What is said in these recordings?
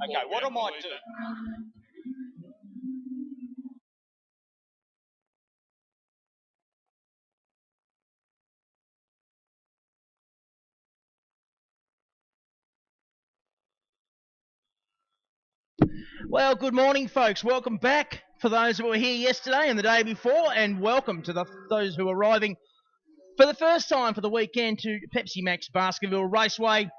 Okay, what I might do... Well, good morning, folks. Welcome back for those who were here yesterday and the day before, and welcome to those who are arriving for the first time for the weekend to Pepsi Max Baskerville Raceway.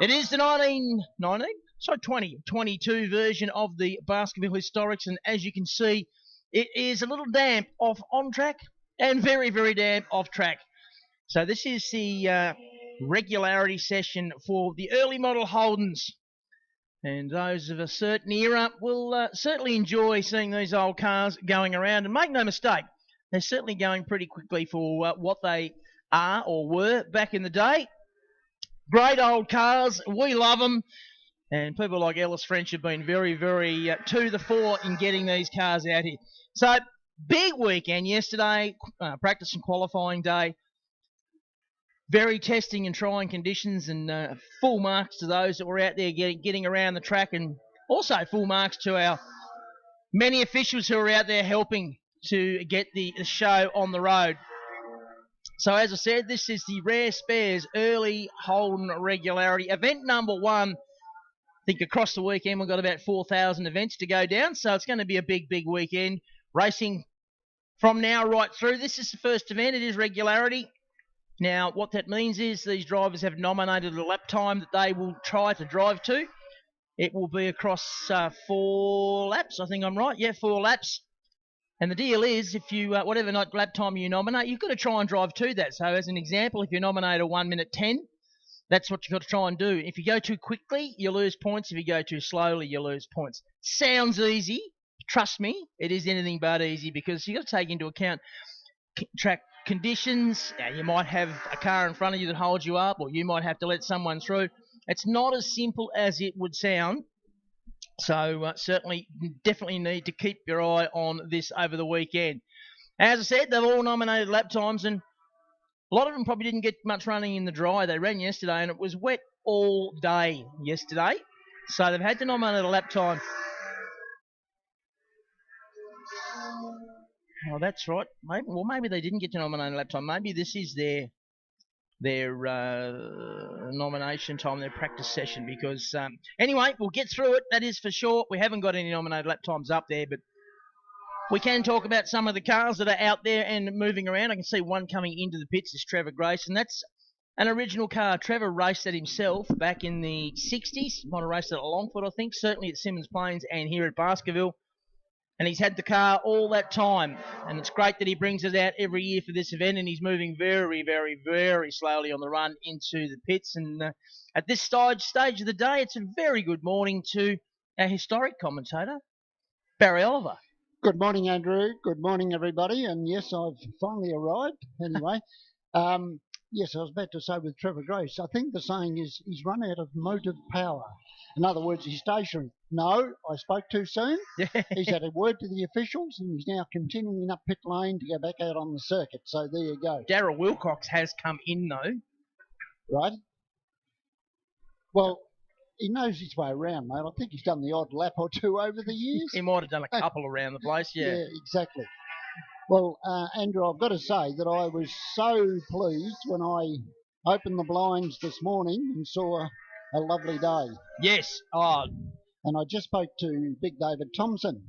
It is the 2022 version of the Baskerville Historics, and as you can see, it is a little damp off on track and very, very damp off track. So this is the regularity session for the early model Holdens. And those of a certain era will certainly enjoy seeing these old cars going around. And make no mistake, they're certainly going pretty quickly for what they are or were back in the day. Great old cars. We love them. And people like Ellis French have been very, very to the fore in getting these cars out here. So, big weekend yesterday, practice and qualifying day. Very testing and trying conditions, and full marks to those that were out there getting around the track, and also full marks to our many officials who are out there helping to get the show on the road. So as I said, this is the Rare Spares Early Holden Regularity. Event number 1. I think across the weekend we've got about 4,000 events to go down, so it's going to be a big, big weekend. Racing from now right through. This is the first event. It is Regularity. Now, what that means is these drivers have nominated a lap time that they will try to drive to. It will be across 4 laps. I think I'm right. Yeah, 4 laps. And the deal is, if you whatever lap time you nominate, you've got to try and drive to that. So, as an example, if you nominate a 1 minute 10, that's what you've got to try and do. If you go too quickly, you lose points. If you go too slowly, you lose points. Sounds easy. Trust me, it is anything but easy, because you've got to take into account track conditions. You might have a car in front of you that holds you up, or you might have to let someone through. It's not as simple as it would sound. So certainly, definitely need to keep your eye on this over the weekend. As I said, they've all nominated lap times, and a lot of them probably didn't get much running in the dry. They ran yesterday, and it was wet all day yesterday. So they've had to nominate a lap time. Oh, that's right. Maybe they didn't get to nominate a lap time. Maybe this is their nomination time, their practice session. Because anyway, we'll get through it. That is for sure. We haven't got any nominated lap times up there, but we can talk about some of the cars that are out there and moving around. I can see one coming into the pits is Trevor Grace, and that's an original car. Trevor raced that himself back in the 60s. Might have raced it at Longford, I think. Certainly at Symmons Plains and here at Baskerville. And he's had the car all that time. And it's great that he brings it out every year for this event. And he's moving very, very, very slowly on the run into the pits. And at this stage of the day, it's a very good morning to our historic commentator, Barry Oliver. Good morning, Andrew. Good morning, everybody. And yes, I've finally arrived. Anyway, yes, I was about to say with Trevor Grace, I think the saying is he's run out of motive power. In other words, he's stationary. No, I spoke too soon. He's had a word to the officials, and he's now continuing up pit lane to go back out on the circuit. So there you go. Darryl Wilcox has come in, though. Right. Well, he knows his way around, mate. I think he's done the odd lap or two over the years. He might have done a couple around the place, yeah. Yeah, exactly. Well, Andrew, I've got to say that I was so pleased when I opened the blinds this morning and saw a lovely day. Yes. Oh. And I just spoke to Big David Thompson,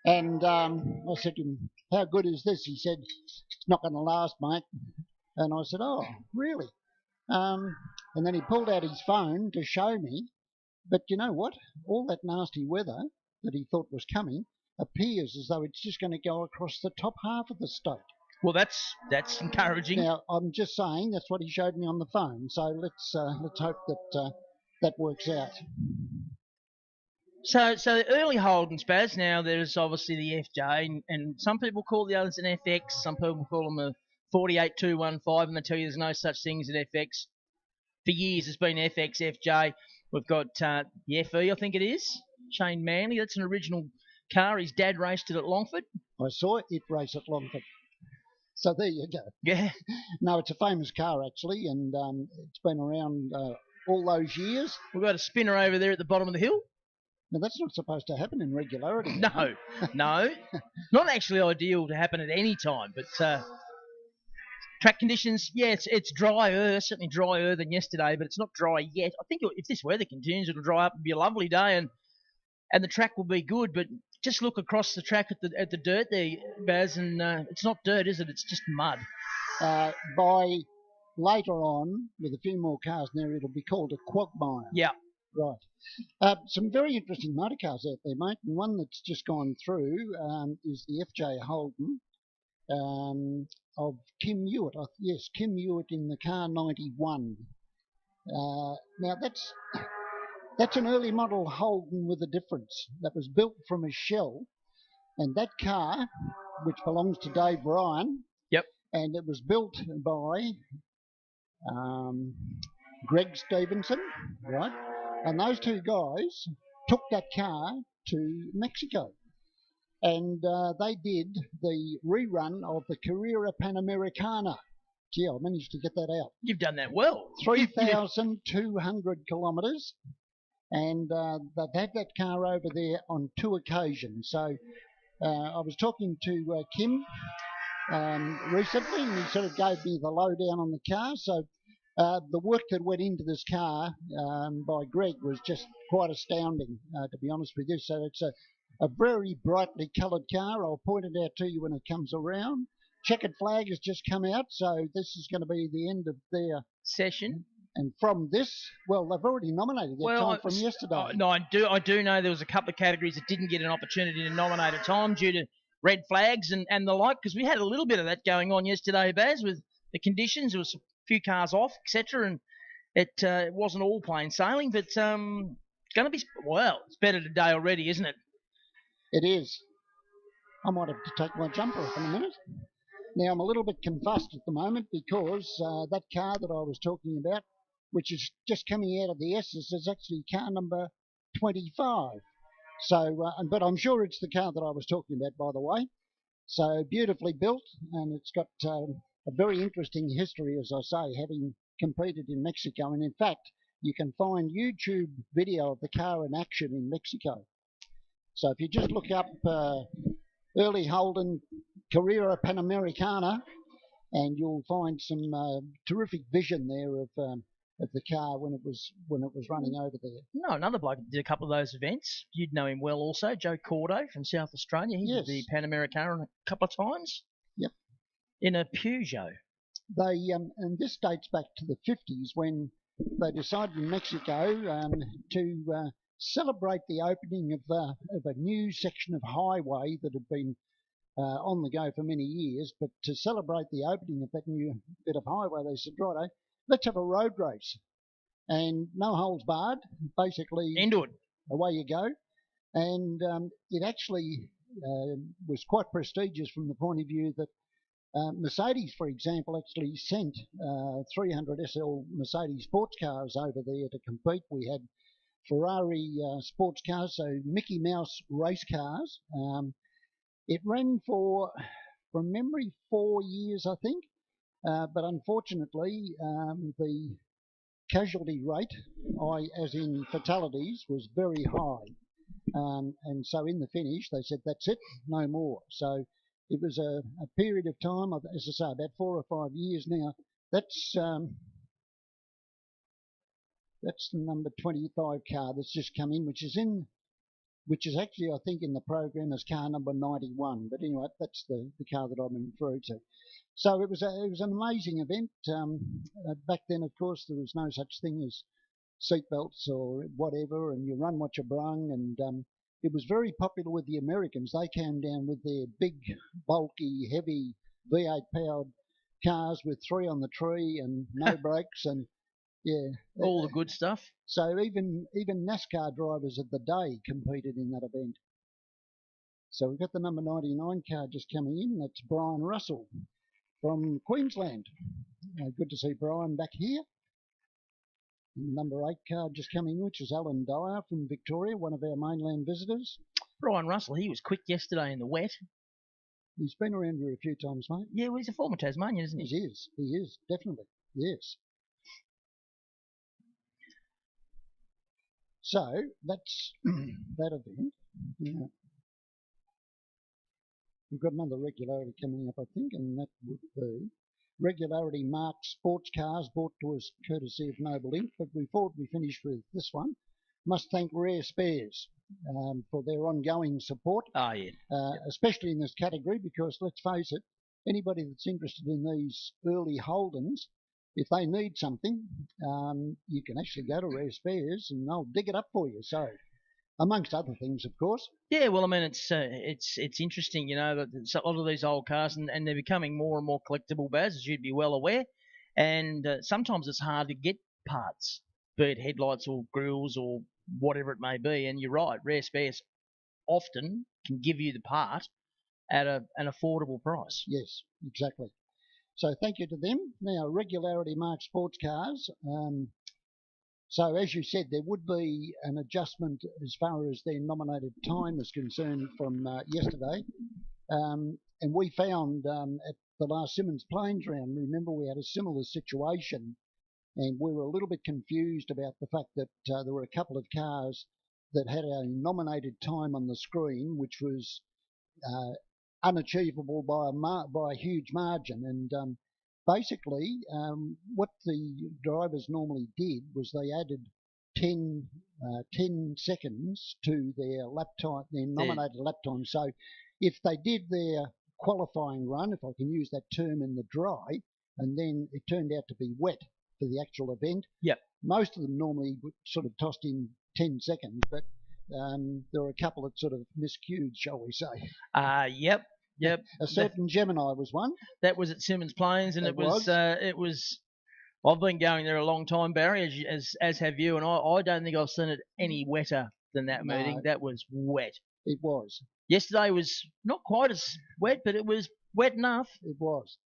and I said to him, how good is this? He said, it's not going to last, mate. And I said, oh, really? And then he pulled out his phone to show me. But you know what? All that nasty weather that he thought was coming appears as though it's just going to go across the top half of the state. Well, that's encouraging. Now, I'm just saying that's what he showed me on the phone. So let's hope that that works out. So the early Holden Spaz, now there's obviously the FJ, and some people call the others an FX, some people call them a 48215, and they tell you there's no such thing as an FX. For years it's been FX, FJ. We've got the FE, I think it is, Shane Manley. That's an original car. His dad raced it at Longford. I saw it race at Longford. So there you go. Yeah. No, it's a famous car, actually, and it's been around all those years. We've got a spinner over there at the bottom of the hill. Now, that's not supposed to happen in regularity. No, no. Not actually ideal to happen at any time, but track conditions, yeah, it's drier, certainly drier than yesterday, but it's not dry yet. I think if this weather continues, it'll dry up and be a lovely day, and the track will be good. But just look across the track at the dirt there, Baz, and it's not dirt, is it? It's just mud. By later on, with a few more cars in there, it'll be called a quagmire. Yeah. Right. Some very interesting motor cars out there, mate. And one that's just gone through is the FJ Holden of Kim Hewitt. Yes, Kim Hewitt in the car 91. Now, that's an early model Holden with a difference. That was built from a shell. And that car, which belongs to Dave Ryan, yep, and it was built by Greg Stevenson, right? And those two guys took that car to Mexico. And they did the rerun of the Carrera Panamericana. Gee, I managed to get that out. You've done that well. 3,200 kilometres. And they've had that car over there on 2 occasions. So I was talking to Kim recently, and he sort of gave me the lowdown on the car. So the work that went into this car by Greg was just quite astounding, to be honest with you. So it's a very brightly coloured car. I'll point it out to you when it comes around. Checkered flag has just come out, so this is going to be the end of their session. And from this, well, they've already nominated their time from yesterday. No, I do know there was a couple of categories that didn't get an opportunity to nominate a time due to red flags and the like, because we had a little bit of that going on yesterday, Baz, with the conditions. There was a few cars off, etc., and it wasn't all plain sailing, but going to be, well, it's better today already, isn't it? It is. I might have to take my jumper off in a minute. Now, I'm a little bit confussed at the moment because that car that I was talking about, which is just coming out of the S's, is actually car number 25. So, but I'm sure it's the car that I was talking about, by the way. So beautifully built, and it's got a very interesting history, as I say, having competed in Mexico. And in fact, you can find YouTube video of the car in action in Mexico. So if you just look up early Holden Carrera Panamericana, and you'll find some terrific vision there of the car when it was running over there. No, another bloke did a couple of those events. You'd know him well also, Joe Cordo from South Australia. He did the Panamericana a couple of times. Yep. In a Peugeot. They and this dates back to the 50s when they decided in Mexico to celebrate the opening of a new section of highway that had been on the go for many years. But to celebrate the opening of that new bit of highway, they said, righto, let's have a road race. And no holds barred, basically. Into it. Away you go. And it actually was quite prestigious from the point of view that Mercedes, for example, actually sent 300 SL Mercedes sports cars over there to compete. We had Ferrari sports cars, so Mickey Mouse race cars. It ran for, from memory, 4 years, I think. But unfortunately, the casualty rate, as in fatalities, was very high. And so in the finish, they said, that's it, no more. So it was a period of time, as I say, about 4 or 5 years now. That's the number 25 car that's just come in, which is actually, I think, in the program as car number 91. But anyway, that's the car that I'm referring to. So it was an amazing event. Back then, of course, there was no such thing as seatbelts or whatever, and you run what you brung. And it was very popular with the Americans. They came down with their big, bulky, heavy V8 powered cars with 3 on the tree and no brakes and yeah, all the good stuff. So even NASCAR drivers of the day competed in that event. So we've got the number 99 car just coming in. That's Brian Russell from Queensland. Good to see Brian back here. And number 8 car just coming in, which is Alan Dyer from Victoria, one of our mainland visitors. Brian Russell, he was quick yesterday in the wet. He's been around here a few times, mate. Yeah, well, he's a former Tasmanian, isn't he? He is, definitely, yes. So that's that event. Yeah. We've got another regularity coming up, I think, and that would be Regularity marked sports cars brought to us courtesy of Noble Inc. But before we finish with this one, must thank Rare Spares for their ongoing support. Oh, yeah. Especially in this category, because let's face it, anybody that's interested in these early Holdens, if they need something, you can actually go to Rare Spares and they'll dig it up for you. So, amongst other things, of course. Yeah, well, I mean, it's interesting, you know, that a lot of these old cars, and they're becoming more and more collectible, Baz, as you'd be well aware. And sometimes it's hard to get parts, be it headlights or grills or whatever it may be. And you're right, Rare Spares often can give you the part at an affordable price. Yes, exactly. So thank you to them. Now, Regularity marked sports cars. So as you said, there would be an adjustment as far as their nominated time is concerned from yesterday. And we found at the last Symmons Plains round, remember we had a similar situation, and we were a little bit confused about the fact that there were a couple of cars that had a nominated time on the screen, which was unachievable by a huge margin. And basically, what the drivers normally did was they added 10 seconds to their lap time, their nominated lap time. So if they did their qualifying run, if I can use that term, in the dry, and then it turned out to be wet for the actual event, Yep. most of them normally sort of tossed in 10 seconds, but there were a couple that sort of miscued, shall we say. Yep. A certain Gemini was one. That was at Symmons Plains, and it was. I've been going there a long time, Barry, as have you, and I don't think I've seen it any wetter than that meeting. That was wet. It was. Yesterday was not quite as wet, but it was wet enough. It was.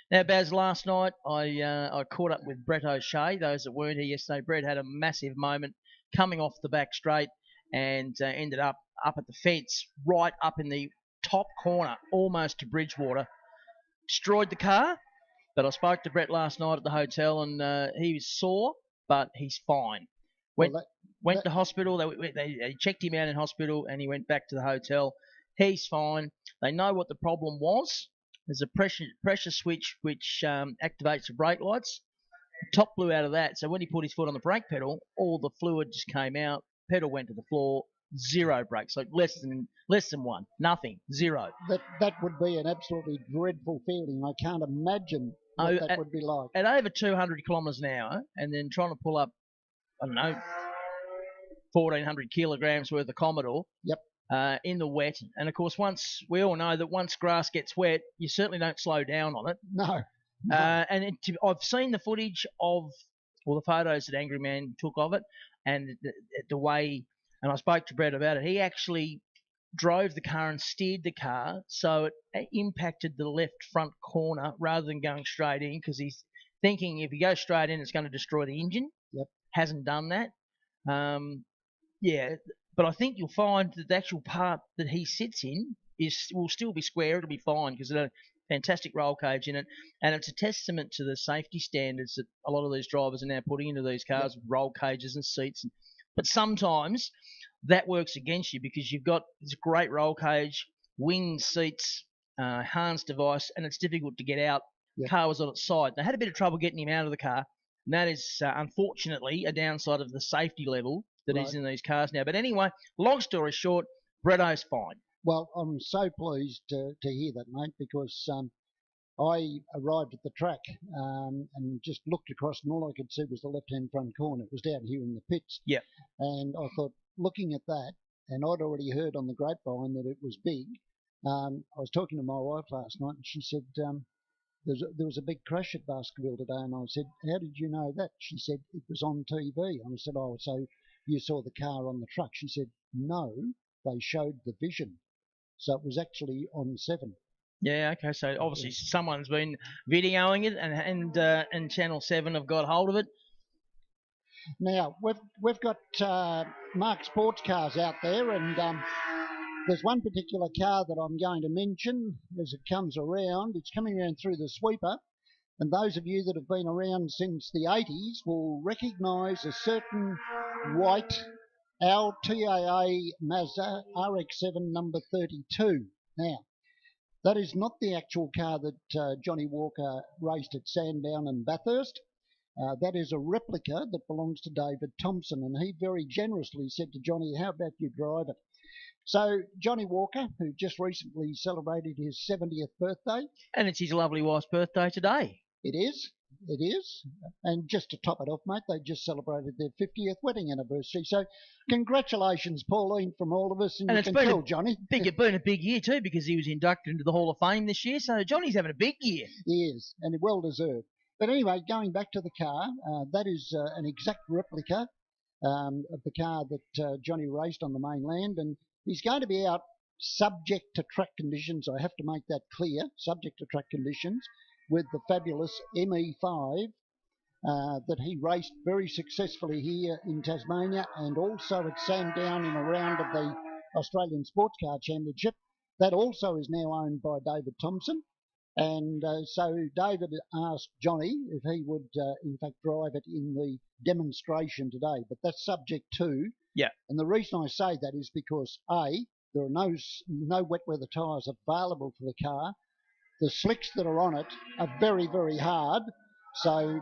Now, Baz, last night I caught up with Brett O'Shea. Those that weren't here yesterday, Brett had a massive moment coming off the back straight and ended up at the fence, right up in the top corner, almost to Bridgewater. Destroyed the car, but I spoke to Brett last night at the hotel, and he was sore, but he's fine. Went to hospital. They checked him out in hospital, and he went back to the hotel. He's fine. They know what the problem was. There's a pressure switch which activates the brake lights. Top blew out of that, so when he put his foot on the brake pedal, all the fluid just came out. Pedal went to the floor. Zero brakes, like less than one, nothing, zero. That would be an absolutely dreadful feeling. I can't imagine what that would be like. At over 200 kilometres an hour, and then trying to pull up, I don't know, 1,400 kilograms worth of Commodore. Yep. In the wet, and of course, we all know that once grass gets wet, you certainly don't slow down on it. No. And I've seen the footage of, the photos that Angry Man took of it, and the way. And I spoke to Brett about it. He actually drove the car and steered the car so it impacted the left front corner rather than going straight in, because he's thinking if he goes straight in, it's going to destroy the engine. Yep. Hasn't done that. But I think you'll find that the actual part that he sits in will still be square. It'll be fine because there's a fantastic roll cage in it, and it's a testament to the safety standards that a lot of these drivers are now putting into these cars, with roll cages and seats. But sometimes that works against you because you've got this great roll cage, wings, seats, harness device, and it's difficult to get out. The car was on its side. They had a bit of trouble getting him out of the car, and that is unfortunately a downside of the safety level that is in these cars now. But anyway, long story short, Bretto's fine. Well, I'm so pleased to hear that, mate, because I arrived at the track and just looked across, and all I could see was the left-hand front corner. It was down here in the pits. Yeah. And I thought, looking at that, and I'd already heard on the grapevine that it was big. I was talking to my wife last night, and she said there was a big crash at Baskerville today. And I said, how did you know that? She said, it was on TV. And I said, oh, so you saw the car on the truck? She said, no, they showed the vision. So it was actually on 7. Yeah, okay. So obviously someone's been videoing it, and Channel 7 have got hold of it. Now we've got marked sports cars out there, and there's one particular car that I'm going to mention as it comes around. It's coming around through the sweeper, and those of you that have been around since the 80s will recognise a certain white, our TAA Mazda RX-7 number 32. Now, that is not the actual car that Johnny Walker raced at Sandown and Bathurst. That is a replica that belongs to David Thompson, and he very generously said to Johnny, how about you drive it? So Johnny Walker, who just recently celebrated his 70th birthday. And it's his lovely wife's birthday today. It is. And just to top it off, mate, they just celebrated their 50th wedding anniversary. So congratulations, Pauline, from all of us. And you can tell, Johnny. It's been a big year too, because he was inducted into the Hall of Fame this year. So Johnny's having a big year. He is, and well deserved. But anyway, going back to the car, that is an exact replica of the car that Johnny raced on the mainland. And he's going to be out subject to track conditions. I have to make that clear, subject to track conditions, with the fabulous ME5 that he raced very successfully here in Tasmania and also at Sandown in a round of the Australian Sports Car Championship. That also is now owned by David Thompson. And so David asked Johnny if he would, in fact, drive it in the demonstration today. But that's subject to. Yeah. And the reason I say that is because, A, there are no wet weather tyres available for the car. The slicks that are on it are very, very hard. So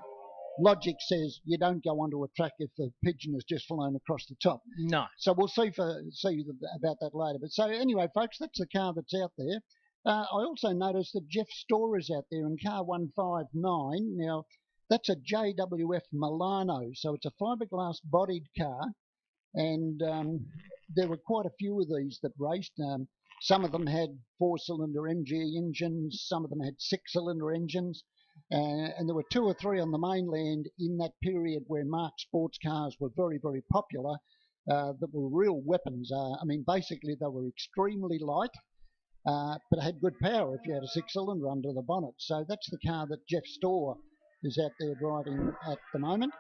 logic says you don't go onto a track if the pigeon has just flown across the top. No. So we'll see about that later. But so anyway, folks, that's the car that's out there. I also noticed that Jeff Storr is out there in car 159. Now, that's a JWF Milano, so it's a fiberglass bodied car. And there were quite a few of these that raced. Some of them had 4-cylinder MG engines, some of them had 6-cylinder engines. And there were 2 or 3 on the mainland in that period where marked sports cars were very, very popular that were real weapons. I mean, basically, they were extremely light. But it had good power if you had a 6-cylinder under the bonnet. So that's the car that Jeff Storr is out there driving at the moment.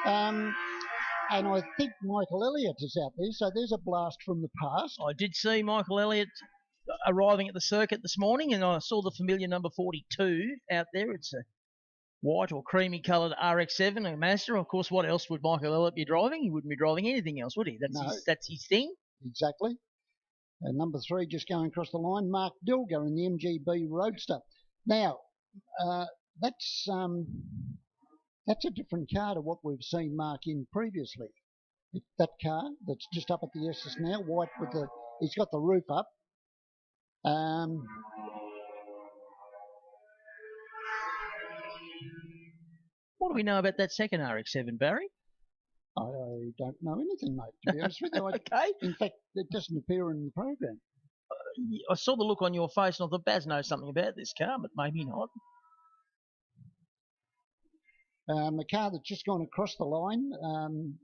And I think Michael Elliott is out there, so there's a blast from the past. I did see Michael Elliott arriving at the circuit this morning, and I saw the familiar number 42 out there. It's a white or creamy coloured RX-7, a Mazda. Of course, what else would Michael Elliott be driving? He wouldn't be driving anything else, would he? That's his thing. Exactly. Number 3 just going across the line, Mark Dilger in the MGB Roadster. Now, that's a different car to what we've seen Mark in previously. That car that's just up at the Esses now, white with he's got the roof up. What do we know about that second RX-7, Barry? I don't know anything, mate, to be honest with you. Okay. In fact, it doesn't appear in the program. I saw the look on your face and I thought Baz knows something about this car, but maybe not. The car that's just gone across the line,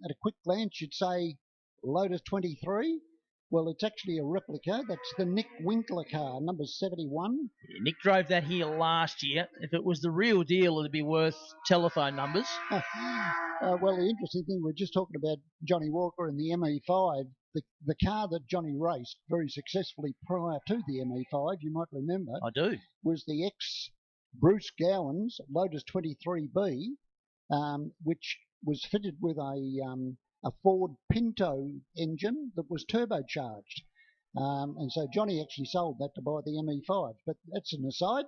at a quick glance, you'd say Lotus 23. Well, it's actually a replica. That's the Nick Winkler car, number 71. Yeah, Nick drove that here last year. If it was the real deal, it'd be worth telephone numbers. Well, the interesting thing, we're just talking about Johnny Walker and the ME5. The car that Johnny raced very successfully prior to the ME5, you might remember. I do. Was the ex-Bruce Gowan's Lotus 23B, which was fitted with a Ford Pinto engine that was turbocharged. And so Johnny actually sold that to buy the ME5. But that's an aside.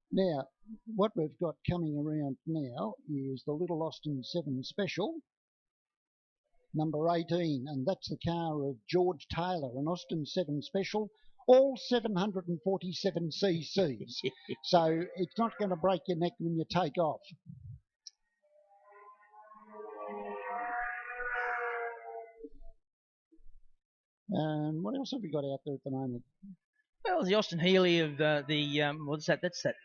Now, what we've got coming around now is the Little Austin 7 Special, number 18, and that's the car of George Taylor, an Austin 7 Special, all 747 cc's. So it's not going to break your neck when you take off. And what else have we got out there at the moment? Well, the Austin Healey of what's that? That's that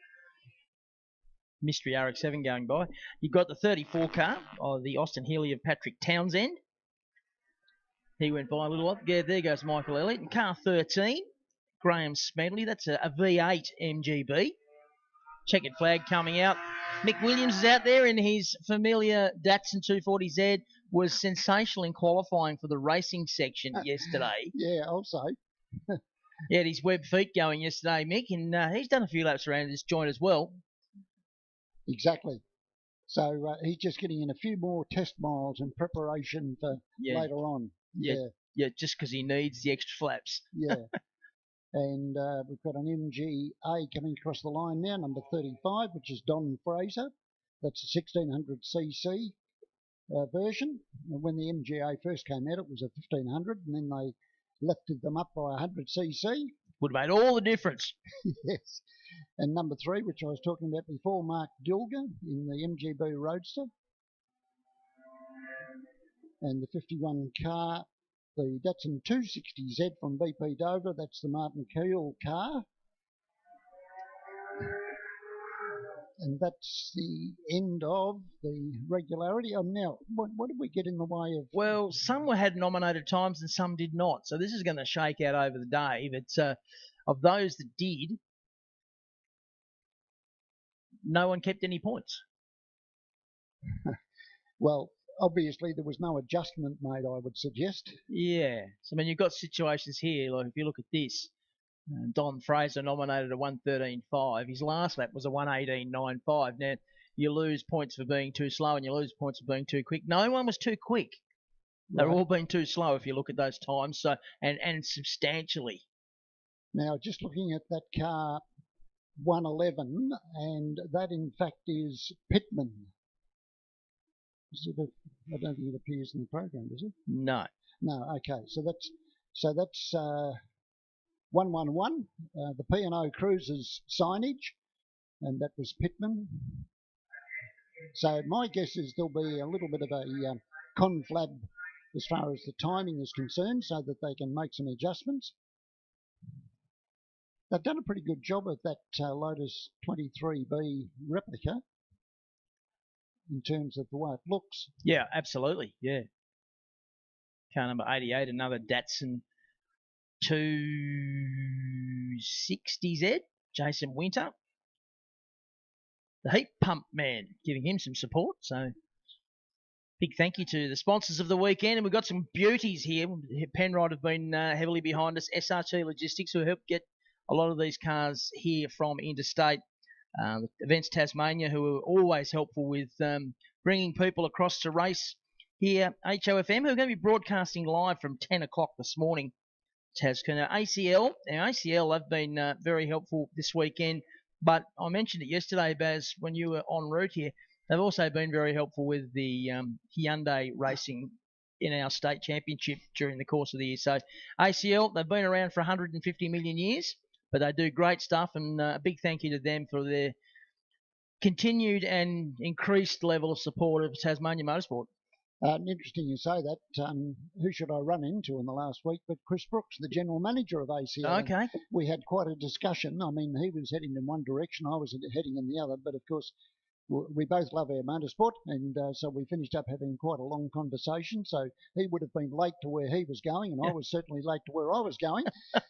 mystery RX-7 going by. You've got the 34 car, the Austin Healey of Patrick Townsend. He went by a little while. Yeah, there goes Michael Elliott. And car 13, Graham Smedley. That's a V8 MGB. Checkered flag coming out. Mick Williams is out there in his familiar Datsun 240Z. Was sensational in qualifying for the racing section yesterday. Yeah, also. He had his web feet going yesterday, Mick, and he's done a few laps around this joint as well. Exactly. So he's just getting in a few more test miles in preparation for later on. Yeah, just because he needs the extra flaps. Yeah. And we've got an MGA coming across the line now, number 35, which is Don Fraser. That's a 1600cc version. And when the MGA first came out, it was a 1500, and then they lifted them up by 100cc. Would have made all the difference. Yes. And number 3, which I was talking about before, Mark Dilger in the MGB Roadster. And the 51 car, the Datsun 260Z from BP Dover, that's the Martin Keel car. And that's the end of the regularity. Now, what did we get in the way of? Well, some had nominated times and some did not. So this is going to shake out over the day. But of those that did, no one kept any points. Well, obviously there was no adjustment made, I would suggest. Yeah. So, I mean, you've got situations here, like if you look at this, Don Fraser nominated a 1:13.5. His last lap was a 1:18.95. Now, you lose points for being too slow and you lose points for being too quick. No one was too quick. They're all being too slow if you look at those times, so and substantially. Now, just looking at that car, 111, and that in fact is Pittman. I don't think it appears in the program, does it? No. No. Okay. So that's 111. The P&O Cruisers signage, and that was Pittman. So my guess is there'll be a little bit of a conflab as far as the timing is concerned, so that they can make some adjustments. They've done a pretty good job of that Lotus 23B replica in terms of the way it looks. Yeah, absolutely. Yeah. Car number 88, another Datsun 260Z, Jason Winter. The heat pump man, giving him some support. So big thank you to the sponsors of the weekend. And we've got some beauties here. Penrod have been heavily behind us. SRT Logistics, who helped get a lot of these cars here from interstate. Events Tasmania, who are always helpful with bringing people across to race here. HOFM, who are going to be broadcasting live from 10 o'clock this morning. Tascana. ACL. Now, ACL have been very helpful this weekend. But I mentioned it yesterday, Baz, when you were en route here. They've also been very helpful with the Hyundai racing in our state championship during the course of the year. So ACL, they've been around for 150 million years, but they do great stuff, and a big thank you to them for their continued and increased level of support of Tasmania Motorsport. Interesting you say that. Who should I run into in the last week but Chris Brooks, the general manager of ACL. Okay. We had quite a discussion. I mean, he was heading in one direction, I was heading in the other, but of course we both love our motorsport, and so we finished up having quite a long conversation. So he would have been late to where he was going, and I was certainly late to where I was going.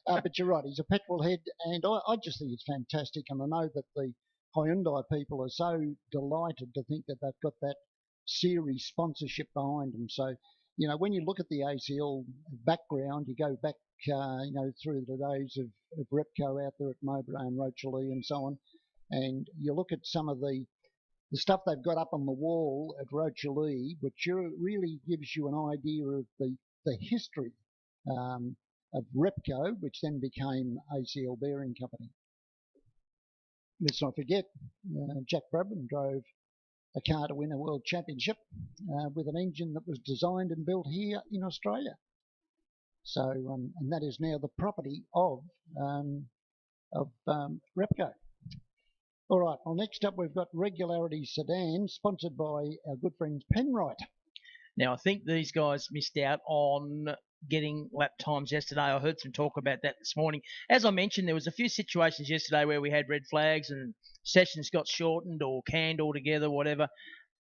But you're right, he's a petrol head, and I just think it's fantastic, and I know that the Hyundai people are so delighted to think that they've got that series sponsorship behind them. So, you know, when you look at the ACL background, you go back, through the days of Repco out there at Mowbray and Rochalee and so on, and you look at some of the stuff they've got up on the wall at Rochalee, which really gives you an idea of the history of Repco, which then became ACL Bearing Company. Let's not forget, Jack Brabham drove a car to win a world championship with an engine that was designed and built here in Australia. So, and that is now the property of Repco. All right, well, next up we've got Regularity Sedan, sponsored by our good friends Penrite. Now, I think these guys missed out on getting lap times yesterday. I heard some talk about that this morning. As I mentioned, there was a few situations yesterday where we had red flags and sessions got shortened or canned altogether, whatever.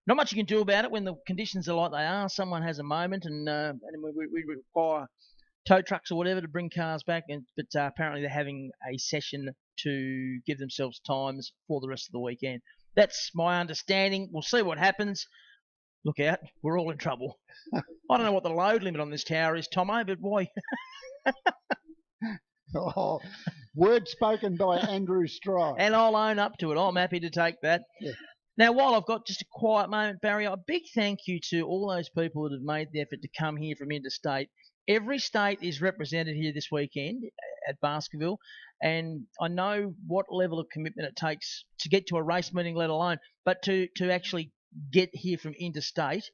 Not much you can do about it when the conditions are like they are. Someone has a moment, and we require tow trucks or whatever to bring cars back. But apparently they're having a session to give themselves times for the rest of the weekend. That's my understanding. We'll see what happens. Look out, we're all in trouble. I don't know what the load limit on this tower is, Tomo, but boy. Word spoken by Andrew Stride. And I'll own up to it. I'm happy to take that. Yeah. Now, while I've got just a quiet moment, Barry, a big thank you to all those people that have made the effort to come here from interstate. Every state is represented here this weekend at Baskerville, and I know what level of commitment it takes to get to a race meeting, let alone, but to actually get here from interstate.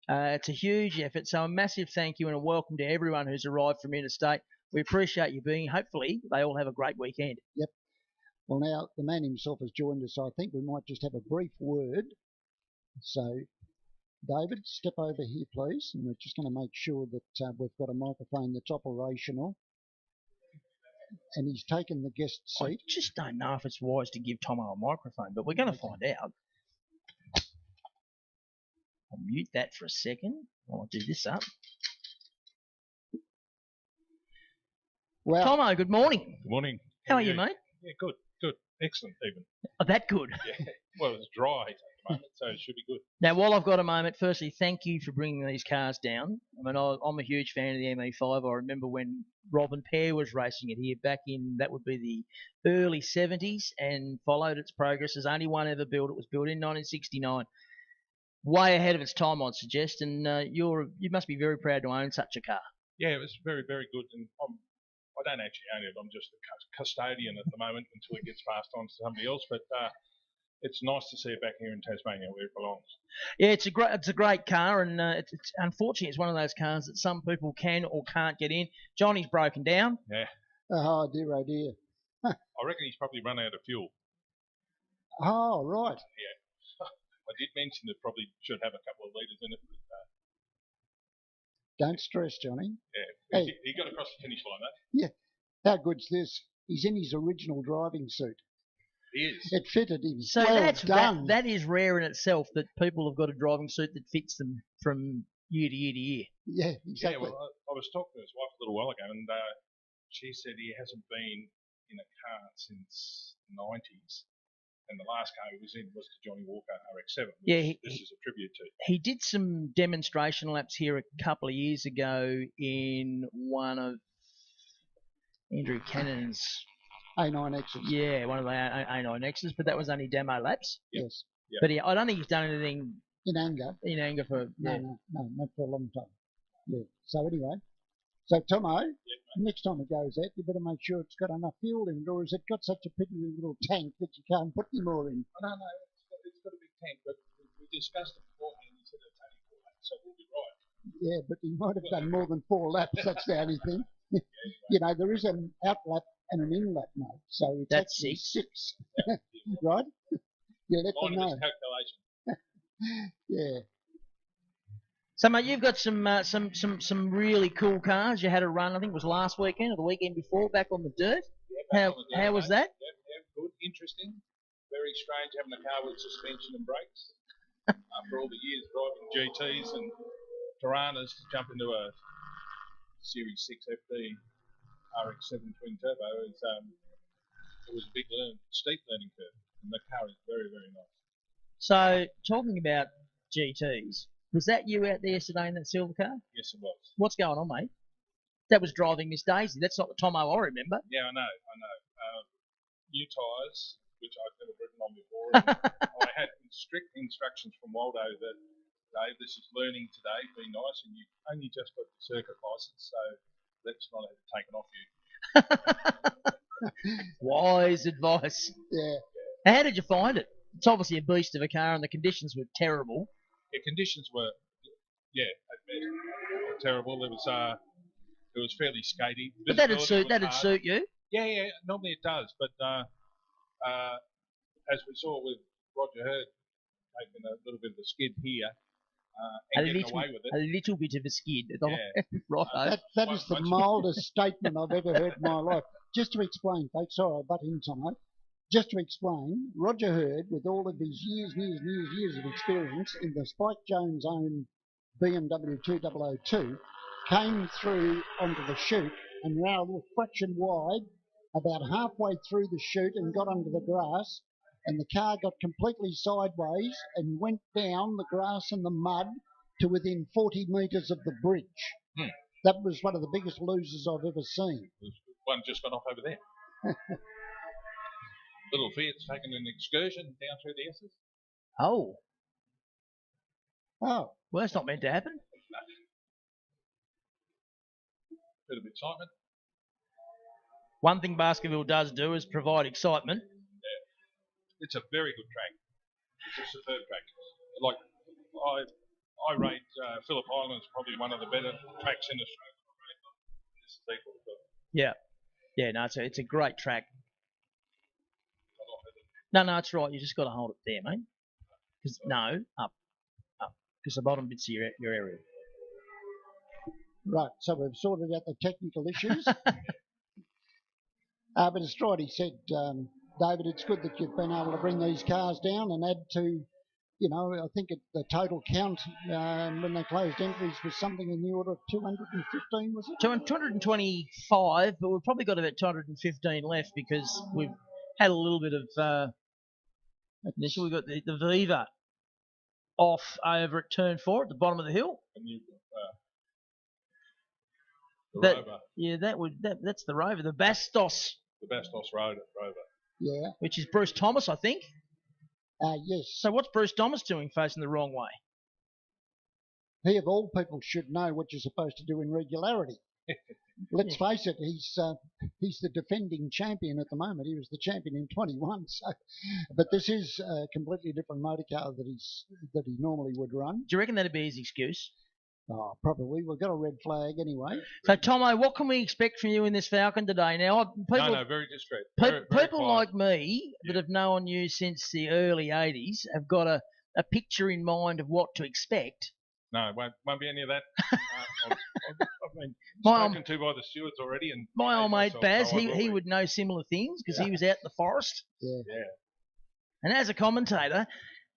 It's a huge effort, so a massive thank you and a welcome to everyone who's arrived from interstate. We appreciate you being here. Hopefully, they all have a great weekend. Yep. Well, now the man himself has joined us, so I think we might just have a brief word. So, David, step over here, please, and we're just going to make sure that we've got a microphone that's operational. And he's taken the guest seat. I just don't know if it's wise to give Tomo a microphone, but we're going to find out. I'll mute that for a second. I'll do this up. Well, Tomo, good morning. Good morning. How are you, mate? Yeah, good. Excellent, even. Oh, that good? Yeah. Well, it's dry at the moment, so it should be good. Now, while I've got a moment, firstly, thank you for bringing these cars down. I mean, I'm a huge fan of the ME5. I remember when Robin Pear was racing it here back in, that would be the early 70s, and followed its progress. There's only one ever built. It was built in 1969. Way ahead of its time, I'd suggest, and you must be very proud to own such a car. Yeah, it was very, very good, and I don't actually own it. I'm just a custodian at the moment until it gets passed on to somebody else. But it's nice to see it back here in Tasmania where it belongs. Yeah, it's a great car, and it's unfortunately it's one of those cars that some people can or can't get in. Johnny's broken down. Yeah. Oh dear, oh dear. I reckon he's probably run out of fuel. Oh right. Yeah. I did mention it probably should have a couple of litres in it. But, don't stress, Johnny. Yeah. Hey. He got across the finish line, though. Yeah. How good's this? He's in his original driving suit. He is. It fitted him. So well done. That is rare in itself that people have got a driving suit that fits them from year to year to year. Yeah, exactly. Yeah, well, I was talking to his wife a little while ago, and she said he hasn't been in a car since the 90s. And the last car he was in was the Johnny Walker RX-7, which this is a tribute to. He did some demonstration laps here a couple of years ago in one of Andrew Cannon's A9Xs. Yeah, one of the A9Xs, but that was only demo laps. Yes. Yep. But I don't think he's done anything in anger. For no, not for a long time. Yeah. So anyway, Tomo, next time it goes out, you better make sure it's got enough fuel in it, or has it got such a piddly little tank that you can't put any more in? I don't know. It's got a big tank, but we discussed it beforehand. He said it's only 4 laps, so we'll be right. Yeah, but he might have done more than 4 laps. That's the only thing. You know, there is an out lap and an in lap mode, so it's that's actually 6. Right? Yeah, let them know. Calculation. Yeah. So, mate, you've got some really cool cars. You had a run, I think it was last weekend or the weekend before, back on the dirt. Yeah, how was that? Yeah, good, interesting. Very strange having a car with suspension and brakes. After all the years driving GTs and Toranas to jump into a Series 6 FD RX-7 twin turbo, it was a big steep learning curve, and the car is very, very nice. So, talking about GTs, was that you out there yesterday in that silver car? Yes, it was. What's going on, mate? That was driving Miss Daisy. That's not the Tomo I remember. Yeah, I know. New tyres, which I've never ridden on before. And I had strict instructions from Waldo that, Dave, this is learning today, be nice, and you only just got the circuit licence, so let's not have it taken off you. Wise advice. Yeah. How did you find it? It's obviously a beast of a car, and the conditions were terrible. Yeah, conditions were, terrible. It was fairly skatey. But that'd suit you. Yeah, normally it does. But as we saw with Roger Hurd taking a little bit of a skid here and getting away with it. A little bit of a skid. Yeah. Right. That is the mildest statement I've ever heard in my life. Just to explain, folks, sorry I butt in tonight. Just to explain, Roger Hurd, with all of his years of experience in the Spike Jones' own BMW 2002, came through onto the chute and ran a little fraction wide about halfway through the chute and got under the grass, and the car got completely sideways and went down the grass and the mud to within 40 metres of the bridge. That was one of the biggest losers I've ever seen. One just got off over there. Little Fiat's taking an excursion down through the S's. Oh, Oh, well, that's not meant to happen. Bit of excitement. One thing Baskerville does do is provide excitement. It's a very good track. It's a superb track. Like, I rate Phillip Island's probably one of the better tracks in Australia. This is equal to it. Yeah. Yeah, no, it's a great track. No, it's right. You just got to hold it there, mate. Up. Because the bottom bit's your area. right. So we've sorted out the technical issues. But as Stridey said, David, it's good that you've been able to bring these cars down and add to, I think the total count when they closed entries was something in the order of 215, was it? 225, but we've probably got about 215 left because we've had a little bit of initially we've got the Viva off over at turn 4 at the bottom of the hill. And you've got the Rover. Yeah, that's the Rover, the Bastos. The Bastos Rover. Yeah. Which is Bruce Thomas, I think. Yes. So what's Bruce Thomas doing facing the wrong way? He of all people should know what you're supposed to do in regularity. Let's face it, he's the defending champion at the moment. He was the champion in 21. So, but this is a completely different motor car that he normally would run. Do you reckon that'd be his excuse? Oh, probably. We've got a red flag anyway. So, Tomo, what can we expect from you in this Falcon today? Now, no, very discreet. People like me that have known you since the early 80s have got a picture in mind of what to expect. No, won't be any of that. I've been spoken to by the stewards already. And my old mate Baz, he would know similar things because he was out in the forest. Yeah. And as a commentator,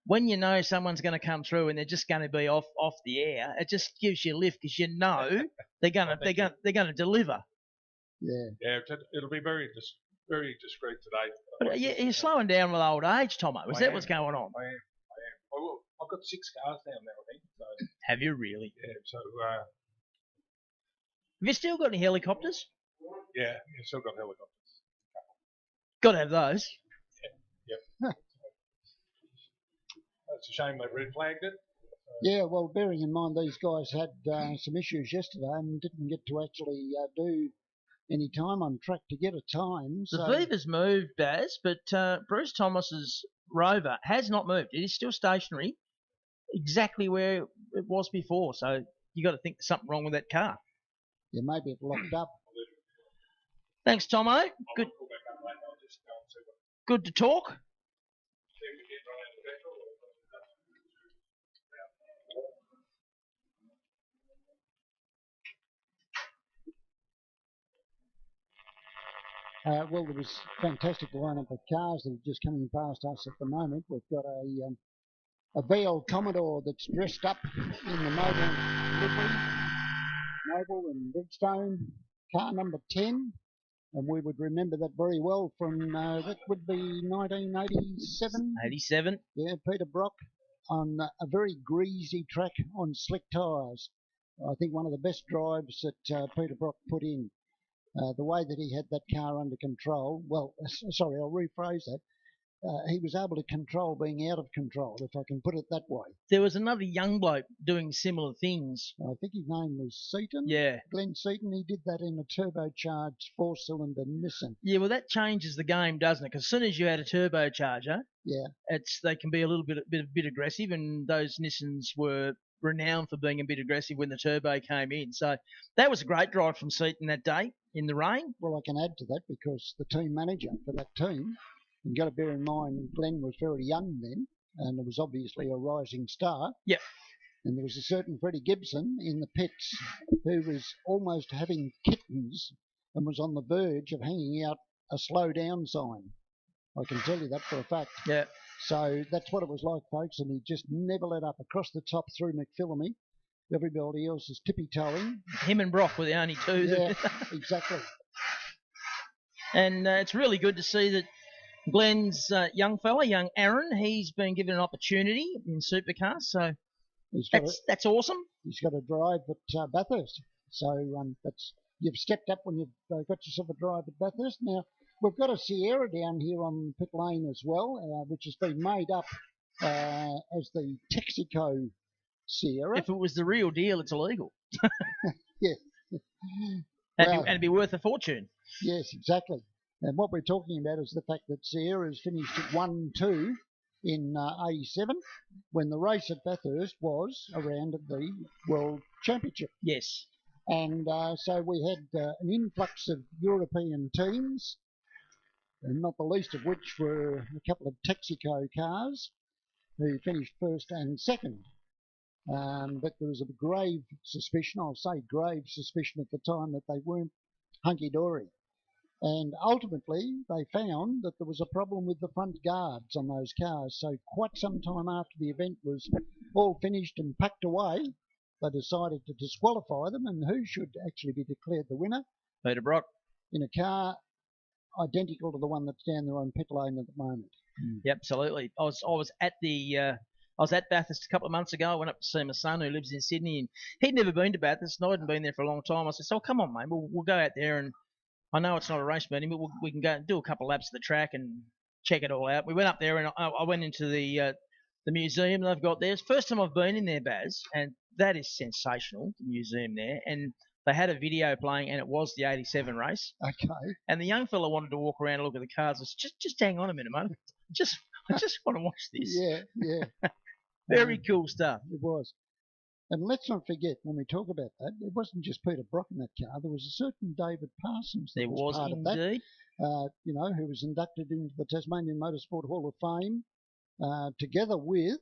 when you know someone's going to come through and they're just going to be off the air, it just gives you a lift because you know they're going to deliver. Yeah. It'll be very discreet today. But you're slowing down with old age, Tomo. Is that what's going on? I am. I've got 6 cars down there, I think. So. Have you really? Yeah. So. Have you still got any helicopters? Yeah, still got helicopters. Got to have those. Yep. It's a shame they red flagged it. Yeah, well, bearing in mind these guys had some issues yesterday and didn't get to actually do any time on track to get a time. The Viva's moved, Baz, but Bruce Thomas's Rover has not moved. It is still stationary, exactly where it was before. So you got to think there's something wrong with that car. Yeah, maybe it locked up. Thanks, Tomo. Good to talk. Well, there was a fantastic lineup of cars that are just coming past us at the moment. We've got a VL Commodore that's dressed up in the Noble livery, Noble and Bridgestone, car number 10. And we would remember that very well from, that would be 1987. 87. Yeah, Peter Brock on a very greasy track on slick tyres. I think one of the best drives that Peter Brock put in. The way that he had that car under control, well, sorry, I'll rephrase that. He was able to control being out of control, if I can put it that way. There was another young bloke doing similar things. I think his name was Sedan. Yeah. Glenn Sedan. He did that in a turbocharged 4-cylinder Nissan. Yeah, well, that changes the game, doesn't it? Because as soon as you add a turbocharger, yeah, they can be a little bit aggressive, and those Nissans were renowned for being a bit aggressive when the turbo came in. So that was a great drive from Seaton that day in the rain. Well, I can add to that because the team manager for that team, you've got to bear in mind Glenn was very young then, and it was obviously a rising star. Yep. And there was a certain Freddie Gibson in the pits who was almost having kittens and was on the verge of hanging out a slow down sign. I can tell you that for a fact. Yeah. So that's what it was like, folks, and he just never let up. Across the top through McPhillamy. Everybody else is tippy-toeing. Him and Brock were the only two. Yeah, exactly. And it's really good to see that Glenn's young Aaron, he's been given an opportunity in Supercars, so that's awesome. He's got a drive at Bathurst. So you've stepped up when you've got yourself a drive at Bathurst. Now, we've got a Sierra down here on pit lane as well, which has been made up as the Texaco Sierra. If it was the real deal, it's illegal. Yeah. And it'd be worth a fortune. Yes, exactly. And what we're talking about is the fact that Sierra's finished at 1-2 in 87, when the race at Bathurst was around the World Championship. Yes. And so we had an influx of European teams, and not the least of which were a couple of Texaco cars who finished first and second. But there was a grave suspicion, I'll say grave suspicion at the time, that they weren't hunky-dory. And ultimately, they found that there was a problem with the front guards on those cars. So quite some time after the event was all finished and packed away, they decided to disqualify them. And who should actually be declared the winner? Peter Brock. In a car identical to the one that's down there on pit lane at the moment. Yep, absolutely. I was at Bathurst a couple of months ago. I went up to see my son who lives in Sydney, and he'd never been to Bathurst, and I hadn't been there for a long time. I said, "So come on, mate, we'll go out there, and I know it's not a race meeting, but we can go and do a couple of laps of the track and check it all out." We went up there, and I went into the museum they've got there. It's the first time I've been in there, Baz, and that is sensational, the museum there. And they had a video playing, and it was the 87 race. Okay. And the young fella wanted to walk around and look at the cars. I said, just hang on a minute, mate. I just want to watch this. Yeah. Very cool stuff. It was. And let's not forget, when we talk about that, it wasn't just Peter Brock in that car. There was a certain David Parsons that There was part indeed. of that, who was inducted into the Tasmanian Motorsport Hall of Fame, together with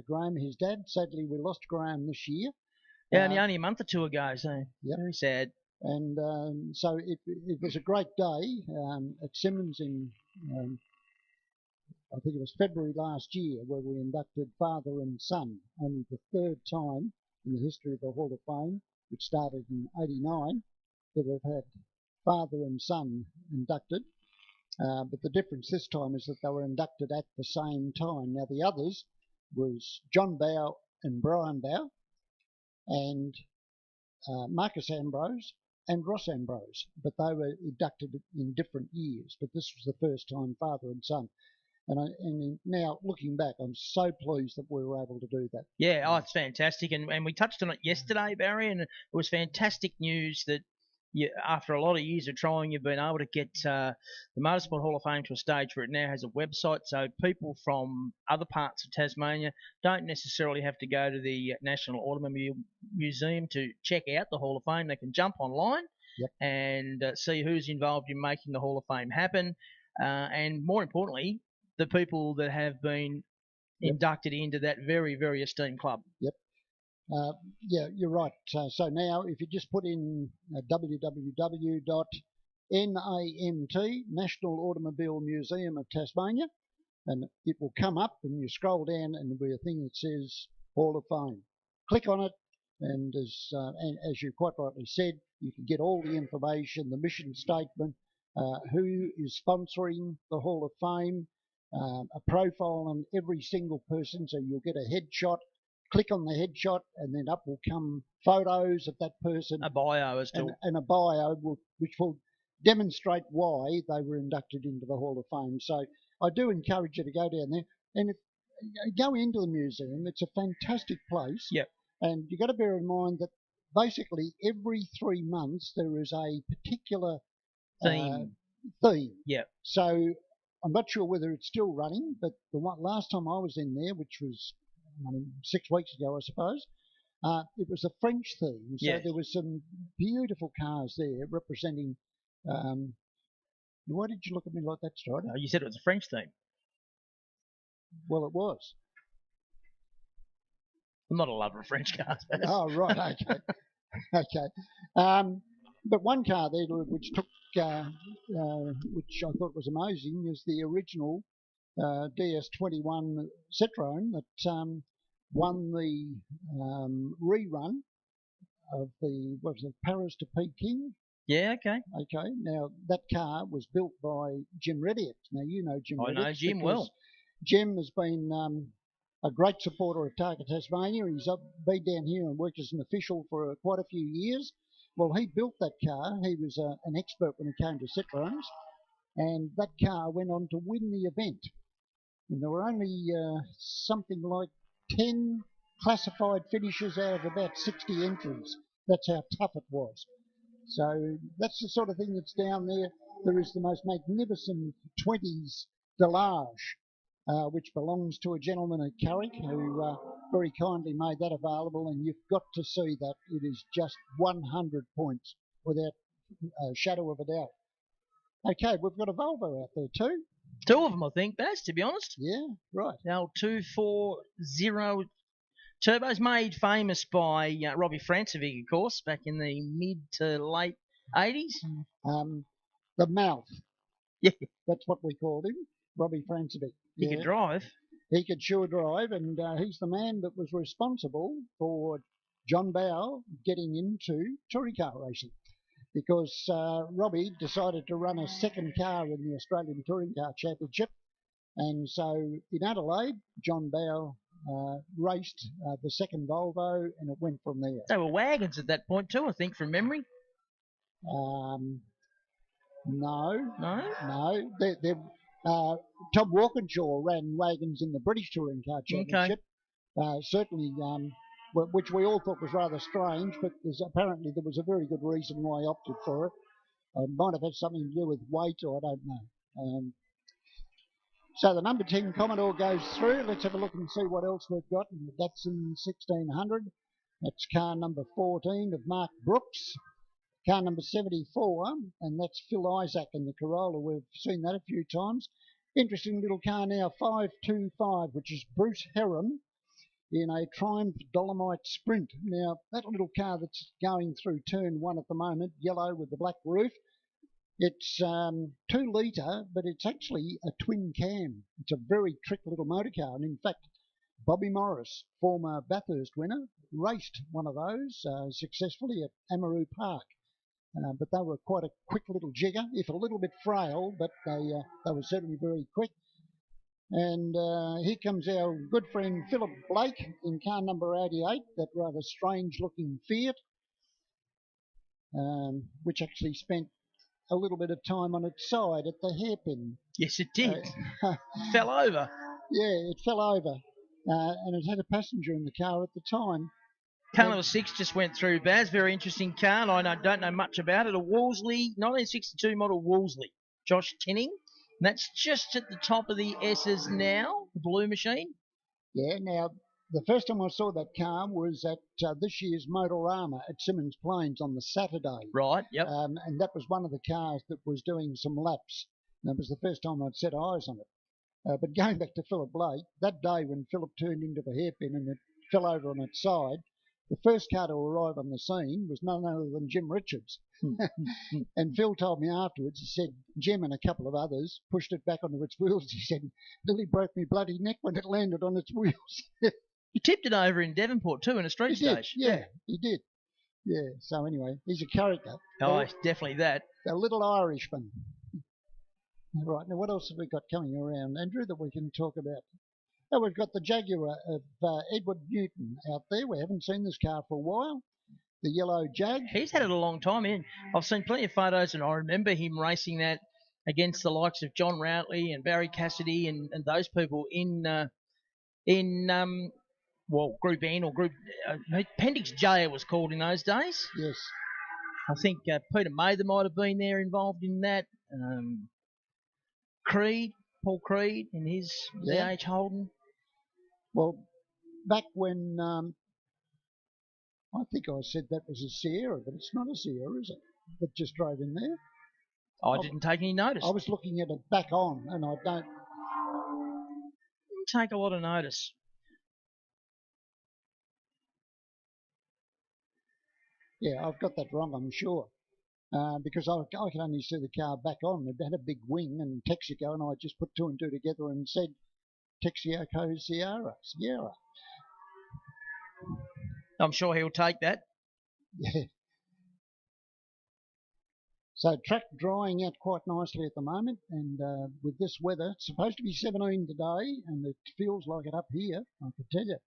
Graham, his dad. Sadly, we lost Graham this year. Yeah, only a month or two ago, so yep. Very sad. And so it was a great day at Simmons in, I think it was February last year, where we inducted father and son, only the third time in the history of the Hall of Fame, which started in 89, that we've had father and son inducted. But the difference this time is that they were inducted at the same time. Now, the others was John Bow and Brian Bow, and Marcus Ambrose and Ross Ambrose, but they were inducted in different years. But this was the first time father and son. And now, looking back, I'm so pleased that we were able to do that. Yeah, it's fantastic. And we touched on it yesterday, Barry, and it was fantastic news that after a lot of years of trying, you've been able to get the Motorsport Hall of Fame to a stage where it now has a website, so people from other parts of Tasmania don't necessarily have to go to the National Automobile Museum to check out the Hall of Fame. They can jump online and see who's involved in making the Hall of Fame happen, and more importantly, the people that have been inducted into that very, very esteemed club. Yep. Yeah, you're right. So now, if you just put in www.NAMT, National Automobile Museum of Tasmania, and it will come up, and you scroll down, and there'll be a thing that says Hall of Fame. Click on it, and as you quite rightly said, you can get all the information, the mission statement, who is sponsoring the Hall of Fame, a profile on every single person, so you'll get a headshot. Click on the headshot, and then up will come photos of that person. A bio as to... And a bio which will demonstrate why they were inducted into the Hall of Fame. So I do encourage you to go down there and go into the museum. It's a fantastic place. Yep. And you've got to bear in mind that basically every 3 months there is a particular theme. Yep. So I'm not sure whether it's still running, but last time I was in there, which was 6 weeks ago, I suppose, it was a French theme. So there was some beautiful cars there representing. Why did you look at me like that, Strider? You said it was a French theme. Well, it was. I'm not a lover of French cars. Oh, right. Okay. Okay. But one car there which took, which I thought was amazing, is the original DS21 Citroen that won the rerun of the, what was it, Paris to Peking? Yeah, okay. Okay. Now, that car was built by Jim Reddick. Now, you know Jim Reddick. I know Jim well. Jim has been a great supporter of Target Tasmania. He's been down here and worked as an official for quite a few years. Well, he built that car. He was an expert when it came to Citroens. And that car went on to win the event. And there were only something like 10 classified finishes out of about 60 entries. That's how tough it was. So that's the sort of thing that's down there. There is the most magnificent 20s Delage, which belongs to a gentleman at Carrick who very kindly made that available, and you've got to see that. It is just 100 points without a shadow of a doubt. Okay, we've got a Volvo out there too. Two of them, I think, Baz, to be honest. Yeah, right. The old 240 turbos, made famous by Robbie Francevic, of course, back in the mid to late 80s. The Mouth. Yeah. That's what we called him, Robbie Francevic. He could drive. He could sure drive, and he's the man that was responsible for John Bowe getting into touring car racing, because Robbie decided to run a second car in the Australian Touring Car Championship, and so in Adelaide, John Bowe raced the second Volvo, and it went from there. They were wagons at that point too, I think, from memory. No. Tom Walkinshaw ran wagons in the British Touring Car Championship. Okay. Certainly, which we all thought was rather strange, but apparently there was a very good reason why I opted for it. It might have had something to do with weight, or I don't know. So the number 10 Commodore goes through. Let's have a look and see what else we've got. That's in 1600. That's car number 14 of Mark Brooks. Car number 74, and that's Phil Isaac in the Corolla. We've seen that a few times. Interesting little car now, 525, which is Bruce Heron in a Triumph Dolomite Sprint. Now, that little car that's going through turn 1 at the moment, yellow with the black roof, it's 2 litre, but it's actually a twin cam. It's a very trick little motor car, and in fact, Bobby Morris, former Bathurst winner, raced one of those successfully at Amaroo Park. But they were quite a quick little jigger, if a little bit frail, but they were certainly very quick. And here comes our good friend Philip Blake in car number 88, that rather strange-looking Fiat, which actually spent a little bit of time on its side at the hairpin. Yes, it did. Fell over. Yeah, it fell over, and it had a passenger in the car at the time. Car number 6 just went through, Baz. Very interesting car, and I don't know much about it. A Wolseley, 1962 model Wolseley. Josh Tinning. And that's just at the top of the S's now, the blue machine. Yeah, now, the first time I saw that car was at this year's Motorama at Symonds Plains on the Saturday. Right, yep. And that was one of the cars that was doing some laps. And that was the first time I'd set eyes on it. But going back to Philip Blake, that day when Philip turned into the hairpin and it fell over on its side, the first car to arrive on the scene was none other than Jim Richards. And Phil told me afterwards, he said, Jim and a couple of others pushed it back onto its wheels. He said, nearly broke me bloody neck when it landed on its wheels. You tipped it over in Devonport too in a street stage. Yeah, he did. Yeah, so anyway, he's a character. Oh, definitely that. A little Irishman. Right, now what else have we got coming around, Andrew, that we can talk about? Oh, we've got the Jaguar of Edward Newton out there. We haven't seen this car for a while. The yellow Jag. He's had it a long time in. I've seen plenty of photos, and I remember him racing that against the likes of John Routley and Barry Cassidy and those people in Group N or Group Appendix J it was called in those days. Yes. I think Peter Mather might have been there involved in that. Paul Creed in his DH Holden. Well, back when I think I said that was a Sierra, but it's not a Sierra, is it? That just drove in there. I didn't take any notice. I was looking at it back on, and I don't take a lot of notice. Yeah, I've got that wrong, I'm sure. Because I can only see the car back on. It had a big wing and Texaco, and I just put 2 and 2 together and said Texaco Sierra. I'm sure he'll take that. Yeah. So track drying out quite nicely at the moment, and with this weather, it's supposed to be 17 today, and it feels like it up here, I can tell you.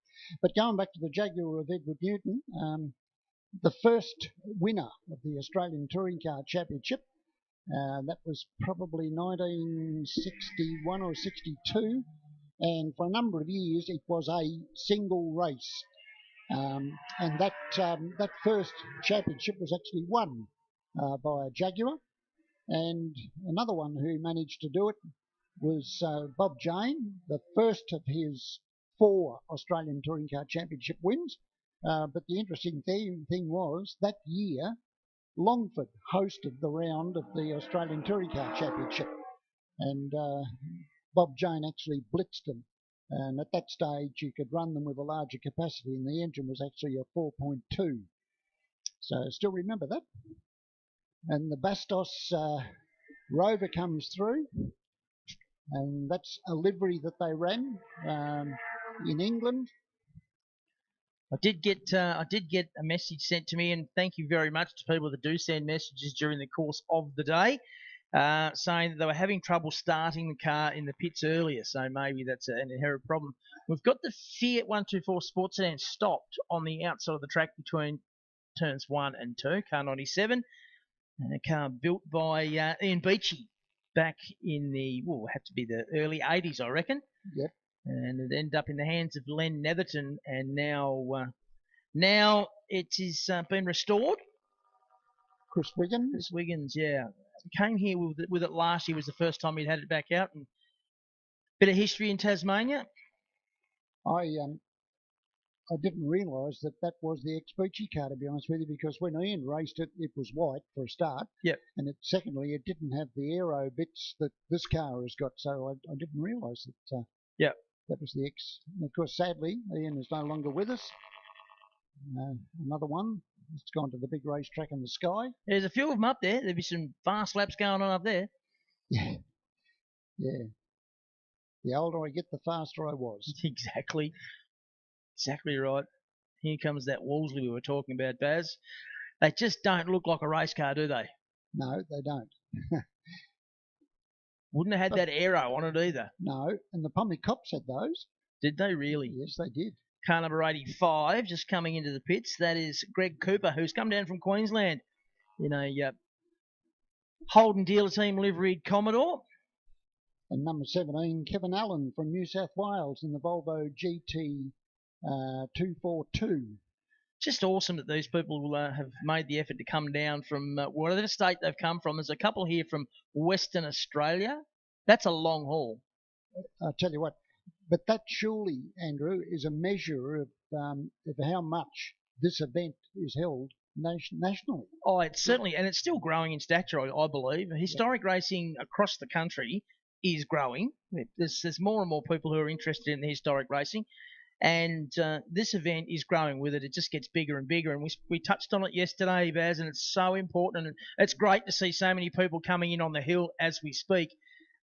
But going back to the Jaguar of Edward Newton, the first winner of the Australian Touring Car Championship, that was probably 1961 or 62, and for a number of years it was a single race. And that first championship was actually won by a Jaguar, and another one who managed to do it was Bob Jane, the first of his 4 Australian Touring Car Championship wins. But the interesting thing was that year Longford hosted the round of the Australian Touring Car Championship, and Bob Jane actually blitzed them. And at that stage, you could run them with a larger capacity, and the engine was actually a 4.2. So still remember that. And the Bastos Rover comes through, and that's a livery that they ran in England. I did get a message sent to me, and thank you very much to people that do send messages during the course of the day, saying that they were having trouble starting the car in the pits earlier, so maybe that's an inherent problem. We've got the Fiat 124 Sports Sedan stopped on the outside of the track between turns 1 and 2, car 97, and a car built by Ian Beachy back in the, had to be the early 80s, I reckon. Yep. And it ended up in the hands of Len Netherton, and now it is been restored. Chris Wiggins, yeah. Came here with it last year. Was the first time he'd had it back out. And bit of history in Tasmania. I didn't realise that was the ex-Beachy car, to be honest with you, because when Ian raced it, it was white for a start. Yep. And secondly, it didn't have the aero bits that this car has got, so I didn't realise that. Yep. That was the ex. And of course, sadly, Ian is no longer with us. Another one. It's gone to the big racetrack in the sky. There's a few of them up there. There'll be some fast laps going on up there. Yeah. Yeah. The older I get, the faster I was. Exactly. Exactly right. Here comes that Wolseley we were talking about, Baz. They just don't look like a race car, do they? No, they don't. Wouldn't have had that aero on it either. No, and the Pommy Cops had those. Did they really? Yes, they did. Car number 85 just coming into the pits. That is Greg Cooper, who's come down from Queensland in a Holden dealer team liveried Commodore. And number 17, Kevin Allen from New South Wales in the Volvo GT 242. Just awesome that these people have made the effort to come down from whatever state they've come from. There's a couple here from Western Australia. That's a long haul. I'll tell you what, but that surely, Andrew, is a measure of how much this event is held nationally. Oh, it's certainly, and it's still growing in stature, I believe. Historic racing across the country is growing. There's more and more people who are interested in the historic racing. And this event is growing with it. It just gets bigger and bigger. And we touched on it yesterday, Baz, and it's so important. And it's great to see so many people coming in on the hill as we speak.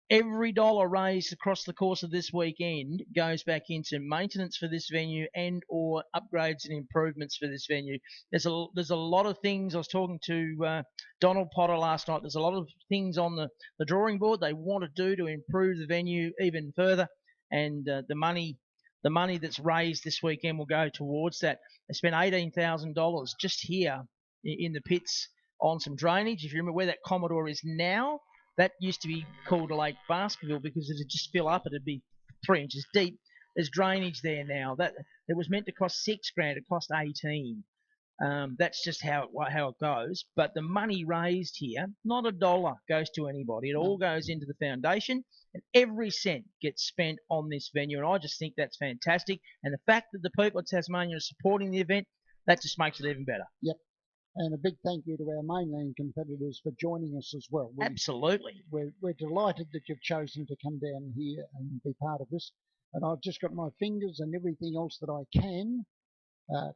Every dollar raised across the course of this weekend goes back into maintenance for this venue and or upgrades and improvements for this venue. There's a lot of things. I was talking to Donald Potter last night. There's a lot of things on the drawing board they want to do to improve the venue even further. And the money that's raised this weekend will go towards that. They spent $18,000 just here in the pits on some drainage. If you remember where that Commodore is now, that used to be called Lake Baskerville because it'd just fill up. It'd be 3 inches deep. There's drainage there now. That it was meant to cost $6,000. It cost 18. That's just how it goes. But the money raised here, not a dollar goes to anybody. It all goes into the foundation, and every cent gets spent on this venue. And I just think that's fantastic. And the fact that the people of Tasmania are supporting the event, that just makes it even better. Yep. And a big thank you to our mainland competitors for joining us as well. Absolutely. We're delighted that you've chosen to come down here and be part of this. And I've just got my fingers and everything else that I can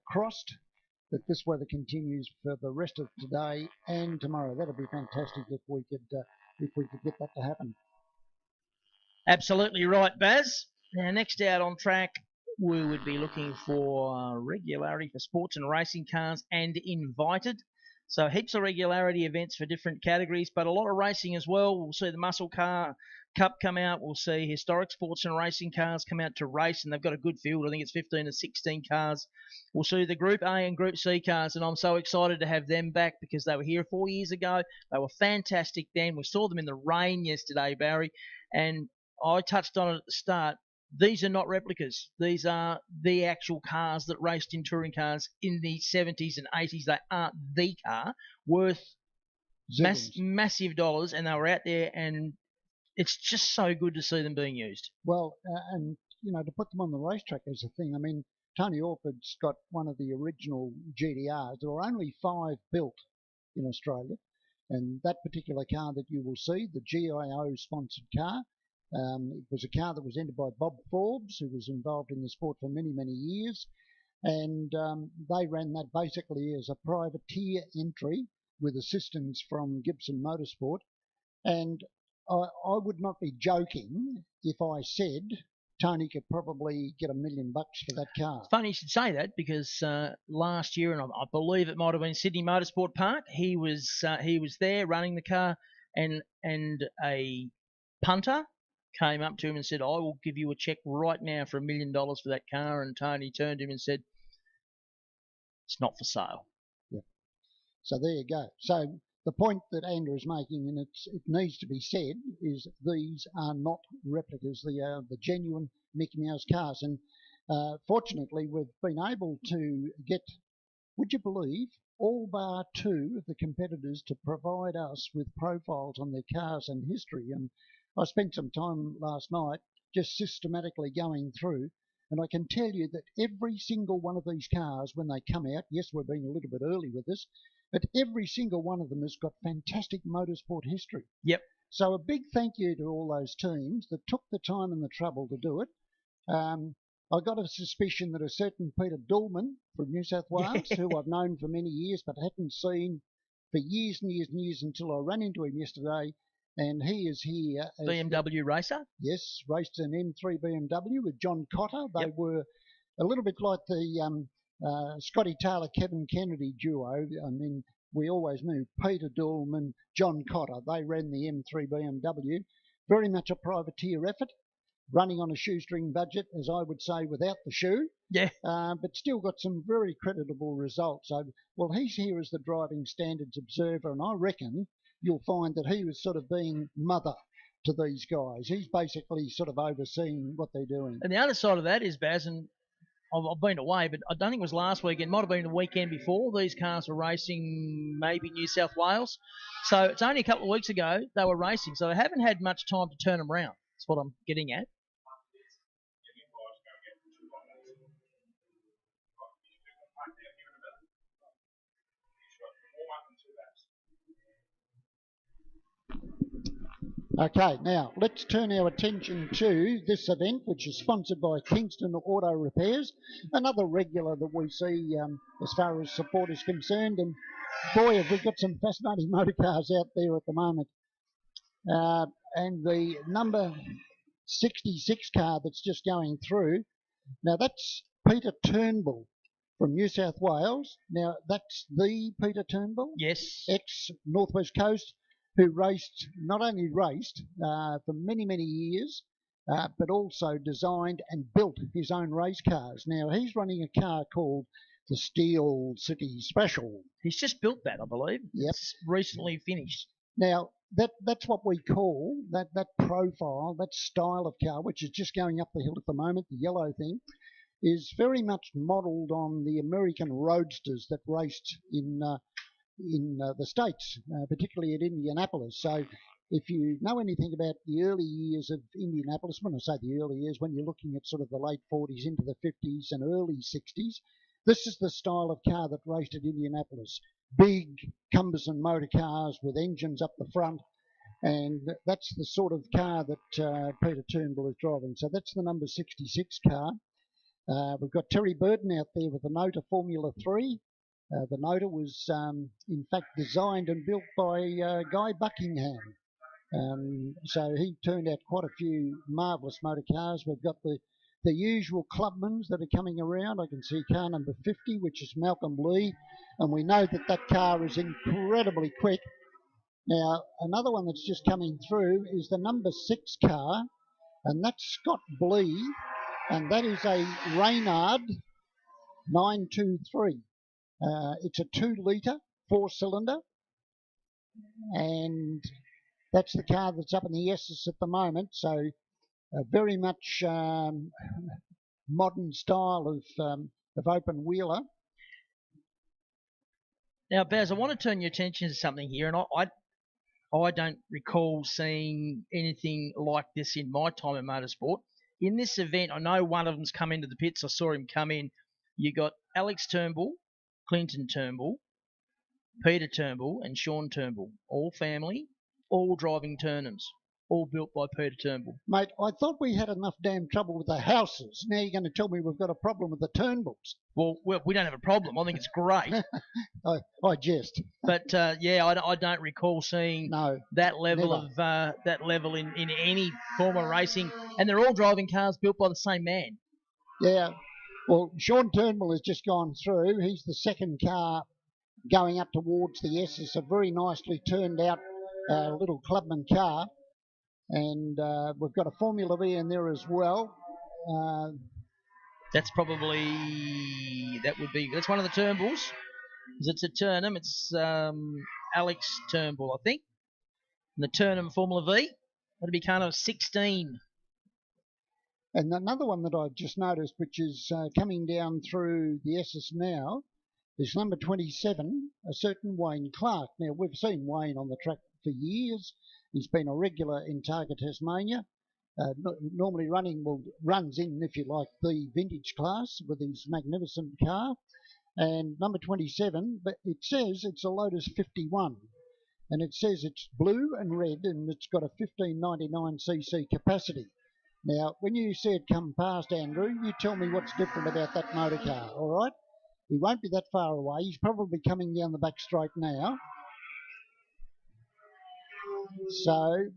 crossed that this weather continues for the rest of today and tomorrow. That'd be fantastic if we could get that to happen. Absolutely right, Baz. Now, next out on track, we would be looking for regularity for sports and racing cars and invited. So heaps of regularity events for different categories, but a lot of racing as well. We'll see the Muscle Car Cup come out. We'll see historic sports and racing cars come out to race, and they've got a good field. I think it's 15 to 16 cars. We'll see the Group A and Group C cars, and I'm so excited to have them back because they were here 4 years ago. They were fantastic then. We saw them in the rain yesterday, Barry, and I touched on it at the start. these are not replicas. These are the actual cars that raced in touring cars in the 70s and 80s. They are the car worth massive dollars, and they were out there, and it's just so good to see them being used. Well, and, you know, to put them on the racetrack is the thing. I mean, Tony Orford's got one of the original GTRs. There were only 5 built in Australia. And that particular car that you will see, the GIO-sponsored car, it was a car that was entered by Bob Forbes, who was involved in the sport for many, many years. And they ran that basically as a privateer entry with assistance from Gibson Motorsport. And I would not be joking if I said Tony could probably get $1 million for that car. It's funny you should say that, because last year, and I believe it might have been Sydney Motorsport Park, he was there running the car, and a punter came up to him and said, "I will give you a check right now for $1 million for that car." And Tony turned to him and said, "It's not for sale." Yeah. So there you go. So the point that Andrew is making, and it needs to be said, is these are not replicas. They are the genuine Mickey Mouse cars. And fortunately, we've been able to get, would you believe, all bar 2 of the competitors to provide us with profiles on their cars and history. And I spent some time last night just systematically going through, and I can tell you that every single one of these cars, when they come out, yes, we're being a little bit early with this, but every single one of them has got fantastic motorsport history. Yep. So a big thank you to all those teams that took the time and the trouble to do it. I got a suspicion that a certain Peter Dullman from New South Wales, who I've known for many years but hadn't seen for years and years and years until I ran into him yesterday, and he is here. As BMW racer? Yes, raced an M3 BMW with John Cotter. They were a little bit like the Scotty Taylor, Kevin Kennedy duo. I mean, we always knew Peter Dullman, John Cotter. They ran the M3 BMW. Very much a privateer effort, running on a shoestring budget, as I would say, without the shoe. Yeah. But still got some very creditable results. So, well, he's here as the driving standards observer, and I reckon you'll find that he was sort of being mother to these guys. He's basically sort of overseeing what they're doing. And the other side of that is, Baz, and I've been away, but I don't think it was last weekend. It might have been the weekend before. These cars were racing maybe New South Wales. So it's only a couple of weeks ago they were racing. So they haven't had much time to turn them around. That's what I'm getting at. Okay, now let's turn our attention to this event, which is sponsored by Kingston Auto Repairs, another regular that we see as far as support is concerned. And boy, have we got some fascinating motor cars out there at the moment. And the number 66 car that's just going through, now that's Peter Turnbull from New South Wales. Now that's the Peter Turnbull, Yes. ex-North West Coast, who not only raced for many, many years, but also designed and built his own race cars. Now, he's running a car called the Steel City Special. He's just built that, I believe. Yep. It's recently finished. Now, that's what we call that profile, that style of car, which is just going up the hill at the moment, the yellow thing, is very much modelled on the American roadsters that raced in the States, particularly at Indianapolis. So if you know anything about the early years of Indianapolis, when I say the early years, when you're looking at sort of the late 40s into the 50s and early 60s, this is the style of car that raced at Indianapolis. Big cumbersome motor cars with engines up the front, and that's the sort of car that Peter Turnbull is driving. So that's the number 66 car. We've got Terry Burton out there with the Nota Formula 3. The Nota was, in fact, designed and built by Guy Buckingham. So he turned out quite a few marvellous motor cars. We've got the usual clubmans that are coming around. I can see car number 50, which is Malcolm Lee, and we know that car is incredibly quick. Now, another one that's just coming through is the number 6 car, and that's Scott Blee, and that is a Reynard 923. It's a 2-litre, 4-cylinder, and that's the car that's up in the S's at the moment. So very much modern style of open wheeler. Now, Baz, I want to turn your attention to something here, and I don't recall seeing anything like this in my time in motorsport. In this event, I know one of them's come into the pits. I saw him come in. You got Alex Turnbull, Clinton Turnbull, Peter Turnbull, and Sean Turnbull, all family, all driving Turnhams, all built by Peter Turnbull. Mate, I thought we had enough damn trouble with the houses. Now you're going to tell me we've got a problem with the Turnbulls. Well, we don't have a problem. I think it's great. I jest. But I don't recall seeing that level never. in any form of racing, and they're all driving cars built by the same man. Yeah. Well, Sean Turnbull has just gone through. He's the second car going up towards the S. It's a very nicely turned out little clubman car. And we've got a Formula V in there as well. That's one of the Turnbulls. It's a Turnham. It's Alex Turnbull, I think. And the Turnham Formula V. That'll be kind of 16. And another one that I've just noticed, which is coming down through the SS now, is number 27, a certain Wayne Clark. Now, we've seen Wayne on the track for years. He's been a regular in Targa Tasmania. Normally runs in, if you like, the vintage class with his magnificent car. And number 27, but it says it's a Lotus 51. And it says it's blue and red, and it's got a 1599cc capacity. Now, when you see it come past, Andrew, you tell me what's different about that motor car, all right? He won't be that far away. He's probably coming down the back straight now. So,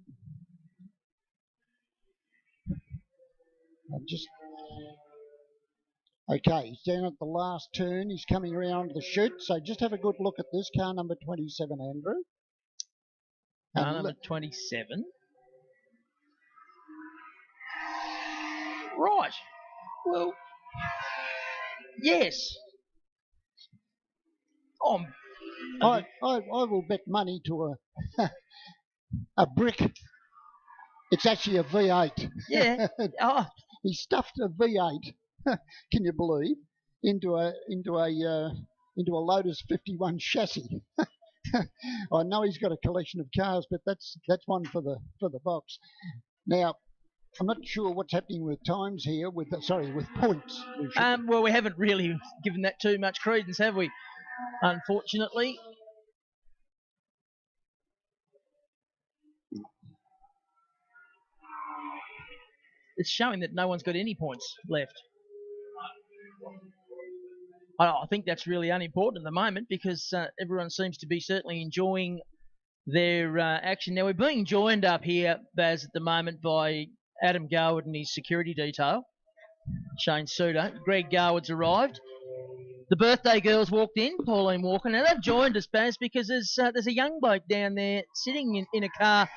okay, he's down at the last turn. He's coming around the chute. So just have a good look at this car number 27, Andrew. Car number 27. Right. Well, yes. I will bet money to a brick. It's actually a V8. Yeah. He stuffed a V8. Can you believe? Into a Lotus 51 chassis. I know he's got a collection of cars, but that's one for the box. Now, I'm not sure what's happening with times here. With points. Well, we haven't really given that too much credence, have we? Unfortunately. It's showing that no one's got any points left. I think that's really unimportant at the moment because everyone seems to be certainly enjoying their action. Now, we're being joined up here, Baz, at the moment by Adam Garwood and his security detail, Shane Suter. Greg Garwood's arrived. The birthday girls walked in, Pauline Walker. Now, they've joined us, Baz, because there's a young bloke down there sitting in a car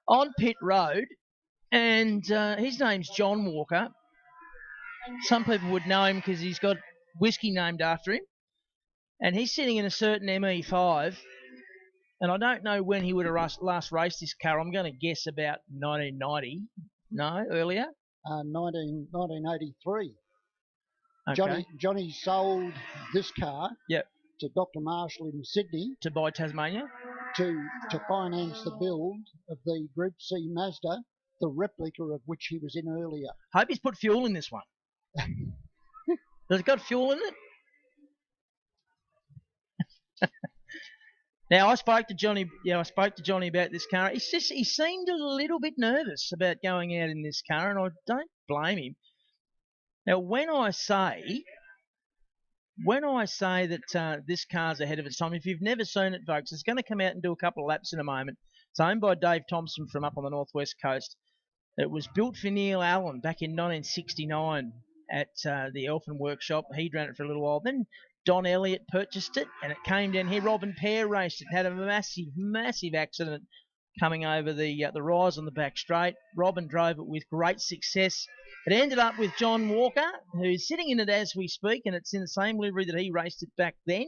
on pit road, and his name's John Walker. Some people would know him because he's got whiskey named after him, and he's sitting in a certain ME5, and I don't know when he would have last raced this car. I'm going to guess about 1990. No, earlier? 1983. Okay. Johnny sold this car to Dr. Marshall in Sydney. To buy Tasmania? To finance the build of the Group C Mazda, the replica of which he was in earlier. Hope he's put fuel in this one. Has it got fuel in it? Now, I spoke to Johnny about this car. He seemed a little bit nervous about going out in this car, and I don't blame him. Now, when I say that this car's ahead of its time, if you've never seen it, folks, it's going to come out and do a couple of laps in a moment. It's owned by Dave Thompson from up on the northwest coast. It was built for Neil Allen back in 1969 at the Elfin workshop. He ran it for a little while. Then Don Elliott purchased it, and it came down here. Robin Pear raced it. Had a massive accident coming over the rise on the back straight. Robin drove it with great success. It ended up with John Walker, who's sitting in it as we speak, and it's in the same livery that he raced it back then.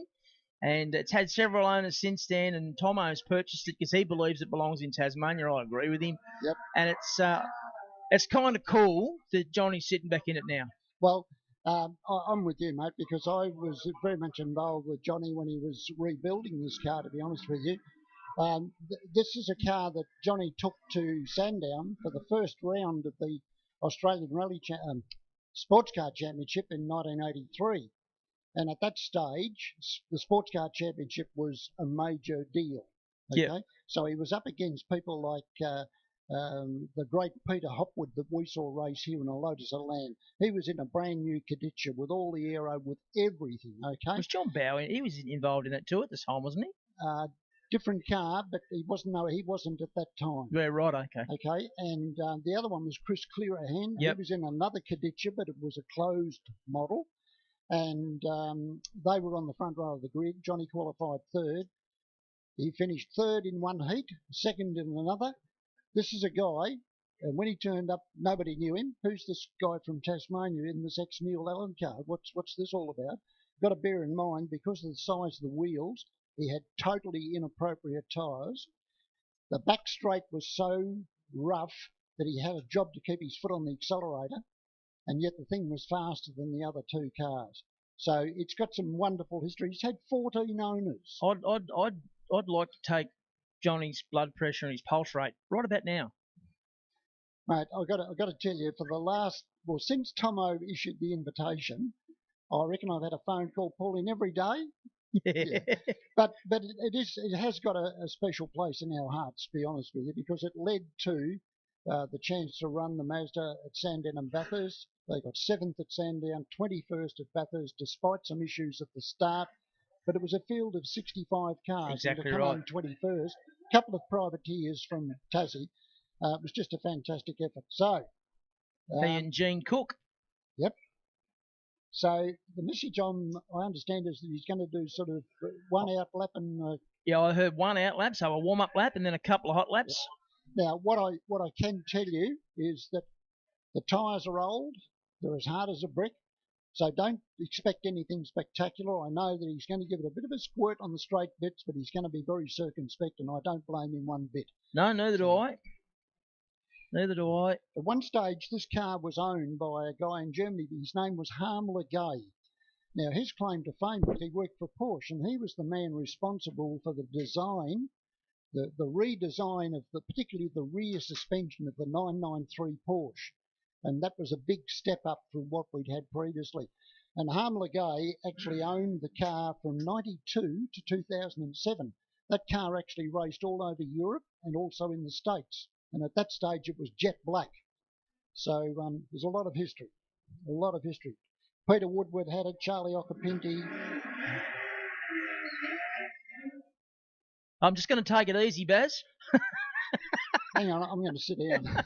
And it's had several owners since then, and Tomo's purchased it because he believes it belongs in Tasmania. I agree with him. Yep. And it's kind of cool that Johnny's sitting back in it now. Well, I'm with you, mate, because I was very much involved with Johnny when he was rebuilding this car, to be honest with you. This is a car that Johnny took to Sandown for the first round of the Australian Sports Car Championship in 1983. And at that stage, the Sports Car Championship was a major deal. Okay, Yep. So he was up against people like the great Peter Hopwood that we saw race here in a Lotus Elan. He was in a brand new Kaditcha with all the aero, with everything. Okay, Was John Bowen? He was involved in that too at the time, wasn't he? different car, but he wasn't. No, he wasn't at that time. Yeah, right. Okay. Okay, and the other one was Chris Clearahan. Yep. He was in another Kaditcha, but it was a closed model, and they were on the front row of the grid. Johnny qualified third. He finished third in one heat, second in another. This is a guy, and when he turned up, nobody knew him. Who's this guy from Tasmania in this ex-Neil Allen car? What's this all about? Got to bear in mind, because of the size of the wheels, he had totally inappropriate tyres. The back straight was so rough that he had a job to keep his foot on the accelerator, and yet the thing was faster than the other two cars. So it's got some wonderful history. He's had 14 owners. I'd like to take Johnny's blood pressure and his pulse rate right about now. Mate, I've got to tell you, for the last, well, since Tomo issued the invitation, I reckon I've had a phone call Pauline every day. Yeah. But it has got a special place in our hearts, to be honest with you, because it led to the chance to run the Mazda at Sandown and Bathurst. They got 7th at Sandown, 21st at Bathurst, despite some issues at the start. But it was a field of 65 cars. Exactly and to come right. on 21st, a couple of privateers from Tassie. It was just a fantastic effort. So, He and Gene Cook. Yep. So the message I understand is that he's going to do sort of one out lap and. Yeah, I heard one out lap, so a warm up lap and then a couple of hot laps. Yeah. Now, what I can tell you is that the tyres are old. They're as hard as a brick. So don't expect anything spectacular. I know that he's going to give it a bit of a squirt on the straight bits, but he's going to be very circumspect, and I don't blame him one bit. No, neither do I. Neither do I. At one stage, this car was owned by a guy in Germany. His name was Harm Legay. Now, his claim to fame was he worked for Porsche, and he was the man responsible for the design, the redesign of particularly the rear suspension of the 993 Porsche. And that was a big step up from what we'd had previously. And Harm Legay actually owned the car from 92 to 2007. That car actually raced all over Europe and also in the States. And at that stage, it was jet black. So there's a lot of history, a lot of history. Peter Woodward had it, Charlie Occhipinti. I'm just going to take it easy, Baz. Hang on, I'm going to sit down.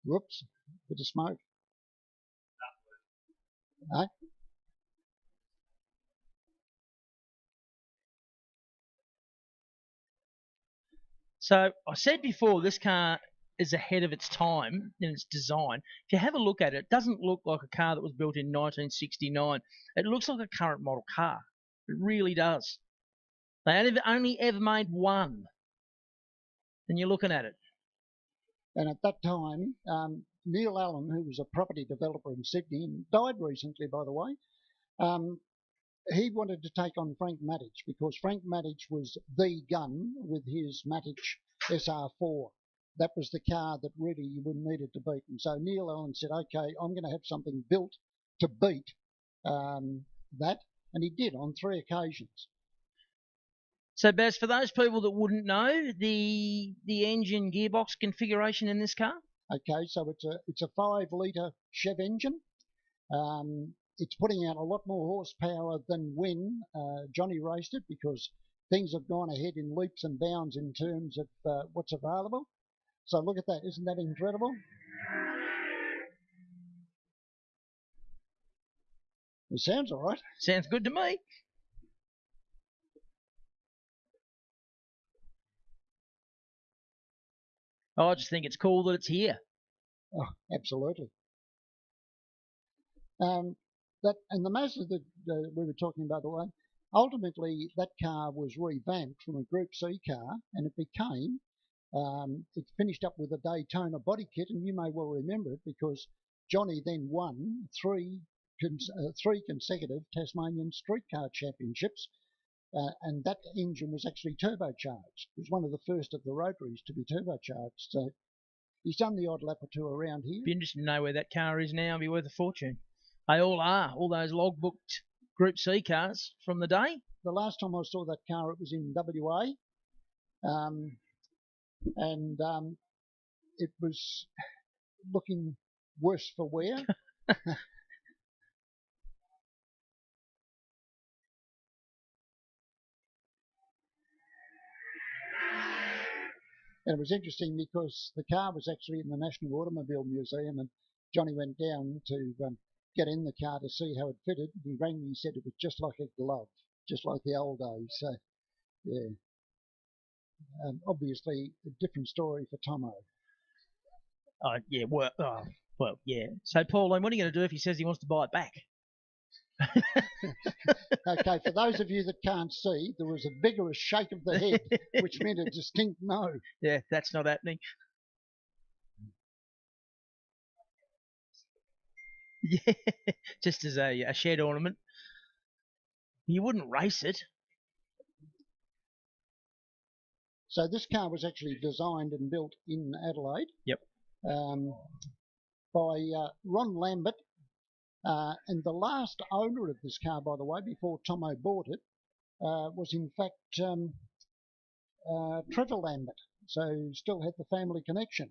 Whoops, bit of smoke. No? So I said before, this car is ahead of its time in its design. If you have a look at it, it doesn't look like a car that was built in 1969. It looks like a current model car. It really does. They only ever made one. And you're looking at it. And at that time, Neil Allen, who was a property developer in Sydney and died recently, by the way, he wanted to take on Frank Matic because Frank Matic was the gun with his Matic SR4. That was the car that really you needed to beat. And so Neil Allen said, okay, I'm going to have something built to beat that. And he did on 3 occasions. So, Baz, for those people that wouldn't know, the engine gearbox configuration in this car? Okay, so it's a 5-litre Chev engine. It's putting out a lot more horsepower than when Johnny raced it because things have gone ahead in leaps and bounds in terms of what's available. So look at that. Isn't that incredible? It sounds all right. Sounds good to me. I just think it's cool that it's here. Oh, absolutely. that and the Mazda that we were talking about, the way, ultimately that car was revamped from a Group C car, and it became. It finished up with a Daytona body kit, and you may well remember it because Johnny then won three consecutive Tasmanian Street Car Championships, and that engine was actually turbocharged. It was one of the first of the rotaries to be turbocharged. So he's done the odd lap or two around here. Be interesting to know where that car is now. It'll be worth a fortune. They all are. All those log-booked Group C cars from the day. The last time I saw that car, it was in WA, and it was looking worse for wear. And it was interesting because the car was actually in the National Automobile Museum, and Johnny went down to get in the car to see how it fitted. He rang me, he said it was just like a glove, just like the old days. So, yeah. Obviously, a different story for Tomo. Oh, yeah. Well, yeah. So, Pauline, what are you going to do if he says he wants to buy it back? Okay, for those of you that can't see, there was a vigorous shake of the head, which meant a distinct no. Yeah, that's not happening. Yeah, just as a shed ornament. You wouldn't race it. So this car was actually designed and built in Adelaide. Yep. By Ron Lambert. And the last owner of this car, by the way, before Tomo bought it, was in fact Trevor Lambert. So still had the family connection.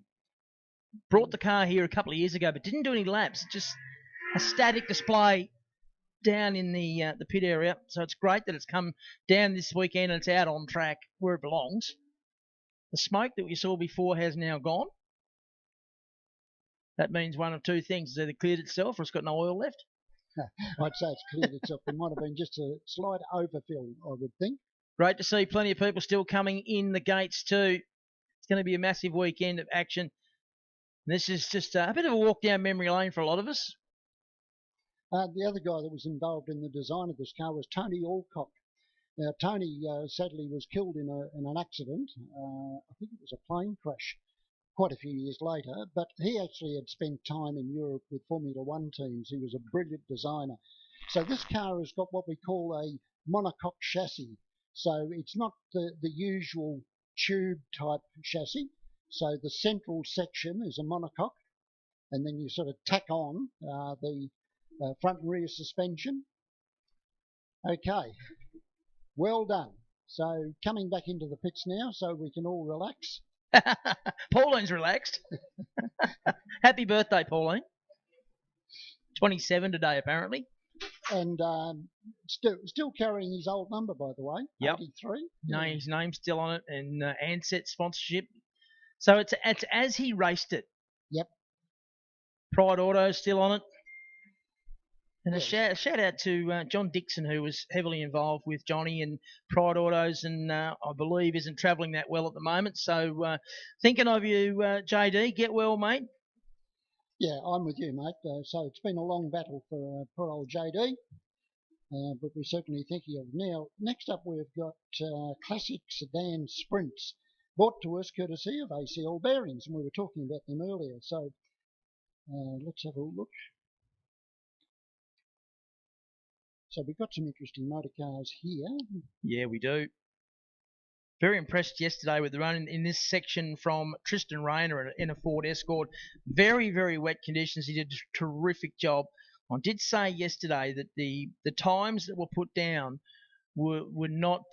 Brought the car here a couple of years ago, but didn't do any laps. Just a static display down in the pit area. So it's great that it's come down this weekend and it's out on track where it belongs. The smoke that we saw before has now gone. That means one of two things. It's either cleared itself or it's got no oil left. I'd say it's cleared itself. There might have been just a slight overfill, I would think. Great to see plenty of people still coming in the gates too. It's going to be a massive weekend of action. This is just a bit of a walk down memory lane for a lot of us. The other guy that was involved in the design of this car was Tony Alcock. Now, Tony sadly was killed in an accident. I think it was a plane crash quite a few years later, but he actually had spent time in Europe with Formula One teams. He was a brilliant designer. So this car has got what we call a monocoque chassis. So it's not the usual tube type chassis. So the central section is a monocoque, and then you sort of tack on the front and rear suspension. Okay, well done. So coming back into the pits now so we can all relax. Pauline's relaxed. Happy birthday, Pauline. 27 today, apparently. And still carrying his old number, by the way. Yep. 83. No, his name's still on it, and Ansett sponsorship. So it's as he raced it. Yep. Pride Auto's still on it. And Yes. a shout out to John Dixon, who was heavily involved with Johnny and Pride Autos, and I believe isn't travelling that well at the moment. So thinking of you, JD. Get well, mate. Yeah, I'm with you, mate. So it's been a long battle for poor old JD, but we're certainly thinking of now. Next up, we've got classic sedan sprints, brought to us courtesy of ACL Bearings, and we were talking about them earlier. So let's have a look. So we've got some interesting motor cars here. Yeah, we do. Very impressed yesterday with the run in this section from Tristan Rayner in a Ford Escort. Very, very wet conditions. He did a terrific job. I did say yesterday that the times that were put down were not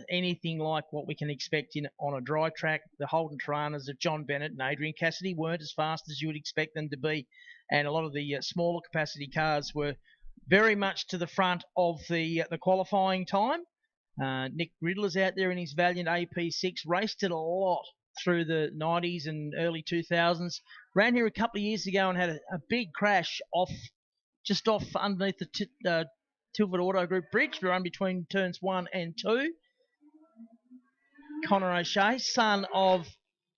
anything like what we can expect on a dry track. The Holden Tiranas of John Bennett and Adrian Cassidy weren't as fast as you would expect them to be, and a lot of the smaller capacity cars were very much to the front of the qualifying time. Nick Riddler's out there in his Valiant AP6, raced it a lot through the 90s and early 2000s. Ran here a couple of years ago and had a big crash just off underneath the Tilford Auto Group bridge. We run between turns 1 and 2. Connor O'Shea, son of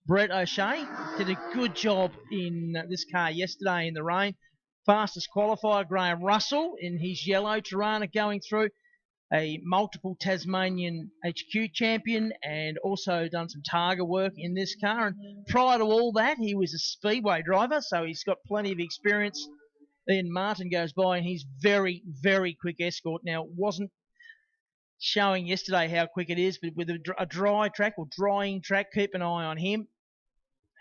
Brett O'Shea, did a good job in this car yesterday in the rain. fastest qualifier, Graham Russell, in his yellow Tirana going through. A multiple Tasmanian HQ champion and also done some Targa work in this car. And prior to all that, he was a speedway driver, so he's got plenty of experience. Ian Martin goes by, and he's very, very quick escort. Now, it wasn't showing yesterday how quick it is, but with a dry track or drying track, keep an eye on him.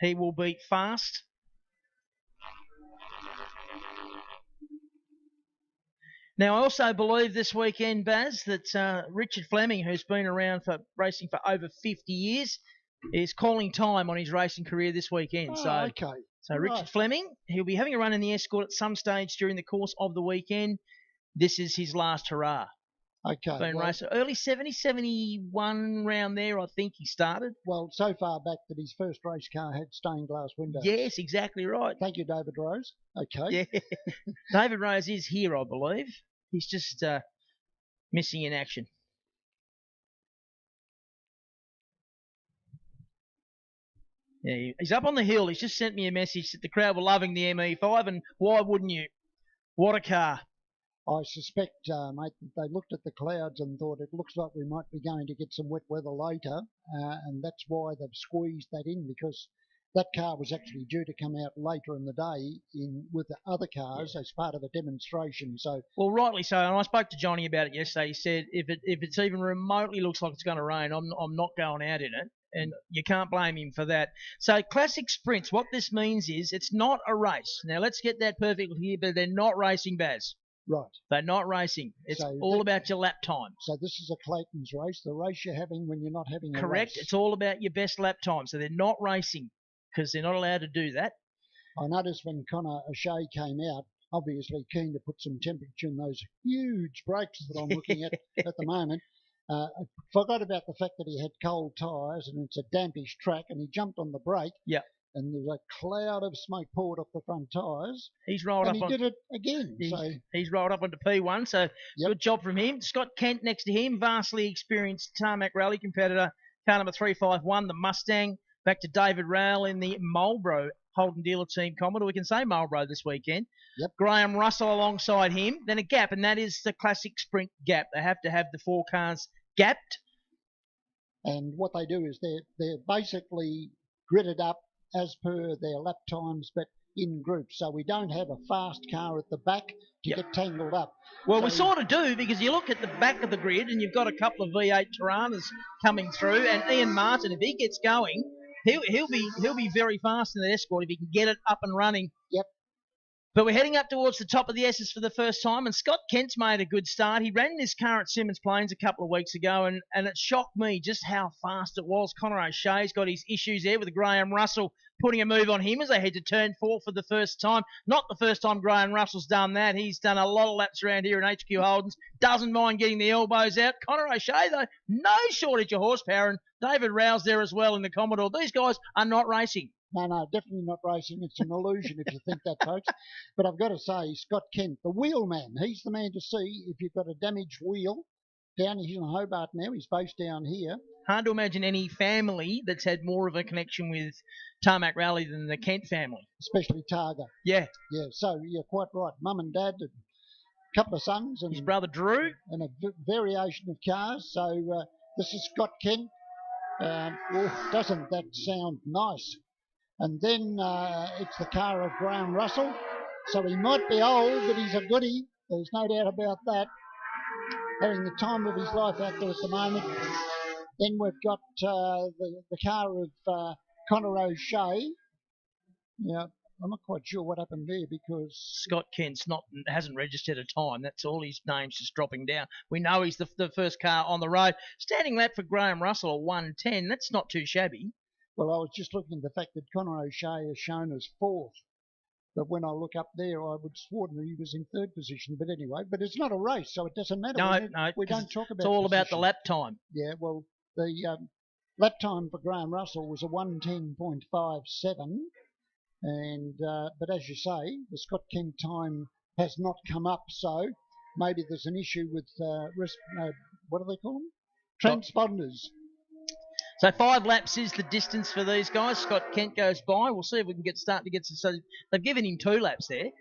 He will be fast. Now, I also believe this weekend, Baz, that Richard Fleming, who's been around for racing for over 50 years, is calling time on his racing career this weekend. Oh, okay. So Richard Fleming, he'll be having a run in the Escort at some stage during the course of the weekend. This is his last hurrah. Okay. Been racing early 70s, 71 round there, I think he started. Well, so far back that his first race car had stained glass windows. Yes, exactly right. Thank you, David Rose. Okay. Yeah. David Rose is here, I believe. He's just missing in action. Yeah, he's up on the hill. He's just sent me a message that the crowd were loving the ME5, and why wouldn't you? What a car. I suspect, mate, that they looked at the clouds and thought it looks like we might be going to get some wet weather later, and that's why they've squeezed that in, because that car was actually due to come out later in the day with the other cars as part of a demonstration. So, well, rightly so. And I spoke to Johnny about it yesterday. He said if it's even remotely looks like it's going to rain, I'm not going out in it, and you can't blame him for that. So, classic sprints. What this means is it's not a race. Now, let's get that perfectly here, but they're not racing, Baz. Right. They're not racing. It's all about your lap time. So this is a Clayton's race, the race you're having when you're not having a Correct. race. It's all about your best lap time. So they're not racing because they're not allowed to do that. I noticed when Connor O'Shea came out, obviously keen to put some temperature in those huge brakes that I'm looking at the moment. I forgot about the fact that he had cold tyres and it's a dampish track, and he jumped on the brake. Yeah. And there's a cloud of smoke poured off the front tyres. He's rolled and up. He did it again. He's rolled up onto P1, so good job from him. Scott Kent next to him, vastly experienced tarmac rally competitor, car number 351, the Mustang. Back to David Rowell in the Marlboro Holden Dealer Team Commodore. We can say Marlboro this weekend. Yep. Graham Russell alongside him. Then a gap, and that is the classic sprint gap. They have to have the four cars gapped. And what they do is they're basically gridded up as per their lap times, but in groups. So we don't have a fast car at the back to get tangled up. Well, we sort of do, because you look at the back of the grid and you've got a couple of V8 Tiranas coming through, and Ian Martin, if he gets going, he'll be very fast in the Escort if he can get it up and running. Yep. But we're heading up towards the top of the S's for the first time, and Scott Kent's made a good start. He ran this car at Symmons Plains a couple of weeks ago, and it shocked me just how fast it was. Connor O'Shea's got his issues there with Graham Russell putting a move on him as they head to turn 4 for the first time. Not the first time Graham Russell's done that. He's done a lot of laps around here in HQ Holdens. Doesn't mind getting the elbows out. Connor O'Shea, though, no shortage of horsepower, and David Rowell's there as well in the Commodore. These guys are not racing. No, definitely not racing. It's an illusion if you think that, folks. But I've got to say, Scott Kent, the wheel man, he's the man to see if you've got a damaged wheel. Down here in Hobart now, he's based down here. Hard to imagine any family that's had more of a connection with Tarmac Rally than the Kent family. Especially Targa. Yeah. Yeah, so you're quite right. Mum and Dad, a couple of sons. And his brother Drew. And a variation of cars. So this is Scott Kent. Doesn't that sound nice? And then it's the car of Graham Russell. So he might be old, but he's a goodie. There's no doubt about that. Having the time of his life out there at the moment. Then we've got the car of Connor O'Shea. Yeah, I'm not quite sure what happened there because Scott Kent's hasn't registered a time. That's all. His name's just dropping down. We know he's the first car on the road. Standing lap for Graham Russell at 1:10. That's not too shabby. Well, I was just looking at the fact that Connor O'Shea is shown as 4th. But when I look up there, I would have sworn that he was in 3rd position. But anyway, but it's not a race, so it doesn't matter. No, we don't talk about it's all position. about the lap time. Yeah, well, the lap time for Graham Russell was a 1:10.57. And but as you say, the Scott Kent time has not come up, so maybe there's an issue with what do they call them? Transponders. So 5 laps is the distance for these guys. Scott Kent goes by. We'll see if we can start to get some. So they've given him 2 laps there.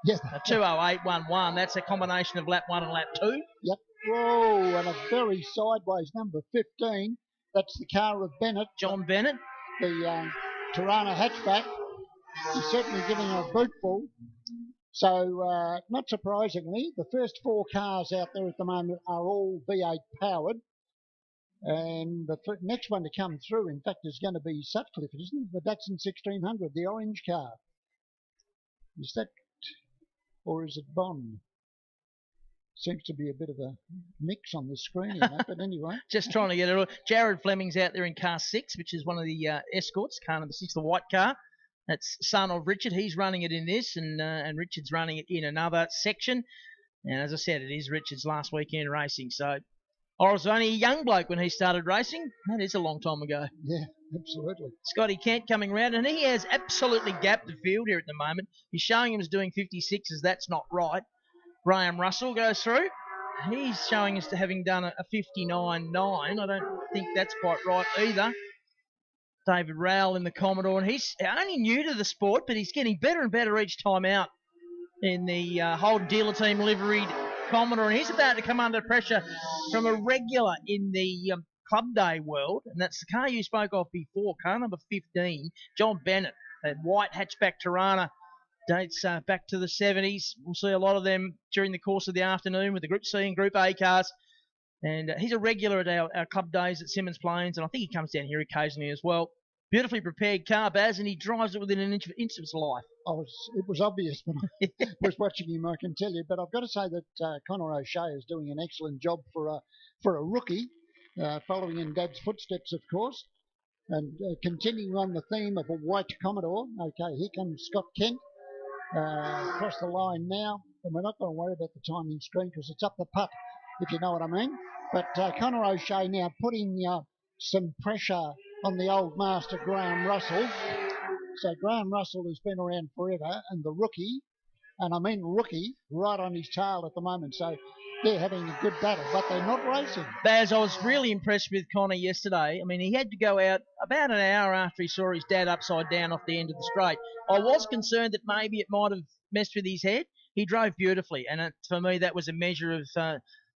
Yeah. 2:08.11. That's a combination of lap 1 and lap 2. Yep. Whoa, and a very sideways number 15. That's the car of Bennett. John Bennett. The Tirana hatchback. He's certainly giving a bootful. So, not surprisingly, the first 4 cars out there at the moment are all V8 powered. And the next one to come through, in fact, is going to be Sutcliffe, isn't it? The Datsun 1600, the orange car. Is that, or is it Bond? Seems to be a bit of a mix on the screen here, mate, but anyway. Just trying to get it all. Jared Fleming's out there in car 6, which is one of the escorts, car number 6, the white car. That's son of Richard. He's running it in this, and Richard's running it in another section. And as I said, it is Richard's last weekend racing. So I was only a young bloke when he started racing. That is a long time ago. Yeah, absolutely. Scotty Kent coming around, and he has absolutely gapped the field here at the moment. He's showing him as doing 56s. That's not right. Graham Russell goes through. He's showing us to having done a 59.9. I don't think that's quite right either. David Rowell in the Commodore, and he's only new to the sport, but he's getting better and better each time out in the Holden dealer team liveried Commodore, and he's about to come under pressure from a regular in the Club Day world, and that's the car you spoke of before, car number 15, John Bennett, that white hatchback Tirana. Dates back to the 70s. We'll see a lot of them during the course of the afternoon with the Group C and Group A cars. And he's a regular at our club days at Symmons Plains, and I think he comes down here occasionally as well. Beautifully prepared car, Baz, and he drives it within an inch of its life. It was obvious when I was watching him, I can tell you. But I've got to say that Conor O'Shea is doing an excellent job for a rookie, following in Dad's footsteps, of course. And continuing on the theme of a white Commodore. Okay, here comes Scott Kent. Across the line now, and we're not going to worry about the timing screen because it's up the putt, if you know what I mean. But Conor O'Shea now putting some pressure on the old master Graham Russell. So Graham Russell has been around forever, and the rookie, and I mean rookie, right on his tail at the moment. So they're having a good battle, but they're not racing. Baz, I was really impressed with Connor yesterday. I mean, he had to go out about an hour after he saw his dad upside down off the end of the straight. I was concerned that maybe it might have messed with his head. He drove beautifully, and for me, that was a measure of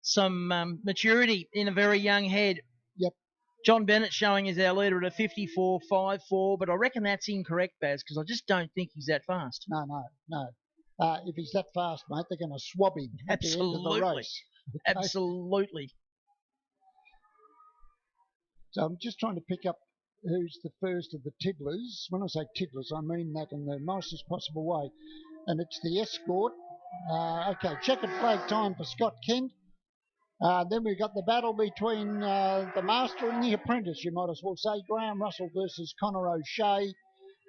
some maturity in a very young head. Yep. John Bennett showing as our leader at a 54.54, but I reckon that's incorrect, Baz, because I just don't think he's that fast. No. If he's that fast, mate, they're going to swab him at the end of the race. Okay? Absolutely. So I'm just trying to pick up who's the first of the tiddlers. When I say tiddlers, I mean that in the nicest possible way. And it's the escort. Okay, checkered flag time for Scott Kent. Then we've got the battle between the master and the apprentice, you might as well say. Graham Russell versus Conor O'Shea.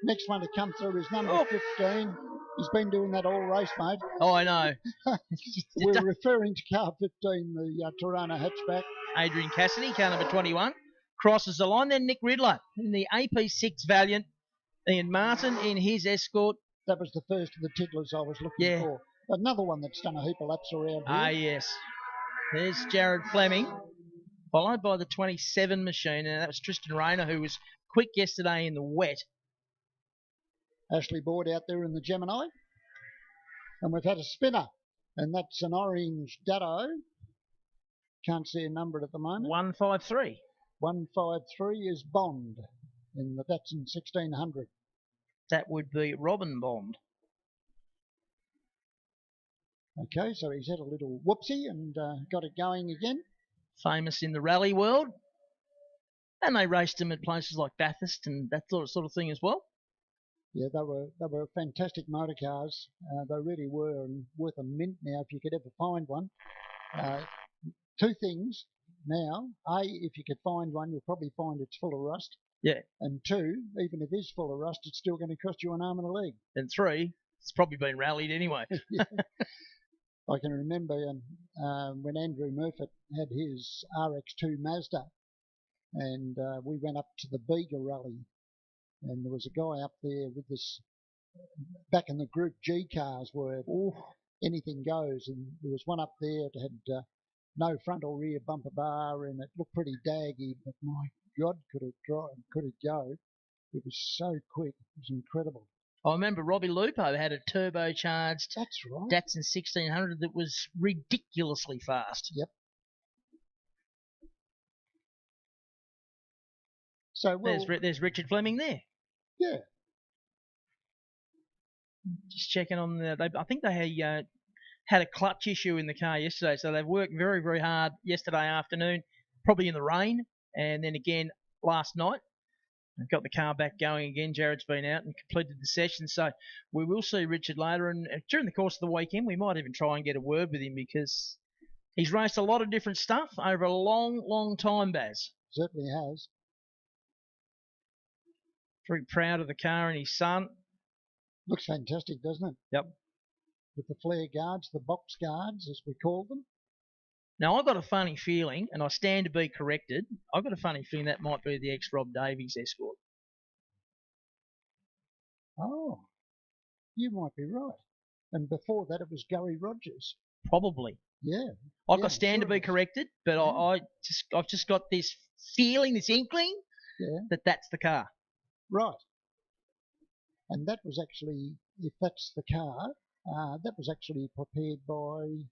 Next one to come through is number 15. He's been doing that all race, mate. Oh, I know. We're referring to car 15, the Tirana hatchback. Adrian Cassidy, car number 21, crosses the line. Then Nick Riddler in the AP6 Valiant. Ian Martin in his escort. That was the first of the tiddlers I was looking for. Another one that's done a heap of laps around here. Yes. There's Jared Fleming, followed by the 27 machine, and that was Tristan Rayner, who was quick yesterday in the wet. Ashley Board out there in the Gemini. And we've had a spinner, and that's an orange Dado. Can't see a number at the moment. 153. 153 is Bond in the Datsun 1600. That would be Robin Bond. Okay, so he's had a little whoopsie and got it going again. Famous in the rally world. And they raced him at places like Bathurst and that sort of thing as well. Yeah, they were fantastic motor cars. They really were, and worth a mint now if you could ever find one. Two things now. A, if you could find one, you'll probably find it's full of rust. Yeah. And two, even if it is full of rust, it's still going to cost you an arm and a leg. And three, it's probably been rallied anyway. Yeah. I can remember when Andrew Murfitt had his RX2 Mazda, and we went up to the Bega Rally, and there was a guy up there with this, back in the Group G cars where anything goes, and there was one up there that had no front or rear bumper bar, and it looked pretty daggy, but my God, could it go. It was so quick. It was incredible. I remember Robbie Lupo had a turbocharged That's right. Datsun 1600 that was ridiculously fast. Yep. So there's Richard Fleming there. Yeah. Just checking on I think they had a clutch issue in the car yesterday, so they've worked very, very hard yesterday afternoon, probably in the rain, and then again last night. They've got the car back going again. Jared's been out and completed the session, so we will see Richard later. And during the course of the weekend, we might even try and get a word with him because he's raced a lot of different stuff over a long, long time, Baz. Certainly has. Very proud of the car and his son. Looks fantastic, doesn't it? Yep. With the flare guards, the box guards, as we call them. Now, I've got a funny feeling, and I stand to be corrected, I've got a funny feeling that might be the ex-Rob Davies Escort. Oh, you might be right. And before that, it was Gary Rogers. Probably. Yeah. I've got stand to be corrected, but yeah. I've just got this feeling, this inkling, that that's the car. Right. And that was actually, if that's the car, that was actually prepared by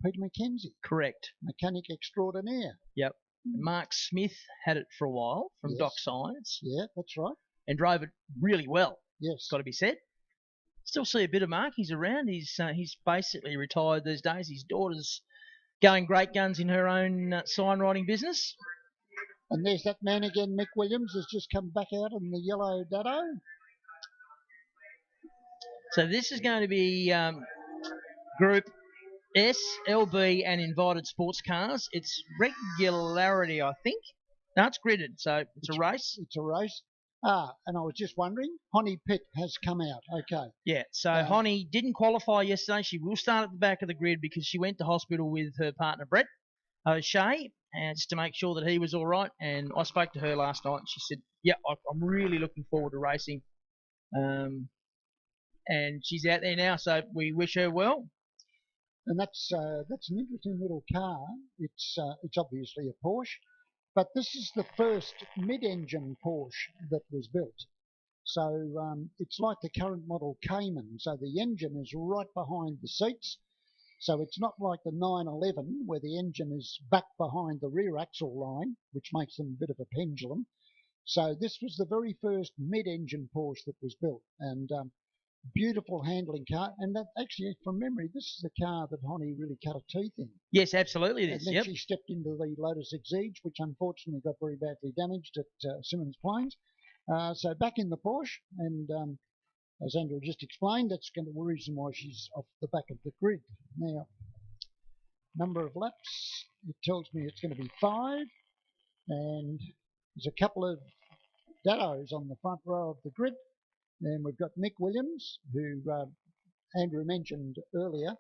Peter Mackenzie. Correct. Mechanic extraordinaire. Yep. Mark Smith had it for a while from Doc Science. Yeah, that's right. And drove it really well. Yes. Got to be said. Still see a bit of Mark. He's around. He's basically retired these days. His daughter's going great guns in her own sign writing business. And there's that man again, Mick Williams, has just come back out in the yellow Dado. So this is going to be Group S, LB, and invited sports cars. It's Regularity, I think. No, it's gridded, so it's a race. It's a race. And I was just wondering, Honey Pitt has come out. Okay. Yeah, so Honey didn't qualify yesterday. She will start at the back of the grid because she went to hospital with her partner, Brett O'Shea, and just to make sure that he was all right. And I spoke to her last night, and she said, yeah, I'm really looking forward to racing. And she's out there now, so we wish her well. And that's an interesting little car. It's obviously a Porsche, but this is the first mid-engine Porsche that was built. So it's like the current model Cayman. So the engine is right behind the seats. So it's not like the 911 where the engine is back behind the rear axle line, which makes them a bit of a pendulum. So this was the very first mid-engine Porsche that was built, and beautiful handling car. And that actually, from memory, this is the car that Honey really cut her teeth in. Yes, absolutely it is. And then she stepped into the Lotus Exige, which unfortunately got very badly damaged at Simmons Plains. So back in the Porsche, and as Andrew just explained, that's the reason why she's off the back of the grid. Now, number of laps, it tells me it's going to be 5, and there's a couple of Dados on the front row of the grid. And we've got Mick Williams, who Andrew mentioned earlier.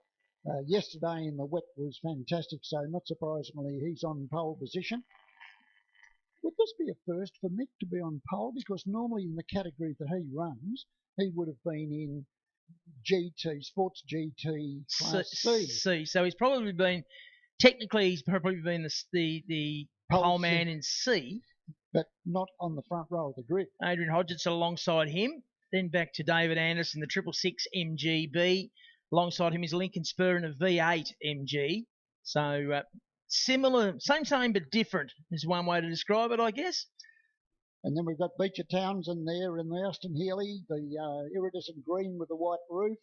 Yesterday in the wet was fantastic, so not surprisingly he's on pole position. Would this be a first for Mick to be on pole? Because normally in the category that he runs, he would have been in GT, Sports GT Class C. So he's probably been, technically he's probably been the pole man in C. But not on the front row of the grid. Adrian Hodgson alongside him. Then back to David Anderson, the 666 MGB. Alongside him is Lincoln Spur in a V8 MG. So similar, same but different is one way to describe it, I guess. And then we've got Beecher Townsend there in the Aston Healey, the iridescent green with the white roof.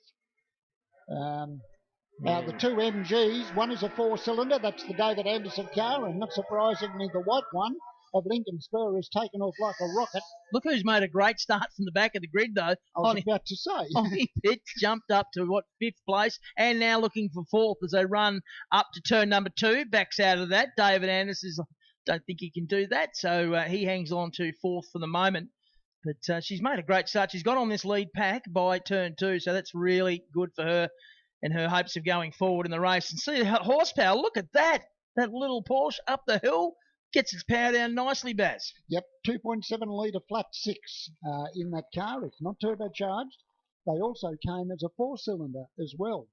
Now the two MGs, one is a 4-cylinder, that's the David Anderson car, and not surprisingly the white one of Lincoln Spur has taken off like a rocket. Look who's made a great start from the back of the grid, though. I was about to say. Honey Pitt jumped up to, 5th place, and now looking for 4th as they run up to turn number 2. Backs out of that. David Anderson, don't think he can do that, so he hangs on to 4th for the moment. But she's made a great start. She's got on this lead pack by turn 2, so that's really good for her and her hopes of going forward in the race. And see her horsepower. Look at that. That little Porsche up the hill. Gets its power down nicely, Baz. Yep, 2.7 litre flat 6 in that car. It's not turbocharged. They also came as a 4-cylinder as well.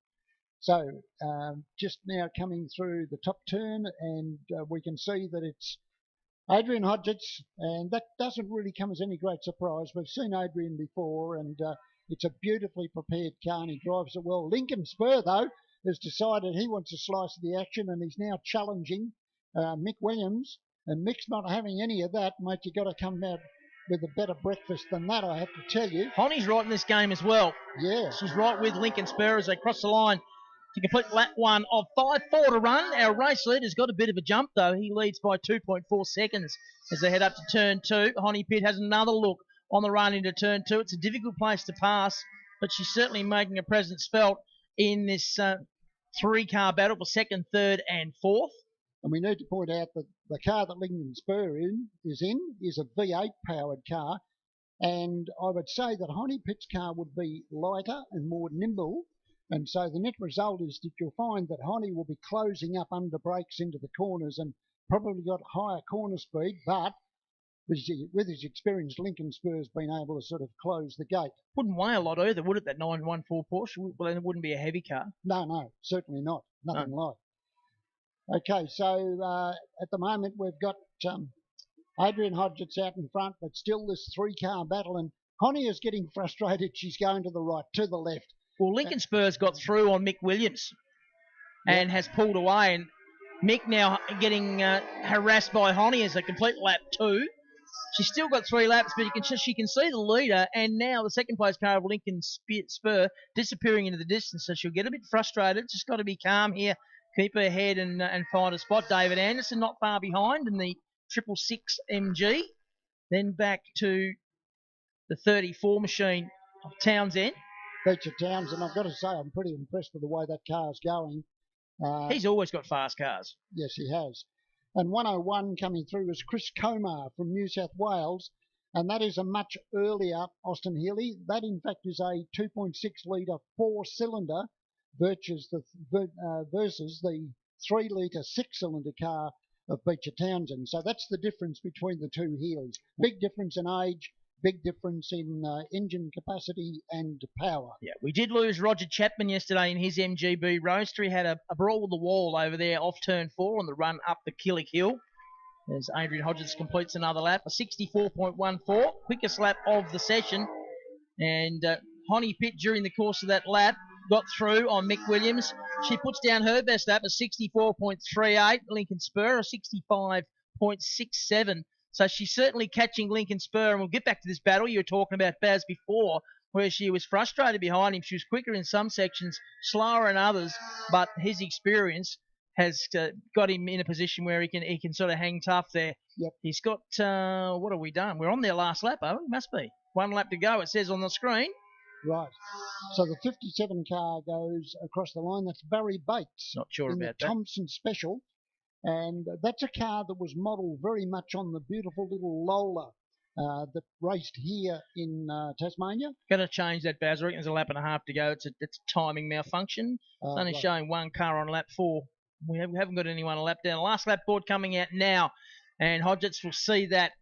So just now coming through the top turn, and we can see that it's Adrian Hodgetts, and that doesn't really come as any great surprise. We've seen Adrian before, and It's a beautifully prepared car and he drives it well. Lincoln Spur, though, has decided he wants a slice of the action and he's now challenging Mick Williams. And Mick's not having any of that, mate. You've got to come out with a better breakfast than that, I have to tell you. Honey's right in this game as well. Yeah. She's right with Lincoln Spur as they cross the line to complete lap 1 of 5.4 to run. Our race leader's got a bit of a jump, though. He leads by 2.4 seconds as they head up to turn 2. Honey Pitt has another look on the run into turn 2. It's a difficult place to pass, but she's certainly making a presence felt in this 3-car battle for 2nd, 3rd and 4th. And we need to point out that the car that Lincoln Spur is a V8 powered car. And I would say that Honey Pitt's car would be lighter and more nimble. And so the net result is that you'll find that Honey will be closing up under brakes into the corners and probably got higher corner speed, but with his experience, Lincoln Spur's been able to sort of close the gate. Wouldn't weigh a lot either, would it, that 914 Porsche? Well, it wouldn't be a heavy car. No, certainly not. Nothing like. Okay, so at the moment we've got Adrian Hodgetts out in front, but still this 3-car battle, and Honey is getting frustrated. She's going to the right, to the left. Well, Lincoln Spur's got through on Mick Williams and has pulled away, and Mick now getting harassed by Honey as a complete lap 2. She's still got 3 laps, but she can see the leader, and now the second place car of Lincoln Spur disappearing into the distance, so she'll get a bit frustrated. Just got to be calm here, keep her head and find a spot. David Anderson not far behind in the 666 MG. Then back to the 34 machine of Townsend. Beecher Townsend, I've got to say, I'm pretty impressed with the way that car's going. He's always got fast cars. Yes, he has. And 101 coming through is Chris Comar from New South Wales, and that is a much earlier Austin Healey. That, in fact, is a 2.6 litre 4-cylinder versus the 3 litre 6-cylinder car of Beecher Townsend. So that's the difference between the two Healeys. Big difference in age, big difference in engine capacity and power. Yeah, we did lose Roger Chapman yesterday in his MGB Roadster. He had a brawl with the wall over there off turn 4 on the run up the Killick Hill. As Adrian Hodgetts completes another lap, a 64.14, quickest lap of the session. And Honey Pitt, during the course of that lap, got through on Mick Williams. She puts down her best lap, a 64.38. Lincoln Spur, a 65.67. So she's certainly catching Lincoln Spur, and we'll get back to this battle you were talking about, Baz, before, where she was frustrated behind him. She was quicker in some sections, slower in others, but his experience has got him in a position where he can sort of hang tough there. Yep. He's got, what have we done? We're on their last lap, oh, it must be. 1 lap to go, it says on the screen. Right. So the 57 car goes across the line. That's Barry Bates. Not sure in about the that. Thompson Special. And that's a car that was modelled very much on the beautiful little Lola that raced here in Tasmania. Got to change that, Baz. I reckon there's a lap and a half to go. It's a timing malfunction. It's only showing 1 car on lap 4. We haven't got anyone a lap down. Last lap board coming out now, and Hodgetts will see that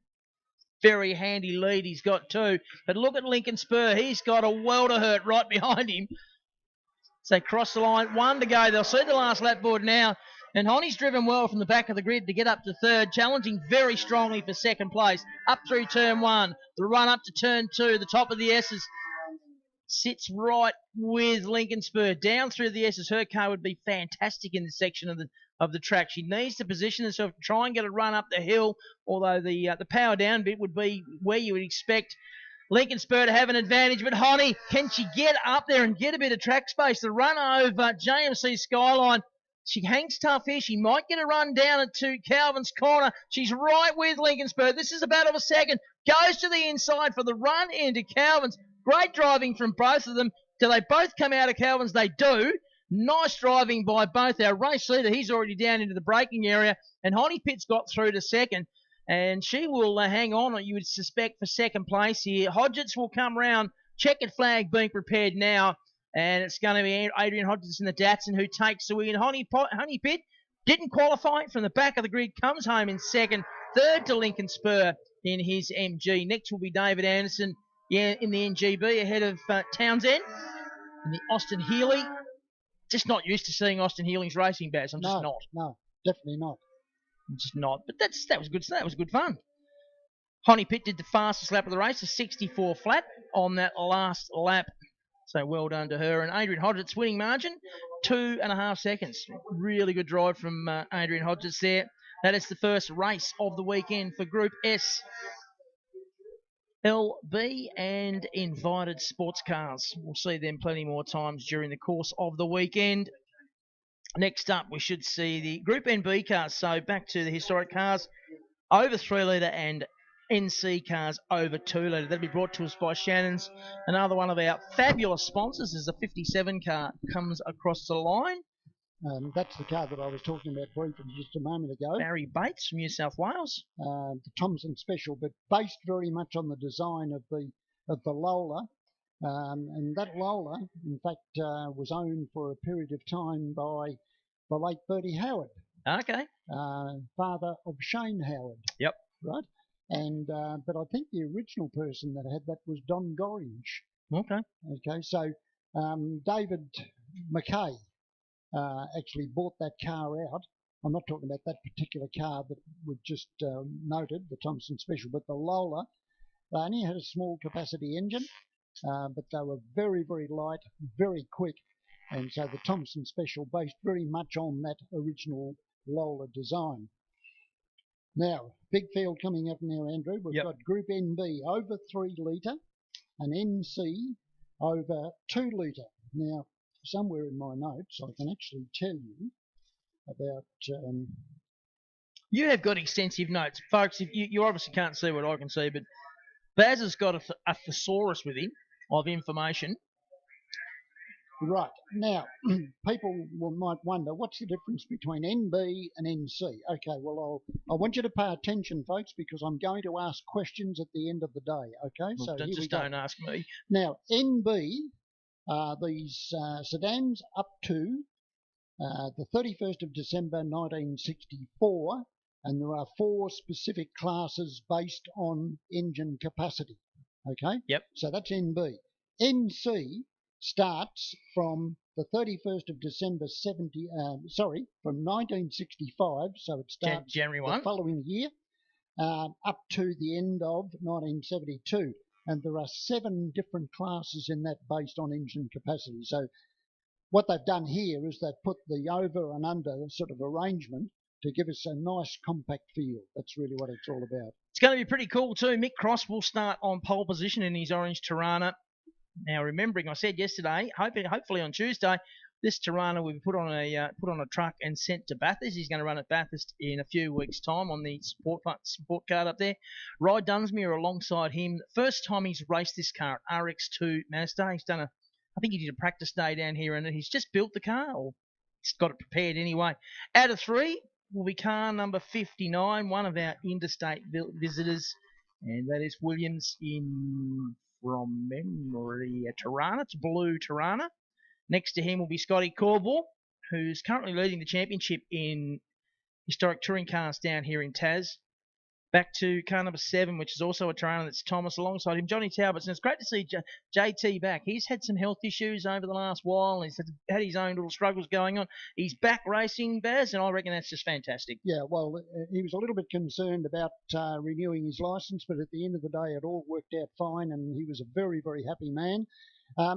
very handy lead he's got too. But look at Lincoln Spur. He's got a welter hurt right behind him. So they cross the line. 1 to go. They'll see the last lap board now. And Honey's driven well from the back of the grid to get up to 3rd, challenging very strongly for 2nd place. Up through turn 1. The run up to turn 2. The top of the S's sits right with Lincoln Spur. Down through the S's. Her car would be fantastic in this section of the track. She needs to position herself to try and get a run up the hill, although the power down bit would be where you would expect Lincoln Spur to have an advantage. But Honey, can she get up there and get a bit of track space? The run over JMC Skyline. She hangs tough here. She might get a run down to Calvin's corner. She's right with Lincoln Spur. This is a battle for 2nd. Goes to the inside for the run into Calvin's. Great driving from both of them. Do they both come out of Calvin's? They do. Nice driving by both. Our race leader, he's already down into the braking area. And Honey Pitt's got through to 2nd. And she will hang on, you would suspect, for 2nd place here. Hodgetts will come round. Checkered flag being prepared now. And it's going to be Adrian Hodgetts in the Datsun who takes the win. Honey Pitt didn't qualify from the back of the grid, comes home in 2nd. 3rd to Lincoln Spur in his MG. Next will be David Anderson in the NGB ahead of Townsend. In the Austin Healey. Just not used to seeing Austin Healey's racing, Baz. I'm just not. No, definitely not. I'm just not. But that was good. That was good fun. Honey Pitt did the fastest lap of the race, a 64 flat. on that last lap. So well done to her. And Adrian Hodgett's winning margin, 2.5 seconds. Really good drive from Adrian Hodgetts there. That is the first race of the weekend for Group S, LB and invited sports cars. We'll see them plenty more times during the course of the weekend. Next up, we should see the Group NB cars. So back to the historic cars, over 3 litre and NC cars over 2 litre. That'll be brought to us by Shannon's. Another one of our fabulous sponsors is the 57 car comes across the line. That's the car that I was talking about briefly just a moment ago. Barry Bates from New South Wales. The Thompson Special, but based very much on the design of the Lola. And that Lola, in fact, was owned for a period of time by the late Bertie Howard. Okay. Father of Shane Howard. Yep. Right. And but I think the original person that had that was Don Gorringe. Okay. Okay. So David McKay actually bought that car out. I'm not talking about that particular car that we just noted, the Thompson Special, but the Lola. They only had a small capacity engine, but they were very, very light, very quick. And so the Thompson Special based very much on that original Lola design. Now, big field coming up now, Andrew. We've got Group NB over 3 litre and NC over 2 litre. Now, somewhere in my notes, I can actually tell you about... You have got extensive notes. Folks, if you obviously can't see what I can see, but Baz has got a thesaurus with him of information. Right. Now, people might wonder, what's the difference between NB and NC? Okay, well, I want you to pay attention, folks, because I'm going to ask questions at the end of the day, okay? Well, so here we just go. don't ask me. Now, NB are these sedans up to the 31st of December 1964, and there are 4 specific classes based on engine capacity, okay? Yep. So that's NB. NC starts from the 31st of December from 1965, so it starts January 1. the following year, up to the end of 1972. And there are 7 different classes in that based on engine capacity. So what they've done here is they've put the over and under sort of arrangement to give us a nice compact feel. That's really what it's all about. It's going to be pretty cool too. Mick Cross will start on pole position in his orange Tirana. Now, remembering I said yesterday, hopefully on Tuesday, this Tirana will be put on a truck and sent to Bathurst. He's going to run at Bathurst in a few weeks' time on the support card up there. Rye Dunsmuir alongside him. First time he's raced this car at RX2 Mazda. He's done I think he did a practice day down here, and he's just built the car, or he's got it prepared anyway. Out of 3 will be car number 59, one of our interstate visitors, and that is Williams from memory, a Tirana. It's blue Tirana. Next to him will be Scotty Corbell, who's currently leading the championship in historic touring cars down here in Tas. Back to car number 7, which is also a Tirana. That's Thomas alongside him, Johnny Talbot. And it's great to see JT back. He's had some health issues over the last while. He's had his own little struggles going on. He's back racing, Baz, and I reckon that's just fantastic. Yeah, well, he was a little bit concerned about renewing his licence, but at the end of the day, it all worked out fine, and he was a very, very happy man.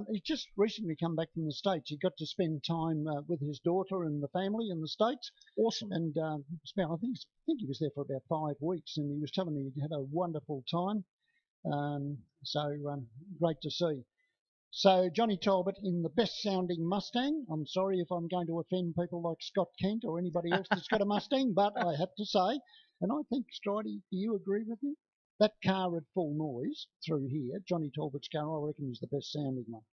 He's just recently come back from the States. He got to spend time with his daughter and the family in the States. Awesome. And I think he was there for about 5 weeks, and he was telling me he had a wonderful time. Great to see. So Johnny Talbot in the best sounding Mustang. I'm sorry if I'm going to offend people like Scott Kent or anybody else that's got a Mustang, but I have to say, and I think, Stridey, do you agree with me? That car at full noise through here, Johnny Talbot's car, I reckon is the best sounding one.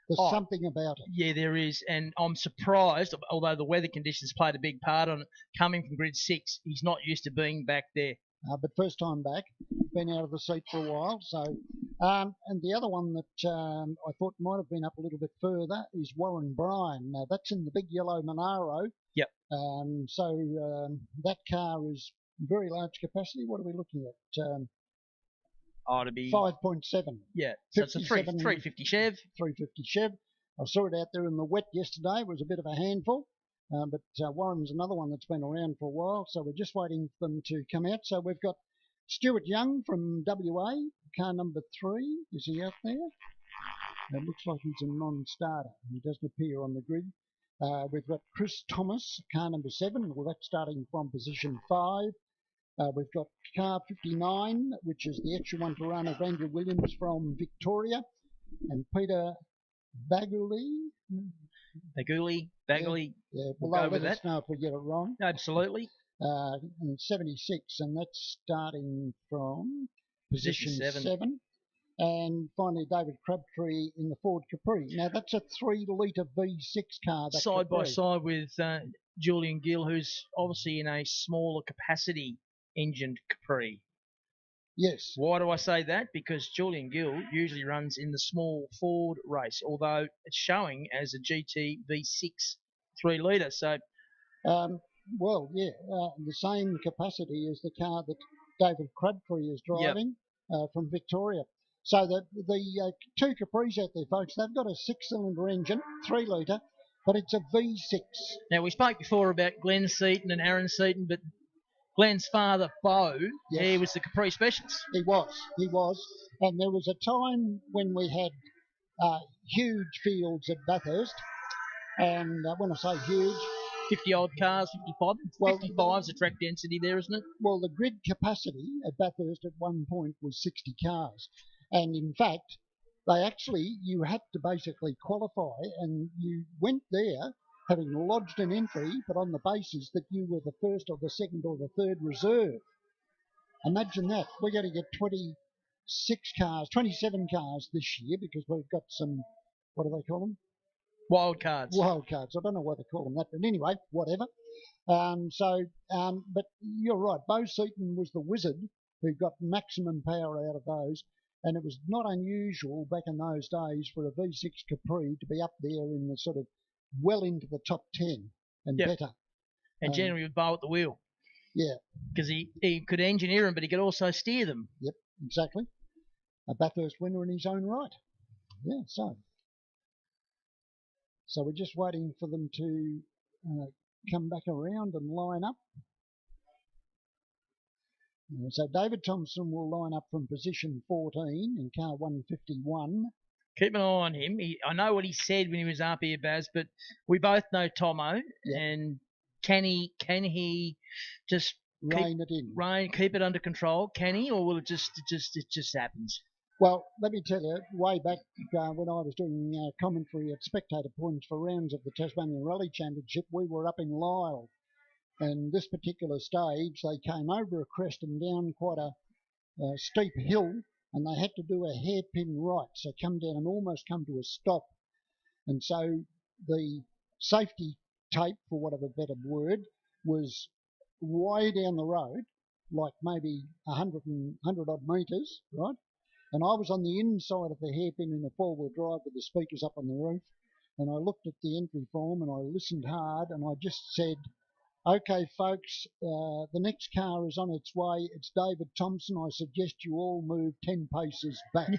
There's something about it. Yeah, there is. And I'm surprised, although the weather conditions played a big part on it, coming from grid 6, he's not used to being back there. But first time back, been out of the seat for a while. So, and the other one that I thought might have been up a little bit further is Warren Bryan. Now, that's in the big yellow Monaro. Yep. That car is very large capacity. What are we looking at? To be 5.7. Yeah, so it's a 350 Chev. 350 Chev. I saw it out there in the wet yesterday. It was a bit of a handful. But Warren's another one that's been around for a while, so we're just waiting for them to come out. So we've got Stuart Young from WA, car number 3. Is he out there? It looks like he's a non-starter. He doesn't appear on the grid. We've got Chris Thomas, car number 7. Well, that's starting from position 5. We've got car 59, which is the extra one to run of Andrew Williams from Victoria, and Peter Baguli. Baguli. Yeah, We'll well, go with let us that. know if we get it wrong. Absolutely. And 76, and that's starting from position Position 7. And finally, David Crabtree in the Ford Capri. Now, that's a 3-litre V6 car. That Side by Capri. side with Julian Gill, who's obviously in a smaller capacity engined Capri. Yes. Why do I say that? Because Julian Gill usually runs in the small Ford race, although it's showing as a GT V6 3-litre. So, Well, yeah, the same capacity as the car that David Crabtree is driving from Victoria. So the 2 Capris out there, folks, they've got a 6-cylinder engine, 3-litre, but it's a V6. now we spoke before about Glenn Seaton and Aaron Seaton, but Glenn's father, Bo, Yes. he was the Capri specialist. He was. And there was a time when we had huge fields at Bathurst. And when I say huge, 50-odd cars, 55. Well, 55's the track density there, isn't it? well, the grid capacity at Bathurst at one point was 60 cars. And in fact, you had to basically qualify, and you went there having lodged an entry, but on the basis that you were the first or the second or the third reserve. Imagine that. We're going to get 27 cars this year, because we've got some, what do they call them? Wild cards. Wild cards. I don't know why they call them that, but anyway, whatever. But you're right. Bo Seaton was the wizard who got maximum power out of those, and it was not unusual back in those days for a V6 Capri to be up there in the sort of well into the top 10 and better. And generally with Bo at the wheel. Yeah. Because he could engineer them, but he could also steer them. Yep, exactly. A Bathurst winner in his own right. Yeah, so we're just waiting for them to come back around and line up. So David Thompson will line up from position 14 in car 151. Keep an eye on him. I know what he said when he was up here, Baz, but we both know Tomo. Yep. And can he just keep it under control? Can he, or will it just happens? Well, let me tell you, way back when I was doing commentary at Spectator Points for rounds of the Tasmanian Rally Championship, we were up in Lyle. And this particular stage, they came over a crest and down quite a steep hill, and they had to do a hairpin right, so come down and almost come to a stop. And so the safety tape, for want of a better word, was way down the road, like maybe 100 odd metres, right? And I was on the inside of the hairpin in a 4-wheel drive with the speakers up on the roof, and I looked at the entry form and I listened hard, and I just said, okay, folks, the next car is on its way. It's David Thompson. I suggest you all move 10 paces back.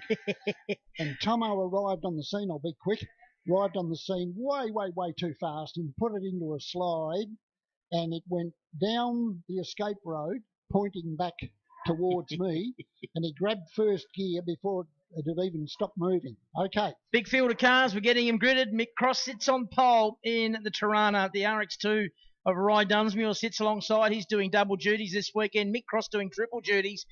And Tomo arrived on the scene. I'll be quick. Arrived on the scene way too fast and put it into a slide, and it went down the escape road, pointing back towards me, and he grabbed first gear before it had even stopped moving. Okay. Big field of cars. We're getting him gridded. Mick Cross sits on pole in the Tirana. The RX2 of Rye Dunsmuir sits alongside. He's doing double duties this weekend. Mick Cross doing triple duties.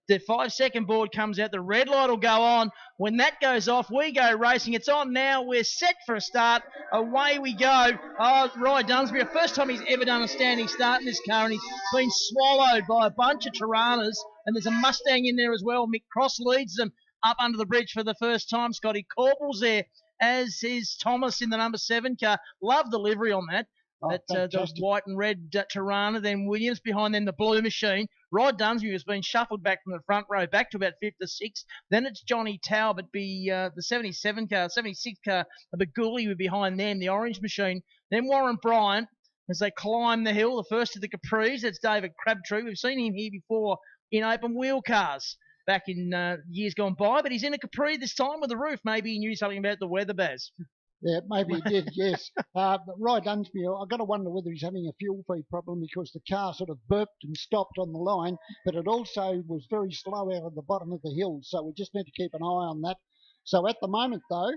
The 5-second board comes out. The red light will go on. When that goes off, we go racing. It's on now. We're set for a start. Away we go. Oh, Rye Dunsmuir, first time he's ever done a standing start in this car, and he's been swallowed by a bunch of Tiranas. And there's a Mustang in there as well. Mick Cross leads them up under the bridge for the first time. Scotty Corporal's there, as is Thomas in the number 7 car. Love the livery on that. The white and red Tirana, then Williams behind them, the blue machine. Rod Dunsmuir has been shuffled back from the front row back to about 5th or 6th. Then it's Johnny Talbot, the 76 car, the Baguli were behind them, the orange machine. Then Warren Bryant as they climb the hill, the first of the Capris. That's David Crabtree. We've seen him here before in open wheel cars back in years gone by, but he's in a Capri this time with a roof. Maybe he knew something about the weather, Baz. Yeah, maybe he did, yes. But Rye Dunsmuir, I've got to wonder whether he's having a fuel feed problem because the car sort of burped and stopped on the line, but it also was very slow out of the bottom of the hill, so we just need to keep an eye on that. So at the moment, though,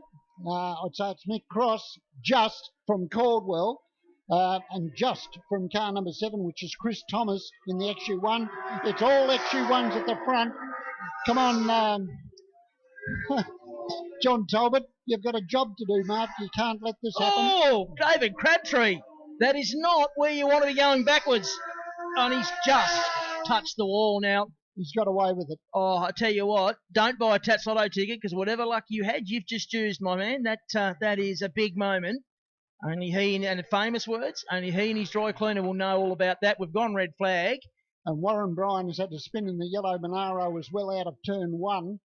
I'd say it's Mick Cross just from Caldwell and just from car number 7, which is Chris Thomas in the XU1. It's all XU1s at the front. Come on, John Talbot, you've got a job to do, Mark. You can't let this happen. Oh, David Crabtree. That is not where you want to be going backwards. And he's just touched the wall now. He's got away with it. Oh, I tell you what, don't buy a Tats Lotto ticket because whatever luck you had, you've just used, my man. That is a big moment. Only he, and famous words, only he and his dry cleaner will know all about that. We've gone red flag. And Warren Bryan has had to spin in the yellow Monaro as well out of turn 1.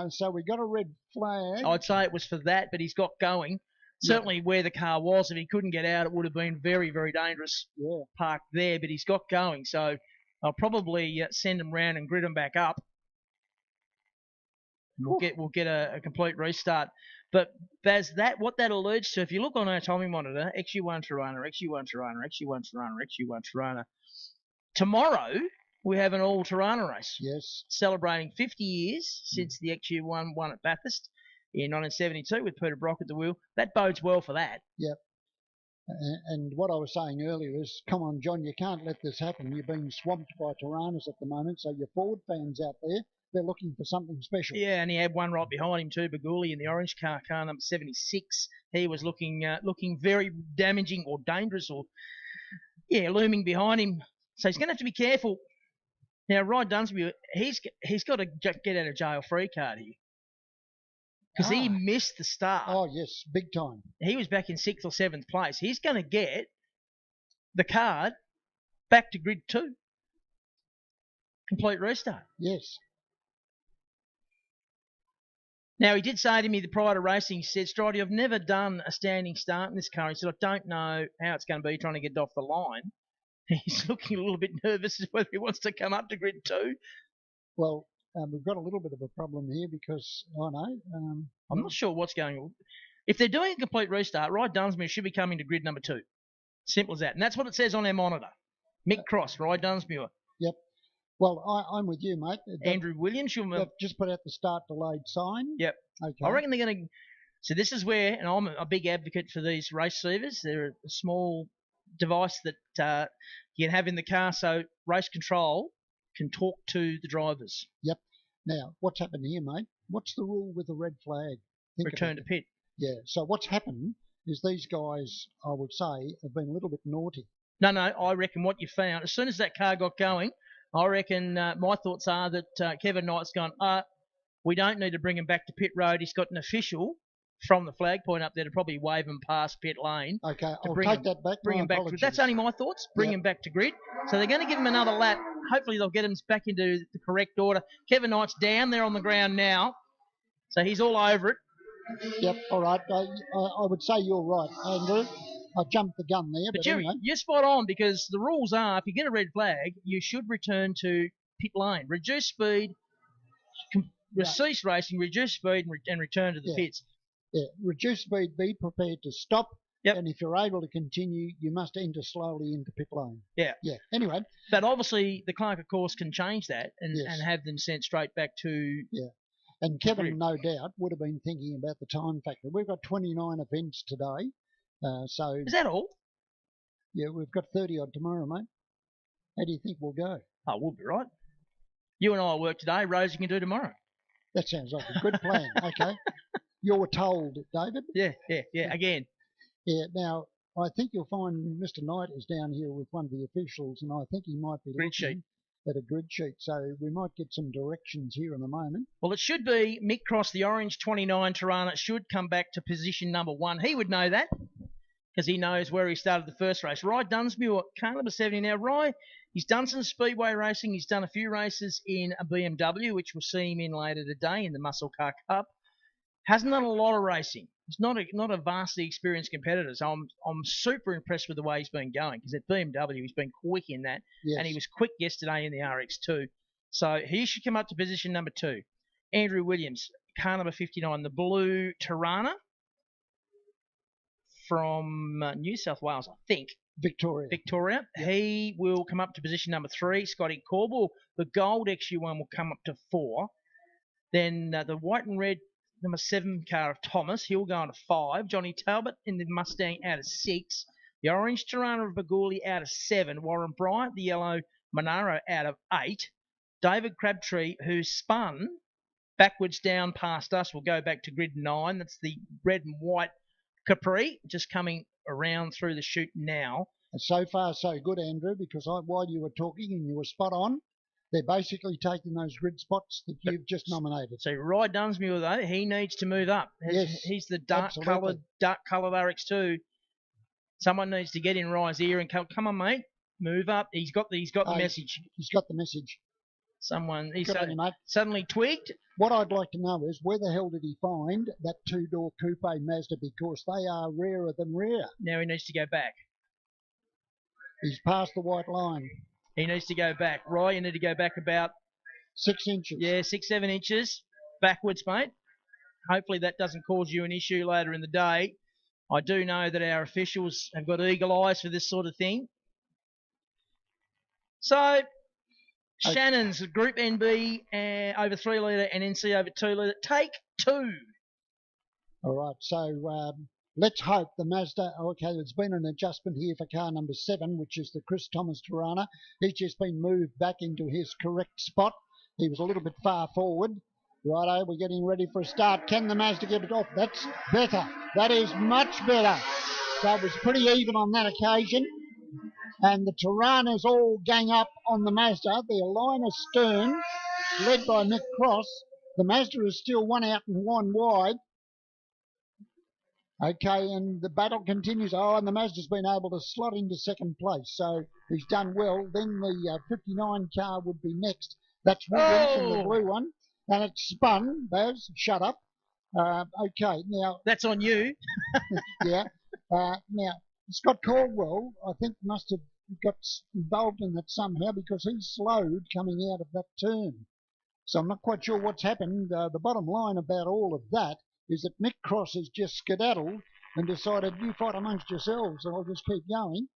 So we got a red flag. I'd say it was for that, but he's got going. Certainly where the car was, if he couldn't get out, it would have been very, very dangerous. Yeah. Parked there, but he's got going. So I'll probably send him round and grid him back up. We'll get a complete restart. But Baz, what that alludes to, if you look on our timing monitor, XU1 Tirana, XU1 Tirana, XU1 Tirana, XU1 Tirana. Tomorrow we have an all Tirana race. Yes. Celebrating 50 years since the XU1 won at Bathurst in 1972 with Peter Brock at the wheel. That bodes well for that. Yep. And what I was saying earlier is, come on, John, you can't let this happen. You're being swamped by Tiranas at the moment, so your Ford fans out there, they're looking for something special. Yeah, and he had one right behind him too, Baguli in the orange car number 76. He was looking very damaging or dangerous or, looming behind him. So he's going to have to be careful. Now, Rye Dunsmuir, he's got a get out of jail free card here. Because he missed the start. Oh, yes, big time. He was back in 6th or 7th place. He's going to get the card back to grid 2. Complete restart. Yes. Now, he did say to me prior to racing, he said, Stridey, I've never done a standing start in this car. He said, I don't know how it's going to be trying to get off the line. He's looking a little bit nervous as whether he wants to come up to grid 2. Well, we've got a little bit of a problem here because, I'm not sure what's going on. If they're doing a complete restart, Rye Dunsmuir should be coming to grid number 2. Simple as that. And that's what it says on our monitor. Mick Cross, Rye Dunsmuir. Yep. Well, I'm with you, mate. Andrew Williams. They've just put out the start delayed sign. Yep. Okay. I reckon they're going to... So this is where, and I'm a big advocate for these race servers. They're a small device that you can have in the car so race control can talk to the drivers. Yep. Now, what's happened here, mate? What's the rule with a red flag? Return to pit. Yeah. So what's happened is these guys, I would say, have been a little bit naughty. No, I reckon what you found, as soon as that car got going, I reckon my thoughts are that Kevin Knight's gone, we don't need to bring him back to pit road. He's got an official from the flag point up there to probably wave him past pit lane. Okay, I'll take that back. Bring him back. That's only my thoughts. Bring him back to grid. So they're going to give him another lap. Hopefully they'll get him back into the correct order. Kevin Knight's down there on the ground now, so he's all over it. Yep, all right. I would say you're right, Andrew. I jumped the gun there. But anyway. You're spot on because the rules are if you get a red flag, you should return to pit lane. Reduce speed, cease racing, reduce speed, and return to the pits. Yeah, reduce speed, be prepared to stop. Yep. And if you're able to continue, you must enter slowly into pit lane. Yeah. Yeah. Anyway. But obviously, the clerk of course can change that and have them sent straight back to. Yeah. And Kevin, no doubt, would have been thinking about the time factor. We've got 29 events today. So. Is that all? Yeah, we've got 30 odd tomorrow, mate. How do you think we'll go? Oh, we'll be right. You and I work today. Rosie can do tomorrow. That sounds like a good plan. Okay. You're told, David. Yeah. Again. Yeah. Now, I think you'll find Mr. Knight is down here with one of the officials, and I think he might be looking at a grid sheet. So we might get some directions here in a moment. Well, it should be Mick Cross, the orange 29 Tirana, should come back to position number 1. He would know that because he knows where he started the first race. Rye Dunsmuir, car number 70. Now, Rye, he's done some speedway racing. He's done a few races in a BMW, which we'll see him in later today in the Muscle Car Cup. Hasn't done a lot of racing. He's not a vastly experienced competitor. So I'm super impressed with the way he's been going because at BMW he's been quick in that, and he was quick yesterday in the RX2. So he should come up to position number 2. Andrew Williams, car number 59, the blue Tirana. from New South Wales, I think. Victoria. Yep. He will come up to position number 3. Scotty Corbell, the gold XU1 will come up to 4. Then the white and red number 7 car of Thomas, he'll go on to 5. Johnny Talbot in the Mustang out of 6. The orange Tirana of Baguli out of 7. Warren Bryant, the yellow Monaro out of 8. David Crabtree, who spun backwards down past us, will go back to grid 9. That's the red and white Capri, just coming around through the chute now. And so far, so good, Andrew, because while you were talking and you were spot on, they're basically taking those grid spots that you've just nominated. So Rye Dunsmuir, though, he needs to move up. Yes, he's the dark-coloured RX2. Someone needs to get in Rye's ear and come on, mate, move up. He's got the message. He's got the message. He's mate. Suddenly twigged. What I'd like to know is where the hell did he find that 2-door coupe Mazda, because they are rarer than rare. Now he needs to go back. He's past the white line. He needs to go back. Rye, you need to go back about 6 inches. Yeah, 6-7 inches backwards, mate. Hopefully that doesn't cause you an issue later in the day. I do know that our officials have got eagle eyes for this sort of thing. So, Shannon's Group NB over 3 litre and NC over 2 litre. Take 2. All right, so let's hope the Mazda. Okay, there's been an adjustment here for car number 7, which is the Chris Thomas Tirana. He's just been moved back into his correct spot. He was a little bit far forward. Righto, we're getting ready for a start. Can the Mazda get it off? That's better. That is much better. So it was pretty even on that occasion. And the Tiranas all gang up on the Mazda. The Alina Stern, led by Mick Cross. The Mazda is still 1 out and 1 wide. Okay, and the battle continues. Oh, and the Mazda's been able to slot into second place, so he's done well. Then the 59 car would be next. That's Williams in the blue one. And it's spun. Baz, shut up. Okay, now... That's on you. Yeah. Now, Scott Caldwell, I think, must have got involved in that somehow because he slowed coming out of that turn. So I'm not quite sure what's happened. The bottom line about all of that is that Mick Cross has just skedaddled and decided, you fight amongst yourselves and I'll just keep going.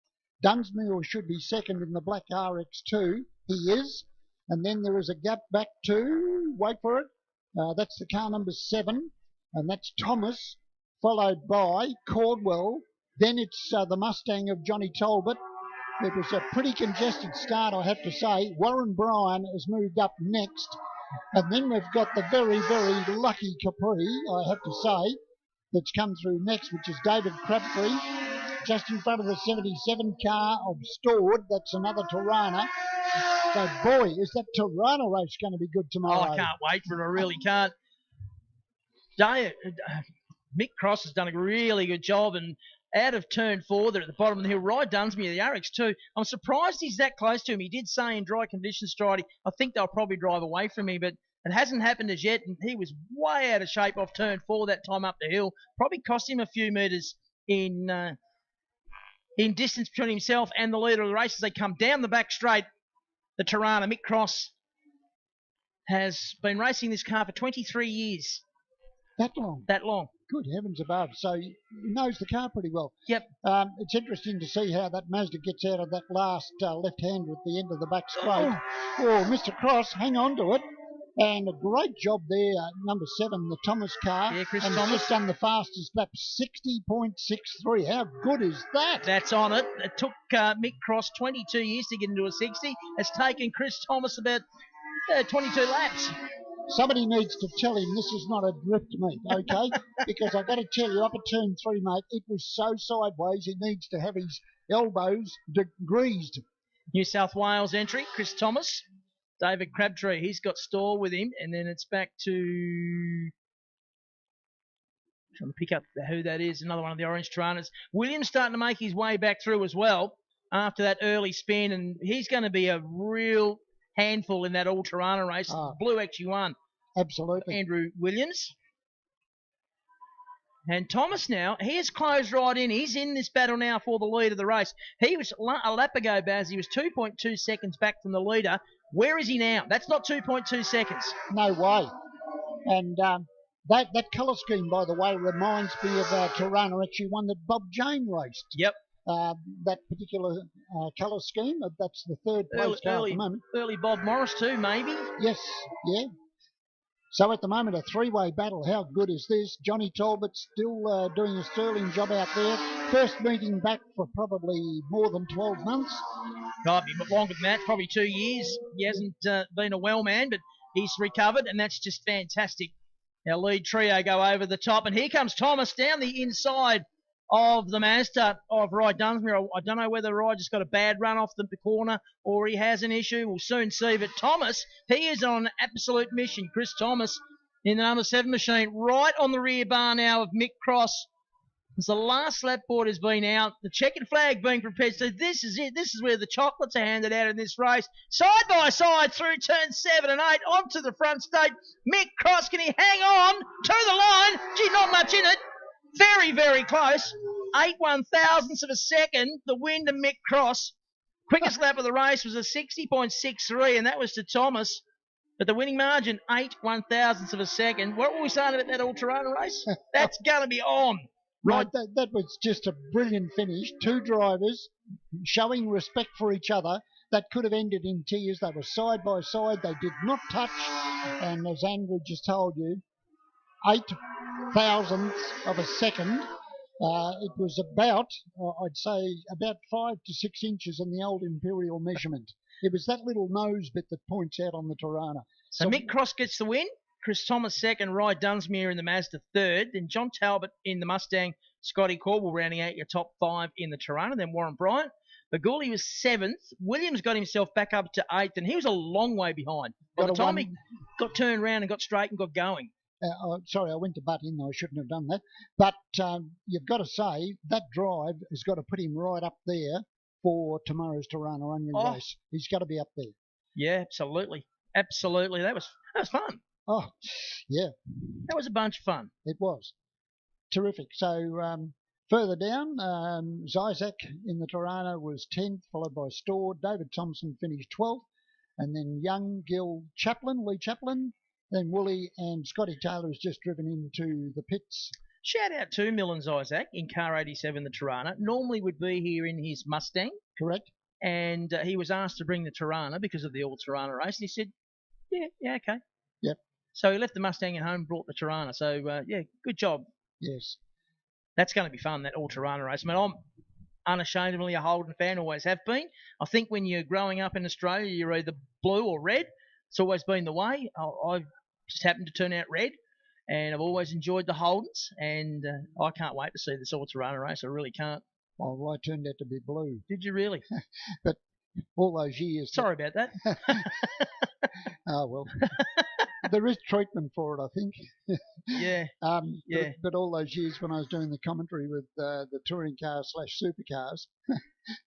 Dunsmuir should be second in the black RX2. He is. And then there is a gap back to, wait for it, that's the car number 7, and that's Thomas, followed by Caldwell. Then it's the Mustang of Johnny Talbot. It was a pretty congested start, I have to say. Warren Bryan has moved up next. And then we've got the very, very lucky Capri, I have to say, that's come through next, which is David Crabtree, just in front of the 77 car of Stored. That's another Tirana. So, boy, is that Tirana race going to be good tomorrow. Oh, I can't wait for it. I really can't. Mick Cross has done a really good job, and out of turn 4, they're at the bottom of the hill. Rye Dunsmuir, the RX2, I'm surprised he's that close to him. He did say in dry conditions, Stridey, I think they'll probably drive away from me, but it hasn't happened as yet, and he was way out of shape off turn 4 that time up the hill. Probably cost him a few metres in distance between himself and the leader of the race as they come down the back straight. The Tirana, Mick Cross, has been racing this car for 23 years. That long? That long. Good heavens above. So he knows the car pretty well. Yep. It's interesting to see how that Mazda gets out of that last left-hander at the end of the back straight. Oh, Mr. Cross, hang on to it. And a great job there, number 7, the Thomas car. Yeah, Chris and Thomas. Just done the fastest lap, 60.63. How good is that? That's on it. It took Mick Cross 22 years to get into a 60. It's taken Chris Thomas about 22 laps. Somebody needs to tell him this is not a drift meet, okay? Because I've got to tell you, up at turn 3, mate, it was so sideways, he needs to have his elbows greased. New South Wales entry, Chris Thomas. David Crabtree, he's got Storr with him, and then it's back to... trying to pick up who that is, another one of the orange Tiranas. Williams starting to make his way back through as well after that early spin, and he's going to be a real handful in that all-Tirana race. Blue XU1. Absolutely. Andrew Williams. And Thomas now, he has closed right in. He's in this battle now for the lead of the race. He was a lap ago, Baz. He was 2.2 seconds back from the leader. Where is he now? That's not 2.2 seconds. No way. And That colour scheme, by the way, reminds me of Tirana, actually one that Bob Jane raced. Yep. That particular colour scheme, that's the third place car at the moment. Early Bob Morris too, maybe. Yes, yeah. So at the moment, a three-way battle. How good is this? Johnny Talbot's still doing a sterling job out there. First meeting back for probably more than 12 months. Might be longer than that, probably 2 years. He hasn't been a well man, but he's recovered, and that's just fantastic. Our lead trio go over the top, and here comes Thomas down the inside of the Mazda of Rye Dunsmuir. I don't know whether Rye just got a bad run off the corner or he has an issue. We'll soon see. But Thomas, he is on an absolute mission. Chris Thomas in the number 7 machine, right on the rear bar now of Mick Cross. As the last lap board has been out, the checkered flag being prepared. So this is it. This is where the chocolates are handed out in this race. Side by side through turns 7 and 8 onto the front straight. Mick Cross, can he hang on to the line? Gee, not much in it. Very, very close. 8/1000ths of a second. The win to Mick Cross. Quickest lap of the race was a 60.63, and that was to Thomas. But the winning margin, 8/1000ths of a second. What were we saying about that all-Toronto race? That's going to be on. Right, that was just a brilliant finish. Two drivers showing respect for each other. That could have ended in tears. They were side by side. They did not touch. And as Andrew just told you, 8/1000ths of a second. It was about, I'd say, about 5 to 6 inches in the old imperial measurement. It was that little nose bit that points out on the Tirana. So Mick Cross gets the win. Chris Thomas second, Rye Dunsmuir in the Mazda third, then John Talbot in the Mustang, Scotty Corbell rounding out your top 5 in the Tirana, then Warren Bryant. Baguli was 7th. Williams got himself back up to 8th, and he was a long way behind. By the time he got turned around and got straight and got going. Sorry, I went to butt in. I shouldn't have done that. But you've got to say, that drive has got to put him right up there for tomorrow's Tirana Onion race. He's got to be up there. Yeah, absolutely. Absolutely. That was fun. Oh, yeah. That was a bunch of fun. It was. Terrific. So further down, Zizek in the Tirana was 10th, followed by Storr. David Thompson finished 12th. And then Young, Gill, Lee Chaplin. Then Woolley and Scotty Taylor has just driven into the pits. Shout out to Millen Zizek in car 87, the Tirana. Normally would be here in his Mustang. Correct. And he was asked to bring the Tirana because of the all-Tirana race. And he said, yeah, okay. Yep. So he left the Mustang at home, brought the Tirana. So, yeah, good job. Yes. That's going to be fun, that all-Tirana race. I mean, I'm unashamedly a Holden fan, always have been. I think when you're growing up in Australia, you're either blue or red. It's always been the way. I've just happened to turn out red, and I've always enjoyed the Holdens, and I can't wait to see this all-Tirana race. I really can't. Well, I turned out to be blue. Did you really? But all those years... Sorry about that. Oh, well. There is treatment for it, I think. Yeah. Yeah. But all those years when I was doing the commentary with the touring cars / supercars,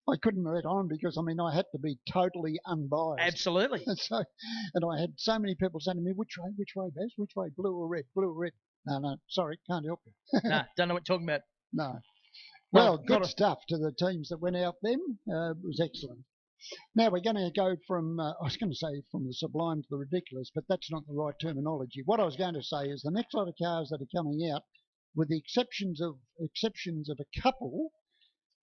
I couldn't let on because, I mean, I had to be totally unbiased. Absolutely. And I had so many people saying to me, which way, Baz? Which way, blue or red? Blue or red? No, sorry, can't help you. No, don't know what you're talking about. No. Well, good stuff to the teams that went out then. It was excellent. Now we're going to go from, I was going to say from the sublime to the ridiculous, but that's not the right terminology. What I was going to say is the next lot of cars that are coming out, with the exceptions of a couple,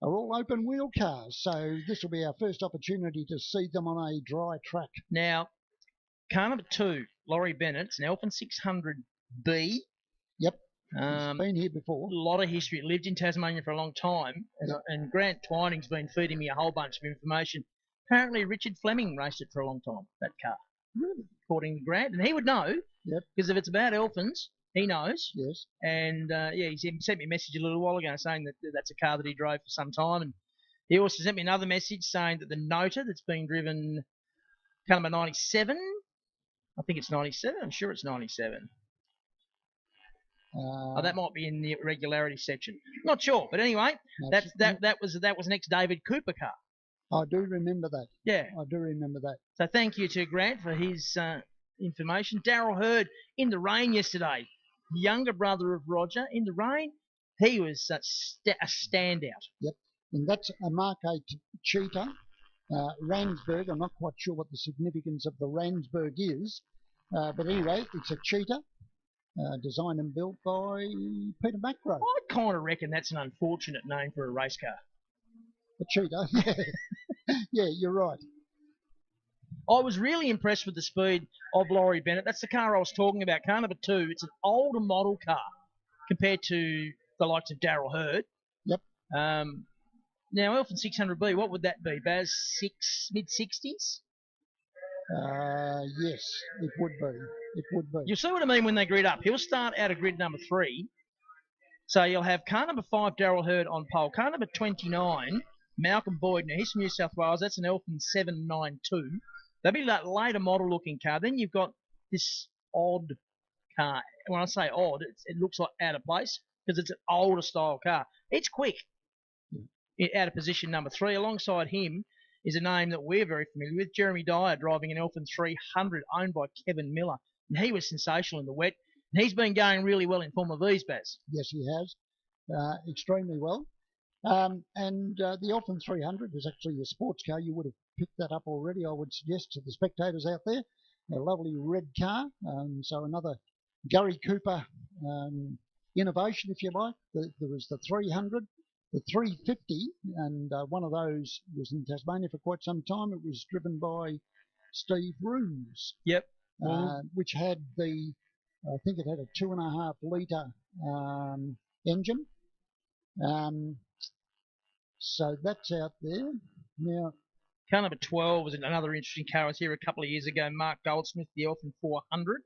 are all open wheel cars. So this will be our first opportunity to see them on a dry track. Now, car number 2, Laurie Bennett's an Elfin 600B. Yep. Been here before. A lot of history. Lived in Tasmania for a long time, and Grant Twining's been feeding me a whole bunch of information. Apparently, Richard Fleming raced it for a long time, that car, according to Grant. And he would know, because if it's about Elfins, he knows. Yes. And, he sent me a message a little while ago saying that that's a car that he drove for some time. And he also sent me another message saying that the Nota that's being driven, car number 97, I think it's 97, I'm sure it's 97. That might be in the regularity section. Not sure, but anyway, that was an ex-David Cooper car. I do remember that. Yeah. I do remember that. So thank you to Grant for his information. Darryl Hurd in the rain yesterday. The younger brother of Roger in the rain. He was a standout. Yep. And that's a Mark 8 cheetah. Ransburg, I'm not quite sure what the significance of the Ransburg is. But anyway, it's a cheetah. designed and built by Peter Macro. I kind of reckon that's an unfortunate name for a race car. A cheater, yeah. Yeah, you're right. I was really impressed with the speed of Laurie Bennett. That's the car I was talking about, car number 2. It's an older model car compared to the likes of Darryl Hurd. Yep. Now, Elfin 600B, what would that be, Baz? Mid-60s? Yes, it would be. It would be. You'll see what I mean when they grid up. He'll start out of grid number 3. So you'll have car number 5, Darryl Hurd on pole. Car number 29, Malcolm Boyd. Now, he's from New South Wales. That's an Elfin 792. That'd be that later model-looking car. Then you've got this odd car. When I say odd, it looks like out of place because it's an older style car. It's quick. Out of position number 3. Alongside him is a name that we're very familiar with, Jeremy Dyer, driving an Elfin 300 owned by Kevin Miller. And he was sensational in the wet. And he's been going really well in Formula V's, Baz. Yes, he has. Extremely well. And the Elfin 300 is actually a sports car. You would have picked that up already, I would suggest, to the spectators out there. A lovely red car. So another Gary Cooper innovation, if you like. There was the 300, the 350, and one of those was in Tasmania for quite some time. It was driven by Steve Rooms. Yep. Which had I think it had a 2.5 litre engine. So that's out there. Now, car number 12 was another interesting car. I was here a couple of years ago. Mark Goldsmith, the Elfin 400.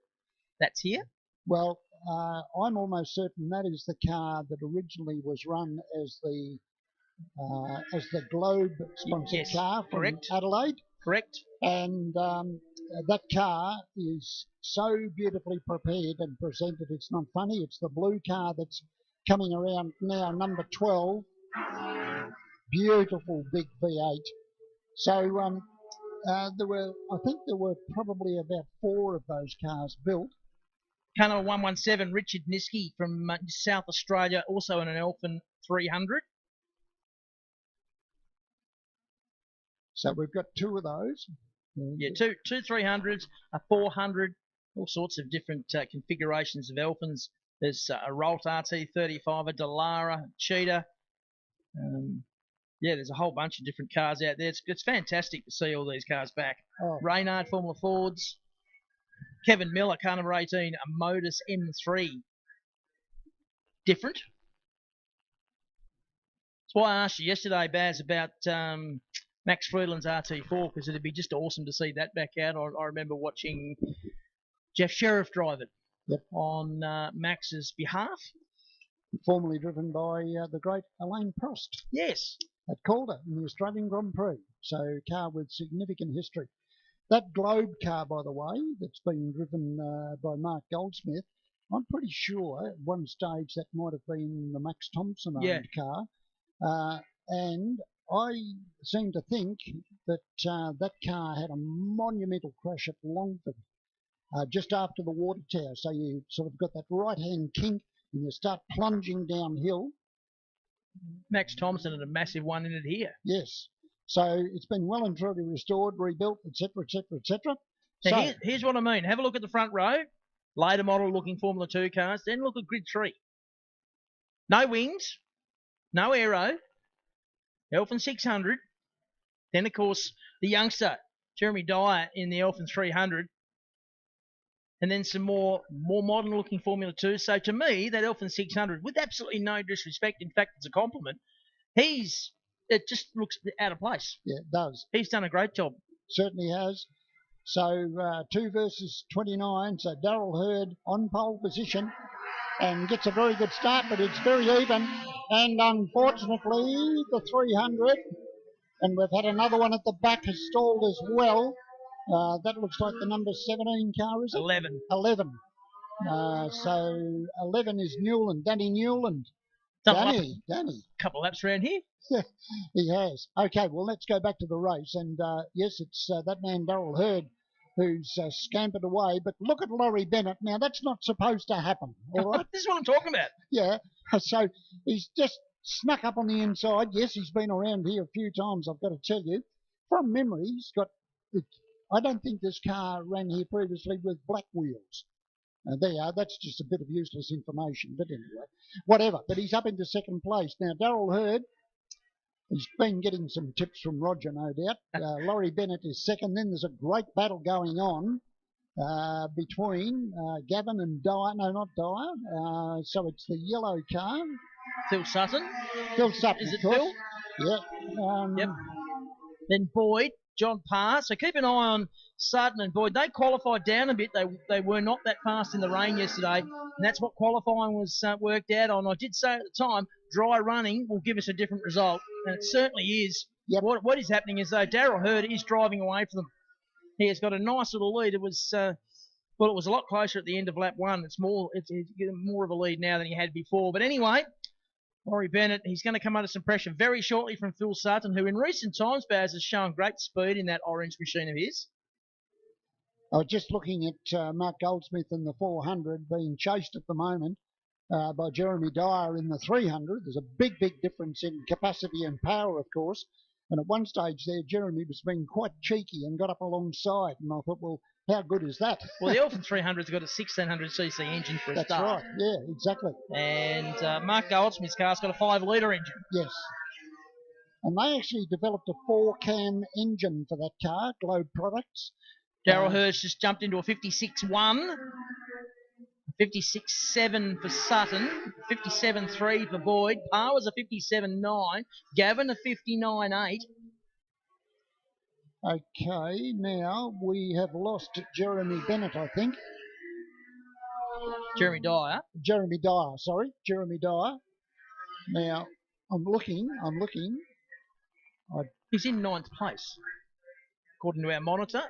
That's here. Well, I'm almost certain that is the car that originally was run as the Globe sponsored car from Adelaide. Correct. And that car is so beautifully prepared and presented. It's not funny. It's the blue car that's coming around now, number 12. Beautiful big V8. So I think there were probably about 4 of those cars built. Car number 117, Richard Niski from South Australia, also in an Elfin 300. So we've got 2 of those. Yeah, two 300s, a 400, all sorts of different configurations of Elfins. There's a Rolt RT35, a Delara, a Cheetah. Yeah, there's a whole bunch of different cars out there. It's fantastic to see all these cars back. Oh. Reynard Formula Fords. Kevin Miller, car number 18, a Modus M3. Different. That's why I asked you yesterday, Baz, about Max Friedland's RT4, because it'd be just awesome to see that back out. I remember watching Jeff Sheriff drive it on Max's behalf. Formerly driven by the great Alain Prost. Yes. At Calder in the Australian Grand Prix. So a car with significant history. That Globe car, by the way, that's been driven by Mark Goldsmith, I'm pretty sure at one stage that might have been the Max Thompson owned car. And I seem to think that that car had a monumental crash at Longford just after the water tower. So you sort of got that right-hand kink and you start plunging downhill. Max Thompson had a massive one in it here. Yes. So it's been well and truly restored, rebuilt, etc., etc., etc. Now here's what I mean. Have a look at the front row. Later model looking Formula 2 cars. Then look at grid 3. No wings. No aero. Elfin 600. Then, of course, the youngster, Jeremy Dyer, in the Elfin 300. And then some more modern-looking Formula 2. So, to me, that Elfin 600, with absolutely no disrespect, in fact, it's a compliment, it just looks out of place. Yeah, it does. He's done a great job. Certainly has. So, 2 versus 29. So, Darryl Hurd on pole position and gets a very good start, but it's very even. And unfortunately, the 300, and we've had another one at the back, has stalled as well. That looks like the number 17 car, is it? 11. 11. So 11 is Newland, Danny Newland. Danny. Couple laps around here. He has. Okay, well, let's go back to the race. And yes, it's that man, Darryl Hurd, who's scampered away. But look at Laurie Bennett. Now, that's not supposed to happen, all right? This is what I'm talking about. Yeah. So he's just snuck up on the inside. Yes, he's been around here a few times, I've got to tell you. From memory, he's got... I don't think this car ran here previously with black wheels. There you are. That's just a bit of useless information. But anyway, whatever. But he's up into second place. Now, Darrell Hurd, he's been getting some tips from Roger, no doubt. Laurie Bennett is second. Then there's a great battle going on between Gavin and Dyer. No, not Dyer. So it's the yellow car. Phil Sutton. Phil Sutton, Is it of course. Phil? Yeah. Yep. Then Boyd, John Parr. So keep an eye on Sutton and Boyd. They qualified down a bit. They were not that fast in the rain yesterday, and that's what qualifying was worked out on. I did say at the time, dry running will give us a different result, and it certainly is. Yep. What is happening is, though, Darrell Hurd is driving away from them. He has got a nice little lead. It was it was a lot closer at the end of lap one. It's more of a lead now than he had before. But anyway, Laurie Bennett, he's going to come under some pressure very shortly from Phil Sutton, who in recent times, Baz, has shown great speed in that orange machine of his. I was just looking at Mark Goldsmith in the 400 being chased at the moment by Jeremy Dyer in the 300. There's a big, big difference in capacity and power, of course. And at one stage there, Jeremy was being quite cheeky and got up alongside. And I thought, well, how good is that? Well, the Elfin 300's got a 1600cc engine for a That's start. That's right, yeah, exactly. And Mark Goldsmith's car's got a 5-litre engine. Yes. And they actually developed a 4-cam engine for that car, Globe Products. Darrell Hurst just jumped into a 56.1, 56.7 for Sutton, 57.3 for Boyd. Parr was a 57.9, Gavin a 59.8. Okay, now we have lost Jeremy Bennett, I think. Jeremy Dyer. Jeremy Dyer. Now, I'm looking. He's in 9th place, according to our monitor.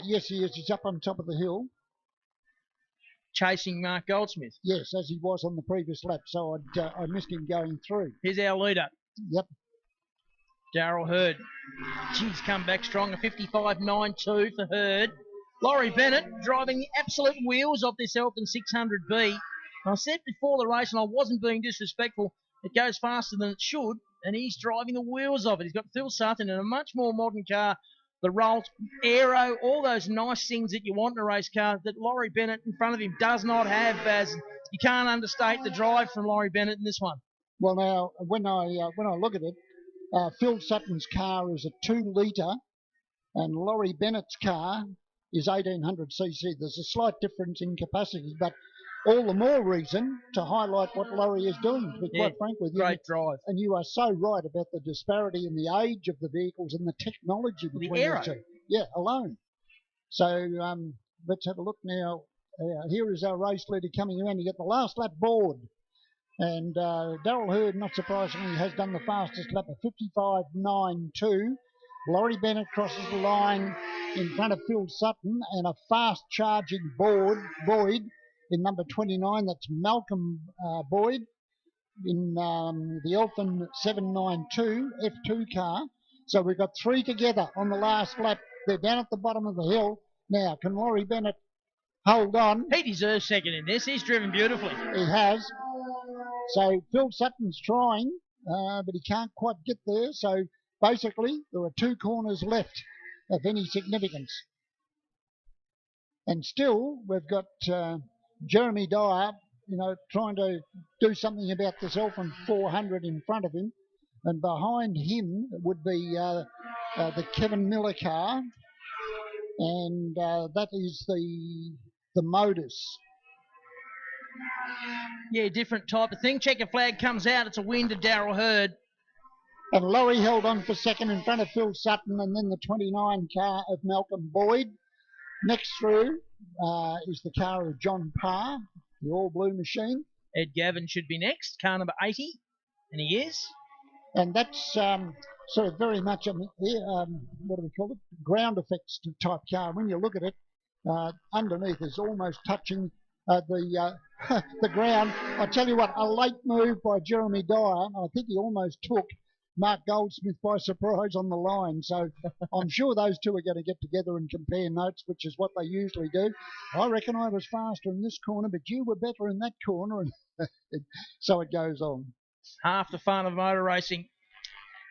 Yes, he is. He's up on top of the hill. Chasing Mark Goldsmith. Yes, as he was on the previous lap, so I missed him going through. Here's our leader. Yep. Darrell Hurd. He's come back strong, a 55.92 for Hurd. Laurie Bennett driving the absolute wheels off this Elfin 600B. I said before the race, and I wasn't being disrespectful, it goes faster than it should, and he's driving the wheels off it. He's got Phil Sutton in a much more modern car. The Rolt, aero, all those nice things that you want in a race car that Laurie Bennett in front of him does not have, Baz. You can't understate the drive from Laurie Bennett in this one. Well, now, when I look at it, Phil Sutton's car is a 2-litre and Laurie Bennett's car is 1800cc. There's a slight difference in capacity, but all the more reason to highlight what Laurie is doing, to be quite frank with you. Great drive. And you are so right about the disparity in the age of the vehicles and the technology between the two. Yeah, alone. So let's have a look now. Here is our race leader coming around. You get the last lap board. And Darrell Hurd, not surprisingly, has done the fastest lap of 55.92. Laurie Bennett crosses the line in front of Phil Sutton, and a fast-charging Boyd in number 29. That's Malcolm Boyd in the Elfin 792 F2 car. So we've got 3 together on the last lap. They're down at the bottom of the hill. Now, can Laurie Bennett hold on? He deserves second in this. He's driven beautifully. He has. So Phil Sutton's trying, but he can't quite get there. So basically, there are 2 corners left of any significance. And still, we've got Jeremy Dyer, trying to do something about this Elfin 400 in front of him. And behind him would be the Kevin Miller car. And that is the Modus. Yeah, different type of thing. Checker flag comes out. It's a win to Darrell Hurd. And Laurie held on for second in front of Phil Sutton, and then the 29 car of Malcolm Boyd. Next through is the car of John Parr, the all-blue machine. Ed Gavin should be next, car number 80, and he is. And that's sort of very much, what do we call it? Ground effects type car. When you look at it, underneath is almost touching the ground. I tell you what, a late move by Jeremy Dyer. I think he almost took Mark Goldsmith by surprise on the line. So I'm sure those two are going to get together and compare notes, which is what they usually do. I reckon I was faster in this corner, but you were better in that corner. And so it goes on. Half the fun of motor racing.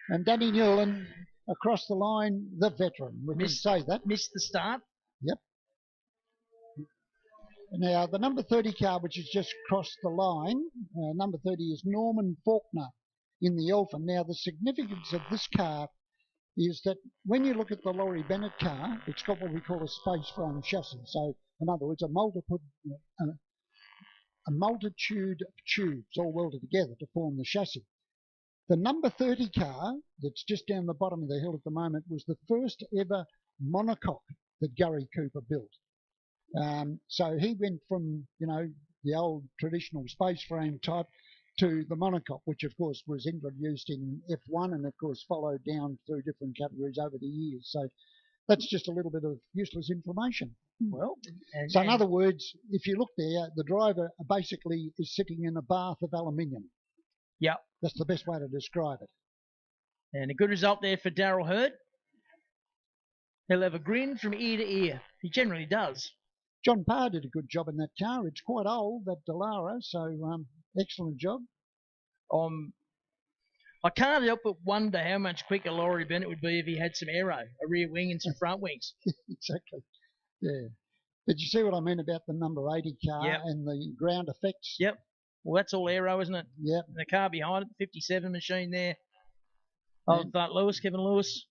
And Danny Newland across the line, the veteran. We can say that. Missed the start. Yep. Now, the number 30 car, which has just crossed the line, number 30 is Norman Faulkner in the Elfin. Now, the significance of this car is that when you look at the Laurie Bennett car, it's got what we call a space frame chassis. So, in other words, a multitude of tubes all welded together to form the chassis. The number 30 car that's just down the bottom of the hill at the moment was the first ever monocoque that Gary Cooper built. So he went from, the old traditional space frame type to the monocoque, which of course was introduced in F1 and of course followed down through different categories over the years. So that's just a little bit of useless information. Well, so in other words, if you look there, the driver basically is sitting in a bath of aluminium. Yep. That's the best way to describe it. And a good result there for Daryl Hurd. He'll have a grin from ear to ear. He generally does. John Parr did a good job in that car. It's quite old, that Delara, so excellent job. I can't help but wonder how much quicker Laurie Bennett would be if he had some aero, a rear wing and some front wings. Exactly. Yeah. Did you see what I mean about the number 80 car and the ground effects? Yep. Well, that's all aero, isn't it? Yep. And the car behind it, 57 machine there. Of Kevin Lewis.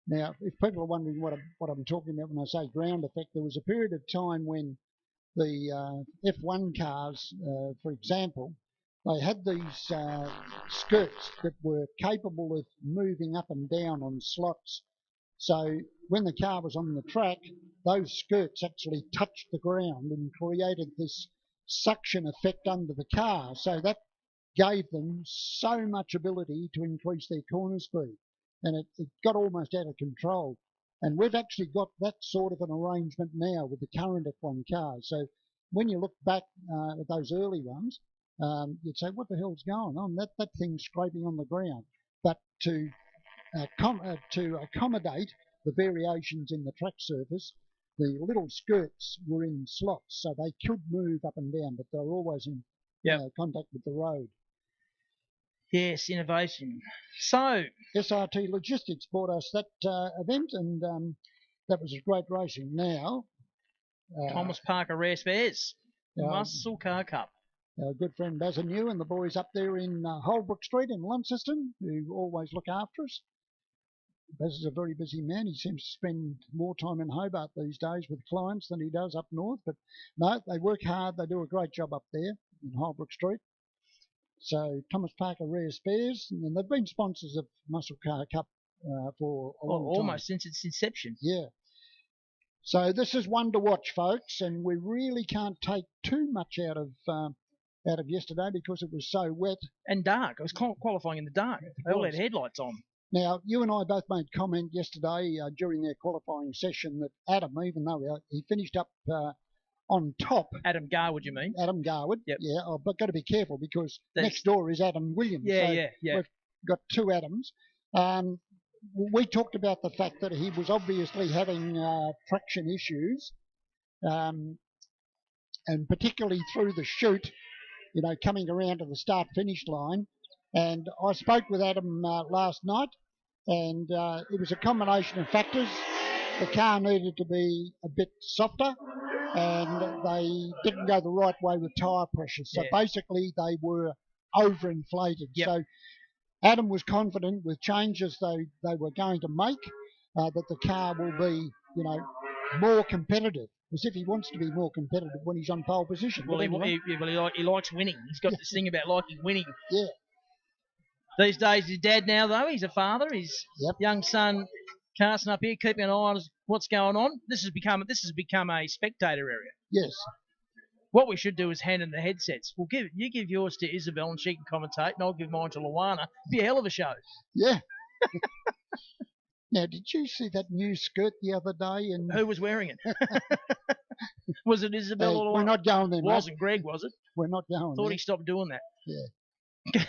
Now, if people are wondering what I'm talking about when I say ground effect, there was a period of time when the F1 cars, for example, they had these skirts that were capable of moving up and down on slots. So when the car was on the track, those skirts actually touched the ground and created this suction effect under the car. So that gave them so much ability to increase their corner speed. And it got almost out of control. And we've actually got that sort of an arrangement now with the current F1 cars. So when you look back at those early ones, you'd say, what the hell's going on? That thing's scraping on the ground. But to accommodate the variations in the track surface, the little skirts were in slots, so they could move up and down, but they were always in contact with the road. Yes, innovation. So SRT Logistics brought us that event, and that was a great racing. Now, Thomas Parker Rare Spares, Muscle Car Cup. Our good friend Bazinu and the boys up there in Holbrook Street in Launceston, who always look after us. Baz is a very busy man. He seems to spend more time in Hobart these days with clients than he does up north. But no, they work hard. They do a great job up there in Holbrook Street. So Thomas Parker Rare Spares, and they've been sponsors of Muscle Car Cup for a long time. Almost since its inception. Yeah. So this is one to watch, folks, and we really can't take too much out of yesterday because it was so wet and dark. It was qualifying in the dark. They all had headlights on. Now, you and I both made comment yesterday during their qualifying session that Adam, even though he finished up on top. Adam Garwood, you mean? Adam Garwood. Yep. Yeah, but got to be careful because next door is Adam Williams. Yeah. We've got two Adams. We talked about the fact that he was obviously having traction issues, and particularly through the chute, coming around to the start-finish line. And I spoke with Adam last night, and it was a combination of factors. The car needed to be a bit softer, and they didn't go the right way with tyre pressure. So basically, they were overinflated. Yep. So Adam was confident with changes they were going to make that the car will be, more competitive. As if he wants to be more competitive when he's on pole position. Well, he likes winning. He's got this thing about liking winning. Yeah. These days, his dad now, though, he's a father. His young son, Carson, up here, keeping an eye on what's going on. This has become a spectator area. Yes. What we should do is hand in the headsets. You give yours to Isabel and she can commentate, and I'll give mine to Luana. It'd be a hell of a show. Yeah. Now, did you see that new skirt the other day? And who was wearing it? Was it Isabel or Luana? We're not going there, mate. Wasn't Greg, was it? We're not going there. Thought he stopped doing that. Yeah.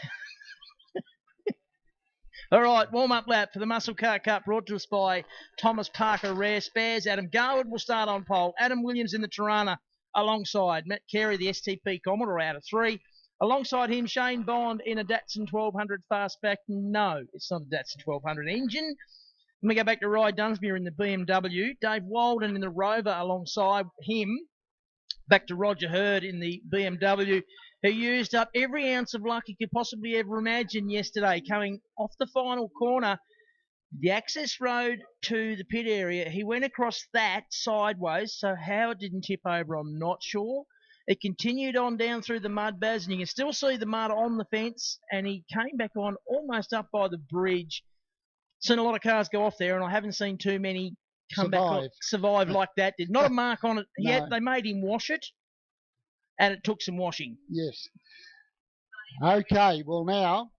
All right, warm-up lap for the Muscle Car Cup brought to us by Thomas Parker Rare Spares. Adam Garwood will start on pole. Adam Williams in the Tirana alongside Matt Carey, the STP Commodore, out of 3. Alongside him, Shane Bond in a Datsun 1200 Fastback. No, it's not a Datsun 1200 engine. When we go back to Rye Dunsmuir in the BMW, Dave Walden in the Rover alongside him. back to Roger Hurd in the BMW, who used up every ounce of luck he could possibly ever imagine yesterday, coming off the final corner. The access road to the pit area, he went across that sideways, so how it didn't tip over, I'm not sure. It continued on down through the mud, Baz, and you can still see the mud on the fence, and he came back on almost up by the bridge. Seen a lot of cars go off there, and I haven't seen too many survive like that. There's not a mark on it. No. They made him wash it, and it took some washing. Yes. Okay, well now,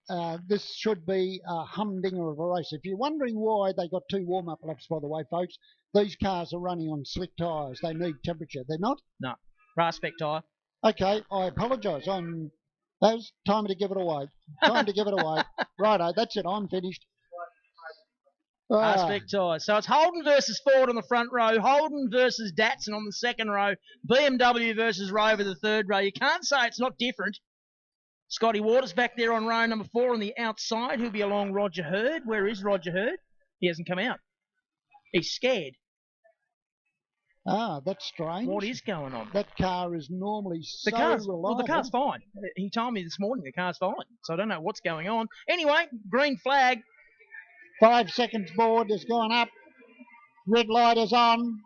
this should be a humdinger of a race. If you're wondering why they got 2 warm-up laps, by the way, folks, these cars are running on slick tyres. They need temperature. They're not? No. Raspec tyre. Okay, I apologise. That's time to give it away. Time to give it away. Righto, that's it. I'm finished. Raspec tyre. So it's Holden versus Ford on the front row, Holden versus Datsun on the second row, BMW versus Rover the third row. You can't say it's not different. Scotty Waters back there on row number 4 on the outside. He'll be along Roger Hurd. Where is Roger Hurd? He hasn't come out. He's scared. That's strange. What is going on? That car is normally so reliable. Well, the car's fine. He told me this morning the car's fine. So I don't know what's going on. Anyway, green flag. 5 seconds board has gone up. Red light is on.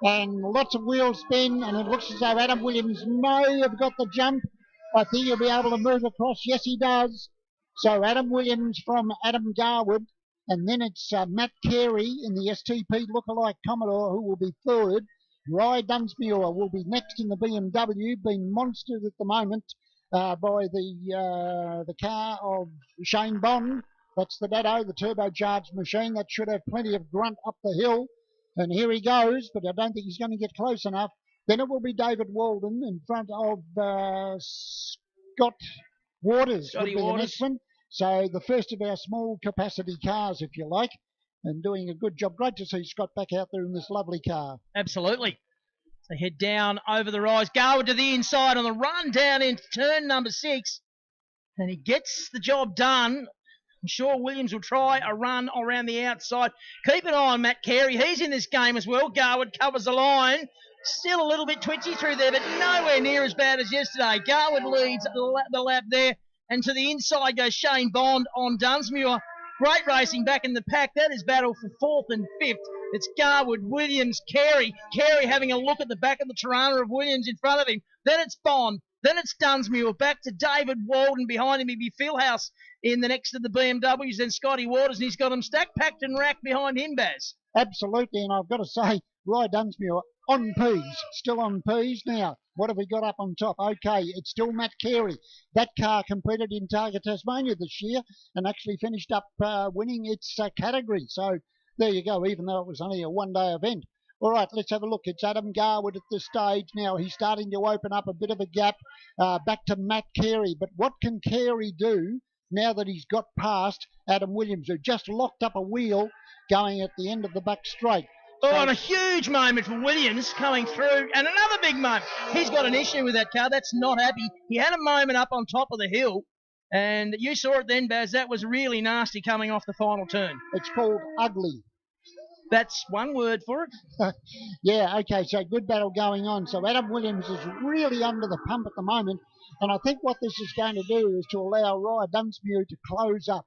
And lots of wheel spin. And it looks as though Adam Williams may have got the jump. I think he'll be able to move across. Yes, he does. So Adam Williams from Adam Garwood. And then it's Matt Carey in the STP lookalike Commodore who will be third. Rye Dunsmuir will be next in the BMW, being monstered at the moment by the car of Shane Bond. That's the Dado, the turbocharged machine. That should have plenty of grunt up the hill. And here he goes, but I don't think he's going to get close enough. Then it will be David Walden in front of Scott Waters. Scotty would be Waters. The next one. So the first of our small capacity cars, if you like, and doing a good job. Great to see Scott back out there in this lovely car. Absolutely. So head down over the rise. Garwood to the inside on the run down into turn number 6. And he gets the job done. I'm sure Williams will try a run around the outside. Keep an eye on Matt Carey. He's in this game as well. Garwood covers the line. Still a little bit twitchy through there, but nowhere near as bad as yesterday. Garwood leads the lap there. And to the inside goes Shane Bond on Dunsmuir. Great racing back in the pack. That is battle for 4th and 5th. It's Garwood, Williams, Carey. Carey having a look at the back of the Tirana of Williams in front of him. Then it's Bond. Then it's Dunsmuir. Back to David Walden behind him. He'd be Philhouse in the next of the BMWs. Then Scotty Waters, and he's got them stacked, packed and racked behind him, Baz. Absolutely, and I've got to say, Rye Dunsmuir on P's, still on P's. Now, what have we got up on top? Okay, it's still Matt Carey. That car competed in Targa Tasmania this year and actually finished up winning its category. So there you go, even though it was only a one-day event. All right, let's have a look. It's Adam Garwood at this stage now. He's starting to open up a bit of a gap back to Matt Carey. But what can Carey do now that he's got past Adam Williams, who just locked up a wheel going at the end of the back straight? Oh, and a huge moment for Williams coming through, and another big moment. He's got an issue with that car. That's not happy. He had a moment up on top of the hill, and you saw it then, Baz. That was really nasty coming off the final turn. It's called ugly. That's one word for it. Yeah, okay, so good battle going on. So Adam Williams is really under the pump at the moment, and I think what this is going to do is to allow Rye Dunsmuir to close up.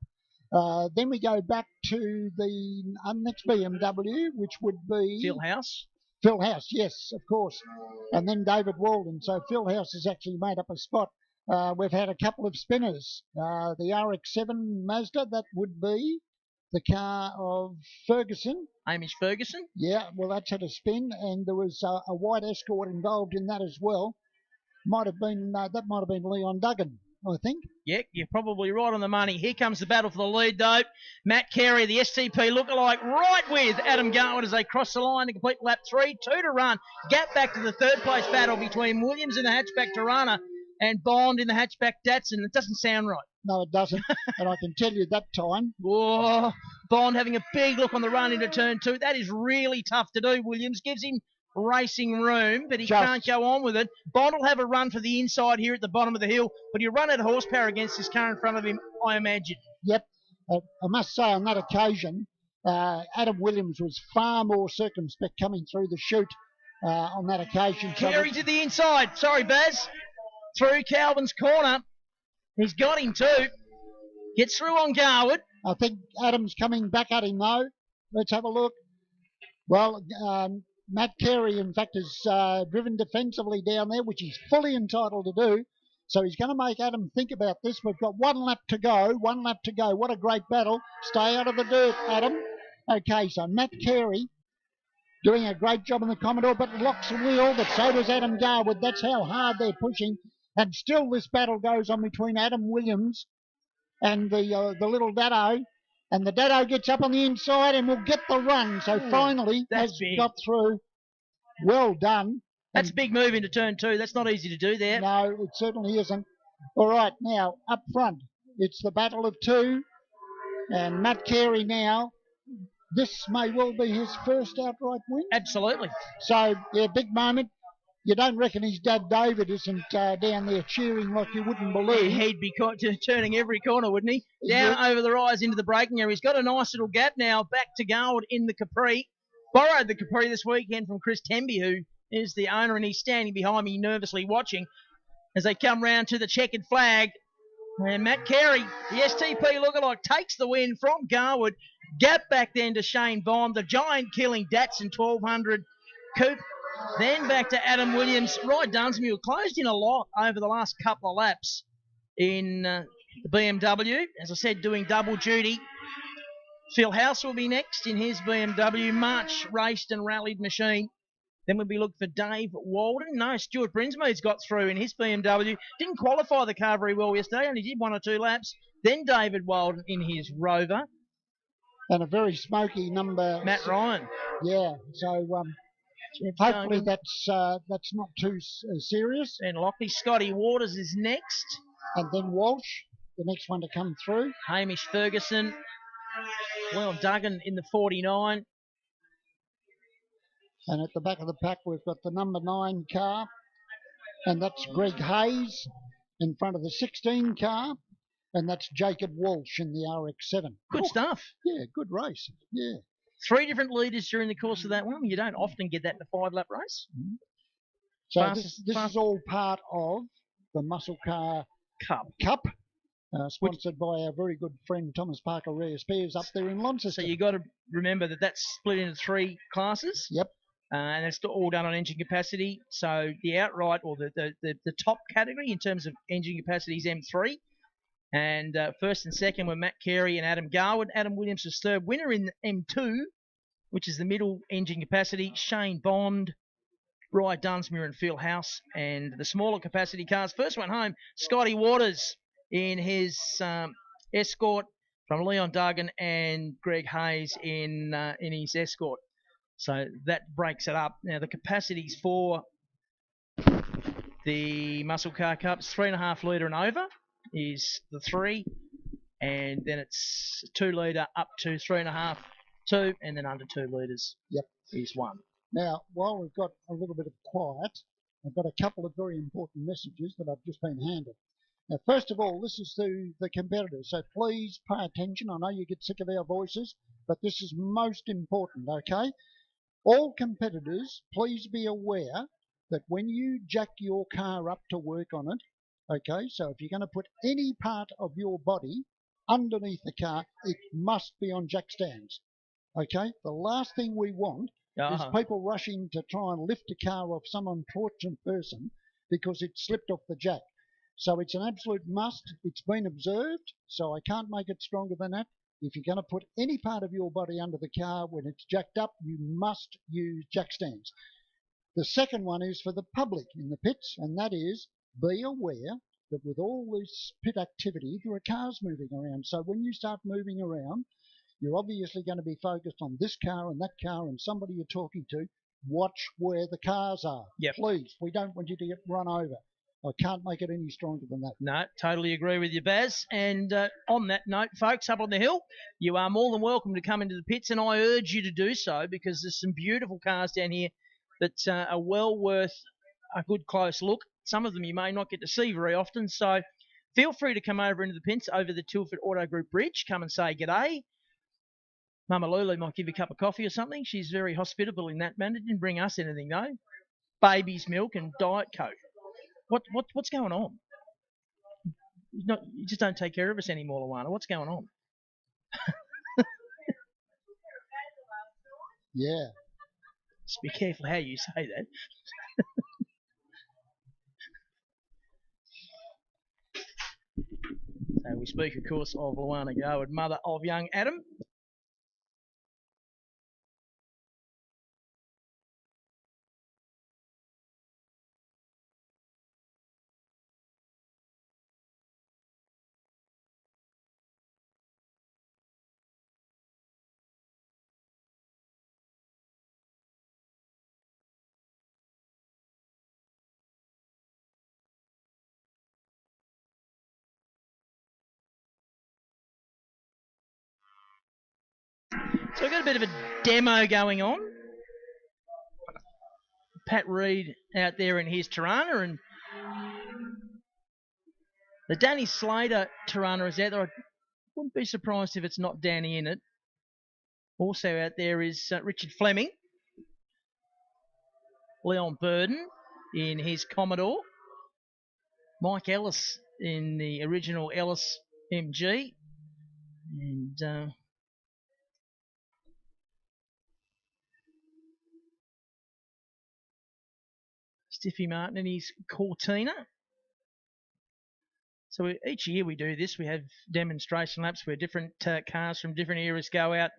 Then we go back to the next BMW, which would be... Philhouse, yes, of course. And then David Walden. So Philhouse has actually made up a spot. We've had a couple of spinners. The RX-7 Mazda, that would be the car of Ferguson. Hamish Ferguson? Yeah, well, that's had a spin, and there was a white Escort involved in that as well. That might have been Leon Duggan, I think. Yeah, you're probably right on the money. Here comes the battle for the lead, though. Matt Carey, the STP lookalike, right with Adam Garwood as they cross the line to complete lap 3. 2 to run. Gap back to the third place battle between Williams in the hatchback Tirana and Bond in the hatchback Datsun. It doesn't sound right. No, it doesn't. And I can tell you that time. Oh, Bond having a big look on the run into turn 2. That is really tough to do. Williams gives him racing room, but he can't go on with it. Bond will have a run for the inside here at the bottom of the hill, but he'll run out of horsepower against this car in front of him, I imagine. Yep. I must say on that occasion, Adam Williams was far more circumspect coming through the chute on that occasion. So Carey to the inside. Sorry, Baz. Through Calvin's corner. He's got him too. Gets through on Garwood. I think Adam's coming back at him though. Let's have a look. Well, Matt Carey, in fact, has driven defensively down there, which he's fully entitled to do. So he's going to make Adam think about this. We've got 1 lap to go. 1 lap to go. What a great battle. Stay out of the dirt, Adam. Okay, so Matt Carey doing a great job on the Commodore, but locks the wheel, but so does Adam Garwood. That's how hard they're pushing. And still this battle goes on between Adam Williams and the little Dado. And the Dado gets up on the inside and will get the run. So finally has got through. Well done. That's a big move into turn 2. That's not easy to do there. No, it certainly isn't. All right, now up front, it's the battle of 2. And Matt Carey now, this may well be his first outright win. Absolutely. So, yeah, big moment. You don't reckon his dad David isn't down there cheering like you wouldn't believe. He'd be turning every corner, wouldn't he? Down over the rise into the braking area. He's got a nice little gap now back to Garwood in the Capri. Borrowed the Capri this weekend from Chris Temby, who is the owner, and he's standing behind me nervously watching as they come round to the checkered flag. And Matt Carey, the STP lookalike, takes the win from Garwood. Gap back then to Shane Bond, the giant-killing Datsun 1200 Coupe. Then back to Adam Williams. Ryan Dunsmuir closed in a lot over the last couple of laps in the BMW. As I said, doing double duty. Phil House will be next in his BMW. Much raced and rallied machine. Then we'll be looking for Dave Walden. No, Stuart Brinsmead's got through in his BMW. Didn't qualify the car very well yesterday. Only did 1 or 2 laps. Then David Walden in his Rover. And a very smoky number. Matt Ryan. Yeah, so hopefully that's not too serious. And Lockley, Scotty Waters is next. And then Walsh, the next one to come through. Hamish Ferguson. Well, Duggan in the 49. And at the back of the pack, we've got the number 9 car. And that's Greg Hayes in front of the 16 car. And that's Jacob Walsh in the RX-7. Good stuff. Yeah, good race. Yeah. 3 different leaders during the course of that one. You don't often get that in a 5-lap race. Mm-hmm. So this is all part of the Muscle Car Cup. Sponsored by our very good friend Thomas Parker Rare Spares up there in Launceston. So you've got to remember that that's split into 3 classes. Yep. And it's all done on engine capacity. So the outright or the top category in terms of engine capacity is M3. And first and second were Matt Carey and Adam Garwood. Adam Williams was third. Winner in M2, which is the middle engine capacity, Shane Bond, Ryan Dunsmuir and Phil House. And the smaller capacity cars, first one home, Scotty Waters in his Escort from Leon Duggan and Greg Hayes in his Escort. So that breaks it up. Now the capacities for the Muscle Car Cups, 3.5 litre and over is the 3, and then it's 2 litre up to 3.5, 2, and then under 2 litres is 1. Now, while we've got a little bit of quiet, I've got a couple of very important messages that I've just been handed. Now, first of all, this is to the competitors, so please pay attention. I know you get sick of our voices, but this is most important, okay? All competitors, please be aware that when you jack your car up to work on it, okay, so if you're going to put any part of your body underneath the car, it must be on jack stands, okay? The last thing we want is people rushing to try and lift a car off some unfortunate person because it slipped off the jack. So it's an absolute must. It's been observed, so I can't make it stronger than that. If you're going to put any part of your body under the car when it's jacked up, you must use jack stands. The second one is for the public in the pits, and that is be aware that with all this pit activity, there are cars moving around. So when you start moving around, you're obviously going to be focused on this car and that car and somebody you're talking to. Watch where the cars are. Yep. Please, we don't want you to get run over. I can't make it any stronger than that. No, totally agree with you, Baz. And on that note, folks, up on the hill, you are more than welcome to come into the pits, and I urge you to do so because there's some beautiful cars down here that are well worth a good close look. Some of them you may not get to see very often, so feel free to come over into the pits over the Tilford Auto Group Bridge. Come and say g'day. Mama Lulu might give you a cup of coffee or something. She's very hospitable in that manner. Didn't bring us anything, though. baby's milk and Diet Coke. What's going on? You just don't take care of us anymore, Luana. What's going on? Yeah. Just be careful how you say that. So we speak, of course, of Luana Garwood, mother of young Adam. So we've got a bit of a demo going on. Pat Reid out there in his Tirana, and the Danny Slater Tirana is out there. I wouldn't be surprised if it's not Danny in it. Also out there is Richard Fleming, Leon Burden in his Commodore, Mike Ellis in the original Ellis MG, and Stiffy Martin in his Cortina. So each year we do this. We have demonstration laps where different cars from different eras go out.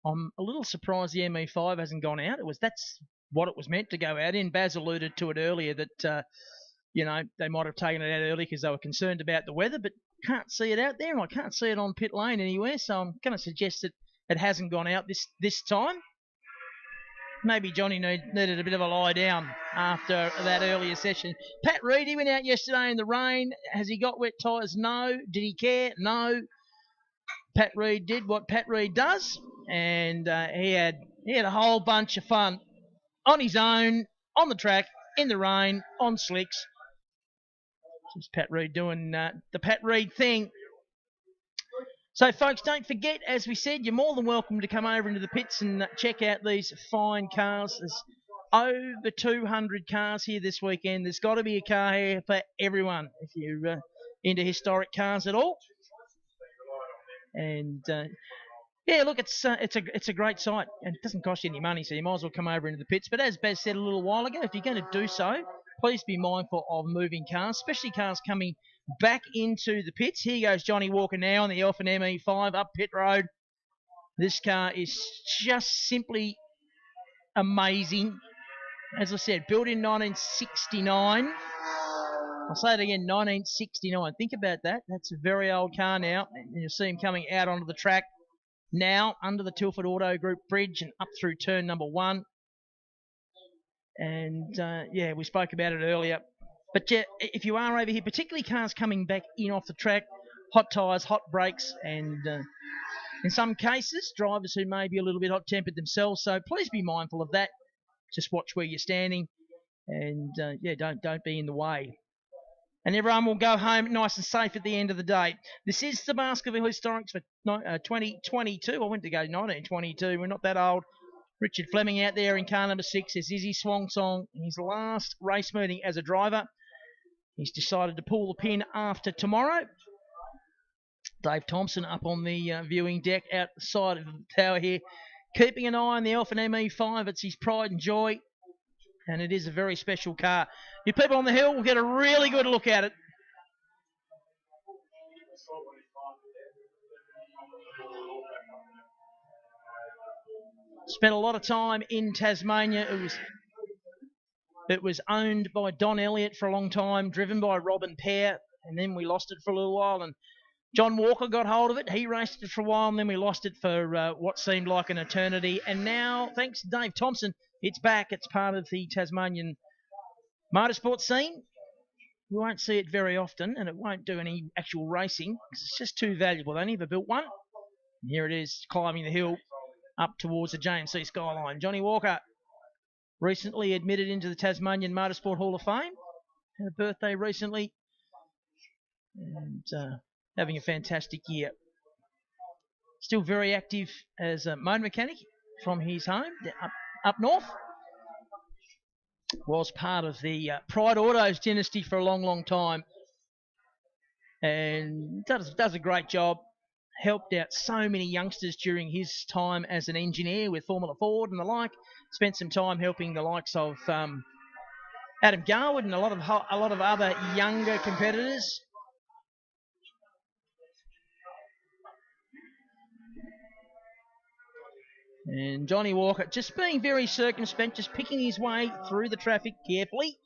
I'm a little surprised the ME5 hasn't gone out. That's what it was meant to go out in. Baz alluded to it earlier that they might have taken it out early because they were concerned about the weather, but can't see it out there. I can't see it on pit lane anywhere, so I'm going to suggest that it hasn't gone out this time. Maybe Johnny needed a bit of a lie down after that earlier session. Pat Reid, he went out yesterday in the rain. Has he got wet tyres? No. Did he care? No. Pat Reid did what Pat Reid does, and he had a whole bunch of fun on his own, on the track, in the rain, on slicks. This is Pat Reid doing the Pat Reid thing. So, folks, don't forget, as we said, you're more than welcome to come over into the pits and check out these fine cars. There's over 200 cars here this weekend. There's got to be a car here for everyone if you're into historic cars at all. And yeah, look, it's a great site, and it doesn't cost you any money, so you might as well come over into the pits. But as Baz said a little while ago, if you're going to do so, please be mindful of moving cars, especially cars coming back into the pits. Here goes Johnny Walker now on the Elfin ME5 up pit road. This car is just simply amazing. As I said, built in 1969. I'll say it again, 1969. Think about that. That's a very old car now. And you'll see him coming out onto the track now under the Tilford Auto Group bridge and up through turn number 1. And, yeah, we spoke about it earlier. But, yeah, if you are over here, particularly cars coming back in off the track, hot tyres, hot brakes, and in some cases, drivers who may be a little bit hot-tempered themselves. So please be mindful of that. Just watch where you're standing and, yeah, don't be in the way. And everyone will go home nice and safe at the end of the day. This is the Baskerville Historics for 2022. I went to go 1922. We're not that old. Richard Fleming out there in car number 6. This is his swan song, his last race meeting as a driver. He's decided to pull the pin after tomorrow. Dave Thompson up on the viewing deck outside of the tower here, keeping an eye on the Elfin ME5. It's his pride and joy, and it is a very special car. You people on the hill will get a really good look at it. Spent a lot of time in Tasmania. It was owned by Don Elliott for a long time, driven by Robin Pear, and then we lost it for a little while, and John Walker got hold of it. He raced it for a while, and then we lost it for what seemed like an eternity. And now, thanks to Dave Thompson, it's back. It's part of the Tasmanian motorsport scene. We won't see it very often, and it won't do any actual racing because it's just too valuable. They never built one. And here it is, climbing the hill up towards the JMC skyline. Johnny Walker recently admitted into the Tasmanian Motorsport Hall of Fame. Had a birthday recently. And having a fantastic year. Still very active as a motor mechanic from his home up north. was part of the Pride Autos dynasty for a long, long time, and does a great job. Helped out so many youngsters during his time as an engineer with Formula Ford and the like. Spent some time helping the likes of Adam Garwood and a lot of other younger competitors. And Johnny Walker just being very circumspect, just picking his way through the traffic carefully.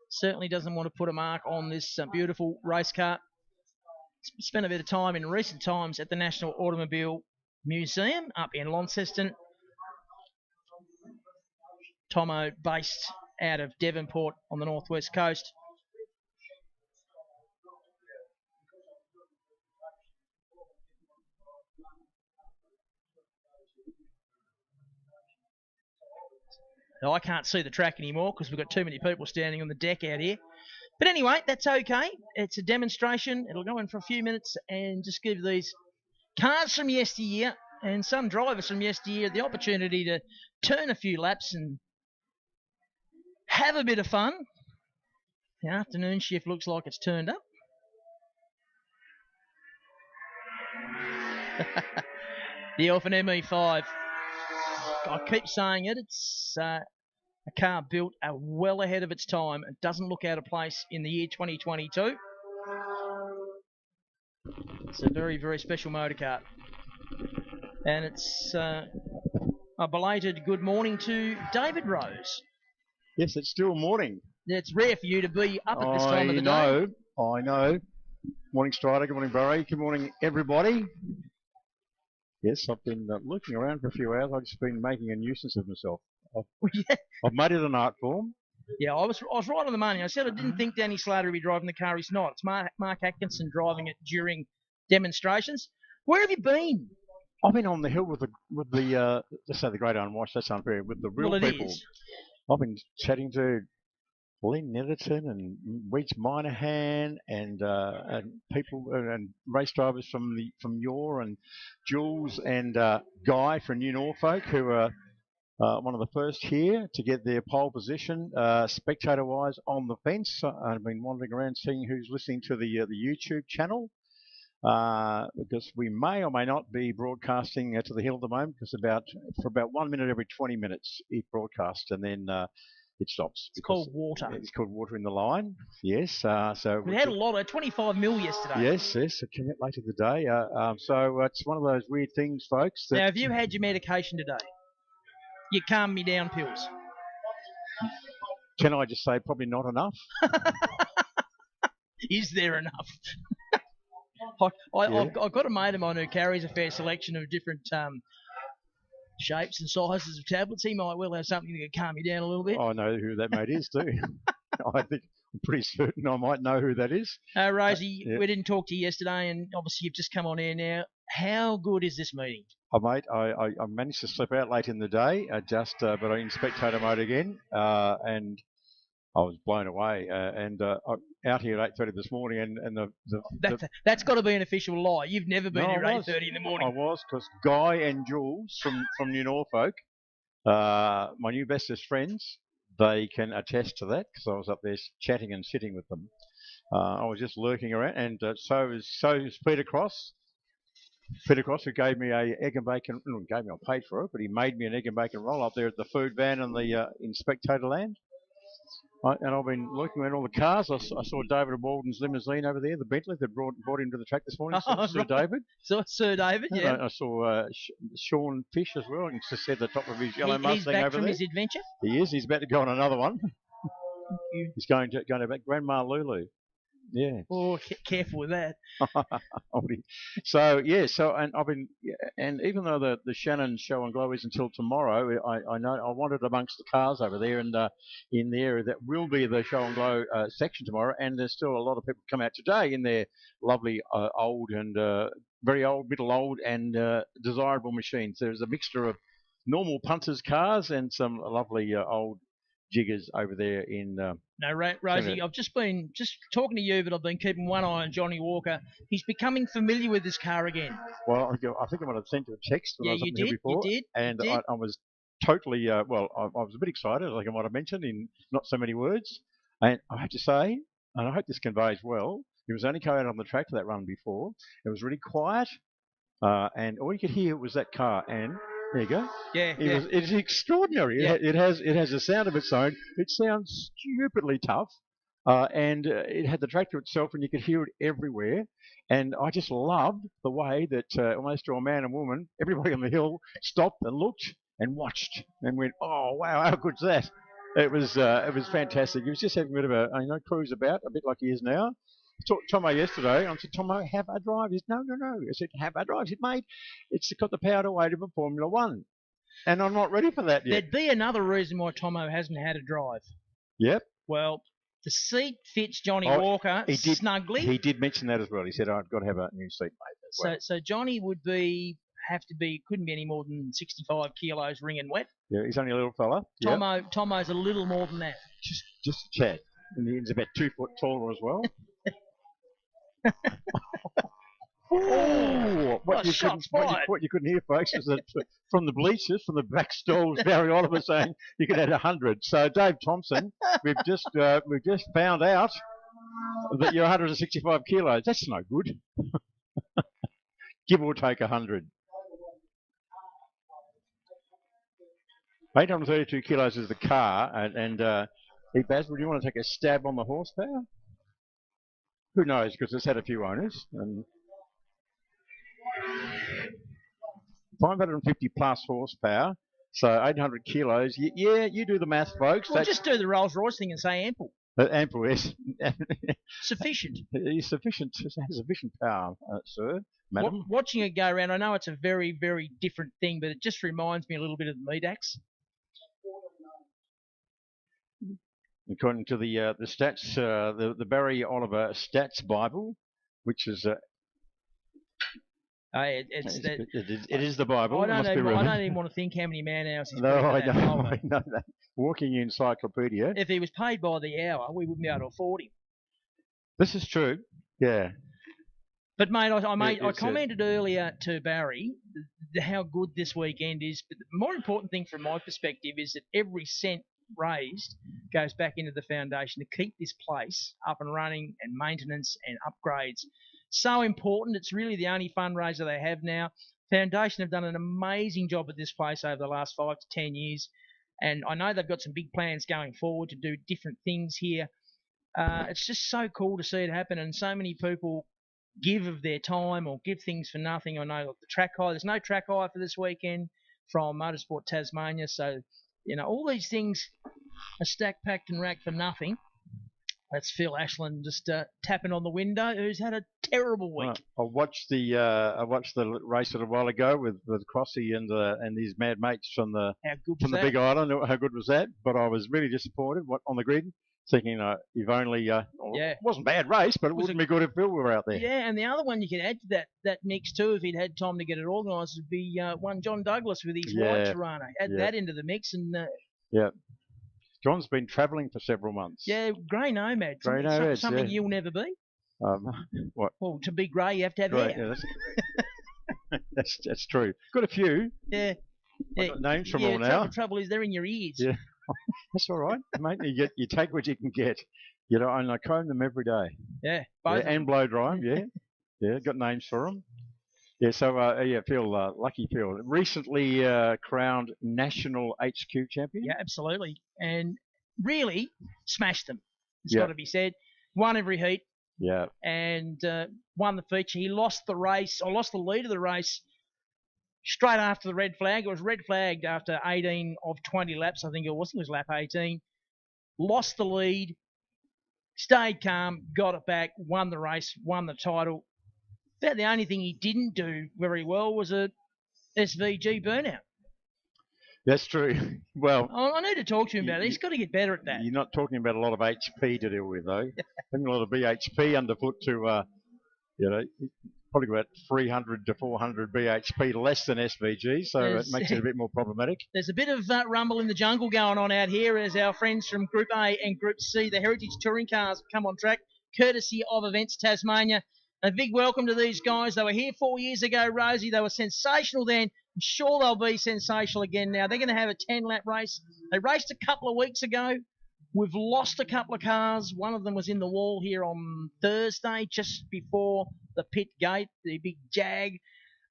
Certainly doesn't want to put a mark on this beautiful race car. Spent a bit of time in recent times at the National Automobile Museum up in Launceston. Tomo based out of Devonport on the northwest coast. Now, I can't see the track anymore because we've got too many people standing on the deck out here. But anyway, that's okay. It's a demonstration. It'll go in for a few minutes and just give these cars from yesteryear and some drivers from yesteryear the opportunity to turn a few laps and have a bit of fun. The afternoon shift looks like it's turned up. The Elfin ME5. I keep saying it. It's a car built well ahead of its time. It doesn't look out of place in the year 2022. It's a very, very special motor car. And it's a belated good morning to David Rose. Yes, it's still morning. It's rare for you to be up at this time of the day. I know. Morning, Strider. Good morning, Barry. Good morning, everybody. Yes, I've been looking around for a few hours. I've just been making a nuisance of myself. I've made it an art form. Yeah, I was right on the money. I said I didn't think Danny Slater would be driving the car. He's not. It's Mark Atkinson driving it during demonstrations. Where have you been? I've been on the hill with the let's say the Great Unwashed. That's unfair. With the real people. Is. I've been chatting to Glenn Netherton and Weech Minahan and people and race drivers from Yor and Jules and Guy from New Norfolk, who are one of the first here to get their pole position, spectator-wise, on the fence. I've been wandering around seeing who's listening to the YouTube channel. Because we may or may not be broadcasting to the hill at the moment, because for about 1 minute every 20 minutes it broadcasts and then it stops. It's called water. It's called water in the line. Yes. So we had a lot of 25 mil yesterday. Yes. It came out later today. So it's one of those weird things, folks. Now, have you had your medication today? Your calm me down pills? Can I just say probably not enough? Is there enough? I've got a mate of mine who carries a fair selection of different shapes and sizes of tablets. He might well have something that can calm you down a little bit. I know who that mate is too. I'm pretty certain I might know who that is. Rosie, we didn't talk to you yesterday, and obviously you've just come on air now. How good is this meeting? Oh, mate, I managed to slip out late in the day, but I'm in spectator mode again, and I was blown away. I'm out here at 8:30 this morning, and that's got to be an official lie. You've never been here at 8:30 in the morning. I was, because Guy and Jules from New Norfolk, my new bestest friends, they can attest to that, because I was up there chatting and sitting with them. I was just lurking around, and so is Peter Cross. Peter Cross, who gave me a egg and bacon, I paid for it, but he made me an egg and bacon roll up there at the food van in Spectator Land. And I've been looking at all the cars. I saw David Walden's limousine over there, the Bentley that brought him to the track this morning. Sir David. So Sir David, yeah. I saw Sean Fish as well. You can see the top of his yellow Mustang over there. He's back from his adventure? He is. He's about to go on another one. He's going to back Grandma Lulu. Yeah. Oh, careful with that. And I've been, and even though the Shannon Show and Glow is until tomorrow, I know I wandered amongst the cars over there, and in the area that will be the Show and Glow section tomorrow, and there's still a lot of people come out today in their lovely old and very old, middle old, and desirable machines. There's a mixture of normal punters' cars and some lovely old jiggers over there in. No, Rosie, I've just been talking to you, but I've been keeping one eye on Johnny Walker. He's becoming familiar with this car again. Well, I think I might have sent you a text when I was up here before. You did. And you did. I was totally, well, I was a bit excited, like I might have mentioned in not so many words. And I have to say, and I hope this conveys well, it was only coming out on the track for that run before. It was really quiet, and all you could hear was that car. And there you go. Yeah, It's extraordinary. Yeah. It has a sound of its own. It sounds stupidly tough, and it had the tractor itself, and you could hear it everywhere. And I just loved the way that almost to a man and woman, everybody on the hill stopped and looked and watched and went, "Oh wow, how good's that?" It was fantastic. He was just having a bit of a cruise about, a bit like he is now. I talked to Tomo yesterday. I said, "Tomo, have a drive." He said, "No." I said, "Have a drive." He said, "Mate, it's got the power to weight of a Formula One, and I'm not ready for that yet." There'd be another reason why Tomo hasn't had a drive. Yep. Well, the seat fits Johnny Walker snugly. He did mention that as well. He said, "I've got to have a new seat, mate." As well. So Johnny couldn't be any more than 65 kilos ring and wet. Yeah, he's only a little fella. Tomo's a little more than that. Just a tad. And he's about 2 foot taller as well. Oh, what you couldn't hear, folks, is that from the bleachers, from the back stalls, Barry Oliver saying you could add 100. So, Dave Thompson, we've just found out that you're 165 kilos. That's no good. Give or take 100. 832 kilos is the car, and Baz, would you want to take a stab on the horsepower? Who knows, because it's had a few owners. And 550 plus horsepower, so 800 kilos. Yeah, you do the math, folks. Well, just do the Rolls-Royce thing and say ample. Ample, yes. Sufficient. It's sufficient. It has sufficient power, sir, madam. Watching it go around, I know it's a very, very different thing, but it just reminds me a little bit of the Medax. According to the stats, the Barry Oliver Stats Bible, which is it is the Bible. I don't even want to think how many man hours he's No, I know that. Walking encyclopedia. If he was paid by the hour, we wouldn't be able to afford him. This is true. Yeah. But mate, I commented earlier to Barry how good this weekend is. But the more important thing from my perspective is that every cent raised goes back into the foundation to keep this place up and running, and maintenance and upgrades. So important. It's really the only fundraiser they have now. Foundation have done an amazing job at this place over the last 5 to 10 years, and I know they've got some big plans going forward to do different things here. It's just so cool to see it happen, and so many people give of their time or give things for nothing. I know the track hire, there's no track hire for this weekend from Motorsport Tasmania, so all these things are stacked, packed and racked for nothing. That's Phil Ashland just tapping on the window, who's had a terrible week. I watched the race a little while ago with Crossy and his mad mates from the Big Island. How good was that? But I was really disappointed on the grid, thinking you've only it wasn't a bad race, but it wouldn't be good if Phil were out there. Yeah, and the other one you could add to that mix too, if he'd had time to get it organised, would be one John Douglas with his white Toronto. Add that into the mix and. John's been travelling for several months. Yeah, grey nomad. Something you'll never be. What? Well, to be grey, you have to have hair. Yeah, that's true. Got a few. Yeah. I've got names from all now. The trouble is they're in your ears. Yeah. That's all right, mate. You take what you can get. And I comb them every day. Yeah, both. Yeah, and blow dry them. Yeah. Yeah, got names for them. Yeah, so Phil, lucky Phil, recently crowned national HQ champion. Yeah, absolutely, and really smashed them. It's got to be said. Won every heat. Yeah. And won the feature. He lost the race, or lost the lead of the race straight after the red flag. It was red flagged after 18 of 20 laps, I think it was. It was lap 18. Lost the lead, stayed calm, got it back, won the race, won the title. About the only thing he didn't do very well was a SVG burnout. That's true. Well, I need to talk to him about it. He's got to get better at that. You're not talking about a lot of HP to deal with, though. Having a lot of BHP underfoot to, probably about 300 to 400 BHP less than SVG, so it makes it a bit more problematic. There's a bit of rumble in the jungle going on out here as our friends from Group A and Group C, the Heritage Touring Cars, come on track, courtesy of Events Tasmania. A big welcome to these guys. They were here 4 years ago, Rosie. They were sensational then. I'm sure they'll be sensational again now. They're going to have a 10-lap race. They raced a couple of weeks ago. We've lost a couple of cars. One of them was in the wall here on Thursday, just before the pit gate, the big Jag.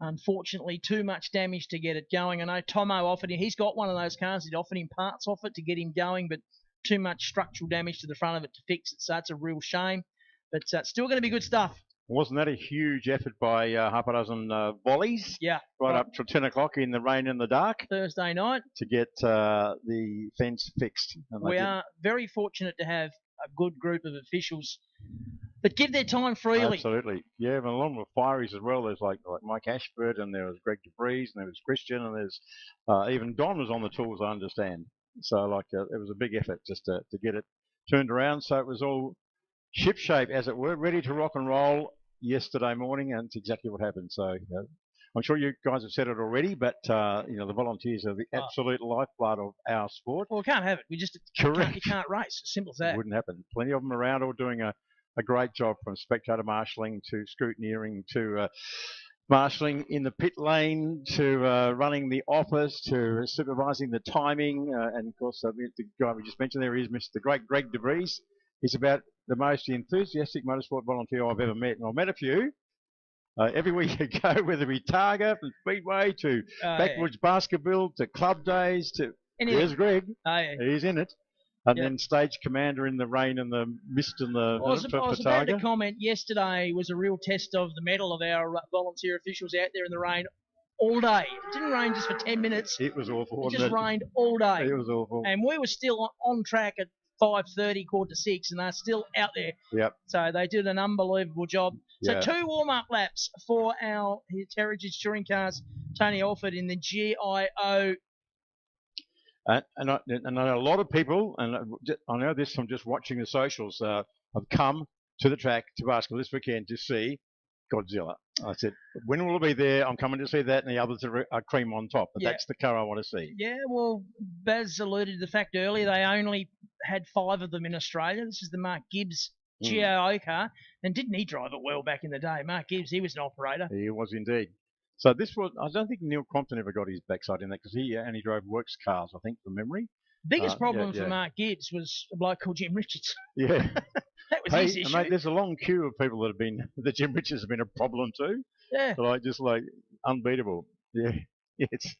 Unfortunately, too much damage to get it going. I know Tomo offered him, he's got one of those cars, he'd offered him parts off it to get him going, but too much structural damage to the front of it to fix it, so it's a real shame. But still going to be good stuff. Wasn't that a huge effort by half a dozen volleys? Yeah. Right up till 10 o'clock in the rain and the dark. Thursday night. To get the fence fixed. And we are very fortunate to have a good group of officials that give their time freely. Absolutely. Yeah, and along with fireys as well, there's like Mike Ashford, and there was Greg DeBreeze, and there was Christian, and there's even Don was on the tools, I understand. So it was a big effort just to get it turned around. So it was all shipshape, as it were, ready to rock and roll yesterday morning, and it's exactly what happened. So I'm sure you guys have said it already, but the volunteers are the absolute lifeblood of our sport. Well, we can't have it. We just you can't race. Simple as that. It wouldn't happen. Plenty of them around, all doing a great job, from spectator marshalling to scrutineering to marshalling in the pit lane to running the office to supervising the timing. And of course, the guy we just mentioned there is Mr. Greg DeBreeze. He's about the most enthusiastic motorsport volunteer I've ever met, and I've met a few. Everywhere you go, whether it be Targa, from Speedway to Backwoods Baskerville to Club Days to... There's Greg. He's in it. And then stage commander in the rain and the mist and the... I was about to comment, yesterday was a real test of the mettle of our volunteer officials out there in the rain all day. It didn't rain just for 10 minutes. It was awful. It just rained all day. It was awful. And we were still on track at 5:30, 5:45, and they're still out there. Yep. So they did an unbelievable job. So 2 warm-up laps for our Heritage Touring Cars, Tony Alford in the GIO. And I know a lot of people, and I know this from just watching the socials, have come to the track to Baskerville this weekend to see Godzilla. I said, when will it be there? I'm coming to see that, and the others are cream on top. But that's the car I want to see. Yeah, well, Baz alluded to the fact earlier they only had 5 of them in Australia. This is the Mark Gibbs GIO car. And didn't he drive it well back in the day? Mark Gibbs, he was an operator. He was indeed. So this was, I don't think Neil Crompton ever got his backside in that, because he only drove works cars, I think, from memory. Biggest problem for Mark Gibbs was a bloke called Jim Richards. Yeah. That was his issue. Mate, there's a long queue of people that Jim Richards has been a problem to. Yeah. Just unbeatable. Yeah. Yes.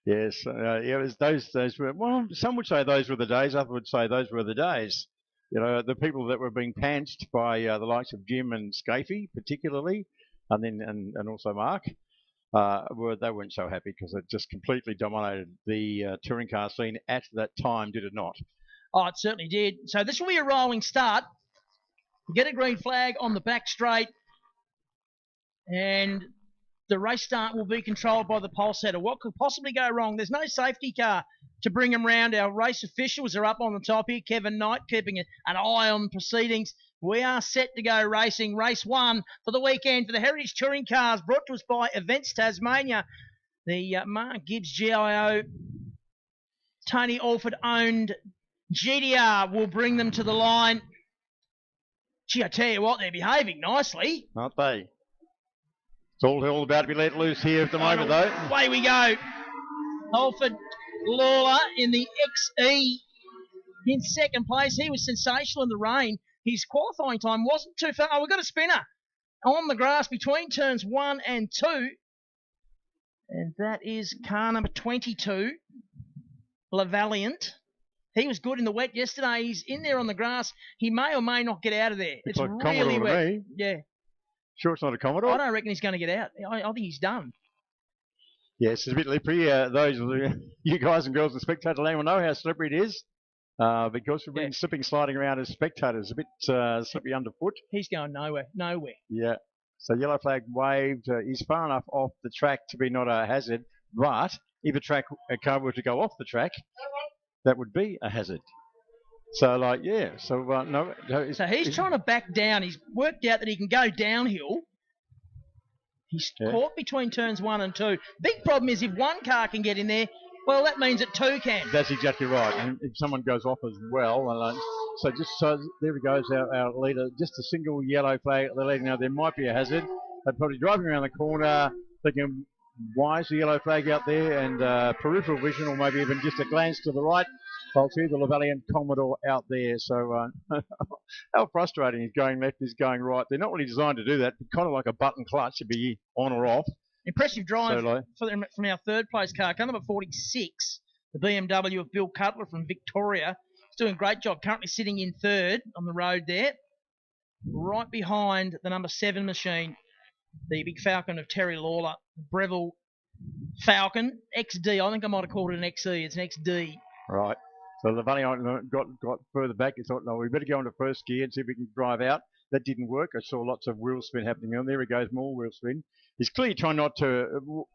Yes. It was those were, well, some would say those were the days, others would say those were the days. The people that were being pantsed by the likes of Jim and Scafie, particularly, and then and also Mark, they weren't so happy, because it just completely dominated the touring car scene at that time, did it not? Oh, it certainly did. So this will be a rolling start. Get a green flag on the back straight, and the race start will be controlled by the pole setter. What could possibly go wrong? There's no safety car to bring them round. Our race officials are up on the top here. Kevin Knight keeping an eye on proceedings. We are set to go racing. Race 1 for the weekend for the Heritage Touring Cars, brought to us by Events Tasmania. The Mark Gibbs GIO, Tony Alford owned GDR will bring them to the line. Gee, I tell you what, they're behaving nicely. Aren't they? It's all about to be let loose here at the moment, though. Away we go. Alford Lawler in the XE in second place. He was sensational in the rain. His qualifying time wasn't too far. Oh, we've got a spinner on the grass between turns 1 and 2. And that is car number 22, LaValliant. He was good in the wet yesterday. He's in there on the grass. He may or may not get out of there. It's like really wet. Me. Yeah. Sure it's not a Commodore? I don't reckon he's going to get out. I think he's done. Yes, it's a bit slippery. You guys and girls in spectator land will know how slippery it is, because we've been sliding around as spectators. A bit slippery underfoot. He's going nowhere. Yeah. So yellow flag waved. He's far enough off the track to be not a hazard, but if a car were to go off the track, that would be a hazard. So, no. So he's trying to back down. He's worked out that he can go downhill. He's caught between turns 1 and 2. Big problem is if one car can get in there, well, that means that 2 can. That's exactly right. And if someone goes off as well, So there we goes, our leader. Just a single yellow flag. They're letting know there might be a hazard. They're probably driving around the corner, thinking, why is the yellow flag out there? And peripheral vision, or maybe even just a glance to the right, they'll see the Lavallian Commodore out there. So how frustrating is going left, is going right. They're not really designed to do that. Kind of like a button clutch to be on or off. Impressive drive from our third place car number 46, the BMW of Bill Cutler from Victoria. He's doing a great job, currently sitting in third on the road there, right behind the number 7 machine, the big Falcon of Terry Lawler, Breville Falcon XD. I think I might have called it an XE. It's an XD. Right. So the Valley got further back. He thought, no, we better go into first gear and see if we can drive out. That didn't work. I saw lots of wheel spin happening on. There he goes, more wheel spin. He's clearly trying not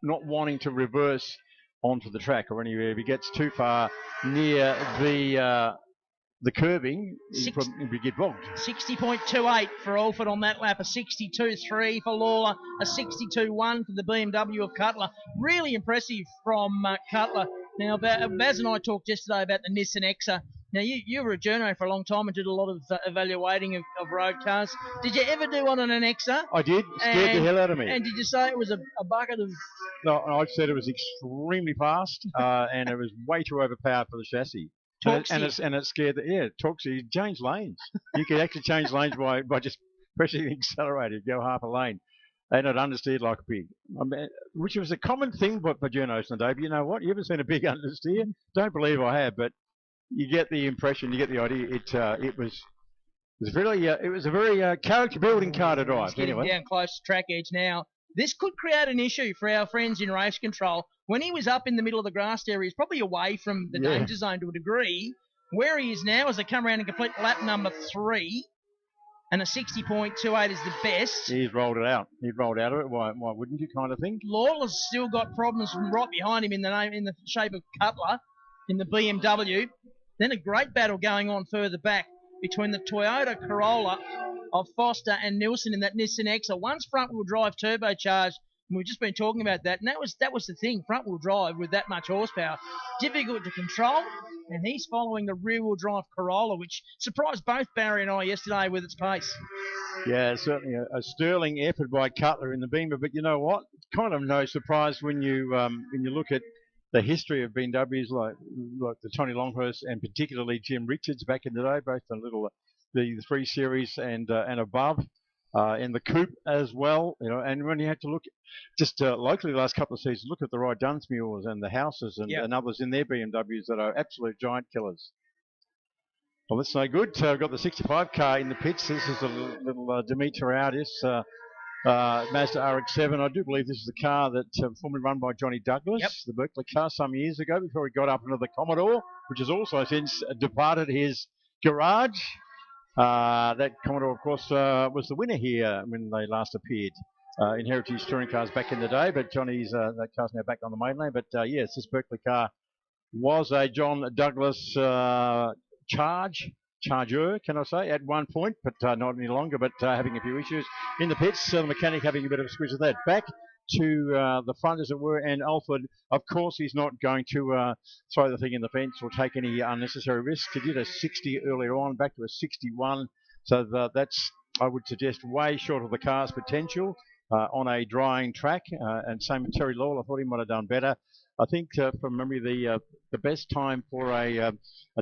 wanting to reverse onto the track or anywhere. If he gets too far near the curbing, he'd get bogged. 60.28 for Alford on that lap, a 62.3 for Lawler, a 62.1 for the BMW of Cutler. Really impressive from Cutler. Now, Baz and I talked yesterday about the Nissan Exa. Now, you were a journo for a long time and did a lot of evaluating of road cars. Did you ever do one on an Exa? I did. Scared the hell out of me. And did you say it was a bucket of... No, I said it was extremely fast and it was way too overpowered for the chassis. And it scared Torxie. You change lanes. You could actually change lanes by just pressing the accelerator, go half a lane. And it understeered like a pig, which was a common thing for journos in the day. But you know what? You ever seen a pig understeer? Don't believe I have, but you get the impression, you get the idea. It was a very character building car to drive. It's getting down close to track edge now. This could create an issue for our friends in race control. When he was up in the middle of the grass area, he's probably away from the danger zone to a degree. Where he is now, as they come around and complete lap number 3, and a 60.28 is the best. He's rolled it out. He rolled out of it. Why wouldn't you, kind of thing? Lawler's still got problems from right behind him in the shape of Cutler in the BMW. Then a great battle going on further back between the Toyota Corolla of Foster and Nilsson in that Nissan Exa. One's front-wheel drive turbocharged, and we've just been talking about that, and that was the thing, front-wheel drive with that much horsepower. Difficult to control, and he's following the rear-wheel drive Corolla, which surprised both Barry and I yesterday with its pace. Yeah, certainly a sterling effort by Cutler in the Beamer, but you know what? It's kind of no surprise when you look at the history of BMWs like the Tony Longhurst and particularly Jim Richards back in the day, both the 3 Series and above, in the coupe as well. And when you had to look just locally the last couple of seasons, look at the Rye Dunsmuirs and the Houses and others in their BMWs that are absolute giant killers. Well, that's no good. We've got the 65 car in the pits. This is a little Demetriadis Mazda RX-7. I do believe this is the car that formerly run by Johnny Douglas, the Berkeley car, some years ago before he got up into the Commodore, which has also since departed his garage. That Commodore, of course, was the winner here when they last appeared in Heritage Touring Cars back in the day, but Johnny's, that car's now back on the mainland. But yes, this Berkeley car was a John Douglas Charger, can I say, at one point, but not any longer, but having a few issues in the pits. The mechanic having a bit of a squeeze of that. Back to the front, as it were, and Alford, of course, he's not going to throw the thing in the fence or take any unnecessary risks. He did a 60 earlier on, back to a 61, so that's, I would suggest, way short of the car's potential on a drying track, and same with Terry Lawler. I thought he might have done better. I think, from memory, the best time for a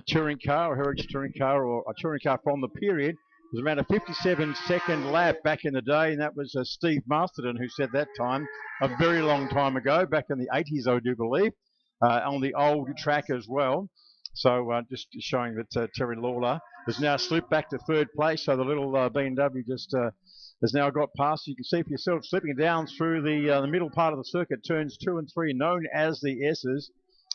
touring car, a heritage touring car, or a touring car from the period was around a 57-second lap back in the day, and that was Steve Masterton who said that time a very long time ago, back in the 80s, I do believe, on the old track as well. So just showing that Terry Lawler has now slipped back to third place, so the little BMW just has now got past. You can see for yourself slipping down through the middle part of the circuit, turns 2 and 3, known as the S's.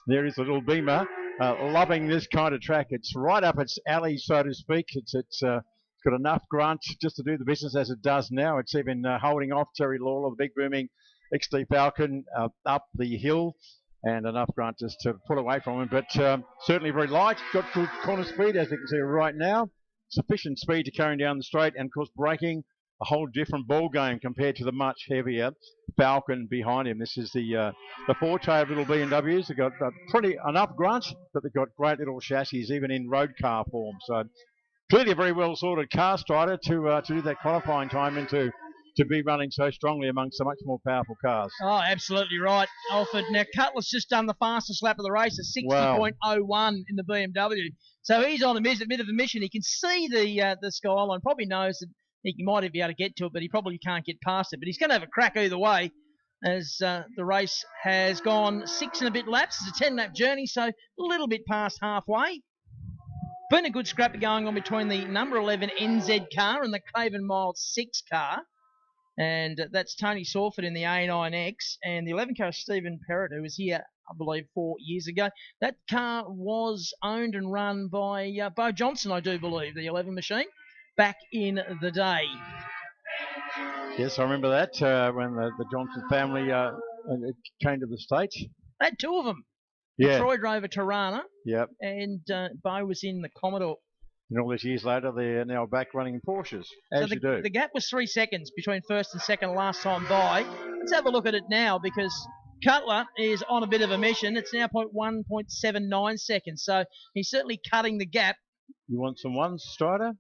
There is the little Beamer, loving this kind of track. It's right up its alley, so to speak. It's got enough grunt just to do the business as it does now. It's even holding off Terry Lawler, the big booming XD Falcon, up the hill, and enough grunt just to pull away from him. But certainly very light, got good corner speed, as you can see right now. Sufficient speed to carry down the straight, and of course braking, a whole different ball game compared to the much heavier Falcon behind him. This is the forte of little BMWs. They've got enough grunt, but they've got great little chassis, even in road car form. So clearly a very well sorted car, Strider, to do that qualifying time and to be running so strongly amongst so much more powerful cars. Oh, absolutely right, Alfred. Now, Cutler's just done the fastest lap of the race at 60.01 in the BMW. So he's on a bit of a mission. He can see the skyline, probably knows that he might be able to get to it, but he probably can't get past it. But he's going to have a crack either way, as the race has gone 6 and a bit laps. It's a 10-lap journey, so a little bit past halfway. Been a good scrap going on between the number 11 NZ car and the Craven Miles 6 car. And that's Tony Sawford in the A9X, and the 11 car Stephen Perrott, who was here, I believe, 4 years ago. That car was owned and run by Bo Johnson, I do believe, the 11 machine, back in the day. Yes, I remember that when the Johnson family came to the States. They had 2 of them. Yeah. Troy drove a Tirana, yep. And Bo was in the Commodore. And all these years later, they're now back running Porsches, as you do. The gap was 3 seconds between first and second last time by. Let's have a look at it now, because Cutler is on a bit of a mission. It's now 1.79 seconds, so he's certainly cutting the gap. You want some ones, Strider?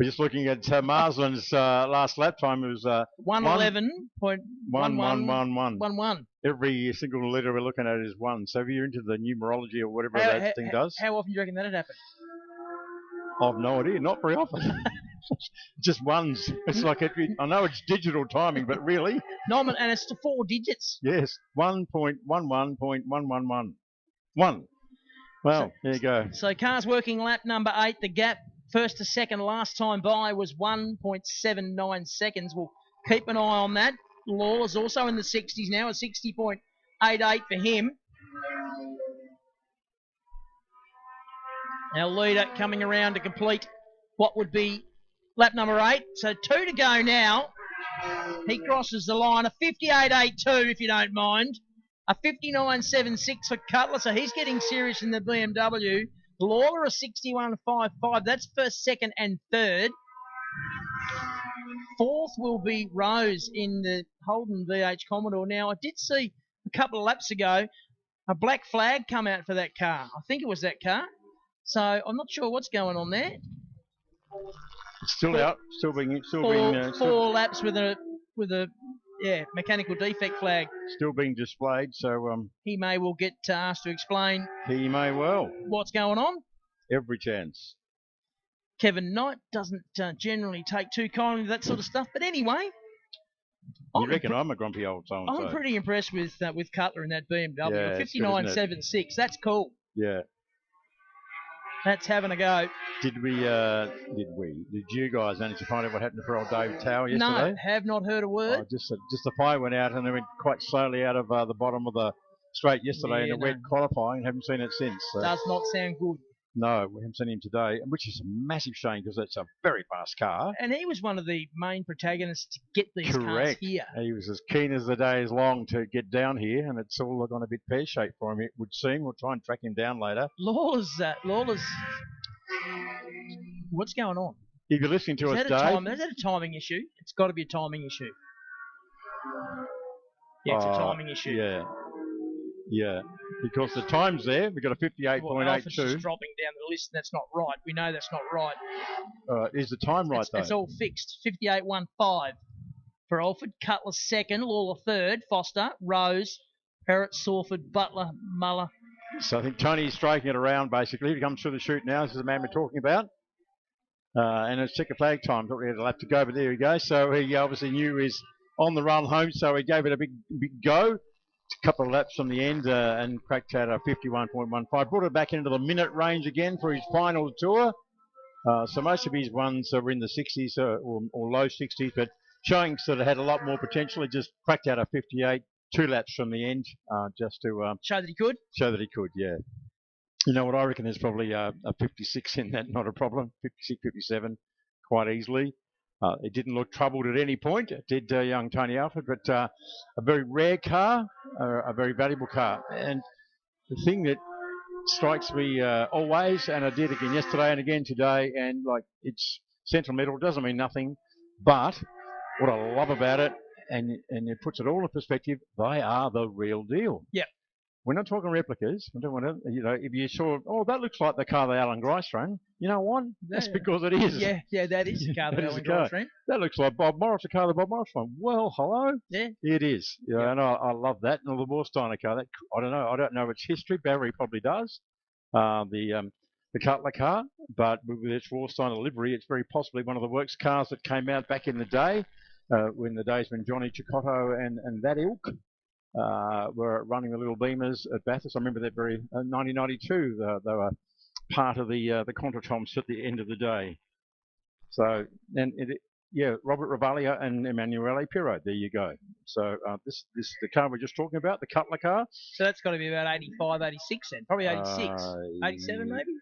We're just looking at Marsland's last lap time. It was 111.1111. Every single letter we're looking at is 1. So if you're into the numerology or whatever that thing does. How often do you reckon that'd happen? I've no idea. Not very often. Just ones. It's like I know it's digital timing, but really. No, and it's to 4 digits. Yes, 1.11.111. 1. Well, there you go. So cars working lap number 8. The gap first to second last time by was 1.79 seconds. We'll keep an eye on that. Lawler's also in the 60s now, at 60.88 for him. Our leader coming around to complete what would be lap number 8. So 2 to go now. He crosses the line. A 58.82, if you don't mind. A 59.76 for Cutler. So he's getting serious in the BMW. Lawler a 61.55. That's first, second, and third. Fourth will be Rose in the Holden VH Commodore. Now, I did see a couple of laps ago a black flag come out for that car. I think it was that car. So I'm not sure what's going on there. It's still out, still being 4 laps with a mechanical defect flag. Still being displayed. So he may well get asked to explain. He may well. What's going on? Every chance. Kevin Knight doesn't generally take too kindly to that sort of stuff, but anyway. You reckon I'm a grumpy old so-and-so? I'm pretty impressed with Cutler in that BMW. Yeah, 59.76. That's cool. Yeah. That's having a go. Did you guys manage to find out what happened for old David Tower yesterday? No, have not heard a word. Just the fire went out and it went quite slowly out of the bottom of the straight yesterday in a wet qualifying. Haven't seen it since. So. Does not sound good. No, we haven't seen him today, which is a massive shame because it's a very fast car. And he was one of the main protagonists to get these cars here. He was as keen as the day is long to get down here, and it's all gone a bit pear-shaped for him, it would seem. We'll try and track him down later. Lawler's... What's going on? If you're listening to us, Dave... Is that a timing issue? It's got to be a timing issue. Yeah, it's a timing issue. Yeah. Yeah, because the time's there. We've got a 58.82. Well, Alpha's just dropping down the list, and that's not right. We know that's not right. Is the time right, though? It's all fixed. 58.15 for Alford. Cutler second, Lawler third, Foster, Rose, Perrott, Sawford, Butler, Muller. So I think Tony's striking it around, basically. He comes through the chute now. This is the man we're talking about. And it's checker flag time. Thought we had a lap to go, but there we go. So he obviously knew he's on the run home, so he gave it a big go. A couple of laps from the end and cracked out a 51.15. Brought it back into the minute range again for his final tour. So most of his ones were in the 60s or low 60s, but showing that it had a lot more potential. He just cracked out a 58, 2 laps from the end, just to show that he could. Show that he could, yeah. You know what, I reckon there's probably a 56 in that, not a problem. 56, 57, quite easily. It didn't look troubled at any point, did young Tony Alford, but a very rare car, a very valuable car. And the thing that strikes me always, and I did again yesterday and again today, and like it's sentimental, doesn't mean nothing, but what I love about it, and it puts it all in perspective, they are the real deal. Yep. We're not talking replicas. I don't want to, if you saw, oh, that looks like the car the Alan Grice ran. You know what? That's because it is. Yeah, that is the car that Alan Grice ran. That looks like Bob Morris, the car that Bob Morris ran. Well, hello. Yeah. It is. Yeah, and I love that. And the Warsteiner car, I don't know its history. Barry probably does. The Cutler car, but with its Warsteiner livery, it's very possibly one of the works cars that came out back in the day, when Johnny Chicotto and that ilk were running the little Beamers at Bathurst. I remember that 1992, they were part of the contretemps at the end of the day. So, and Robert Ravalia and Emanuele Pirro, there you go. So this is the car we're just talking about, the Cutler car. So that's got to be about 85, 86 then, probably 86, 87 maybe?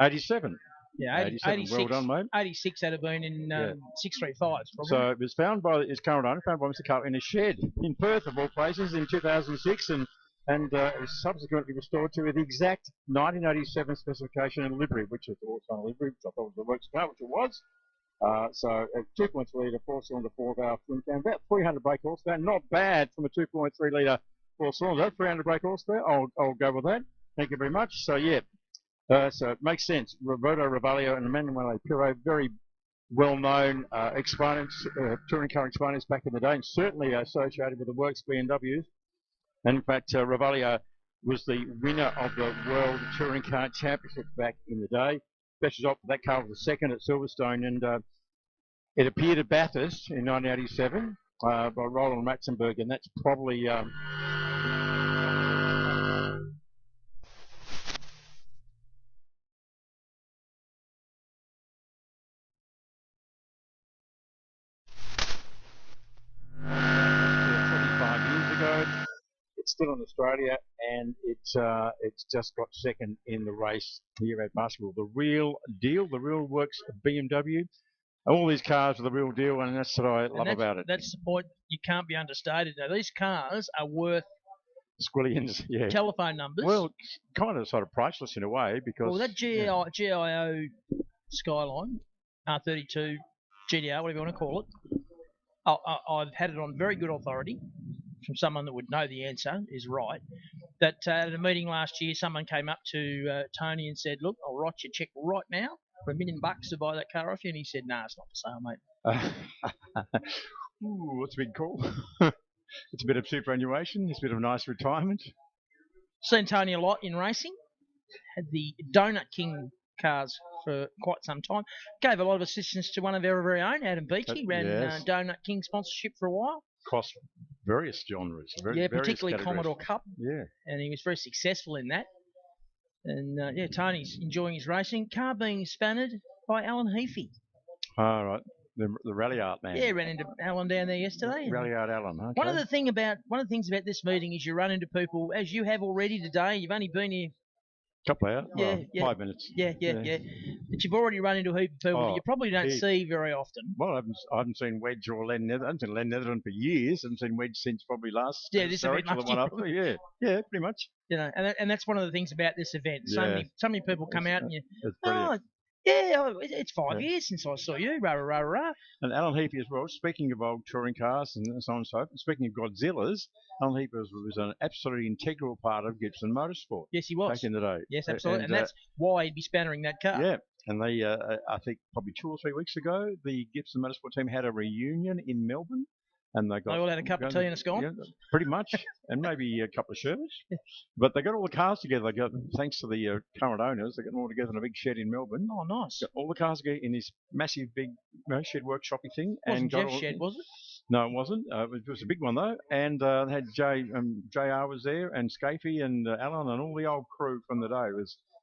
87. Yeah, 86. Well done, mate. 86 had been in 635s, probably. So it was found by its current owner, found by Mr. Cutler in a shed in Perth, of all places, in 2006, and it was subsequently restored to the exact 1987 specification and livery, which is the Warsteiner livery, which I thought was the works car, which it was. So a 2.3 litre 4-cylinder 4-valve twin cam, about 300 brake horsepower, not bad from a 2.3 litre 4-cylinder, 300 brake horsepower. I'll go with that. Thank you very much. So yeah. So it makes sense. Roberto Ravaglio and Emanuele Pirro, very well-known exponents, touring car exponents back in the day, and certainly associated with the works BMWs. And in fact, Ravaglio was the winner of the World Touring Car Championship back in the day. Best result for that car was the second at Silverstone, and it appeared at Bathurst in 1987 by Roland Ratzenberg, and that's probably... It's still in Australia, and it's just got second in the race here at Baskerville. The real deal, the real works BMW. All these cars are the real deal, and that's what I love about it. That's the point. You can't be understated. Now, these cars are worth squillions, yeah. Telephone numbers. Well, kind of sort of priceless in a way, because... Well, that GIO Skyline, R32 GDR, whatever you want to call it, I've had it on very good authority from someone that would know the answer is right, that at a meeting last year, someone came up to Tony and said, look, I'll write you a cheque right now for $1 million to buy that car off you. And he said, no, it's not for sale, mate. Ooh, that's a big call. It's a bit of superannuation. It's a bit of a nice retirement. Seen Tony a lot in racing. Had the Donut King cars for quite some time. Gave a lot of assistance to one of our very own, Adam Beattie. Ran Donut King sponsorship for a while. Across various genres. Various particularly categories. Commodore Cup. Yeah. And he was very successful in that. And Tony's enjoying his racing. Car being spanned by Alan Heafy. All right. The rally art man. Yeah, ran into Alan down there yesterday. Rally art Alan. Okay. One of the things about this meeting is you run into people, as you have already today. You've only been here couple of hours, 5 minutes. Yeah. But you've already run into a heap of people that you probably don't see very often. Well, I haven't seen Wedge or Len Netherton. I haven't seen Len Netherton for years. I haven't seen Wedge since probably last. Yeah, this event. Yeah, pretty much. You know, and that's one of the things about this event. So many people come out and it's 5 years since I saw you, rah, rah, rah, rah. And Alan Heafy as well, speaking of old touring cars and so on and so forth, speaking of Godzillas, Alan Heafy was an absolutely integral part of Gibson Motorsport. Yes, he was. Back in the day. Yes, absolutely. And that's why he'd be spannering that car. Yeah, and they, I think probably 2 or 3 weeks ago, the Gibson Motorsport team had a reunion in Melbourne. And they all had a cup of tea and a scone? Yeah, pretty much, and maybe a couple of sherbets. But they got all the cars together. They got, thanks to the current owners, they got them all together in a big shed in Melbourne. Oh, nice. Got all the cars together in this massive big shed workshop-y thing. Wasn't Jeff's shed, was it? No, it wasn't. It was a big one, though. And they had JR was there, and Scafey and Alan and all the old crew from the day.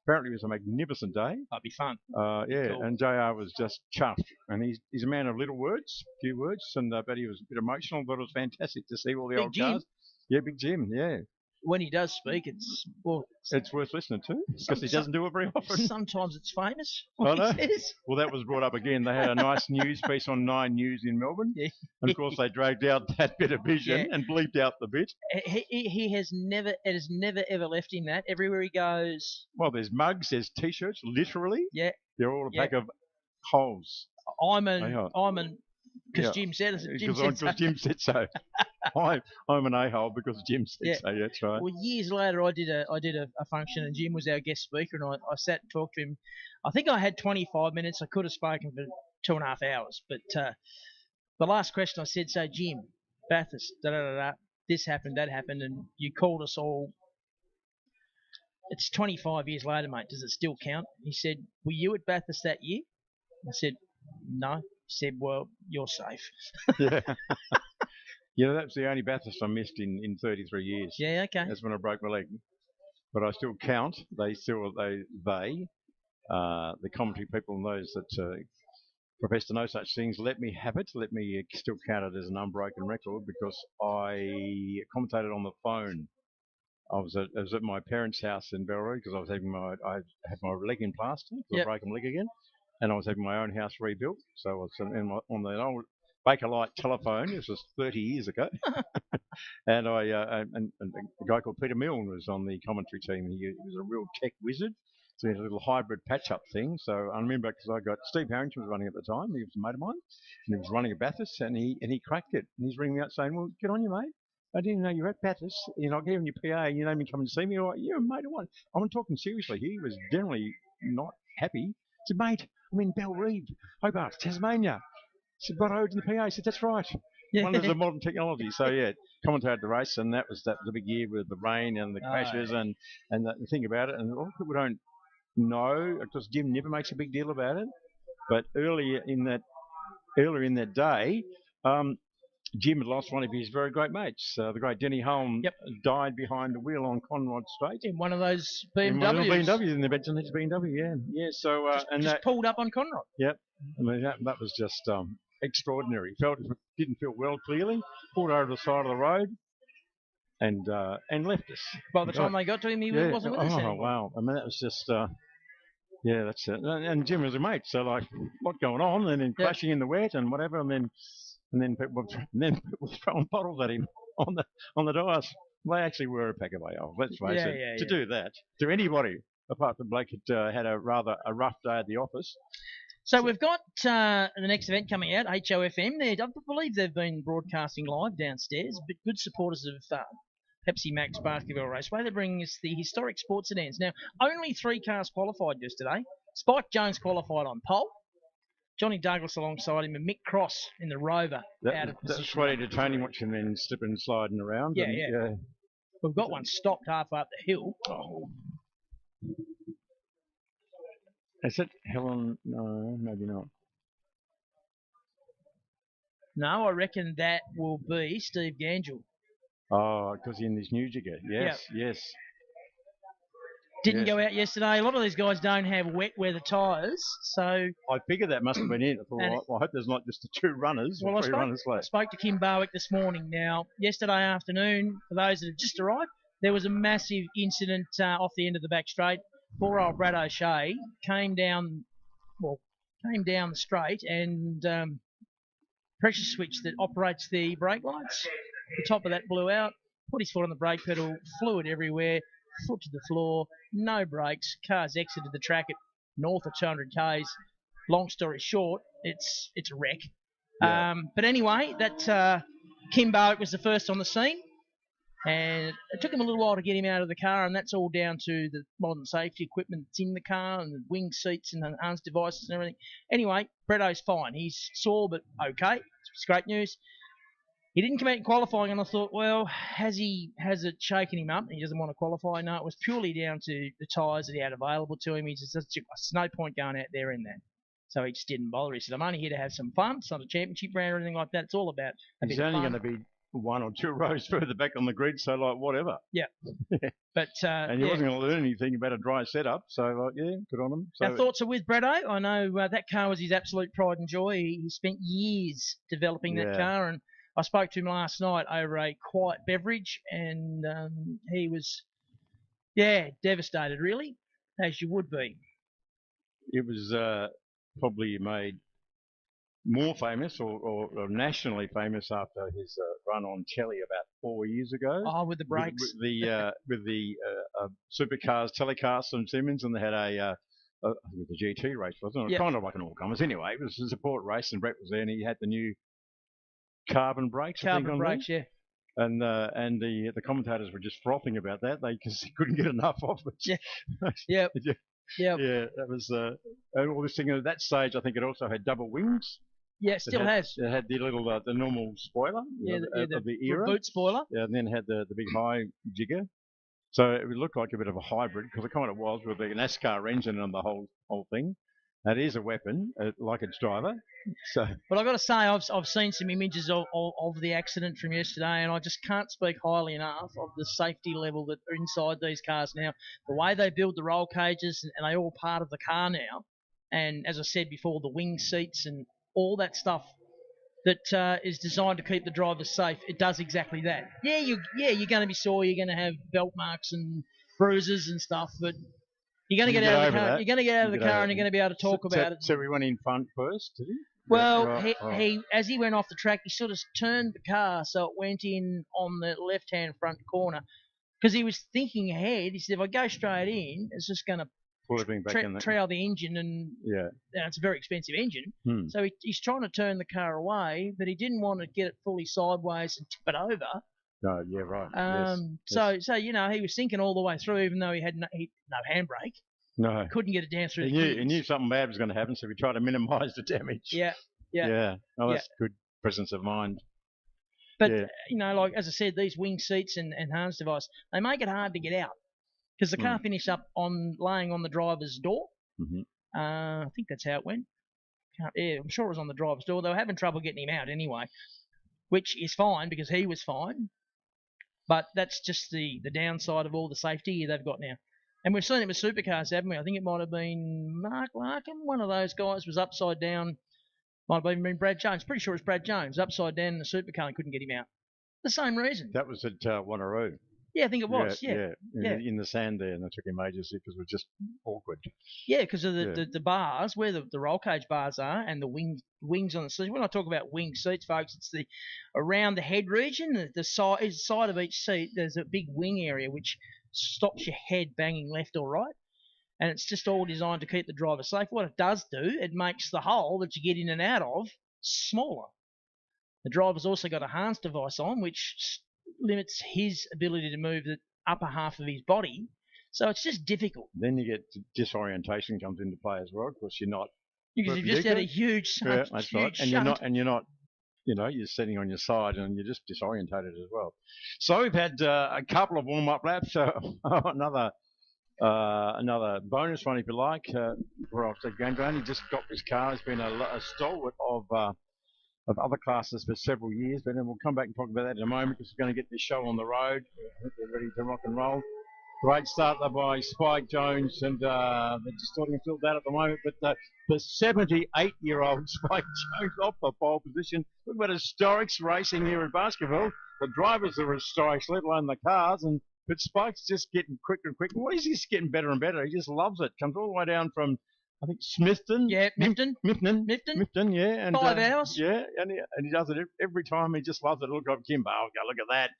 Apparently it was a magnificent day. That'd be fun. Cool. And JR was just chuffed. And he's a man of little words, few words, and but he was a bit emotional, but it was fantastic to see all the old cars. Yeah, Big Jim, yeah. When he does speak, it's worth listening to, because he doesn't do it very often. Sometimes it's famous. What he says. Well, that was brought up again. They had a nice news piece on 9 News in Melbourne. Yeah. And of course, they dragged out that bit of vision and bleeped out the bit. It has never ever left him that. Everywhere he goes. Well, there's mugs, there's T-shirts, literally. Yeah. They're all a pack of holes. I'm an Because Jim said it. Jim said so. Because Jim said so. I'm an a-hole because Jim said so. Yeah, that's right. Well, years later, I did a function, and Jim was our guest speaker, and I sat and talked to him. I think I had 25 minutes. I could have spoken for 2.5 hours, but the last question I said, "So Jim, Bathurst, this happened, that happened, and you called us all. It's 25 years later, mate. Does it still count?" He said, "Were you at Bathurst that year?" I said, "No." He said, "Well, you're safe." Yeah. Yeah, that's the only Bathurst I missed in 33 years. Yeah, okay. That's when I broke my leg. But I still count. The commentary people and those that profess to know such things, let me have it. Let me still count it as an unbroken record because I commentated on the phone. I was at my parents' house in Bellary because I had my leg in plaster because I broke my leg again, and I was having my own house rebuilt. So I was on the old Baker Light telephone. This was 30 years ago, and and a guy called Peter Milne was on the commentary team. He was a real tech wizard. So he had a little hybrid patch-up thing. So I remember because I got Steve Harrington was running at the time. He was a mate of mine, and he was running a Bathurst, and he cracked it. And he's ringing me up saying, "Well, get on you, mate. I didn't know you were at Bathurst. You're not giving your PA. You know me coming to see me. Or you're a mate of one." I'm talking seriously. He was generally not happy. He said, "Mate, I'm in Bellreeve, Hobart, Tasmania." I said, "What road in the PA?" He said, "That's right." Wonders of modern technology. So yeah, commentated the race, and that was the big year with the rain and the crashes and the thing about it. And a lot of people don't know because Jim never makes a big deal about it. But earlier in that day, Jim had lost one of his very great mates. The great Denny Holm died behind the wheel on Conrod Strait. In one of those BMWs. In one of the BMWs, in the Benton's BMW, yeah. So, just pulled up on Conrod. Yep. I mean, that was just extraordinary. Didn't feel well clearly. Pulled over the side of the road and left us. By the time they got to him, he wasn't with us anymore. Oh, wow. I mean, that was just... yeah, that's it. And Jim was a mate, so like, what going on? And then crashing in the wet and whatever, and then people were throwing bottles at him on the doors. They actually were a pack of a-holes, let's face it. To do that to anybody, apart from Blake had a rather rough day at the office. So we've got the next event coming out, HOFM. I believe they've been broadcasting live downstairs, but good supporters of Pepsi Max Baskerville Raceway. They're bringing us the historic sports sedans. Now, only 3 cars qualified yesterday. Spike Jones qualified on pole. Johnny Douglas alongside him, and Mick Cross in the Rover out of position. That's quite entertaining watching them slipping and sliding around. Yeah. We've got one stopped half up the hill. Oh. Is it Helen? No, maybe not. No, I reckon that will be Steve Gangel. Oh, because in this new jigger. Yes. Didn't go out yesterday. A lot of these guys don't have wet weather tyres, so... I figured that must have been it. I thought, well, I hope there's not just the 2 runners or 3 runners left. I spoke to Kim Barwick this morning. Now, yesterday afternoon, for those that have just arrived, there was a massive incident off the end of the back straight. Poor old Brad O'Shea came down the straight and pressure switch that operates the brake lights. The top of that blew out, put his foot on the brake pedal, fluid everywhere, foot to the floor, no brakes, cars exited the track at north of 200 k's. Long story short, it's a wreck. Yeah. But anyway, that Kim Barwick was the first on the scene, and it took him a little while to get him out of the car, and that's all down to the modern safety equipment that's in the car and the wing seats and the harness devices and everything. Anyway, Bretto's fine. He's sore, but okay. It's great news. He didn't come out in qualifying, and I thought, well, has it shaken him up? He doesn't want to qualify. No, it was purely down to the tyres that he had available to him. He just said, there's no point going out there in that. So he just didn't bother. He said, I'm only here to have some fun. It's not a championship round or anything like that. It's all about a bit of fun. He's only going to be 1 or 2 rows further back on the grid, so like whatever. Yeah. But and he wasn't going to learn anything about a dry setup, so like good on him. So our thoughts are with Bretto. I know that car was his absolute pride and joy. He spent years developing that car, and I spoke to him last night over a quiet beverage, and he was, devastated, really, as you would be. It was probably made more famous or nationally famous after his run on telly about 4 years ago. Oh, with the brakes. With the supercars, telecast and Simmons, and they had the GT race, wasn't it? Yep. Kind of like an all-comers. Anyway, it was a support race, and Brett was there, and he had the new carbon brakes. Carbon brakes, yeah. And the commentators were just frothing about that. Because they couldn't get enough of it. Yeah. Yep. Yeah. Yep. Yeah, that was all this thing. At that stage, I think it also had double wings. Yeah, it still has. It had the little, the normal spoiler of the era. Boot spoiler. Yeah, and then it had the big high jigger. So it would look like a bit of a hybrid, because it kind of was, with an NASCAR engine on the whole thing. That is a weapon, like its driver. So, but I've got to say, I've seen some images of the accident from yesterday, and I just can't speak highly enough of the safety level that are inside these cars now. The way they build the roll cages, and they're all part of the car now. And as I said before, the wing seats and all that stuff that is designed to keep the driver safe, it does exactly that. Yeah, you're going to be sore, you're going to have belt marks and bruises and stuff, but you're going to get out of the car. You're going to get out of the car, and you're going to be able to talk about it. So we went in front first, did he? Well, he as he went off the track, he sort of turned the car so it went in on the left-hand front corner, because he was thinking ahead. He said, if I go straight in, it's just going to trail the engine, and it's a very expensive engine. So he's trying to turn the car away, but he didn't want to get it fully sideways and tip it over. No, yeah, right. So he was thinking all the way through, even though he had no handbrake. No. Couldn't get it down through he knew something bad was going to happen, so he tried to minimise the damage. Yeah. Oh, that's good presence of mind. But, like, as I said, these wing seats and harness device, they make it hard to get out, because the car finished up laying on the driver's door. Mm-hmm. I think that's how it went. I'm sure it was on the driver's door. They were having trouble getting him out anyway, which is fine because he was fine. But that's just the downside of all the safety they've got now. And we've seen it with supercars, haven't we? I think it might have been Mark Larkin. One of those guys was upside down. Might have even been Brad Jones. Pretty sure it was Brad Jones. Upside down in the supercar and couldn't get him out. The same reason. That was at Wanneroo. Yeah, I think it was. In the sand there, and they took him ages because it was just awkward. Yeah, because of the bars, where the roll cage bars are, and the wings on the seats. When I talk about wing seats, folks, it's the around the head region, the side of each seat. There's a big wing area which stops your head banging left or right, and it's just all designed to keep the driver safe. What it does do, it makes the hole that you get in and out of smaller. The driver's also got a harness device on, which limits his ability to move the upper half of his body, so it's just difficult. Then you get disorientation comes into play as well, because you're not. Because you've just had a huge that's right, and you're not. You're sitting on your side and you're just disorientated as well. So we've had a couple of warm-up laps. Another bonus one, if you like, for Oxford Gangrene. He just got this car. He's been a stalwart of other classes for several years, but then we'll come back and talk about that in a moment, because we're going to get this show on the road. We're ready to rock and roll. Great start there by Spike Jones, and they're just starting to fill that at the moment. But the 78-year-old Spike Jones off the pole position. We've got Historics racing here in Baskerville. The drivers are Historics, let alone the cars. But Spike's just getting quicker and quicker. What is he just getting better and better? He just loves it. Comes all the way down from, I think, Smithton. Yeah, Mifton, yeah. And, 5 hours. Yeah, and he does it every time. He just loves it. Look up Kimbo. Go look at that.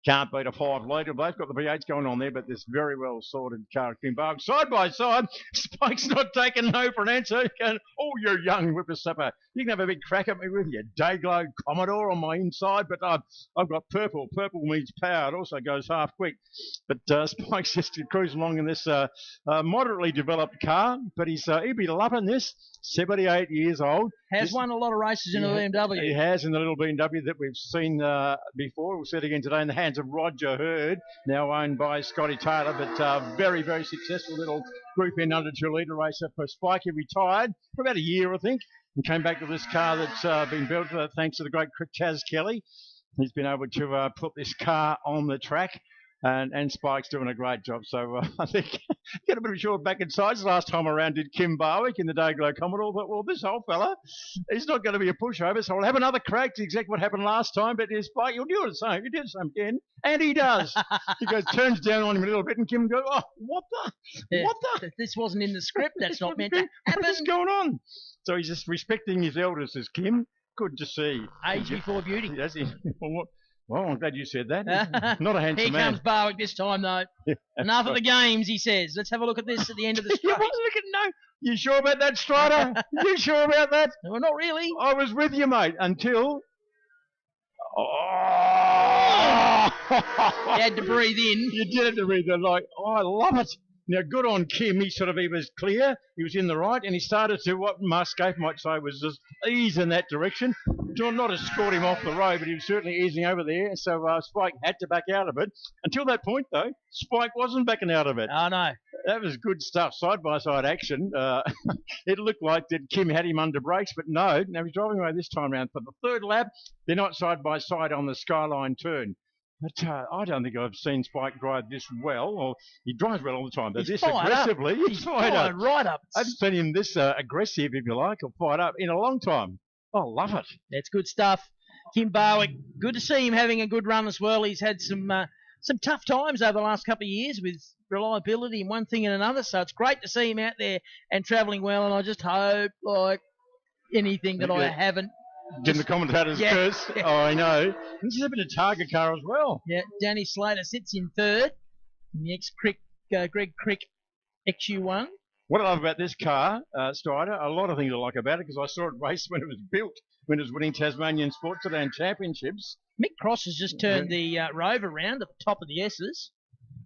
Can't beat a 5 litre. They've got the V8s going on there, but this very well sorted car. Kimbo. Side by side. Spike's not taking no for an answer. Going, oh, you're young whippersnapper. You can have a big crack at me with your Dayglow Commodore on my inside, but I've got purple. Purple means power. It also goes half quick. But Spike's just cruising along in this moderately developed car, but he'll be loving this. 78 years old. Has won a lot of races in a BMW. He has, in the little BMW that we've seen before. We'll see it again today in the hands of Roger Hurd, now owned by Scotty Taylor, but very, very successful little Group N under 2 litre racer for Spike. He retired for about a year, I think, and came back to this car that's been built thanks to the great Chaz Kelly. He's been able to put this car on the track. And Spike's doing a great job. So I think get a bit of a short back in sides. Last time around did Kim Barwick in the Dayglow Commodore. But, well, this old fella, he's not going to be a pushover. So we'll have another crack to exactly what happened last time. But Spike, you'll do the same. You do the same again. And he does. He goes, turns down on him a little bit. And Kim goes, oh, what the? This wasn't in the script. That's not meant to happen. What's going on? So he's just respecting his elders as Kim. Good to see. Age before beauty. Does he? Well, I'm glad you said that. Not a handsome man. Here comes Barwick this time, though. Enough of the games, he says. Let's have a look at this at the end of the straight. No. You sure about that, Strider? You sure about that? Well, not really. I was with you, mate, until Oh! You had to breathe in. You did have to breathe in. Like, oh, I love it. Now, good on Kim. He was clear. He was in the right, and he started to, what Musgrave might say, was just ease in that direction. Not to escort him off the road, but he was certainly easing over there. So Spike had to back out of it. Until that point, though, Spike wasn't backing out of it. Oh, no. That was good stuff. Side-by-side action. It looked like that Kim had him under brakes, but no. Now, he's driving away this time around for the third lap. They're not side-by-side on the Skyline turn. But I don't think I've seen Spike drive this well. Or he drives well all the time, but He's this fired aggressively, up. He's fired right up. I haven't seen him this aggressive, if you like, or fired up in a long time. I love it. That's good stuff. Kim Barwick, good to see him having a good run as well. He's had some tough times over the last couple of years with reliability and one thing and another. So it's great to see him out there and travelling well. And I just hope, like anything that I haven't. Didn't the commentators curse? Yeah. Oh, I know. This is a bit of Targa car as well. Yeah, Danny Slater sits in third. The ex-Crick, Greg Crick XU1. What I love about this car, Strider, a lot of things I like about it, because I saw it race when it was built, when it was winning Tasmanian Sports Sedan Championships. Mick Cross has just turned the Rover round at the top of the S's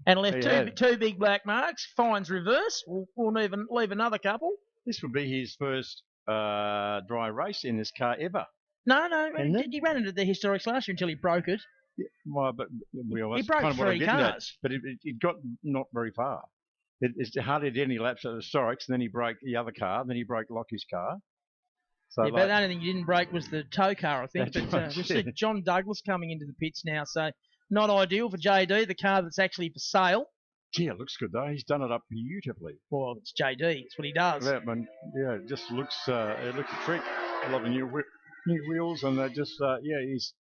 and left two big black marks. Fines reverse. We'll leave another couple. This would be his first dry race in this car ever. No. He ran into the Historics last year until he broke it. Yeah, well, but he broke kind of 3 cars. But it got not very far. It hardly did any laps at the Historics, and then he broke the other car, then he broke Lockie's car. So but the only thing he didn't break was the tow car, I think. But we've seen John Douglas coming into the pits now, so not ideal for JD, the car that's actually for sale. Gee, it looks good though. He's done it up beautifully. Well, it's JD. It's what he does. Yeah, it just looks a treat. I love the new wheels, and they're just he's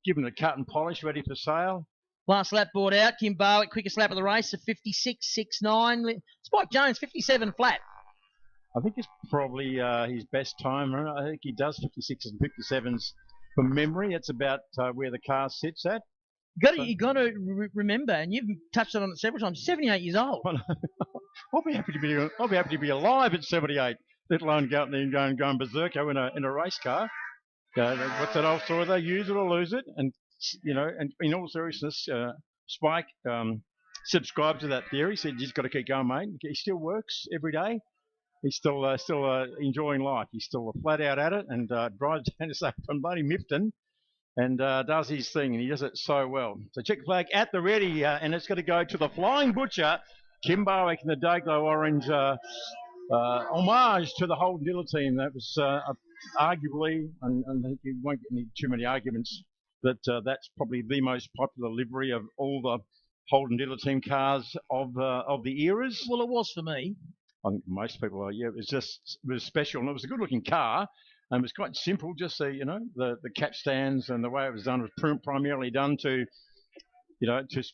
given it a cut and polish, ready for sale. Last lap board out. Kim Barwick, quickest lap of the race, a 56.69. Spike Jones, 57 flat. I think it's probably his best time. I think he does 56s and 57s from memory. That's about where the car sits at. You got to remember, and you've touched on it several times. 78 years old. I'll be happy to be alive at 78. Let alone go out there and going berserko in a race car. What's that old story? They use it or lose it, and and in all seriousness, Spike subscribed to that theory. Said, "You just got to keep going, mate." He still works every day. He's still enjoying life. He's still flat out at it, and drives down to say from bloody Mifton, and does his thing, and he does it so well. So check flag at the ready, and it's going to go to the Flying Butcher, Kim Barwick in the Dayglow Orange homage to the Holden Diller team. That was arguably, and you won't get too many arguments, that that's probably the most popular livery of all the Holden Diller team cars of the eras. Well, it was for me. I think most people are. Yeah, it was special, and it was a good-looking car, and it was quite simple. Just the cap stands and the way it was done was primarily done to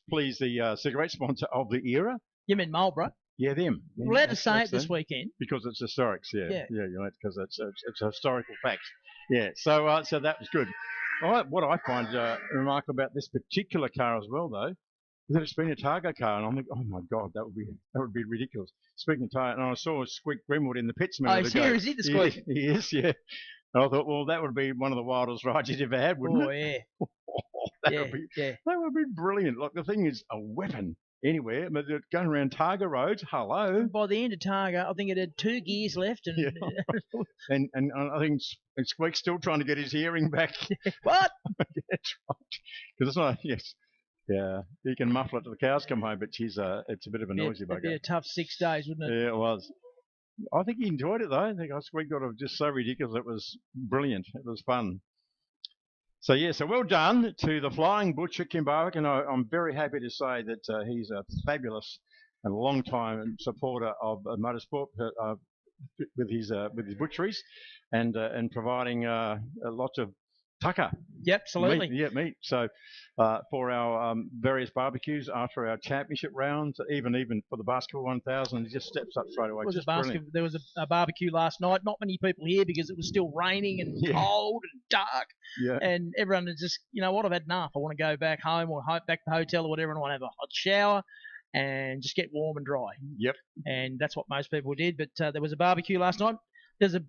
please the cigarette sponsor of the era. You mean Marlboro? Yeah, them. We're allowed to say it this weekend because it's historics. Yeah, because it's a historical fact. Yeah, so that was good. What I find remarkable about this particular car as well, though, is that it's been a Targa car, and I'm like, oh my God, that would be ridiculous. Speaking of Targa, and I saw Squeak Greenwood in the pits a minute ago. He's here, is he, the Squeak? He is, yeah. And I thought, well, that would be one of the wildest rides you'd ever had, wouldn't it? Yeah. That would be brilliant. Like, the thing is a weapon anywhere, but going around Targa roads, hello. By the end of Targa, I think it had 2 gears left. And and I think Squeak's still trying to get his hearing back. What? That's right. Because it's not, yes. Yeah, he can muffle it till the cows come home, but it's a bit of a noisy bugger. It'd be a tough 6 days, wouldn't it? Yeah, it was. I think he enjoyed it, though. I think Squeak got it just so ridiculous. It was brilliant. It was fun. So well done to the Flying Butcher, Kim Barwick, and I'm very happy to say that he's a fabulous and long-time supporter of motorsport with his butcheries and providing lots of tucker. Yep, absolutely. Meat. So for our various barbecues after our championship rounds, even for the Baskerville 1000, he just steps up straight away. There was a barbecue last night. Not many people here because it was still raining and cold and dark. Yeah. And everyone is just, you know what, I've had enough. I want to go back home or back to the hotel or whatever, and I want to have a hot shower and just get warm and dry. Yep. And that's what most people did. But there was a barbecue last night. there's a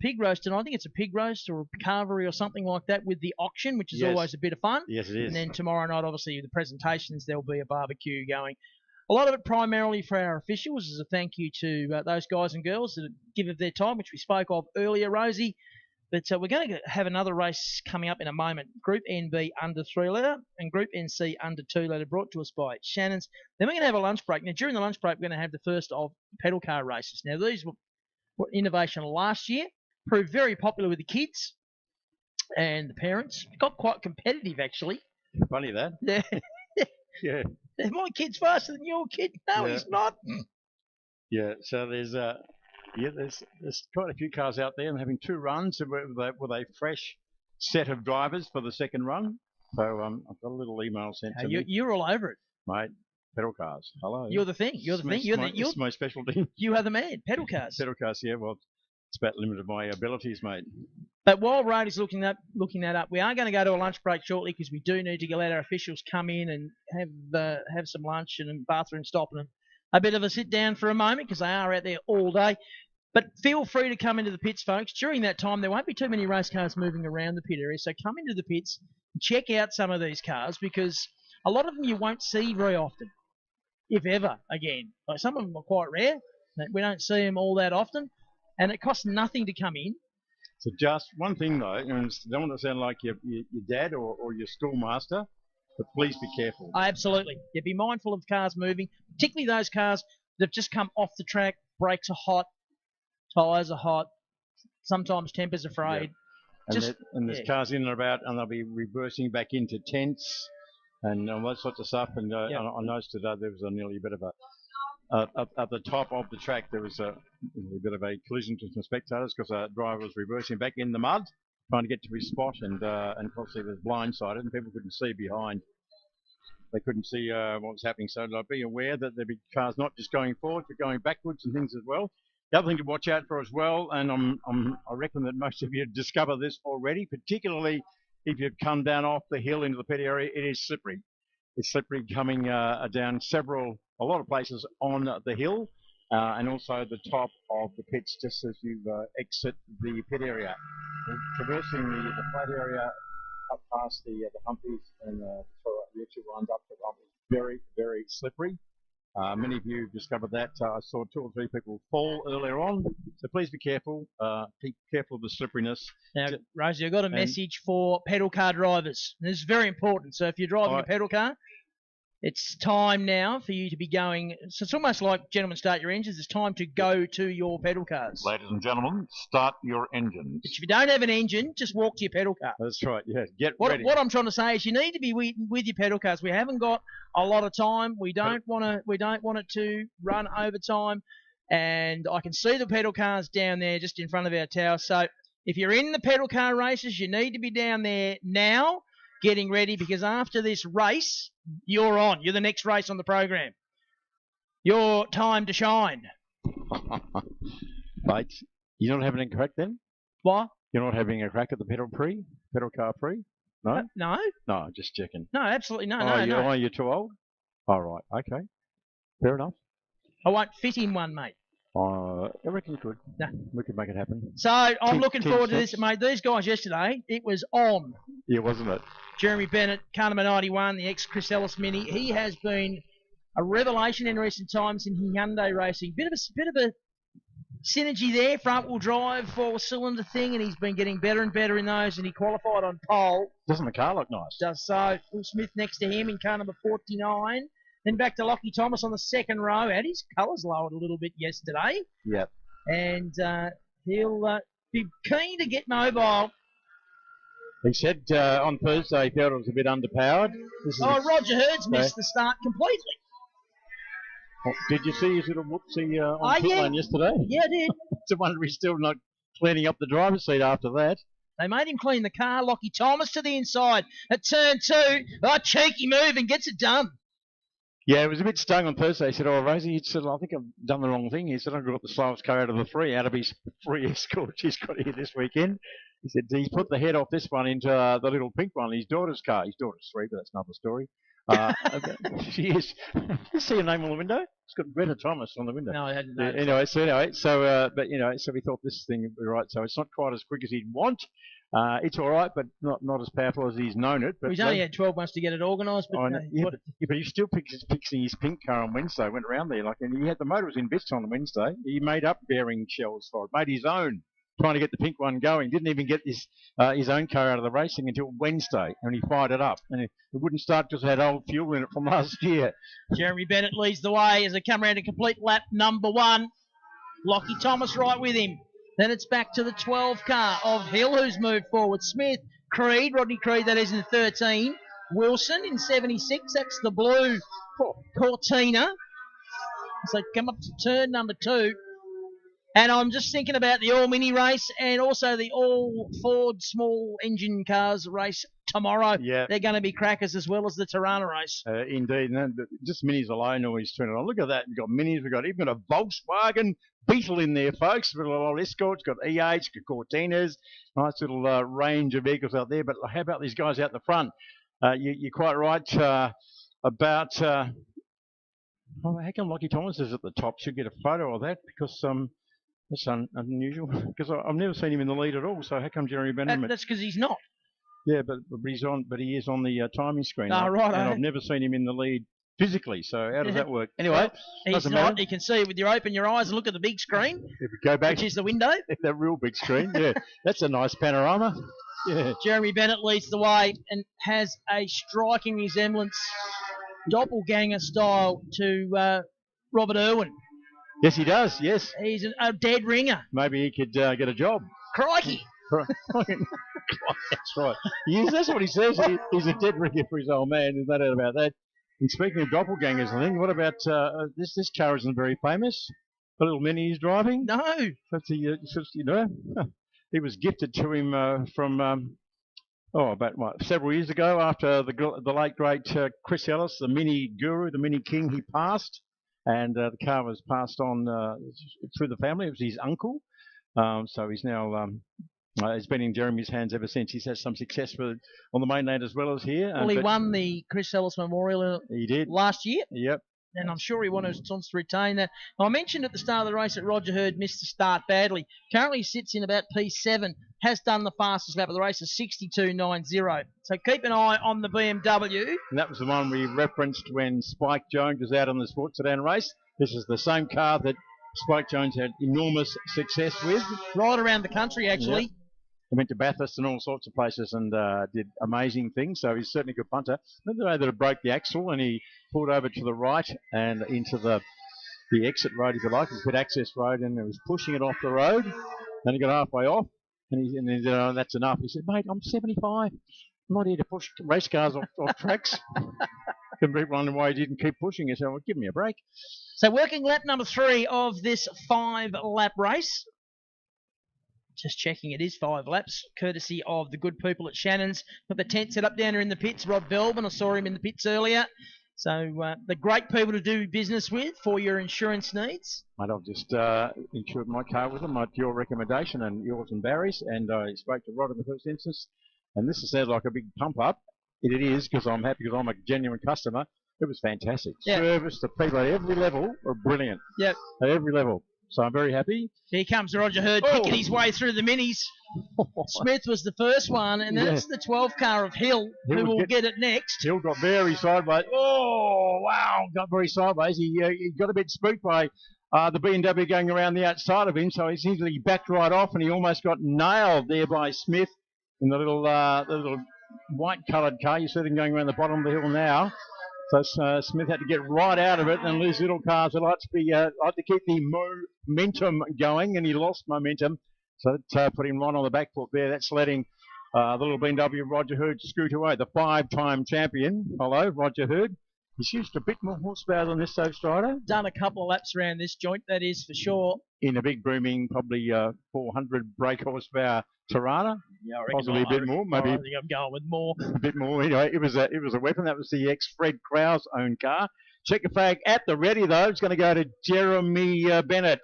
pig roast, and I think it's a pig roast or a carvery or something like that with the auction, which is always a bit of fun. Yes, it is. And then tomorrow night, obviously, the presentations, there'll be a barbecue going. A lot of it primarily for our officials as a thank you to those guys and girls that give of their time, which we spoke of earlier, Rosie. But we're going to have another race coming up in a moment. Group NB under 3 litre and Group NC under 2 litre, brought to us by Shannon's. Then we're going to have a lunch break. Now, during the lunch break, we're going to have the first of pedal car races. Now, these were innovation last year, proved very popular with the kids and the parents. Got quite competitive, actually. Funny that. Yeah. Yeah. My kid's faster than your kid. No, he's not. Yeah, so there's quite a few cars out there and having 2 runs with a fresh set of drivers for the second run. So I've got a little email sent to me. You're all over it, mate. Pedal cars. Hello. You're the thing. You're the thing. It's my specialty. You are the man. Pedal cars. Pedal cars. Yeah. Well, it's about the limit of my abilities, mate. But while Rod is looking that up, we are going to go to a lunch break shortly because we do need to let our officials come in and have some lunch and a bathroom stop and a bit of a sit down for a moment because they are out there all day. But feel free to come into the pits, folks. During that time, there won't be too many race cars moving around the pit area, so come into the pits and check out some of these cars because a lot of them you won't see very often, if ever, again. Like some of them are quite rare. We don't see them all that often, and it costs nothing to come in. So just one thing, though, and I don't want to sound like your dad or your schoolmaster, but please be careful. Absolutely. Yeah, be mindful of cars moving, particularly those cars that have just come off the track. Brakes are hot, tyres are hot, sometimes tempers are frayed. Yeah. And there's cars in and about, and they'll be reversing back into tents and all that sorts of stuff. And I noticed today there was nearly a bit of at the top of the track, there was a bit of a collision to some spectators because a driver was reversing back in the mud, trying to get to his spot, and obviously was blindsided, and people couldn't see behind. They couldn't see what was happening, so be aware that there'll be cars not just going forward, but going backwards and things as well. The other thing to watch out for as well, and I reckon that most of you have discovered this already, particularly if you've come down off the hill into the pit area, it is slippery. It's slippery coming down a lot of places on the hill, and also the top of the pits just as you exit the pit area. Traversing the flat area up past the humpies and the actual runs up the rump is very, very slippery. Many of you discovered that. I saw 2 or 3 people fall earlier on, so please be careful. Be careful of the slipperiness. Now, Rosie, I've got a message for pedal car drivers. This is very important. So if you're driving a pedal car, it's time now for you to be going. So it's almost like, gentlemen, start your engines. It's time to go to your pedal cars. Ladies and gentlemen, start your engines. But if you don't have an engine, just walk to your pedal car. That's right, yeah. Get ready. What I'm trying to say is you need to be with your pedal cars. We haven't got a lot of time. We don't want it to run over time. And I can see the pedal cars down there just in front of our tower. So if you're in the pedal car races, you need to be down there now, getting ready, because after this race, you're on. You're the next race on the program. Your time to shine. Mate, you're not having a crack then? What? You're not having a crack at the pedal car Prix? No? No. No, just checking. No, absolutely no. Oh, you're too old? All right, okay. Fair enough. I won't fit in one, mate. I reckon you could. No. We could make it happen. So I'm looking forward to this, mate. These guys yesterday, it was on. Yeah, wasn't it? Jeremy Bennett, Carnama 91, the ex-Chris Ellis Mini. He has been a revelation in recent times in Hyundai racing. Bit of a synergy there, front-wheel drive, 4-cylinder thing, and he's been getting better and better in those, and he qualified on pole. Doesn't the car look nice? Does so. Will Smith next to him in car number 49. Then back to Lockie Thomas on the second row. Had his colours lowered a little bit yesterday. Yep. And he'll be keen to get mobile. He said on Thursday he felt it was a bit underpowered. Roger Hurd's missed the start completely. Oh, did you see his little whoopsie on pit lane yesterday? Yeah, I did. It's a wonder he's still not cleaning up the driver's seat after that. They made him clean the car. Lockie Thomas to the inside at turn 2. Cheeky move and gets it done. Yeah, it was a bit stung on Thursday. He said, Rosie, he said, I think I've done the wrong thing. He said, I've got the slowest car out of the 3 out of his 3 escort he's got here this weekend. He said, he's put the head off this one into the little pink one, his daughter's car. His daughter's 3, but that's another story. She is. You see her name on the window? It's got Greta Thomas on the window. No, I hadn't Yeah, noticed. anyway, but so we thought this thing would be right. So it's not quite as quick as he'd want. It's all right, but not as powerful as he's known it. But He's only had 12 months to get it organised. But, but he still fixing his pink car on Wednesday. Went around there and he had the motor was in bits on Wednesday. He made up bearing shells for it, made his own, trying to get the pink one going. Didn't even get his own car out of the racing until Wednesday, and he fired it up. And it wouldn't start because it had old fuel in it from last year. Jeremy Bennett leads the way as they come around to complete lap number 1. Lockie Thomas right with him. Then it's back to the 12 car of Hill, who's moved forward. Smith, Creed, Rodney Creed, that is in 13. Wilson in 76, that's the blue Cortina. As they come up to turn number 2. And I'm just thinking about the all-mini race and also the all-Ford small engine cars race tomorrow. Yeah. They're going to be crackers as well as the Tirana race. Indeed. And just minis alone always turn it on. Look at that. We've got minis. We've got even a Volkswagen Beetle in there, folks. We've got a lot of Escorts, got E8s, got Cortinas. Nice little range of vehicles out there. But how about these guys out the front? You're quite right about... how come Lockie Thomas is at the top? Should get a photo of that because... that's unusual because I've never seen him in the lead at all. So how come Jeremy Benham? That's because he's not. Yeah, but he's on. But he is on the timing screen. Oh, right. And I've never seen him in the lead physically. So how does that work? Anyway, he's not. Matter. You can see it with open your eyes and look at the big screen. If we go back, which is the window. That real big screen. Yeah, that's a nice panorama. Yeah. Jeremy Bennett leads the way and has a striking resemblance, doppelganger style, to Robert Irwin. Yes, he does, yes. He's a dead ringer. Maybe he could get a job. Crikey. That's right. Yes, that's what he says. He's a dead ringer for his old man. There's no doubt about that. And speaking of doppelgangers, I think, what about this car isn't very famous? The little Mini he's driving? No. That's he was gifted to him from... about several years ago after the late, great Chris Ellis, the Mini guru, the Mini king, he passed. And the car was passed on through the family. It was his uncle. So he's now, it's been in Jeremy's hands ever since. He's had some success on the mainland as well as here. Well, he won the Chris Ellis Memorial he did. Last year. Yep. And I'm sure he wants to retain that. I mentioned at the start of the race that Roger Hurd missed the start badly. Currently sits in about P7. Has done the fastest lap of the race of 62.90. So keep an eye on the BMW. And that was the one we referenced when Spike Jones was out on the Sports Sedan race. This is the same car that Spike Jones had enormous success with. Right around the country, actually. Yep. He went to Bathurst and all sorts of places and did amazing things. So he's certainly a good punter. Remember the way that it broke the axle and he pulled over to the right and into the exit road, if you like, the pit access road, and he was pushing it off the road. Then he got halfway off and he said, oh, that's enough. He said, mate, I'm 75. I'm not here to push race cars off tracks. And people wondering why he didn't keep pushing. He said, well, give me a break. So working lap number 3 of this 5-lap race. Just checking, it is 5 laps, courtesy of the good people at Shannon's. Got the tent set up down there in the pits. Rob Belvin, I saw him in the pits earlier. So the great people to do business with for your insurance needs. Mate, I've just insured my car with them at your recommendation and yours and Barry's, and I spoke to Rod in the first instance, and this sounds like a big pump up. It is, because I'm happy because I'm a genuine customer. It was fantastic. Yep. Service to people at every level are brilliant. Yep. At every level. So I'm very happy. Here comes Roger Hurd picking his way through the minis. Smith was the first one, and that's the 12 car of Hill, who will get it next. Hill got very sideways. Oh, wow, got very sideways. He got a bit spooked by the BMW going around the outside of him, so he seems he backed right off, and he almost got nailed there by Smith in the little white-coloured car. You see them going around the bottom of the hill now. So Smith had to get right out of it, and these little cars like to keep the momentum going, and he lost momentum. So that put him right on the back foot there. That's letting the little BMW Roger Hurd scoot away. The 5-time champion, hello, Roger Hurd. He's used a bit more horsepower than this Strider. Done a couple of laps around this joint, that is for sure. In a big booming, probably 400 brake horsepower Tirana. Yeah, possibly a bit more. Maybe I think I'm going with more. A bit more. Anyway, it was a weapon. That was the ex-Fred Krause owned car. Checker flag at the ready though. It's going to go to Jeremy Bennett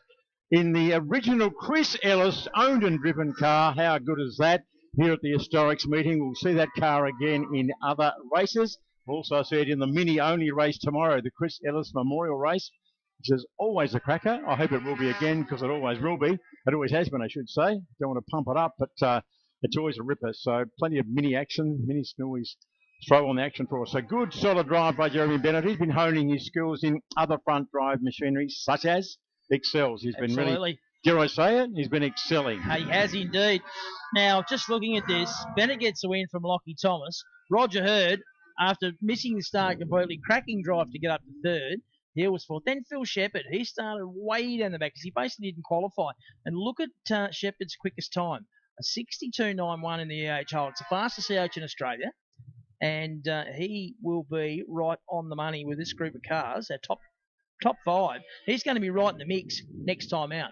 in the original Chris Ellis owned and driven car. How good is that? Here at the Historics meeting, we'll see that car again in other races. Also said in the mini-only race tomorrow, the Chris Ellis Memorial Race, which is always a cracker. I hope it will be again, because it always will be. It always has been, I should say. Don't want to pump it up, but it's always a ripper. So plenty of mini action. Mini can always throw on the action for us. So good, solid drive by Jeremy Bennett. He's been honing his skills in other front drive machinery, such as Excels. He's been really, dare I say it, he's been excelling. He has indeed. Now, just looking at this, Bennett gets the win from Lockie Thomas. Roger Hurd, after missing the start completely, cracking drive to get up to third. He was fourth. Then Phil Shepherd, he started way down the back because he basically didn't qualify. And look at Shepherd's quickest time, a 62.91 in the EHL. It's the fastest EH in Australia. And he will be right on the money with this group of cars, our top five. He's going to be right in the mix next time out.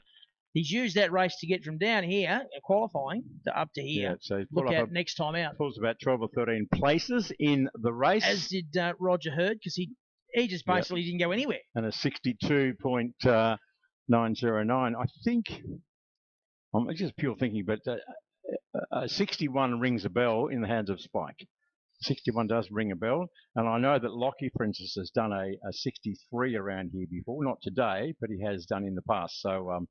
He's used that race to get from down here, qualifying, to up to here. Yeah, so look at next time out. Pulls about 12 or 13 places in the race. As did Roger Hurd, because he just basically didn't go anywhere. And a 62.909. I think, I'm just pure thinking, but 61 rings a bell in the hands of Spike. 61 does ring a bell, and I know that Lockie, for instance, has done a 63 around here before. Not today, but he has done in the past. So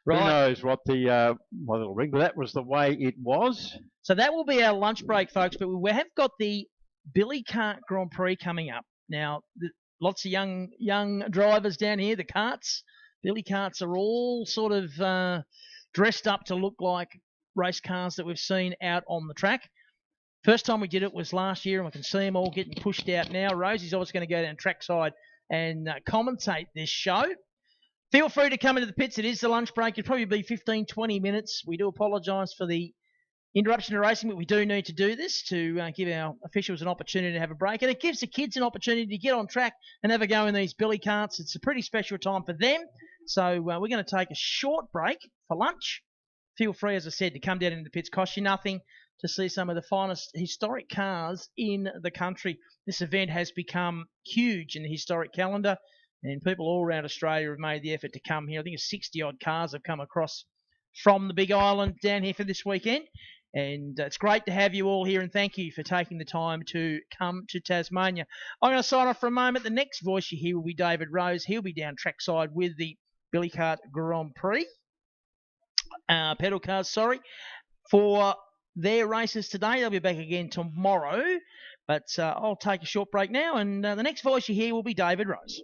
who knows what it'll ring? But that was the way it was. So that will be our lunch break, folks. But we have got the Billy Kart Grand Prix coming up now. Lots of young drivers down here. The karts, Billy Karts, are all sort of dressed up to look like race cars that we've seen out on the track. First time we did it was last year, and we can see them all getting pushed out now. Rosie's always going to go down trackside and commentate this show. Feel free to come into the pits. It is the lunch break. It'll probably be 15, 20 minutes. We do apologise for the interruption to racing, but we do need to do this to give our officials an opportunity to have a break. And it gives the kids an opportunity to get on track and have a go in these billy karts. It's a pretty special time for them. So we're going to take a short break for lunch. Feel free, as I said, to come down into the pits. Cost you nothing to see some of the finest historic cars in the country. This event has become huge in the historic calendar, and people all around Australia have made the effort to come here. I think it's 60-odd cars have come across from the Big Island down here for this weekend, and it's great to have you all here, and thank you for taking the time to come to Tasmania. I'm going to sign off for a moment. The next voice you hear will be David Rose. He'll be down trackside with the Billy Kart Grand Prix, pedal cars, for their races today. They'll be back again tomorrow, but I'll take a short break now, and the next voice you hear will be David Rose.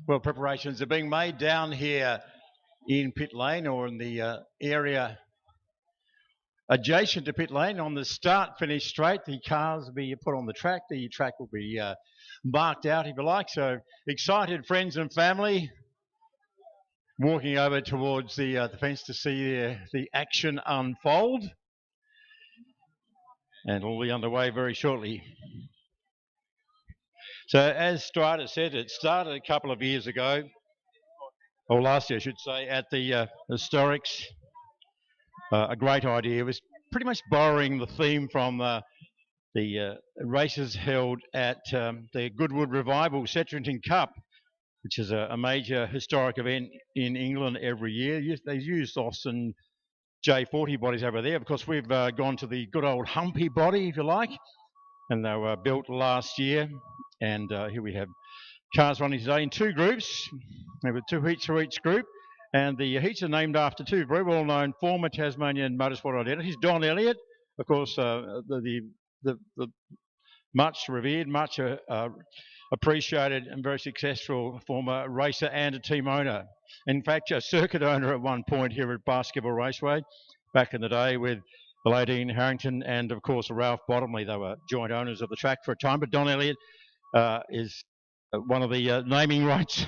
Well, preparations are being made down here in pit lane, or in the area adjacent to pit lane. On the start-finish straight, the cars will be put on the track. The track will be marked out, if you like. So excited friends and family walking over towards the fence to see the action unfold. And it'll be underway very shortly. So as Strider said, it started a couple of years ago, or last year I should say, at the Historics. A great idea. It was pretty much borrowing the theme from the races held at the Goodwood Revival Setrington Cup, which is a major historic event in England every year. They use Austin J40 bodies over there. Of course, we've gone to the good old Humpy body, if you like, and they were built last year. And here we have cars running today in two groups. There were 2 heats for each group. And the heats are named after two very well-known former Tasmanian motorsport identities. Don Elliott, of course, the the much revered, much appreciated and very successful former racer and a team owner. In fact, a circuit owner at one point here at Baskerville Raceway back in the day with the late Ian Harrington and, of course, Ralph Bottomley. They were joint owners of the track for a time, but Don Elliott is one of the naming rights,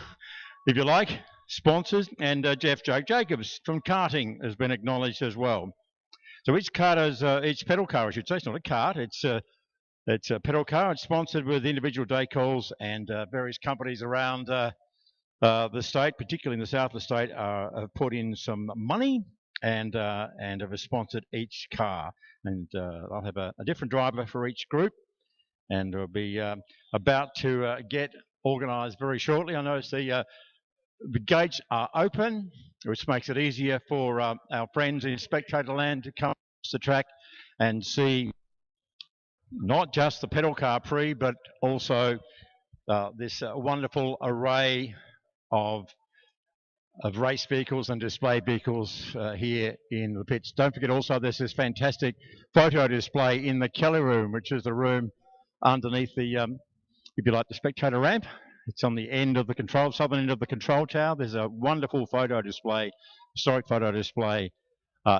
if you like, sponsors, and Jeff Jacobs from karting has been acknowledged as well. So each pedal car, I should say, it's not a kart, it's a pedal car. It's sponsored with individual decals, and various companies around the state, particularly in the south of the state, have put in some money and have sponsored each car. And I'll have a different driver for each group, and we'll be about to get organised very shortly. I notice the gates are open, which makes it easier for our friends in spectator land to come to the track and see not just the pedal car Prix, but also this wonderful array of race vehicles and display vehicles here in the pits. Don't forget also there's this fantastic photo display in the Kelly room, which is the room underneath the, if you like, the spectator ramp. It's on the end of the southern end of the control tower. There's a wonderful photo display, historic photo display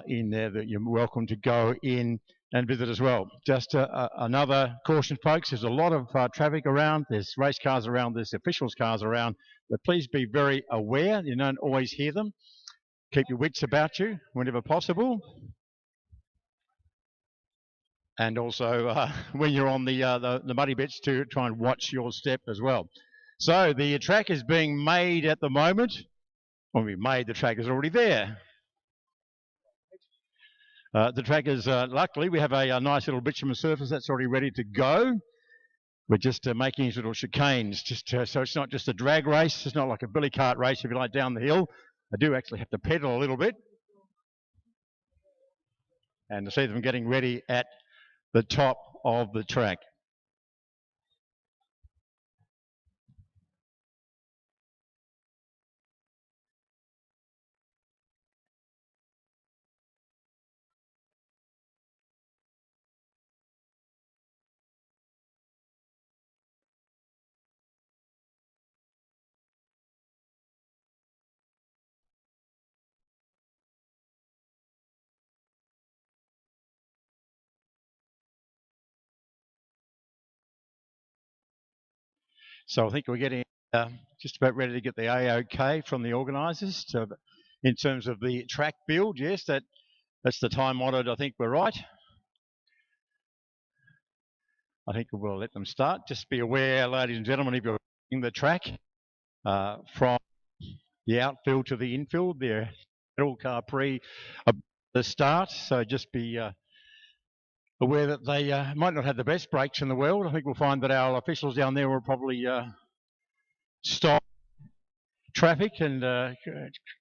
in there that you're welcome to go in and visit as well. Just another caution, folks, there's a lot of traffic around. There's race cars around, there's officials' cars around, but please be very aware. You don't always hear them. Keep your wits about you whenever possible. And also when you're on the muddy bits, to try and watch your step as well. So the track is being made at the moment. When we made, the track is already there. The track is, luckily, we have a nice little bitumen surface that's already ready to go. We're just making these little chicanes, so it's not just a drag race. It's not like a billy cart race, if you like, down the hill. I do actually have to pedal a little bit. And to see them getting ready at the top of the track. So I think we're getting just about ready to get the AOK from the organisers in terms of the track build. Yes, that's the time honoured. I think we're right. I think we'll let them start. Just be aware, ladies and gentlemen, if you're in the track from the outfield to the infield, the pedal car Prix the start. So just be aware that they might not have the best brakes in the world. I think we'll find that our officials down there will probably stop traffic and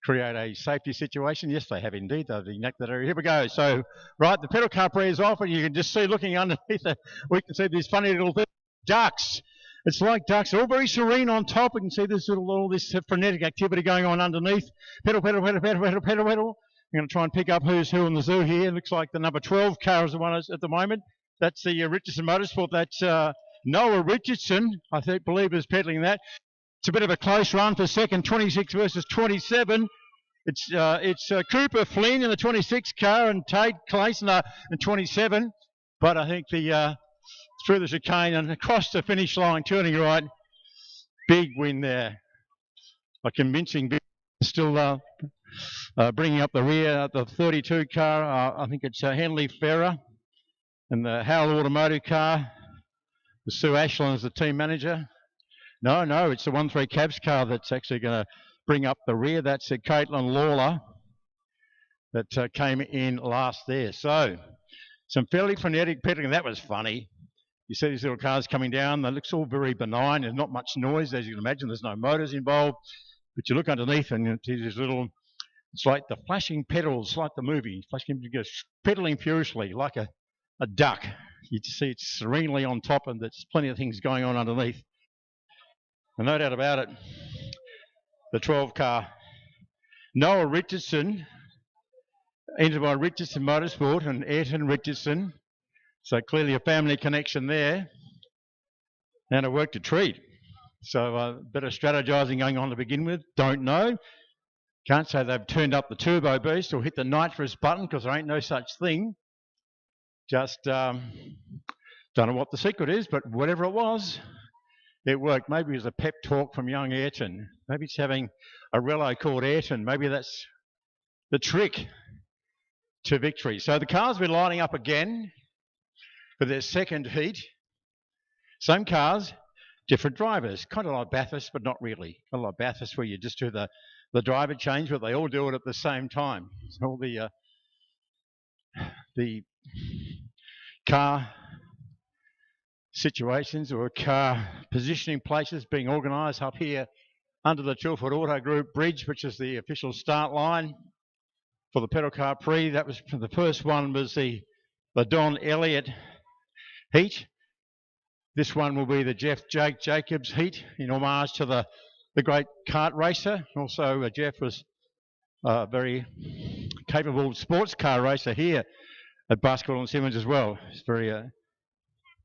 create a safety situation. Yes, they have indeed. They've enacted that area. Here we go. So, right, the pedal car Prix is off, and you can just see, looking underneath, we can see these funny little things, ducks. It's like ducks. They're all very serene on top. We can see this all this frenetic activity going on underneath. Pedal, pedal, pedal, pedal, pedal, pedal, pedal. I'm going to try and pick up who's who in the zoo here. It looks like the number 12 car is the one at the moment. That's the Richardson Motorsport. That's Noah Richardson, I believe, is peddling that. It's a bit of a close run for second, 26 versus 27. It's Cooper Flynn in the 26 car and Tate Clayson in 27. But I think through the chicane and across the finish line, turning right, big win there. A convincing big, still bringing up the rear, the 32 car. I think it's Henley Ferrer and the Howell Automotive car. The Sue Ashland is the team manager. No, it's the 1-3 Cabs car that's actually going to bring up the rear. That's Caitlin Lawler that came in last there. So some fairly frenetic pedaling. That was funny. You see these little cars coming down. They look all very benign. There's not much noise, as you can imagine. There's no motors involved. But you look underneath and you see these little, it's like the flashing pedals, like the movie. Flashing, you go pedaling furiously like a duck. You just see it's serenely on top, and there's plenty of things going on underneath. And no doubt about it, the 12 car, Noah Richardson, entered by Richardson Motorsport and Ayrton Richardson. So clearly a family connection there, and it worked a treat. So a bit of strategising going on to begin with, don't know. Can't say they've turned up the turbo boost or hit the nitrous button, because there ain't no such thing. Just don't know what the secret is, but whatever it was, it worked. Maybe it was a pep talk from young Ayrton. Maybe it's having a relo called Ayrton. Maybe that's the trick to victory. So the cars will be lining up again for their second heat. Same cars, different drivers. Kind of like Bathurst, but not really. Kind of like Bathurst, where you just do the driver change, but they all do it at the same time. So all the car situations or car positioning places being organised up here under the Tilford Auto Group bridge, which is the official start line for the Pedal Car Prix. That was the first one, was the Don Elliott heat. This one will be the Jake Jacobs heat in homage to the great kart racer. Also, Jeff was a very capable sports car racer here at Baskerville and Simmons as well. It's very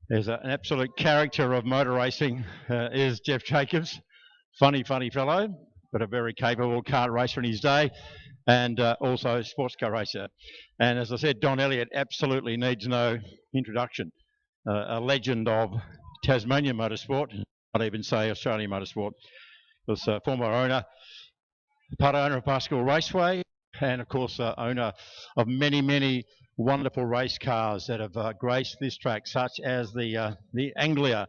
there's an absolute character of motor racing is Jeff Jacobs. Funny fellow, but a very capable kart racer in his day, and also a sports car racer. And as I said, Don Elliott absolutely needs no introduction. A legend of Tasmanian motorsport, I'd even say Australian motorsport. Was former owner, part owner of Baskerville Raceway, and of course owner of many wonderful race cars that have graced this track, such as the Anglia.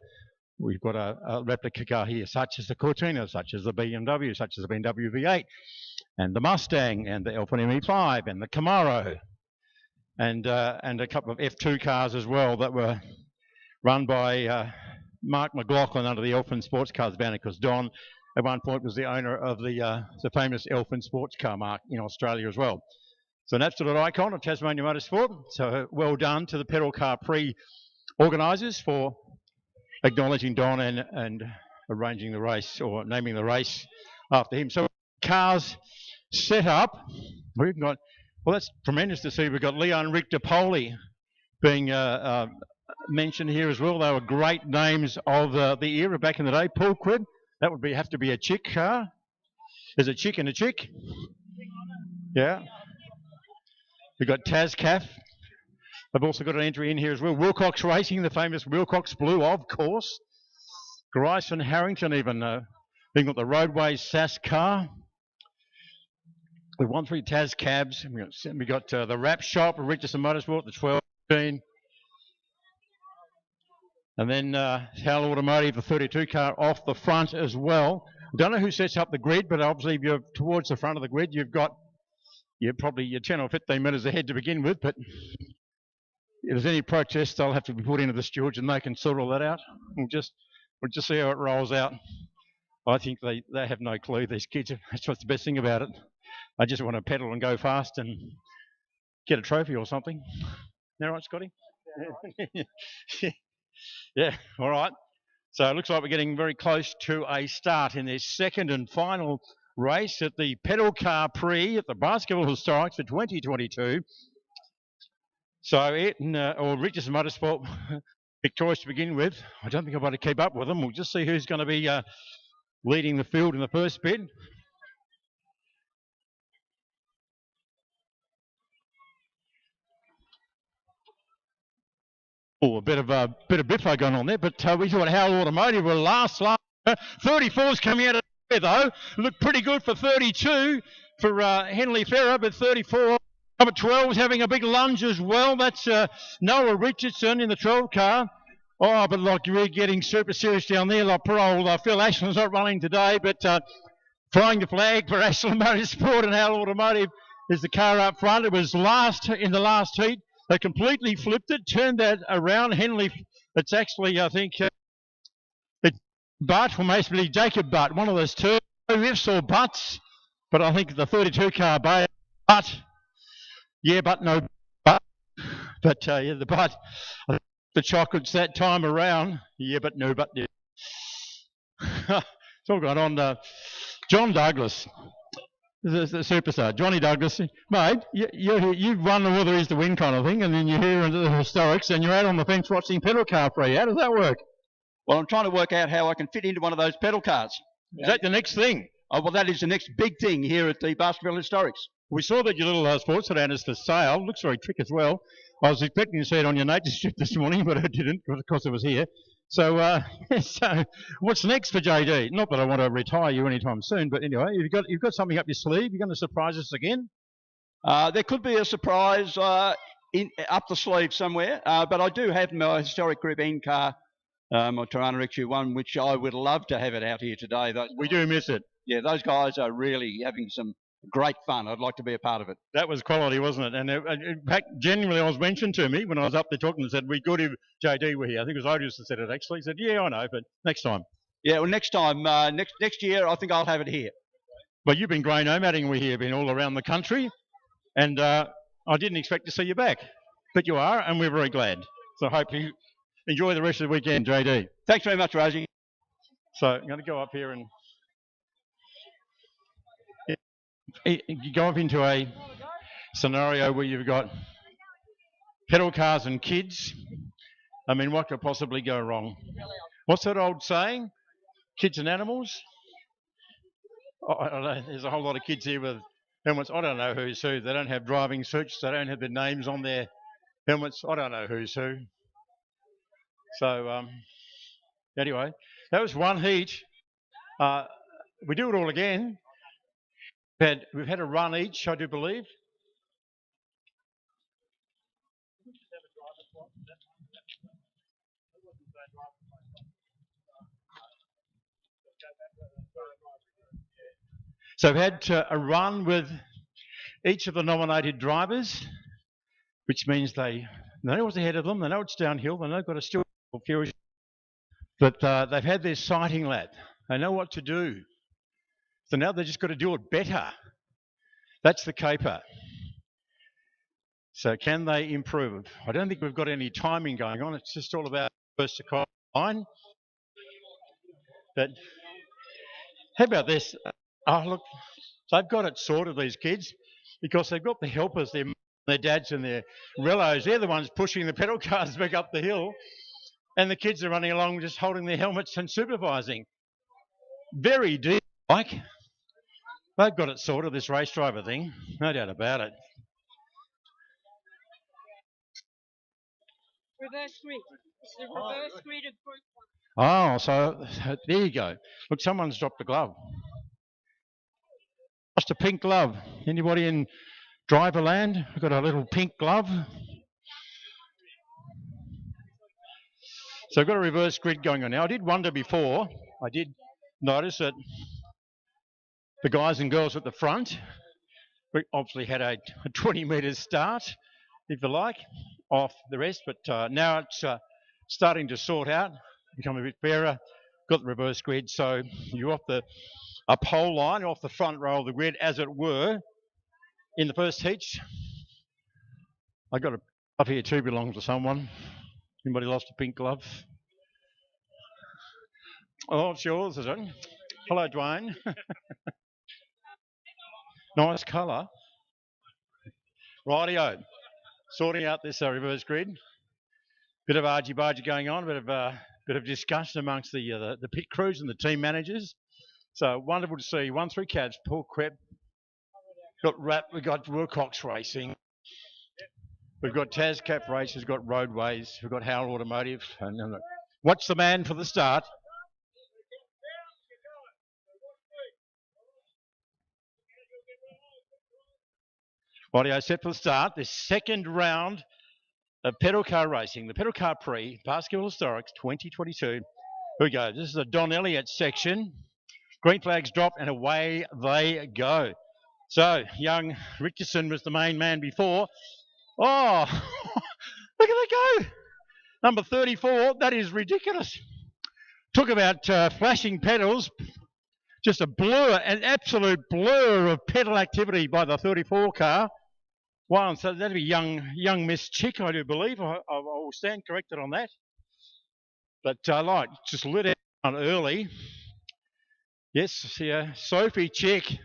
We've got a replica car here, such as the Cortina, such as the BMW, such as the BMW V8, and the Mustang, and the Elfin ME5, and the Camaro, and a couple of F2 cars as well that were run by Mark McLaughlin under the Elfin Sports Cars banner, because Don at one point was the owner of the famous Elfin sports car mark in Australia as well. So an absolute icon of Tasmania motorsport. So well done to the Pedal Car Prix organisers for acknowledging Don and arranging the race, or naming the race after him. So cars set up. We've got, well, that's tremendous to see. We've got Leon Richter Poli being mentioned here as well. They were great names of the era back in the day. Paul Quibb, that would have to be a chick car. Is it chick and a chick? Yeah. We've got Tascaf. I've also got an entry in here as well. Wilcox Racing, the famous Wilcox Blue, of course. Gryson Harrington even. We've got the Roadways SAS car. We've won 3 Taz cabs. We got the Wrap Shop of Richardson Motorsport, the 12-15. And then Howell Automotive, the 32 car off the front as well. I don't know who sets up the grid, but obviously if you're towards the front of the grid, you've got probably 10 or 15 metres ahead to begin with, but if there's any protests, they'll have to be put into the stewards and they can sort all that out. We'll just see how it rolls out. I think they have no clue, these kids. That's what's the best thing about it. I just want to pedal and go fast and get a trophy or something. Is that right, Scotty? Yeah, all right. So it looks like we're getting very close to a start in this second and final race at the Pedal Car Prix at the Baskerville Historics for 2022. So Ayrton, or Richardson Motorsport, victorious to begin with. I don't think I'll be able to keep up with them. We'll just see who's going to be leading the field in the first bit. Oh, a bit of biffo going on there, but we thought Howell Automotive were last. 34's coming out of there though. Looked pretty good for 32 for Henley Ferrer, but 34. Number 12 is having a big lunge as well. That's Noah Richardson in the 12 car. Oh, but like we're getting super serious down there. Like poor old Phil Ashland's not running today, but flying the flag for Ashland Motorsport and Howell Automotive is the car up front. It was last in the last heat. They completely flipped it, turned that around. Henley, it's actually, I think, it's Butt, or maybe Jacob Butt, one of those two ifs or buts. But I think the 32 car, Butt, yeah, but no Butt. But yeah, the Butt, the chocolates that time around, yeah, but no Butt. Yeah. It's all gone on. John Douglas. the superstar, Johnny Douglas. Mate, you've won the Will There Is to Win kind of thing, and then you're here into the Historics, and you're out on the fence watching pedal car Prix. How does that work? Well, I'm trying to work out how I can fit into one of those pedal cars. Is that the next thing? Oh, well, that is the next big thing here at the Baskerville Historics. We saw that your little sports sedan is for sale. Looks very trick as well. I was expecting to see it on your nature strip this morning, but I didn't because it was here. So, so what's next for JD? Not that I want to retire you anytime soon, but anyway, you've got something up your sleeve. You're going to surprise us again? There could be a surprise up the sleeve somewhere, but I do have my historic Group N car, my Tirana XU1, which I would love to have it out here today. We do miss it. Yeah, those guys are really having some great fun. I'd like to be a part of it. That was quality, wasn't it? And in fact, genuinely, I was mentioned to me when I was up there talking and said, we good if JD were here. I think it was Odious that said it actually. He said, yeah, I know, but next time. Yeah, well, next time, next year, I think I'll have it here. But you've been grey nomading with here, been all around the country, and I didn't expect to see you back. But you are, and we're very glad. So I hope you enjoy the rest of the weekend, JD. Thanks very much, Rosie. So I'm going to go up here and you go up into a scenario where you've got pedal cars and kids. I mean, what could possibly go wrong? What's that old saying? Kids and animals? Oh, I don't know. There's a whole lot of kids here with helmets. I don't know who's who. They don't have driving suits. They don't have their names on their helmets. I don't know who's who. So anyway, that was one heat. We do it all again. We've had a run each, I do believe. So we've had a run with each of the nominated drivers, which means they know what's ahead of them, they know it's downhill, they know they've got to still furious, but they've had their sighting lap. They know what to do. So now they've just got to do it better. That's the caper. So can they improve? I don't think we've got any timing going on. It's just all about first to line. But how about this? Oh, look, they've got it sorted, these kids, because they've got the helpers, their dads and their relos. They're the ones pushing the pedal cars back up the hill. And the kids are running along just holding their helmets and supervising. Very deep, like. They've got it sorted, this race driver thing. No doubt about it. Reverse grid. It's the reverse grid of Group 1. Oh, so there you go. Look, someone's dropped a glove. Just a pink glove. Anybody in driver land? We've got a little pink glove. So I've got a reverse grid going on now. I did wonder before, I did notice that the guys and girls at the front, we obviously had a 20 metres start, if you like, off the rest, but now it's starting to sort out, become a bit fairer. Got the reverse grid, so you're off a pole line, off the front row of the grid, as it were. In the first heat, I got a glove here too, belongs to someone. Anybody lost a pink glove? Oh, it's yours, is it? Hello, Dwayne. Nice colour. Rightio. Sorting out this reverse grid. Bit of argy-bargy going on, bit of discussion amongst the pit crews and the team managers. So wonderful to see. 1-3 cabs, Paul Krepp. Got Rap, we've got Wilcox Racing. We've got Tascap Races, we've got Roadways, we've got Howell Automotive. And watch the man for the start. Rightio, set for the start. The second round of pedal car racing, the pedal car Prix, Baskerville Historics 2022. Here we go. This is a Don Elliott section. Green flags drop and away they go. So, young Richardson was the main man before. Oh, look at that go. Number 34, that is ridiculous. Talk about flashing pedals. Just a blur, an absolute blur of pedal activity by the 34 car. Wow, so that'd be young Miss Chick, I do believe. I will stand corrected on that. But just lit out early. Yes, yeah, Sophie Chick,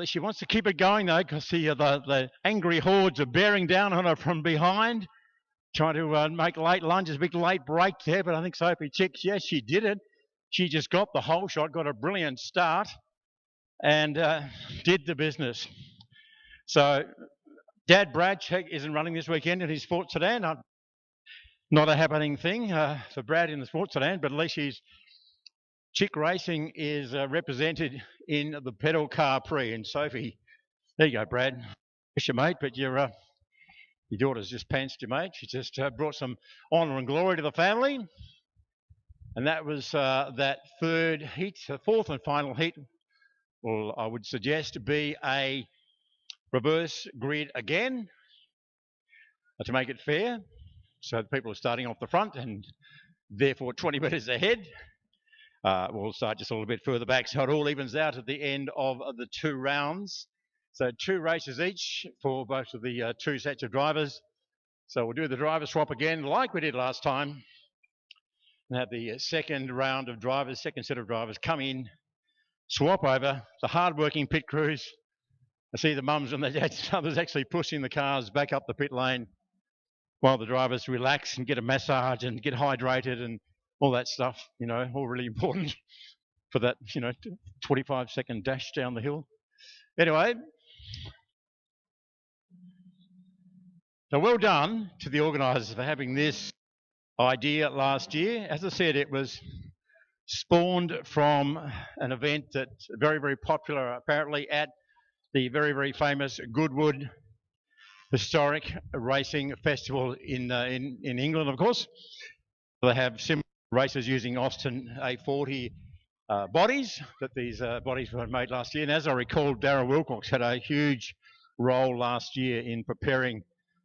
She wants to keep it going though, because the angry hordes are bearing down on her from behind, trying to make late lunges, big late break there. But I think Sophie Chicks, yes, she did it. She just got the whole shot, got a brilliant start, and did the business. So Dad Brad isn't running this weekend in his Sport Sedan. Not a happening thing for Brad in the Sport Sedan, but at least Chick Racing is represented in the pedal car Prix. And Sophie, there you go, Brad. Wish you, mate, but your daughter's just pantsed you, mate. She just brought some honour and glory to the family. And that was that third heat, the fourth and final heat. Well, I would suggest be a reverse grid again to make it fair. So the people are starting off the front and therefore 20 metres ahead. We'll start just a little bit further back, so it all evens out at the end of the 2 rounds. So 2 races each for both of the 2 sets of drivers. So we'll do the driver swap again like we did last time. And have the second round of drivers, second set of drivers come in, swap over, the hard-working pit crews. I see the mums and the dads and others actually pushing the cars back up the pit lane while the drivers relax and get a massage and get hydrated and all that stuff, you know, all really important for that, 25-second dash down the hill. Anyway, so well done to the organisers for having this idea last year. As I said, it was spawned from an event that's very, very popular apparently at the very, very famous Goodwood Historic Racing Festival in England, of course. They have similar races using Austin A40 bodies, that these bodies were made last year. And as I recall, Darryl Wilcox had a huge role last year in preparing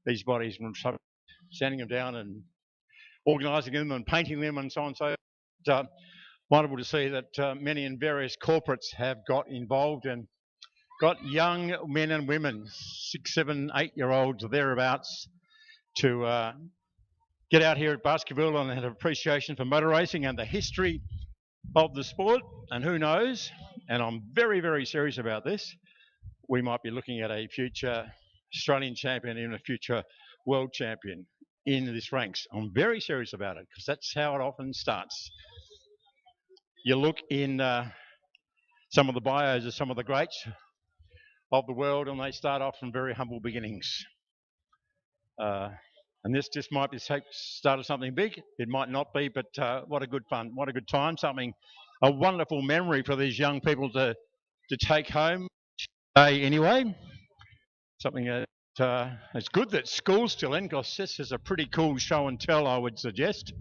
these bodies, from sanding them down and organising them and painting them and so on. So wonderful to see that many and various corporates have got involved and got young men and women, 6, 7, 8-year-olds or thereabouts, to get out here at Baskerville and have an appreciation for motor racing and the history of the sport. And who knows, and I'm very, very serious about this, we might be looking at a future Australian champion and a future world champion in this ranks. I'm very serious about it, because that's how it often starts. You look in some of the bios of some of the greats of the world, and they start off from very humble beginnings. And this just might be start of something big. It might not be, but what a good fun, what a good time. A wonderful memory for these young people to take home today anyway. Something that it's good that school's still in, because this is a pretty cool show and tell, I would suggest.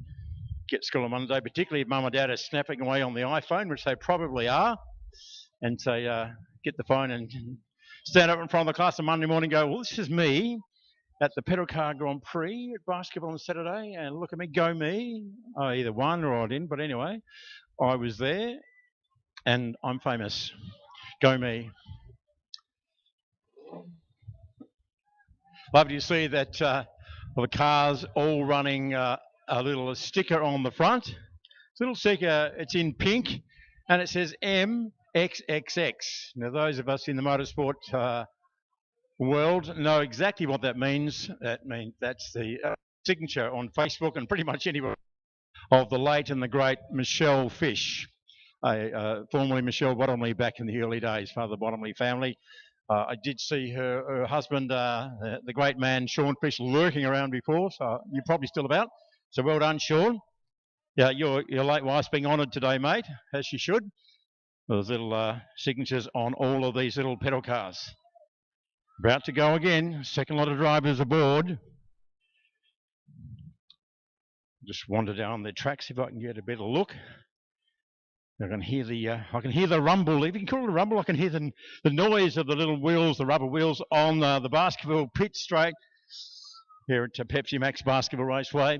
Get school on Monday, particularly if mum and dad are snapping away on the iPhone, which they probably are, and say, get the phone and stand up in front of the class on Monday morning and go, well, this is me at the Pedal Car Grand Prix at Baskerville on Saturday, and look at me, go me. I either won or I didn't, but anyway, I was there and I'm famous. Go me. Lovely to see that the cars all running a little sticker on the front. It's a little sticker, it's in pink, and it says MXXX. Now, those of us in the motorsport world know exactly what that means. That means that's the signature on Facebook and pretty much anywhere of the late and the great Michelle Fish, formerly Michelle Bottomley back in the early days, part of the Bottomley family. I did see her husband, the great man Sean Fish, lurking around before, so you're probably still about. So well done, Sean. Yeah, your late wife's being honoured today, mate, as she should. There's little signatures on all of these little pedal cars. About to go again, second lot of drivers aboard. Just wander down the track, see if I can get a better look. I can hear the rumble. If you can call it a rumble, I can hear the noise of the little wheels, the rubber wheels on the Baskerville pit straight here at Pepsi Max Baskerville Raceway.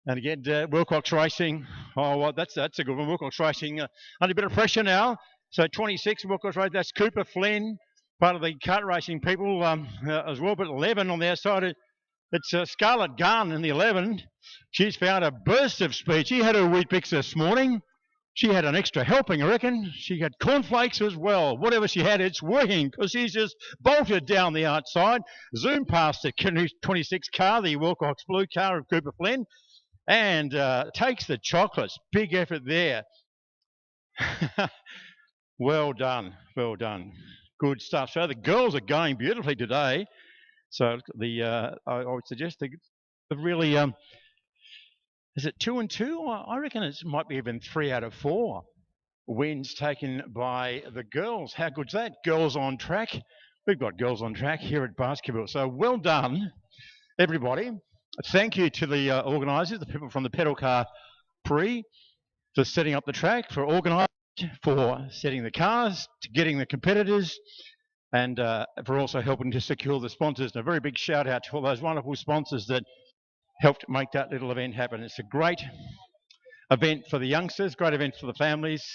And again, Wilcox Racing. Oh, well, that's a good one. Wilcox Racing under a bit of pressure now. So 26 Wilcox Racing. That's Cooper Flynn, part of the kart racing people as well. But 11 on the outside, it's Scarlett Gunn in the 11. She's found a burst of speed. She had her wheat picks this morning. She had an extra helping, I reckon. She had cornflakes as well. Whatever she had, it's working because she's just bolted down the outside, zoomed past the 26 car, the Wilcox Blue car of Cooper Flynn, and takes the chocolates. Big effort there. Well done, well done. Good stuff. So the girls are going beautifully today. So I would suggest the really is it 2 and 2? I reckon it might be even 3 out of 4 wins taken by the girls. How good's that? Girls on track. We've got girls on track here at Baskerville. So well done, everybody. Thank you to the organisers, the people from the pedal car Prix, for setting up the track, for organising, for setting the cars, to getting the competitors, and for also helping to secure the sponsors. And a very big shout out to all those wonderful sponsors that helped make that little event happen. It's a great event for the youngsters, great event for the families,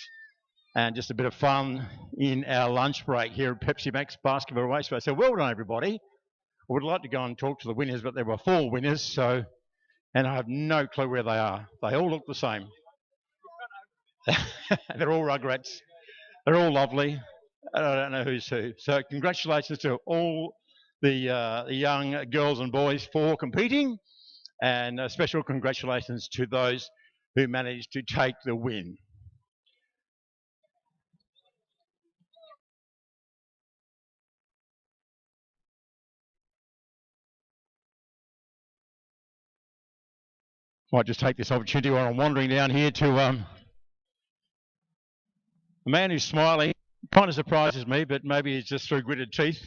and just a bit of fun in our lunch break here at Pepsi Max Baskerville Raceway. So well done, everybody. I would like to go and talk to the winners, but there were 4 winners, and I have no clue where they are. They all look the same. They're all Rugrats. They're all lovely. I don't know who's who. So congratulations to all the young girls and boys for competing, and a special congratulations to those who managed to take the win. Might just take this opportunity while I'm wandering down here to a man who's smiling. Kind of surprises me, but maybe it's just through gritted teeth.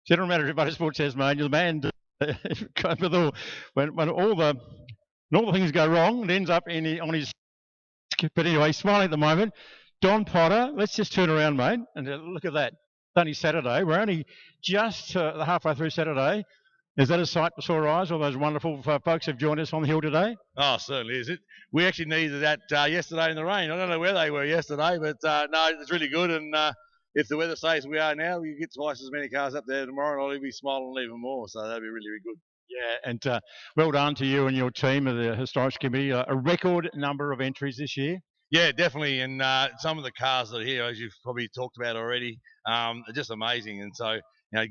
General Manager of Motorsport Tasmania, the man when all the things go wrong, it ends up on his. But anyway, smiling at the moment. Don Potter, let's just turn around, mate, and look at that. It's only Saturday. We're only just halfway through Saturday. Is that a sight for sore eyes? All those wonderful folks have joined us on the hill today. Oh, certainly is it. We actually needed that yesterday in the rain. I don't know where they were yesterday, but no, it's really good. And if the weather stays as we are now, we get twice as many cars up there tomorrow, and I'll be smiling even more. So that'd be really, really good. Yeah, and well done to you and your team of the Historics Committee. A record number of entries this year. Yeah, definitely. And some of the cars that are here, as you've probably talked about already, are just amazing. And so,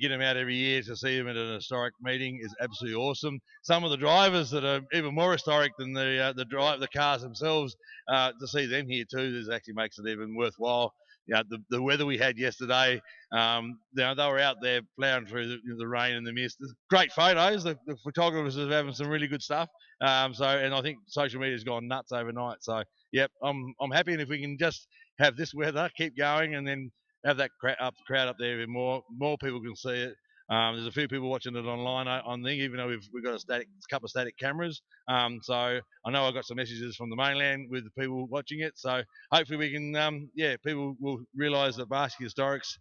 get them out every year to see them at an historic meeting is absolutely awesome. Some of the drivers that are even more historic than the cars themselves, to see them here too, this actually makes it even worthwhile. The weather we had yesterday, they were out there plowing through the rain and the mist. Great photos. The photographers are having some really good stuff. And I think social media's gone nuts overnight. So, yep, I'm happy. And if we can just have this weather keep going, and then have that crowd up there, more people can see it. There's a few people watching it online, I think, even though we've got a couple of static cameras. So I know I got some messages from the mainland with the people watching it. So hopefully we can, people will realise that Baskerville Historics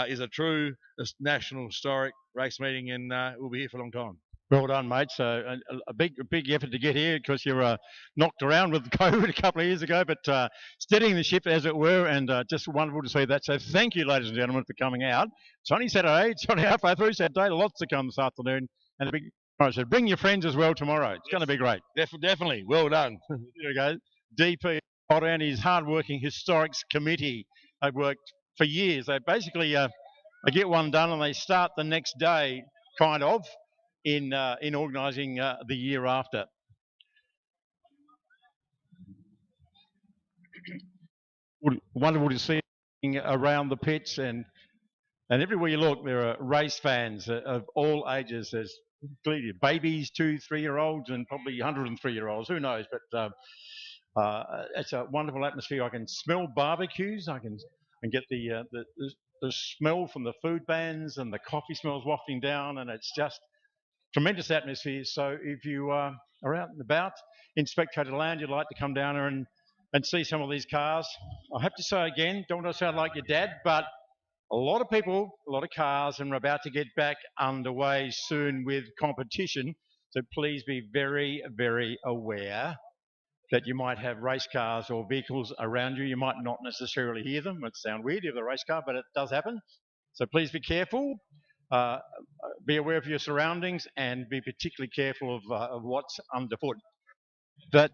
is a true national historic race meeting, and we'll be here for a long time. Well done, mate. So a big effort to get here because you were knocked around with COVID a couple of years ago, but steadying the ship, as it were, and just wonderful to see that. So thank you, ladies and gentlemen, for coming out. It's only Saturday. It's only halfway through Saturday. Lots to come this afternoon. And so bring your friends as well tomorrow. It's going to be great. Definitely. Well done. There we go. DP Potter and his hard-working Historics Committee. They've worked for years. They basically they get one done and they start the next day, kind of, in organising the year after. Wonderful to see around the pits, and everywhere you look, there are race fans of all ages. There's clearly babies, 2, 3-year-olds, and probably 103-year-olds. Who knows? But it's a wonderful atmosphere. I can smell barbecues. I can get the smell from the food vans, and the coffee smells wafting down, and it's just tremendous atmosphere. So if you are out and about in Spectator Land, you'd like to come down there and see some of these cars. I have to say again, don't want to sound like your dad, but a lot of people, a lot of cars, and we're about to get back underway soon with competition. So please be very, very aware that you might have race cars or vehicles around you. You might not necessarily hear them. It sounds weird if they're a race car, but it does happen. So please be careful. Be aware of your surroundings, and be particularly careful of what's underfoot. That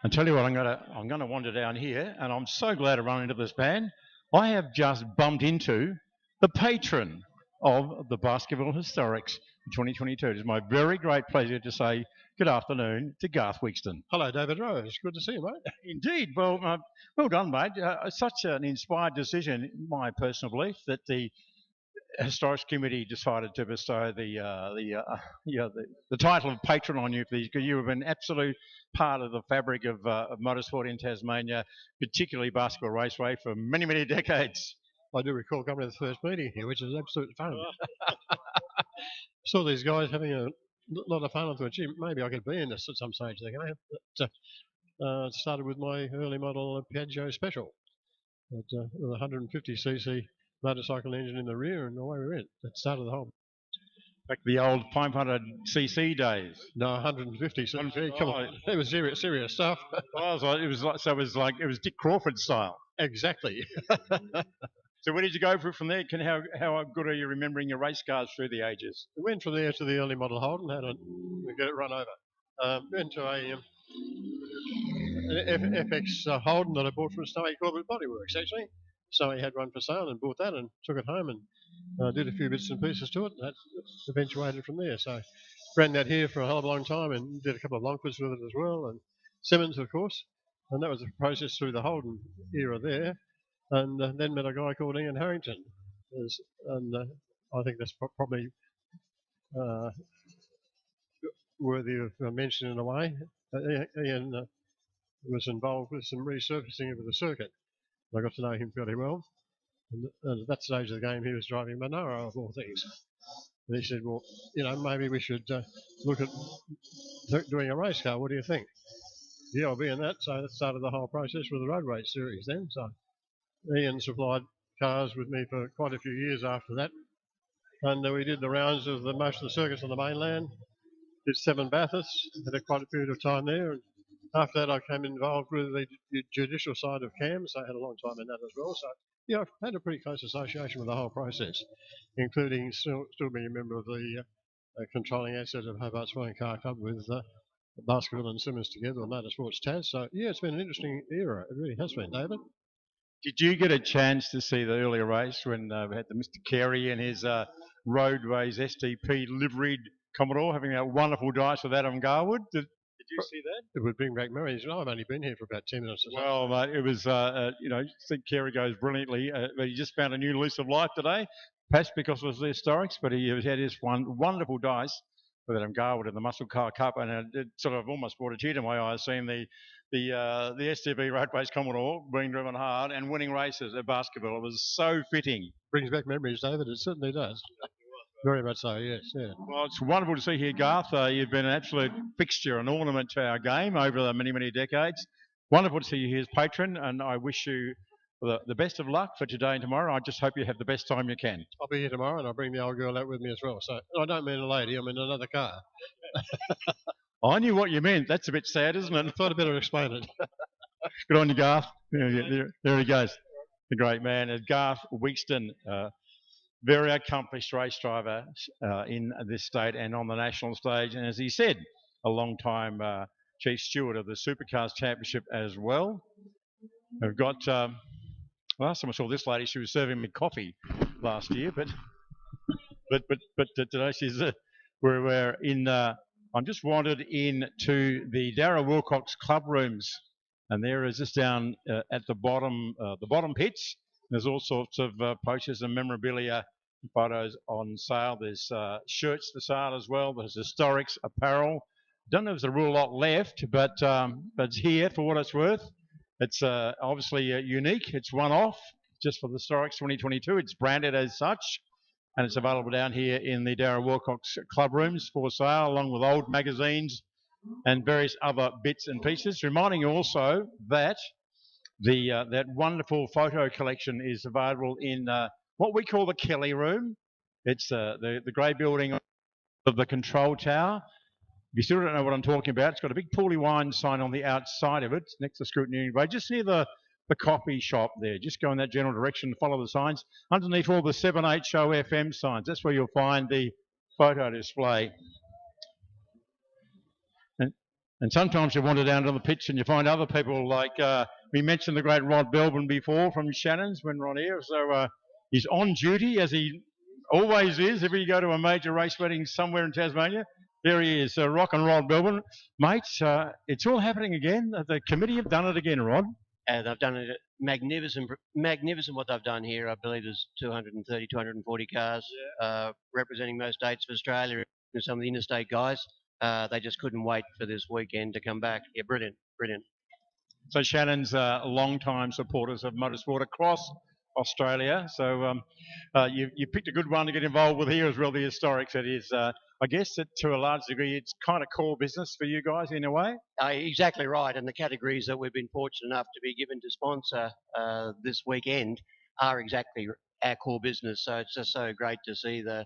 And tell you what, I'm gonna wander down here, and I'm so glad to run into this band. I have just bumped into the patron of the Baskerville Historics in 2022. It is my very great pleasure to say good afternoon to Garth Wixton. Hello, David Rose. Good to see you, mate. Indeed. Well done, mate. Such an inspired decision, in my personal belief, that the Historics Committee decided to bestow the title of patron on you, because you have been absolute part of the fabric of motorsport in Tasmania, particularly Baskerville Raceway, for many, many decades. I do recall coming to the first meeting here, which is absolute fun. Saw these guys having a lot of fun. I thought, gee, maybe I could be in this at some stage. It started with my early model Piaggio Special, with a 150cc motorcycle engine in the rear, and away we went. That started the whole. Like the old 500cc days. No, 150cc. Come on, it was serious stuff. It was Dick Crawford style. Exactly. So where did you go from there? How good are you remembering your race cars through the ages? We went from there to the early model Holden, we got it run over. Went to an FX Holden that I bought from Snowy Corbett Bodyworks, actually. So he had one for sale and bought that and took it home and did a few bits and pieces to it. That eventuated from there. So ran that here for a hell of a long time and did a couple of Longfords with it as well, and Simmons, of course. And that was the process through the Holden era there. And then met a guy called Ian Harrington. I think that's probably worthy of mention in a way. Ian was involved with some resurfacing of the circuit. I got to know him fairly well. And at that stage of the game, he was driving Monaro, of all things. And he said, well, maybe we should look at doing a race car. What do you think? Yeah, I'll be in that. So that started the whole process with the road race series then. So Ian supplied cars with me for quite a few years after that. And we did the rounds of most of the circuits on the mainland. Did 7 Bathursts, had quite a period of time there. And after that, I became involved with the judicial side of CAM, so I had a long time in that as well. So, yeah, I've had a pretty close association with the whole process, including still being a member of the controlling asset of Hobart's Flying Car Club with Baskerville and Simmons together on Motorsports Tas. So, yeah, it's been an interesting era. It really has been, David. Did you get a chance to see the earlier race when we had the Mr. Carey and his Roadways STP liveried Commodore having that wonderful dice with Adam Garwood? Did you see that? It would bring back memories. I've only been here for about 10 minutes or so. Well, mate, it was, I think Carey goes brilliantly. But he just found a new lease of life today, perhaps because it was the Historics, but he had his wonderful dice with Adam Garwood in the Muscle Car Cup, and it sort of almost brought a tear to my eyes seeing the STP Roadways Commodore being driven hard and winning races at Baskerville. It was so fitting. Brings back memories, David. It certainly does. Very much so, yes. Yeah. Well, it's wonderful to see you here, Garth. You've been an absolute fixture and ornament to our game over the many, many decades. Wonderful to see you here as patron, and I wish you the best of luck for today and tomorrow. I just hope you have the best time you can. I'll be here tomorrow, and I'll bring the old girl out with me as well. So I don't mean a lady, I mean another car. I knew what you meant. That's a bit sad, isn't it? I thought I'd better explain it. Good on you, Garth. There he goes. The great man. Garth Wixton, very accomplished race driver in this state and on the national stage. And as he said, a long-time chief steward of the Supercars Championship as well. We've got, last time I saw this lady, she was serving me coffee last year, but today she's, we're in, I'm just wandered into the Darragh Wilcox club rooms, and there is just down at the bottom pits. There's all sorts of posters and memorabilia photos on sale. There's shirts for sale as well. There's Historics apparel. Don't know if there's a real lot left, but it's here for what it's worth. It's obviously unique. It's one-off, just for the Historics 2022. It's branded as such, and it's available down here in the Darragh Wilcox club rooms for sale, along with old magazines and various other bits and pieces. Reminding you also that that wonderful photo collection is available in what we call the Kelly Room. It's the grey building of the control tower. If you still don't know what I'm talking about, it's got a big Paulie Wine sign on the outside of it, next to Scrutiny Bay, just near the coffee shop there. Just go in that general direction, follow the signs. Underneath all the 7/8 Show FM signs, that's where you'll find the photo display. And sometimes you wander down to the pitch and you find other people like, we mentioned the great Rod Belbin before from Shannon's when Ron here. So he's on duty as he always is. If you go to a major race wedding somewhere in Tasmania, there he is, Rock and Rod Belbin. Mate, it's all happening again. The committee have done it again, Rod. They've done it magnificent what they've done here. I believe there's 230, 240 cars representing most states of Australia and some of the interstate guys. They just couldn't wait for this weekend to come back. Yeah, brilliant, brilliant. So Shannon's long-time supporters of motorsport across Australia. So you picked a good one to get involved with here as well, the Historics. It is, I guess, that to a large degree, it's kind of core business for you guys in a way. Exactly right. And the categories that we've been fortunate enough to be given to sponsor this weekend are exactly our core business. So it's just so great to see the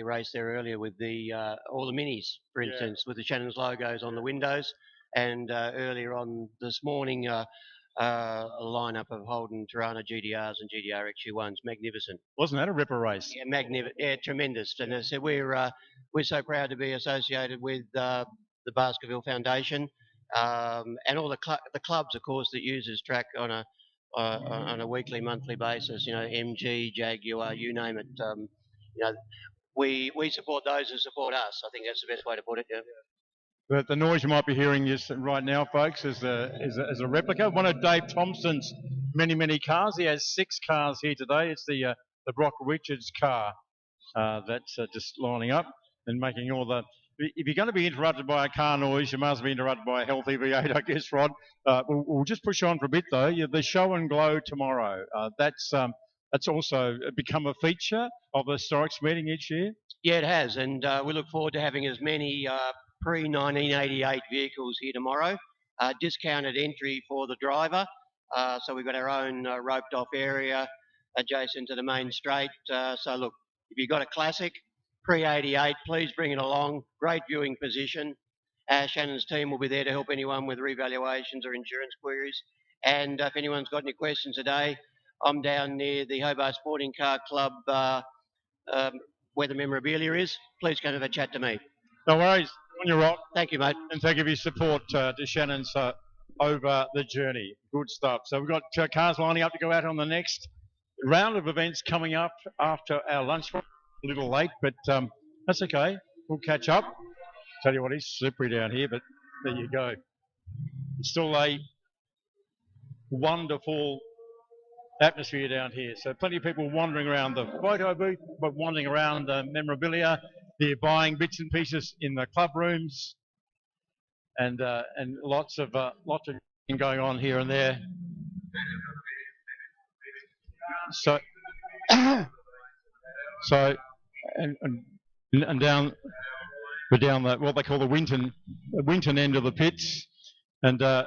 race there earlier with the all the minis, for instance, with the Shannon's logos on the windows, and earlier on this morning a lineup of Holden Tirana GDRs and GDR XU1s. Magnificent. Wasn't that a ripper race? Yeah, magnificent. Yeah, tremendous. And as I said, we're so proud to be associated with the Baskerville Foundation and all the clubs, of course, that use this track on a weekly, monthly basis. You know, MG, Jaguar, you name it. You know, we support those who support us. I think that's the best way to put it. Yeah. But the noise you might be hearing right now, folks, is a replica. One of Dave Thompson's many cars. He has 6 cars here today. It's the Brock Richards car that's just lining up and making all the. If you're going to be interrupted by a car noise, you must be interrupted by a healthy V8, I guess, Rod. We'll just push on for a bit though. The show and glow tomorrow. That's also become a feature of the Historics meeting each year. Yeah, it has, and we look forward to having as many pre-1988 vehicles here tomorrow. Discounted entry for the driver. So we've got our own roped off area adjacent to the main straight. So look, if you've got a classic pre-88, please bring it along. Great viewing position. Shannon's team will be there to help anyone with revaluations or insurance queries. And if anyone's got any questions today, I'm down near the Hobart Sporting Car Club where the memorabilia is. Please come and have a chat to me. No worries. On your rock. Thank you, mate. And thank you for your support to Shannon's over the journey. Good stuff. So we've got cars lining up to go out on the next round of events coming up after our lunch. A little late, but that's okay. We'll catch up. Tell you what, it's slippery down here, but there you go. It's still a wonderful atmosphere down here. So plenty of people wandering around the photo booth, but wandering around the memorabilia. They're buying bits and pieces in the club rooms, and lots of going on here and there. So and down we're down the what they call the Winton end of the pits, and I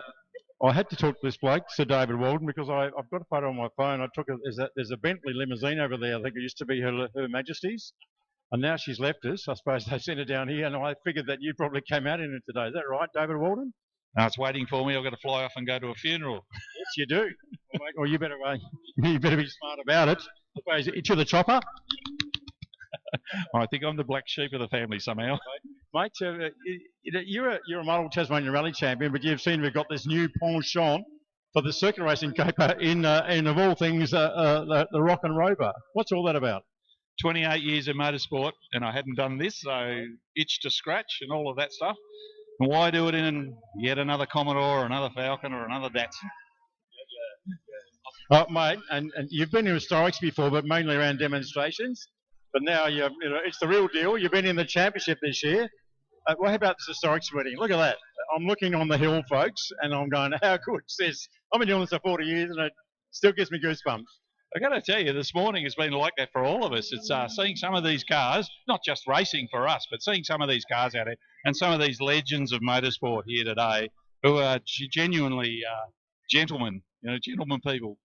had to talk to this bloke, Sir David Walden, because I've got a photo on my phone. I took there's a Bentley limousine over there. I think it used to be Her Majesty's. And now she's left us. I suppose they sent her down here, and I figured that you probably came out in it today. Is that right, David Walden? No, it's waiting for me. I've got to fly off and go to a funeral. Yes, you do. Well, you better be smart about it. To the chopper. I think I'm the black sheep of the family somehow. Mate, you're a model Tasmanian Rally champion, but you've seen we've got this new penchant for the circuit racing caper in of all things, the Rock and Rover. What's all that about? 28 years in motorsport, and I hadn't done this, so itch to scratch and all of that stuff. And why do it in yet another Commodore or another Falcon or another Datsun? Mate, and you've been in Historics before, but mainly around demonstrations. But now it's the real deal. You've been in the championship this year. What about this Historics wedding? Look at that. I'm looking on the hill, folks, and I'm going, how good is this? I've been doing this for 40 years, and it still gives me goosebumps. I've got to tell you, this morning has been like that for all of us. It's seeing some of these cars, not just racing for us, but seeing some of these cars out there and some of these legends of motorsport here today who are genuinely gentlemen, gentlemen people.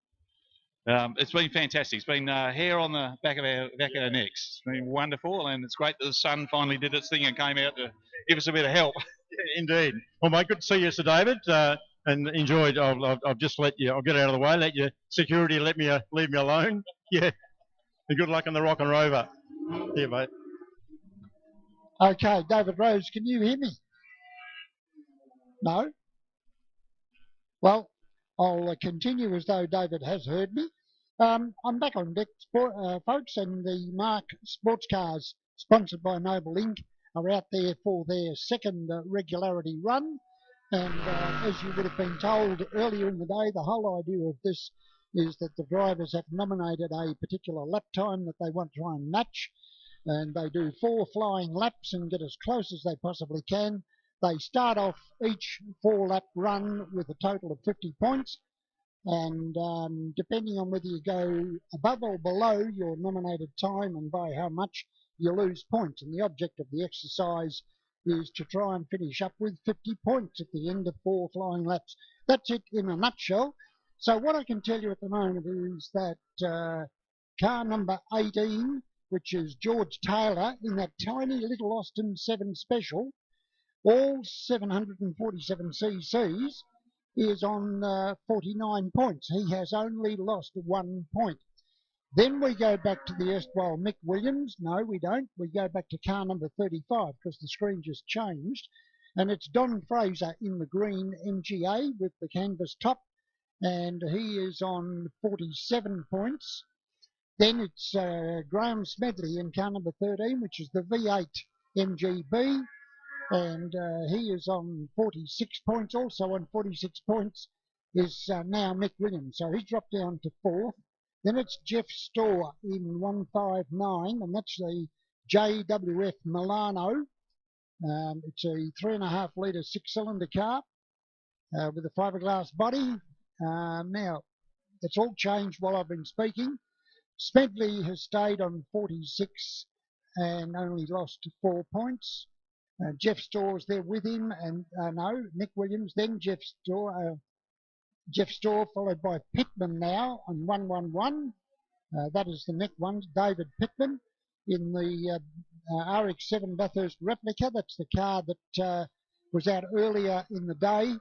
It's been fantastic. It's been hair on the back of our necks. It's been wonderful, and it's great that the sun finally did its thing and came out to give us a bit of help. Yeah, indeed. Well, mate, good to see you, Sir David. And enjoyed. I'll just let you. I'll get out of the way. Let your security leave me alone. Yeah. And good luck on the Rock and Rover. Here, mate. Okay, David Rose, can you hear me? No? Well, I'll continue as though David has heard me. I'm back on deck, folks, and the Mark Sports Cars, sponsored by Noble Inc., are out there for their second regularity run. And as you would have been told earlier in the day, the whole idea of this is that the drivers have nominated a particular lap time that they want to try and match. And they do 4 flying laps and get as close as they possibly can. They start off each 4-lap run with a total of 50 points. And depending on whether you go above or below your nominated time and by how much, you lose points. And the object of the exercise is to try and finish up with 50 points at the end of 4 flying laps. That's it in a nutshell. So what I can tell you at the moment is that car number 18, which is George Taylor in that tiny little Austin 7 Special, all 747 cc's, is on 49 points. He has only lost 1 point. Then we go back to the erstwhile Mick Williams. No, we don't. We go back to car number 35 because the screen just changed. And it's Don Fraser in the green MGA with the canvas top. And he is on 47 points. Then it's Graham Smedley in car number 13, which is the V8 MGB. And he is on 46 points. Also on 46 points is now Mick Williams. So he's dropped down to 4th. Then it's Jeff Storr in 159, and that's the JWF Milano. It's a 3.5 litre 6-cylinder car with a fiberglass body. Now, it's all changed while I've been speaking. Smedley has stayed on 46 and only lost 4 points. Jeff Storr's there with him, and Nick Williams, then Jeff Storr, followed by Pittman now on 111. That is the next one, David Pittman in the RX-7 Bathurst replica. That's the car that was out earlier in the day.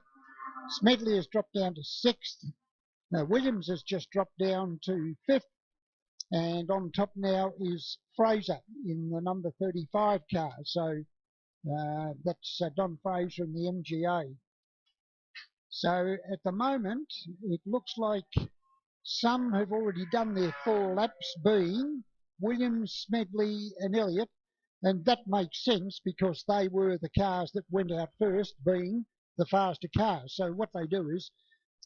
Smedley has dropped down to 6th. Williams has just dropped down to 5th. And on top now is Fraser in the number 35 car. So that's Don Fraser in the MGA. So at the moment, it looks like some have already done their 4 laps, being Williams, Smedley and Elliott. And that makes sense because they were the cars that went out first, being the faster cars. So what they do is,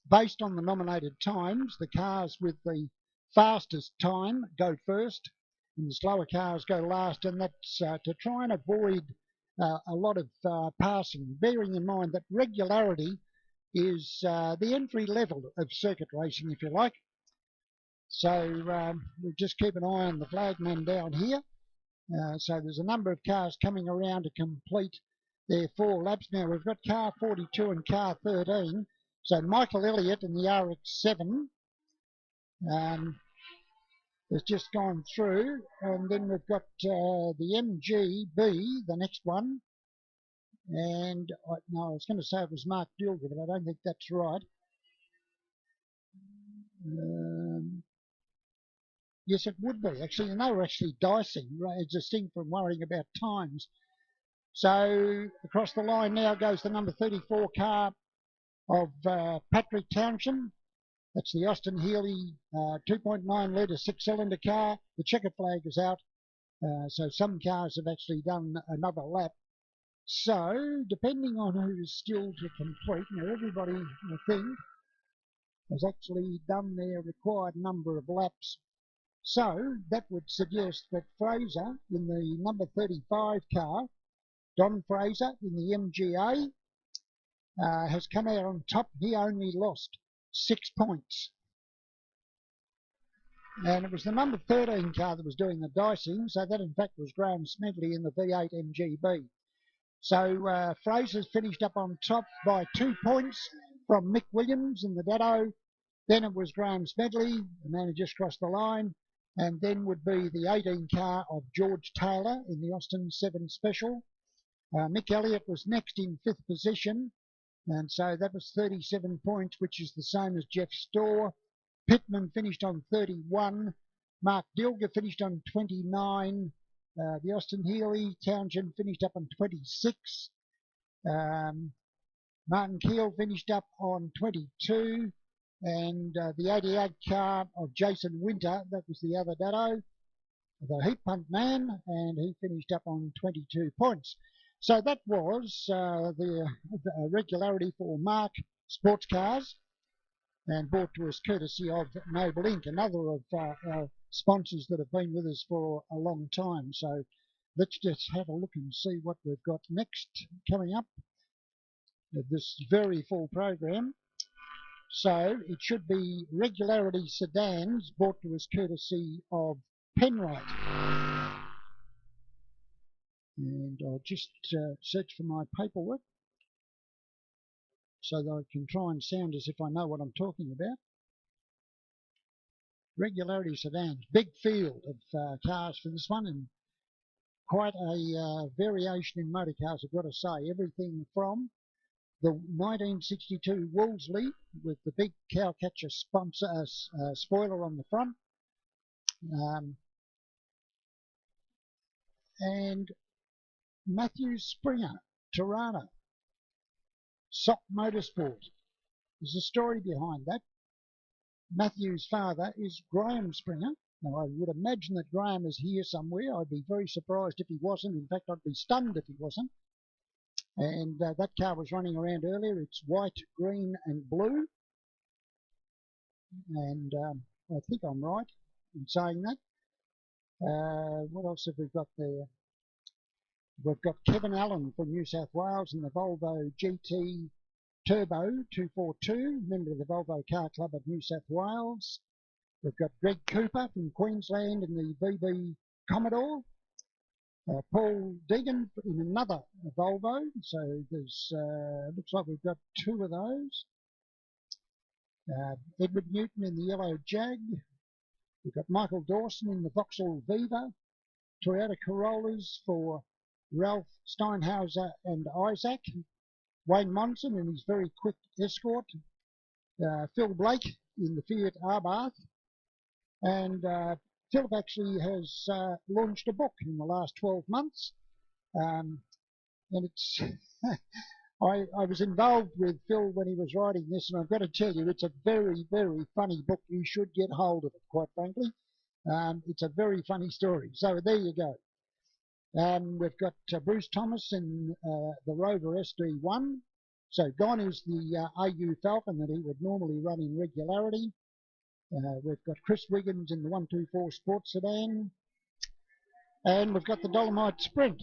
based on the nominated times, the cars with the fastest time go first and the slower cars go last. And that's to try and avoid a lot of passing, bearing in mind that regularity is the entry level of circuit racing, if you like. So we'll just keep an eye on the flagman down here. So there's a number of cars coming around to complete their 4 laps. Now we've got car 42 and car 13. So Michael Elliott in the RX-7 has just gone through. And then we've got the MGB, the next one. And no, I was going to say it was Mark Dilger, but I don't think that's right. Yes, it would be, actually. And they were actually dicing, right, distinct from worrying about times. So across the line now goes the number 34 car of Patrick Townshend. That's the Austin Healey 2.9 litre 6-cylinder car. The checker flag is out. So some cars have actually done another lap. So, depending on who's still to complete, now everybody, I think, has actually done their required number of laps. So, that would suggest that Fraser in the number 35 car, Don Fraser in the MGA, has come out on top. He only lost 6 points. And it was the number 13 car that was doing the dicing, so that in fact was Graham Smedley in the V8 MGB. So Fraser's finished up on top by 2 points from Mick Williams in the Dado. Then it was Graham Smedley, the man who just crossed the line. And then would be the 18 car of George Taylor in the Austin 7 Special. Mick Elliott was next in 5th position. And so that was 37 points, which is the same as Jeff Storr. Pittman finished on 31. Mark Dilger finished on 29. The Austin Healey Townshend finished up on 26. Martin Keel finished up on 22, and the 88 car of Jason Winter, that was the other Dado, the heat pump man, and he finished up on 22 points. So that was the regularity for Mark Sports Cars, and brought to us courtesy of Noble Inc., another of our sponsors that have been with us for a long time. So let's just have a look and see what we've got next coming up of this very full program. So it should be Regularity Sedans, brought to us courtesy of Penrite. And I'll just search for my paperwork so that I can try and sound as if I know what I'm talking about. Regularity Sedans, big field of cars for this one, and quite a variation in motor cars, I've got to say. Everything from the 1962 Wolseley with the big cowcatcher spoiler on the front, and Matthew Springer, Tirana, Sock Motorsport. There's a story behind that. Matthew's father is Graham Springer. Now, I would imagine that Graham is here somewhere. I'd be very surprised if he wasn't. In fact, I'd be stunned if he wasn't. And that car was running around earlier. It's white, green and blue. And I think I'm right in saying that. What else have we got there? We've got Kevin Allen from New South Wales in the Volvo GT Turbo 242, member of the Volvo Car Club of New South Wales. We've got Greg Cooper from Queensland in the VB Commodore. Paul Deegan in another Volvo. So there's looks like we've got two of those. Edward Newton in the yellow Jag. We've got Michael Dawson in the Vauxhall Viva. Toyota Corollas for Ralph Steinhauser and Isaac. Wayne Monson in his very quick Escort. Phil Blake in the Fiat Abarth. And Philip actually has launched a book in the last 12 months. And it's, I was involved with Phil when he was writing this, and I've got to tell you, it's a very, very funny book. You should get hold of it, quite frankly. It's a very funny story. So there you go. We've got Bruce Thomas in the Rover SD1. So gone is the AU Falcon that he would normally run in Regularity. We've got Chris Wiggins in the 124 Sports Sedan. And we've got the Dolomite Sprint.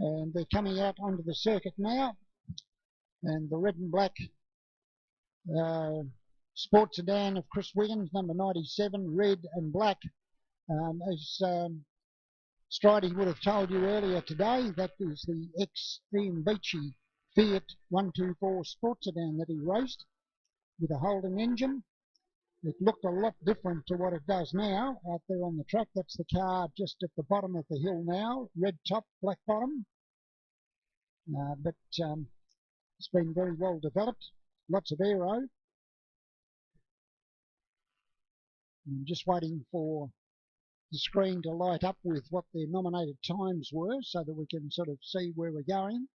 And they're coming out onto the circuit now. And the red and black Sports Sedan of Chris Wiggins, number 97, red and black. As Stridey would have told you earlier today, that is the ex-Ian Beachy Fiat 124 Sports Sedan that he raced with a Holden engine. It looked a lot different to what it does now out there on the track. That's the car just at the bottom of the hill now, red top, black bottom. But it's been very well developed, lots of aero. I'm just waiting for the screen to light up with what their nominated times were so that we can sort of see where we're going.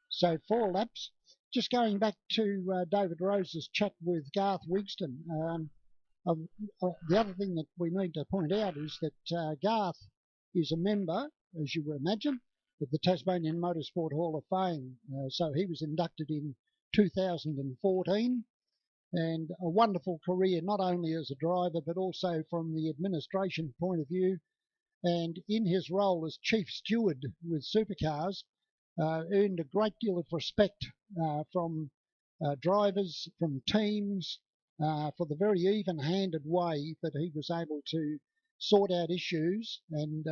So 4 laps. Just going back to David Rose's chat with Garth Wigston. The other thing that we need to point out is that Garth is a member, as you would imagine, of the Tasmanian Motorsport Hall of Fame. So he was inducted in 2014, and a wonderful career not only as a driver but also from the administration point of view, and in his role as chief steward with supercars earned a great deal of respect from drivers, from teams, for the very even-handed way that he was able to sort out issues, and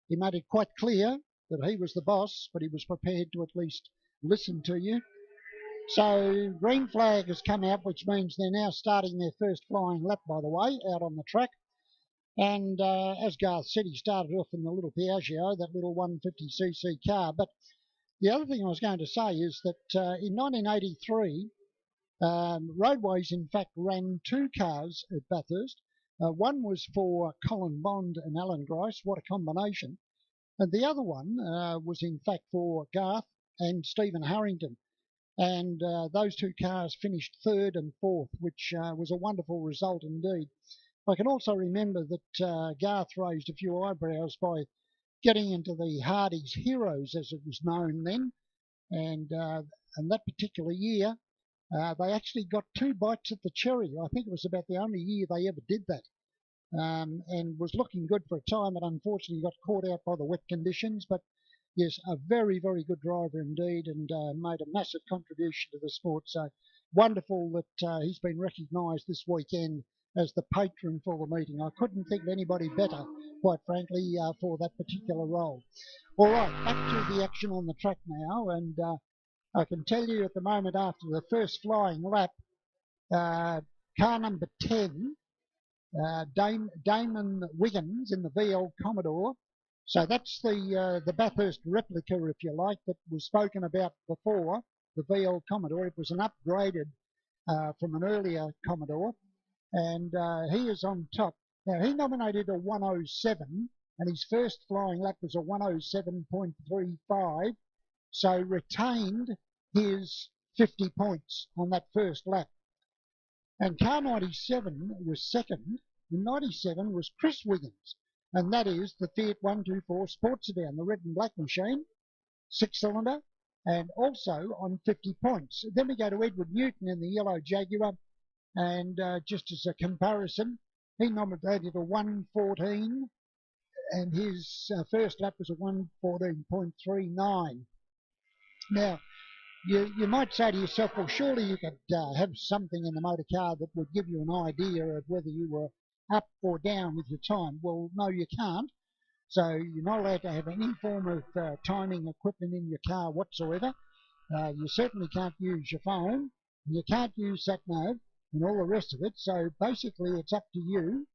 he made it quite clear that he was the boss, but he was prepared to at least listen to you. So green flag has come out, which means they're now starting their first flying lap, by the way, out on the track. And as Garth said, he started off in the little Piaggio, that little 150cc car. But the other thing I was going to say is that in 1983, Roadways, in fact, ran 2 cars at Bathurst. One was for Colin Bond and Alan Grice, what a combination. And the other one was in fact for Garth and Stephen Harrington. And those two cars finished third and fourth, which was a wonderful result indeed. I can also remember that Garth raised a few eyebrows by getting into the Hardy's Heroes, as it was known then. And that particular year, they actually got 2 bites at the cherry. I think it was about the only year they ever did that. And was looking good for a time, but unfortunately got caught out by the wet conditions. But yes, a very, very good driver indeed, and made a massive contribution to the sport. So wonderful that he's been recognised this weekend as the patron for the meeting. I couldn't think of anybody better, quite frankly, for that particular role. All right, back to the action on the track now, and I can tell you at the moment, after the first flying lap, car number 10, Damon Wiggins in the VL Commodore. So that's the Bathurst replica, if you like, that was spoken about before, the VL Commodore. It was an upgraded from an earlier Commodore, and he is on top. Now, he nominated a 107, and his first flying lap was a 107.35, so retained his 50 points on that first lap. And car 97 was second, and 97 was Chris Wiggins, and that is the Fiat 124 Sport Sedan, the red and black machine, 6-cylinder, and also on 50 points. Then we go to Edward Newton in the yellow Jaguar, and just as a comparison, he nominated a 114, and his first lap was a 114.39. Now, you might say to yourself, well, surely you could have something in the motor car that would give you an idea of whether you were up or down with your time. Well, no, you can't. So you're not allowed to have any form of timing equipment in your car whatsoever. You certainly can't use your phone. You can't use sat-nav and all the rest of it. So basically it's up to you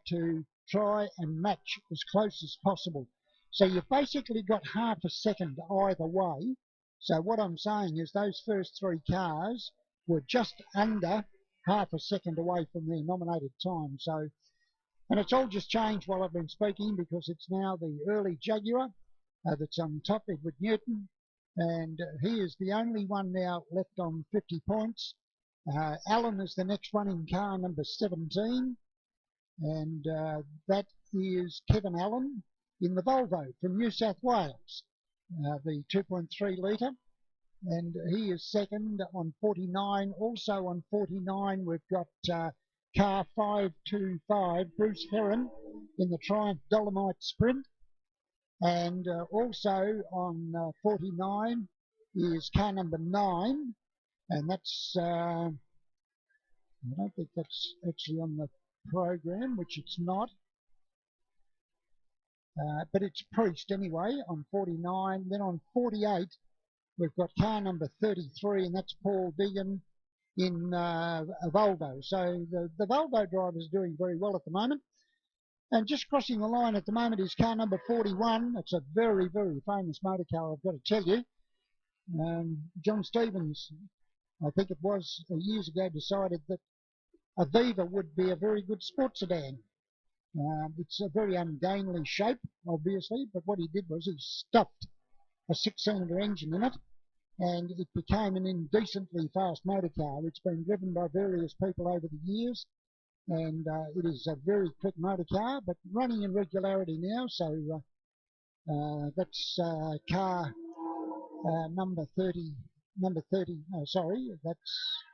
to try and match as close as possible. So you've basically got half a second either way. So what I'm saying is those first 3 cars were just under half a second away from their nominated time. So, and it's all just changed while I've been speaking, because it's now the early Jaguar that's on top, Edward Newton, and he is the only one now left on 50 points. Alan is the next one in car number 17, and that is Kevin Allen in the Volvo from New South Wales, the 2.3 litre, and he is second on 49. Also on 49 we've got car 525, Bruce Heron in the Triumph Dolomite Sprint, and also on 49 is car number 9, and that's I don't think that's actually on the program, which it's not, but it's Priest anyway on 49. Then on 48 we've got car number 33, and that's Paul Deegan in a Volvo. So the Volvo driver is doing very well at the moment. And just crossing the line at the moment is car number 41. It's a very, very famous motor car, I've got to tell you. John Stevens, I think it was years ago, decided that Aviva would be a very good sports sedan. It's a very ungainly shape, obviously, but what he did was he stuffed a 6-cylinder engine in it, and it became an indecently fast motor car. It's been driven by various people over the years, and it is a very quick motor car, but running in regularity now. So that's car number 30. Sorry, that's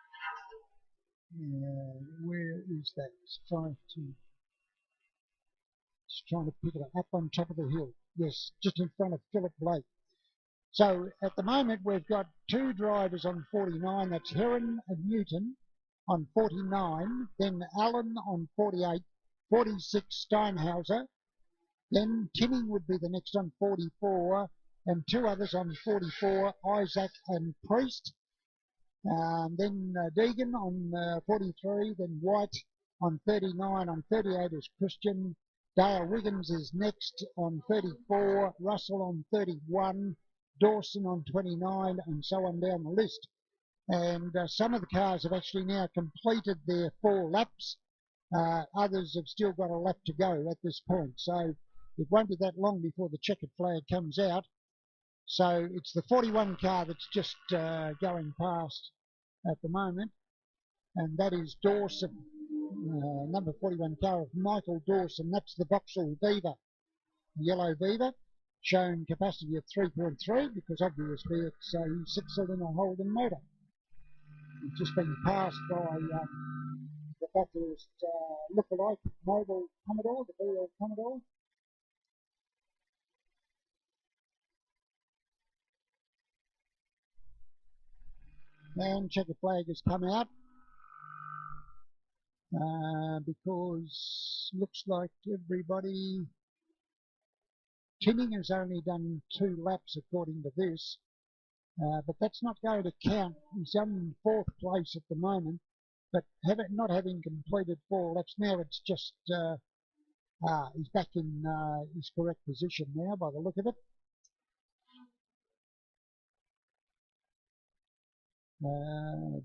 where is that? Just trying to pick it up on top of the hill. Yes, just in front of Philip Blake. So at the moment we've got 2 drivers on 49. That's Heron and Newton on 49. Then Allen on 48. 46 Steinhauser. Then Tinning would be the next on 44. And 2 others on 44, Isaac and Priest. Then Deegan on 43. Then White on 39. On 38 is Christian. Dale Wiggins is next on 34. Russell on 31. Dawson on 29, and so on down the list. And some of the cars have actually now completed their 4 laps, Others have still got a lap to go at this point. So it won't be that long before the checkered flag comes out. So it's the 41 car that's just going past at the moment, and that is Dawson, number 41 car of Michael Dawson. That's the Vauxhall Viva, yellow Viva, showing capacity of 3.3 because obviously it's a 6-cylinder Holden motor. It's just been passed by the Bathurst lookalike Mobile Commodore, the BL Commodore. And checkered flag has come out because looks like everybody... Tinning has only done 2 laps according to this, but that's not going to count. He's in 4th place at the moment, but not having completed 4 laps now, it's just he's back in his correct position now by the look of it.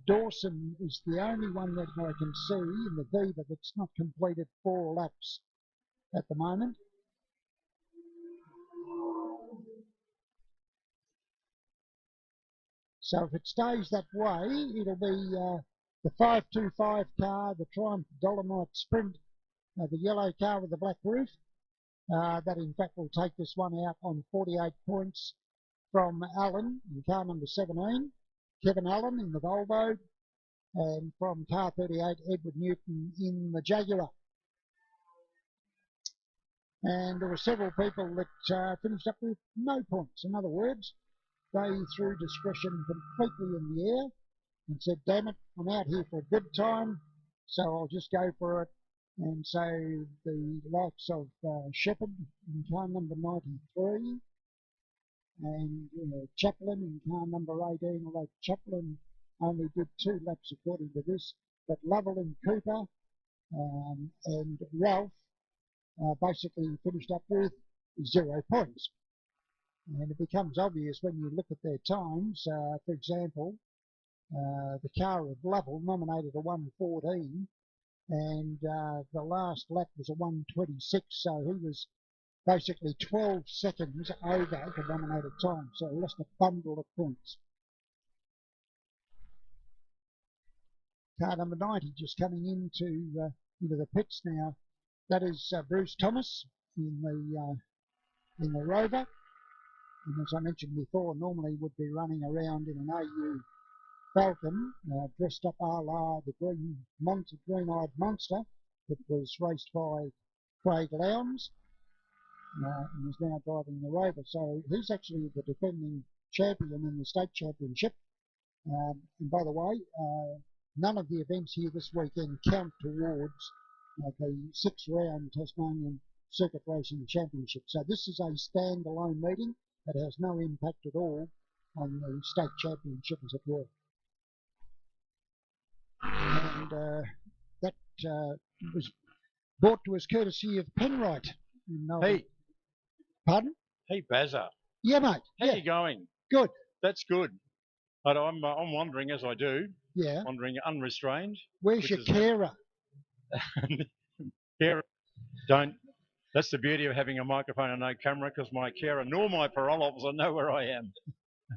Dawson is the only one that I can see in the Viva that's not completed 4 laps at the moment. So if it stays that way, it'll be the 525 car, the Triumph Dolomite Sprint, the yellow car with the black roof. That in fact will take this one out on 48 points from Allen in car number 17. Kevin Allen in the Volvo, and from car 38, Edward Newton in the Jaguar. And there were several people that finished up with no points. In other words, they threw discretion completely in the air and said, damn it, I'm out here for a good time, so I'll just go for it. And so the likes of Shepherd in car number 93, and Chaplin in car number 18, although Chaplin only did 2 laps according to this, but Lovell and Cooper and Ralph basically finished up with 0 points. And it becomes obvious when you look at their times. For example, the car of Lovell nominated a 1:14, and the last lap was a 1:26, so he was basically 12 seconds over the nominated time, so he lost a bundle of points. Car number 90 just coming into the pits now. That is Bruce Thomas in the Rover, and as I mentioned before, normally would be running around in an AU Falcon, dressed up a la the green-eyed monster that was raced by Craig Lowndes. And is now driving the Rover. So he's actually the defending champion in the state championship. And by the way, none of the events here this weekend count towards the 6-round Tasmanian Circuit Racing Championship. So this is a standalone meeting that has no impact at all on the state championship, as it were. And that was brought to us courtesy of Penrite. Hey. Pardon? Hey, Bazza. Yeah, mate. How you going? Good. That's good. But I'm wandering, as I do. Yeah. Wandering unrestrained. Where's your carer? Carer. Don't. That's the beauty of having a microphone and no camera, because my carer nor my parole officer know where I am.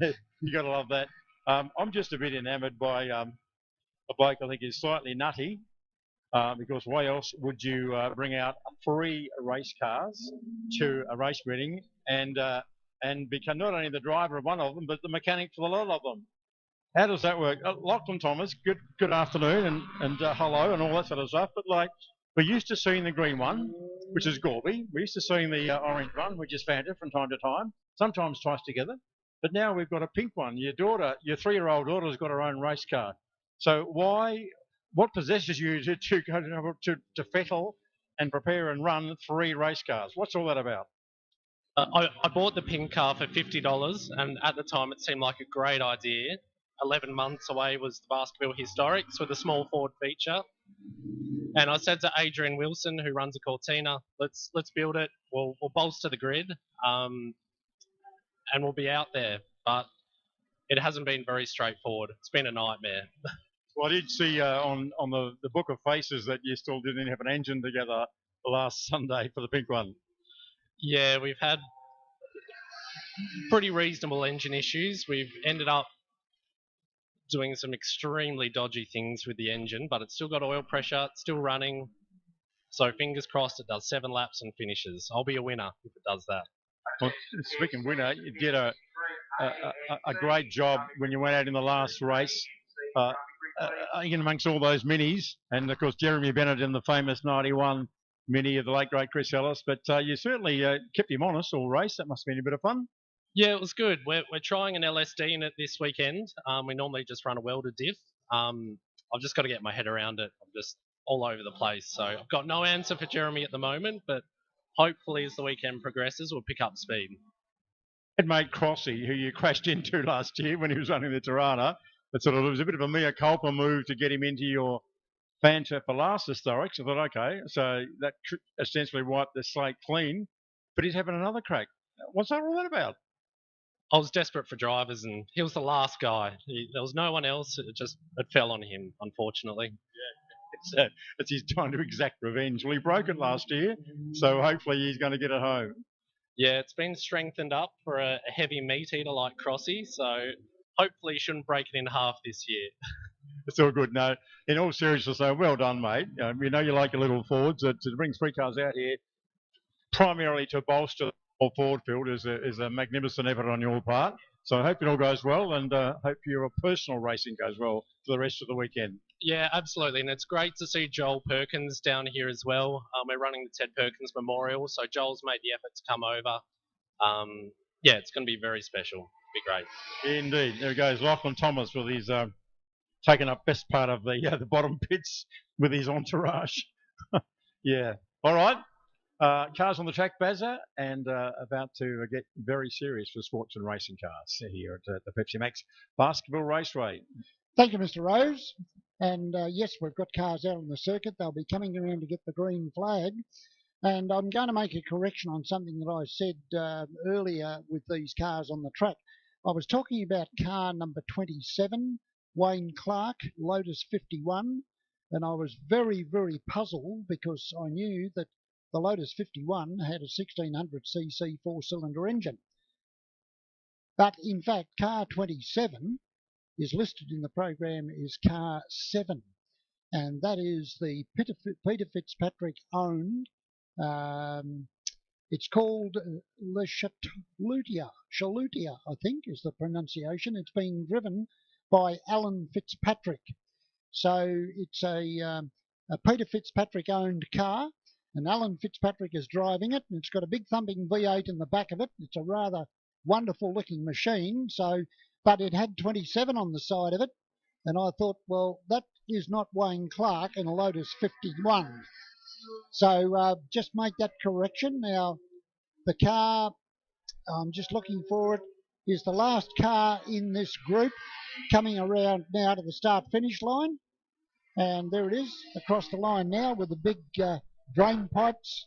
You got to love that. I'm just a bit enamoured by a bloke I think is slightly nutty. Because why else would you bring out 3 race cars to a race meeting and become not only the driver of one of them, but the mechanic for a lot of them? How does that work? Lachlan Thomas, good afternoon and hello and all that sort of stuff. But like, we're used to seeing the green one, which is Gorby. We're used to seeing the orange one, which is Fanta from time to time, sometimes twice together. But now we've got a pink one. Your 3-year-old daughter's got her own race car. So what possesses you to go to fettle and prepare and run 3 race cars? What's all that about? I bought the pink car for $50, and at the time it seemed like a great idea. 11 months away was the Baskerville Historics with a small Ford feature. And I said to Adrian Wilson, who runs a Cortina, let's build it. We'll bolster the grid, and we'll be out there. But it hasn't been very straightforward. It's been a nightmare. Well, I did see on the book of faces that you still didn't have an engine together last Sunday for the pink one. Yeah, we've had pretty reasonable engine issues. We've ended up doing some extremely dodgy things with the engine, but it's still got oil pressure, it's still running. So fingers crossed it does 7 laps and finishes. I'll be a winner if it does that. Well, speaking of winner, you did a great job when you went out in the last race, in amongst all those minis, and of course Jeremy Bennett in the famous 91 mini of the late great Chris Ellis. But you certainly kept him honest all race. That must have been a bit of fun. Yeah, it was good. We're trying an LSD in it this weekend. We normally just run a welded diff. I've just got to get my head around it. I'm just all over the place. So I've got no answer for Jeremy at the moment, but hopefully as the weekend progresses, we'll pick up speed. Headmate Crossy, who you crashed into last year when he was running the Tirana, it was a bit of a mea culpa move to get him into your Fanta for last Historics. I thought, okay, so that essentially wiped the slate clean, but he's having another crack. What's all that about? I was desperate for drivers, and he was the last guy. There was no one else. It fell on him, unfortunately. Yeah, it's his time to exact revenge. Well, he broke it last year, so hopefully he's going to get it home. Yeah, it's been strengthened up for a heavy meat eater like Crossy, so hopefully he shouldn't break it in half this year. It's all good. No, in all seriousness, though, well done, mate. We know you like your little Fords. To bring 3 cars out here, primarily to bolster the Ford field, is a magnificent effort on your part. So I hope it all goes well, and hope your personal racing goes well for the rest of the weekend. Yeah, absolutely. And it's great to see Joel Perkins down here as well. We're running the Ted Perkins Memorial, so Joel's made the effort to come over. Yeah, it's going to be very special. It'll be great. Indeed. There goes Lachlan Thomas with his taking up best part of the bottom pits with his entourage. Yeah. All right. Cars on the track, Bazza, and about to get very serious for sports and racing cars here at the Pepsi Max Baskerville Raceway. Thank you, Mr. Rose. And yes, we've got cars out on the circuit. They'll be coming around to get the green flag. And I'm going to make a correction on something that I said earlier with these cars on the track. I was talking about car number 27, Wayne Clark, Lotus 51. And I was very, very puzzled because I knew that the Lotus 51 had a 1600cc 4-cylinder engine. But in fact, car 27 is listed in the program is car 7. And that is the Peter Fitzpatrick owned. It's called Le Chalutia, I think is the pronunciation. It's being driven by Alan Fitzpatrick. So it's a Peter Fitzpatrick owned car. And Alan Fitzpatrick is driving it, and it's got a big thumping V8 in the back of it. It's a rather wonderful looking machine, but it had 27 on the side of it, and I thought, well, that is not Wayne Clark in a Lotus 51. So just make that correction. Now, the car, I'm just looking for it, is the last car in this group coming around now to the start-finish line. And there it is, across the line now with the big drain pipes.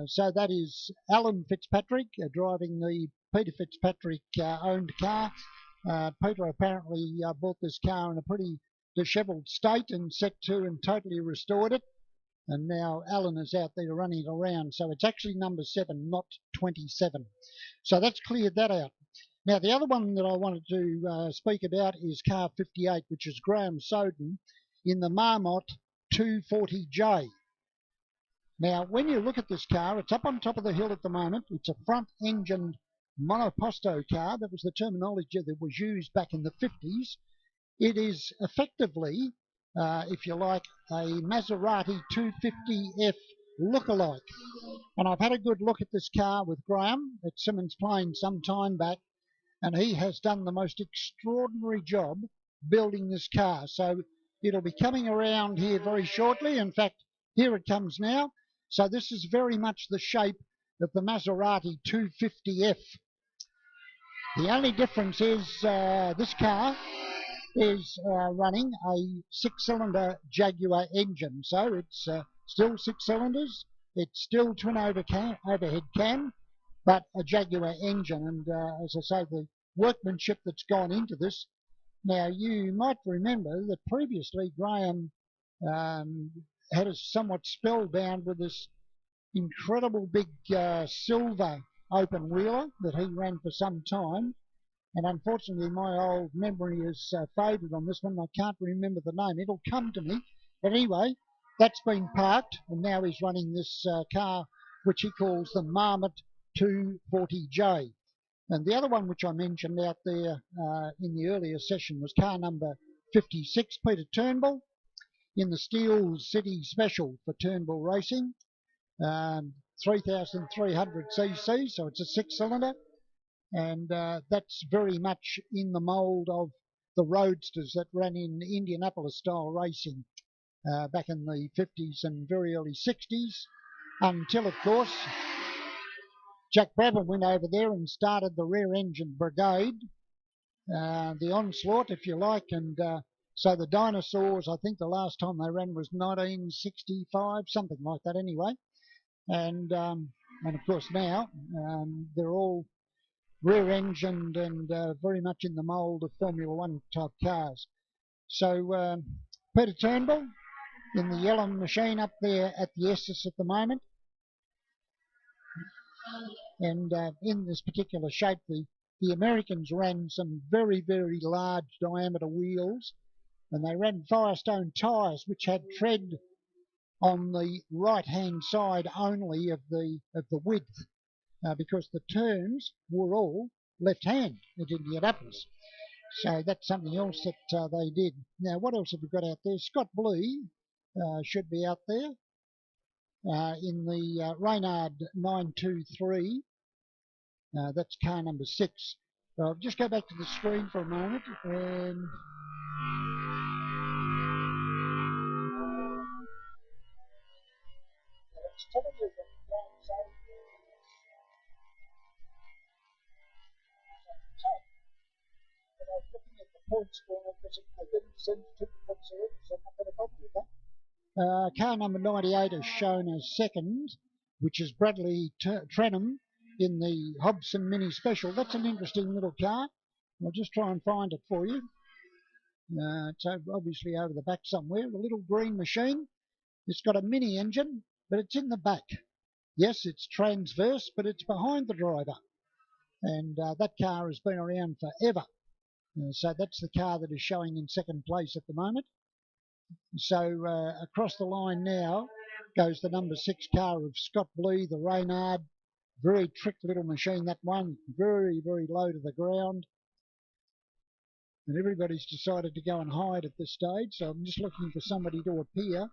So that is Alan Fitzpatrick driving the Peter Fitzpatrick owned car. Peter apparently bought this car in a pretty dishevelled state and set to and totally restored it. And now Alan is out there running it around. So it's actually number 7, not 27. So that's cleared that out. Now the other one that I wanted to speak about is car 58, which is Graham Soden in the Marmot 240J. Now, when you look at this car, it's up on top of the hill at the moment. It's a front-engined monoposto car. That was the terminology that was used back in the 50s. It is effectively, if you like, a Maserati 250F lookalike. And I've had a good look at this car with Graham at Simmons Plain some time back, and he has done the most extraordinary job building this car. So it'll be coming around here very shortly. In fact, here it comes now. So this is very much the shape of the Maserati 250F. The only difference is this car is running a 6-cylinder Jaguar engine. So it's still 6 cylinders. It's still twin overhead cam, but a Jaguar engine. And as I say, the workmanship that's gone into this Now, you might remember that previously Graham had us somewhat spellbound with this incredible big silver open wheeler that he ran for some time. And unfortunately, my old memory is faded on this one. I can't remember the name. It'll come to me. But anyway, that's been parked, and now he's running this car, which he calls the Marmot 240J. And the other one which I mentioned out there in the earlier session was car number 56, Peter Turnbull, in the Steel City Special for Turnbull Racing. 3,300 cc, so it's a 6-cylinder. And that's very much in the mould of the roadsters that ran in Indianapolis-style racing back in the 50s and very early 60s, until, of course, Jack Brabham went over there and started the rear engine brigade, the onslaught, if you like, and so the dinosaurs, I think the last time they ran was 1965, something like that anyway. And of course now they're all rear-engined and very much in the mould of Formula One type cars. So Peter Turnbull in the yellow machine up there at the Estes at the moment. And in this particular shape, the Americans ran some very, very large diameter wheels, and they ran Firestone tyres, which had tread on the right-hand side only of the width, because the turns were all left-hand at Indianapolis. So that's something else that they did. Now, what else have we got out there? Scott Blee should be out there in the Reynard 923. That's car number 6. I'll just go back to the screen for a moment. And it's telling you that but I was looking at the points for it because I didn't send 2 points already, so I'm not going to bother with that. Car number 98 is shown as second, which is Bradley Trenham in the Hobson Mini Special. That's an interesting little car. I'll just try and find it for you. It's obviously over the back somewhere. A little green machine. It's got a mini engine, but it's in the back. Yes, it's transverse, but it's behind the driver. And that car has been around forever. So that's the car that is showing in second place at the moment. So across the line now goes the number 6 car of Scott Blee, the Reynard. Very trick little machine, that one. Very, very low to the ground. And everybody's decided to go and hide at this stage. So I'm just looking for somebody to appear.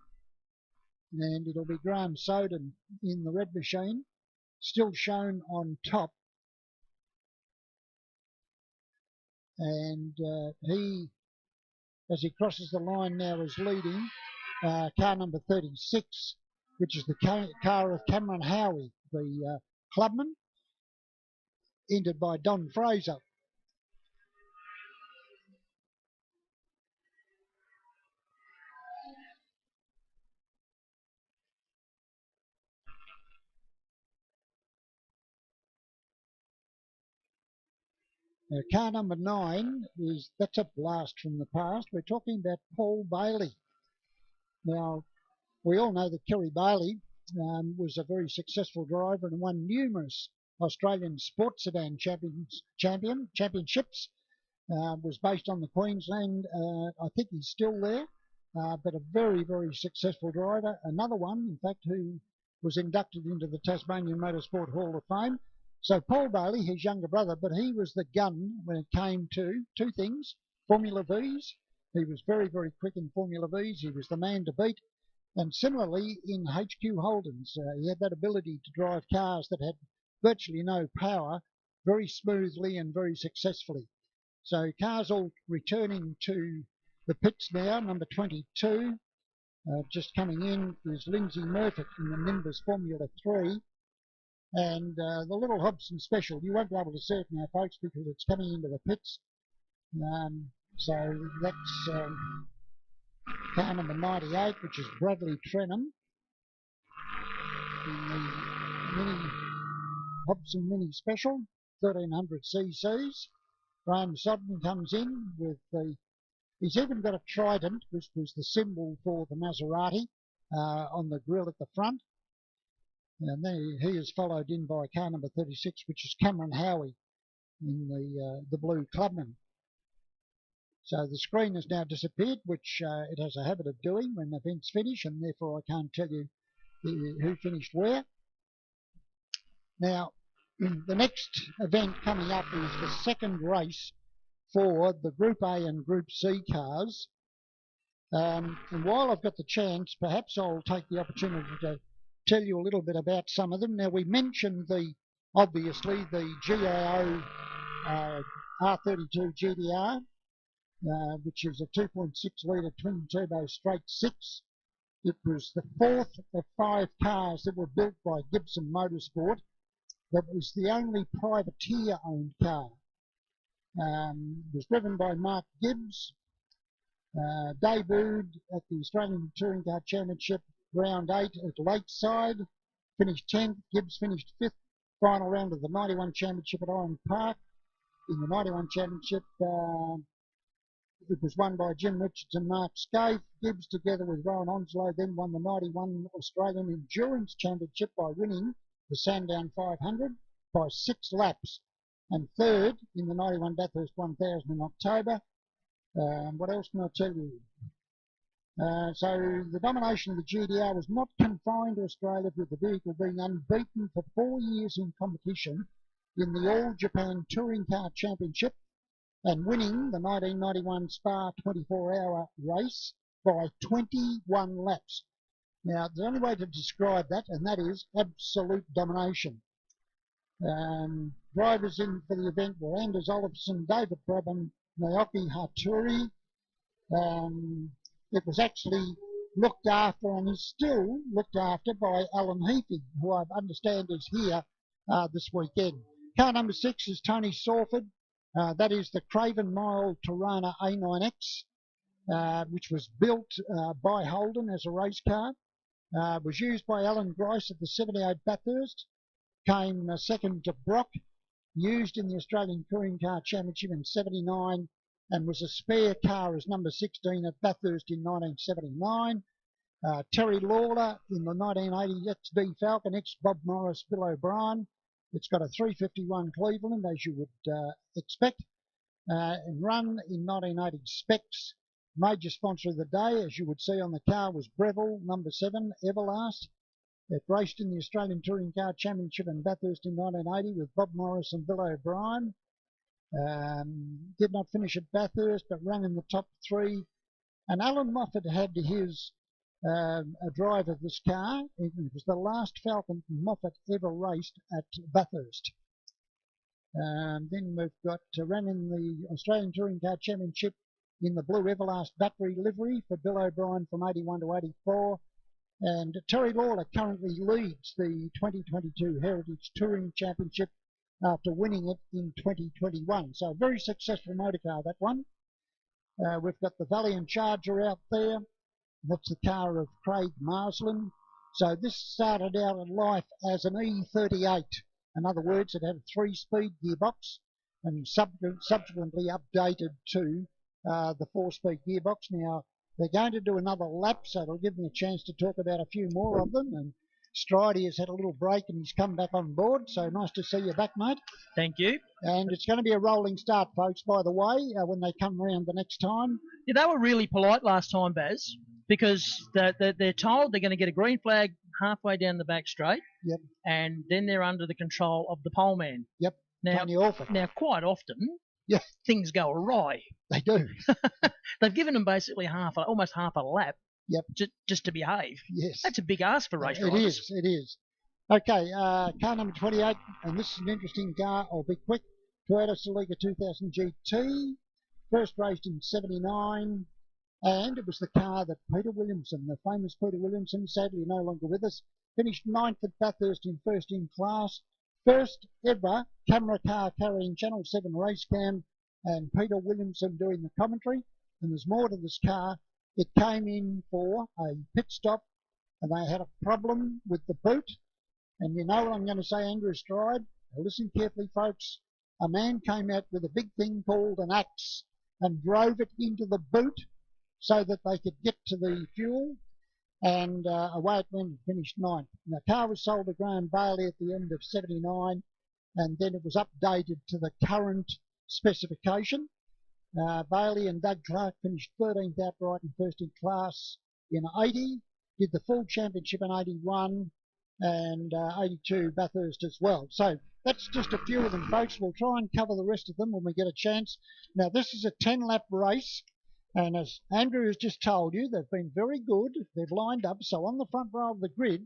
And it'll be Graham Soden in the red machine, still shown on top. And he, as he crosses the line now, is leading car number 36, which is the car of Cameron Howie, the clubman, entered by Don Fraser. Car number 9 that's a blast from the past. We're talking about Paul Bailey. Now, we all know that Kerry Bailey was a very successful driver and won numerous Australian sports sedan championships. Was based on the Queensland. I think he's still there, but a very, very successful driver. Another one, in fact, who was inducted into the Tasmanian Motorsport Hall of Fame. So Paul Bailey, his younger brother, but he was the gun when it came to 2 things: Formula Vs. He was very, very quick in Formula Vs. He was the man to beat. And similarly in HQ Holdens, he had that ability to drive cars that had virtually no power very smoothly and very successfully. So cars all returning to the pits now. Number 22, just coming in, is Lindsay Murfitt in the Nimbus Formula 3. And the little Hobson Special, you won't be able to see it now, folks, because it's coming into the pits. So that's car number 98, which is Bradley Trenham in the Hobson Mini Special, 1300 cc's. Graham Sodden comes in with he's even got a trident, which was the symbol for the Maserati, on the grille at the front. And then he is followed in by car number 36, which is Cameron Howie in the blue Clubman. So the screen has now disappeared, which it has a habit of doing when events finish, and therefore I can't tell you who finished where. Now, the next event coming up is the second race for the Group A and Group C cars. And while I've got the chance, perhaps I'll take the opportunity to tell you a little bit about some of them. Now, we mentioned obviously the GAO R32 GDR, which is a 2.6 litre twin turbo straight six. It was the fourth of 5 cars that were built by Gibson Motorsport. That was the only privateer-owned car. It was driven by Mark Gibbs, debuted at the Australian Touring Car Championship round 8 at Lakeside, finished 10th. Gibbs finished 5th, final round of the 91 Championship at Oran Park. In the 91 Championship, it was won by Jim Richards and Mark Scaife. Gibbs, together with Rowan Onslow, then won the 91 Australian Endurance Championship by winning the Sandown 500 by 6 laps, and third in the 91 Bathurst 1000 in October. What else can I tell you? So the domination of the GDR was not confined to Australia, with the vehicle being unbeaten for 4 years in competition in the All Japan Touring Car Championship and winning the 1991 Spa 24-hour race by 21 laps. Now, there's only way to describe that, and that is absolute domination. Drivers in for the event were Anders Olofsson, David Brabham, Naoki Hattori. It was actually looked after and is still looked after by Alan Heafy, who I understand is here this weekend. Car number 6 is Tony Sawford. That is the Craven Mile Tirana A9X, which was built by Holden as a race car. Was used by Alan Grice at the 78 Bathurst, came second to Brock, used in the Australian Touring Car Championship in 79, and was a spare car as number 16 at Bathurst in 1979. Terry Lawler in the 1980 XD Falcon, ex-Bob Morris, Bill O'Brien. It's got a 351 Cleveland, as you would expect, and run in 1980 specs. Major sponsor of the day, as you would see on the car, was Breville, number 7, Everlast. It raced in the Australian Touring Car Championship in Bathurst in 1980 with Bob Morris and Bill O'Brien. Did not finish at Bathurst, but ran in the top 3. And Alan Moffat had his a drive of this car. It was the last Falcon Moffat ever raced at Bathurst. Then we've got ran in the Australian Touring Car Championship in the blue Everlast battery livery for Bill O'Brien from 81 to 84. And Terry Lawler currently leads the 2022 Heritage Touring Championship after winning it in 2021. So a very successful motor car, that one. We've got the Valiant Charger out there. That's the car of Craig Marsland. So this started out in life as an E38. In other words, it had a 3-speed gearbox and subsequently updated to the 4-speed gearbox. Now, they're going to do another lap, so it'll give me a chance to talk about a few more of them. And Stridey has had a little break and he's come back on board, so nice to see you back, mate. Thank you. And it's going to be a rolling start, folks, by the way, when they come round the next time. Yeah, they were really polite last time, Baz, because they're told they're going to get a green flag halfway down the back straight. Yep. And then they're under the control of the pole man. Yep. Now, Tony Orford. Now, quite often, yeah, things go awry. They do. They've given them basically almost half a lap. Yep. Just to behave. Yes. That's a big ask for race drivers. It is. Okay, car number 28, and this is an interesting car. I'll be quick. Toyota Celica 2000 GT, first raced in 79, and it was the car that Peter Williamson, the famous Peter Williamson, sadly no longer with us, finished 9th at Bathurst in first in class. First ever camera car carrying Channel 7 race cam, and Peter Williamson doing the commentary. And there's more to this car. It came in for a pit stop, and they had a problem with the boot. And you know what I'm going to say, Andrew Stride? Now listen carefully, folks. a man came out with a big thing called an axe and drove it into the boot so that they could get to the fuel, and away it went and finished ninth. And the car was sold to Graham Bailey at the end of 79, and then it was updated to the current specification. Bailey and Doug Clark finished 13th outright and first in class in 80, did the full championship in 81 and 82 Bathurst as well. So that's just a few of them, folks. We'll try and cover the rest of them when we get a chance. Now, this is a 10-lap race, and as Andrew has just told you, they've been very good. They've lined up. So on the front row of the grid,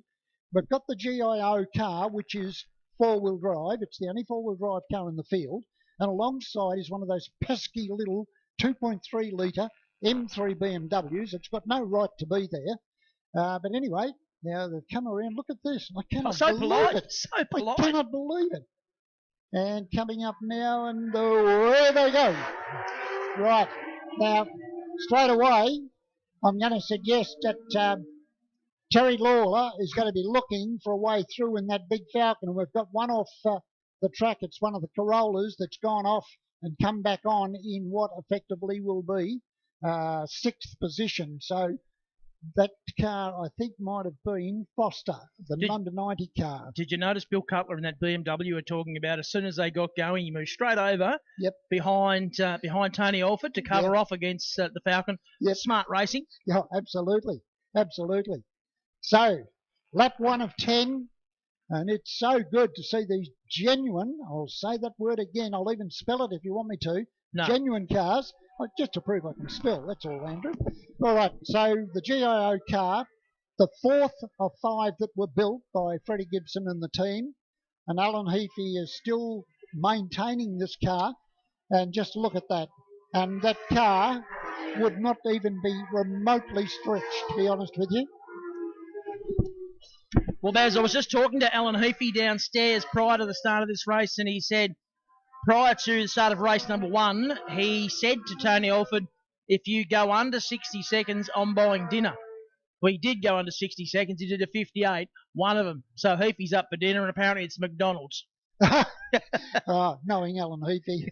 we've got the GIO car, which is four-wheel drive. It's the only four-wheel drive car in the field. And alongside is one of those pesky little 2.3 litre M3 BMWs. It's got no right to be there. But anyway, now they've come around. Look at this. I cannot believe it. So polite. I cannot believe it. And coming up now, and away they go. Right. Now, straight away, I'm going to suggest that Terry Lawler is going to be looking for a way through in that big Falcon. And we've got one off the track. It's one of the Corollas that's gone off and come back on in what effectively will be sixth position. So that car, I think, might have been Foster, the under 90 car. Did you notice Bill Cutler and that BMW were talking about as soon as they got going, he moved straight over behind Tony Alford to cover off against the Falcon. Smart racing. Yeah, absolutely. Absolutely. So, lap 1 of 10, and it's so good to see these genuine, I'll say that word again, I'll even spell it if you want me to, genuine cars. Just to prove I can spell, that's all, Andrew. All right, so the GIO car, the fourth of 5 that were built by Freddie Gibson and the team, and Alan Heafy is still maintaining this car, and just look at that. And that car would not even be remotely stretched, to be honest with you. Well, Baz, I was just talking to Alan Heafy downstairs prior to the start of this race, and he said, prior to the start of race number 1, he said to Tony Alford, if you go under 60 seconds, I'm buying dinner. Well, he did go under 60 seconds. He did a 58, one of them. So Heafy's up for dinner, and apparently it's McDonald's. Knowing Alan Heafy.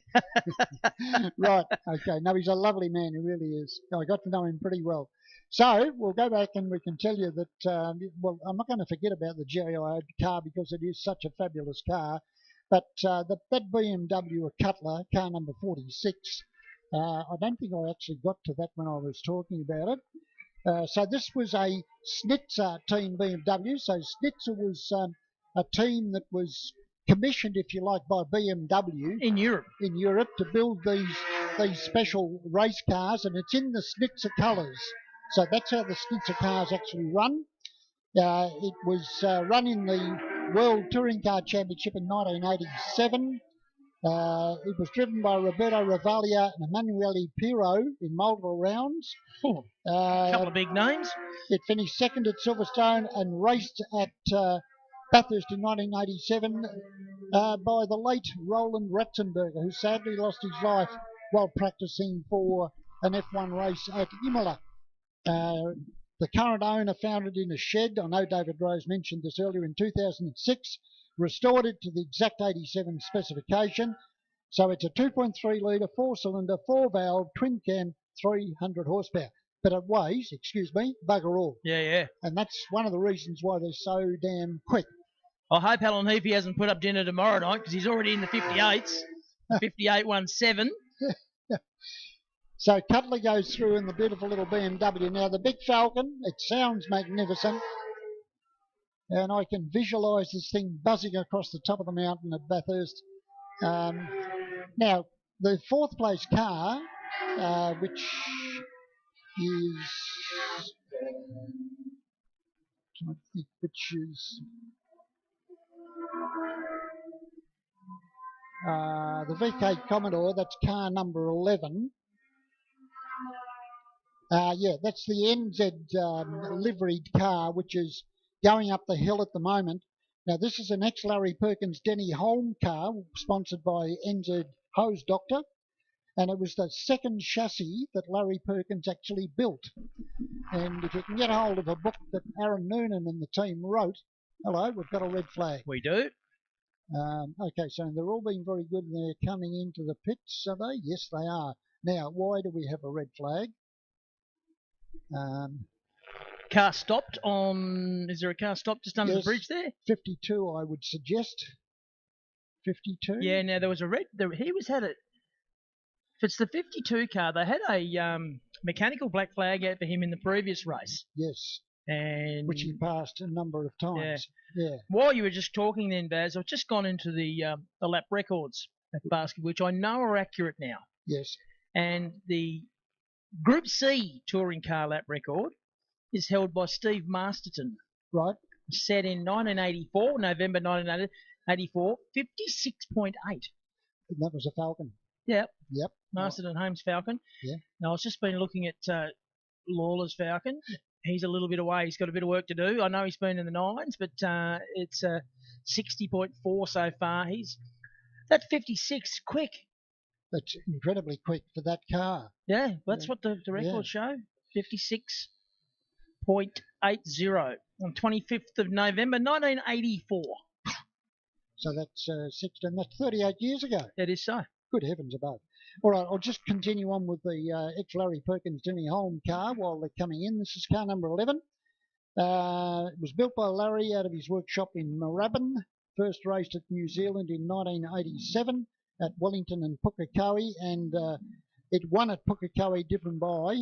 Right, okay. No, he's a lovely man, he really is. I got to know him pretty well. So we'll go back and we can tell you that, well, I'm not going to forget about the GIO car because it is such a fabulous car. But that BMW, a Cutler, car number 46, I don't think I actually got to that when I was talking about it. So this was a Schnitzer team BMW. So Schnitzer was a team that was commissioned, if you like, by BMW in Europe to build these special race cars, and it's in the Schnitzer colours. So that's how the Schnitzer cars actually run. It was run in the World Touring Car Championship in 1987. It was driven by Roberto Ravaglia and Emanuele Pirro in multiple rounds. A couple of big names. It finished second at Silverstone and raced at Bathurst in 1987 by the late Roland Ratzenberger, who sadly lost his life while practicing for an F1 race at Imola. The current owner found it in a shed. I know David Rose mentioned this earlier in 2006. Restored it to the exact 87 specification. So it's a 2.3 litre, 4-cylinder, 4-valve, twin-cam, 300 horsepower. But it weighs, excuse me, bugger all. Yeah. And that's one of the reasons why they're so damn quick. I hope Alan Heafy hasn't put up dinner tomorrow night because he's already in the 58s. 58-17. So Cutler goes through in the beautiful little BMW. Now the big Falcon, it sounds magnificent. And I can visualise this thing buzzing across the top of the mountain at Bathurst. Now, the fourth place car, which is the VK Commodore, that's car number 11. That's the NZ liveried car, which is going up the hill at the moment. Now, this is an ex-Larry Perkins Denny Holm car, sponsored by NZ Hose Doctor, and it was the second chassis that Larry Perkins actually built. And if you can get hold of a book that Aaron Noonan and the team wrote, hello, we've got a red flag. We do. Okay, so they're all being very good and they're coming into the pits, are they? Yes, they are. Now, why do we have a red flag? Car stopped on. Is there a car stopped just under the bridge there? 52, I would suggest. 52. Yeah. Now there was a red. He was had it. If it's the 52 car, they had a mechanical black flag out for him in the previous race. Yes. And which he passed a number of times. Yeah. While you were just talking then, Baz, I've just gone into the lap records at Baskerville, which I know are accurate now. Yes. And the Group C touring car lap record is held by Steve Masterton. Right. Set in 1984, November 1984, 56.8. And that was a Falcon. Yep. Yep. Masterton Holmes Falcon. Yeah. Now, I've just been looking at Lawler's Falcon. He's a little bit away. He's got a bit of work to do. I know he's been in the nines, but it's 60.4 so far. That's 56 quick. That's incredibly quick for that car. Yeah, that's what the records show. 56.80 on 25th of November 1984. So that's that's 38 years ago. It is so. Good heavens above. All right, I'll just continue on with the ex-Larry Perkins Denny Holm car while they're coming in. This is car number 11. It was built by Larry out of his workshop in Moorabbin. First raced at New Zealand in 1987 at Wellington and Pukekohe, and it won at Pukekohe driven by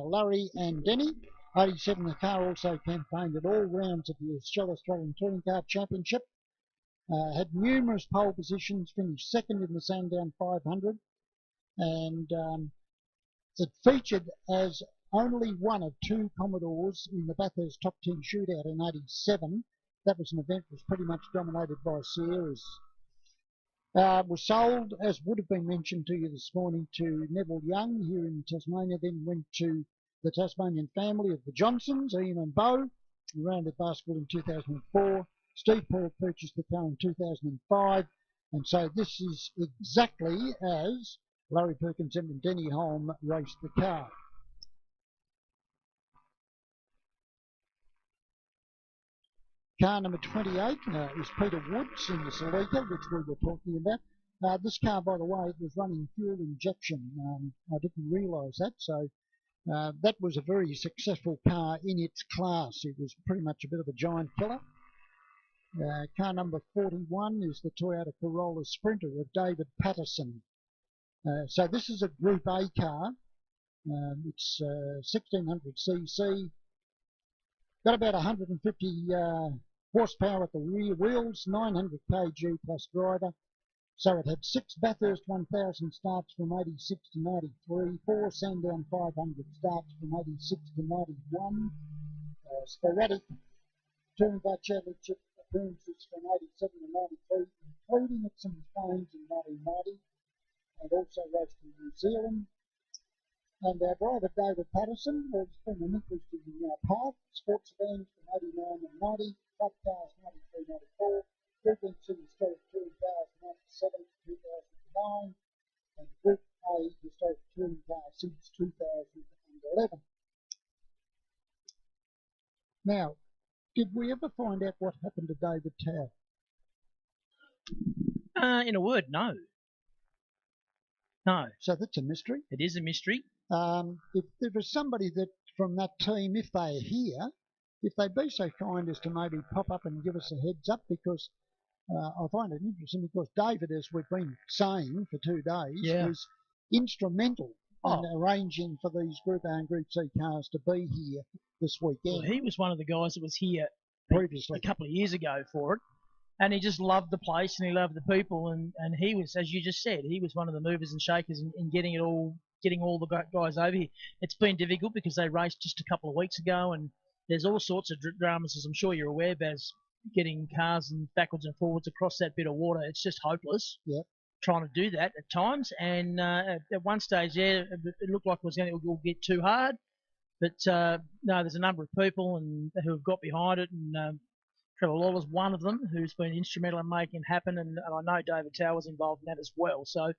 Larry and Denny. 87, the car also campaigned at all rounds of the Shell Australian Touring Car Championship. Had numerous pole positions, finished second in the Sandown 500. And it featured as only one of two Commodores in the Bathurst Top 10 shootout in 87. That was an event that was pretty much dominated by Sierras. Was sold, as would have been mentioned to you this morning, to Neville Young here in Tasmania, then went to the Tasmanian family of the Johnsons, Ian and Beau, around at Baskerville in 2004. Steve Paul purchased the car in 2005. And so this is exactly as Larry Perkins and Denny Holm raced the car. Car number 28 is Peter Woods in the Celica, which we were talking about. This car, by the way, was running fuel injection. I didn't realise that, so that was a very successful car in its class. It was pretty much a bit of a giant killer. Car number 41 is the Toyota Corolla Sprinter of David Patterson. So this is a Group A car. It's 1600cc. Got about 150 horsepower at the rear wheels, 900 kg plus driver. So it had 6 Bathurst 1000 starts from 86 to 93, 4 Sandown 500 starts from 86 to 91, sporadic Touring Car Championship appearances from 87 to 93, including at some Phones in 1990, and also raced in New Zealand. And our driver David Patterson has been an interest in Park, sports events from 89 and 90, club cars 93, 94, Group City Historic Touring Cars 97 to 2009, and Group A Historic Touring Cars since 2011. Now, did we ever find out what happened to David Tao? In a word, no. No. So that's a mystery. It is a mystery. If there was somebody that from that team, if they're here, if they'd be so kind as to maybe pop up and give us a heads up, because I find it interesting, because David, as we've been saying for 2 days, was instrumental in arranging for these Group A and Group C cars to be here this weekend. Well, he was one of the guys that was here previously a couple of years ago for it. And he just loved the place and he loved the people. And he was, as you just said, he was one of the movers and shakers in getting all the guys over here. It's been difficult because they raced just a couple of weeks ago, and there's all sorts of dramas, as I'm sure you're aware, Baz, getting cars and backwards and forwards across that bit of water. It's just hopeless trying to do that at times. And at one stage, it looked like it was going to get too hard. But no, there's a number of people who have got behind it, and Trevor Lawler's one of them who's been instrumental in making it happen, and I know David Tower was involved in that as well. So,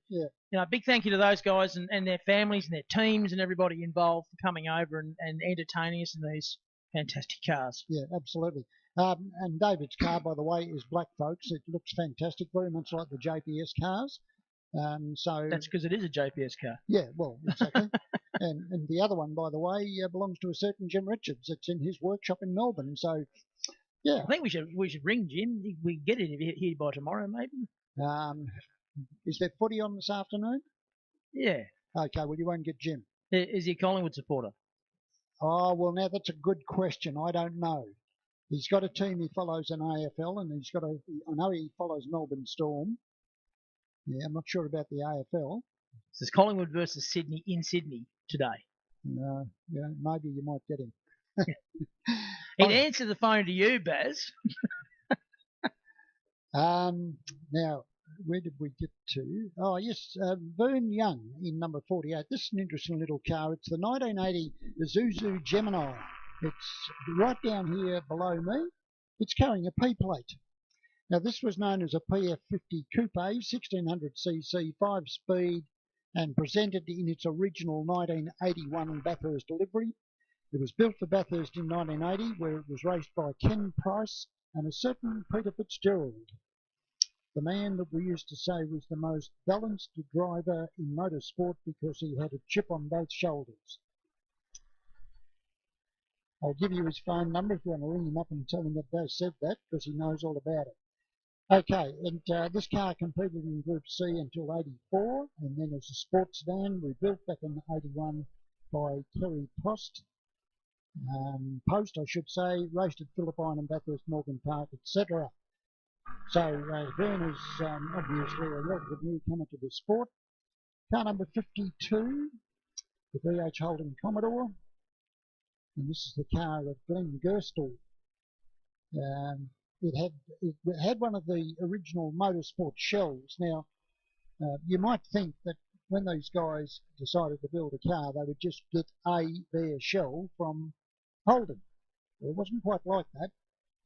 big thank you to those guys and their families and their teams and everybody involved for coming over and entertaining us in these fantastic cars. Yeah, absolutely. And David's car, by the way, is black, folks. It looks fantastic, very much like the JPS cars. So That's because it is a JPS car. yeah, well, exactly. and the other one, by the way, belongs to a certain Jim Richards. It's in his workshop in Melbourne. So yeah, I think we should ring Jim. We can get it here by tomorrow, maybe. Is there footy on this afternoon? Yeah. Okay, well, you won't get Jim. Is he a Collingwood supporter? Oh, well, now that's a good question. I don't know. He's got a team he follows in AFL, and I know he follows Melbourne Storm. Yeah, I'm not sure about the AFL. This is Collingwood versus Sydney in Sydney today. Yeah, maybe you might get him. He'd answer the phone to you, Baz. Now, where did we get to? Oh, yes, Vern Young in number 48. This is an interesting little car. It's the 1980 Isuzu Gemini. It's right down here below me. It's carrying a P plate. Now, this was known as a PF50 Coupe, 1600cc, 5-speed, and presented in its original 1981 Bathurst delivery. It was built for Bathurst in 1980, where it was raced by Ken Price and a certain Peter Fitzgerald, the man that we used to say was the most balanced driver in motorsport because he had a chip on both shoulders. I'll give you his phone number if you want to ring him up and tell him that Baz said that, because he knows all about it. Okay, and this car competed in Group C until 84, and then as a sports van rebuilt back in 81 by Terry Post, I should say, raced at Philippine and Bathurst, Morgan Park, etc. So Vern is obviously a relative newcomer to the sport. Car number 52, the VH Holden Commodore, and this is the car of Glenn Gerstle. It had one of the original motorsport shells. Now, you might think that when these guys decided to build a car, they would just get a bare shell from Holden. Well, it wasn't quite like that,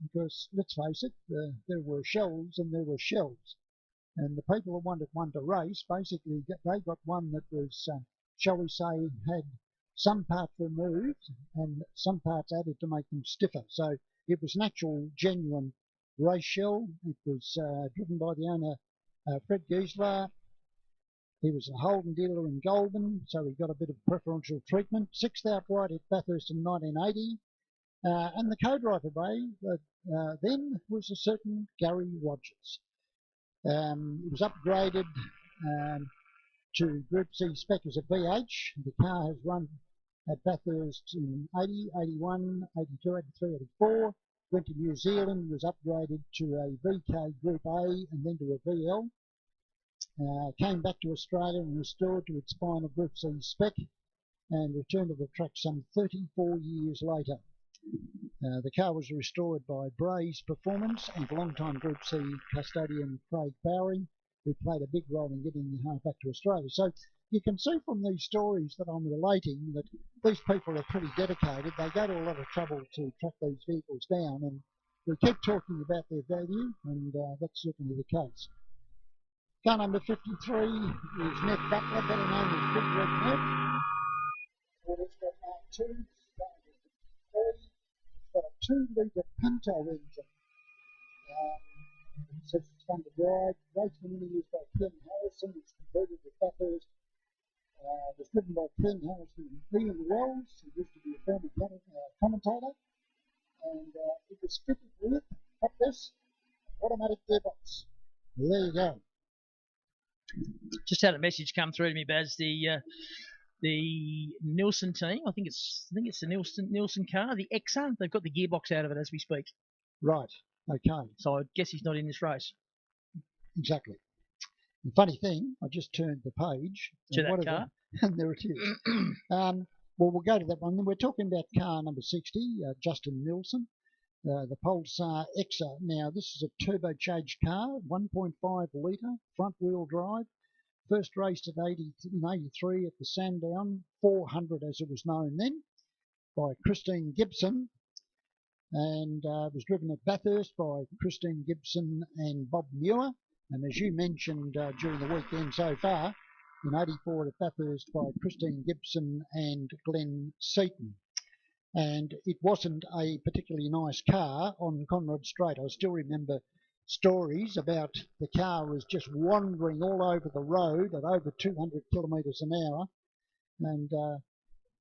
because let's face it, there were shells and there were shells. And the people who wanted one to race, basically, they got one that was, shall we say, had some parts removed and some parts added to make them stiffer. So it was an actual, genuine race shell. It was driven by the owner, Fred Giesler. He was a Holden dealer in Goulburn, so he got a bit of preferential treatment. Sixth outright at Bathurst in 1980. And the co-driver then was a certain Gary Rogers. It was upgraded to Group C spec as a VH. The car has run at Bathurst in 80, 81, 82, 83, 84. Went to New Zealand, was upgraded to a VK Group A and then to a VL. Came back to Australia and restored to its final Group C spec and returned to the track some 34 years later. The car was restored by Prix Performance and long-time Group C custodian Craig Bowring, who played a big role in getting the car back to Australia. So you can see from these stories that I'm relating that these people are pretty dedicated. They go to a lot of trouble to track these vehicles down, and we keep talking about their value, and that's certainly the case. Car number 53 is Ned Butler, better known as Big Red Ned. And it's got two. It's got a 2-litre Pinto engine. It says it's fun to drive. Raced for many years by Ken Harrison. It's competed with Bathurst. It was driven by Ken Harrison and Ian Wells, who used to be a former commentator. And it was fitted with, up this, automatic gearbox. There you go. Just had a message come through to me, Baz. The Nielsen team, I think it's the Nielsen car, the Exa. They've got the gearbox out of it as we speak. Right. Okay. So I guess he's not in this race. Exactly. The funny thing, I just turned the page to that car, and there it is. Well, we'll go to that one. Then we're talking about car number 60, Justin Nielsen, the Pulsar Exa. Now, this is a turbocharged car, 1.5 litre, front-wheel drive. First raced in 83 at the Sandown 400, as it was known then, by Christine Gibson, and was driven at Bathurst by Christine Gibson and Bob Muir. And as you mentioned during the weekend so far, in 84 at Bathurst by Christine Gibson and Glenn Seaton. and it wasn't a particularly nice car on Conrad Strait. I still remember stories about the car was just wandering all over the road at over 200 kilometres an hour, and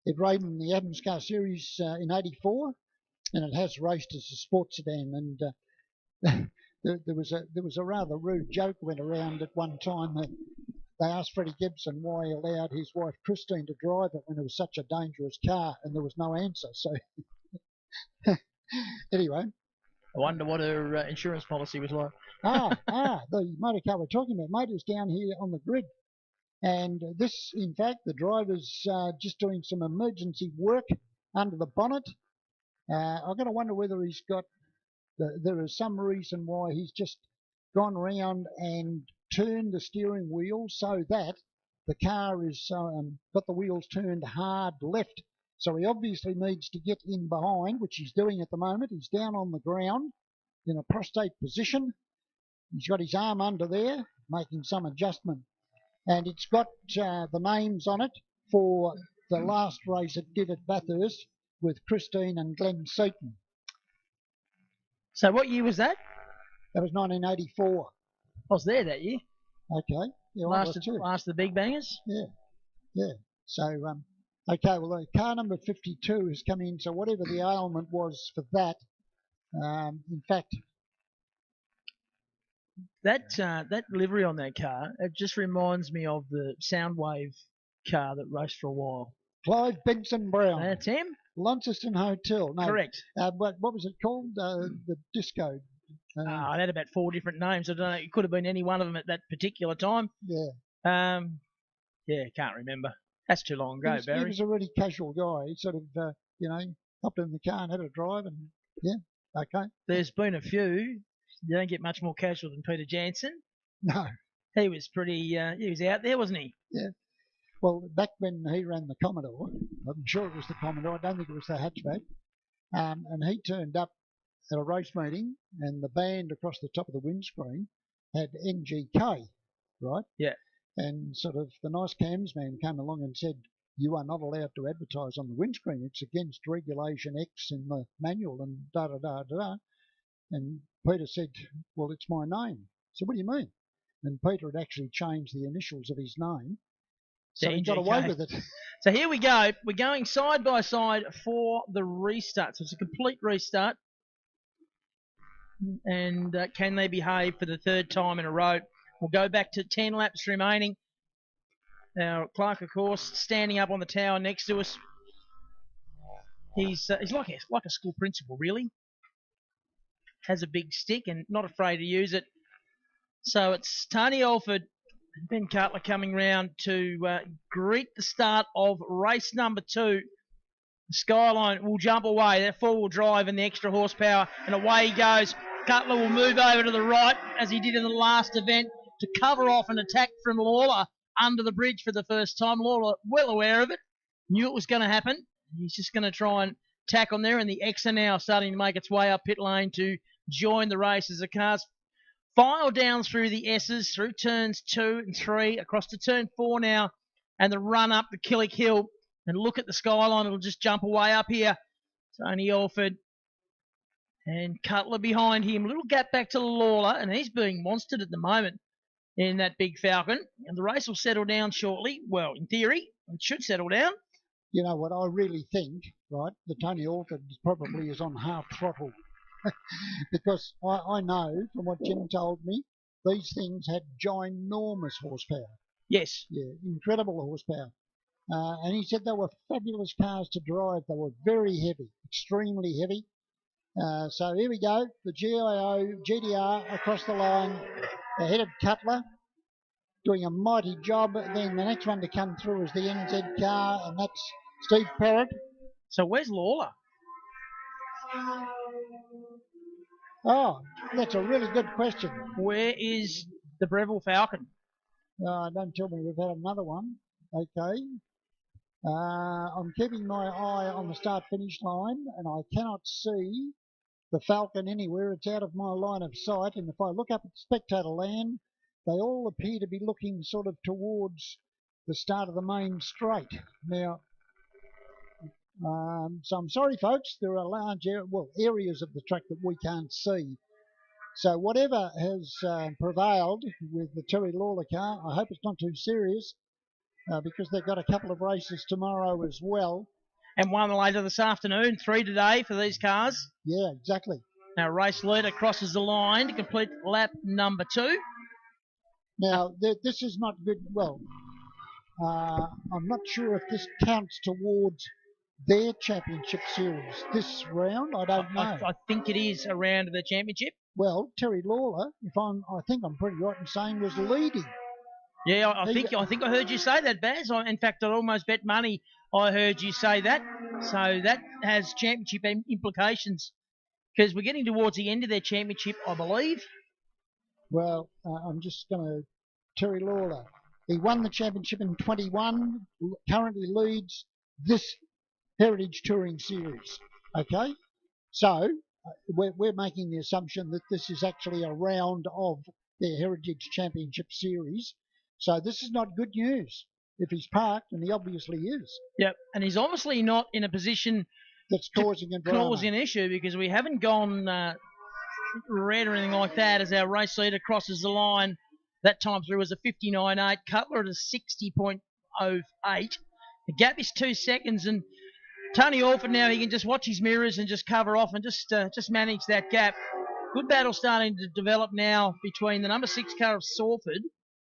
it rode in the Adams Car Series in '84, and it has raced as a sports sedan. And there was a rather rude joke went around at one time that they asked Freddie Gibson why he allowed his wife Christine to drive it when it was such a dangerous car, and there was no answer. So anyway. I wonder what her insurance policy was like. The motor car we're talking about, mate, is down here on the grid. And this, in fact, the driver's just doing some emergency work under the bonnet. I've got to wonder whether he's got, there is some reason why he's just gone around and turned the steering wheel so that the car is got the wheels turned hard left. So he obviously needs to get in behind, which he's doing at the moment. He's down on the ground in a prostate position. He's got his arm under there, making some adjustment. And it's got the names on it for the last race it did at Bathurst with Christine and Glenn Seaton. So what year was that? That was 1984. I was there that year. Okay. Yeah, last the Big Bangers. Yeah. So, okay, well, car number 52 has come in, so whatever the ailment was for that, in fact... That livery on that car, it just reminds me of the Soundwave car that raced for a while. Clive Benson Brown. That's him? Launceston Hotel. No, correct. What was it called? The disco. It had about 4 different names. I don't know. It could have been any one of them at that particular time. Yeah. Yeah, can't remember. That's too long ago, Barry. He was a really casual guy. He sort of, hopped in the car and had a drive, and yeah, okay. There's been a few. You don't get much more casual than Peter Jansen. No. He was pretty, he was out there, wasn't he? Yeah. Well, back when he ran the Commodore, I'm sure it was the Commodore, I don't think it was the hatchback, and he turned up at a race meeting, and the band across the top of the windscreen had NGK, right? Yeah. And sort of the nice cams man came along and said, you are not allowed to advertise on the windscreen. It's against Regulation X in the manual and da-da-da-da-da. And Peter said, well, it's my name. So what do you mean? And Peter had actually changed the initials of his name. So he got away with it. So here we go. We're going side by side for the restart. So it's a complete restart. And can they behave for the third time in a row? We'll go back to 10 laps remaining. Now, Clark, of course, standing up on the tower next to us. He's like a school principal, really. Has a big stick and not afraid to use it. So it's Tony Alford and Ben Cutler coming round to greet the start of race number 2. The Skyline will jump away. That four-wheel drive and the extra horsepower, and away he goes. Cutler will move over to the right, as he did in the last event, to cover off an attack from Lawler under the bridge for the first time. Lawler, well aware of it, knew it was going to happen. He's just going to try and tack on there, and the X are now starting to make its way up pit lane to join the race as the cars file down through the S's, through turns 2 and 3, across to turn 4 now, and the run up the Killick Hill. And look at the Skyline, it'll just jump away up here. Tony Alford and Cutler behind him. A little gap back to Lawler, and he's being monstered at the moment in that big Falcon. And the race will settle down shortly. Well, in theory, it should settle down. You know what, I really think, right, that Tony Alford probably is on half throttle. Because I know from what Jim told me, these things had ginormous horsepower. Yes. Yeah, incredible horsepower. And he said they were fabulous cars to drive. They were very heavy, extremely heavy. So here we go. The GDR across the line ahead of Cutler, doing a mighty job. Then the next one to come through is the NZ car, and that's Steve Parrott. So where's Lawler? Oh, that's a really good question. Where is the Breville Falcon? Don't tell me we've had another one. Okay. I'm keeping my eye on the start-finish line, and I cannot see the Falcon anywhere. It's out of my line of sight, and if I look up at spectator land, they all appear to be looking sort of towards the start of the main straight. Now, So I'm sorry, folks, there are large areas of the track that we can't see. So whatever has prevailed with the Terry Lawler car, I hope it's not too serious because they've got a couple of races tomorrow as well. And one later this afternoon, 3 today for these cars. Yeah, exactly. Now, race leader crosses the line to complete lap number 2. Now, this is not good. Well, I'm not sure if this counts towards their championship series this round. I don't know. I think it is a round of the championship. Well, Terry Lawler, I think I'm pretty right in saying, was leading. Yeah, I think I heard you say that, Baz. In fact, I'd almost bet money I heard you say that. So that has championship implications because we're getting towards the end of their championship, I believe. Well, I'm just going to... Terry Lawler. He won the championship in 21, currently leads this Heritage Touring Series. Okay? So, we're making the assumption that this is actually a round of their Heritage Championship Series. So this is not good news if he's parked, and he obviously is. Yep, and he's obviously not in a position that's causing an issue because we haven't gone red or anything like that as our race leader crosses the line. That time through was a 59.8. Cutler at a 60.08. The gap is 2 seconds, and Tony Orford now, he can just watch his mirrors and just cover off and just manage that gap. Good battle starting to develop now between the number 6 car of Salford,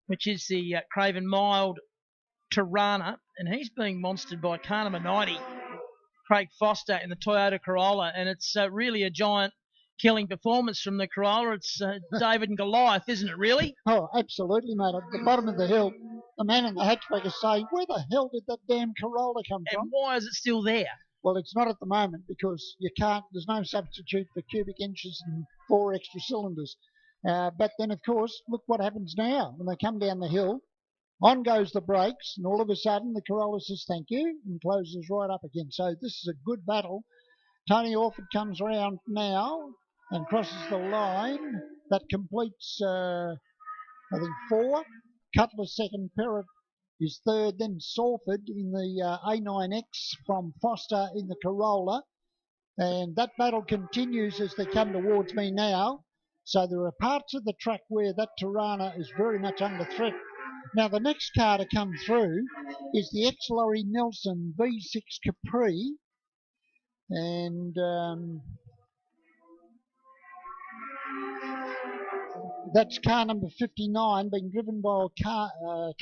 which is the Craven Mild Tirana, and he's being monstered by car number 90, Craig Foster, in the Toyota Corolla, and it's really a giant killing performance from the Corolla. It's David and Goliath, isn't it, really? Oh, absolutely, mate. At the bottom of the hill, the man in the hatchback is saying, where the hell did that damn Corolla come from? And why is it still there? Well, it's not at the moment because there's no substitute for cubic inches and 4 extra cylinders. But then, of course, look what happens now. When they come down the hill, on goes the brakes, and all of a sudden the Corolla says thank you and closes right up again. So this is a good battle. Tony Orford comes around now and crosses the line. That completes, I think, 4. Cutler second, Perrott is third, then Salford in the A9X from Foster in the Corolla. And that battle continues as they come towards me now. So there are parts of the track where that Tirana is very much under threat. Now the next car to come through is the ex-Laurie Nelson V6 Capri. And that's car number 59 being driven by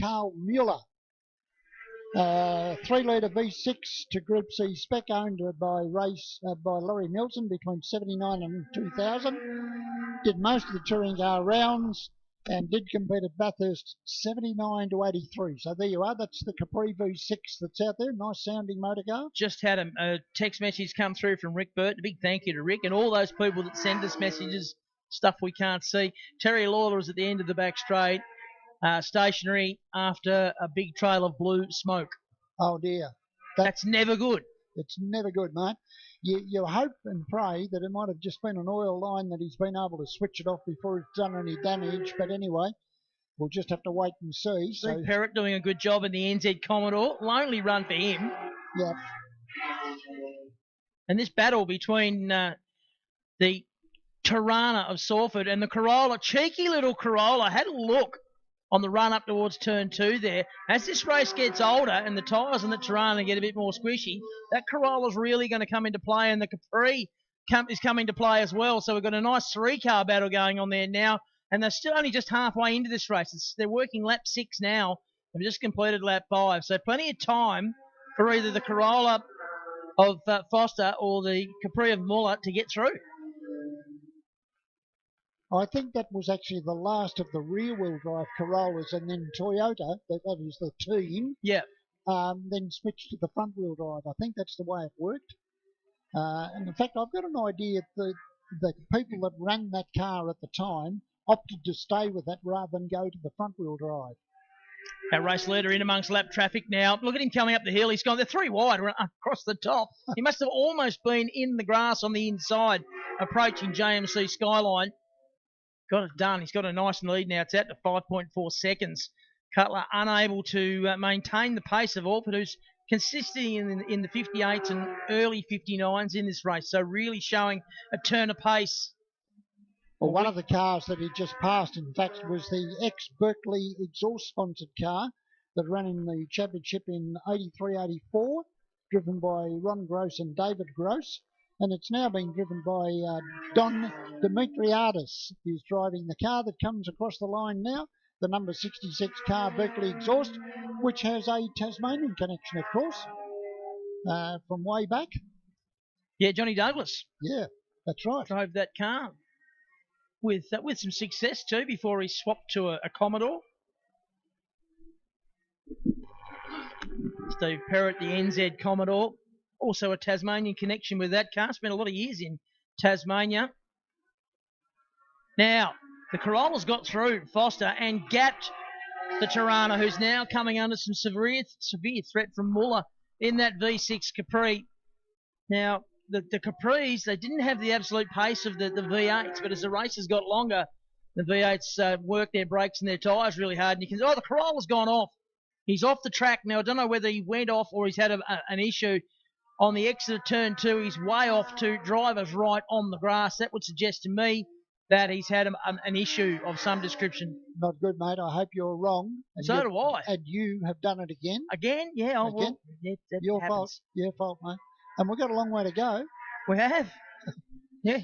Carl Mueller. 3-litre V6 to Group C spec, owned by Laurie Nelson between 79 and 2000. Did most of the touring car rounds and did compete at Bathurst 79 to 83. So there you are. That's the Capri V6 that's out there. Nice sounding motor car. Just had a text message come through from Rick Burton. A big thank you to Rick and all those people that send us messages, stuff we can't see. Terry Lawler is at the end of the back straight, stationary after a big trail of blue smoke. Oh dear. That's never good. It's never good, mate. You hope and pray that it might have just been an oil line that he's been able to switch it off before it's done any damage. But anyway, we'll just have to wait and see. So Perrott doing a good job in the NZ Commodore. Lonely run for him. Yeah. And this battle between the Tirana of Salford and the Corolla, cheeky little Corolla, had a look on the run up towards turn 2 there. As this race gets older and the tyres on the Tirana get a bit more squishy, that Corolla's really going to come into play, and the Capri is coming to play as well. So we've got a nice 3-car battle going on there now, and they're still only just halfway into this race. They're working lap 6 now. They've just completed lap 5. So plenty of time for either the Corolla of Foster or the Capri of Muller to get through. I think that was actually the last of the rear-wheel drive Corollas, and then Toyota, that is the team, then switched to the front-wheel drive. I think that's the way it worked. And in fact, I've got an idea that the people that ran that car at the time opted to stay with that rather than go to the front-wheel drive. Our race leader in amongst lap traffic now. Look at him coming up the hill. He's gone, they're 3 wide across the top. He must have almost been in the grass on the inside, approaching JMC Skyline. Got it done. He's got a nice lead now. It's out to 5.4 seconds. Cutler unable to maintain the pace of Orford, who's consisting in the 58s and early 59s in this race. So really showing a turn of pace. Well, one of the cars that he just passed, in fact, was the ex-Berkeley exhaust-sponsored car that ran in the championship in 83-84, driven by Ron Gross and David Gross. And it's now being driven by Don Demetriadis, who's driving the car that comes across the line now, the number 66 car, Berkeley Exhaust, which has a Tasmanian connection, of course, from way back. Yeah, Johnny Douglas. Yeah, that's right. Drove that car with some success too before he swapped to a Commodore. Steve Perrott, the NZ Commodore. Also a Tasmanian connection with that car. Spent a lot of years in Tasmania. Now, the Corolla's got through Foster and gapped the Tirana, who's now coming under some severe threat from Muller in that V6 Capri. Now, the Capris, they didn't have the absolute pace of the V8s, but as the races got longer, the V8s worked their brakes and their tyres really hard. And you can the Corolla's gone off. He's off the track now. I don't know whether he went off or he's had an issue. On the exit of turn 2, he's way off to driver's right on the grass. That would suggest to me that he's had an issue of some description. Not good, mate. I hope you're wrong. And so do I. And you have done it again. Again? Yeah, I again. will. Yeah, Your happens. fault. Your fault, mate. And we've got a long way to go. We have. Yeah.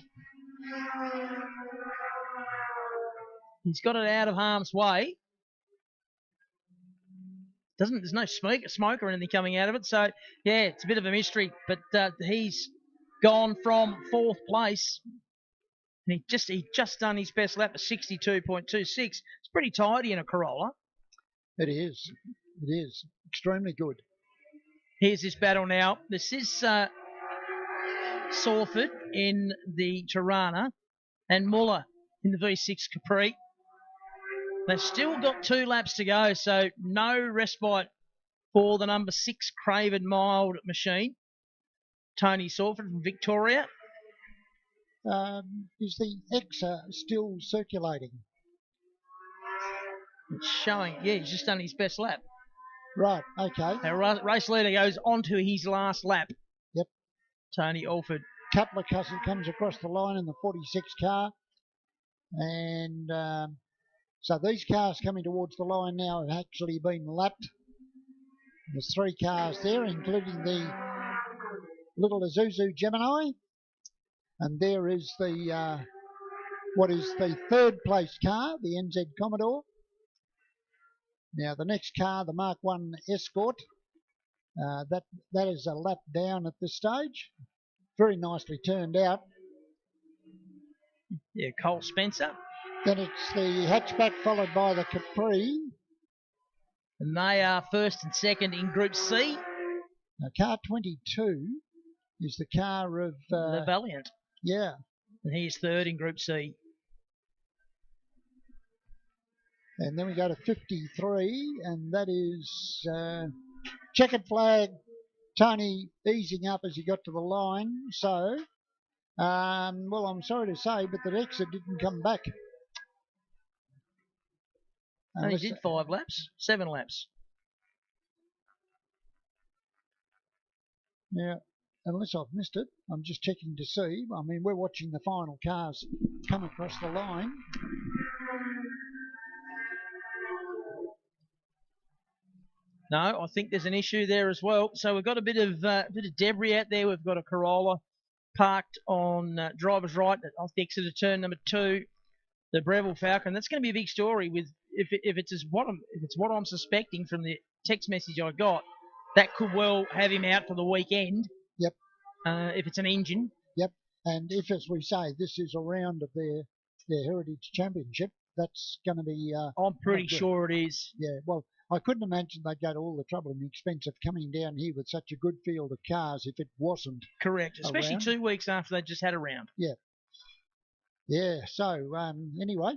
He's got it out of harm's way. There's no smoke or anything coming out of it. So, yeah, it's a bit of a mystery. But he's gone from 4th place. And he just done his best lap of 62.26. It's pretty tidy in a Corolla. It is. It is. Extremely good. Here's this battle now. This is Sawford in the Tirana and Muller in the V6 Capri. They've still got 2 laps to go, so no respite for the number 6 Craven Mild machine. Tony Sawford from Victoria. Is the Exa still circulating? It's showing, yeah, he's just done his best lap. Right, okay. Our race leader goes on to his last lap. Yep. Tony Alford. Couple of cars comes across the line in the 46 car. And so these cars coming towards the line now have actually been lapped. There's 3 cars there, including the little Isuzu Gemini. And there is the what is the 3rd place car, the NZ Commodore. Now the next car, the Mark 1 Escort, that is a lap down at this stage. Very nicely turned out. Yeah, Cole Spencer. Then it's the hatchback followed by the Capri. And they are 1st and 2nd in Group C. Now car 22 is the car of... the Valiant. Yeah. And he's 3rd in Group C. And then we go to 53, and that is checkered flag. Tony easing up as he got to the line. So, well, I'm sorry to say, but the exit didn't come back. No, he did 5 laps, 7 laps. Now, unless I've missed it, I'm just checking to see. I mean, we're watching the final cars come across the line. No, I think there's an issue there as well. So we've got a bit of debris out there. We've got a Corolla parked on driver's right off the exit of turn number 2. The Breville Falcon. That's going to be a big story. With if it's what I'm suspecting from the text message I got, that could well have him out for the weekend. Yep. If it's an engine. Yep. And if, as we say, this is a round of their Heritage Championship, that's going to be... I'm pretty sure it is. Yeah, well, I couldn't imagine they'd go to all the trouble and the expense of coming down here with such a good field of cars if it wasn't. Correct, especially around. 2 weeks after they just had a round. Yeah. Yeah, so anyway,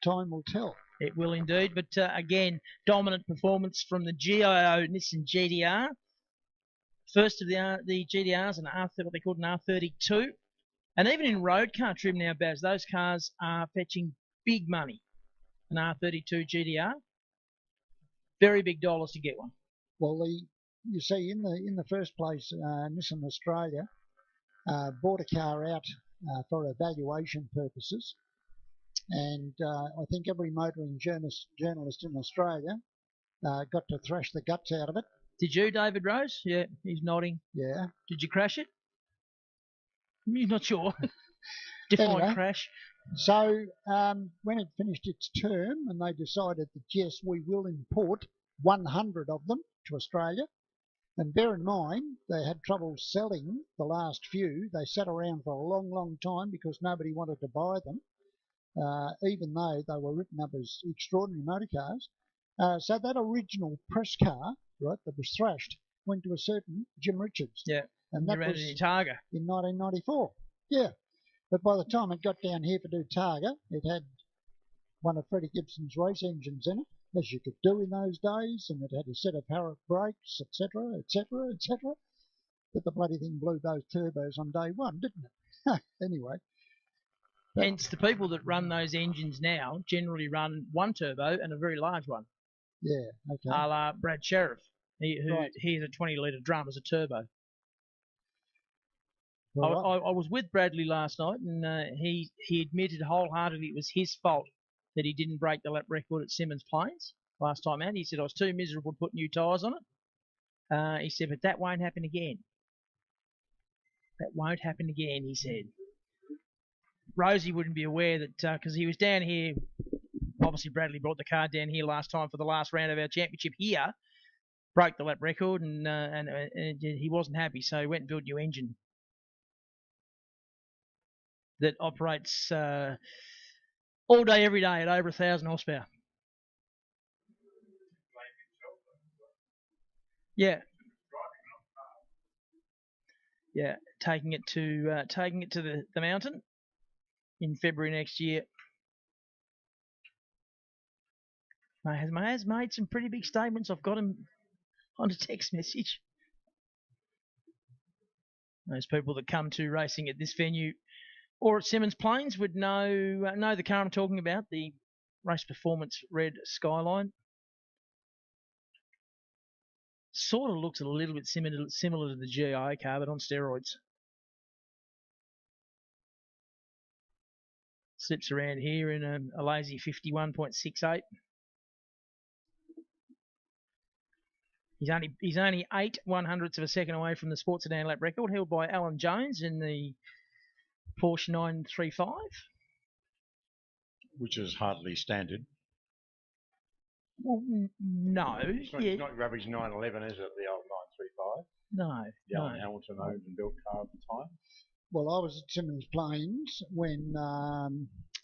time will tell. It will indeed, but again, dominant performance from the GIO Nissan GDR. First of the GDRs, what they called an R32. And even in road car trim now, Baz, those cars are fetching big money. An R32 GDR. Very big dollars to get one. Well, the you see, in the first place, Nissan Australia bought a car out for evaluation purposes, and I think every motoring journalist in Australia got to thrash the guts out of it. Did you, David Rose? Yeah, he's nodding. Yeah. Did you crash it? He's not sure. Define Anyway, crash. So when it finished its term and they decided that, yes, we will import 100 of them to Australia, and bear in mind they had trouble selling the last few. They sat around for a long, long time because nobody wanted to buy them, even though they were written up as extraordinary motor cars. So that original press car, right, that was thrashed, went to a certain Jim Richards. Yeah, and that was in Targa in 1994. Yeah. But by the time it got down here to do Targa, it had one of Freddie Gibson's race engines in it, as you could do in those days, and it had a set of Harrop brakes, etc., etc., etc. But the bloody thing blew those turbos on day one, didn't it? Anyway. Hence, the people that run those engines now generally run one turbo and a very large one. Yeah, okay. A la Brad Sheriff, Right. he has a 20-litre drum as a turbo. Well, I was with Bradley last night, and he admitted wholeheartedly it was his fault that he didn't break the lap record at Symmons Plains last time out. He said, I was too miserable to put new tyres on it. He said, but that won't happen again. That won't happen again, he said. Rosie wouldn't be aware that, because he was down here, obviously Bradley brought the car down here last time for the last round of our championship here, broke the lap record, and he wasn't happy, so he went and built a new engine that operates all day, every day at over 1,000 horsepower. Yeah. Yeah, taking it to the mountain in February next year. Has made some pretty big statements. I've got him on a text message. Those people that come to racing at this venue or at Symmons Plains would know the car I'm talking about, the Race Performance Red Skyline. Sort of looks a little bit similar to the GI car, but on steroids. Slips around here in a lazy 51.68. He's only 8 100ths of a second away from the Sports Sedan lap record, held by Alan Jones in the Porsche 935. Which is hardly standard. Well, no. It's not rubbish 911, is it? The old 935. No. The Alan Hamilton owned and built car at the time. Well, I was at Symmons Plains when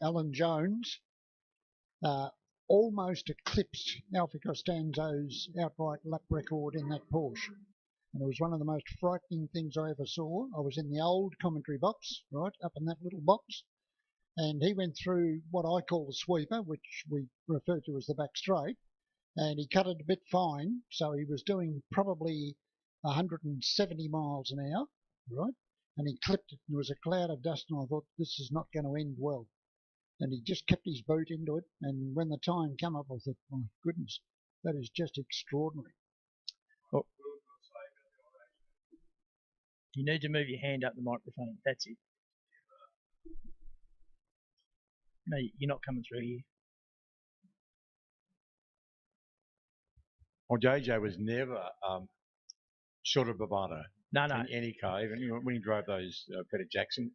Alan Jones almost eclipsed Alfie Costanzo's outright lap record in that Porsche. And it was one of the most frightening things I ever saw. I was in the old commentary box, right, up in that little box. And he went through what I call the sweeper, which we refer to as the back straight. And he cut it a bit fine. So he was doing probably 170 miles an hour, right? And he clipped it. There was a cloud of dust, and I thought, this is not going to end well. And he just kept his boot into it. And when the time came up, I thought, my goodness, that is just extraordinary. Oh. You need to move your hand up the microphone. That's it. No, you're not coming through here. Well, JJ was never short of bravado. No. In any car, even when he drove those Peter Jackson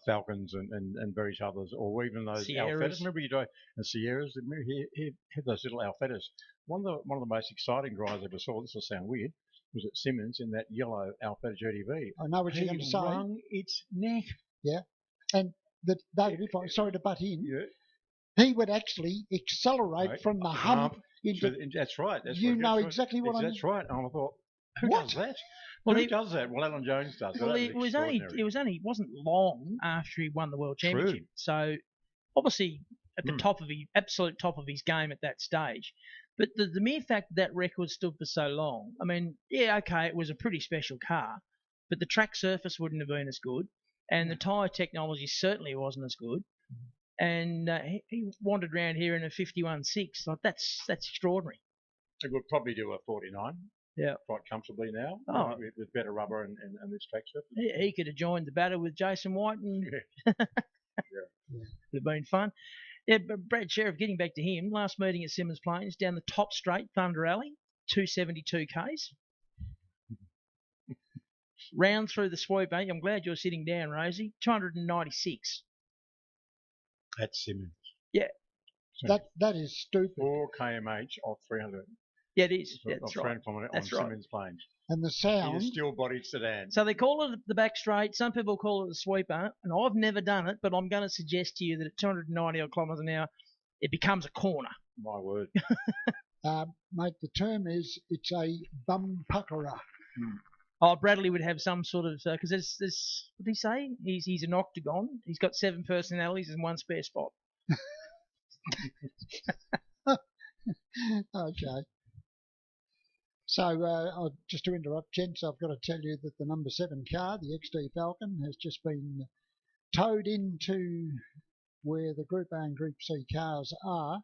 Falcons and various others, or even those Alfettas. Remember you drove the Sierras? Remember he had those little Alfettas. One of the most exciting drives I ever saw, this will sound weird, was at Symmons in that yellow Alfetta GTV. I know what you're going to say. Wrung its neck. Yeah. And David, if I'm sorry to butt in, he would actually accelerate from the hump into... That's right. You know exactly what I mean. That's right. And I thought, who does that? Well, who does that? Well, Alan Jones does. Well, it wasn't long after he won the World Championship. True. So obviously at the top of absolute top of his game at that stage. But the mere fact that record stood for so long, I mean, yeah, okay, it was a pretty special car, but the track surface wouldn't have been as good, and the tyre technology certainly wasn't as good. And he wandered around here in a 51.6. Like that's extraordinary. He would probably do a 49. quite comfortably now with better rubber and this track surface. He could have joined the battle with Jason White and would have been fun. Yeah, but Brad Sheriff, getting back to him, last meeting at Simmons Plains, down the top straight, Thunder Alley, 272 Ks. Round through the sweep, I'm glad you're sitting down, Rosie, 296. At Simmons. Yeah. That is stupid. 4 kmh of 300. Yeah, it is. That's right. That's on Simmons Plains. And the sound. In a steel-bodied sedan. So they call it the back straight. Some people call it the sweeper, and I've never done it, but I'm going to suggest to you that at 290 odd kilometres an hour, it becomes a corner. My word. Mate, the term is it's a bum puckerer. Oh, Bradley would have some sort of because there's what did he say? He's an octagon. He's got 7 personalities and 1 spare spot. Okay. So, just to interrupt, gents, I've got to tell you that the number 7 car, the XD Falcon, has just been towed into where the Group A and Group C cars are,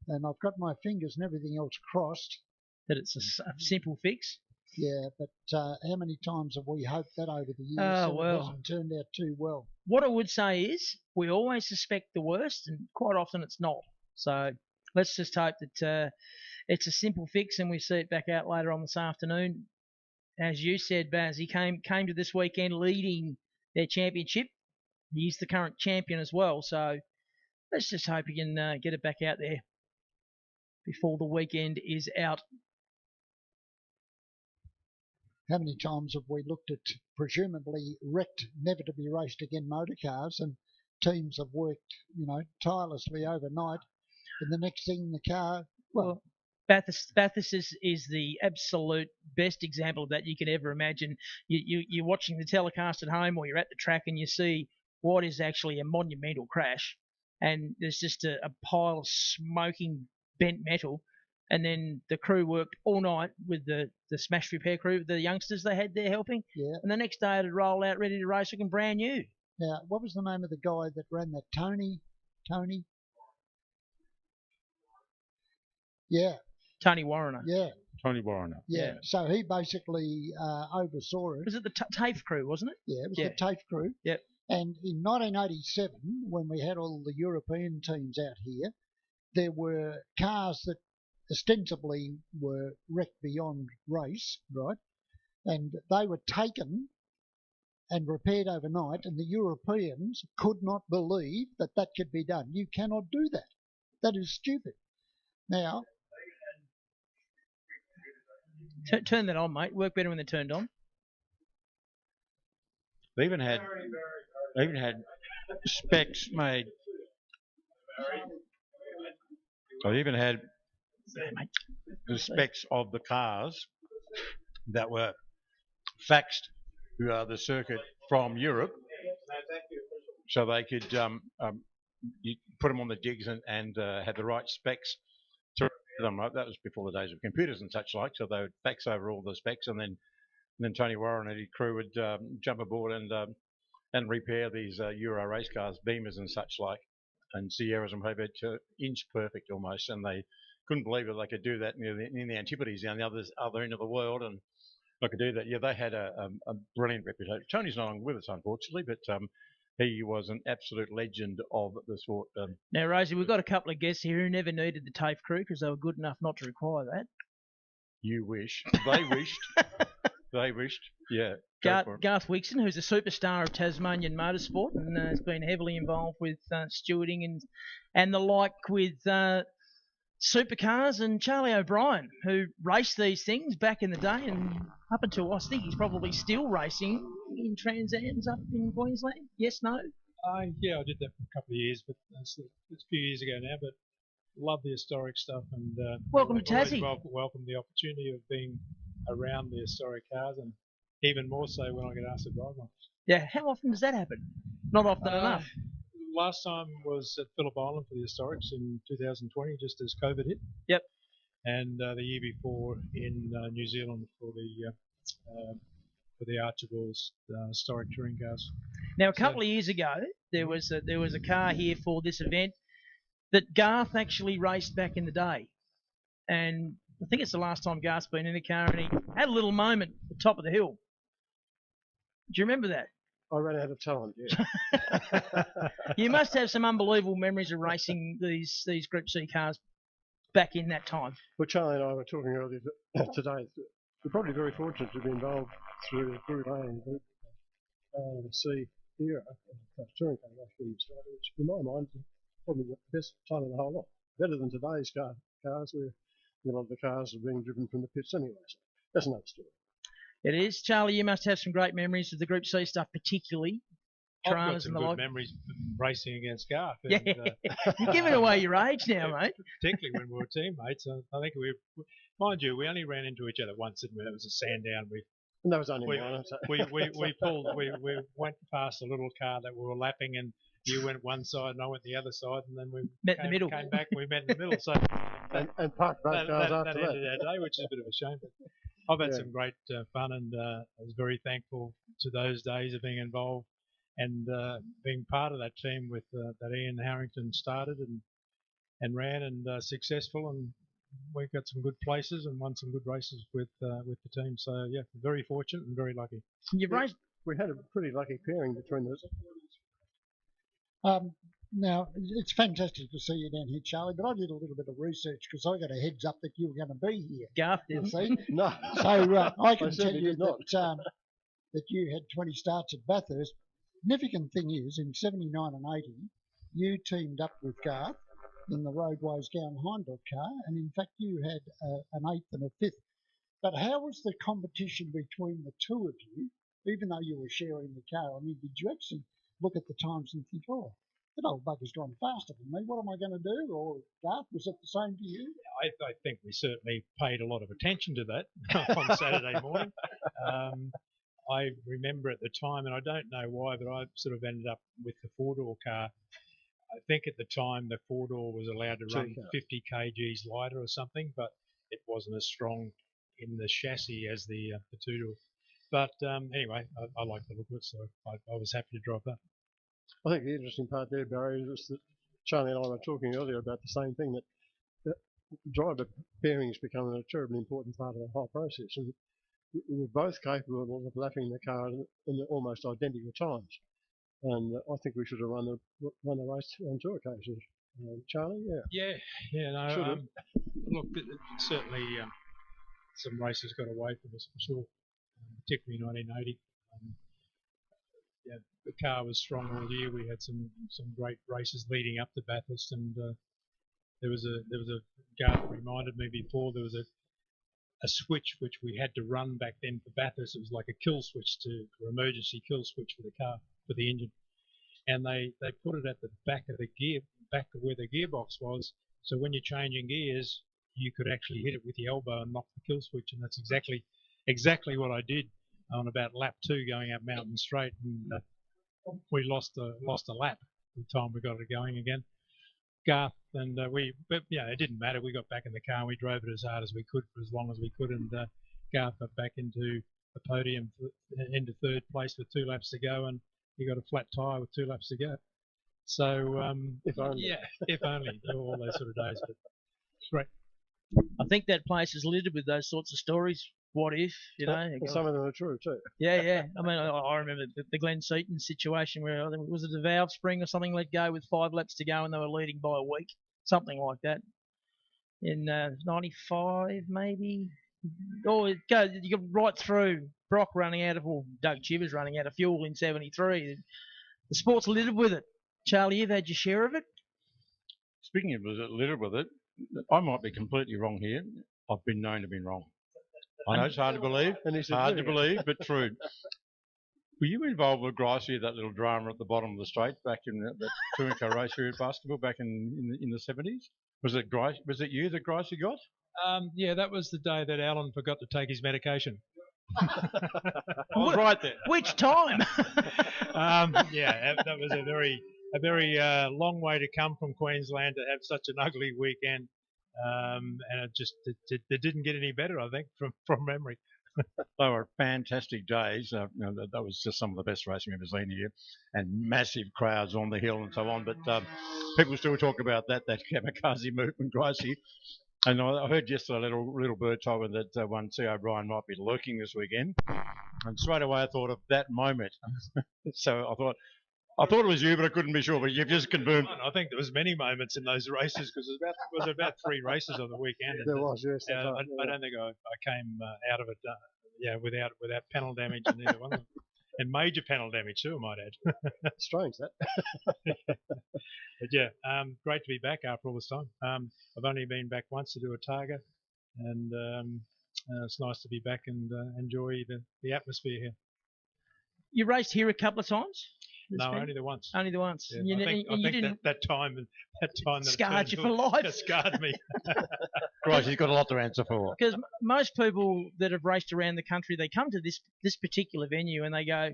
and I've got my fingers and everything else crossed. That it's a simple fix. Yeah, but how many times have we hoped that over the years? Oh, well. It hasn't turned out too well. What I would say is we always suspect the worst, and quite often it's not. So let's just hope that it's a simple fix and we see it back out later on this afternoon. As you said, Baz, he came to this weekend leading their championship. He's the current champion as well. So let's just hope he can get it back out there before the weekend is out. How many times have we looked at presumably wrecked, never to be raced again motor cars, and teams have worked, tirelessly overnight, and the next thing the car, well, Bathurst is the absolute best example of that you can ever imagine. You're watching the telecast at home or you're at the track and you see what is actually a monumental crash, and there's just a pile of smoking bent metal. And then the crew worked all night with the smash repair crew, the youngsters they had there helping. Yeah. And the next day it'd roll out ready to race looking brand new. Now, what was the name of the guy that ran that? Tony? Yeah. Tony Warrener. Yeah. Tony Warrener. Yeah. So he basically oversaw it. Was it the TAFE crew, wasn't it? Yeah, it was the TAFE crew. Yep. And in 1987, when we had all the European teams out here, there were cars that ostensibly were wrecked beyond race, right? And they were taken and repaired overnight, and the Europeans could not believe that that could be done. You cannot do that. That is stupid. Now, turn that on, mate. Work better when they're turned on. They even had specs made. They even had the specs of the cars that were faxed to the circuit from Europe, so they could you put them on the digs and have the right specs to them. Right? That was before the days of computers and such like. So they would fax over all the specs, and then Tony Warren and his crew would jump aboard and repair these Euro race cars, Beamers and such like, and Sierras and maybe to inch perfect almost, and they couldn't believe that they could do that in the Antipodes down the other end of the world, and I could do that. Yeah, they had a brilliant reputation. Tony's no longer with us, unfortunately, but he was an absolute legend of the sport. Now, Rosie, we've got a couple of guests here who never needed the TAFE crew because they were good enough not to require that. You wish. They wished. They wished. Yeah. Garth Wixon, who's a superstar of Tasmanian motorsport and has been heavily involved with stewarding and the like with supercars, and Charlie O'Brien, who raced these things back in the day, and up until I think he's probably still racing in Trans Ams up in Queensland. Yes, no? Yeah, I did that for a couple of years, but it's a few years ago now. But love the historic stuff, and welcome to Tassie. Welcome the opportunity of being around the historic cars, and even more so when I get asked to drive one. Yeah, how often does that happen? Not often enough. Last time was at Phillip Island for the Historics in 2020, just as COVID hit. Yep. And the year before in New Zealand for the Archibalds historic touring cars. Now, a couple of years ago, there was a car here for this event that Garth actually raced back in the day, and I think it's the last time Garth's been in a car, and he had a little moment at the top of the hill. Do you remember that? I ran out of talent, yeah. You must have some unbelievable memories of racing these Group C cars back in that time. Well, Charlie and I were talking earlier today. We're probably very fortunate to be involved through Group A and Group C era of touring car racing in Australia, which in my mind is probably the best time of the whole lot. Better than today's cars, where a lot of the cars are being driven from the pits anyway. So that's another story. It is. Charlie, you must have some great memories of the Group C stuff, particularly. I've got Taranas some and the good like. memories of racing against Garth. Yeah, you're giving away your age now, mate. Particularly when we were teammates. I think mind you, we only ran into each other once, didn't we? That was a Sandown. And that was only we, one. we went past a little car that we were lapping, and you went one side and I went the other side, and then we met in the middle. Came back and we met in the middle. So and parked both cars after that ended our day, which is a bit of a shame. But I've had some great fun, and I was very thankful to those days of being involved and being part of that team with that Ian Harrington started and ran and successful, and we got some good places and won some good races with the team. So yeah, very fortunate and very lucky. You've raced. We had a pretty lucky pairing between us. Now, it's fantastic to see you down here, Charlie, but I did a little bit of research because I got a heads up that you were going to be here. Garth did. See? No. So I can tell you that you had 20 starts at Bathurst. Significant thing is, in 79 and 80, you teamed up with Garth in the Roadways Gowan Hindle car, and in fact you had an 8th and a 5th. But how was the competition between the two of you, even though you were sharing the car? I mean, did you actually look at the times and think, oh, that old bugger's gone faster than me, what am I going to do? Or Garth, was it the same for you? I think we certainly paid a lot of attention to that on Saturday morning. I remember at the time, and I don't know why, but I sort of ended up with the four-door car. I think at the time the four-door was allowed to run 50 kgs lighter or something, but it wasn't as strong in the chassis as the two-door. But anyway, I like the look of it, so I was happy to drive that. I think the interesting part there, Barry, is that Charlie and I were talking earlier about the same thing, that driver pairing is becoming a terribly important part of the whole process. And we were both capable of lapping the car in almost identical times. And I think we should have run the race on two occasions. Charlie, yeah. No, look, certainly some races got away from us for sure, particularly 1980. The car was strong all year. We had some great races leading up to Bathurst, and there was a Garth reminded me before, there was a switch which we had to run back then for Bathurst. It was like a kill switch or emergency kill switch for the car, for the engine, and they put it at the back of where the gearbox was, so when you're changing gears you could actually hit it with your elbow and knock the kill switch, and that's exactly what I did on about lap 2 going up Mountain Straight, and we lost a lap the time we got it going again. Garth and but it didn't matter. We got back in the car and we drove it as hard as we could for as long as we could, and Garth got back into the podium, into 3rd place with 2 laps to go, and he got a flat tyre with 2 laps to go. So if only, all those sort of days. But great. I think that place is littered with those sorts of stories. What if, And some of them are true too. Yeah. I mean, I remember the Glenn Seaton situation where was it a valve spring or something let go with 5 laps to go and they were leading by a week, something like that. In 95 maybe. Or you go right through Brock running out of, or Doug Chivers running out of fuel in 73. The sport's littered with it. Charlie, you've had your share of it. Speaking of littered with it, I might be completely wrong here. I've been known to be wrong. I know it's hard to believe, but true. Were you involved with Gracie, that little drama at the bottom of the straight back in that touring car race here at Baskerville back in the 70s? Was it you that Gracie got? Yeah, that was the day that Alan forgot to take his medication. I was right there. Which time? That was a very long way to come from Queensland to have such an ugly weekend. And it didn't get any better, I think, from memory. They were fantastic days. That was just some of the best racing I've ever seen here, and massive crowds on the hill and so on. But people still talk about that kamikaze movement, Gracie. And I heard just a little bird told me that one T. O'Brien might be lurking this weekend, and straight away I thought of that moment. So I thought it was you, but I couldn't be sure. But you've just confirmed. I think there was many moments in those races because was about 3 races on the weekend. There was, yes. I don't think I came out of it, without panel damage in either one of them. And major panel damage too, I might add. Strange that. But yeah, great to be back after all this time. I've only been back once to do a Targa, and it's nice to be back and enjoy the atmosphere here. You raced here a couple of times? No, only the once. Only the once. Yeah, I think that time that scarred you for life. It scarred me. Right, he's got a lot to answer for. Because most people that have raced around the country, they come to this particular venue and they go,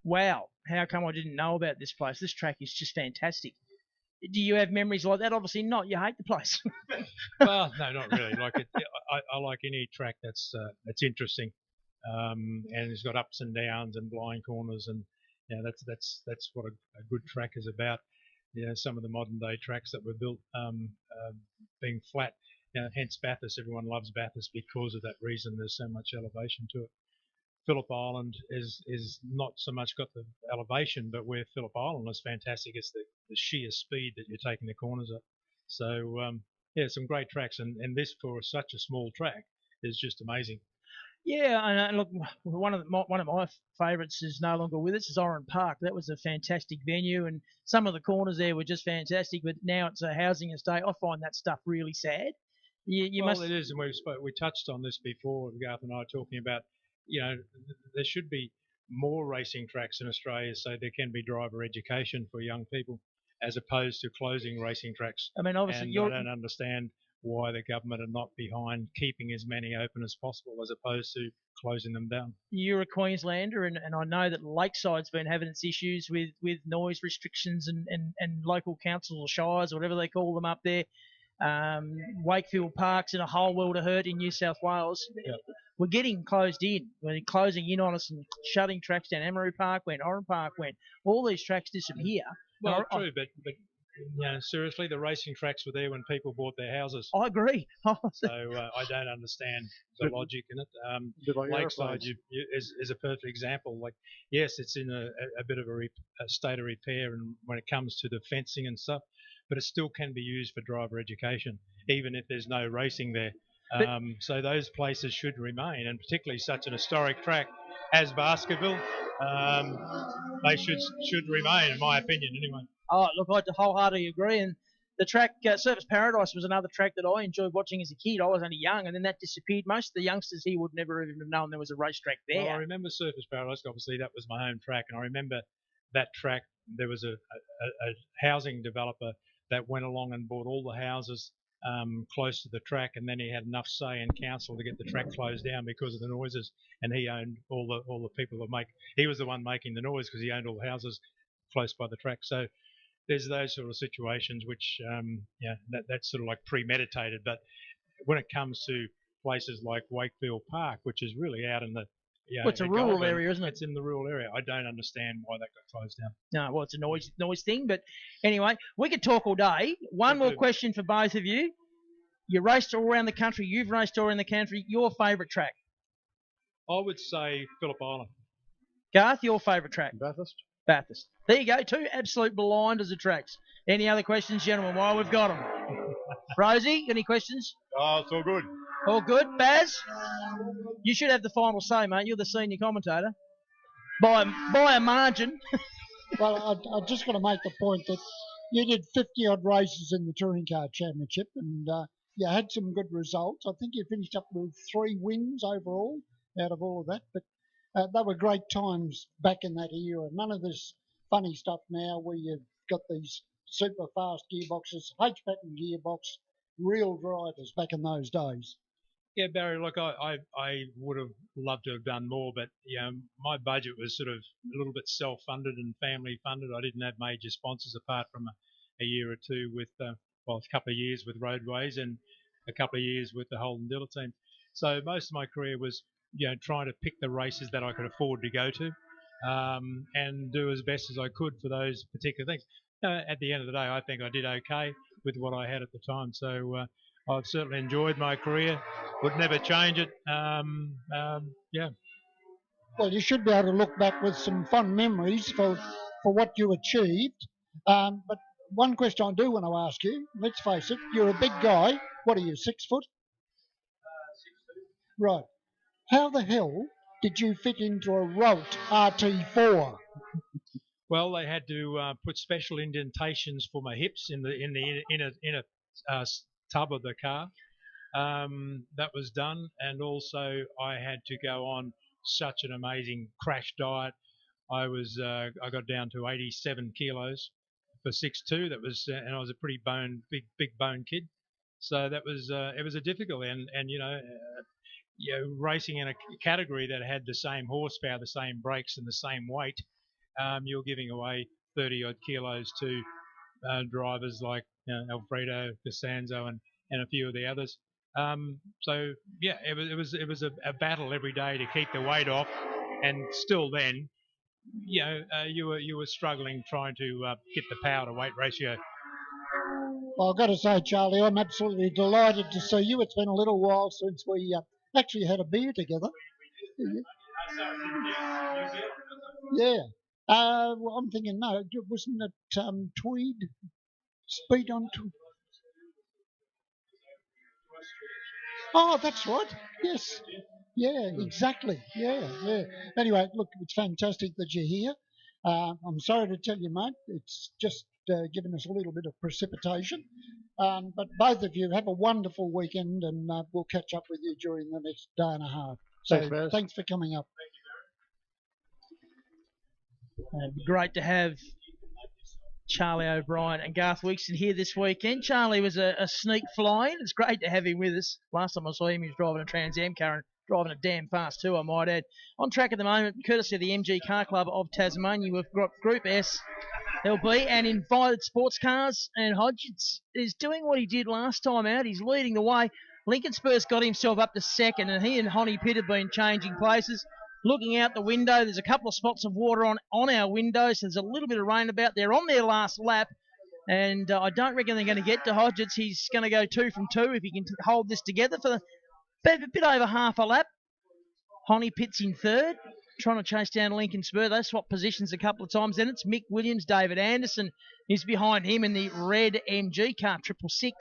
wow, how come I didn't know about this place? This track is just fantastic. Do you have memories like that? Obviously not. You hate the place. Well, no, not really. I like any track that's interesting, and it's got ups and downs and blind corners, and that's what a good track is about. Some of the modern day tracks that were built being flat. Hence Bathurst. Everyone loves Bathurst because of that reason. There's so much elevation to it. Phillip Island is not so much got the elevation, but where Phillip Island is fantastic, it's the sheer speed that you're taking the corners up. So some great tracks, and this for such a small track is just amazing. Yeah, and look, one of my favourites is no longer with us. Is Oran Park. That was a fantastic venue, and some of the corners there were just fantastic. But now it's a housing estate. I find that stuff really sad. It is, and we touched on this before. Garth and I were talking about. There should be more racing tracks in Australia so there can be driver education for young people as opposed to closing racing tracks. I mean, obviously, I don't understand why the government are not behind keeping as many open as possible as opposed to closing them down. You're a Queenslander, and I know that Lakeside's been having its issues with noise restrictions and local councils or shires, or whatever they call them up there. Wakefield Park's in a whole world of hurt in New South Wales. Yep. We're getting closed in. We're closing in on us and shutting tracks down. Emery Park went, Oran Park went. All these tracks disappear. Well, true, but seriously, the racing tracks were there when people bought their houses. I agree. So I don't understand the logic in it. Lakeside is a perfect example. Like, yes, it's in a bit of a state of repair, and when it comes to the fencing and stuff, but it still can be used for driver education, even if there's no racing there. So those places should remain, and particularly such an historic track as Baskerville, they should remain, in my opinion, anyway. Oh, look, I wholeheartedly agree. And the track, Surface Paradise, was another track that I enjoyed watching as a kid. I was only young, and then that disappeared. Most of the youngsters here would never even have known there was a racetrack there. Well, I remember Surface Paradise. Obviously, that was my home track, and I remember that track. There was a housing developer that went along and bought all the houses close to the track, and then he had enough say in council to get the track closed down because of the noises, and he owned all the people that he was the one making the noise because he owned all the houses close by the track. So there's those sort of situations which that's sort of like premeditated. But when it comes to places like Wakefield Park, which is really out in the it's a rural area, isn't it? It's in the rural area. I don't understand why that got closed down. No, well, it's a noise thing. But anyway, we could talk all day. One more question for both of you. You raced all around the country. You've raced all around the country. Your favourite track? I would say Phillip Island. Garth, your favourite track? Bathurst. There you go. Two absolute blinders of tracks. Any other questions, gentlemen, while we've got them? Rosie, any questions? Oh, it's all good. All good. Baz, you should have the final say, mate. You're the senior commentator. By a margin. Well, I just got to make the point that you did 50-odd races in the Touring Car Championship, and you had some good results. I think you finished up with 3 wins overall out of all of that, but they were great times back in that era. None of this funny stuff now where you've got these super fast gearboxes, H-pattern gearbox, real drivers back in those days. Yeah, Barry, look, I would have loved to have done more, but my budget was sort of a little bit self-funded and family-funded. I didn't have major sponsors apart from a year or two with, a couple of years with Roadways and a couple of years with the Holden Diller team. So most of my career was, trying to pick the races that I could afford to go to and do as best as I could for those particular things. At the end of the day, I think I did okay with what I had at the time. So I've certainly enjoyed my career. Would never change it. Yeah. Well, you should be able to look back with some fond memories for what you achieved. But one question I do want to ask you, let's face it, you're a big guy. What are you, 6 foot? 6'2". Right. How the hell did you fit into a Rolt RT4? Well, they had to put special indentations for my hips in the inner tub of the car. That was done, and also I had to go on such an amazing crash diet. I got down to 87 kilos for 6'2". That was, and I was a pretty big bone kid. So that was it was a difficult, and racing in a category that had the same horsepower, the same brakes, and the same weight. You're giving away 30 odd kilos to drivers like Alfredo, Costanzo, and a few of the others. So yeah, it was a battle every day to keep the weight off, and still then, you were struggling trying to get the power to weight ratio. Well, I've got to say, Charlie, I'm absolutely delighted to see you. It's been a little while since we actually had a beer together. Yeah. Well, I'm thinking, no, wasn't it Tweed? Speed on Tweed? Oh, that's right. Yes. Yeah, exactly. Yeah. Anyway, look, it's fantastic that you're here. I'm sorry to tell you, mate, it's just given us a little bit of precipitation. But both of you have a wonderful weekend, and we'll catch up with you during the next day and a half. So thanks for coming up. It'd be great to have Charlie O'Brien and Garth Wixon here this weekend. Charlie was a sneak fly-in. It's great to have him with us. Last time I saw him, he was driving a Trans Am car and driving it damn fast too, I might add. On track at the moment, courtesy of the MG Car Club of Tasmania, we've got Group S LB and invited sports cars, and Hodges is doing what he did last time out. He's leading the way. Lincoln Spurs got himself up to second, and he and Honey Pitt have been changing places. Looking out the window, there's a couple of spots of water on our windows. There's a little bit of rain about. They're on their last lap, and I don't reckon they're going to get to Hodges. He's going to go 2 from 2 if he can hold this together for a bit over half a lap. Honey Pitt's in third, trying to chase down Lincoln Spur. They swapped positions a couple of times. Then it's Mick Williams. David Anderson is behind him in the red MG car, 666.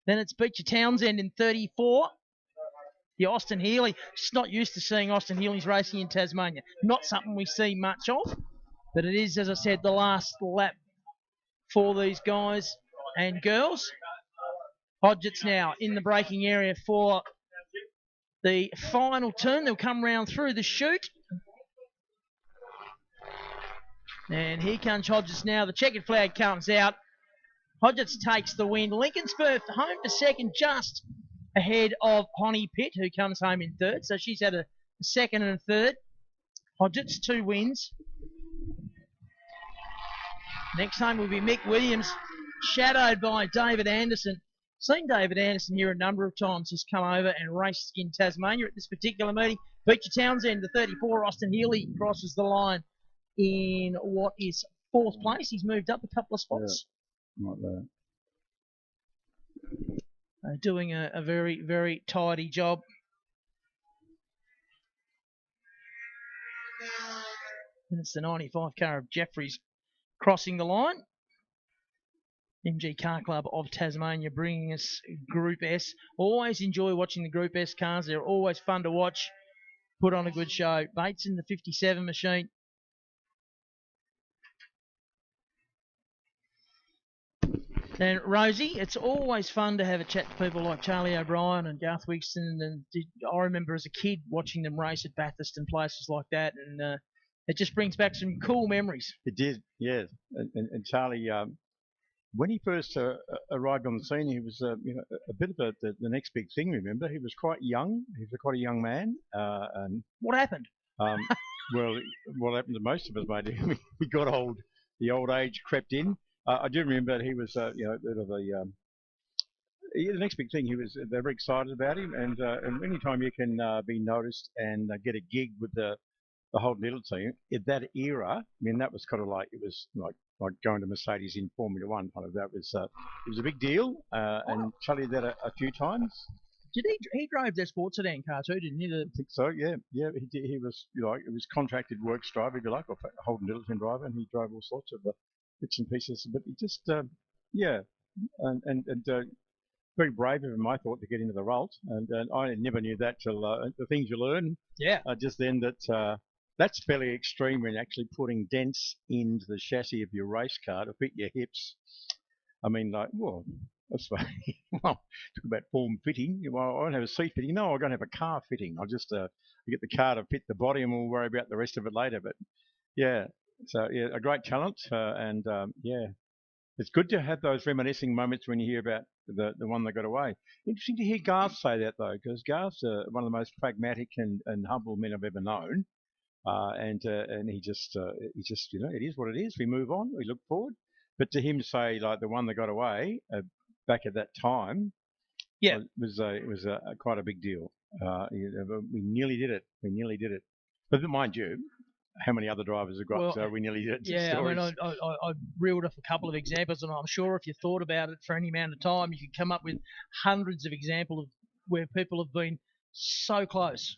Then it's Beecher Townsend in 34. The Austin Healey, just not used to seeing Austin Healey's racing in Tasmania. Not something we see much of, but it is, as I said, the last lap for these guys and girls. Hodgetts now in the braking area for the final turn. They'll come round through the chute. And here comes Hodgetts now. The checkered flag comes out. Hodgetts takes the win. Lincoln Spur home for second, just ahead of Honey Pitt, who comes home in third. So she's had a second and a third. Hodgetts, 2 wins. Next home will be Mick Williams, shadowed by David Anderson. Seen David Anderson here a number of times. He's come over and raced in Tasmania at this particular meeting. Beecher Townsend, the 34. Austin Healey crosses the line in what is 4th place. He's moved up a couple of spots. Yeah, like that. Doing a very, very tidy job. And it's the 95 car of Jeffries crossing the line. MG Car Club of Tasmania bringing us Group S. Always enjoy watching the Group S cars. They're always fun to watch. Put on a good show. Bates in the 57 machine. And Rosie, it's always fun to have a chat to people like Charlie O'Brien and Garth Wixon. And I remember as a kid watching them race at Bathurst and places like that, and it just brings back some cool memories. It did, yeah. And Charlie, when he first arrived on the scene, he was a bit of the next big thing. Remember, he was quite young. He was quite a young man. And what happened? Well, what happened to most of us, mate? We got old. The old age crept in. I do remember he was, the next big thing. They were very excited about him, and any time you can be noticed and get a gig with the whole little team at that era, I mean, that was kind of like, it was like like going to Mercedes in Formula One. Kind of that was it was a big deal, and Charlie did that a few times. Did he drove that sports sedan car too, didn't he? I think so. Yeah, he did. He was, it was contracted works driver, if you like, or Holden Littleton driver, and he drove all sorts of bits and pieces. But he just, very brave of him, I thought, to get into the Ralt, and I never knew that till the things you learn. Yeah. Just then that that's fairly extreme when actually putting dents into the chassis of your race car to fit your hips. I mean, like, well, that's well, talk about form fitting. Well, I don't have a seat fitting. No, I'm going to have a car fitting. I'll just get the car to fit the body, and we'll worry about the rest of it later. But yeah, so yeah, a great talent, and yeah, it's good to have those reminiscing moments when you hear about the one that got away. Interesting to hear Garth say that though, because Garth's one of the most pragmatic and humble men I've ever known. And he just, it is what it is. We move on. We look forward. But to him say like the one that got away back at that time, yeah, it was quite a big deal. We nearly did it. We nearly did it. But mind you, how many other drivers have got? Well, So we nearly did it. Yeah, stories. I mean, I reeled off a couple of examples, and I'm sure if you thought about it for any amount of time, you could come up with hundreds of examples of where people have been so close.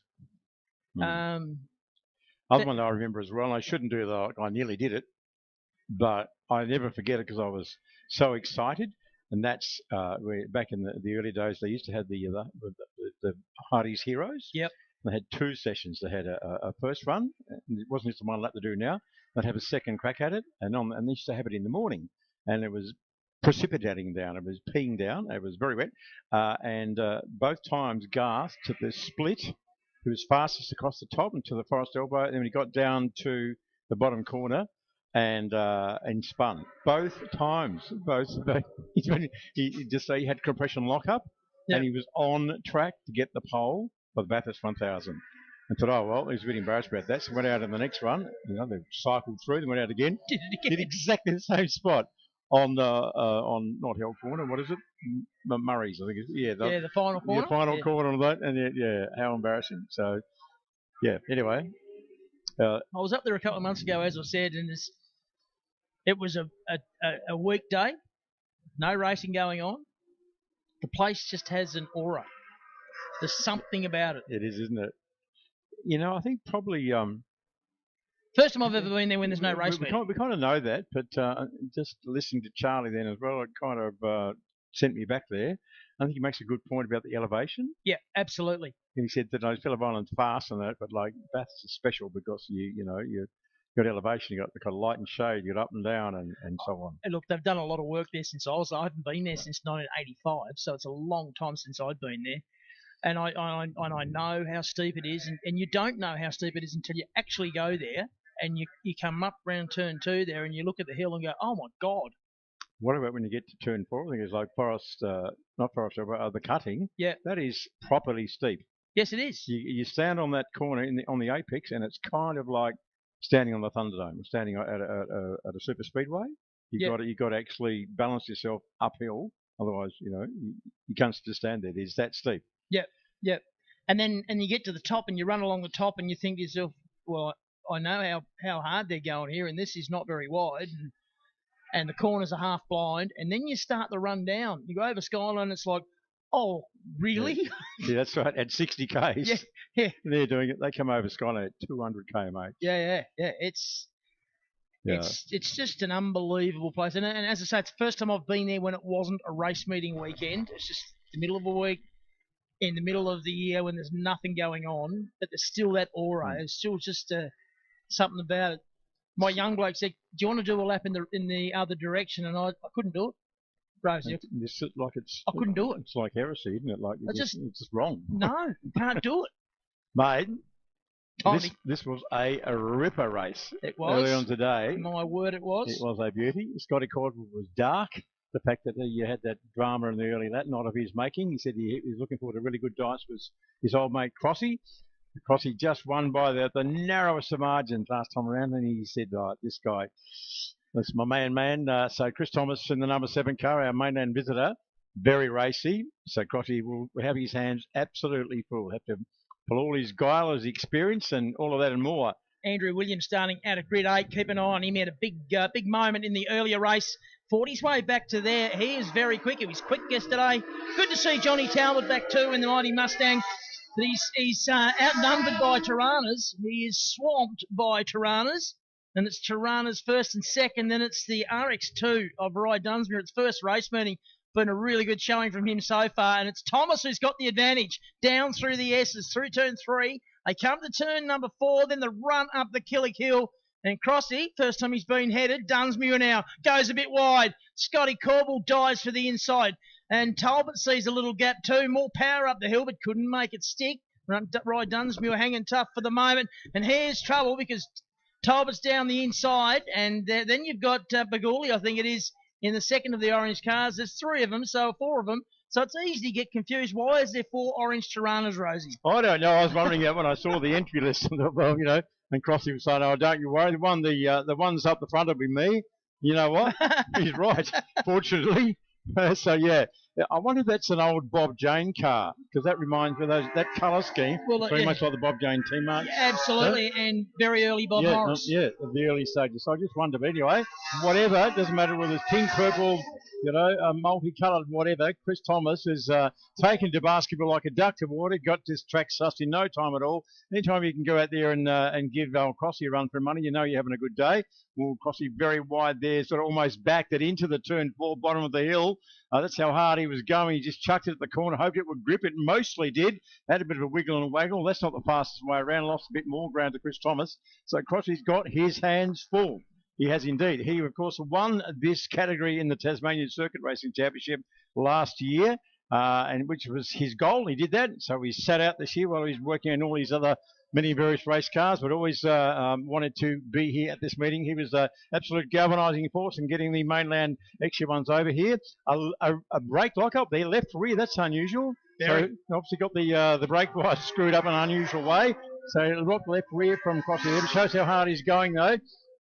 Other one I remember as well, and I shouldn't do that. I nearly did it, but I never forget it because I was so excited. And that's where back in the early days, they used to have the Hardy's Heroes. Yep. They had two sessions. They had a first run, and it wasn't just the one lap to do now. They'd have a second crack at it, and they used to have it in the morning, and it was precipitating down. It was peeing down. It was very wet, and both times Garth took the split. He was fastest across the top and to the forest elbow, and then he got down to the bottom corner and spun both times. He had compression lockup, and he was on track to get the pole for the Bathurst 1000. And thought, oh well, he was a bit embarrassed about that. So went out in the next run. They cycled through, then went out again. Did exactly the same spot on not Hell Corner. What is it? Murray's, I think. The final corner. Yeah, final corner of that, and how embarrassing. So yeah. Anyway, I was up there a couple of months ago, as I said, and it was a weekday, no racing going on. The place just has an aura. There's something about it. It is, isn't it? I think probably first time I've ever been there when there's no race meeting. We kind of know that, but just listening to Charlie then as well, it kind of sent me back there. I think he makes a good point about the elevation. Yeah, absolutely. And he said that Phillip Island's fast on that, but like Bathurst is special because you got elevation, you got light and shade, you got up and down, and so on. And look, they've done a lot of work there since I haven't been there since 1985, so it's a long time since I've been there. And I know how steep it is, and you don't know how steep it is until you actually go there, and you come up around turn 2 there, and you look at the hill and go, oh my God. What about when you get to turn 4? I think it's like the cutting. Yeah. That is properly steep. Yes, it is. You stand on that corner on the apex, and it's kind of like standing on the Thunderdome, standing at a super speedway. You've got to actually balance yourself uphill, otherwise, you can't just stand there. It's that steep. Yep. And you get to the top and you run along the top and you think to yourself, well, I know how hard they're going here, and this is not very wide, and the corners are half blind, and then you start the run down. You go over Skyline, and it's like, oh, really? Yeah, that's right. At 60 k's, yeah. They're doing it. They come over Skyline at 200 km/h. Yeah. It's just an unbelievable place, and as I say, it's the first time I've been there when it wasn't a race meeting weekend. It's just the middle of a week, in the middle of the year when there's nothing going on, but there's still that aura. There's still just something about it. My young bloke said, "Do you want to do a lap in the other direction?" And I couldn't do it. Rosie, I couldn't do it. It's like heresy, isn't it? Like it's just wrong. No, can't do it, mate. This was a ripper race. It was early on today. My word, it was. It was a beauty. Scotty Cordwell was dark. The fact that you had that drama in the early lap, not of his making. He said he was looking forward to really good dice was his old mate Crossy. Crossy just won by the narrowest of margins last time around, and he said, this guy, that's my man. So Chris Thomas in the number 7 car, our mainland visitor, very racy. So Crossy will have his hands absolutely full. Have to pull all his guile, his experience, and all of that and more Andrew Williams starting out of grid 8. Keep an eye on him. He had a big moment in the earlier race. Fought his way back to there. He is very quick. He was quick yesterday. Good to see Johnny Talbot back too in the Mighty Mustang. But he's outnumbered by Tiranas. He is swamped by Tiranas. And it's Tiranas first and second. Then it's the RX2 of Rye Dunsmuir. It's first race meeting. Been a really good showing from him so far. And it's Thomas who's got the advantage. Down through the S's, through turn 3. They come to turn number 4. Then the run up the Killick Hill. And Crossy, first time he's been headed. Dunsmuir now goes a bit wide. Scotty Corbell dives for the inside. And Talbot sees a little gap too. More power up the hill, but couldn't make it stick. Rye Dunsmuir hanging tough for the moment. And here's trouble because Talbot's down the inside. And then you've got Baguli, I think it is, in the second of the orange cars. There's 3 of them, so 4 of them. So it's easy to get confused. Why is there 4 orange Tiranas, Rosie? I don't know. I was wondering that when I saw the entry list. Well, you know, and Crossy was saying, "Oh, don't you worry. The ones up the front will be me." You know what? He's right. Fortunately. So yeah, I wonder if that's an old Bob Jane car because that reminds me of that colour scheme. Well, very much like the Bob Jane team marks. Yeah, absolutely, and very early Bob Morris. Yeah, of the early stages. So I just wonder, but anyway, whatever. It doesn't matter whether it's pink, purple, you know, multicoloured, whatever. Chris Thomas is taken to Baskerville like a duck to water. Got this track sussed in no time at all. Anytime you can go out there and give Crossy a run for money, you know you're having a good day. Well, Crossy very wide there, sort of almost backed it into the turn 4, bottom of the hill. That's how hard he was going. He just chucked it at the corner, hoped it would grip. It mostly did. Had a bit of a wiggle and waggle. That's not the fastest way around. Lost a bit more ground to Chris Thomas. So Crossy's got his hands full. He has indeed. He, of course, won this category in the Tasmanian Circuit Racing Championship last year, and which was his goal. He did that. So he sat out this year while he was working on all his other many various race cars, but always wanted to be here at this meeting. He was an absolute galvanising force in getting the mainland extra ones over here. A brake lock up there, left rear, that's unusual. Very. So obviously got the brake wire screwed up in an unusual way. So locked left rear from Crossy there. It shows how hard he's going though.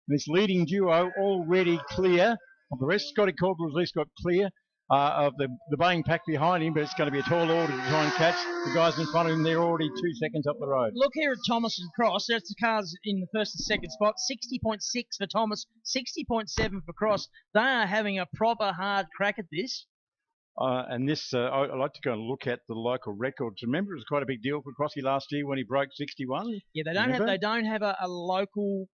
This leading duo already clear of the rest. Scotty Corbell's at least got clear of the baying pack behind him, but it's going to be a tall order to try and catch the guys in front of him. They're already 2 seconds up the road. Look here at Thomas and Cross. That's the cars in the first and second spot. 60.6 for Thomas, 60.7 for Cross. They are having a proper hard crack at this. And this, I'd like to go and look at the local records. Remember, it was quite a big deal for Crossy last year when he broke 61. Yeah, they don't have a local.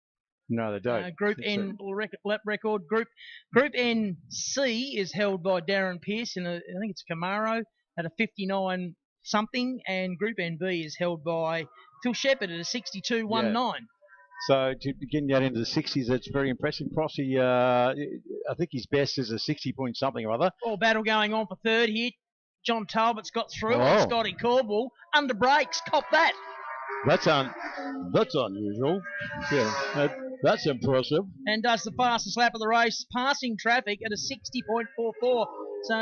No, they don't. Group N lap record. Group NC is held by Darren Pearce in I think it's a Camaro at a 59 something, and Group NB is held by Phil Shepherd at a 62.19. Yeah. So to getting out into the 60s, that's very impressive. Crossy, I think his best is a 60 point something or other. All battle going on for third here. John Talbot's got through, and Scotty Corbell under brakes. Cop that. That's unusual. Yeah, that's impressive. And does the fastest lap of the race, passing traffic at a 60.44. So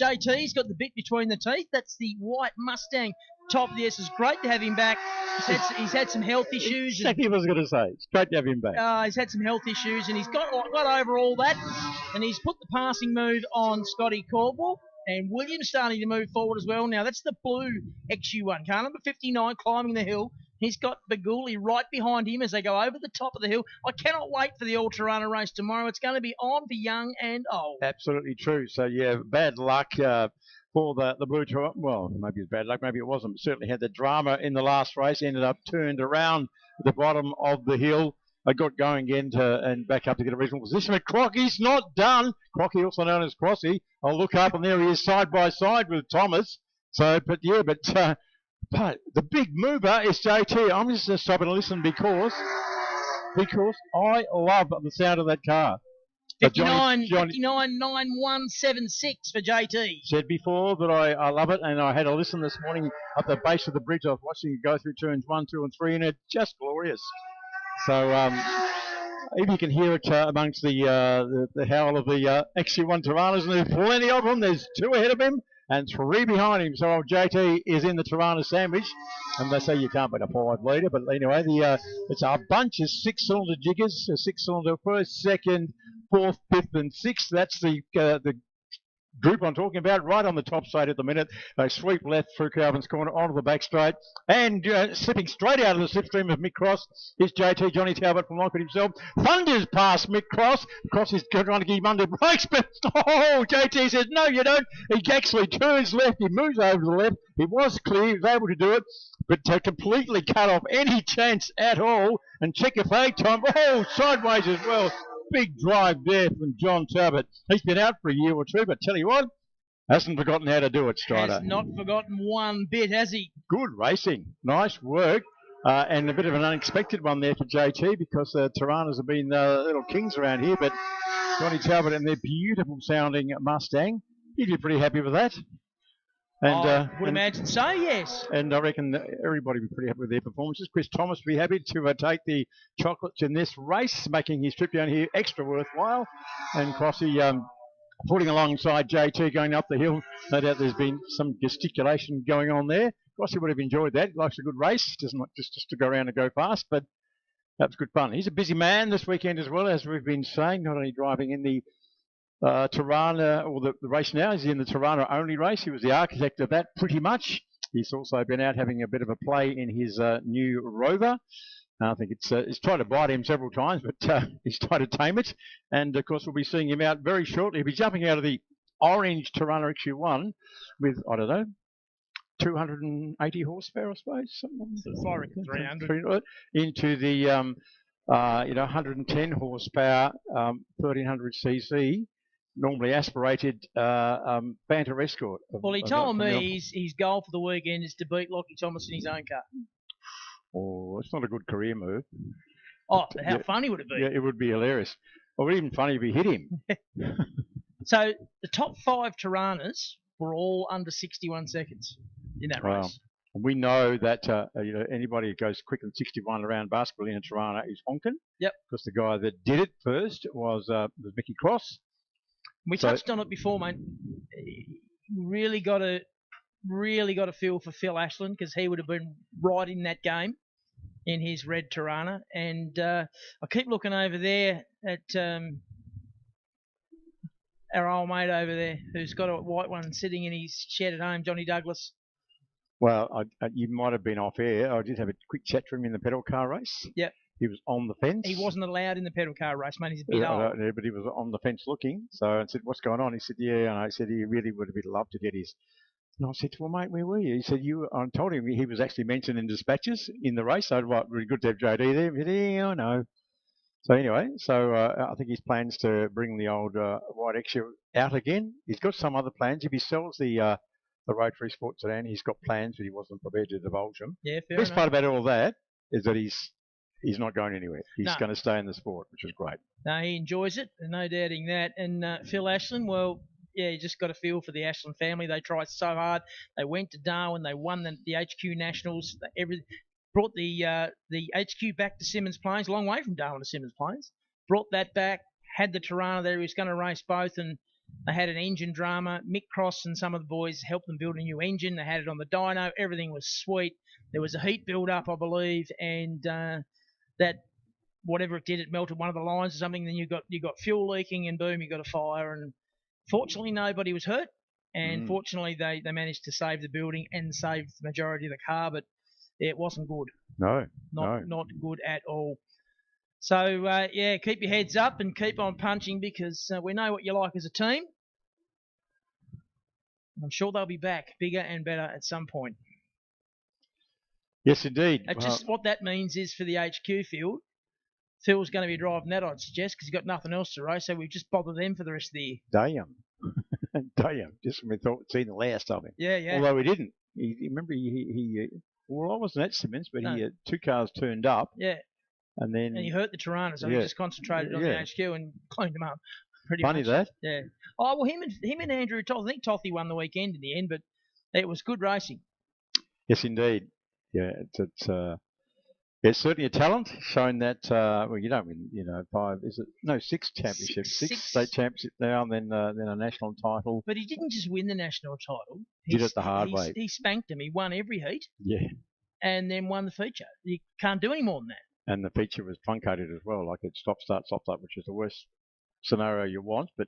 JT's got the bit between the teeth. That's the white Mustang top of the S. It's great to have him back. He's had some health issues. Exactly what I was going to say. It's great to have him back. He's had some health issues, and he's got over all that. And he's put the passing move on Scotty Corbell. And Williams starting to move forward as well. Now, that's the blue XU1 car, number 59, climbing the hill. He's got Baguli right behind him as they go over the top of the hill. I cannot wait for the All-Tirana race tomorrow. It's going to be on for young and old. Absolutely true. So, yeah, bad luck for the blue Tirana. Well, maybe it's bad luck, maybe it wasn't. But certainly had the drama in the last race. Ended up turned around at the bottom of the hill. I got going again and back up to get a original position. But Crocky's not done. Crocky, also known as Crossy. I'll look up and there he is side by side with Thomas. So, but the big mover is JT. I'm just going to stop and listen because I love the sound of that car. 59.9176 for JT. Said before that I love it, and I had a listen this morning up the base of the bridge. I was watching it go through turns 1, 2, and 3, and it's just glorious. So even you can hear it amongst the howl of the XC1 Tiranas, and there's plenty of them. There's 2 ahead of him and 3 behind him. So JT is in the Tirana sandwich, and they say you can't beat a 5 litre. But anyway, it's a bunch of 6-cylinder jiggers, a 6-cylinder first, second, fourth, fifth, and sixth. That's the group I'm talking about, right on the top straight at the minute. They sweep left through Calvin's corner onto the back straight, and slipping straight out of the slipstream of Mick Cross is JT Johnny Talbot from Lockwood himself. Thunders past Mick Cross. Cross is trying to give him under brakes, but JT says, no, you don't. He actually turns left. He moves over to the left. He was clear. He was able to do it, but to completely cut off any chance at all. And check your fake time. Sideways as well. Big drive there from John Talbot. He's been out for a year or two, but tell you what, hasn't forgotten how to do it, Strider. Has not forgotten one bit, has he? Good racing. Nice work. And a bit of an unexpected one there for JT because Tiranas have been little kings around here, but Johnny Talbot and their beautiful sounding Mustang, he'd be pretty happy with that. And, I would imagine so, yes. And I reckon everybody would be pretty happy with their performances. Chris Thomas would be happy to take the chocolates in this race, making his trip down here extra worthwhile. And Crossy footing alongside JT going up the hill. No doubt there's been some gesticulation going on there. Crossy would have enjoyed that. He likes a good race. Doesn't like just to go around and go fast, but that was good fun. He's a busy man this weekend as well, as we've been saying, not only driving in the Tirana, or the race now, he's in the Tirana only race. He was the architect of that pretty much. He's also been out having a bit of a play in his new Rover. I think it's tried to bite him several times, but he's tried to tame it. And of course, we'll be seeing him out very shortly. He'll be jumping out of the orange Tirana XU1 with, I don't know, 280 horsepower, I suppose. Something 300 into the 110 horsepower, 1300 cc. Normally aspirated Banter Escort. Well, he told me his goal for the weekend is to beat Lockie Thomas in his own car. Oh, it's not a good career move. Oh, how funny would it be? Yeah, it would be hilarious. Or even funny if he hit him. So the top 5 Tiranas were all under 61 seconds in that race. We know that anybody who goes quicker than 61 around Baskerville in a Tirana is honking. Yep. Because the guy that did it first was Mickey Cross. We touched on it before, mate. Really got a feel for Phil Ashland because he would have been right in that game in his red Tirana. And I keep looking over there at our old mate over there who's got a white one sitting in his shed at home, Johnny Douglas. Well, you might have been off air. I did have a quick chat to him in the pedal car race. Yep. He was on the fence. He wasn't allowed in the pedal car race, mate. He's a bit old. But he was on the fence looking. So I said, what's going on? He said, yeah. And I said, he really would have loved to get his. And I said, well, mate, where were you? He said, I told him he was actually mentioned in dispatches in the race. So really good to have JD there. He said, yeah, I know. So anyway, I think his plans to bring the old white Exia out again. He's got some other plans. If he sells the Rotary Sport Sedan, he's got plans, but he wasn't prepared to divulge them. Yeah, fair The best enough. part about all that is that he's not going anywhere. He's going to stay in the sport, which is great. No, he enjoys it, no doubting that. And Phil Ashland, well, yeah, you just got a feel for the Ashland family. They tried so hard. They went to Darwin. They won the HQ Nationals. Brought the HQ back to Simmons Plains, a long way from Darwin to Simmons Plains. Brought that back, had the Tirana there. He was going to race both, and they had an engine drama. Mick Cross and some of the boys helped them build a new engine. They had it on the dyno. Everything was sweet. There was a heat build-up, I believe, and that whatever it did, it melted one of the lines or something. Then you got fuel leaking, and boom, you got a fire. And fortunately, nobody was hurt. And fortunately, they managed to save the building and save the majority of the car, but it wasn't good. No, not good at all. So, keep your heads up and keep on punching because we know what you like as a team. I'm sure they'll be back bigger and better at some point. Yes, indeed. Just what that means is for the HQ field, Phil's going to be driving that, I'd suggest, because he's got nothing else to race, so we've just bothered them for the rest of the year. Damn. Just when we thought we'd seen the last of him. Yeah. Although we didn't. Remember, well, I wasn't at Simmons, but he had 2 cars turned up. Yeah. And he hurt the Tirana, so he just concentrated on the HQ and cleaned them up. Pretty Funny much. that. Yeah. Oh, well, him and Andrew Toth, I think Tothy won the weekend in the end, but it was good racing. Yes, indeed. Yeah, it's certainly a talent, showing that, well, you don't win, 6 championships, 6 state championships now, and then a national title. But he didn't just win the national title. Did it the hard way. He spanked him. He won every heat. Yeah. And then won the feature. You can't do any more than that. And the feature was truncated as well, like it's stop, start, which is the worst scenario you want. But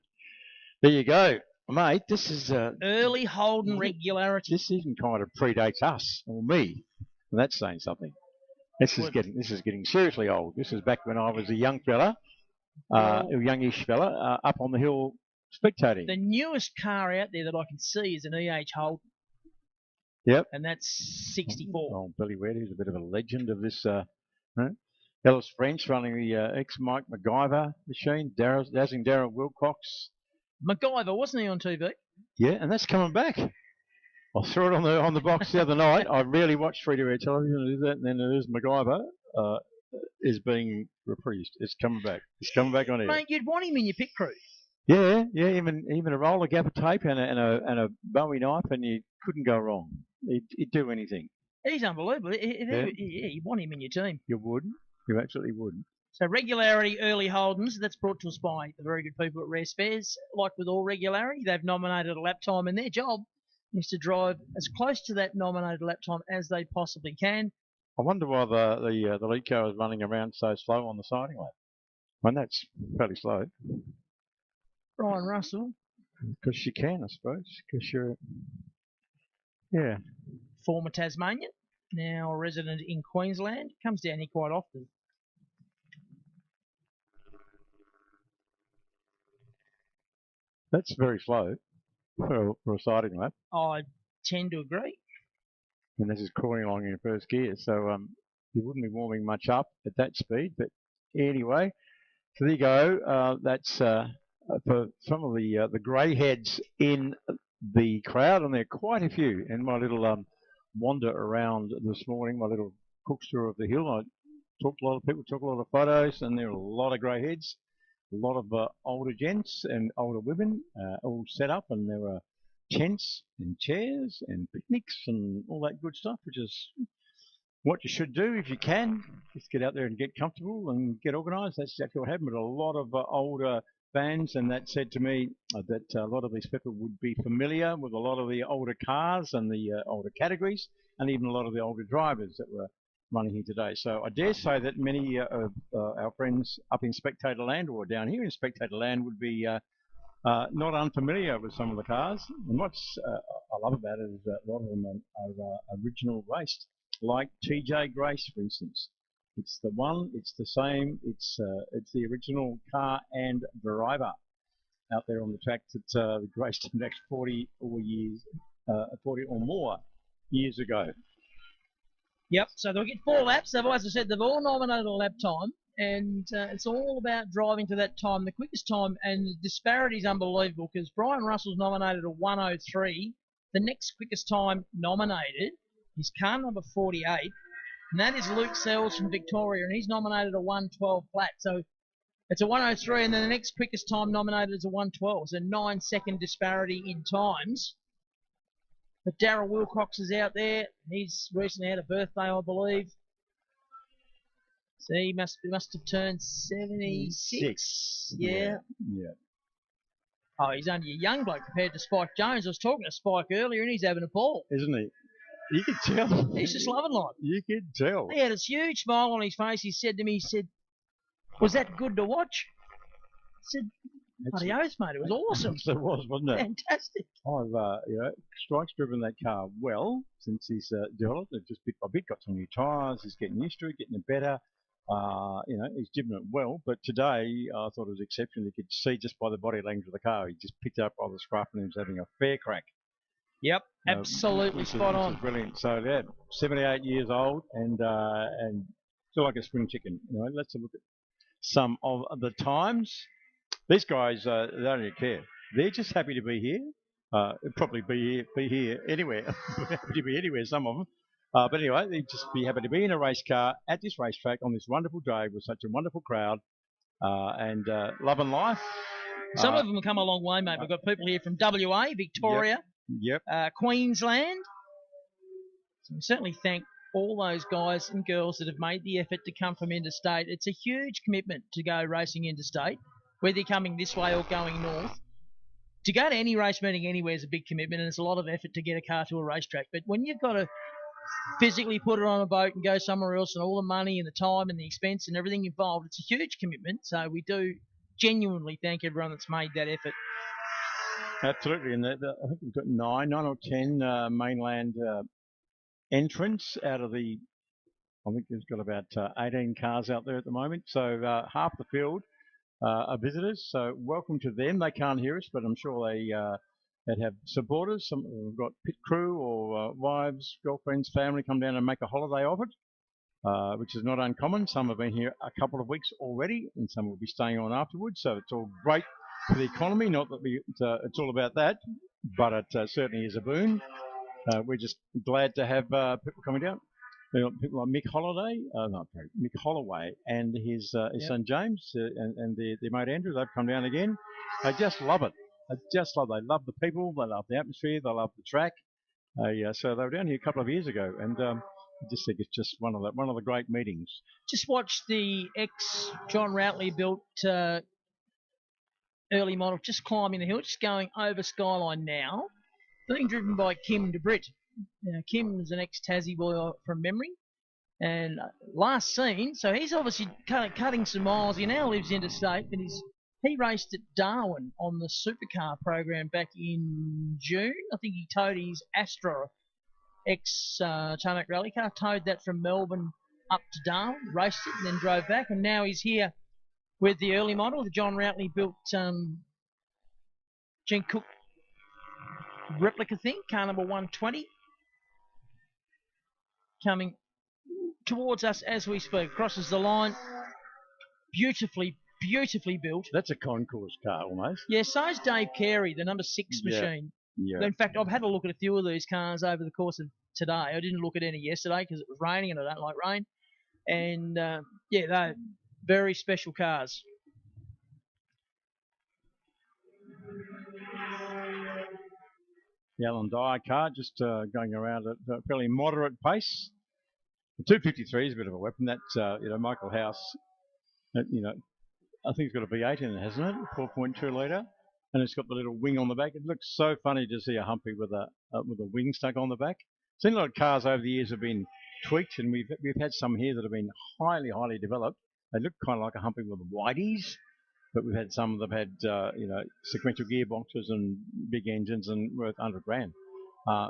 there you go. Mate, this is Early Holden Regularity. This even kind of predates us or me, and that's saying something. This is getting seriously old. This is back when I was a young fella, a youngish fella, up on the hill spectating. The newest car out there that I can see is an EH Holden. Yep. And that's 64. Oh, Billy Wade, who's a bit of a legend of this. Ellis French running the ex-Mike MacGyver machine, dazzling Darryl Wilcox. MacGyver, wasn't he on TV? Yeah, and that's coming back. I saw it on the box the other night. I rarely watch free-to-air television, and then it is MacGyver is being reprised. It's coming back. It's coming back on air. Mate, you'd want him in your pit crew. Yeah. Even a roller gaffer tape and a Bowie knife, and you couldn't go wrong. He'd do anything. He's unbelievable. You want him in your team. You would. You absolutely would. So Regularity Early Holdens, that's brought to us by the very good people at Rare Spares. Like with all Regularity, they've nominated a lap time, and their job is to drive as close to that nominated lap time as they possibly can. I wonder why the lead car is running around so slow on the siding lap. When that's fairly slow. Brian Russell. Because she can, I suppose. Because you're... Yeah. Former Tasmanian, now a resident in Queensland. Comes down here quite often. That's very slow for a siding lap. I tend to agree. And this is crawling along in first gear, so you wouldn't be warming much up at that speed. But anyway, so there you go. That's for some of the grey heads in the crowd, and there are quite a few. And my little wander around this morning, my little cook's tour of the hill, I talked to a lot of people, took a lot of photos, and there are a lot of grey heads, a lot of older gents and older women all set up, and there were tents and chairs and picnics and all that good stuff, which is what you should do if you can. Just get out there and get comfortable and get organised. That's exactly what happened. But a lot of older fans, and that said to me that a lot of these people would be familiar with a lot of the older cars and the older categories, and even a lot of the older drivers that were running here today. So I dare say that many of our friends up in Spectator Land or down here in Spectator Land would be not unfamiliar with some of the cars. And what's I love about it is that a lot of them are original raced, like TJ Grace, for instance. It's the one, it's the same, it's the original car and driver out there on the track that Grace did next 40 or more years ago. Yep, so they'll get 4 laps. As I said, they've all nominated a lap time, and it's all about driving to that time, the quickest time, and the disparity is unbelievable because Brian Russell's nominated a 1:03. The next quickest time nominated is car number 48, and that is Luke Sells from Victoria, and he's nominated a 1:12 flat. So it's a 1:03, and then the next quickest time nominated is a 1:12. So 9-second disparity in times. But Darryl Wilcox is out there. He's recently had a birthday, I believe. So he must have turned 76. Yeah. Oh, he's only a young bloke compared to Spike Jones. I was talking to Spike earlier, and he's having a ball. Isn't he? You can tell. He's just loving life. You can tell. He had this huge smile on his face. He said to me, was that good to watch? I said, bloody oath, mate. It was awesome. It was, wasn't it? Fantastic. I've Strike's driven that car well since he's developed it. Just bit by bit, got some new tyres. He's getting used to it, getting it better. He's driven it well. But today, I thought it was exceptional. You could see just by the body language of the car, he just picked up by the scruff and he was having a fair crack. Yep, absolutely spot on. Brilliant. So, 78 years old and still like a spring chicken. Let's look at some of the times. These guys, they don't care. They're just happy to be here. Probably be here anywhere. Happy to be anywhere, some of them. But anyway, they'd just be happy to be in a race car at this racetrack on this wonderful day with such a wonderful crowd and loving life. Some of them have come a long way, mate. We've got people here from WA, Victoria, Queensland. So we certainly thank all those guys and girls that have made the effort to come from interstate. It's a huge commitment to go racing interstate, whether you're coming this way or going north. To go to any race meeting anywhere is a big commitment, and it's a lot of effort to get a car to a racetrack. But when you've got to physically put it on a boat and go somewhere else, and all the money and the time and the expense and everything involved, it's a huge commitment. So we do genuinely thank everyone that's made that effort. Absolutely, and I think we've got nine or 10 mainland entrants out of the. I think there's got about 18 cars out there at the moment, so half the field are visitors. So welcome to them. They can't hear us, but I'm sure they'd have supporters. Some have got pit crew or wives, girlfriends, family come down and make a holiday of it, which is not uncommon. Some have been here a couple of weeks already, and some will be staying on afterwards. So it's all great for the economy. Not that it's all about that, but it certainly is a boon. We're just glad to have people coming down. People like Mick Holloway and his son James and their mate Andrew. They've come down again. They just love it. They love the people. They love the atmosphere. They love the track. So they were down here a couple of years ago, and I just think it's just one of the great meetings. Just watch the John Routley built early model just climbing the hill, just going over Skyline now, being driven by Kim DeBritt. Now, Kim's an ex-Tassie boy from memory, and last seen, so he's obviously cutting some miles. He now lives interstate, but he raced at Darwin on the supercar program back in June. I think he towed his Astra ex-Tarmac rally car, towed that from Melbourne up to Darwin, raced it, and then drove back, and now he's here with the early model, the John Routley built Gene Cook replica thing, car number 120. Coming towards us as we speak, crosses the line, beautifully built. That's a concourse car almost. Yeah, so's Dave Carey, the number 6 machine. Yeah. In fact, I've had a look at a few of these cars over the course of today. I didn't look at any yesterday because it was raining and I don't like rain. And they're very special cars. The Alan Dyer car just going around at a fairly moderate pace. The 253 is a bit of a weapon. That's Michael House. I think it's got a V8 in it, hasn't it? 4.2 litre, and it's got the little wing on the back. It looks so funny to see a Humpy with a wing stuck on the back. Seen a lot of cars over the years have been tweaked, and we've had some here that have been highly developed. They look kind of like a Humpy with whiteys, but we've had some that have had sequential gearboxes and big engines and worth $100,000.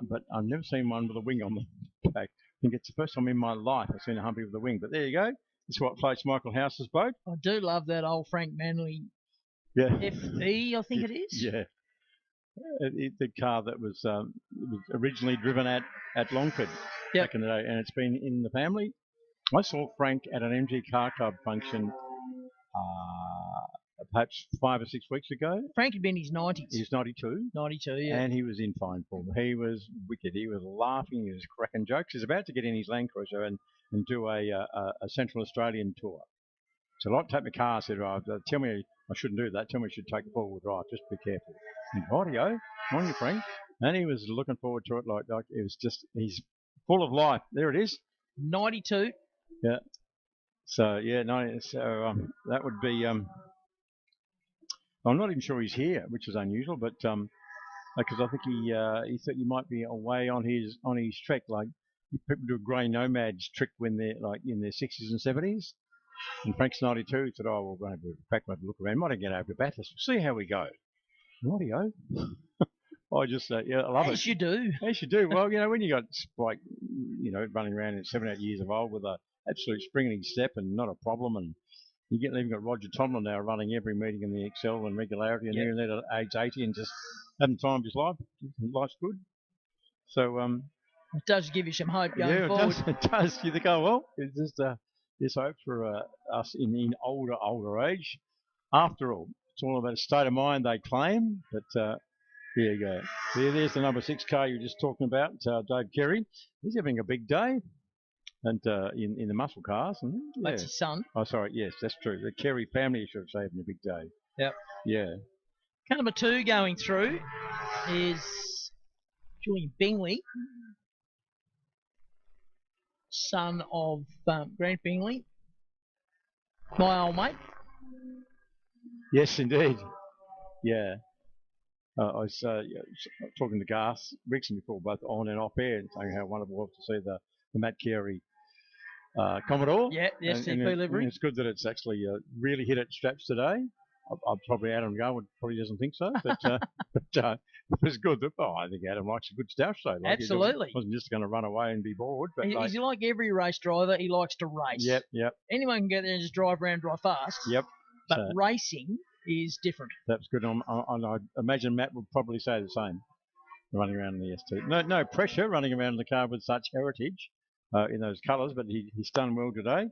But I've never seen one with a wing on the back. I think it's the first time in my life I've seen a Humpy with a wing. But there you go. It's what floats Michael House's boat. I do love that old Frank Manley FE, I think it is. Yeah. The car that was originally driven at Longford back in the day, and it's been in the family. I saw Frank at an MG Car Club function perhaps 5 or 6 weeks ago. Frank had been in his 90s. He's 92. 92, yeah. And he was in fine form. He was wicked. He was laughing. He was cracking jokes. He's about to get in his Land Cruiser and do a Central Australian tour. So I like to take my car. I said, tell me I shouldn't do that. Tell me I should take forward drive. Just be careful. And audio, on you, Frank. And he was looking forward to it like it was just, he's full of life. There it is. 92. Yeah. So, yeah, that would be... I'm not even sure he's here, which is unusual, but because I think he thought he might be away on his trek. Like people do a grey nomads trick when they're like in their 60s and 70s. And Frank's 92. He said, "Oh, we'll go back and look around. Might get over to Bathurst. We'll see how we go." Rightio. I just I love it. As you do. As you do. Well, when you got Spike, running around at 7 or 8 years of old with a absolute spring in his step and not a problem, and you even got Roger Tomlin now running every meeting in the Excel and Regularity, and here and there at age 80 and just having time of his life. Life's good. So it does give you some hope going forward. It does. You think, oh well, it's just there's hope for us in older age. After all, it's all about a state of mind, they claim. But there you go. There's the number 6 car you were just talking about, Dave Carey. He's having a big day. And in the muscle cars. And, That's his son. Oh, sorry. Yes, that's true. The Carey family should have having a big day. Yep. Yeah. Car number 2 going through is Julian Bingley, son of Grant Bingley, my old mate. Yes, indeed. Yeah. I was talking to Garth Rickson before, both on and off air, and saying how wonderful it was to see the Matt Carey Commodore. Yeah, the STP livery. It's good that it's actually really hit its straps today. I'd probably Adam go. Probably doesn't think so, but it was good. I think Adam likes a good stuff. So like Absolutely. he wasn't just going to run away and be bored. But He's like every race driver. He likes to race. Yep. Anyone can get there and just drive around, drive fast. Yep. But racing is different. That's good. I imagine Matt would probably say the same. Running around in the ST. No pressure running around in the car with such heritage in those colours, but he's done well today.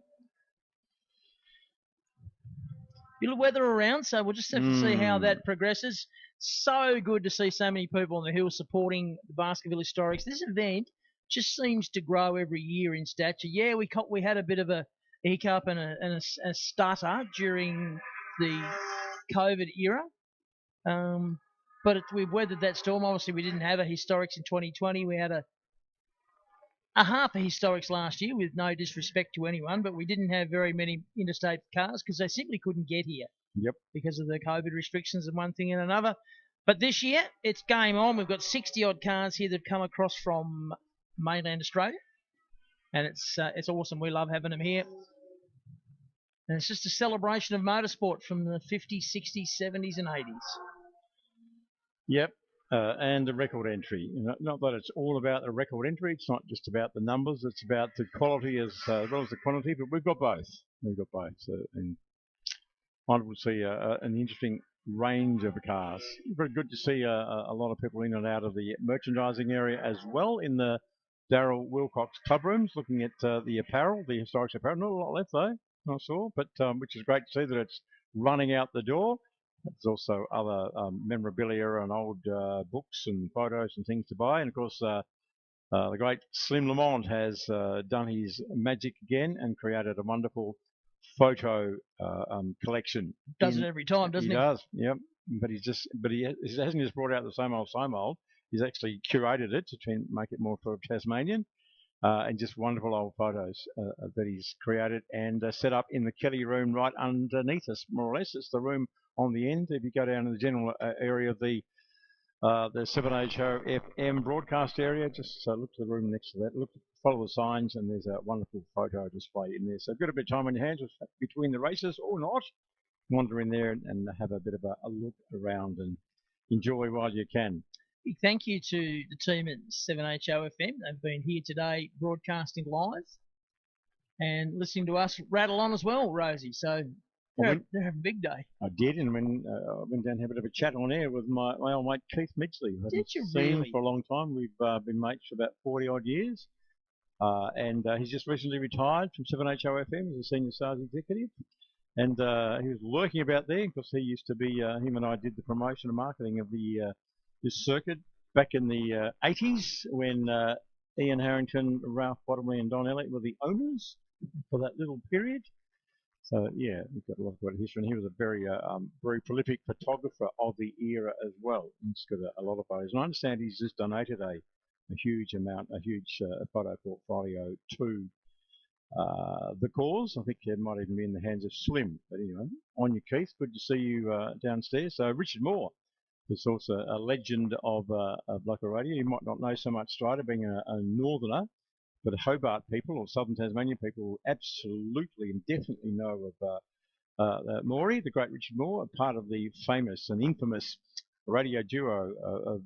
Bit of weather around, so we'll just have to see how that progresses. So good to see so many people on the hill supporting the Baskerville Historics. This event just seems to grow every year in stature. Yeah, we had a bit of a hiccup and a stutter during the COVID era, but we've weathered that storm. Obviously, we didn't have a Historics in 2020. We had a half a Historics last year, with no disrespect to anyone, but we didn't have very many interstate cars because they simply couldn't get here. Yep. Because of the COVID restrictions and one thing and another. But this year, it's game on. We've got 60-odd cars here that have come across from mainland Australia, and it's awesome. We love having them here. And it's just a celebration of motorsport from the 50s, 60s, 70s, and 80s. Yep. And the record entry. Not that it's all about the record entry. It's not just about the numbers. It's about the quality as well as the quantity. But we've got both. And wonderful to see an interesting range of cars. Very good to see a lot of people in and out of the merchandising area as well in the Darryl Wilcox club rooms, looking at the apparel, the Historics apparel. Not a lot left though, I saw, but which is great to see that it's running out the door. There's also other memorabilia and old books and photos and things to buy. And of course, the great Slim Lamont has done his magic again and created a wonderful photo collection. Does it every time, doesn't he? He does, yep. But he hasn't just brought out the same old. He's actually curated it to try and make it more sort of Tasmanian. And just wonderful old photos that he's created and set up in the Kelly room right underneath us, more or less. It's the room on the end. If you go down to the general area of the 7HO FM broadcast area, just look to the room next to that. Follow the signs, and there's a wonderful photo display in there. So, got a bit of time on your hands between the races or not. Wander in there and have a bit of a look around and enjoy while you can. Big thank you to the team at 7HO FM. They've been here today broadcasting live and listening to us rattle on as well, Rosie. So they're having a big day. I did, and when I went down and had a bit of a chat on air with my old mate Keith Midgley. Did you seen really? For a long time. We've been mates for about 40-odd years. And he's just recently retired from 7HO FM as a senior sales executive. And he was lurking about there because he used to be, him and I did the promotion and marketing of this circuit back in the 80s when Ian Harrington, Ralph Bottomley and Don Elliott were the owners for that little period. So, yeah, we've got a lot of great history. And he was a very prolific photographer of the era as well. He's got a lot of photos. And I understand he's just donated a huge photo portfolio to the cause. I think it might even be in the hands of Slim. But anyway, on you, Keith. Good to see you downstairs. So Richard Moore is also a legend of local radio. You might not know so much Strider, being a northerner, but Hobart people or southern Tasmania people absolutely and definitely know of Morey, the great Richard Moore, part of the famous and infamous radio duo of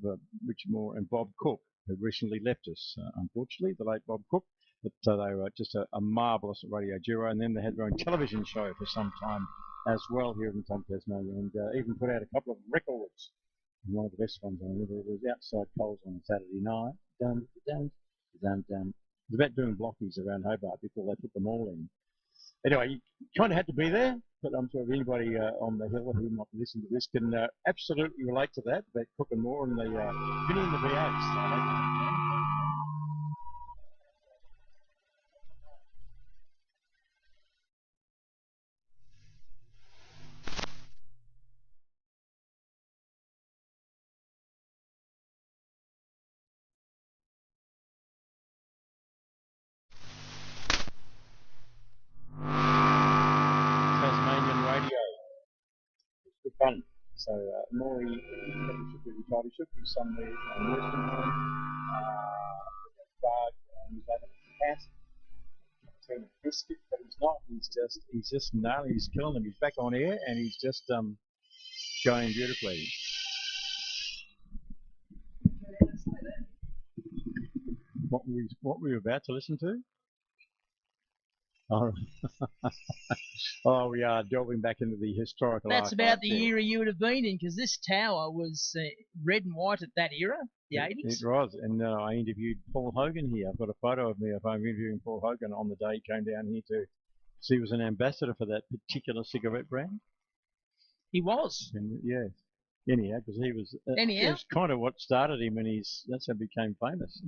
Richard Moore and Bob Cook, who recently left us, unfortunately, the late Bob Cook. But they were just a marvellous radio duo, and then they had their own television show for some time as well here in Southern Tasmania, and even put out a couple of records. And one of the best ones I remember was Outside Coles on Saturday night. Dun, dun, dun, dun. It was about doing blockies around Hobart before they put them all in. Anyway, you kind of had to be there, but I'm sure if anybody on the hill who might be listening to this can absolutely relate to that, about Cook and Moore and the pinning the V8s. Fun. So Morey should be retired. He should be somewhere in nursing home. Bug and he's having a cat. Turn a biscuit, but he's not. He's just nailing. He's killing them. He's back on air, and he's just going beautifully. What were you about to listen to? Oh, oh, we are delving back into the historical That's archive about the there. era you would have been in, because this tower was red and white at that era, the 80s. It was, and I interviewed Paul Hogan here. I've got a photo of me of him interviewing Paul Hogan on the day he came down here to see he was an ambassador for that particular cigarette brand. He was. And, yeah. Anyhow, because he was. Anyhow? It was kind of what started him, and that's how he became famous.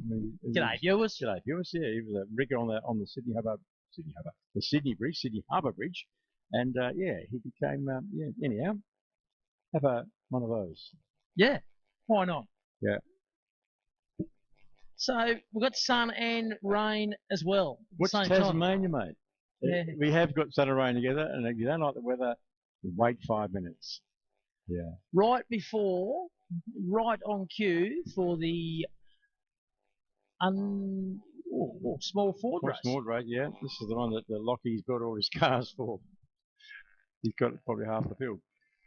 G'day, viewers. G'day, viewers. Yeah, he was a rigger on the Sydney Harbour Bridge, and yeah, he became. Yeah. Anyhow, have one of those. Yeah. Why not? Yeah. So we've got sun and rain as well. What's Tasmania, mate? Yeah. We have got sun and rain together, and if you don't like the weather, wait 5 minutes. Yeah. Right before, right on cue for the small Ford race. Small race, yeah. This is the one that Lockie's got all his cars for. He's got probably half the field.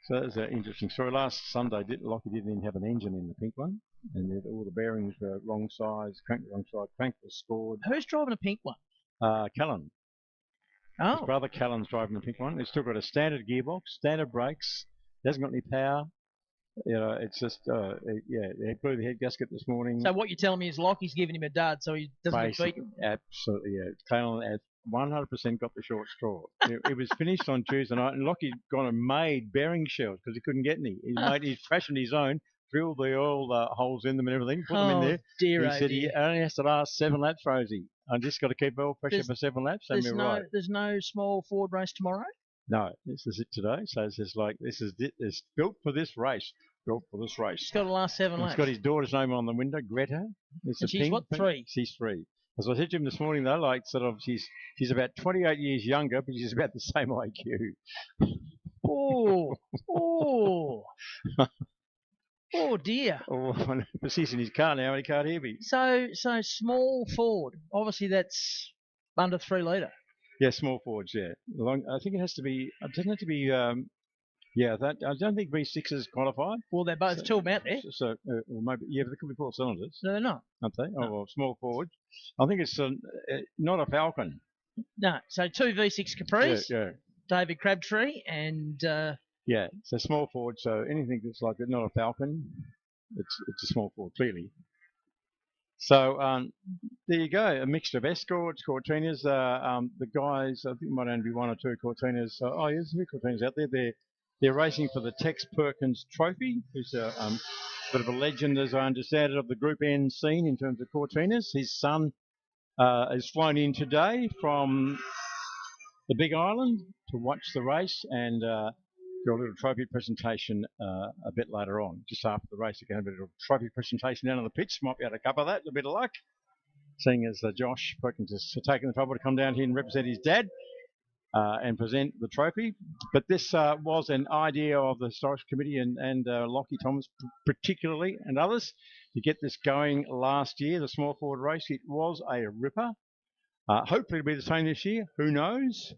So that was an interesting story. Last Sunday, Lockie didn't even have an engine in the pink one, and all the bearings were wrong size, crank wrong side, crank was scored. Who's driving a pink one? Callan. Oh. His brother Callan's driving the pink one. It's still got a standard gearbox, standard brakes. It hasn't got any power. You know, it's just, yeah, he blew the head gasket this morning. So what you're telling me is Lockie's giving him a dud, so he doesn't get beaten? Absolutely, yeah. Callan has 100% got the short straw. It was finished on Tuesday night, and Lockie'd gone and made bearing shells because he couldn't get any. He fashioned his own, drilled the oil holes in them and everything, put them in there. Dear, he said he only has to last 7 laps, Rosie. I just got to keep oil pressure for 7 laps. There's no small Ford race tomorrow? No, this is it today. So it's just like, it's built for this race. Built for this race. It's got to last 7 laps. It's got his daughter's name on the window, Greta. And she's what, 3? She's 3. As I said to him this morning, though, like sort of, she's about 28 years younger, but she's about the same IQ. Oh, oh dear. Oh, but she's in his car now, and he can't hear me. So small Ford. Obviously, that's under 3 litre. Yeah, small Fords. Yeah, I think it has to be. It doesn't have to be. Yeah, I don't think V6s qualify. Well, they're both two out there. So maybe, yeah, but they could be 4 cylinders. No, they're not. Aren't they? No. Oh, well, small Ford. I think it's not a Falcon. No, so 2 V6 Capris. Yeah. David Crabtree and. Yeah, so small Ford. So anything that's like not a Falcon, it's a small Ford, clearly. So there you go, a mixture of Escorts, Cortinas. The guys, I think it might only be 1 or 2 Cortinas. Oh, yeah, there's a few Cortinas out there. They're racing for the Tex Perkins Trophy, who's a bit of a legend, as I understand it, of the Group N scene in terms of Cortinas. His son is flown in today from the Big Island to watch the race and do a little trophy presentation a bit later on, just after the race. Again, a bit of a trophy presentation down on the pitch. Might be able to cover that, a bit of luck, seeing as Josh Perkins has taken the trouble to come down here and represent his dad. And present the trophy. But this was an idea of the Historics Committee and Lockie Thomas particularly and others to get this going last year, the small Ford race. It was a ripper. Hopefully it'll be the same this year. Who knows?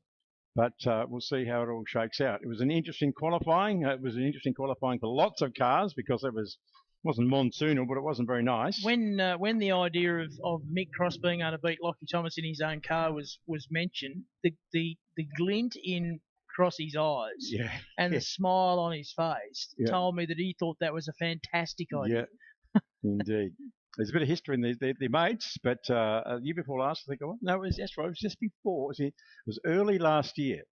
But we'll see how it all shakes out. It was an interesting qualifying. It was an interesting qualifying for lots of cars because it wasn't monsoonal, but it wasn't very nice. When the idea of Mick Cross being able to beat Lockie Thomas in his own car was mentioned, the glint in Crossy's eyes and the smile on his face told me that he thought that was a fantastic idea. Yeah, indeed. There's a bit of history in their mates, but a year before last, I think, no, that's right, it was just before. It was early last year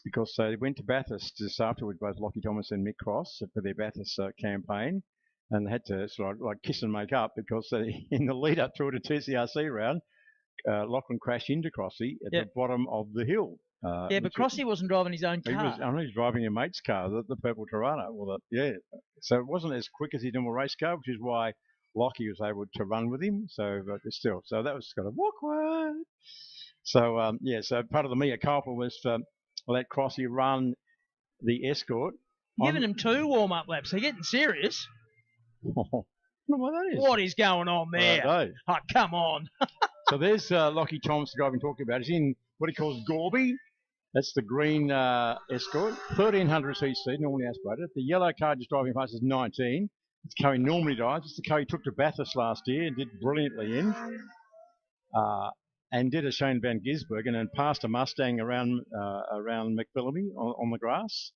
because they went to Bathurst just afterwards, both Lockie Thomas and Mick Cross, for their Bathurst campaign. And they had to sort of like kiss and make up because in the lead up to the TCRC round, Lachlan crashed into Crossy at the bottom of the hill. But Crossy wasn't driving his own car. He was driving a mate's car, the purple Tirana. So it wasn't as quick as his normal race car, which is why Lockie was able to run with him. So, but still, so that was kind of awkward. So so part of the mea culpa was to let Crossy run the Escort. You're giving him 2 warm-up laps. They're getting serious. Oh, I don't know what that is. What is going on there? Oh, come on. So there's Lockie Thomas, the guy I've been talking about. He's in what he calls Gorby. That's the green Escort, 1300 cc, normally aspirated. The yellow car just driving past is 19. It's the car he normally drives. It's the car he took to Bathurst last year and did brilliantly in. And did a Shane Van Gisbergen and then passed a Mustang around McPhillamy on the grass,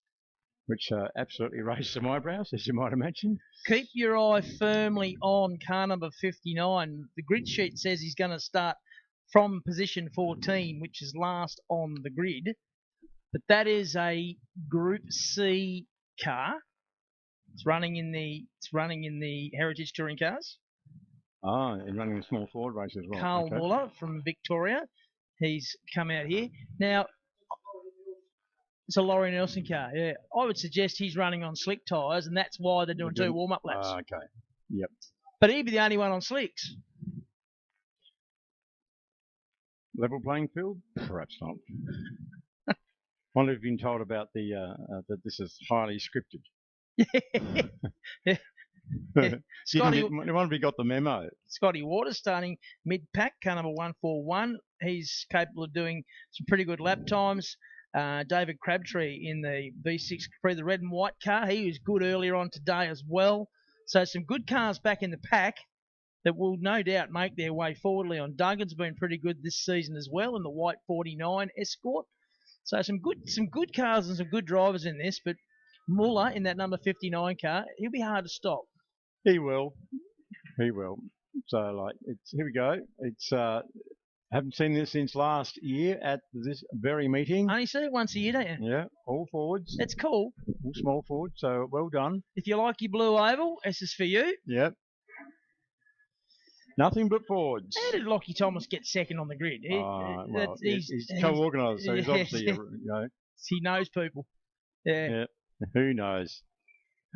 which absolutely raised some eyebrows, as you might imagine. Keep your eye firmly on car number 59. The grid sheet says he's going to start from position 14, which is last on the grid. But that is a Group C car. It's running in the Heritage Touring Cars. Ah, and running a small Ford race as well. Carl Muller from Victoria. He's come out here. Now, it's a Laurie Nelson car, yeah. I would suggest he's running on slick tyres, and that's why they're doing 2 warm-up laps. Okay, yep. But he'd be the only one on slicks. Level playing field? Perhaps not. Wonder if you've been told about that this is highly scripted. Yeah. Scotty, wonder if he got the memo. Scotty Waters starting mid-pack, car number 141. He's capable of doing some pretty good lap times. David Crabtree in the V6 Prix, the red and white car. He was good earlier on today as well. So some good cars back in the pack that will no doubt make their way forward. Leon Duggan's been pretty good this season as well in the white 49 Escort. So some good cars and some good drivers in this, but Muller in that number 59 car, he'll be hard to stop. He will. So here we go. It's haven't seen this since last year at this very meeting. Only see it once a year, don't you? Yeah, all forwards. It's cool. All small forwards, so well done. If you like your blue oval, this is for you. Yep. Nothing but forwards. How did Lockie Thomas get second on the grid? He's co-organised, so he's obviously, he knows people. Yeah. Who knows?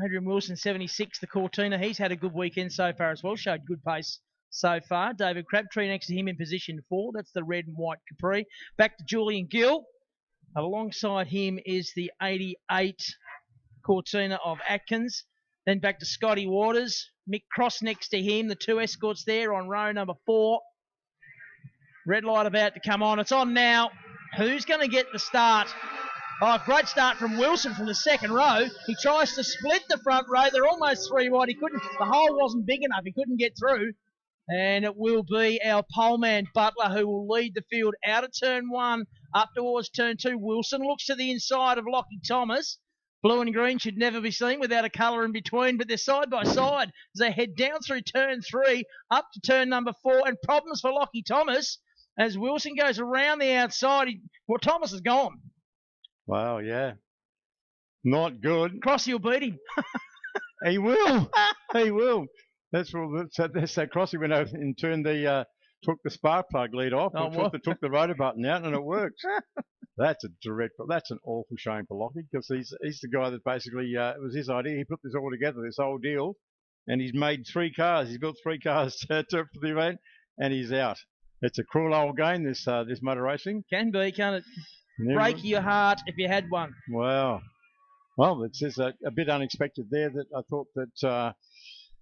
Adrian Wilson, 76, the Cortina. He's had a good weekend so far as well. Showed good pace so far. David Crabtree next to him in position 4. That's the red and white Capri. Back to Julian Gill. Alongside him is the 88 Cortina of Atkins. Then back to Scotty Waters. Mick Cross next to him. The 2 Escorts there on row number 4. Red light about to come on. It's on now. Who's going to get the start? Oh, great start from Wilson from the second row. He tries to split the front row. They're almost 3 wide. He couldn't. The hole wasn't big enough. He couldn't get through. And it will be our poleman Butler who will lead the field out of turn 1 up towards turn 2. Wilson looks to the inside of Lockie Thomas. Blue and green should never be seen without a colour in between, but they're side by side as they head down through turn 3 up to turn number 4. And problems for Lockie Thomas as Wilson goes around the outside. Thomas is gone. Wow, yeah. Not good. Crossy will beat him. He will. He will. That's that Crossy went over and took the spark plug lead off, took the rotor button out, and it worked. That's an awful shame for Lockie because he's the guy that basically it was his idea. He put this all together, this whole deal, and he's made 3 cars. He's built 3 cars for the event, and he's out. It's a cruel old game, this motor racing. Can be, can't it? Break your heart if you had one. Wow. Well, it's just a bit unexpected there that I thought that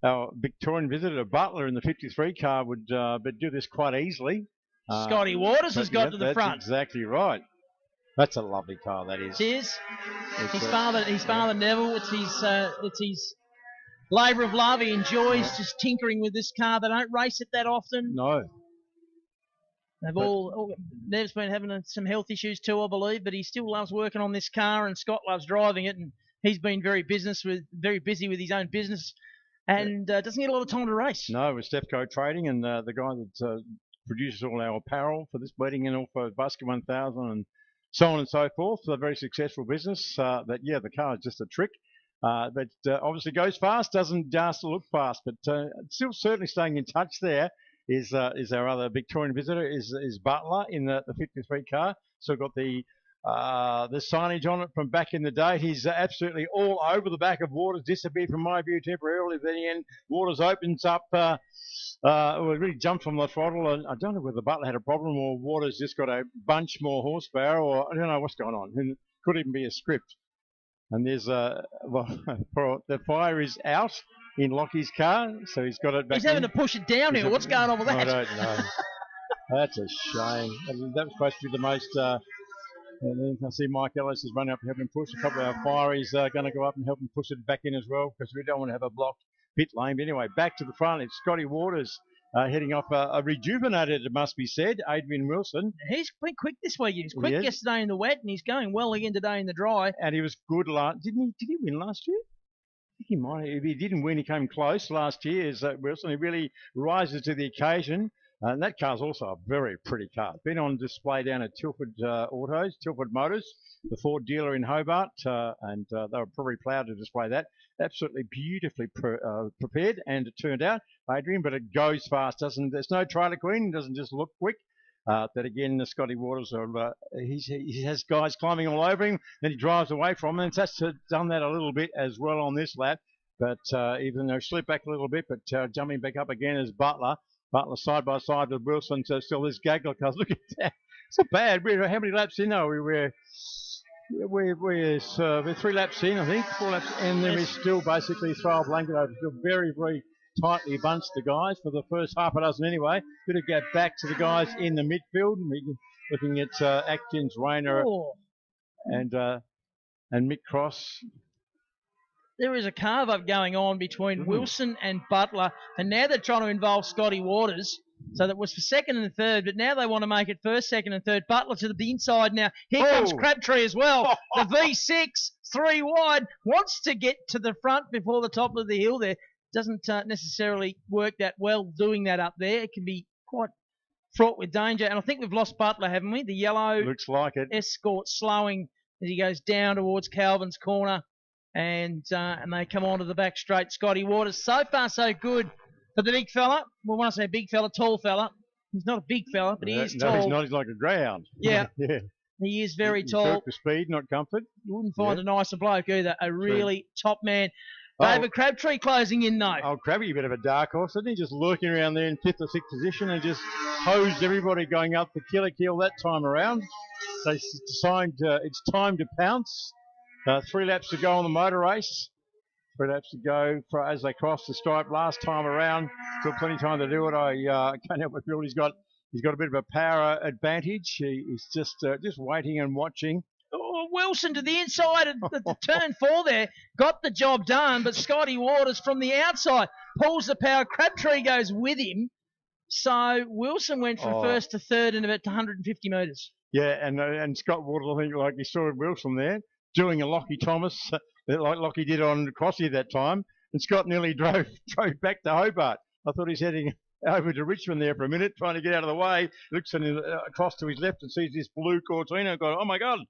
our Victorian visitor, Butler, in the 53 car would do this quite easily. Scotty Waters has got to the front. That's exactly right. That's a lovely car, that is. It is. His father Neville, it's his labour of love. He enjoys just tinkering with this car. They don't race it that often. No. Nev's been having some health issues too, I believe, but he still loves working on this car, and Scott loves driving it, and he's been very busy with his own business, and doesn't get a lot of time to race. No, with Stefco Trading, and the guy that produces all our apparel for this wedding and all for Baskerville 1000 and so on and so forth. So a very successful business. The car is just a trick. But obviously goes fast, doesn't just look fast, but still certainly staying in touch there. Is our other Victorian visitor is Butler in the 53 car. So got the signage on it from back in the day. He's absolutely all over the back of Waters, disappeared from my view temporarily. Then the end, Waters opens up, really jumped from the throttle, and I don't know whether Butler had a problem or Waters just got a bunch more horsepower, or I don't know what's going on. It could even be a script. And there's the fire is out in Lockie's car, so he's got it back. He's having to push it downhill. What's going on with that? I don't know. That's a shame. That was supposed to be the most And then I see Mike Ellis is running up to help him push. A couple of our fireys are going to go up and help him push it back in as well because we don't want to have a blocked pit lane. But anyway, back to the front. It's Scotty Waters heading off a rejuvenated, it must be said, Adrian Wilson. He's been quick this week. He was quick yesterday in the wet, and he's going well again today in the dry. And he was good last. Did he win last year? I think he might. If he didn't win, he came close last year. Is Wilson? He really rises to the occasion. And that car's also a very pretty car. Been on display down at Tilford Tilford Motors, the Ford dealer in Hobart, and they were probably proud to display that. Absolutely beautifully prepared, and it turned out, Adrian, but it goes fast. There's no trailer queen. It doesn't just look quick. That again, the Scotty Waters he has guys climbing all over him. Then he drives away from them. And that's done that a little bit as well on this lap. But even though slipped back a little bit, but jumping back up again as Butler. Butler side by side with Wilson, so still this Gagler cars. Look at that. It's not bad. How many laps in are we? We're 3 laps in, I think, 4 laps, and there is still basically throw a blanket over. Still very, very tightly bunched, the guys, for the first half a dozen anyway. Bit of gap back to the guys in the midfield. Looking at Atkins, Rayner, and Mick Cross. There is a carve-up going on between Wilson and Butler, and now they're trying to involve Scotty Waters. So that was for second and third, but now they want to make it first, second, and third. Butler to the inside now. Here comes Crabtree as well. The V6, 3 wide, wants to get to the front before the top of the hill there. Doesn't necessarily work that well doing that up there. It can be quite fraught with danger. And I think we've lost Butler, haven't we? The yellow looks like it. Escort slowing as he goes down towards Calvin's corner. And they come onto the back straight. Scotty Waters, so far so good for the big fella. Well, when I say big fella, tall fella. He's not a big fella, but he is tall. No, he's not. He's like a greyhound. Yeah. Yeah. He is very tall. For speed, not comfort. You wouldn't find a nicer bloke either. A really top man. David Crabtree closing in though. Oh, Crabby, a bit of a dark horse, isn't he? Just lurking around there in 5th or 6th position and just hosed everybody going up the killer kill that time around. They decided it's time to pounce. 3 laps to go on the motor race. 3 laps to go as they cross the stripe last time around. Still plenty of time to do it. I can't help but feel he's got a bit of a power advantage. He's just waiting and watching. Oh, Wilson to the inside of the turn 4 there. Got the job done, but Scotty Waters from the outside pulls the power. Crabtree goes with him. So Wilson went from first to third in about 150 metres. Yeah, and Scott Waters, I think, like you saw Wilson there, doing a Lockie Thomas, like Lockie did on Crossy that time. And Scott nearly drove back to Hobart. I thought he's heading over to Richmond there for a minute, trying to get out of the way. Looks across to his left and sees this blue Cortina. Got, oh my God.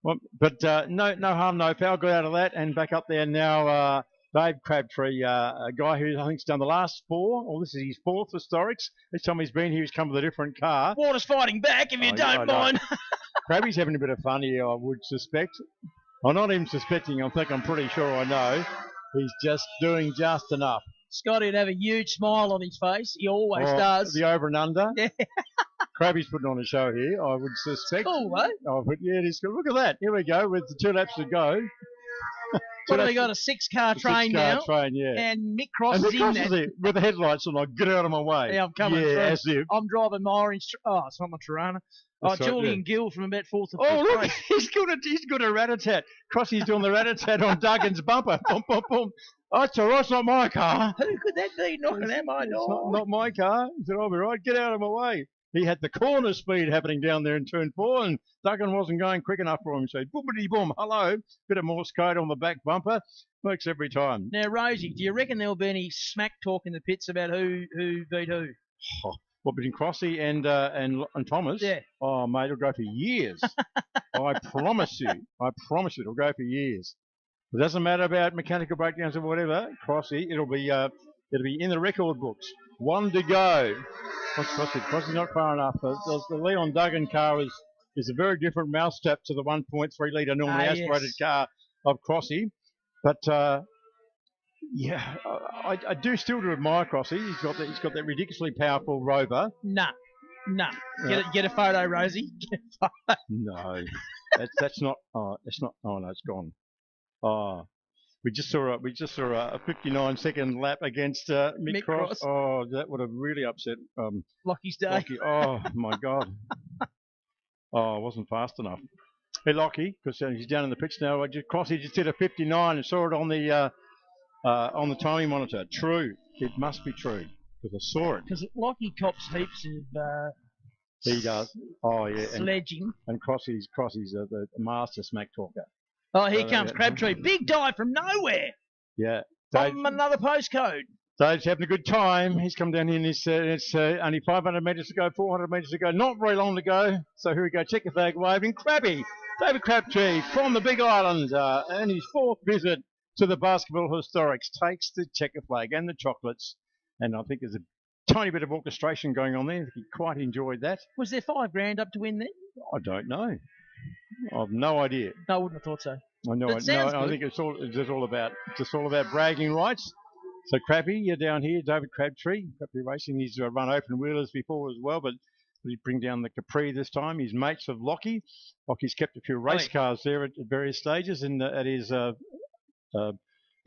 Well, but no harm, no foul. Got out of that and back up there now. Dave Crabtree, a guy who I think's done the last 4, or this is his 4th Historics. Each time he's been here, he's come with a different car. Waters fighting back, if you don't mind. Crabby's having a bit of fun here, I would suspect. I'm not even suspecting. I'm pretty sure I know. He's just doing just enough. Scotty would have a huge smile on his face. He always does. The over and under. Yeah. Crabby's putting on a show here, I would suspect. It's cool, though. Oh, but yeah, it is good. Look at that. Here we go with the 2 laps to go. What have we got? A 6-car train now? 6-car train, yeah. And Mick Cross is in there. With the headlights on, like, get out of my way. Yeah, I'm coming through. As if. I'm driving my orange. Oh, it's not my Tirana. Julian Gill from about 4th to 5th. Oh, look, he's got a rat-a-tat. Crossy's doing the rat-a-tat on Duggan's bumper. Boom, boom, boom. Oh, it's all right, it's not my car. Who could that be knocking at my door? Not my car. He said, I'll be right, get out of my way. He had the corner speed happening down there in turn 4, and Duggan wasn't going quick enough for him. So, boom, hello. Bit of Morse code on the back bumper. Works every time. Now, Rosie, do you reckon there'll be any smack talk in the pits about who beat who? What, between Crossy and Thomas? Yeah. Oh, mate, it'll go for years. I promise you, it'll go for years. It doesn't matter about mechanical breakdowns or whatever. Crossy, it'll be in the record books. 1 to go. What's Crossy? Crossy's not far enough. The Leon Duggan car is a very different mousetrap to the 1.3 litre normally aspirated car of Crossy. But yeah, I do still admire Crossy. He's got that ridiculously powerful Rover. Nah. Get a photo, Rosie. No, that's not. Oh, it's not. Oh no, it's gone. Oh, we just saw a 59-second lap against Mick Cross. Oh, that would have really upset Lockie's day. Lockie. Oh my God. Oh, I wasn't fast enough. Hey, Lockie, because he's down in the pits now. Crossy just did a 59 and saw it on the timing monitor. True. It must be true because I saw it. Because Lockie cops heaps of He does. Oh, yeah. sledging. And Crossy's the master smack talker. Oh, here comes Crabtree. Big dive from nowhere. Yeah. From another postcode. Dave's having a good time. He's come down here and it's only 500 metres to go, 400 metres to go. Not very long to go. So here we go. Checker flag waving. Crabby. David Crabtree from the Big Island and his 4th visit to the Baskerville Historics takes the checker flag and the chocolates. And I think there's a tiny bit of orchestration going on there. He quite enjoyed that. Was there $5,000 up to win there? I don't know. I've no idea. No, I wouldn't have thought so. I know. I think it's all about bragging rights. So Crappy, you're down here. David Crabtree Racing. He's run open wheelers before as well, but he bring down the Capri this time. He's mates of Lockie. Lockie's kept a few race cars there at various stages at his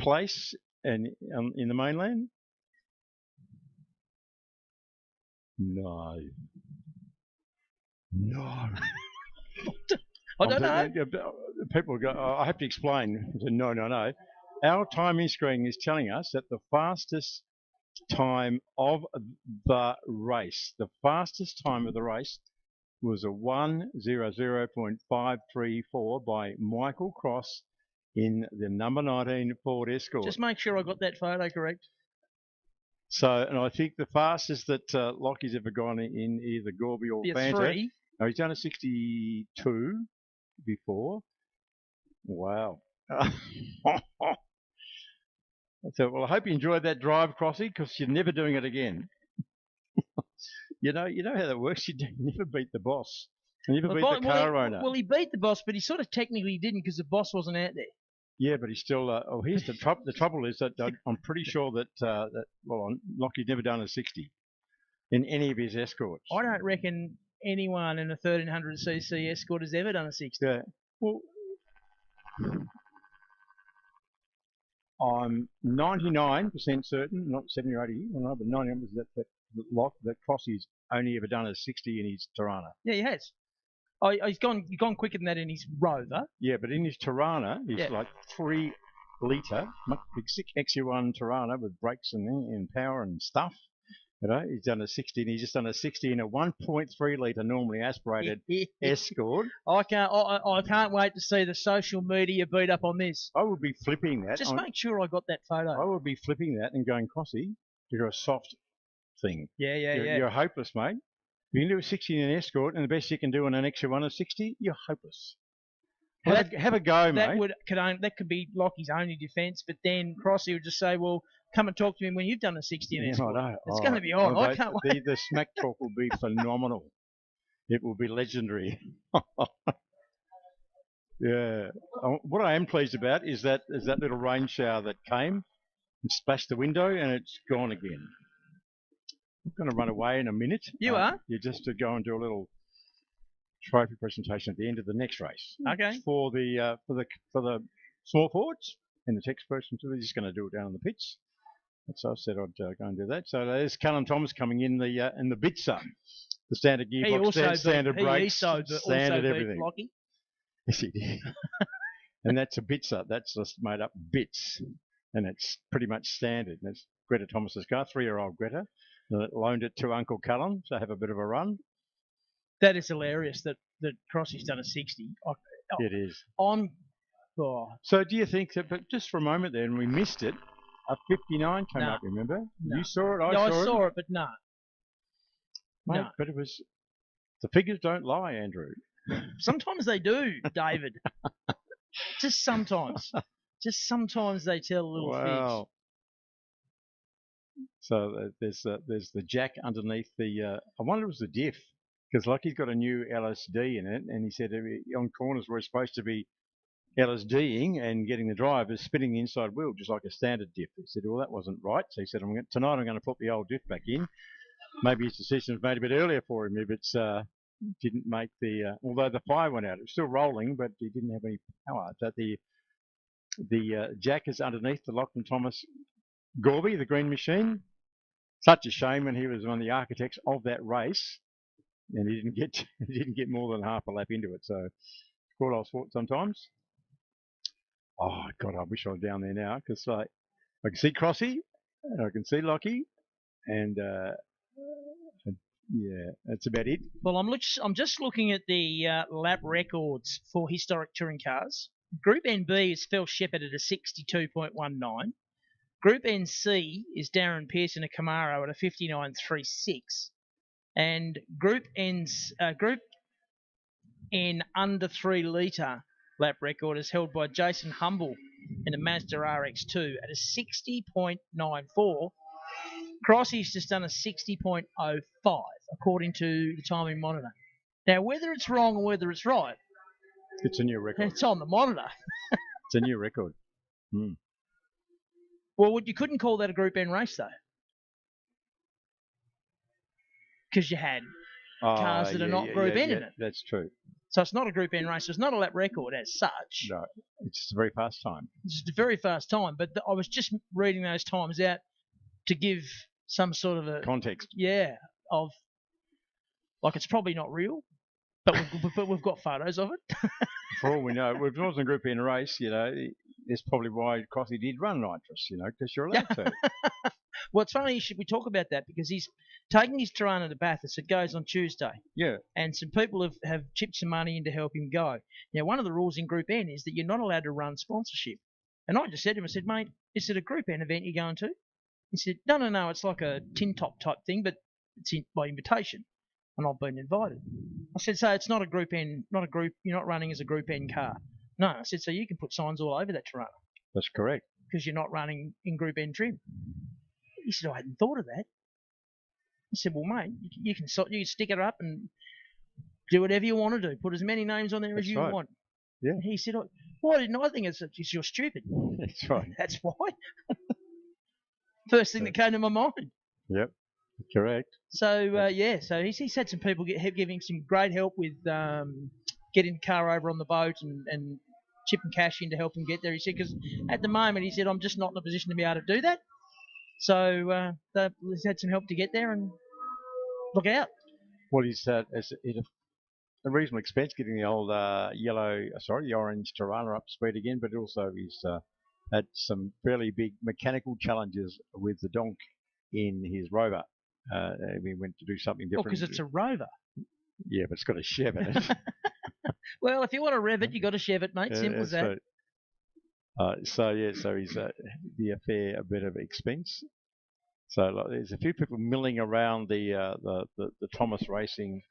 place and in the mainland. No. I don't know. People go, I have to explain. No. Our timing screen is telling us that the fastest time of the race was a 1:00.534 by Michael Cross in the number 19 Ford Escort. Just make sure I got that photo correct. So, and I think the fastest that Lockie's ever gone in either Gorby or Fanta. No, he's done a 62 before. Wow. So, well, I hope you enjoyed that drive, Crossy, because you're never doing it again. you know how that works. You never beat the boss. You never beat the car owner. Well, he beat the boss, but he sort of technically didn't because the boss wasn't out there. Yeah, but he's still. Here's the trouble. The trouble is that I'm pretty sure that Lockie's never done a 60 in any of his escorts. I don't reckon anyone in a 1300cc escort has ever done a 60. Yeah. Well, I'm 99% certain, not 70 or 80, no, but 99% that Crossy's only ever done a 60 in his Tirana. Yeah, he has. Oh, he's gone quicker than that in his Rover. Yeah, but in his Tirana, he's like 3 litre, big 6 XU1 Tirana with brakes and power and stuff. You know, he's done a 60, and he's just done a 60 in a 1.3 litre normally aspirated Escort. I can't wait to see the social media beat up on this. I would be flipping that. Just make sure I got that photo. I would be flipping that and going, Crossy, you're a soft thing. Yeah. You're hopeless, mate. If you can do a 60 in an Escort, and the best you can do in an XU1 is 60, you're hopeless. Have a go, mate. That could be Lockie's only defence, but then Crossy would just say, well, come and talk to me when you've done a 60 in Escort. I know. It's going to be on. I can't wait. The smack talk will be phenomenal. It will be legendary. Yeah. What I am pleased about is that little rain shower that came and splashed the window, and it's gone again. I'm going to run away in a minute. You are? Yeah, just to go and do a little trophy presentation at the end of the next race. Okay. For the small forwards and the text person too. They're just going to do it down in the pits. So I said I'd go and do that. So there's Callum Thomas coming in the Bitzer, the standard gearbox, standard brakes, standard everything. Lockie. Yes, he did. And that's a Bitzer. That's just made up bits, and it's pretty much standard. And it's Greta Thomas's car, 3-year-old Greta. Loaned it to Uncle Callum to have a bit of a run. That is hilarious that Crossy's done a 60. It is. So do you think that, but just for a moment there, and we missed it, a 59 came up, remember? No. You saw it, I saw it, but no. Mate, no. But it was, the figures don't lie, Andrew. Sometimes they do, David. Just sometimes. Just sometimes they tell little figs. So there's the jack underneath the. I wonder if it was the diff, because Lockie's got a new LSD in it, and he said on corners where it's supposed to be LSDing and getting the drivers spinning the inside wheel just like a standard diff. He said, well, that wasn't right. So he said, tonight I'm going to put the old diff back in. Maybe his decision was made a bit earlier for him if it's didn't make the. Although the fire went out, it was still rolling, but he didn't have any power. So the jack is underneath the Lachlan Thomas Gorby, the green machine. Such a shame when he was one of the architects of that race, and he didn't get more than half a lap into it. So courthouse fort sometimes. Oh God, I wish I was down there now because I can see Crossy, and I can see Lockie, and yeah, that's about it. Well, I'm just looking at the lap records for historic touring cars. Group NB is Phil Shepherd at a 62.19. Group NC is Darren Pearson, a Camaro, at a 59.36. And Group N under 3 litre lap record is held by Jason Humble in a Mazda RX-2 at a 60.94. Crossy's just done a 60.05, according to the timing monitor. Now, whether it's wrong or whether it's right, it's a new record. It's on the monitor. It's a new record. Mm. Well, you couldn't call that a Group N race, though. Because you had cars that are not Group N in it. That's true. So it's not a Group N race. It's not a lap record as such. No, it's just a very fast time. It's just a very fast time. But I was just reading those times out to give some sort of a context. Yeah, of like it's probably not real, but we've got photos of it. For all we know, if it wasn't a Group N race, that's probably why Crossy did run nitrous, because you're allowed to. Well, it's funny we talk about that because he's taking his Tirana to Bathurst. It goes on Tuesday. Yeah. And some people have chipped some money in to help him go. Now, one of the rules in Group N is that you're not allowed to run sponsorship. And I just said to him, I said, mate, is it a Group N event you're going to? He said, no, it's like a tin top type thing, but it's by invitation. And I've been invited. I said, so it's not a Group N, you're not running as a Group N car. No, I said, so you can put signs all over that Tirana. That's correct. Because you're not running in Group N trim. He said, I hadn't thought of that. He said, well, mate, you can stick it up and do whatever you want to do. Put as many names on there as you want. Yeah. And he said, why didn't I think it's you're stupid? That's right. That's why. First thing that came to my mind. Yep, correct. So, so he's had some people giving some great help with getting the car over on the boat and chipping cash in to help him get there. He said, because at the moment, he said, I'm just not in a position to be able to do that. So he's had some help to get there and look out. Well, he's at a reasonable expense getting the old the orange Tirana up to speed again, but also he's had some fairly big mechanical challenges with the donk in his Rover. We went to do something different. Because it's a Rover. Yeah, but it's got a Chev in it. Well, if you want to rev it, you got to Chev it, mate. Simple as that. Right. So he's a fair bit of expense. So there's a few people milling around the Thomas Racing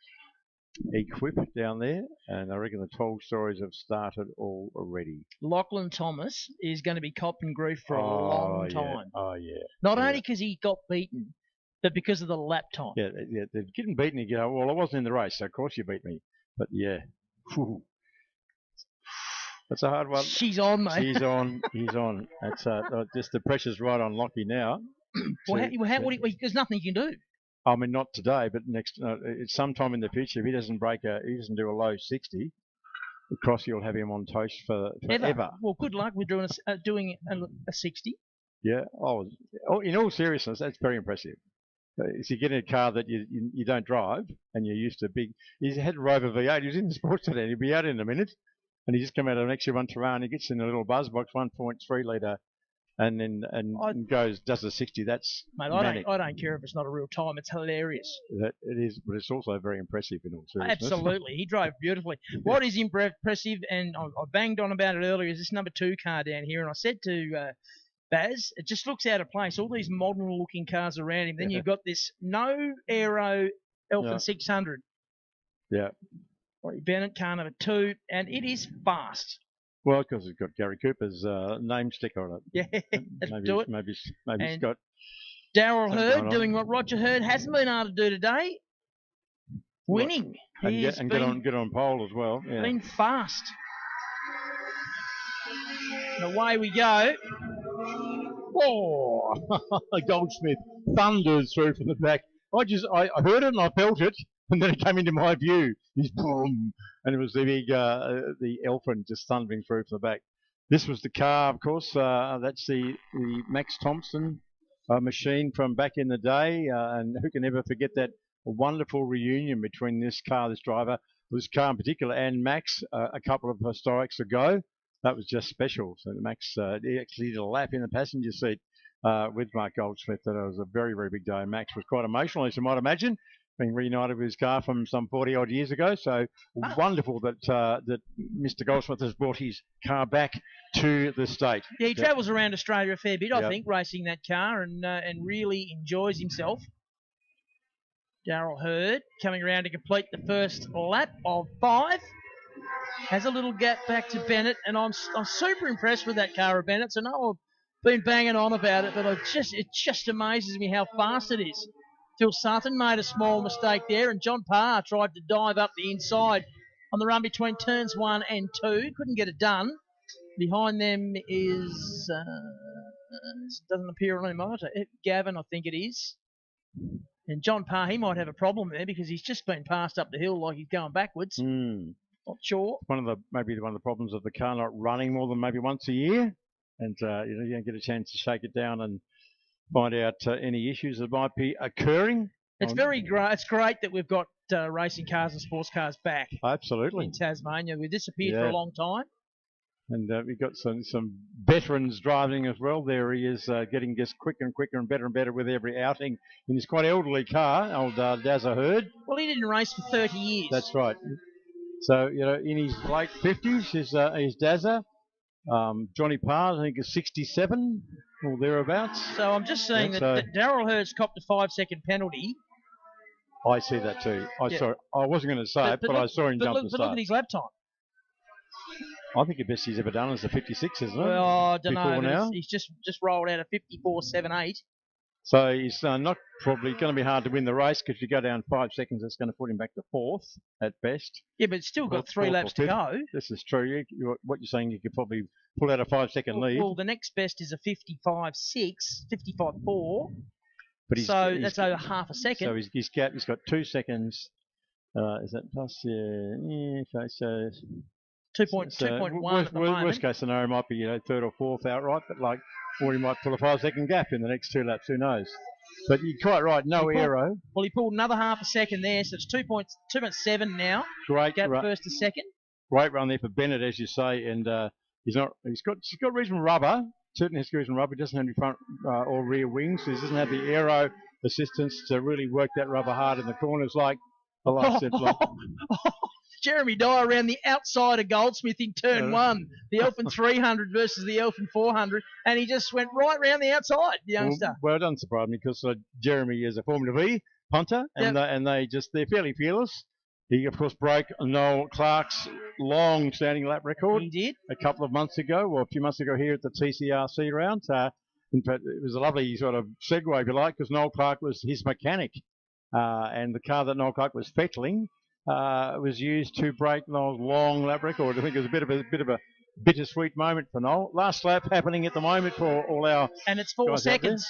equip down there, and I reckon the 12 stories have started already. Lachlan Thomas is going to be copping grief for a long time. Oh yeah. Not only because he got beaten, but because of the lap time. Yeah, they're getting beaten. You go, well, I wasn't in the race, so of course you beat me. But yeah. Whew. That's a hard one. She's on, mate. He's on. That's just the pressure's right on Lockie now. There's nothing you can do. I mean, not today, but next. It's sometime in the future. If he doesn't do a low 60, Crossy will have him on toast forever. Well, good luck with doing a 60. Yeah. Oh, in all seriousness, that's very impressive. If you get in a car that you don't drive and you're used to big, he's had a Rover V8. He was in the sports today. He'll be out in a minute. And he just come out of an XU1 Tirana. He gets in a little buzz box, 1.3 litre, and then does the 60. That's mate. I don't care if it's not a real time. It's hilarious. It is, but it's also very impressive in all seriousness. Absolutely, he drove beautifully. What is impressive, and I banged on about it earlier, is this number 2 car down here. And I said to Baz, it just looks out of place. All these modern-looking cars around him. Then you've got this no aero Elfin 600. Yeah. Bennett car number 2, and it is fast. Well, because it's got Gary Cooper's name sticker on it. Yeah, maybe it's got Daryl Hurd doing what Roger Hurd hasn't been able to do today, winning. And get on pole as well. Yeah. Been fast. And away we go. Oh, Goldsmith thunders through from the back. I heard it and I felt it. And then it came into my view. He's boom, and it was the big, the Elfin just thundering through from the back. This was the car, of course. That's the Max Thompson machine from back in the day, and who can ever forget that wonderful reunion between this driver, this car in particular, and Max a couple of historics ago. That was just special. So Max he actually did a lap in the passenger seat with Mark Goldsmith. That was a very, very big day. Max was quite emotional, as you might imagine, being reunited with his car from some 40 odd years ago. So wonderful that that Mr. Goldsmith has brought his car back to the state. Yeah, he travels around Australia a fair bit, I think, racing that car, and really enjoys himself. Darryl Hurd coming around to complete the first lap of 5. Has a little gap back to Bennett, and I'm super impressed with that car of Bennett's. I know I've been banging on about it, but it just amazes me how fast it is. Phil Sutton made a small mistake there, and John Parr tried to dive up the inside on the run between turns 1 and 2. Couldn't get it done. Behind them is doesn't appear on the monitor. Gavin, I think it is. And John Parr, he might have a problem there because he's just been passed up the hill like he's going backwards. Not sure. Maybe one of the problems of the car not running more than maybe once a year, and you don't get a chance to shake it down and find out any issues that might be occurring. It's great. It's great that we've got racing cars and sports cars back. Absolutely. In Tasmania, we disappeared for a long time. And we've got some veterans driving as well. There he is, getting just quicker and quicker and better with every outing in his quite elderly car, old Dazza Hurd. Well, he didn't race for 30 years. That's right. So, in his late 50s is Dazza. Johnny Parr, I think, is 67 or thereabouts. So I'm just saying that Darryl Hurd's copped a 5-second penalty. I see that too. I wasn't going to say it, but I saw him jump the start. But look at his lap time. I think the best he's ever done is the 56, isn't it? Well, I don't know. He's just rolled out a 54.78. So he's not probably going to be hard to win the race, because if you go down 5 seconds, that's going to put him back to 4th at best. Yeah, but it's still got 3 laps to go. This is true. What you're saying, you could probably pull out a 5-second lead. Well, the next best is a 55.6, 55.4. But that's over half a second. So his gap, he's got 2 seconds. Is that plus? Yeah. Okay, so 2.1 at the moment. Worst case scenario might be 3rd or 4th outright, but or he might pull a 5-second gap in the next 2 laps. Who knows? But you're quite right. No aero. Well, he pulled another half a second there, so it's 2.7 now. Great gap first to second. Great run there for Bennett, as you say, and he's got reasonable rubber. Certainly has reasonable rubber. He doesn't have any front or rear wings, so he doesn't have the aero assistance to really work that rubber hard in the corners like I said. Jeremy Dyer around the outside of Goldsmith in turn 1. The Elfin 300 versus the Elfin 400, and he just went right round the outside, the youngster. Well, it doesn't surprise me, because Jeremy is a Formula V punter, and they're fairly fearless. He, of course, broke Noel Clark's long-standing lap record. He did. A couple of months ago, or a few months ago here at the TCRC round. In fact, it was a lovely sort of segue, if you like, because Noel Clark was his mechanic, and the car that Noel Clark was fettling was used to break Noel's long lap record. I think it was a bit of a bittersweet moment for Noel. Last lap happening at the moment for all our and it's 4 seconds.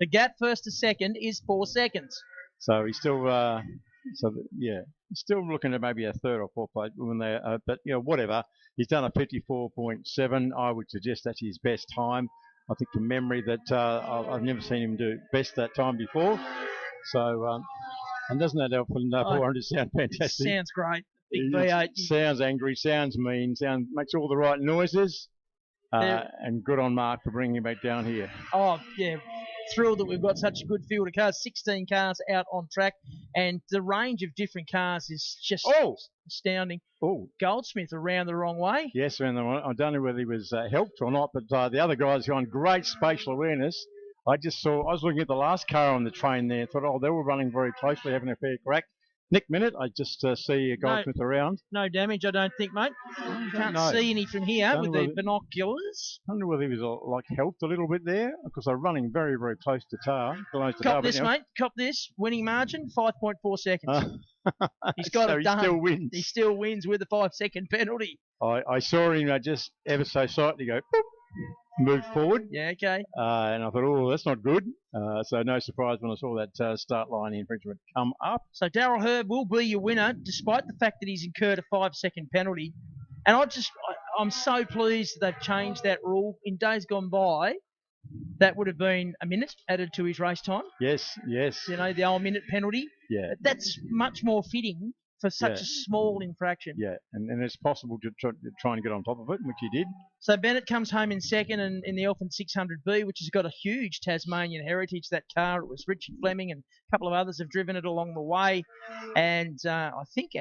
The gap first to second is 4 seconds. So he's still still looking at maybe a 3rd or 4th place when they. But whatever. He's done a 54.7. I would suggest that's his best time. I think from memory that I've never seen him do best that time before. So. And doesn't that Elfin 400 sound fantastic? Sounds great. Big V8. Sounds angry, sounds mean, makes all the right noises. And good on Mark for bringing him back down here. Oh, yeah. Thrilled that we've got such a good field of cars. 16 cars out on track. And the range of different cars is just astounding. Oh, Goldsmith around the wrong way. Yes, around the wrong way. I don't know whether he was helped or not, but the other guys on great spatial awareness. I was looking at the last car on the train there, thought, they were running very closely, having a fair crack. Nick Minute, I just see Goldsmith around. No damage, I don't think, mate. Can't see any from here with the binoculars. I wonder whether he was helped a little bit there, because they're running very, very close to tar. Cop this, mate. Cop this. Winning margin, 5.4 seconds. He's got it done. He still wins. He still wins with a 5-second penalty. I saw him just ever so slightly go, boop, moved forward. Yeah, okay. And I thought, that's not good. So no surprise when I saw that start line infringement come up. So Darryl Hurd will be your winner, despite the fact that he's incurred a 5-second penalty. And I'm so pleased that they've changed that rule. In days gone by, that would have been a minute added to his race time. Yes. The old minute penalty. Yeah. That's much more fitting for such Yeah. a small infraction. Yeah, and it's possible to try and get on top of it, which he did. So Bennett comes home in second in the Elfin 600B, which has got a huge Tasmanian heritage, that car. It was Richard Fleming and a couple of others have driven it along the way. And I think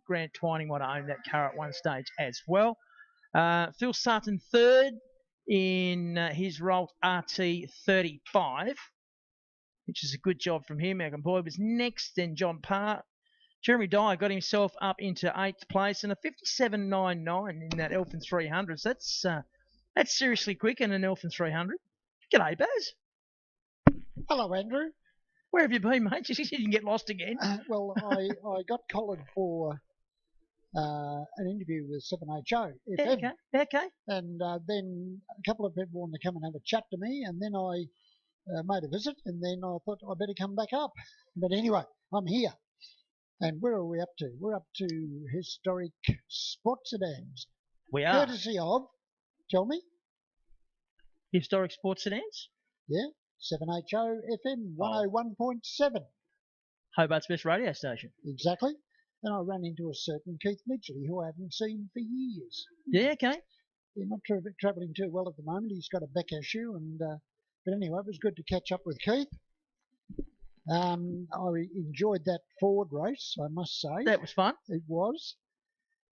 Grant Twining might have owned that car at one stage as well. Phil Sutton third in his Rolt RT35, which is a good job from him. Malcolm Boyd was next, then John Parr. Jeremy Dyer got himself up into 8th place and a 57.99 in that Elfin 300. So that's seriously quick in an Elfin 300. G'day, Baz. Hello, Andrew. Where have you been, mate? You didn't get lost again. Well, I got collared for an interview with 7HO. Okay. And then a couple of people wanted to come and have a chat to me, and then I made a visit, and then I thought I better come back up. But anyway, I'm here. And where are we up to? We're up to historic sports sedans. We are. Courtesy of, tell me? Historic sports sedans? Yeah, 7HO FM 101.7. Hobart's best radio station. Exactly. And I ran into a certain Keith Midgley, who I haven't seen for years. Yeah, okay. He's not travelling too well at the moment. He's got a back issue. But anyway, it was good to catch up with Keith. I enjoyed that Ford race, I must say. That was fun. It was.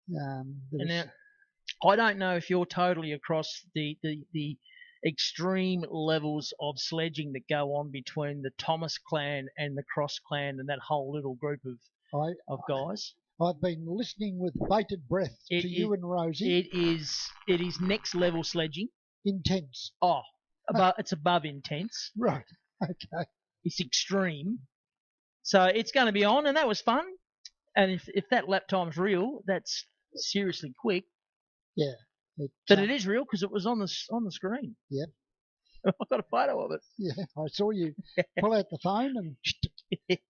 Now, I don't know if you're totally across the extreme levels of sledging that go on between the Thomas clan and the Cross clan and that whole little group of guys. I've been listening with bated breath to you and Rosie. It is next level sledging. Intense. Oh, it's above intense. Right. Okay. It's extreme. So it's going to be on, and that was fun. And if that lap time's real, that's seriously quick. Yeah. But it is real because it was on the screen. Yep. I've got a photo of it. Yeah, I saw you pull out the phone and.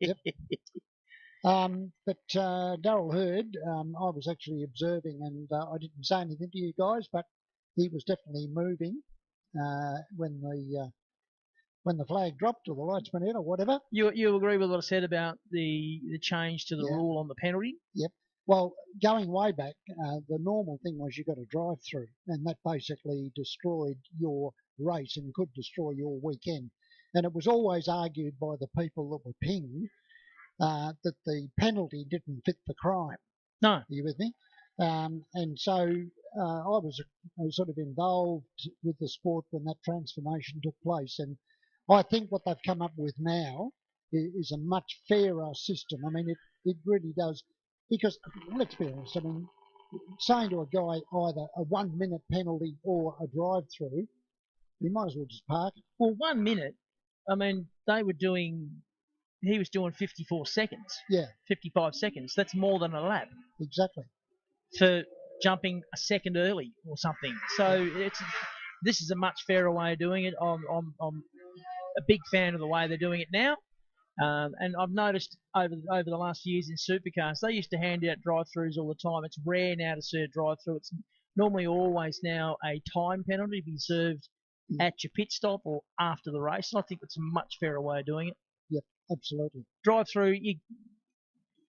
Yep. But Darryl Hurd, I was actually observing, and I didn't say anything to you guys, but he was definitely moving when the flag dropped or the lights went out or whatever. You agree with what I said about the change to the rule on the penalty? Yep. Well, going way back, the normal thing was you got a drive through, and that basically destroyed your race and could destroy your weekend. And it was always argued by the people that were pinged that the penalty didn't fit the crime. No. Are you with me? And so I was sort of involved with the sport when that transformation took place. And I think what they've come up with now is a much fairer system. I mean, it really does. Because, let's be honest, I mean, saying to a guy either a 1 minute penalty or a drive-through, you might as well just park it. Well, 1 minute, I mean, he was doing 54 seconds. Yeah. 55 seconds. That's more than a lap. Exactly. For jumping a second early or something. So this is a much fairer way of doing it. I'm a big fan of the way they're doing it now. And I've noticed over the last few years in supercars, they used to hand out drive-throughs all the time. It's rare now to serve drive-through. It's normally always now a time penalty to be served at your pit stop or after the race. And I think it's a much fairer way of doing it. Yep, absolutely. Drive-through,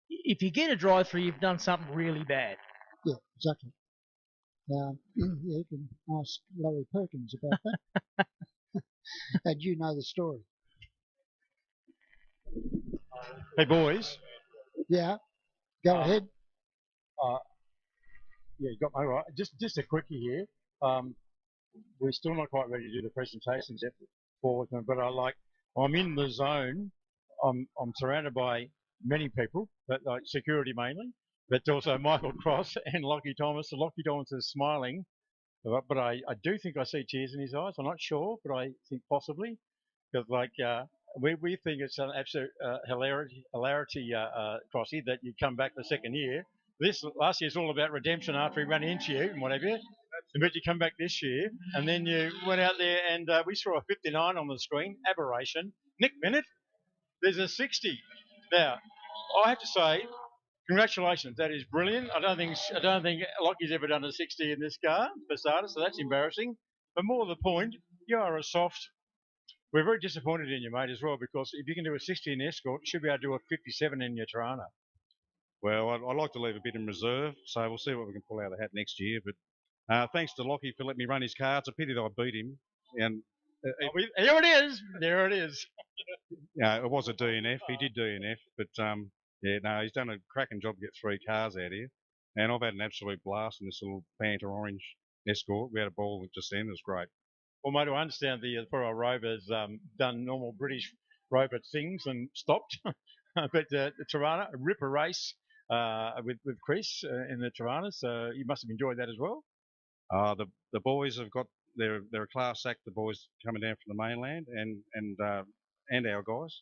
if you get a drive-through, you've done something really bad. Yeah, exactly. Yeah, you can ask Larry Perkins about that. And you know the story. Hey, boys. Yeah, go ahead. Yeah, you got me right. Just a quickie here. We're still not quite ready to do the presentations yet for them, but I'm in the zone. I'm surrounded by many people, but like security mainly, but also Michael Cross and Lockie Thomas. So Lockie Thomas is smiling, but I do think I see tears in his eyes. I'm not sure, but I think possibly because we think it's an absolute hilarity, Crossy, that you come back the second year. This last year's all about redemption after he ran into you and whatever. But you come back this year, and then you went out there and we saw a 59 on the screen. Aberration. Nick Bennett, there's a 60. Now, I have to say, congratulations. That is brilliant. I don't think Lockie's ever done a 60 in this car for starters, so that's embarrassing. But more to the point, you are a soft. We're very disappointed in you, mate, as well, because if you can do a 60 in Escort, you should be able to do a 57 in your Tirana. Well, I'd like to leave a bit in reserve, so we'll see what we can pull out of the hat next year. But thanks to Lockie for letting me run his car. It's a pity that I beat him. And There it is. There it is. it was a DNF. He did DNF, but he's done a cracking job to get 3 cars out here. And I've had an absolute blast in this little Panther Orange Escort. We had a ball just then. It was great. Well, mate, I understand the Pro Rover's done normal British Rover things and stopped. But the Tirana, a ripper race with Chris in the Tirana, so you must have enjoyed that as well. The boys have got they're a class act. The boys coming down from the mainland and our guys.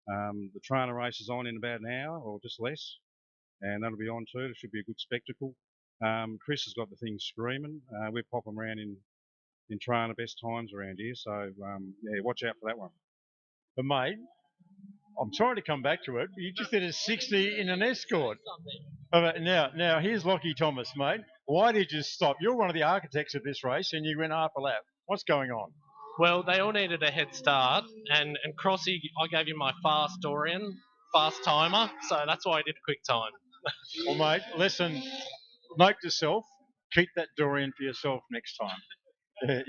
The Tirana race is on in about an hour or just less, and that'll be on too. It should be a good spectacle. Chris has got the thing screaming. We're popping around in Tirana best times around here, so watch out for that one. But mate, I'm trying to come back to it. You just did a 60 in an Escort. Now here's Lockie Thomas, mate. Why did you stop? You're one of the architects of this race, and you went half a lap. What's going on? Well, they all needed a head start, and Crossy, I gave him my fast Dorian, fast timer, so that's why I did a quick time. Well, mate, listen, note to self, keep that Dorian for yourself next time.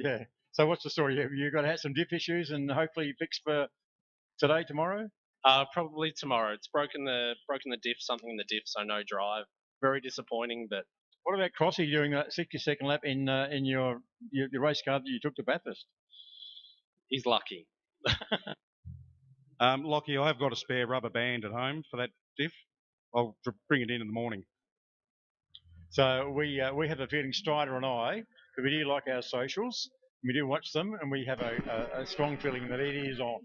Yeah. So what's the story? You've got to have some diff issues and hopefully fix for today, tomorrow? Probably tomorrow. It's broken the diff, something in the diff, so no drive. Very disappointing, but... What about Crossy doing that 60-second lap in your race car that you took to Bathurst? He's lucky. Lockie, I've got a spare rubber band at home for that diff. I'll bring it in the morning. So we have a feeling, Strider and I, that we do like our socials, we do watch them, and we have a strong feeling that it is on.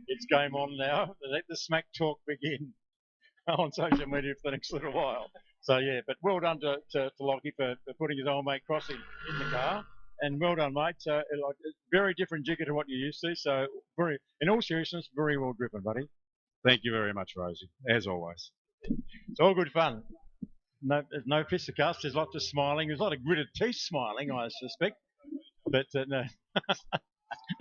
It's game on now. Let the smack talk begin on social media for the next little while. So yeah, but well done to Lockie for putting his old mate Crossy in the car, and well done, mate. So very different jigger to what you're used to. So very, in all seriousness, very well driven, buddy. Thank you very much, Rosie, as always. It's all good fun. No, there's no fisticuffs. There's lots of smiling. There's a lot of gritted teeth smiling, I suspect. But no,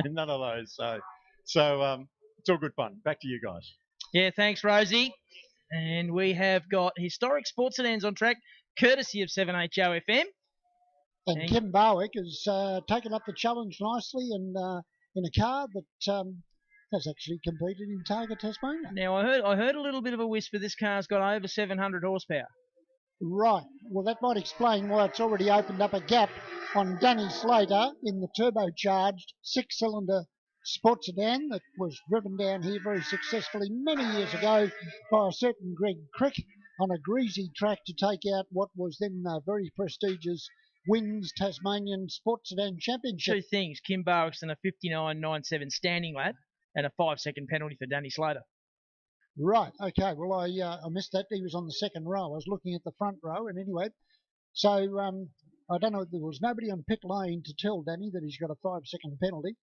none of those. So it's all good fun. Back to you guys. Yeah, thanks, Rosie. And we have got Historic Sports Sedans on track, courtesy of 7HO FM. And Kim Barwick has taken up the challenge nicely and in a car that has actually competed in Targa, Tasmania. Now, I heard a little bit of a whisper this car's got over 700 horsepower. Right. Well, that might explain why it's already opened up a gap on Danny Slater in the turbocharged 6-cylinder sports sedan that was driven down here very successfully many years ago by a certain Greg Crick on a greasy track to take out what was then a very prestigious Wins Tasmanian Sports Sedan Championship. Two things. Kim Barwick's in a 59.97 standing lap and a 5-second penalty for Danny Slater. Right, okay, well, I missed that. He was on the second row. I was looking at the front row, and anyway, so I don't know, there was nobody on pit lane to tell Danny that he's got a 5-second penalty.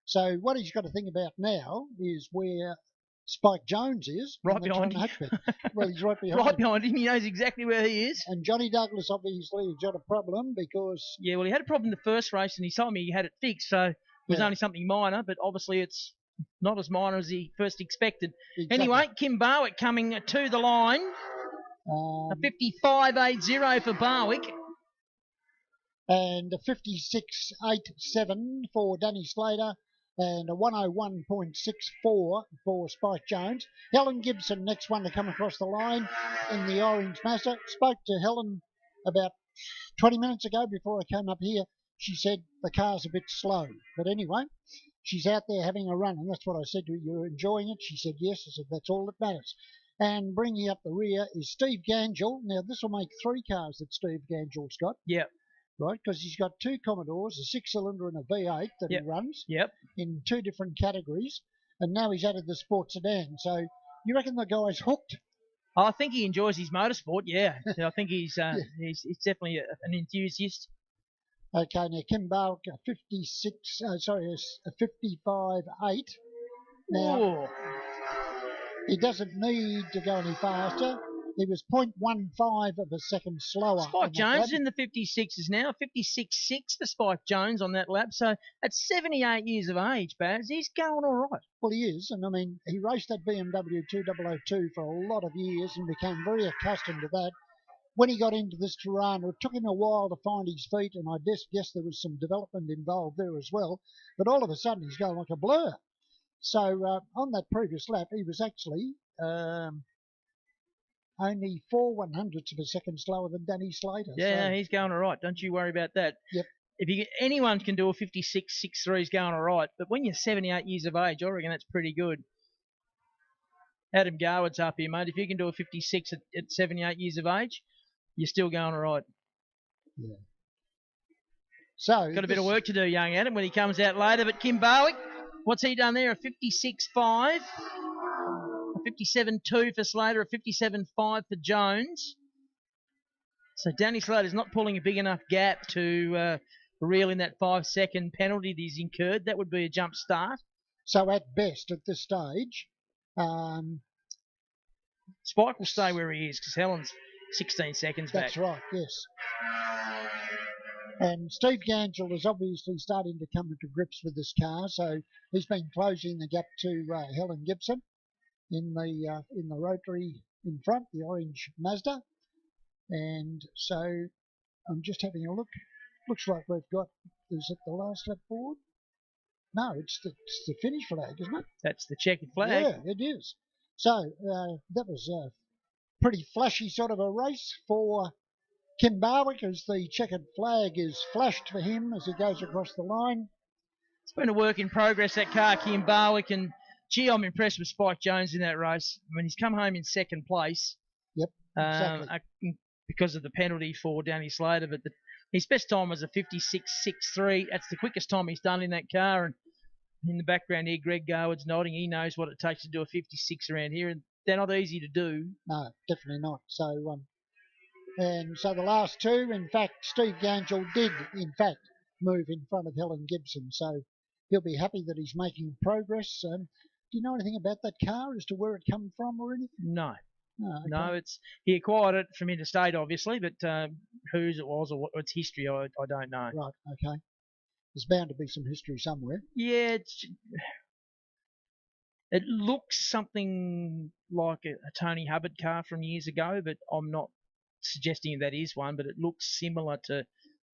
So what he's got to think about now is where Spike Jones is. Right behind him. Well, he's right behind him. Right behind him. He knows exactly where he is. And Johnny Douglas obviously has got a problem because... Yeah, well, he had a problem the first race, and he told me he had it fixed, so it was only something minor, but obviously it's not as minor as he first expected. Exactly. Anyway, Kim Barwick coming to the line. A 55.80 for Barwick. And a 56.87 for Danny Slater. And a 101.64 for Spike Jones. Helen Gibson, next one to come across the line in the orange Mazda. Spoke to Helen about 20 minutes ago before I came up here. She said the car's a bit slow. But anyway, she's out there having a run, and that's what I said to her. You're enjoying it? She said yes. I said that's all that matters. And bringing up the rear is Steve Gangel. Now, this will make 3 cars that Steve Gangel's got. Yep. Right, because he's got 2 Commodores, a 6-cylinder and a V8 that he runs in 2 different categories, and now he's added the sports sedan. So you reckon the guy's hooked? I think he enjoys his motorsport, yeah. I think he's definitely an enthusiast. Okay, now Kim Barwick, a 55.8. Now, he doesn't need to go any faster. He was 0.15 of a second slower. Spike Jones is in the 56s now, 56.6 for Spike Jones on that lap. So at 78 years of age, Baz, he's going all right. Well, he is. And I mean, he raced that BMW 2002 for a lot of years and became very accustomed to that. When he got into this Tirana, it took him a while to find his feet, and I guess there was some development involved there as well. But all of a sudden, he's going like a blur. So on that previous lap, he was actually only 4/100ths of a second slower than Danny Slater. Yeah, so, he's going all right. Don't you worry about that. Yep. If anyone can do a 56.63, he's going all right. But when you're 78 years of age, I reckon that's pretty good. Adam Garwood's up here, mate. If you can do a 56 at 78 years of age, you're still going all right. Yeah. So got a bit of work to do, young Adam, when he comes out later. But Kim Barwick, what's he done there? A 56.5, a 57.2 for Slater, a 57.5 for Jones. So Danny Slater's not pulling a big enough gap to reel in that 5-second penalty that he's incurred. That would be a jump start. So at best, at this stage, Spike will stay where he is because Helen's 16 seconds back. That's right, yes. And Steve Gangel is obviously starting to come into grips with this car, so he's been closing the gap to Helen Gibson in the rotary in front, the orange Mazda. And so I'm just having a look. Looks like we've got, is it the last lap forward? No, it's the finish flag, isn't it? That's the checkered flag. Yeah, it is. So that was a pretty flashy sort of a race for Kim Barwick as the checkered flag is flashed for him as he goes across the line. It's been a work in progress, that car, Kim Barwick, and gee, I'm impressed with Spike Jones in that race. I mean, he's come home in second place. Yep, exactly. Because of the penalty for Danny Slater, but his best time was a 56.63. That's the quickest time he's done in that car. And in the background here, Greg Garwood's nodding. He knows what it takes to do a 56 around here, and they're not easy to do. No, definitely not. So, and so the last two, in fact, Steve Gangel did, in fact, move in front of Helen Gibson. So he'll be happy that he's making progress. Do you know anything about that car as to where it come from or anything? No. Oh, okay. No, he acquired it from interstate, obviously, but whose it was or what its history, I don't know. Right, okay. There's bound to be some history somewhere. Yeah, it looks something like a Tony Hubbard car from years ago, but I'm not suggesting that is one, but it looks similar to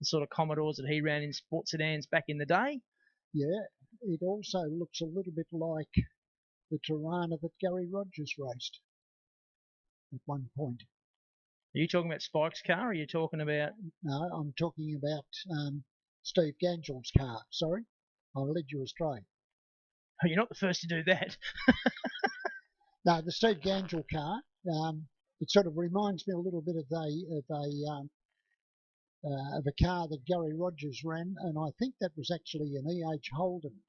the sort of Commodores that he ran in sports sedans back in the day. Yeah, it also looks a little bit like the Tirana that Gary Rogers raced at one point. Are you talking about Spike's car, or are you talking about... No, I'm talking about Steve Gangel's car. Sorry, I led you astray. Oh, you're not the first to do that. No, the Steve Gangel car, it sort of reminds me a little bit of a car that Gary Rogers ran, and I think that was actually an E.H. Holden.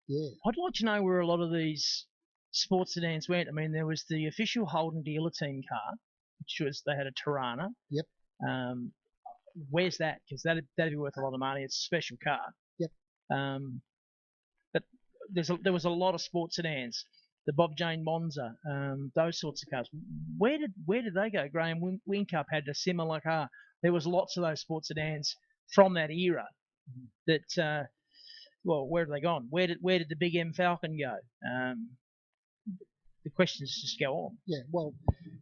Yeah. I'd like to know where a lot of these sports sedans went. I mean, there was the official Holden dealer team car, which was, they had a Tirana. Yep. Where's that? Because that'd be worth a lot of money. It's a special car. Yep. But there was a lot of sports sedans. The Bob Jane Monza, those sorts of cars. Where did they go? Graham Whincup had a similar car. There was lots of those sports sedans from that era. That well, where have they gone? Where did the Big M Falcon go? The questions just go on. Yeah, well,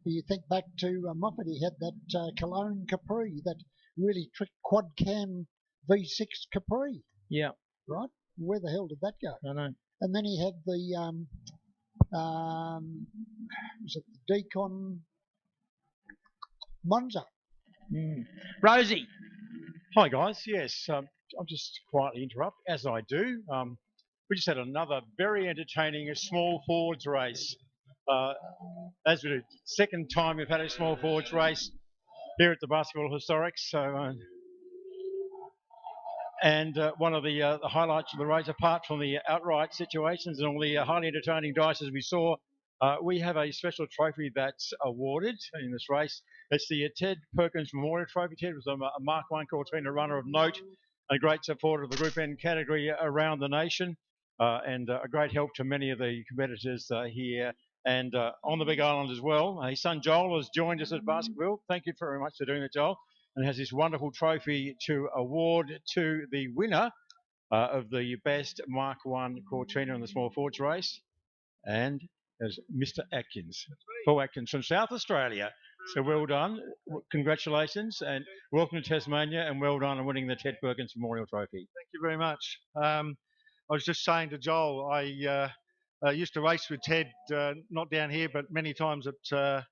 you think back to Moffat, he had that Cologne Capri, that really trick quad cam V6 Capri. Yeah. Right? Where the hell did that go? I know. And then he had the, was it the Decon Monza? Rosie. Hi, guys. Yes, I'll just quietly interrupt, as I do. We just had another very entertaining small forwards race. As we do, second time we've had a small forwards race here at the Baskerville Historics. So, and one of the highlights of the race, apart from the outright situations and all the highly entertaining dices we saw, we have a special trophy that's awarded in this race. It's the Ted Perkins Memorial Trophy. Ted was a Mark I Cortina runner of note, a great supporter of the Group N category around the nation, and a great help to many of the competitors here and on the Big Island as well. His son Joel has joined us at Baskerville. Thank you very much for doing that, Joel, and has this wonderful trophy to award to the winner of the best Mark I Cortina in the Small Forge race, and as Mr. Atkins, Paul Atkins from South Australia. So well done, congratulations, and welcome to Tasmania, and well done on winning the Ted Perkins Memorial Trophy. Thank you very much. I was just saying to Joel, I used to race with Ted, not down here, but many times at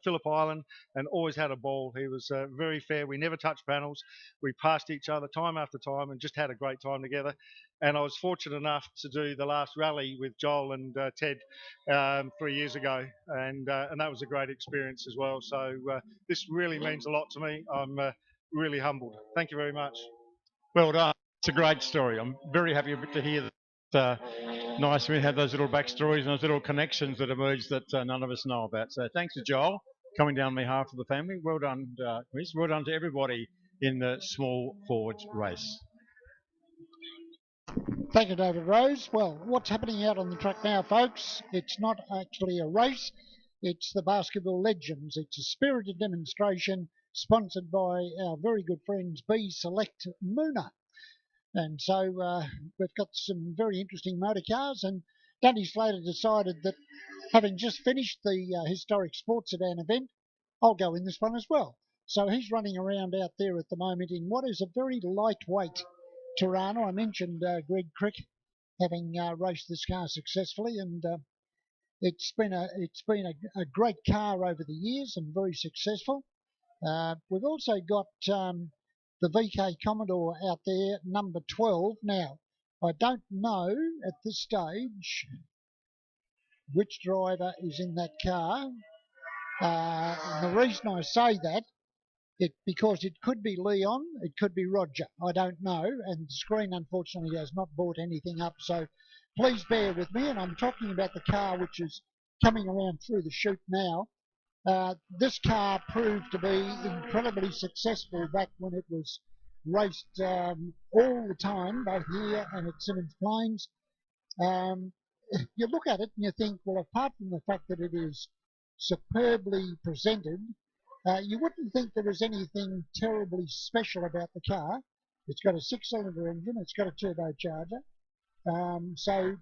Phillip Island, and always had a ball. He was very fair. We never touched panels. We passed each other time after time and just had a great time together. And I was fortunate enough to do the last rally with Joel and Ted 3 years ago, and that was a great experience as well. So this really means a lot to me. I'm really humbled. Thank you very much. Well done. It's a great story. I'm very happy to hear that. Nice we have those little backstories and those little connections that emerge that none of us know about. So thanks to Joel coming down on behalf of the family. Well done, Chris. Well done to everybody in the Small Forge race. Thank you, David Rose. Well, what's happening out on the track now, folks? It's not actually a race. It's the Baskerville Legends. It's a spirited demonstration sponsored by our very good friends B Select Moona. And so we've got some very interesting motor cars, and Dundee Slater decided that having just finished the historic sports sedan event, I'll go in this one as well. So he's running around out there at the moment in what is a very lightweight Tirana. I mentioned Greg Crick having raced this car successfully, and it's been a great car over the years and very successful. We've also got the VK Commodore out there, number 12. Now, I don't know at this stage which driver is in that car. And the reason I say that, because it could be Leon, it could be Roger. I don't know, and the screen unfortunately has not brought anything up, so please bear with me. And I'm talking about the car which is coming around through the chute now. This car proved to be incredibly successful back when it was raced all the time, both here and at Simmons Plains. You look at it and you think, well, apart from the fact that it is superbly presented, you wouldn't think there was anything terribly special about the car. It's got a 6-cylinder engine, it's got a turbocharger, so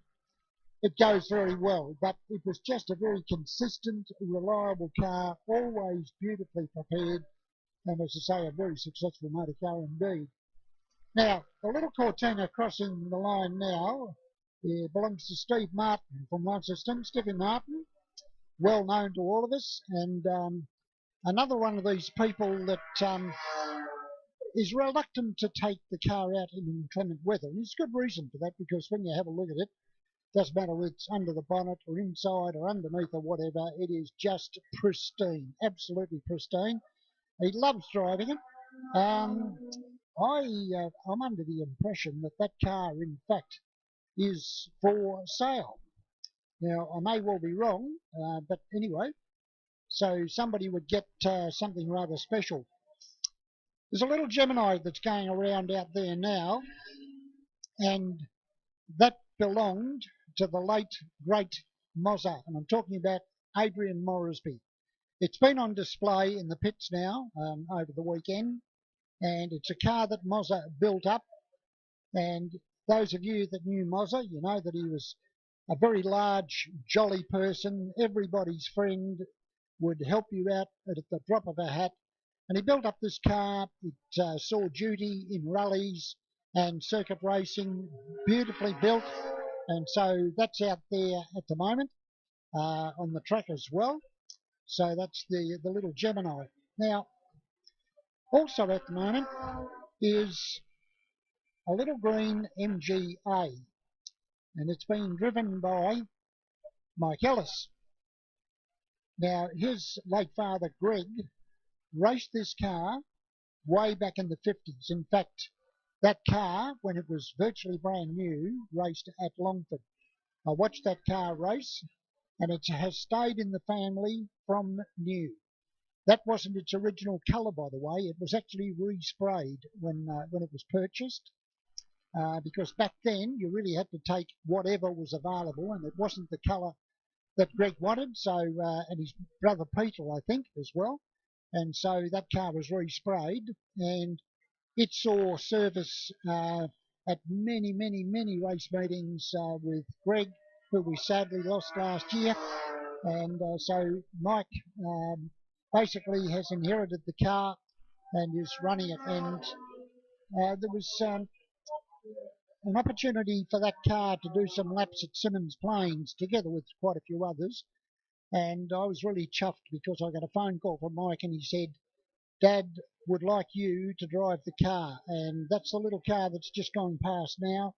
it goes very well, but it was just a very consistent, reliable car, always beautifully prepared, and as I say, a very successful motor car indeed. Now, the little Cortina crossing the line now belongs to Steve Martin from Launceston. Stevie Martin, well known to all of us, and another one of these people that is reluctant to take the car out in inclement weather. And there's good reason for that, because when you have a look at it, doesn't matter whether it's under the bonnet or inside or underneath or whatever, it is just pristine, absolutely pristine. He loves driving it. I'm under the impression that that car, in fact, is for sale. Now, I may well be wrong, but anyway, so somebody would get something rather special. There's a little Gemini that's going around out there now, and that belonged to the late, great Mozza, and I'm talking about Adrian Moresby. It's been on display in the pits now over the weekend, and it's a car that Mozza built up, and those of you that knew Mozza, you know that he was a very large, jolly person, everybody's friend, would help you out at the drop of a hat, and he built up this car. It saw duty in rallies and circuit racing, beautifully built, and so that's out there at the moment on the track as well. So that's the little Gemini. Now, also at the moment is a little green MGA, and it's been driven by Mike Ellis. Now, his late father, Greg, raced this car way back in the 50s. In fact, that car, when it was virtually brand new, raced at Longford. I watched that car race, and it has stayed in the family from new. That wasn't its original colour, by the way. It was actually resprayed when it was purchased, because back then you really had to take whatever was available, and it wasn't the colour that Greg wanted, so and his brother Peter, I think, as well. And so that car was resprayed, and it saw service at many, many, many race meetings with Greg, who we sadly lost last year. And so Mike basically has inherited the car and is running it. And there was an opportunity for that car to do some laps at Symonds Plains together with quite a few others. And I was really chuffed because I got a phone call from Mike and he said, Dad would like you to drive the car. And that's the little car that's just gone past now.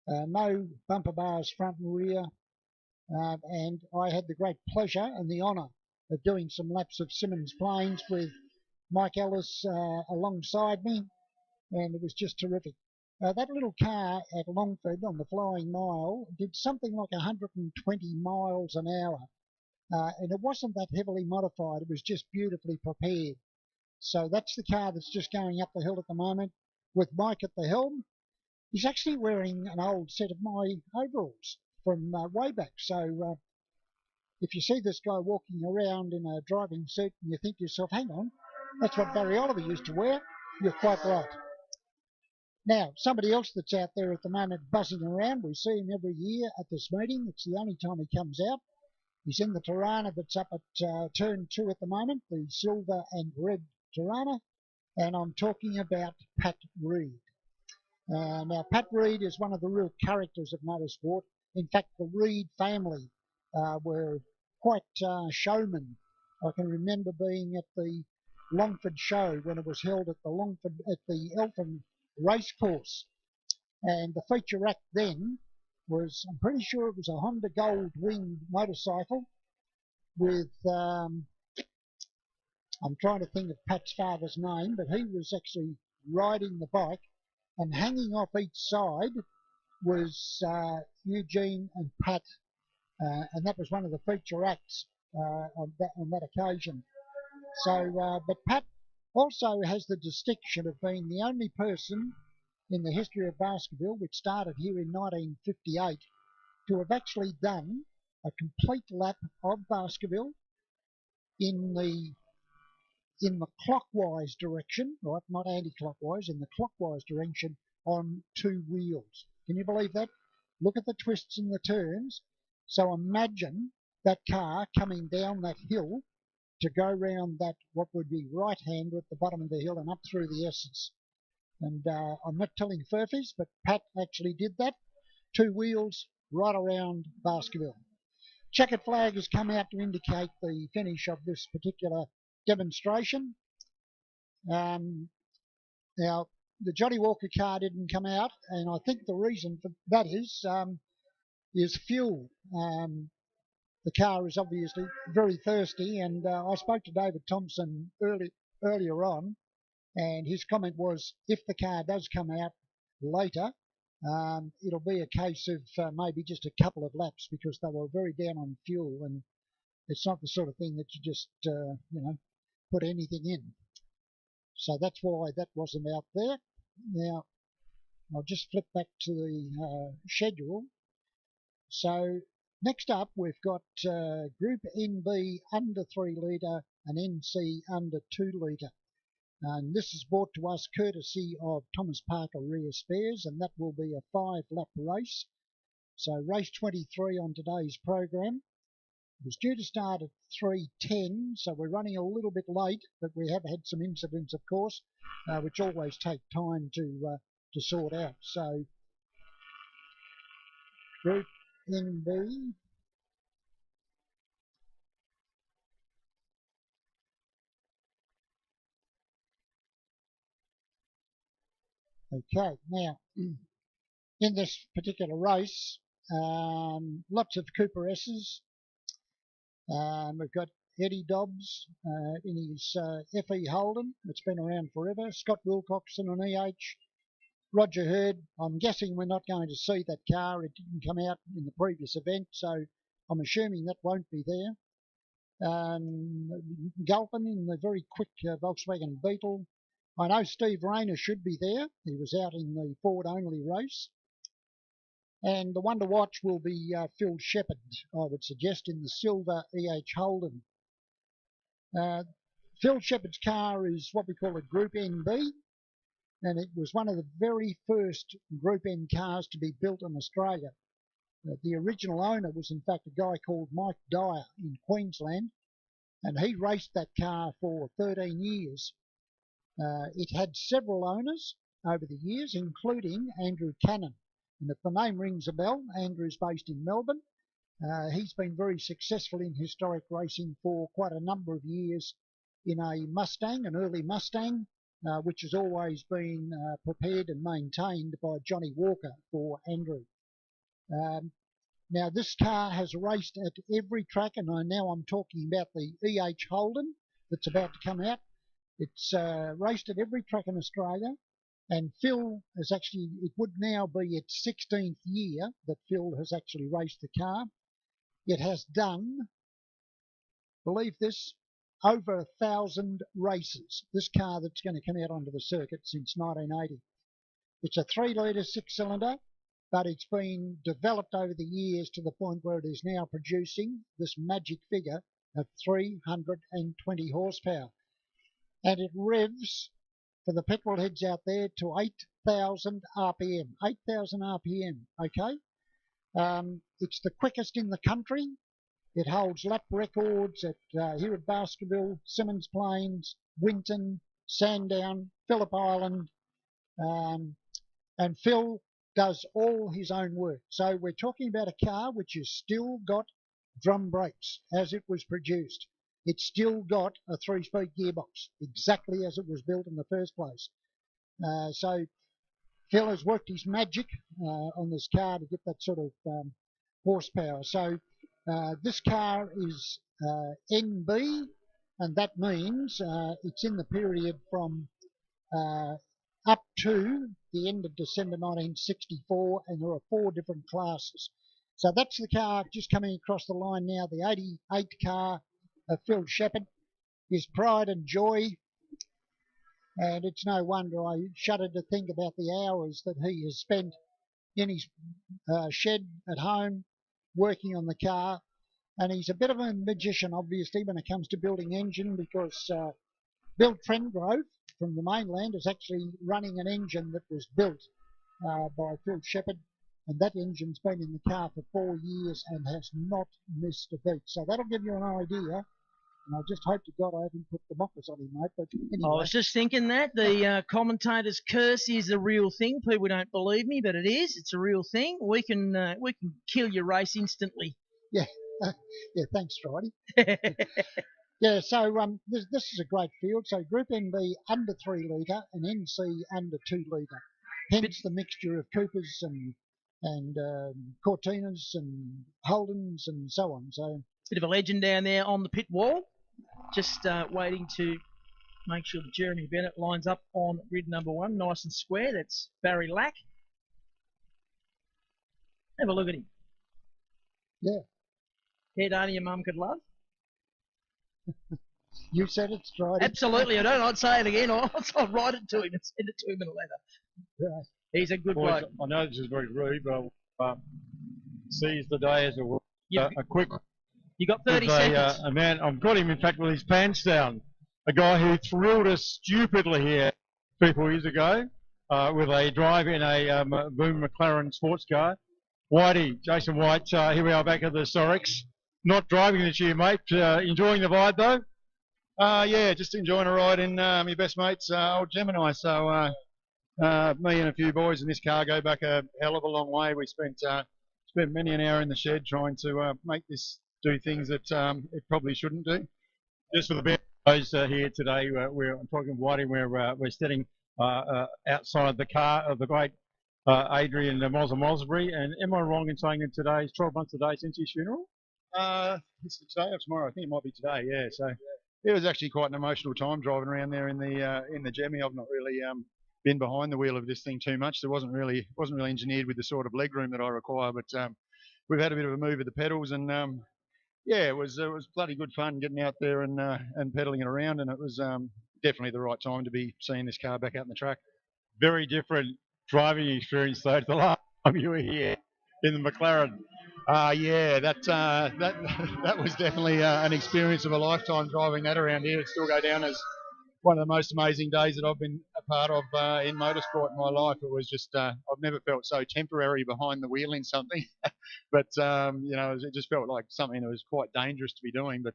No bumper bars front and rear. And I had the great pleasure and the honour of doing some laps of Symonds Plains with Mike Ellis alongside me. And it was just terrific. That little car at Longford on the Flying Mile did something like 120 miles an hour. And it wasn't that heavily modified. It was just beautifully prepared. So that's the car that's just going up the hill at the moment with Mike at the helm. He's actually wearing an old set of my overalls from way back. So if you see this guy walking around in a driving suit and you think to yourself, hang on, that's what Barry Oliver used to wear, you're quite right. Now, somebody else that's out there at the moment buzzing around, we see him every year at this meeting. It's the only time he comes out. He's in the Tirana that's up at turn 2 at the moment, the silver and red Tirana, and I'm talking about Pat Reed. Now, Pat Reed is one of the real characters of motorsport. In fact, the Reed family were quite showmen. I can remember being at the Longford show when it was held at the Elfin racecourse, and the feature act then was, I'm pretty sure it was a Honda Gold Wing motorcycle with, I'm trying to think of Pat's father's name, but he was actually riding the bike, and hanging off each side was Eugene and Pat, and that was one of the feature acts on that occasion. So, but Pat also has the distinction of being the only person in the history of Baskerville, which started here in 1958, to have actually done a complete lap of Baskerville in the clockwise direction, right, not anti-clockwise, in the clockwise direction on 2 wheels. Can you believe that? Look at the twists and the turns. So imagine that car coming down that hill to go round that, what would be right-hander at the bottom of the hill and up through the S's. And I'm not telling furfies, but Pat actually did that. 2 wheels right around Baskerville. Checkered flag has come out to indicate the finish of this particular demonstration. Now, the Johnny Walker car didn't come out, and I think the reason for that is fuel. The car is obviously very thirsty, and I spoke to David Thompson earlier on, and his comment was, if the car does come out later, it'll be a case of maybe just a couple of laps, because they were very down on fuel, and it's not the sort of thing that you just, put anything in. So that's why that wasn't out there. Now, I'll just flip back to the schedule. So next up, we've got Group NB under 3 litre and NC under 2 litre. And this is brought to us courtesy of Thomas Parker Rear Spares, and that will be a 5-lap race. So race 23 on today's program. It was due to start at 3:10, so we're running a little bit late, but we have had some incidents, of course, which always take time to sort out. So Group NB. Okay, now in this particular race, lots of Cooper S's. We've got Eddie Dobbs in his FE Holden, it's been around forever. Scott Wilcoxon on EH. Roger Hurd, I'm guessing we're not going to see that car. It didn't come out in the previous event, so I'm assuming that won't be there. Galpin in the very quick Volkswagen Beetle. I know Steve Rayner should be there. He was out in the Ford only race. And the one to watch will be Phil Shepherd, I would suggest, in the silver EH Holden. Phil Shepherd's car is what we call a Group NB, and it was one of the very first Group N cars to be built in Australia. The original owner was in fact a guy called Mike Dyer in Queensland, and he raced that car for 13 years. It had several owners over the years, including Andrew Cannon. And if the name rings a bell, Andrew's based in Melbourne. He's been very successful in historic racing for quite a number of years in a Mustang, an early Mustang, which has always been prepared and maintained by Johnny Walker for Andrew. Now, this car has raced at every track, and now I'm talking about the EH Holden that's about to come out. It's raced at every track in Australia, and Phil has actually, it would now be its 16th year that Phil has actually raced the car. It has done, believe this, over 1,000 races, this car that's going to come out onto the circuit since 1980. It's a 3-litre 6-cylinder, but it's been developed over the years to the point where it is now producing this magic figure of 320 horsepower. And it revs, for the petrol heads out there, to 8,000 RPM. 8,000 RPM, okay? It's the quickest in the country. It holds lap records at here at Baskerville, Symonds Plains, Winton, Sandown, Phillip Island, and Phil does all his own work. So we're talking about a car which has still got drum brakes as it was produced. It's still got a 3-speed gearbox, exactly as it was built in the first place. So Phil has worked his magic on this car to get that sort of horsepower. So this car is NB, and that means it's in the period from up to the end of December 1964, and there are 4 different classes. So that's the car just coming across the line now, the 88 car of Phil Shepherd, his pride and joy. And it's no wonder I shudder to think about the hours that he has spent in his shed at home working on the car. And he's a bit of a magician, obviously, when it comes to building engine, because Bill Trentgrove from the mainland is actually running an engine that was built by Phil Shepherd, and that engine's been in the car for 4 years and has not missed a beat. So that'll give you an idea. And I just hope to God I haven't put the mockers on him, mate. But anyway. I was just thinking that. The commentator's curse is a real thing. People don't believe me, but it is. It's a real thing. We can kill your race instantly. Yeah. Yeah, thanks, Stridey. Yeah, so this is a great field. So Group NB under 3 litre and NC under 2 litre. Hence the mixture of Coopers and Cortinas and Holdens and so on. So bit of a legend down there on the pit wall. Just waiting to make sure that Jeremy Bennett lines up on grid number 1, nice and square. That's Barry Lack. Have a look at him. Yeah. Head only your mum could love. You said it, Stridey. Absolutely. I'd say it again. I'll write it to him and send it to him in a letter. Right. He's a good Boys, bloke. I know this is very rude, but seize the day as a quick. You got 30 seconds. A man, I've got him in fact with his pants down. A guy who thrilled us stupidly here 3-4 years ago with a drive in a Boom McLaren sports car. Whitey, Jason White, here we are back at the Historics. Not driving this year, mate. Enjoying the vibe though. Yeah, just enjoying a ride in my best mate's old Gemini. So me and a few boys in this car go back a hell of a long way. We spent many an hour in the shed trying to make this do things that it probably shouldn't do. Just for the best of those here today, I'm talking Whitey. We're standing outside the car of the great Adrian Mosbury. And am I wrong in saying that today's 12 months today since his funeral? It's today or tomorrow? I think it might be today. Yeah. So it was actually quite an emotional time driving around there in the Jemmy. I've not really been behind the wheel of this thing too much. It wasn't really engineered with the sort of leg room that I require. But we've had a bit of a move of the pedals, and yeah, it was bloody good fun getting out there and pedaling it around. And it was definitely the right time to be seeing this car back out in the track. Very different driving experience though to the last time you were here. in the McLaren. Yeah, that was definitely an experience of a lifetime driving that around here. It still go down as one of the most amazing days that I've been a part of in motorsport in my life. It was just, I've never felt so temporary behind the wheel in something, but, it just felt like something that was quite dangerous to be doing. But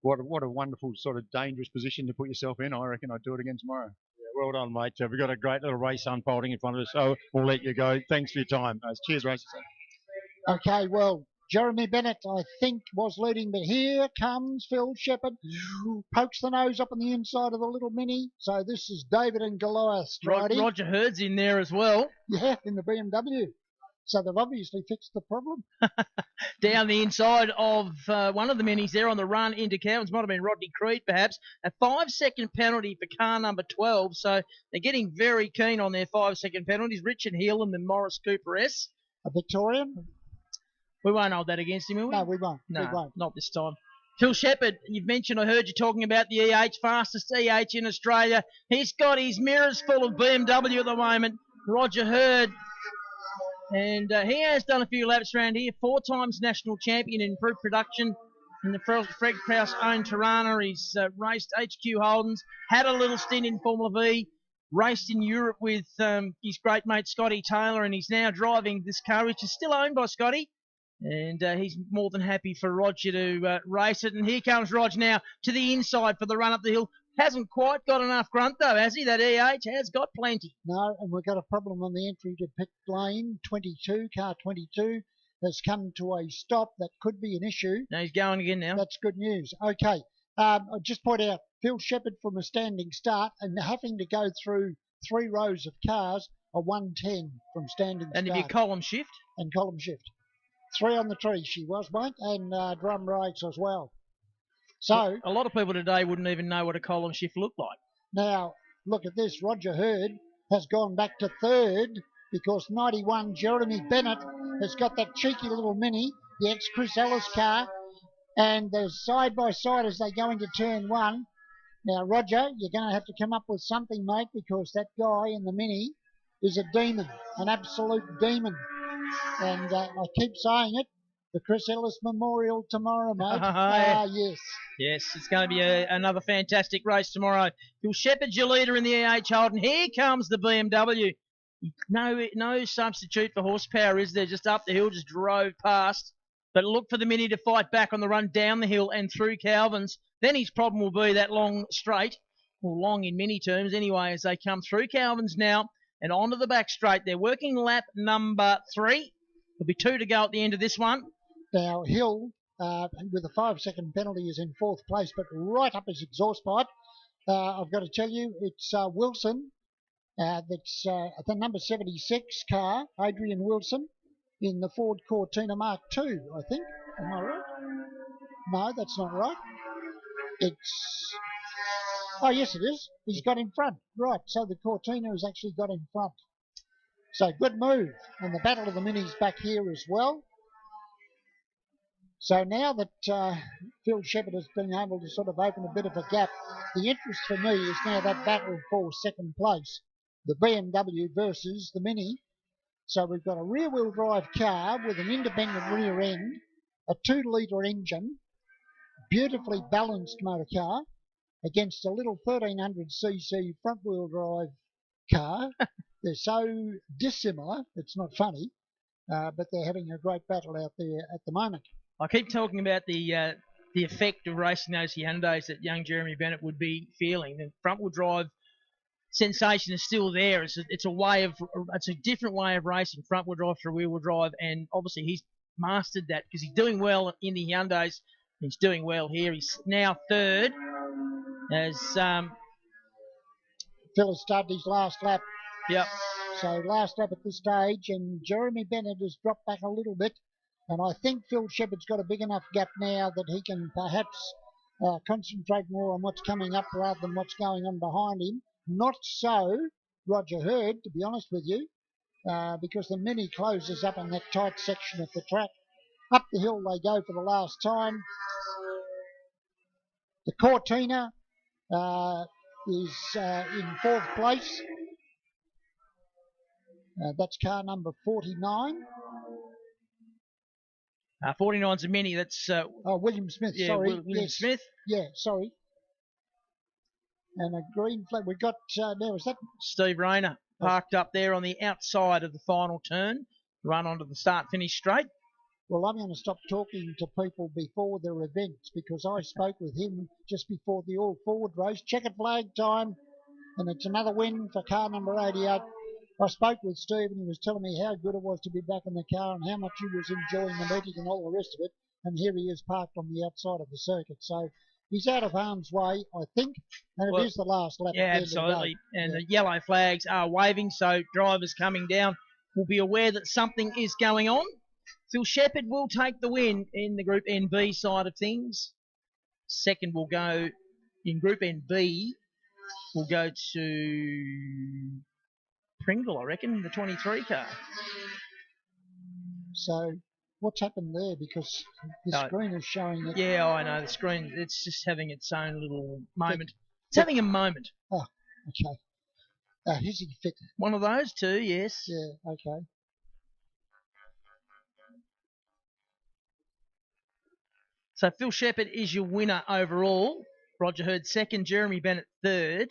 what a wonderful sort of dangerous position to put yourself in. I reckon I'd do it again tomorrow. Yeah, well done, mate. We've got a great little race unfolding in front of us, so we'll let you go. Thanks for your time. Cheers, race. Okay, well, Jeremy Bennett, I think, was leading, but here comes Phil Shepherd, pokes the nose up on the inside of the little Mini. So this is David and Goliath striding. Roger Hurd's in there as well. Yeah, in the BMW. So they've obviously fixed the problem. Down the inside of one of the Minis there on the run into Cowans. Might have been Rodney Creed, perhaps. A 5-second penalty for car number 12. So they're getting very keen on their 5-second penalties. Richard Heelan and Morris Cooper S. A Victorian? We won't hold that against him, will we? No, we won't. No, we won't. Not this time. Phil Shepherd, you've mentioned, I heard you talking about the EH, fastest EH in Australia. He's got his mirrors full of BMW at the moment. Roger Hurd. And he has done a few laps around here. 4 times national champion in improved production in the Fred Krause owned Tirana. He's raced HQ Holdens, had a little stint in Formula V, raced in Europe with his great mate Scotty Taylor, and he's now driving this car, which is still owned by Scotty. And he's more than happy for Roger to race it. And here comes Roger now to the inside for the run up the hill. Hasn't quite got enough grunt, though, has he? That EH has got plenty. No, and we've got a problem on the entry to pit lane 22. Car 22 has come to a stop. That could be an issue. No, he's going again now. That's good news. Okay. I'll just point out, Phil Shepherd from a standing start and having to go through 3 rows of cars, a 110 from standing start. And if you column shift? And column shift. 3 on the tree she was, mate, and drum brakes as well. So a lot of people today wouldn't even know what a column shift looked like. Now, look at this. Roger Hurd has gone back to 3rd because 91 Jeremy Bennett has got that cheeky little Mini, the ex-Chris Ellis car, and they're side by side as they go into turn 1. Now, Roger, you're going to have to come up with something, mate, because that guy in the Mini is a demon, an absolute demon. And I keep saying it, the Chris Ellis Memorial tomorrow, mate. Yes. Yes, it's going to be another fantastic race tomorrow. Phil Shepherd's your leader in the EH Holden. Here comes the BMW. No substitute for horsepower, is there? Just up the hill, just drove past. But look for the Mini to fight back on the run down the hill and through Calvin's. Then his problem will be that long straight, or long in Mini terms anyway, as they come through Calvin's now and onto the back straight. They're working lap number 3. There'll be 2 to go at the end of this one. Now, Hill, with a 5-second penalty, is in 4th place, but right up his exhaust pipe. I've got to tell you, it's Wilson. That's the number 76 car, Adrian Wilson, in the Ford Cortina Mark II, I think. Am I right? No, that's not right. It's... Oh, yes, it is. He's got in front. Right, so the Cortina has actually got in front. So, good move. And the Battle of the Minis back here as well. So now that Phil Shepherd has been able to sort of open a bit of a gap, the interest for me is now that battle for 2nd place, the BMW versus the Mini. So we've got a rear-wheel drive car with an independent rear end, a 2-litre engine, beautifully balanced motor car, against a little 1300cc front-wheel drive car. They're so dissimilar, it's not funny, but they're having a great battle out there at the moment. I keep talking about the effect of racing those Hyundais that young Jeremy Bennett would be feeling. The front-wheel drive sensation is still there. It's a different way of racing, front-wheel drive to rear-wheel drive, and obviously he's mastered that because he's doing well in the Hyundais. He's doing well here. He's now 3rd as Phil has started his last lap. Yep. So last lap at this stage, and Jeremy Bennett has dropped back a little bit. And I think Phil Shepherd's got a big enough gap now that he can perhaps concentrate more on what's coming up rather than what's going on behind him. Not so Roger Hurd, to be honest with you, because the Mini closes up in that tight section of the track. Up the hill they go for the last time. The Cortina is in 4th place. That's car number 49. 49's a mini. That's William Smith. yeah, Sorry, William yes. Smith. Yeah, sorry. And a green flag. We got now. Is that Steve Rayner parked up there on the outside of the final turn, run onto the start-finish straight. Well, I'm going to stop talking to people before their events because I spoke with him just before the all-forward race. Checkered flag time, and it's another win for car number 88. I spoke with Steve and he was telling me how good it was to be back in the car and how much he was enjoying the meeting and all the rest of it. And here he is parked on the outside of the circuit. So he's out of harm's way, I think, and it is the last lap. Yeah, absolutely. And the yellow flags are waving, so drivers coming down will be aware that something is going on. Phil Shepherd will take the win in the Group NB side of things. Second will go in Group NB. Will go to Pringle, I reckon, the 23 car. So what's happened there? Because the screen is showing it. Yeah, I know. The screen, it's just having its own little moment. It's having a moment. Oh, okay. Is he fit? One of those two, yes. Yeah, okay. So Phil Shepherd is your winner overall. Roger Hurd second, Jeremy Bennett third.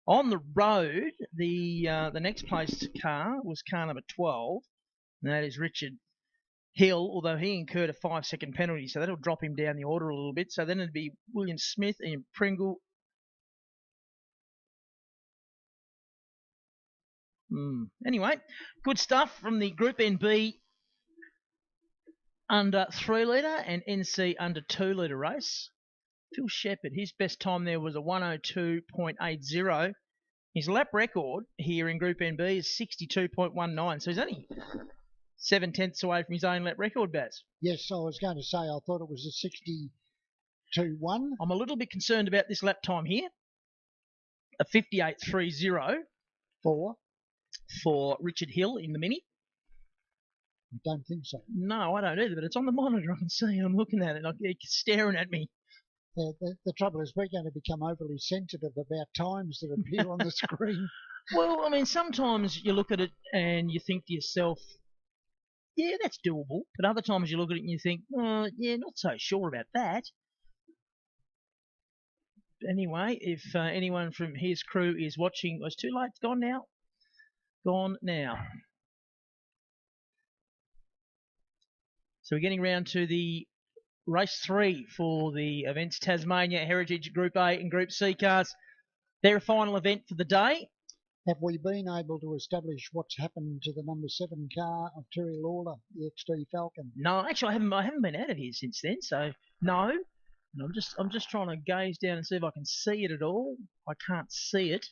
On the road, the next placed car was car number 12, and that is Richard Hill, although he incurred a 5-second penalty, so that'll drop him down the order a little bit. So then it'd be William Smith and Pringle. Anyway, good stuff from the Group NB under 3 litre and NC under 2 litre race. Phil Shepherd, his best time there was a 102.80. His lap record here in Group NB is 62.19, so he's only 7/10 away from his own lap record, Baz. Yes, I was going to say I thought it was a 62.1. I'm a little bit concerned about this lap time here. A 58.30 for Richard Hill in the Mini. I don't think so. No, I don't either, but it's on the monitor. I can see I'm looking at it, and it's staring at me. The trouble is we're going to become overly sensitive about times that appear on the screen. Well, I mean, sometimes you look at it and you think to yourself, yeah, that's doable. But other times you look at it and you think, yeah, not so sure about that. Anyway, if anyone from his crew is watching, it's too late. It's gone now. Gone now. So we're getting round to the Race 3 for the Events Tasmania Heritage Group A and Group C cars. Their final event for the day. Have we been able to establish what's happened to the number 7 car of Terry Lawler, the XD Falcon? No, actually, I haven't been out of here since then, so no. And I'm just trying to gaze down and see if I can see it at all. I can't see it.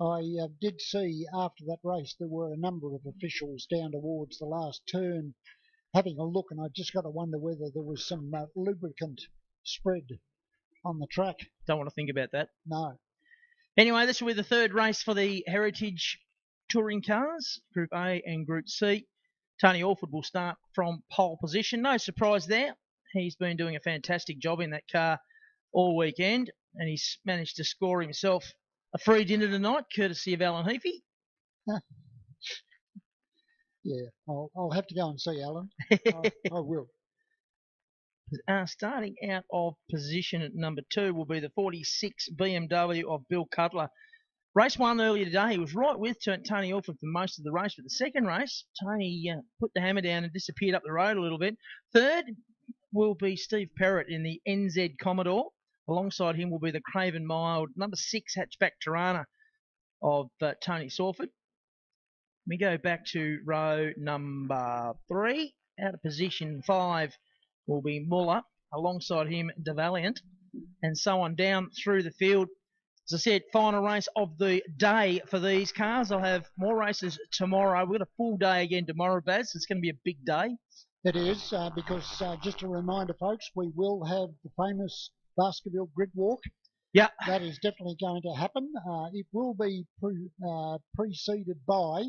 I did see after that race there were a number of officials down towards the last turn having a look, and I just got to wonder whether there was some lubricant spread on the track. Don't want to think about that. No. Anyway, this will be the third race for the Heritage Touring Cars, Group A and Group C. Tony Alford will start from pole position. No surprise there. He's been doing a fantastic job in that car all weekend, and he's managed to score himself a free dinner tonight, courtesy of Alan Heafy. Yeah, I'll have to go and see Alan. I will. Starting out of position at number 2 will be the 46 BMW of Bill Cutler. Race 1 earlier today, he was right with Tony Alford for most of the race, but the second race, Tony put the hammer down and disappeared up the road a little bit. Third will be Steve Perrott in the NZ Commodore. Alongside him will be the Craven Mild number 6 hatchback Tirana of Tony Sawford. We go back to row number 3. Out of position 5 will be Muller. Alongside him, De Valiant. And so on down through the field. As I said, final race of the day for these cars. I'll have more races tomorrow. We've got a full day again tomorrow, Baz. It's going to be a big day. It is, because just a reminder, folks, we will have the famous Baskerville Grid Walk. Yeah. That is definitely going to happen. It will be preceded by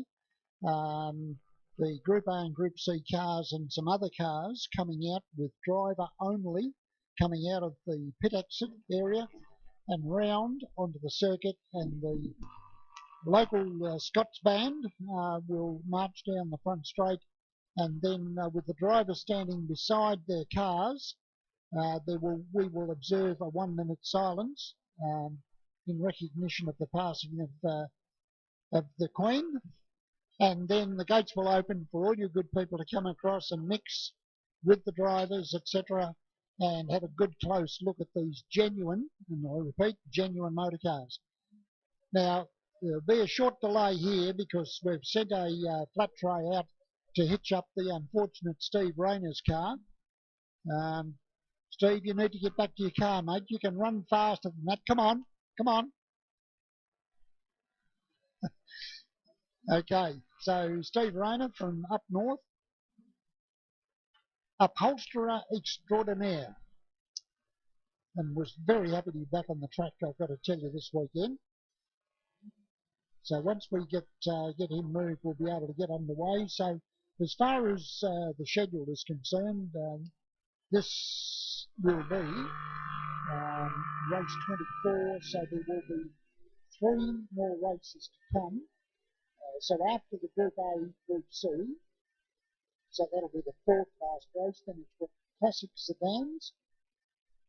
the Group A and Group C cars and some other cars coming out with driver only, coming out of the pit exit area and round onto the circuit, and the local Scots band will march down the front straight, and then with the drivers standing beside their cars, we will observe a 1 minute silence in recognition of the passing of the Queen, and then the gates will open for all you good people to come across and mix with the drivers, etc., and have a good close look at these genuine, and I repeat, genuine motor cars. Now, there'll be a short delay here because we've sent a flat tray out to hitch up the unfortunate Steve Rayner's car. Steve, you need to get back to your car, mate. You can run faster than that. Come on, come on. Okay, so Steve Rayner from up north, upholsterer extraordinaire, and was very happy to be back on the track, I've got to tell you, this weekend. So once we get him moved, we'll be able to get underway. So as far as the schedule is concerned, this will be race 24, so there will be 3 more races to come. So after the Group A, Group C, so that'll be the 4th last race, then it's got classic sedans,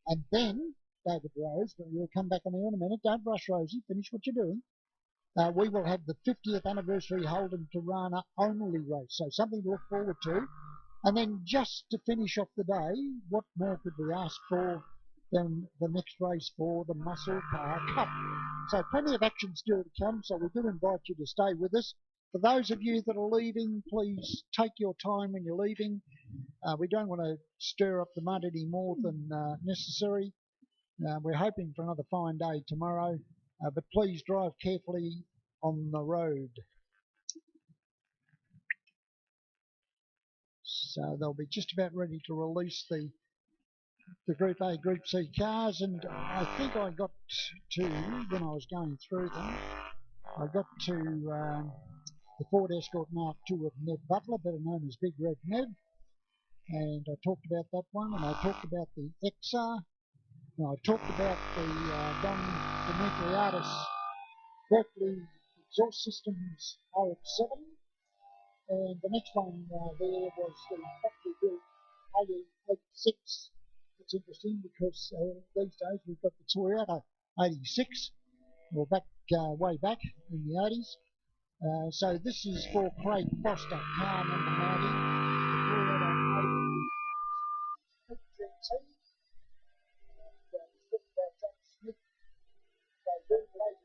and then, David Rose, we'll come back on here in a minute, don't rush Rosie, finish what you're doing. We will have the 50th anniversary Holden Tirana only race, so something to look forward to. And then just to finish off the day, what more could we ask for than the next race for the Muscle Car Cup? So plenty of action still to come, so we do invite you to stay with us. For those of you that are leaving, please take your time when you're leaving. We don't want to stir up the mud any more than necessary. We're hoping for another fine day tomorrow, but please drive carefully on the road. So they'll be just about ready to release the Group A, Group C cars, and I think I got to, when I was going through them, I got to the Ford Escort Mark II of Ned Butler, better known as Big Red Ned, and I talked about that one, and I talked about the XR, and I talked about the Don Demetriadis Berkeley Exhaust Systems RX-7, and the next one there was the factory built AE86. It's interesting because these days we've got the Toyota 86, or way back in the 80s. So this is for Craig Foster, car number 90, the Toyota 80 GT. Smith. So very late.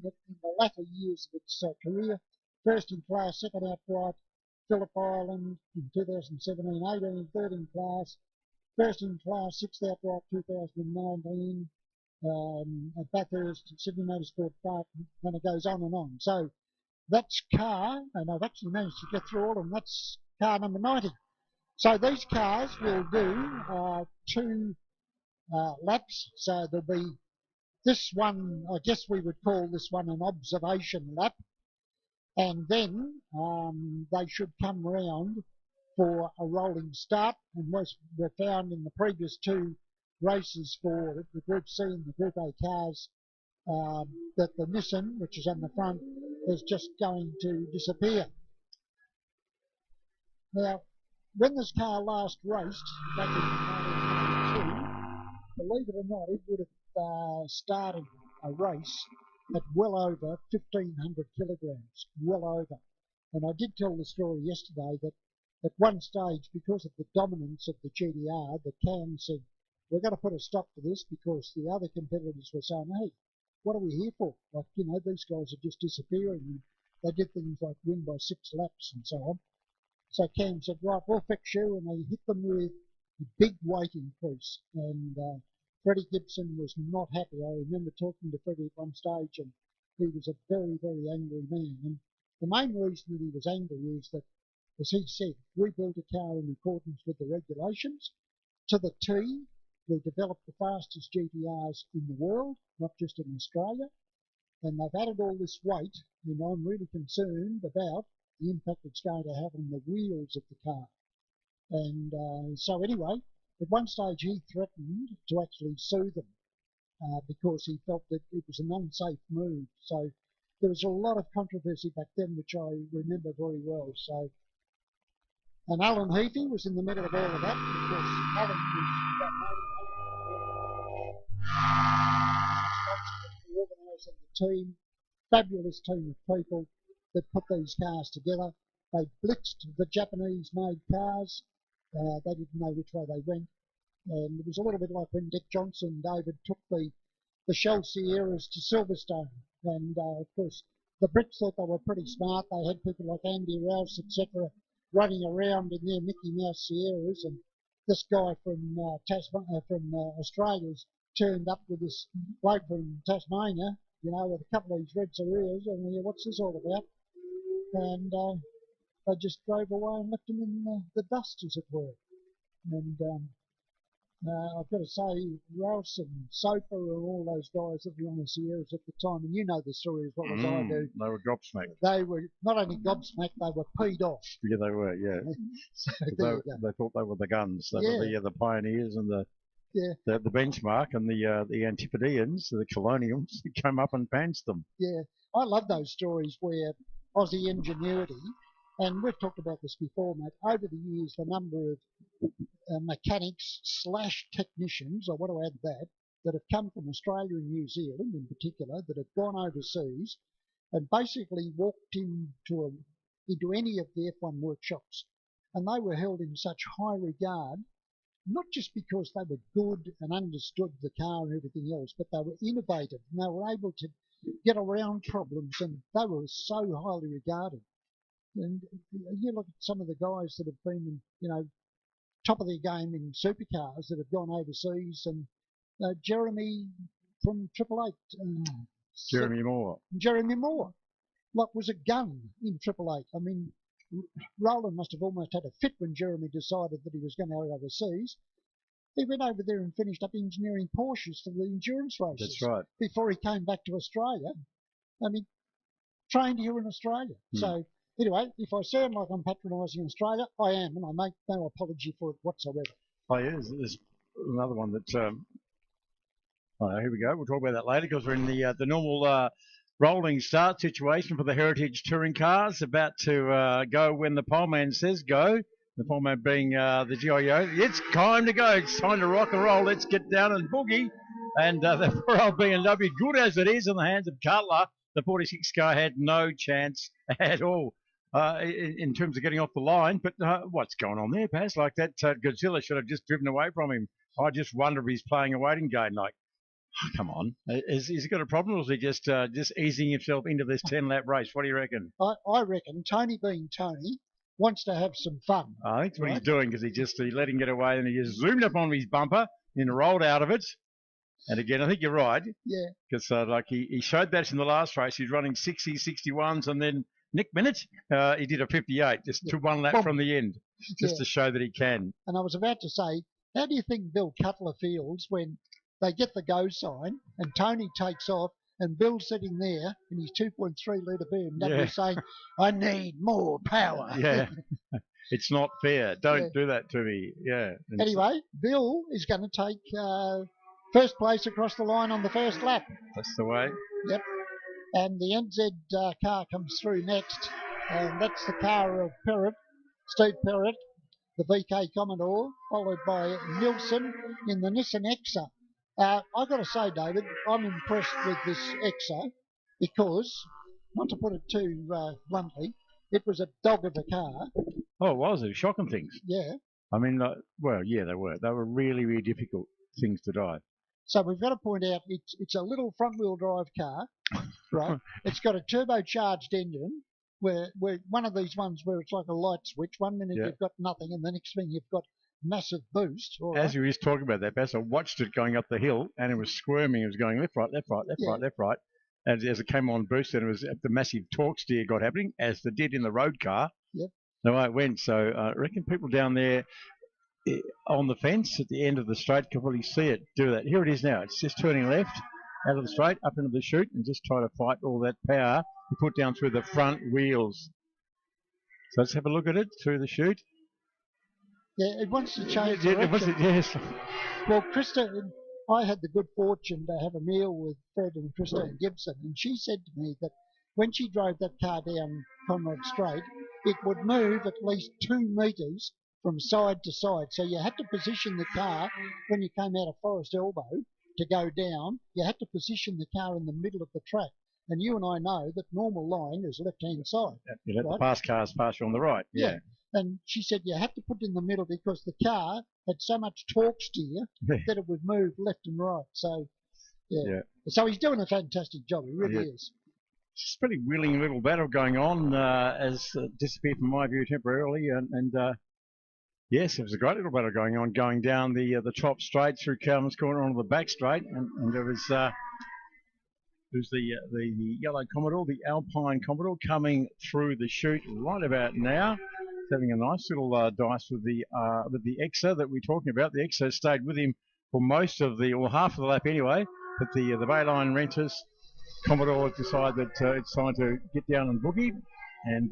In the latter years of its career, first in class, second outright, Phillip Island in 2017-18, third in class, first in class, sixth outright 2019, at Bathurst, Sydney Motorsport Park, and it goes on and on. So that's car, and I've actually managed to get through all of them, that's car number 90. So these cars will do 2 laps. So there'll be this one, I guess we would call this one an observation lap. And then they should come round for a rolling start. And was were found in the previous 2 races for the Group C and the Group A cars that the Nissan, which is on the front, is just going to disappear. Now, when this car last raced back in 1992, believe it or not, it would have started a race at well over 1,500 kilograms, well over. And I did tell the story yesterday that at one stage, because of the dominance of the GDR, the CAM said, we're going to put a stop to this because the other competitors were saying, hey, what are we here for? Like, you know, these guys are just disappearing. And they did things like win by 6 laps and so on. So Cam said, right, we'll fix you. And they hit them with a big weight increase. And Freddie Gibson was not happy. I remember talking to Freddie at one stage, and he was a very, very angry man. And the main reason that he was angry is that, as he said, we built a car in accordance with the regulations. To the T, we developed the fastest GTRs in the world, not just in Australia. And they've added all this weight, and I'm really concerned about the impact it's going to have on the wheels of the car. And so anyway, at one stage he threatened to actually sue them because he felt that it was an unsafe move. So there was a lot of controversy back then, which I remember very well. So, and Alan Heafy was in the middle of all of that because Alan was responsible for organising the team, fabulous team of people that put these cars together. They blitzed the Japanese-made cars. They didn't know which way they went. And it was a little bit like when Dick Johnson, David, took the Shell Sierras to Silverstone. And, of course, the Brits thought they were pretty smart. They had people like Andy Rouse, etc., running around in their Mickey Mouse Sierras. And this guy from Australia's turned up with this bloke from Tasmania, you know, with a couple of these red Sierras. And what's this all about? And they just drove away and left him in the dust, as it were. And I've got to say, Rouse and Soper and all those guys that were on the Sierras at the time, and you know the story as well as I do. They were gobsmacked. They were not only gobsmacked, they were peed off. Yeah, they were, yeah. So they thought they were the guns. They were the pioneers and the benchmark, and the Antipodeans, the colonials, that came up and pantsed them. Yeah, I love those stories where Aussie ingenuity, and we've talked about this before, mate, over the years, the number of mechanics / technicians, I want to add that have come from Australia and New Zealand in particular, that have gone overseas and basically walked into any of the F1 workshops. And they were held in such high regard, not just because they were good and understood the car and everything else, but they were innovative and they were able to get around problems, and they were so highly regarded. And you look at some of the guys that have been, you know, top of their game in supercars that have gone overseas, and Jeremy from Triple Eight. Jeremy Moore. Jeremy Moore. Like, was a gun in Triple Eight. I mean, Roland must have almost had a fit when Jeremy decided that he was going to go overseas. He went over there and finished up engineering Porsches for the endurance races. That's right. Before he came back to Australia. I mean, trained here in Australia. So, anyway, if I sound like I'm patronising Australia, I am, and I make no apology for it whatsoever. Oh, yeah, there's another one that, here we go. We'll talk about that later because we're in the normal rolling start situation for the Heritage Touring Cars, about to go when the poleman says go. The poleman being the GIO. It's time to go. It's time to rock and roll. Let's get down and boogie. And the poor old BMW, good as it is in the hands of Cutler, the 46 car had no chance at all in terms of getting off the line. But what's going on there, Paz? Like that Godzilla should have just driven away from him. I just wonder if he's playing a waiting game. Like, oh, come on. Is he got a problem, or is he just easing himself into this 10-lap race? What do you reckon? I reckon Tony, being Tony, wants to have some fun. I think that's what he's doing, because he let him get away and he just zoomed up on his bumper and rolled out of it. And again, I think you're right. Yeah. Because like he showed that in the last race. He's running 60s, 61s, and then Nick Minute, he did a 58, just to one lap from the end, just to show that he can. And I was about to say, how do you think Bill Cutler feels when they get the go sign and Tony takes off and Bill's sitting there in his 2.3 litre BMW saying, I need more power. Yeah, it's not fair. Don't do that to me. Yeah. And anyway, Bill is going to take first place across the line on the first lap. That's the way. Yep. And the NZ car comes through next. And that's the car of Perrott, Steve Perrott, the VK Commodore, followed by Nilsson in the Nissan Exa. I've got to say, David, I'm impressed with this Exa because, not to put it too bluntly, it was a dog of a car. Oh, it was. It was shocking things. Yeah. I mean, well, yeah, they were. They were really, really difficult things to drive. So we've got to point out it's a little front-wheel drive car, right? It's got a turbocharged engine, where one of these ones where it's like a light switch. 1 minute you've got nothing, and the next thing you've got massive boost. As you were just talking about that, Bass, I watched it going up the hill, and it was squirming. It was going left, right, left, right, left, right, left, right. And as it came on boost, and it was the massive torque steer got happening, as they did in the road car. Yep. The way it went. So I reckon people down there on the fence at the end of the straight can probably see it do that. Here it is now. It's just turning left out of the straight, up into the chute, and just try to fight all that power to put down through the front wheels. So let's have a look at it through the chute. Yeah, it wants to change direction. Yes. Well, Krista, I had the good fortune to have a meal with Fred and Krista Gibson, and she said to me that when she drove that car down Conrad Straight, it would move at least 2 metres from side to side. So you had to position the car when you came out of Forest Elbow to go down. You had to position the car in the middle of the track. And you and I know that normal line is left-hand side. You let the fast cars pass you on the right. Yeah. And she said you had to put it in the middle because the car had so much torque steer that it would move left and right. So, yeah. So he's doing a fantastic job. He really is. It's a pretty willing little battle going on as disappeared from my view temporarily. And yes, it was a great little battle going on, going down the top straight through Calvin's Corner onto the back straight. And there was... There's the yellow Commodore, the Alpine Commodore, coming through the chute right about now. He's having a nice little dice with the Exa that we're talking about. The Exa stayed with him for most of half of the lap anyway. But the Bayline Renters Commodore decided that it's time to get down and boogie and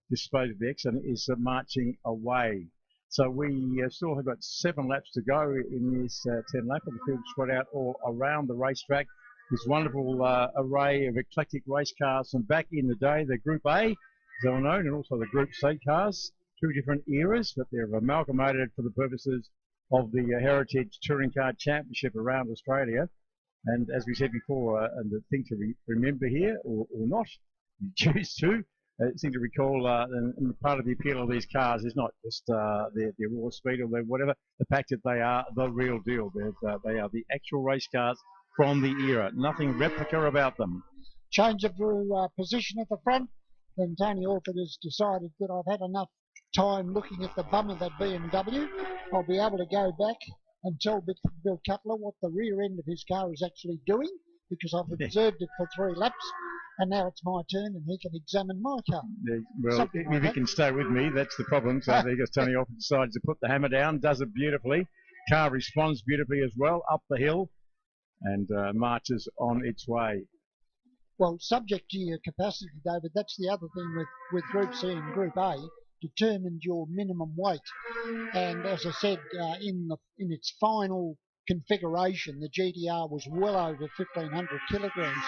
dispose of the Exa and is marching away. So we still have got 7 laps to go in this 10 lap, and the field spread out all around the racetrack. This wonderful array of eclectic race cars from back in the day, the Group A, as they were known, and also the Group C cars, 2 different eras, but they're amalgamated for the purposes of the Heritage Touring Car Championship around Australia. And as we said before, and the thing to remember here, or not, you choose to, thing to recall, and part of the appeal of these cars is not just their raw speed or their whatever, the fact that they are the real deal. They are the actual race cars from the era. Nothing replica about them. Change of position at the front. Then Tony Orford has decided that I've had enough time looking at the bum of that BMW. I'll be able to go back and tell Bill Cutler what the rear end of his car is actually doing, because I've observed it for 3 laps, and now it's my turn and he can examine my car. Well, if he can stay with me, that's the problem. So there goes Tony Orford, decides to put the hammer down, does it beautifully. Car responds beautifully as well, up the hill, and marches on its way. Well, subject to your capacity, David, that's the other thing with Group C and Group A, determined your minimum weight. And as I said, in its final configuration, the GTR was well over 1,500 kilograms.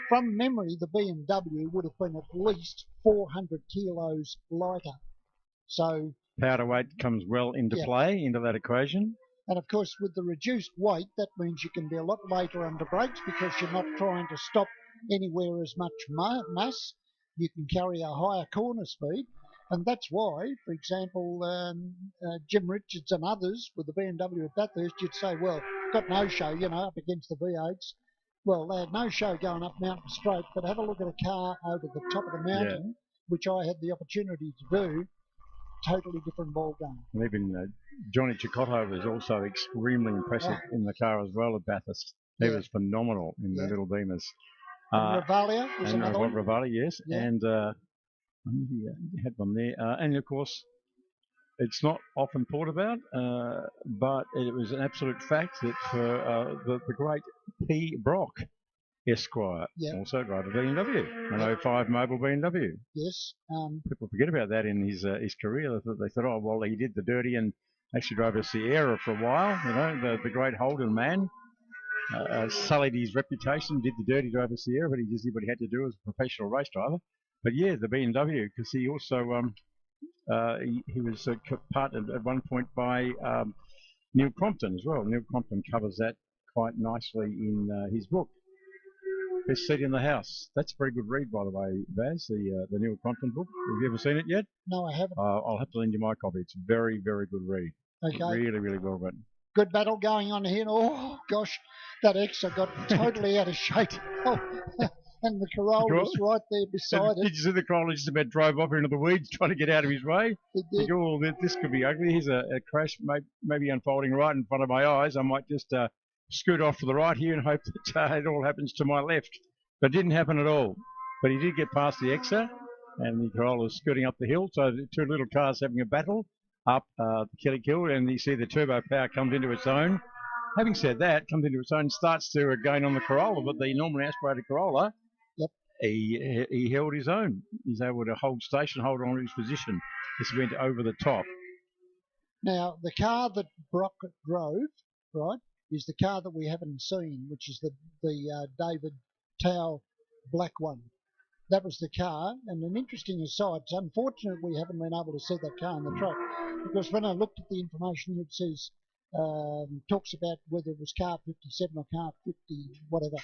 From memory, the BMW would have been at least 400 kilos lighter. So powder weight comes well into play, into that equation. And of course, with the reduced weight, that means you can be a lot later under brakes because you're not trying to stop anywhere as much mass. You can carry a higher corner speed. And that's why, for example, Jim Richards and others with the BMW at Bathurst, you'd say, well, got no show, up against the V8s. Well, they had no show going up Mountain Straight, but have a look at a car over the top of the mountain, which I had the opportunity to do. Totally different ball game. And even Johnny Chicotto was also extremely impressive in the car as well at Bathurst. He was phenomenal in the little Beamers. And Ravalia was and another one. Ravalia, yes. Yeah. And He had one there. And of course, it's not often thought about, but it was an absolute fact that for the great P. Brock, Esquire, also drove a BMW, an 05 Mobile BMW. Yes. People forget about that in his career. They thought, oh, well, he did the dirty and actually drove a Sierra for a while, you know, the great Holden man. Sullied his reputation, did the dirty, drove a Sierra, but he just did what he had to do as a professional race driver. But yeah, the BMW, because he also he was partnered at one point by Neil Crompton as well. Neil Crompton covers that quite nicely in his book, Best Seat in the House. That's a very good read, by the way, Vaz, the Neil Crompton book. Have you ever seen it yet? No, I haven't. I'll have to lend you my copy. It's a very, very good read. Okay. Really, really well written. Good battle going on here. Oh, gosh, that Exa got totally out of shape. Oh, and the Corolla was right there beside it. Did you see the Corolla just about drove off into the weeds trying to get out of his way? It did. Think, oh, this could be ugly. Here's a crash maybe unfolding right in front of my eyes. I might just scoot off to the right here and hope that it all happens to my left. But it didn't happen at all. But he did get past the Exa, and the Corolla was scooting up the hill. So the two little cars having a battle up the Kellykill, and you see the turbo power comes into its own. Having said that, comes into its own, starts to gain on the Corolla, but the normally aspirated Corolla, he held his own. He's able to hold station, hold on to his position. This went over the top. Now, the car that Brock drove, right, is the car that we haven't seen, which is the David Tao black one. That was the car, and an interesting aside, it's unfortunate we haven't been able to see that car on the track, because when I looked at the information, it says, talks about whether it was car 57 or car 50, whatever,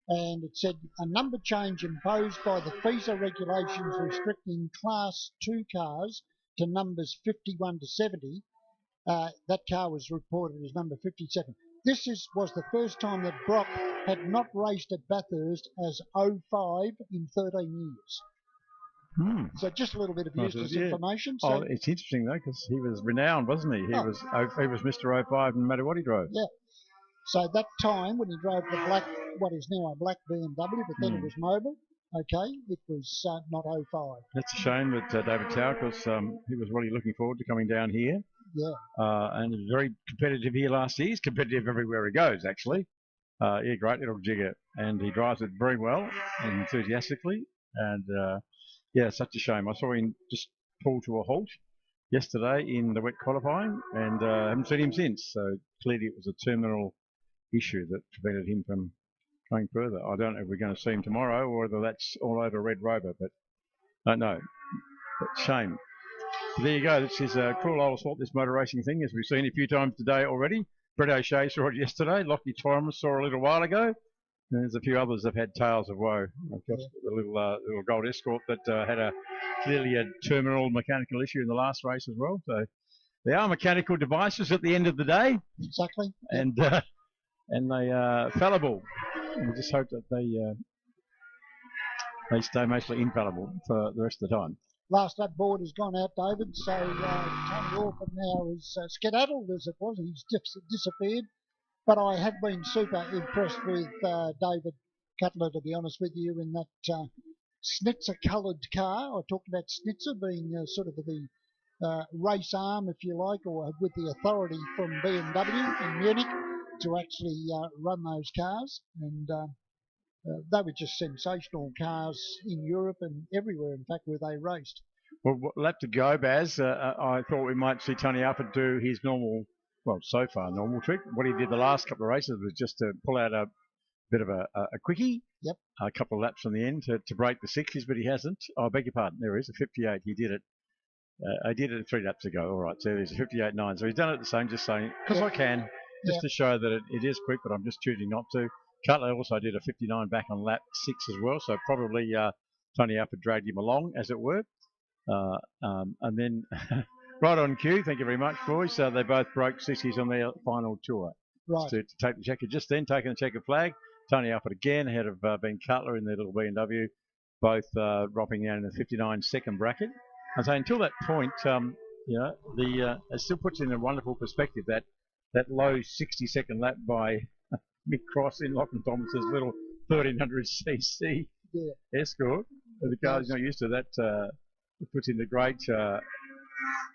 and it said a number change imposed by the FISA regulations restricting Class 2 cars to numbers 51 to 70. That car was reported as number 57. This was the first time that Brock had not raced at Bathurst as 05 in 13 years. So just a little bit of useless information. So, oh, it's interesting though, because he was renowned, wasn't he? He was Mr. 05 no matter what he drove. Yeah. So that time when he drove the black, what is now a black BMW, but then it was mobile. Okay, it was not 05. That's a shame that David Tao, because he was really looking forward to coming down here. Yeah. And he was very competitive here last year. He's competitive everywhere he goes, actually. Yeah, great little jigger. And he drives it very well and enthusiastically. And yeah, such a shame. I saw him just pull to a halt yesterday in the wet qualifying, and haven't seen him since. So clearly it was a terminal issue that prevented him from going further. I don't know if we're going to see him tomorrow or whether that's all over Red Rover, but I don't know. But shame. So there you go. This is a cruel old assault, this motor racing thing, as we've seen a few times today already. Brett O'Shea saw it yesterday. Lockie Torrens saw a little while ago. And there's a few others that have had tales of woe. I've got the little gold Escort that had clearly a terminal mechanical issue in the last race as well. So they are mechanical devices at the end of the day. Exactly. And they are fallible. We just hope that they stay mostly infallible for the rest of the time. Last lap board has gone out, David, so Tony Orphan now is skedaddled as it was. He's disappeared. But I have been super impressed with David Cutler, to be honest with you, in that Schnitzer-coloured car. I talked about Schnitzer being sort of the race arm, if you like, or with the authority from BMW in Munich to actually run those cars. And they were just sensational cars in Europe and everywhere, in fact, where they raced. Well, lap to go, Baz. I thought we might see Tony Alford do his normal, well, so far normal trick. What he did the last couple of races was just to pull out a bit of a quickie. Yep. A couple of laps on the end to break the 60s, but he hasn't. Oh, I beg your pardon. There is a 58. He did it. I did it 3 laps ago. All right. So there's a 58.9. So he's done it the same, just saying, because I can, just to show that it is quick, but I'm just choosing not to. Cutler also did a 59 back on lap 6 as well. So probably Tony Alford dragged him along, as it were. And then right on cue, thank you very much, boys. They both broke 60s on their final tour. Right. To take the checker. Just then, taking the checker flag. Tony Alford again ahead of Ben Cutler in their little BMW, both dropping down in the 59 second bracket. And so until that point, it still puts in a wonderful perspective that low 60-second lap by Mick Cross in Lachlan Thomas's little 1300cc Escort. The car's not used to that puts into great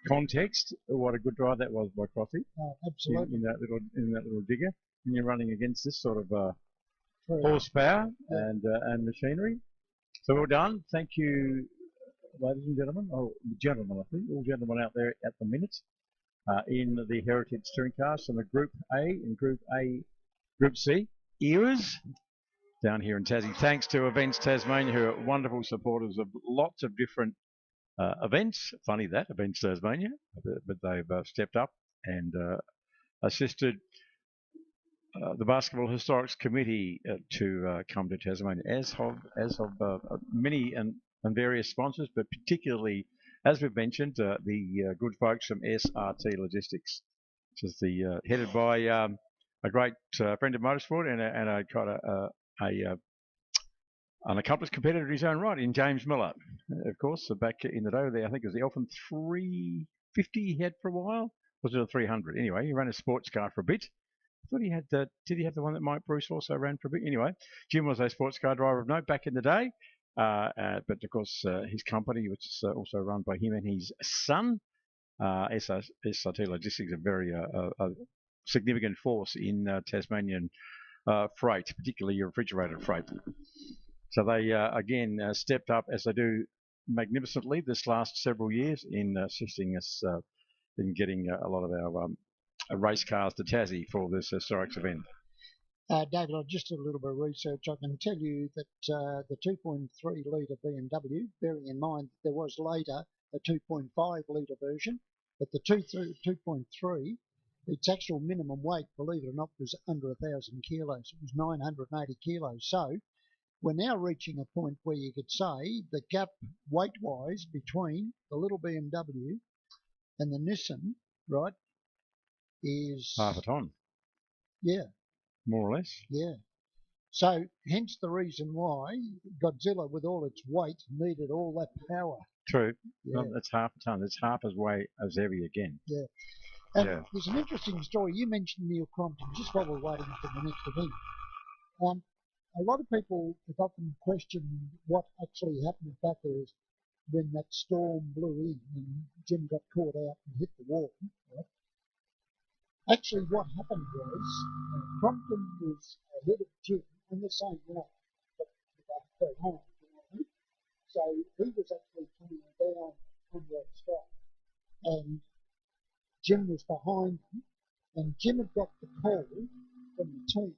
context what a good drive that was by Crossy Absolutely. in that little digger. And you're running against this sort of True. horsepower and machinery. So well done. Thank you, ladies and gentlemen. Oh, gentlemen, I think. All gentlemen out there at the minute in the Heritage Touring Cars from the Group A and Group C eras down here in Tassie. Thanks to Events Tasmania, who are wonderful supporters of lots of different events. Funny that, Events Tasmania, but they've stepped up and assisted the Baskerville Historics Committee to come to Tasmania, as of many and various sponsors, but particularly, as we've mentioned, the good folks from SRT Logistics, which is headed by a great friend of motorsport and an accomplished competitor in his own right in James Miller. Of course, back in the day, I think it was the Elfin 350 he had for a while. Was it a 300? Anyway, he ran a sports car for a bit. I thought he had did he have the one that Mike Bruce also ran for a bit? Anyway, Jim was a sports car driver of note back in the day. But of course, his company, which is also run by him and his son, SRT Logistics, a very significant force in Tasmanian freight, particularly refrigerated freight. So they again stepped up, as they do magnificently this last several years, in assisting us in getting a lot of our race cars to Tassie for this historics event. David, I just did a little bit of research. I can tell you that the 2.3 litre BMW, bearing in mind that there was later a 2.5 litre version, but the 2.3, its actual minimum weight, believe it or not, was under 1,000 kilos. It was 980 kilos. So we're now reaching a point where you could say the gap weight-wise between the little BMW and the Nissan, right, is half a tonne. Yeah. More or less. Yeah. So hence the reason why Godzilla, with all its weight, needed all that power. True. Yeah. No, that's half a tonne. It's half as heavy again. Yeah. And there's an interesting story. You mentioned Neil Crompton, just while we're waiting for the next event. A lot of people have often questioned what actually happened at Bathurst when that storm blew in and Jim got caught out and hit the wall. Right? Actually, what happened was Crompton was ahead of Jim on the same lap, but go home. You know what I mean? So he was actually coming down on that straight, and Jim was behind him, and Jim had got the call from the team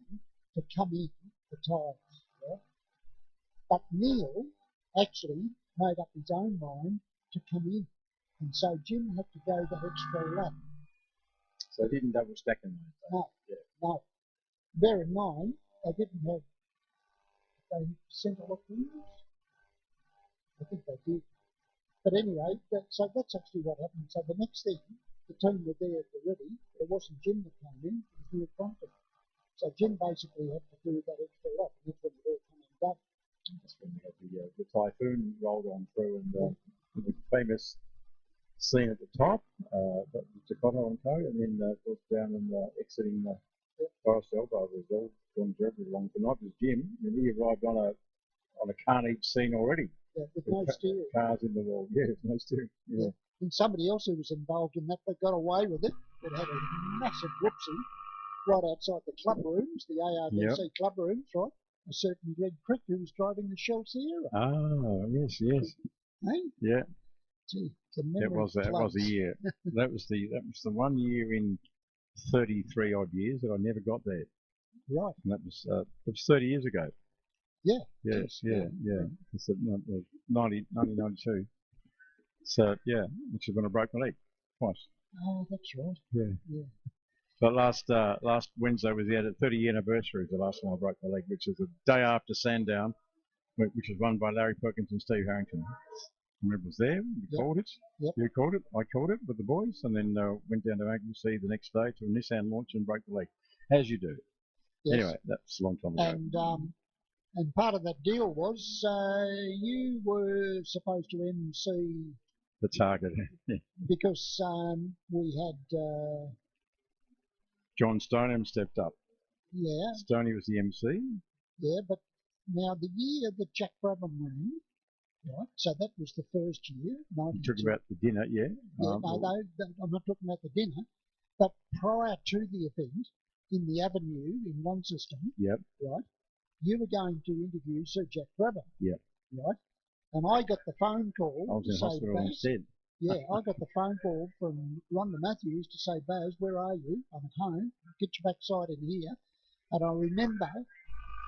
to come in for tyres. Right? But Neil actually made up his own mind to come in, and so Jim had to go the extra lap. So they didn't double stack them? No. Bear in mind, they didn't have centre lock wheels. I think they did. But anyway, so that's actually what happened. So the next thing, the team were there at the ready, but it wasn't Jim that came in, it was Neil Crompton. So Jim basically had to do that extra lap, and that's when it all came undone. That's when we had the typhoon rolled on through, and the famous scene at the top, but Takata and Co, and then of course down and exiting the Forest Elbow was all gone terribly along tonight. Was Jim, and he arrived on a carnage scene already. Yeah, with no steering. Cars in the wall. Yeah, no steering. Yeah. And somebody else who was involved in that, they got away with it. It had a massive whoopsie right outside the club rooms, the ARDC club rooms, right? A certain Greg Crick who was driving the Shell Sierra. Oh, yes. Hey? Yeah. Gee, that was a year. that was the 1 year in 33 odd years that I never got there. Right. And that was 30 years ago. Yeah. Yes, yeah. It's 1992. So yeah, which is when I broke my leg twice. Oh, that's right. Yeah. But last Wednesday was the 30th anniversary of the last time I broke my leg, which is the day after Sandown, which was run by Larry Perkins and Steve Harrington. I remember it was there. We called it. Yep. You called it. I called it with the boys, and then went down to Anglesey the next day to a Nissan launch and broke the leg, as you do. Yes. Anyway, that's a long time ago. And part of that deal was you were supposed to MC the target because we had John Stoneham stepped up. Yeah. Stoney was the MC. Yeah, but now the year that Jack Brabham ran, Right, so that was the first year. You talk about the dinner, yeah. Yeah, I'm not talking about the dinner, but prior to the event, in the Avenue in Launceston, Yep. right, you were going to interview Sir Jack Grubber, Yep. right, and I got the phone call I was to in say, hospital Baz, instead. yeah, I got the phone call from Rhonda Matthews to say, Baz, where are you? I'm at home. Get your backside in here. And I remember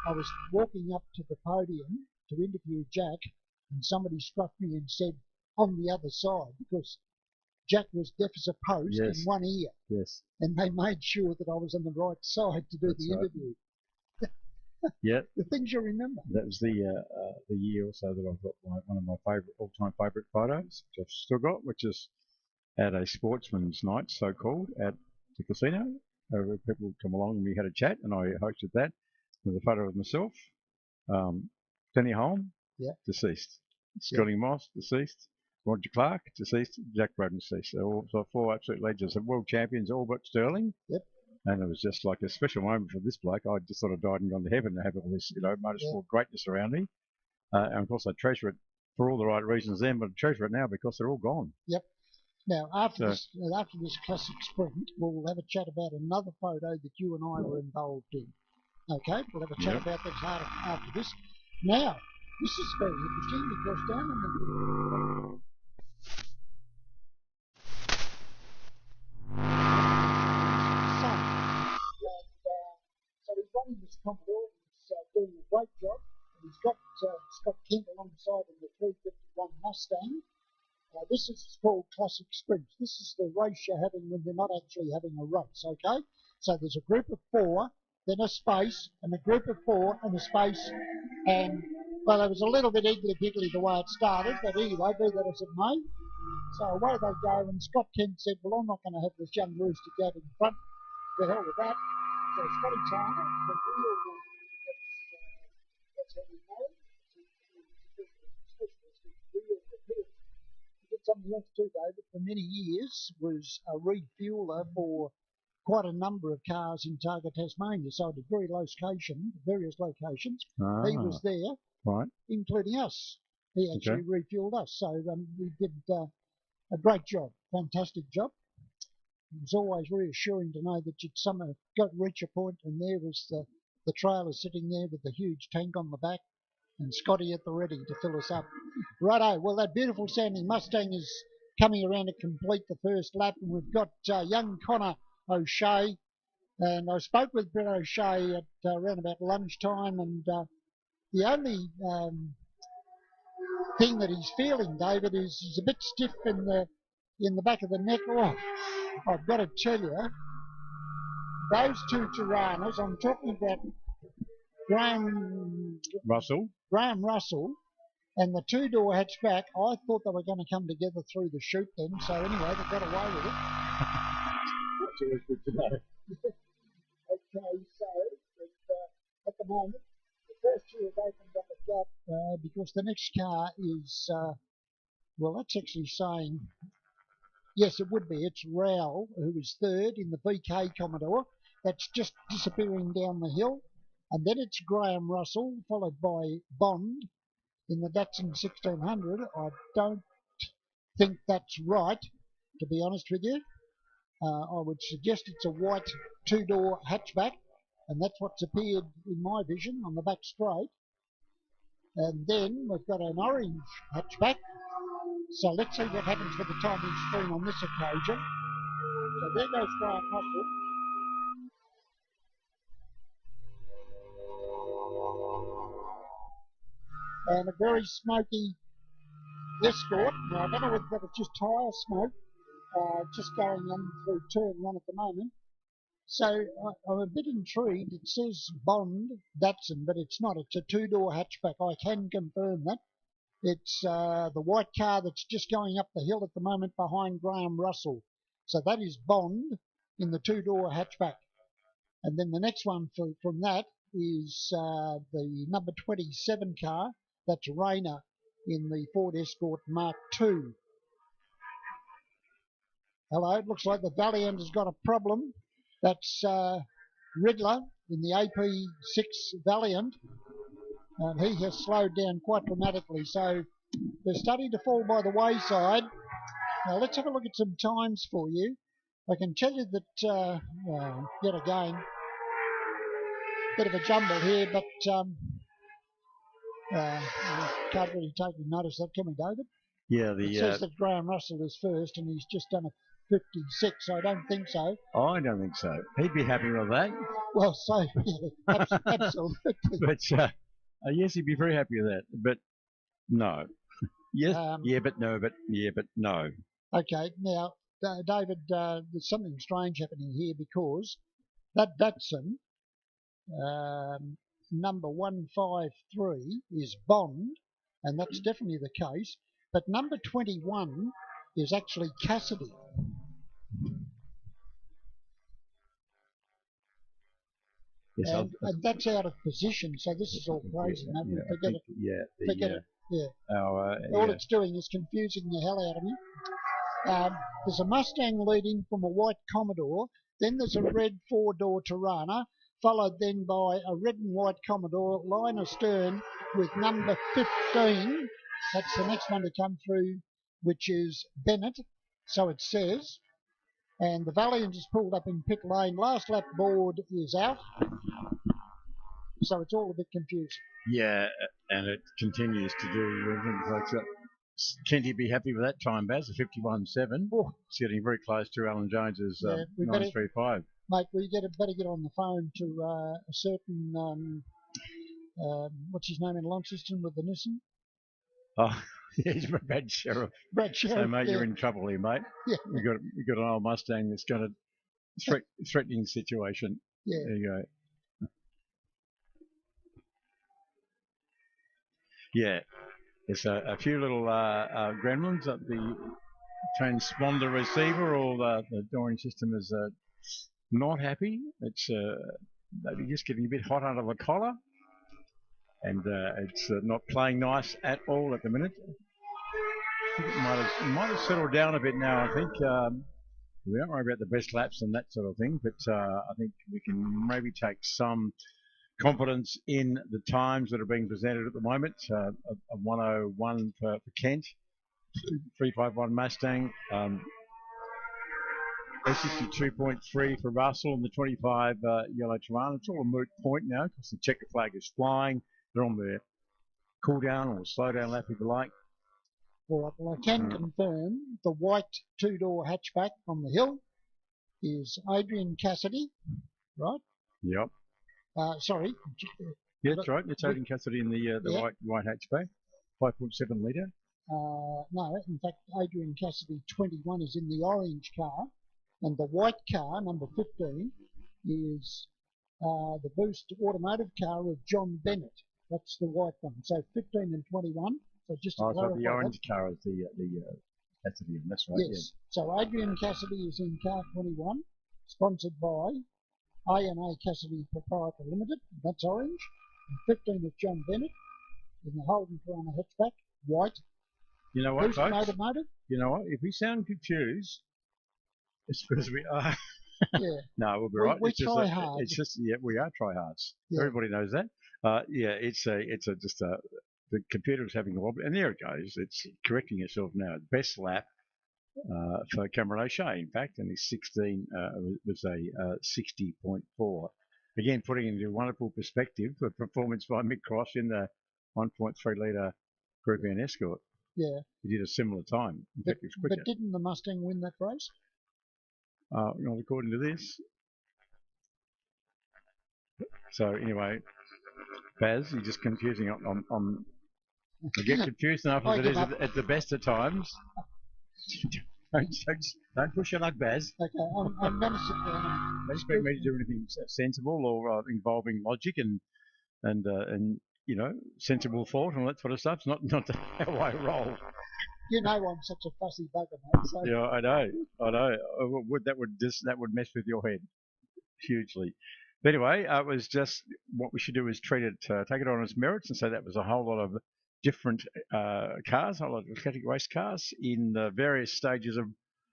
I was walking up to the podium to interview Jack, and somebody struck me and said, on the other side, because Jack was deaf as a post in one ear. Yes. And they made sure that I was on the right side to do That's the right. interview. Yeah. The things you remember. That was the year also that I've got one of my all-time favourite photos, which I've still got, which is at a sportsman's night, so-called, at the casino. Where people would come along and we had a chat, and I hosted that with a photo of myself, Denny Holm, deceased, Scotty Moss, deceased, Roger Clark, deceased, Jack Braden, deceased. So 4 absolute legends, and world champions, all but Sterling. Yep. And it was just like a special moment for this bloke. I just sort of died and gone to heaven to have all this, motorsport greatness around me. And of course, I treasure it for all the right reasons then, but I treasure it now because they're all gone. Yep. Now, after this classic sprint, we'll have a chat about another photo that you and I were involved in. Okay, we'll have a chat about that after this. Now, this is very interesting because down in the... So he's running this Commodore, he's doing a great job. He's got Scott Kent alongside in the 351 Mustang. This is called Classic Sprints. This is the race you're having when you're not actually having a race, okay? So there's a group of 4, then a space, and a group of 4, and a space, and, well, it was a little bit higgly-piggly the way it started, but anyway, be that as it may. So away they go, and Scott Kent said, well, I'm not going to have this young rooster go in front. The hell with that. So Scotty Turner, the real, that's how we know, did something else too, David, for many years, was a refueler for quite a number of cars in Targa, Tasmania. So at various locations, he was there, right, including us. He actually refueled us. So we did a great job, fantastic job. It was always reassuring to know that you'd somehow reach a point and there was the trailer sitting there with the huge tank on the back, and Scotty at the ready to fill us up. Righto, well, that beautiful sounding Mustang is coming around to complete the first lap, and we've got young Connor O'Shea, and I spoke with Brett O'Shea at around about lunchtime, and the only thing that he's feeling, David, is he's a bit stiff in the back of the neck. Oh, I've got to tell you, those 2 Tiranas, I'm talking about Graham Russell and the 2-door hatchback, I thought they were going to come together through the chute then, so anyway, they got away with it. That's always good to know. Okay, so at the moment, the first 2 have opened up a gap because the next car is, well, that's actually saying, yes, it would be, it's Rowell, who is 3rd in the VK Commodore. That's just disappearing down the hill. And then it's Graham Russell, followed by Bond in the Datsun 1600. I don't think that's right, to be honest with you. I would suggest it's a white 2-door hatchback, and that's what's appeared in my vision on the back straight. And then we've got an orange hatchback. So let's see what happens for the timing screen on this occasion. So there goes Graham Russell. And a very smoky Escort. Now, I don't know whether that was just tyre smoke, just going on through turn 1 at the moment. So I'm a bit intrigued. It says Bond Datsun, but it's not. It's a 2-door hatchback. I can confirm that. It's the white car that's just going up the hill at the moment behind Graham Russell. So that is Bond in the 2-door hatchback. And then the next one from that is the number 27 car. That's Rayner in the Ford Escort Mark II. Hello, it looks like the Valiant has got a problem. That's Riddler in the AP6 Valiant. And he has slowed down quite dramatically. So they're starting to fall by the wayside. Now let's have a look at some times for you. I can tell you that, yet again, bit of a jumble here, but can't really take notice of that, can we, David? Yeah, It says that Graham Russell is first, and he's just done a 56. I don't think so. I don't think so. He'd be happy with that. Well, so yeah, absolutely. But yes, he'd be very happy with that. But no. Yes, yeah, but no, but yeah, but no. Okay, now, David, there's something strange happening here because that Datsun, number 153 is Bond, and that's definitely the case. But number 21 is actually Cassidy. Yes, and that's out of position, so this is all crazy, mate. Forget it. Yeah. All it's doing is confusing the hell out of me. There's a Mustang leading from a white Commodore, then there's a red four-door Tirana, followed then by a red and white Commodore, line astern with number 15. That's the next one to come through, which is Bennett, so it says. And the Valiant is pulled up in pit lane. Last lap board is out. So it's all a bit confusing. Yeah, and it continues to do things like that. Can you be happy with that time, Baz? A 51.7. Oh. It's getting very close to Alan Jones's 9.35. Mate, we better get on the phone to a certain, what's his name in Launceston with the Nissan? Oh, he's Brad Sheriff. Brad Sheriff. So, mate, you're in trouble here, mate. Yeah. We got an old Mustang that's got a threatening situation. Yeah. There you go. Yeah, there's a few little gremlins at the transponder receiver, or the dooring system is not happy. It's maybe just getting a bit hot under the collar, and it's not playing nice at all at the minute. I think it might have settled down a bit now. I think we don't worry about the best laps and that sort of thing, but I think we can maybe take some confidence in the times that are being presented at the moment. A 101 for Kent, 351 Mustang, a 62.3 for Russell, and the 25 yellow Tirana. It's all a moot point now because the checker flag is flying. They're on their cool down or slow down lap if you like. All right, well, I can confirm the white two-door hatchback on the hill is Adrian Cassidy, right? Yep. Sorry. Yeah, that's right. It's Adrian Cassidy in the white hatchback, 5.7 litre. No, in fact, Adrian Cassidy 21 is in the orange car, and the white car, number 15, is the Boost automotive car of John Bennett. That's the white one. So 15 and 21. So just to clarify, the orange car is the Cassidy. That's right. Yes. Yeah. So Adrian Cassidy is in car 21, sponsored by A&A Cassidy Proprietary Limited. That's orange. And 15 is John Bennett in the Holden Tirana hatchback, white. You know what, folks? Automotive. You know what? If we sound confused, it's because we are. Yeah. No, we'll be right. We try hard. It's just we are tryhards. Yeah. Everybody knows that. The computer is having a wobble, and there it goes. It's correcting itself now. Best lap for Cameron O'Shea, in fact, and his 16 was a 60.4. Again, putting into wonderful perspective the performance by Mick Cross in the 1.3 litre Group N Escort. Yeah. He did a similar time. In fact, it was quicker. But didn't the Mustang win that race? Not according to this. So anyway, Baz, you're just confusing on I get confused enough as it is at the best of times. Don't push your luck, Baz. Okay, I'm going to sit down. Don't expect me to do anything sensible or involving logic and sensible thought and all that sort of stuff. It's not how I roll. You know I'm such a fussy bugger, mate. So. Yeah, I know. That would mess with your head hugely. But anyway, it was just what we should do is treat it, take it on its merits, and so that was a whole lot of different cars, a whole lot of category race cars in the various stages of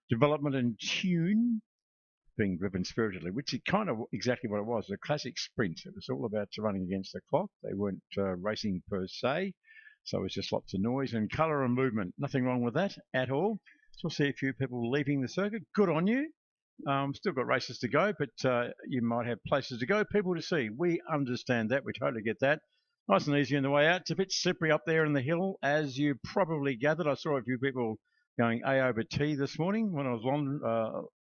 development and tune being driven spiritedly, which is kind of exactly what it was, a classic sprint. It was all about running against the clock. They weren't racing per se. So it's just lots of noise and colour and movement. Nothing wrong with that at all. So we'll see a few people leaving the circuit. Good on you. Still got races to go, but you might have places to go, people to see. We understand that. We totally get that. Nice and easy on the way out. It's a bit slippery up there in the hill, as you probably gathered. I saw a few people going A over T this morning when I was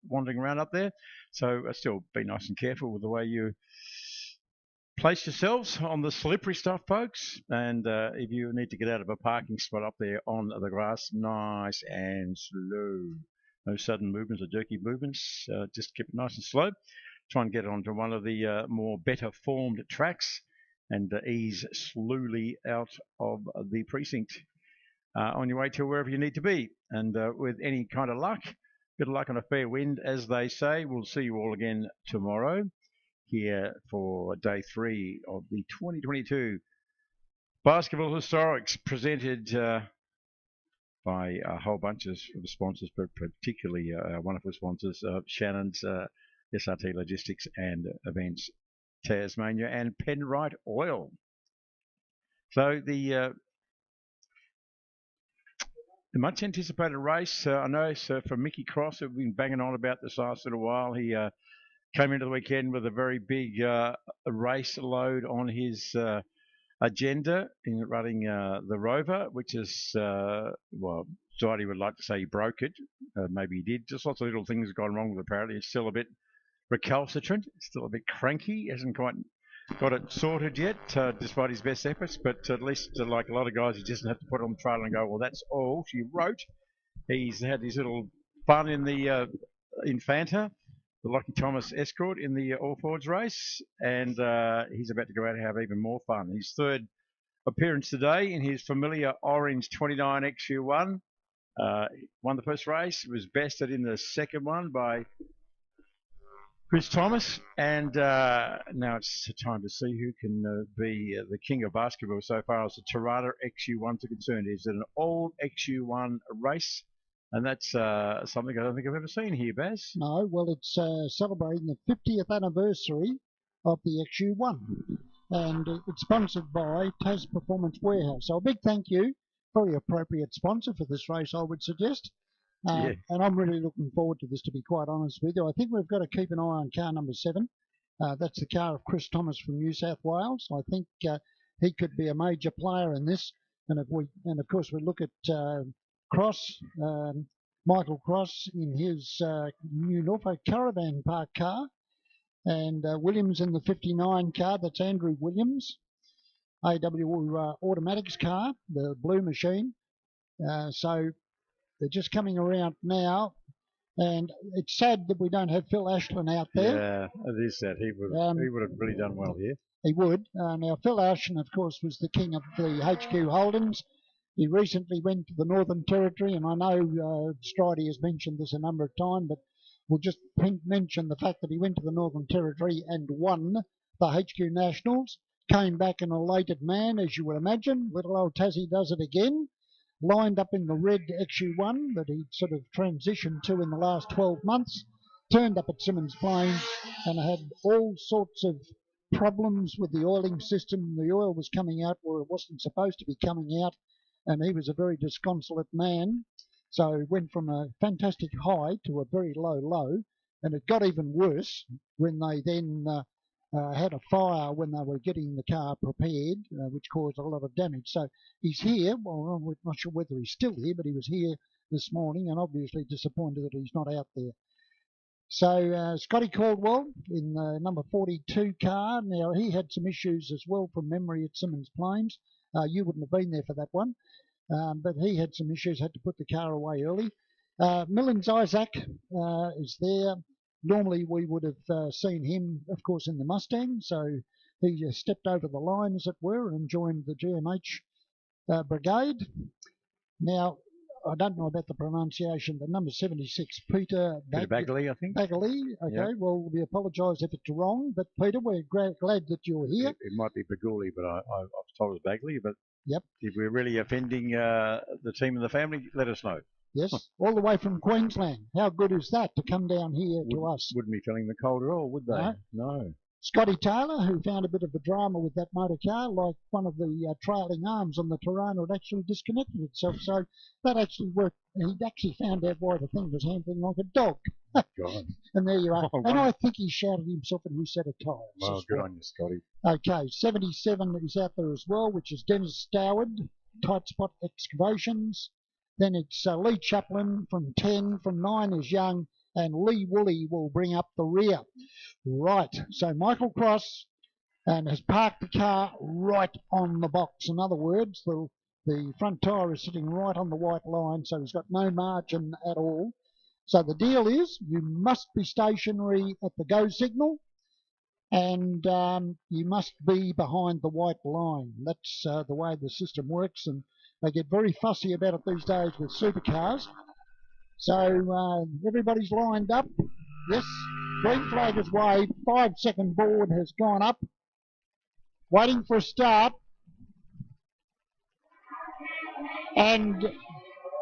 wandering around up there. So still be nice and careful with the way you place yourselves on the slippery stuff, folks. And if you need to get out of a parking spot up there on the grass, nice and slow. No sudden movements or jerky movements. Just keep it nice and slow. Try and get onto one of the more better formed tracks and ease slowly out of the precinct on your way to wherever you need to be. And with any kind of luck, good luck on a fair wind, as they say. We'll see you all again tomorrow here for day 3 of the 2022 Baskerville Historics, presented by a whole bunch of sponsors, but particularly wonderful sponsors, Shannon's SRT Logistics and Events Tasmania and Penrite Oil. So the much anticipated race, I know from Mickey Cross, who've been banging on about this last little while. He came into the weekend with a very big race load on his agenda in running the Rover, which is, well, Society would like to say he broke it. Maybe he did. Just lots of little things gone wrong with it, apparently. It's still a bit recalcitrant. It's still a bit cranky. Hasn't quite got it sorted yet, despite his best efforts. But at least, like a lot of guys, he just have to put it on the trailer and go, well, that's all she wrote. He's had his little fun in the Infanta, the Lockie Thomas Escort in the All Forwards race, and he's about to go out and have even more fun. His third appearance today in his familiar orange 29 XU1. Won the first race, was bested in the second one by Chris Thomas, and now it's time to see who can be the king of basketball so far as the Tirada XU1s are concerned. It's an old XU1 race, and that's something I don't think I've ever seen here, Baz. No, well, it's celebrating the 50th anniversary of the XU1, and it's sponsored by Tas Performance Warehouse. So a big thank you, very appropriate sponsor for this race, I would suggest. And I'm really looking forward to this, to be quite honest with you. I think we've got to keep an eye on car number 7. That's the car of Chris Thomas from New South Wales. I think he could be a major player in this. And of course, we look at Cross, Michael Cross in his new Norfolk Caravan Park car, and Williams in the 59 car. That's Andrew Williams. AW Automatics car, the blue machine. So they're just coming around now, and it's sad that we don't have Phil Ashland out there. Yeah, it is sad. He would have really done well here. He would. Now, Phil Ashland, of course, was the king of the HQ Holdings. He recently went to the Northern Territory, and I know Stridey has mentioned this a number of times, but we'll just mention the fact that he went to the Northern Territory and won the HQ Nationals, came back an elated man, as you would imagine. Little old Tassie does it again. Lined up in the red XU1 that he sort of transitioned to in the last 12 months, turned up at Simmons Plains and had all sorts of problems with the oiling system. The oil was coming out where it wasn't supposed to be coming out, and he was a very disconsolate man. So it went from a fantastic high to a very low low, and it got even worse when they then had a fire when they were getting the car prepared, which caused a lot of damage. So he's here. Well, I'm not sure whether he's still here, but he was here this morning, and obviously disappointed that he's not out there. So Scotty Caldwell in the number 42 car. Now, he had some issues as well from memory at Simmons Plains. You wouldn't have been there for that one, but he had some issues, had to put the car away early. Millins Isaac is there. Normally we would have seen him, of course, in the Mustang, so he stepped over the line, as it were, and joined the GMH brigade. Now, I don't know about the pronunciation, but number 76, Peter Bagley, I think. Bagley, okay. Yep. Well, we apologise if it's wrong, but Peter, we're glad that you're here. It might be Baguli, but I was told it's Bagley. But yep. If we're really offending the team and the family, let us know. Yes, all the way from Queensland. How good is that to come down here to us? Wouldn't be feeling the cold at all, would they? No. Scotty Taylor, who found a bit of a drama with that motor car, like one of the trailing arms on the Tirana had actually disconnected itself. So that actually worked. He'd actually found out why the thing was handling like a dog. God. And there you are. Oh, and wow. I think he shouted himself a new set of tyres. Well, good on you, Scotty. Okay, 77 is out there as well, which is Dennis Stoward, Tight Spot Excavations. Then it's Lee Chaplin from 10, from 9 is Young, and Lee Woolley will bring up the rear. Right, so Michael Cross and has parked the car right on the box. In other words, the front tyre is sitting right on the white line, so he's got no margin at all. So the deal is you must be stationary at the go signal, and you must be behind the white line. That's the way the system works, and they get very fussy about it these days with supercars. So everybody's lined up. Yes, green flag is waved. 5-second board has gone up. Waiting for a start. And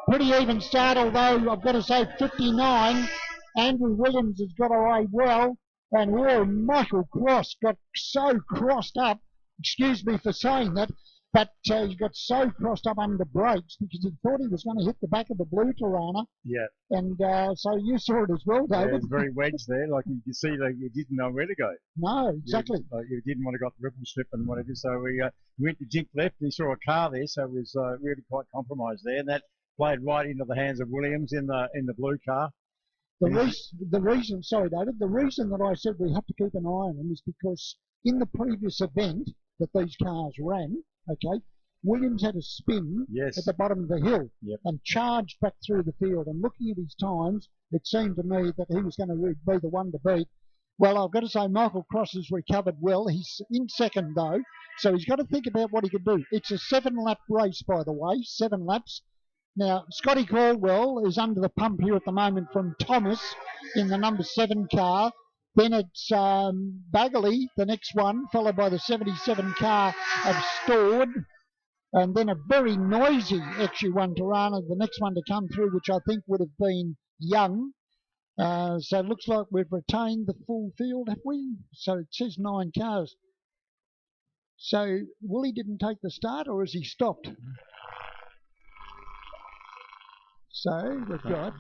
pretty even start, although I've got to say 59. Andrew Williams has got away well. And Michael Cross got so crossed up. Excuse me for saying that. But he got so crossed up under brakes because he thought he was going to hit the back of the blue Tirana. Yeah. And so you saw it as well, David. Yeah, it's very wedged there. Like you can see, like you didn't know where to go. No, exactly. You didn't want to got the ripple strip and whatever. So we went to jink left and he saw a car there, so it was really quite compromised there. And that played right into the hands of Williams in the blue car. The reason, sorry, David, the reason that I said we have to keep an eye on them is because in the previous event that these cars ran, okay, Williams had a spin at the bottom of the hill and charged back through the field. And looking at his times, it seemed to me that he was going to be the one to beat. Well, I've got to say Michael Cross has recovered well. He's in second, though, so he's got to think about what he can do. It's a 7-lap race, by the way, 7 laps. Now, Scotty Caldwell is under the pump here at the moment from Thomas in the number 7 car. Then it's Bagley, the next one, followed by the 77 car of Stored. And then a very noisy XU1 Tirana, the next one to come through, which I think would have been Young. So it looks like we've retained the full field, have we? So it says 9 cars. So Woolley didn't take the start, or has he stopped? So we've got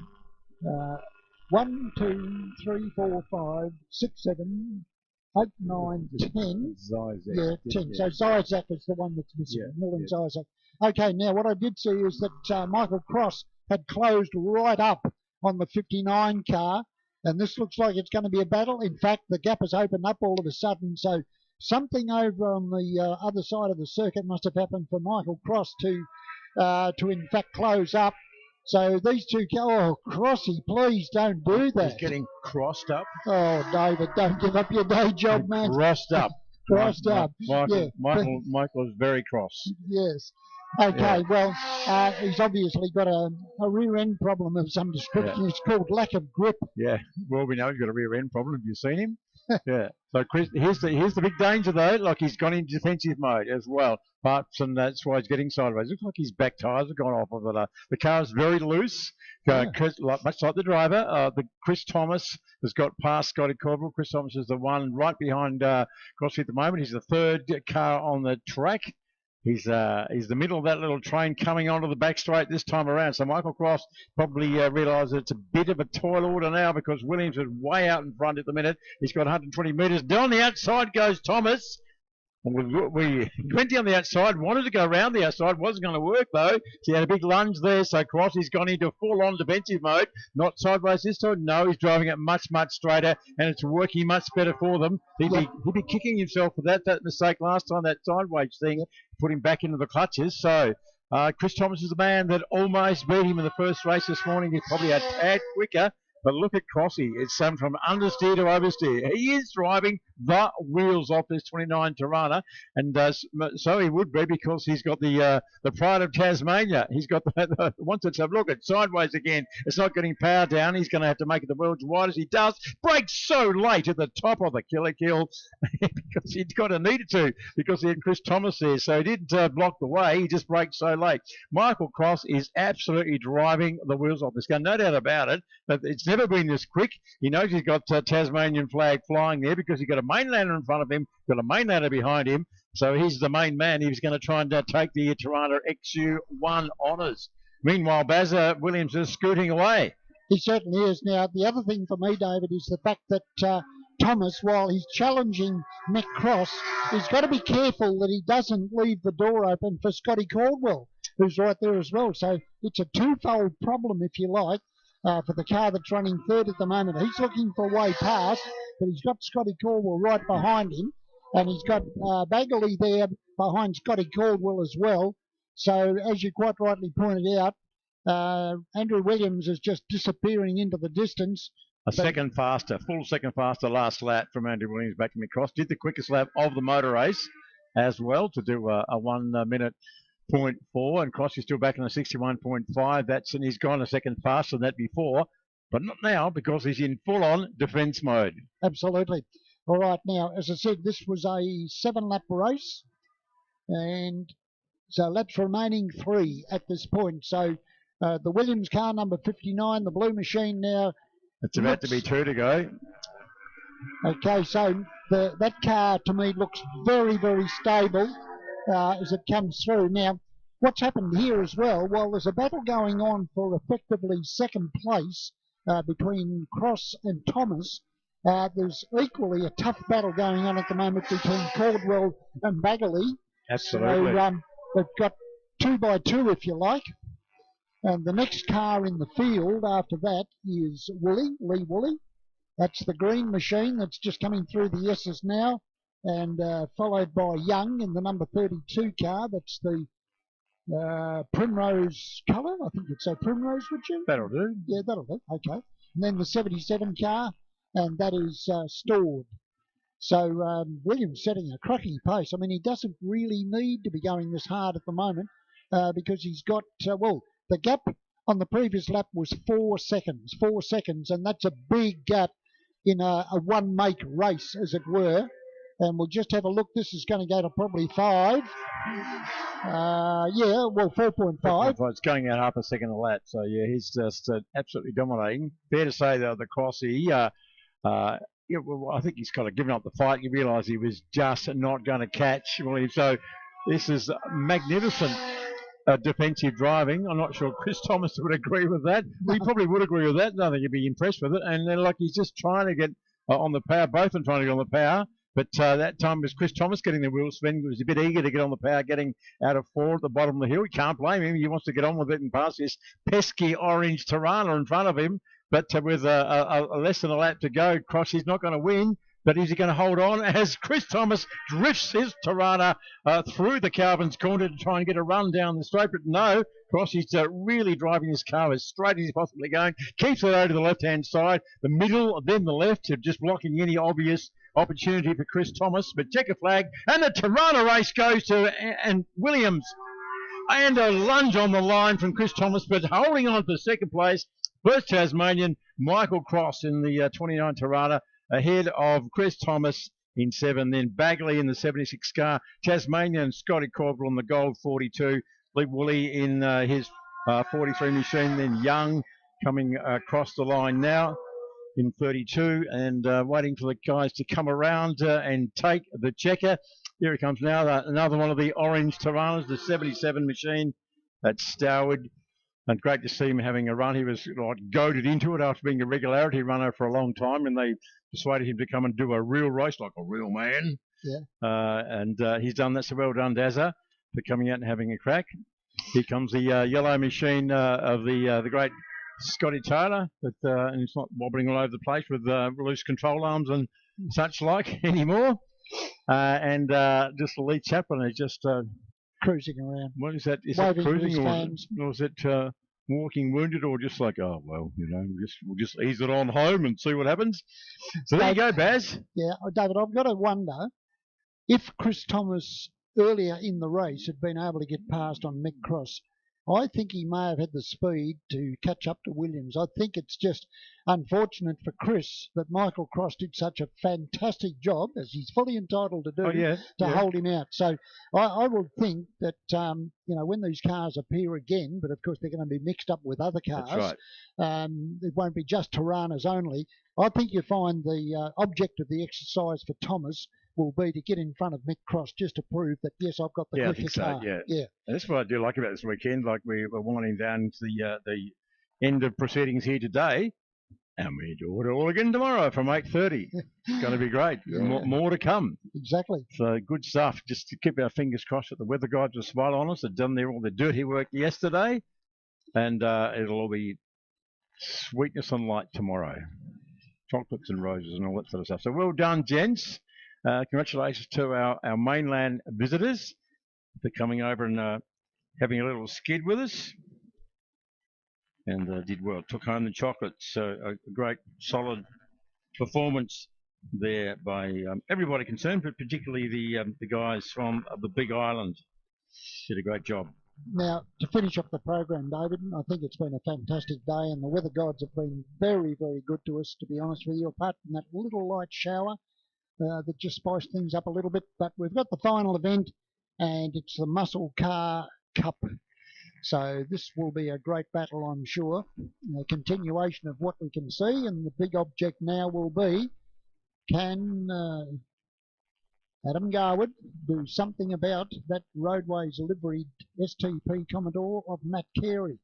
1, 2, 3, 4, 5, 6, 7, 8, 9, 10. Yeah, 10. So Zizak is the one that's missing. Millen Zizak. Okay, now what I did see is that Michael Cross had closed right up on the 59 car, and this looks like it's going to be a battle. In fact, the gap has opened up all of a sudden, so something over on the other side of the circuit must have happened for Michael Cross to in fact close up. So these two, Crossy, please don't do that. He's getting crossed up. Oh, David, don't give up your day job, man. Crossed up. Crossed up. Michael's very cross. Yes. Okay, well, he's obviously got a rear end problem of some description. It's called lack of grip. Yeah, well, we know he's got a rear end problem. Have you seen him? Yeah. So Chris, here's the big danger though. Like he's gone into defensive mode as well. And that's why he's getting sideways. Looks like his back tyres have gone off of it. The car is very loose. Chris, much like the driver. Chris Thomas has got past Scotty Caldwell. Chris Thomas is the one right behind Crossy at the moment. He's the 3rd car on the track. He's the middle of that little train coming onto the back straight this time around. So Michael Cross probably realises it's a bit of a tall order now because Williams is way out in front at the minute. He's got 120 metres. Down the outside goes Thomas. And we went down the outside, wanted to go around the outside, wasn't going to work though. So he had a big lunge there, so Crossy's gone into full-on defensive mode. Not sideways this time, no, he's driving it much, much straighter, and it's working much better for them. He'd be kicking himself for that mistake last time, that sideways thing, put him back into the clutches. So Chris Thomas is the man that almost beat him in the first race this morning. He's probably a tad quicker. But look at Crossy. It's from understeer to oversteer. He is driving the wheels off this 29 Tirana, and so he would be because he's got the pride of Tasmania. He's got once it's a look at sideways again. It's not getting power down. He's going to have to make it the world's widest. He does. Brakes so late at the top of the killer kill because he'd got to need it to because he had Chris Thomas there. So he didn't block the way. He just braked so late. Michael Cross is absolutely driving the wheels off this gun. No doubt about it. But it's never been this quick. He knows he's got Tasmanian flag flying there because he's got a mainlander in front of him, got a mainlander behind him. So he's the main man. He was going to try and take the Toronto XU1 honours. Meanwhile, Bazza Williams is scooting away. He certainly is. Now, the other thing for me, David, is the fact that Thomas, while he's challenging Mick Cross, he's got to be careful that he doesn't leave the door open for Scotty Caldwell, who's right there as well. So it's a twofold problem, if you like, for the car that's running third at the moment. He's looking for a way past, but he's got Scotty Caldwell right behind him, and he's got Bagley there behind Scotty Caldwell as well. So, as you quite rightly pointed out, Andrew Williams is just disappearing into the distance. Full second faster last lap from Andrew Williams back to Mick Cross. Did the quickest lap of the motor race as well to do a 1 minute 0.4, and Cross is still back in a 61.5. He's gone a second faster than that before, but not now because he's in full-on defence mode. Absolutely. All right, now, as I said, this was a 7-lap race, and so laps remaining 3 at this point. So the Williams car, number 59, the blue machine now. It's about to be 2 to go. Okay, so that car to me looks very, very stable as it comes through. Now, what's happened here as well, well, there's a battle going on for effectively second place between Cross and Thomas. There's equally a tough battle going on at the moment between Caldwell and Bagley. Absolutely. So they've got 2 by 2, if you like. And the next car in the field after that is Lee Woolley. That's the green machine that's just coming through the S's now, and followed by Young in the number 32 car. That's the primrose colour. I think it's a primrose, would you? That'll do. Yeah, that'll do. Okay. And then the 77 car, and that is stored. So Williams setting a cracking pace. I mean, he doesn't really need to be going this hard at the moment because he's got, the gap on the previous lap was 4 seconds, and that's a big gap in a one-make race, as it were. And we'll just have a look. This is going to go to probably 5. 4.5. It's going out half a second a lap. So, yeah, he's just absolutely dominating. Fair to say, though, the Crossy, I think he's kind of given up the fight. You realise he was just not going to catch Williams. So this is magnificent defensive driving. I'm not sure Chris Thomas would agree with that. He probably would agree with that. I think he'd be impressed with it. And then, he's just trying to get on the power. Both of them trying to get on the power. But that time was Chris Thomas getting the wheel spin. He was a bit eager to get on the power, getting out of 4 at the bottom of the hill. You can't blame him. He wants to get on with it and pass this pesky orange Tirana in front of him. But with a less than a lap to go, Cross, he's not going to win. But is he going to hold on as Chris Thomas drifts his Tirana through the Calvin's corner to try and get a run down the straight? But no, Cross is really driving his car as straight as he's possibly going. Keeps it over to the left-hand side, the middle, then the left, just blocking any obvious opportunity for Chris Thomas. But checker flag, and the Tirana race goes to and Williams. And a lunge on the line from Chris Thomas, but holding on for second place. First Tasmanian, Michael Cross in the 29 Tirana, ahead of Chris Thomas in 7, then Bagley in the 76 car, Tasmanian Scotty Caldwell in the gold 42, Lee Woolley in his 43 machine, then Young coming across the line now in 32, and waiting for the guys to come around and take the checker. Here he comes now, another one of the orange Tiranas, the 77 machine. That's Stoward. And great to see him having a run. He was goaded into it after being a regularity runner for a long time, and they persuaded him to come and do a real race like a real man. Yeah. And he's done that, so well done, Dazza, for coming out and having a crack. Here comes the yellow machine of the great Scotty Taylor, and it's not wobbling all over the place with loose control arms and such like anymore. And just Lee Chaplin is just... cruising around. What is that? Is it cruising or is it walking wounded, or just like, oh, well, we'll just ease it on home and see what happens? So there you go, Baz. Yeah, David, I've got to wonder if Chris Thomas earlier in the race had been able to get past on Mick Cross. I think he may have had the speed to catch up to Williams. I think it's just unfortunate for Chris that Michael Cross did such a fantastic job, as he's fully entitled to do, hold him out. So I would think that, when these cars appear again, but of course they're going to be mixed up with other cars. That's right. It won't be just Tiranas only. I think you find the object of the exercise for Thomas will be to get in front of Mick Cross just to prove that, yes, I've got the quicker car. Yeah. And that's what I do like about this weekend. Like we're winding down to the end of proceedings here today, and we do it all again tomorrow from 8:30. It's going to be great. More to come. Exactly. So good stuff. Just to keep our fingers crossed that the weather guides will smile on us. They've done all the dirty work yesterday, and it'll all be sweetness and light tomorrow. Chocolates and roses and all that sort of stuff. So well done, gents. Congratulations to our mainland visitors for coming over and having a little skid with us. And did well. Took home the chocolates. So a great, solid performance there by everybody concerned, but particularly the guys from the Big Island. Did a great job. Now, to finish up the program, David, I think it's been a fantastic day, and the weather gods have been very, very good to us, to be honest with you, apart from that little light shower that just spiced things up a little bit. But we've got the final event, and it's the Muscle Car Cup. So this will be a great battle, I'm sure. A continuation of what we can see, and the big object now will be, can Adam Garwood do something about that Roadways liveried STP Commodore of Matt Carey,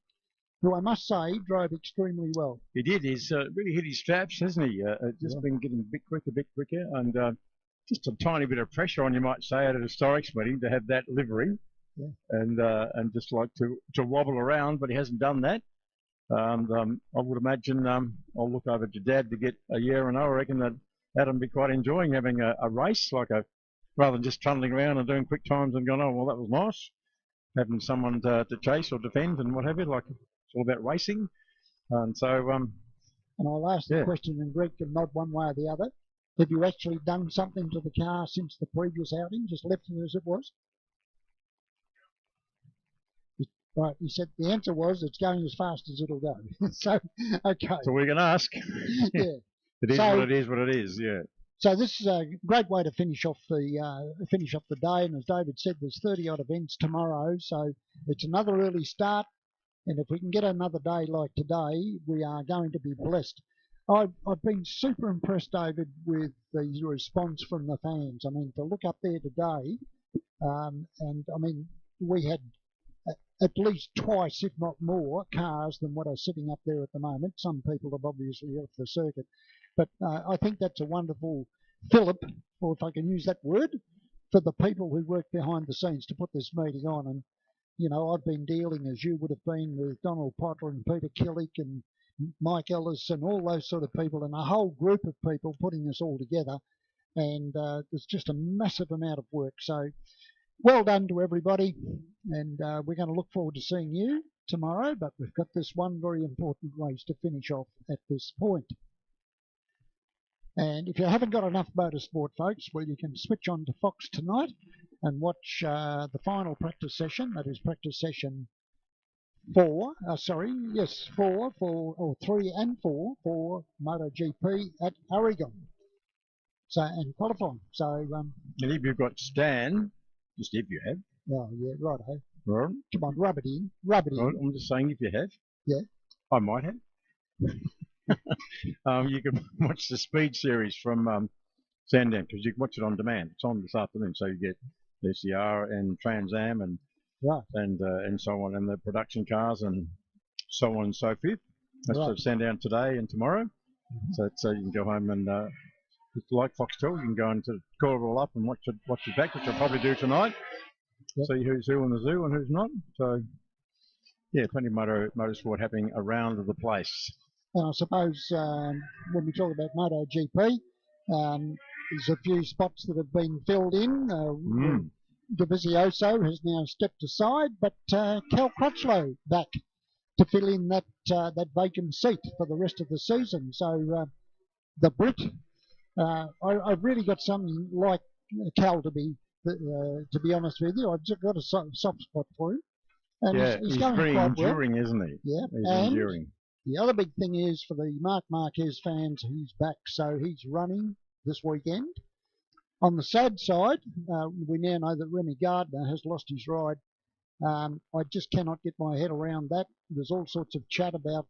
who I must say drove extremely well. He did. He's really hit his straps, hasn't he? Just been getting a bit quicker, and just a tiny bit of pressure on, you might say, at a historics meeting to have that livery, and just like to wobble around, but he hasn't done that. I would imagine I'll look over to Dad to get a year, and I reckon that Adam would be quite enjoying having a race, rather than just trundling around and doing quick times and going, oh, well, that was nice. Having someone to chase or defend and what have you, it's all about racing. And so... and I'll ask the question in Greek and nod one way or the other. Have you actually done something to the car since the previous outing, just left it as it was? Right, he said the answer was it's going as fast as it'll go. So, okay. So we're going to ask. Yeah. It is what it is, yeah. So this is a great way to finish off the day, and as David said, there's 30-odd events tomorrow, so it's another early start, and if we can get another day like today, we are going to be blessed. I've been super impressed, David, with the response from the fans. I mean, to look up there today, and I mean, we had at least twice, if not more, cars than what are sitting up there at the moment. Some people have obviously left the circuit. But I think that's a wonderful fillip, or if I can use that word, for the people who work behind the scenes to put this meeting on. And, I've been dealing, as you would have been, with Donald Potter and Peter Killick and Mike Ellis and all those sort of people, and a whole group of people putting this all together. And there's just a massive amount of work. So well done to everybody. And we're going to look forward to seeing you tomorrow. But we've got this one very important race to finish off at this point. And if you haven't got enough motorsport, folks, well, you can switch on to Fox tonight and watch the final practice session. That is practice session 4, 3 and 4 for MotoGP at Aragon. So, and qualifying. So, and if you've got Stan, just if you have. Oh, yeah, righto. Right. Come on, rub it in. Rub it in. I'm just saying if you have. Yeah. I might have. You can watch the speed series from Sedan, because you can watch it on demand. It's on this afternoon, so you get VCR and Trans Am and so on, and the production cars and so on and so forth. That's for Sandown today and tomorrow. So you can go home and like Foxtel, you can go into call it all up and watch it back, which I'll probably do tonight. See who's who in the zoo and who's not. So yeah, plenty of motorsport happening around the place. And I suppose when we talk about MotoGP, there's a few spots that have been filled in. Dovizioso has now stepped aside, but Cal Crutchlow back to fill in that vacant seat for the rest of the season. So the Brit, I've really got something like Cal to be honest with you. I've just got a soft spot for him. And he's going very quite enduring, well. isn't he? Yeah, he's enduring. The other big thing is for the Mark Marquez fans, he's back, so he's running this weekend. On the sad side, we now know that Remy Gardner has lost his ride. I just cannot get my head around that. There's all sorts of chat about,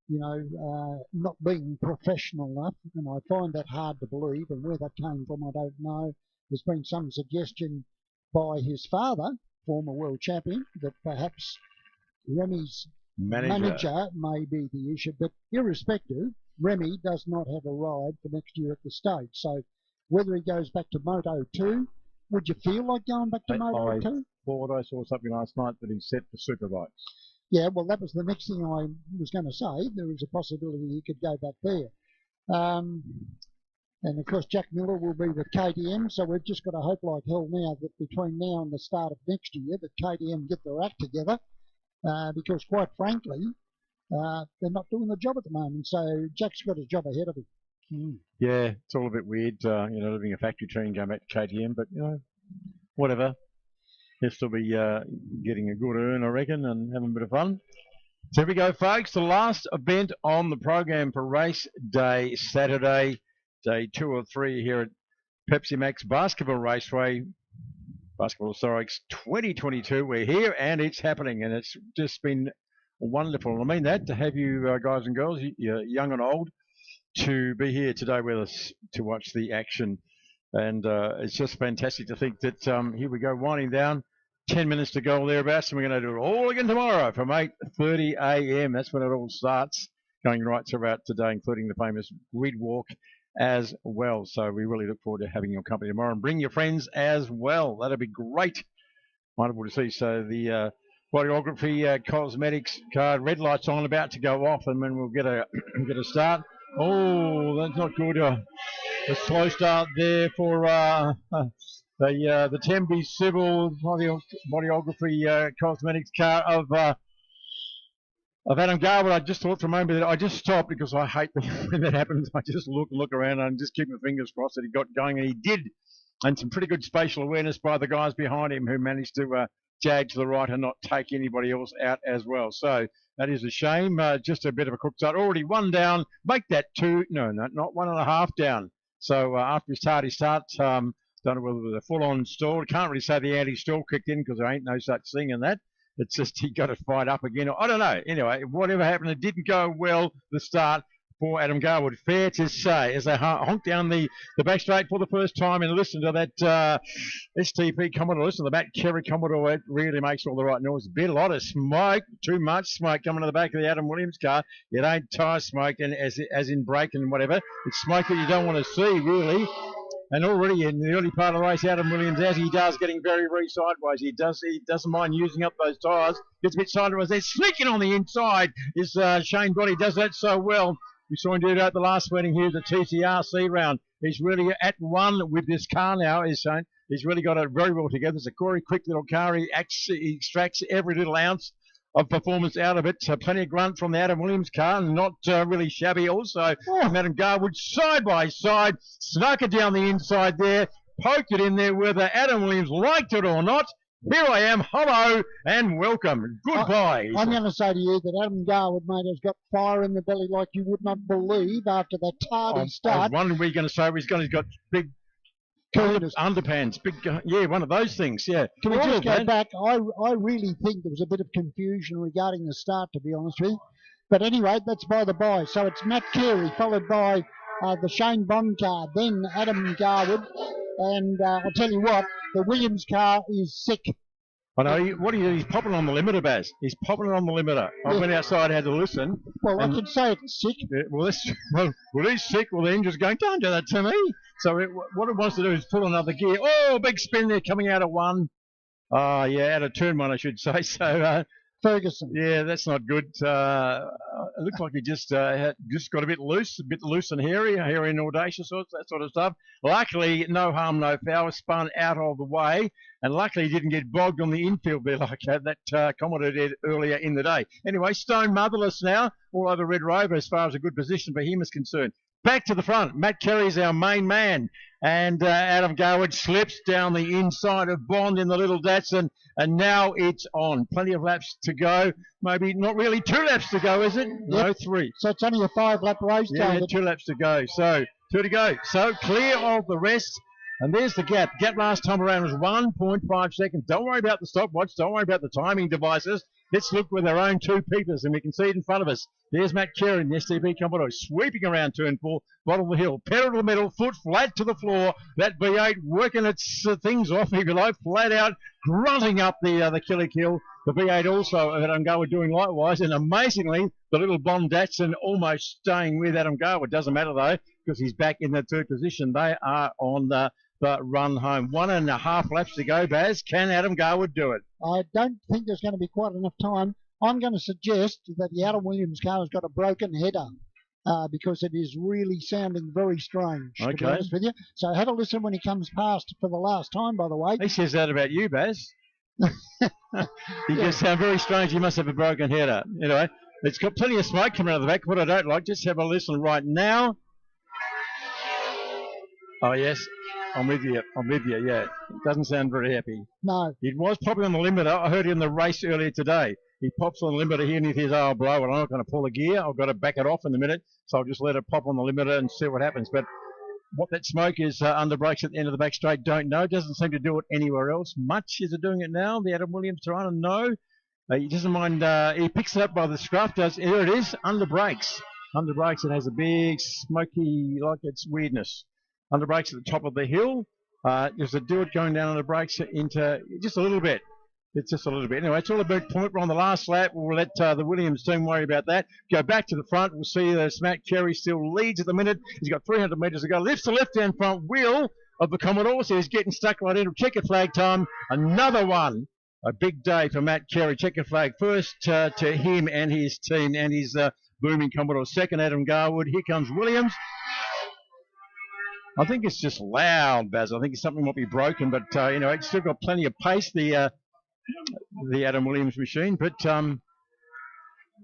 not being professional enough, and I find that hard to believe, and where that came from, I don't know. There's been some suggestion by his father, former world champion, that perhaps Remy's manager may be the issue, but irrespective, Remy does not have a ride for next year at the stage. So whether he goes back to Moto 2, would you feel like going back to Moto 2? I saw something last night that he's set for Superbikes. Yeah, well, that was the next thing I was going to say. There is a possibility he could go back there. And, of course, Jack Miller will be with KTM, so we've just got to hope like hell now that between now and the start of next year that KTM get their act together, because, quite frankly, they're not doing the job at the moment. So Jack's got his job ahead of him. Yeah, it's all a bit weird, living a factory train going back to KTM, but, whatever. He'll still be getting a good earn, I reckon, and having a bit of fun. So here we go, folks. The last event on the program for race day, Saturday, day 2 or 3 here at Pepsi Max Baskerville Raceway, Baskerville Historics 2022. We're here and it's happening, and it's just been wonderful. I mean that, to have you guys and girls, young and old, to be here today with us to watch the action. And it's just fantastic to think that here we go, winding down, 10 minutes to go thereabouts, and we're going to do it all again tomorrow from 8:30 a.m. That's when it all starts, going right throughout today, including the famous grid walk as well. So we really look forward to having your company tomorrow, and bring your friends as well. That'll be great. Wonderful to see. So the bodyography cosmetics card, red light's on, about to go off, and then we'll get a start. Oh, that's not good. A slow start there for the Tembe Civil bodyography cosmetics car of Adam Garwood. I just thought for a moment that I just stopped, because I hate when that happens. I just look around and just keep my fingers crossed that he got going, and he did. And some pretty good spatial awareness by the guys behind him, who managed to jag to the right and not take anybody else out as well. So that is a shame. Just a bit of a crook start. Already 1 down. Make that 2. No, not 1.5 down. So after his tardy start, don't know whether it was a full-on stall. Can't really say the anti-stall kicked in, because there ain't no such thing in that. It's just he got to fight up again. I don't know. Anyway, whatever happened, it didn't go well, the start for Adam Garwood. Fair to say, as they honk down the back straight for the first time, and listen to that STP Commodore, listen to that Kerry Commodore. It really makes all the right noise. A lot of smoke, too much smoke coming to the back of the Adam Williams car. It ain't tyre smoke, and as in brake and whatever. It's smoke that you don't want to see, really. And already in the early part of the race, Adam Williams, as he does, getting very, very sideways. He doesn't mind using up those tyres. Gets a bit sideways. They're sneaking on the inside. Is Shane Brodie does that so well. We saw him do that the last meeting here, the TCRC round. He's really at one with this car now, is Shane. He's really got it very well together. It's a very quick little car. He extracts every little ounce of performance out of it. So plenty of grunt from the Adam Williams car, and not really shabby also. Adam Garwood side by side, snuck it down the inside there, poked it in there whether Adam Williams liked it or not. Here I am, hello and welcome. Goodbye. I'm going to say to you that Adam Garwood, mate, has got fire in the belly like you would not believe after that tardy start. I was wondering what you're going to say. He's got big underpants, big, one of those things, yeah. Can we just go back? I really think there was a bit of confusion regarding the start, to be honest with you. But anyway, that's by the by. So it's Matt Carey, followed by the Shane Bond car, then Adam Garwood. And I'll tell you what, the Williams car is sick. I know. He's popping on the limiter, Baz. He's popping it on the limiter. I went outside, had to listen. Well, I can say it's sick. Yeah, well, he's sick. Well, the engine's going, don't do that to me. So what it wants to do is pull another gear. Oh, big spin there coming out of 1. Out of turn 1, I should say. So Ferguson. Yeah, that's not good. It looks like he just got a bit loose and hairy and audacious, that sort of stuff. Luckily, no harm, no foul, spun out of the way, and luckily he didn't get bogged on the infield there like that Commodore did earlier in the day. Anyway, Stone motherless now, all over Red Rover as far as a good position for him is concerned. back to the front. Matt Kerry's our main man. And Adam Garwood slips down the inside of Bond in the little Datsun. And now it's on. Plenty of laps to go. Maybe not really 2 laps to go, is it? No, 3. So it's only a 5-lap race, Yeah, David. 2 laps to go. So 2 to go. So clear of the rest. And there's the gap. Gap last time around was 1.5 seconds. Don't worry about the stopwatch. Don't worry about the timing devices. Let's look with our own 2 peepers, and we can see it in front of us. There's Matt Carey in the STB Commodore, sweeping around turn 4, bottom of the hill, pedal to the middle, foot flat to the floor. That V8 working its things off, if you like, flat out, grunting up the killer kill. The V8 also, Adam Garwood doing likewise, and amazingly, the little Bond Datsun almost staying with Adam Garwood. Doesn't matter though, because he's back in the 3rd position. They are on the run home. 1.5 laps to go, Baz. Can Adam Garwood do it? I don't think there's going to be quite enough time. I'm going to suggest that the Adam Williams car has got a broken header because it is really sounding very strange, to be honest with you. So have a listen when he comes past for the last time, by the way. He says that about you, Baz. You just sound very strange. You must have a broken header. Anyway, it's got plenty of smoke coming out of the back. What I don't like, just have a listen right now. Oh, yes. I'm with you, yeah. It doesn't sound very happy. No. It was probably on the limiter. I heard him in the race earlier today. He pops on the limiter here and he says, oh, blow it. I'm not going to pull the gear. I've got to back it off in a minute. So I'll just let it pop on the limiter and see what happens. But what that smoke is under brakes at the end of the back straight, don't know. Doesn't seem to do it anywhere else. Much is it doing it now? The Adam Williams Tirana, no. He doesn't mind. He picks it up by the scruff. Here it is, under brakes. Under brakes, it has a big smoky, like it's weirdness. Under brakes at the top of the hill. There's a do it going down on the brakes into just a little bit. It's just a little bit. Anyway, it's all about point. We're on the last lap. We'll let the Williams team worry about that. Go back to the front. We'll see Matt Carey still leads at the minute. He's got 300 metres to go. Lifts the left-hand front wheel of the Commodore, so he's getting stuck right into checkered flag time. Another one. A big day for Matt Carey. Checkered flag first to him and his team and his booming Commodore. Second, Adam Garwood. Here comes Williams. I think it's just loud, Baz. I think something might be broken, but it's still got plenty of pace, the Adam Williams machine. But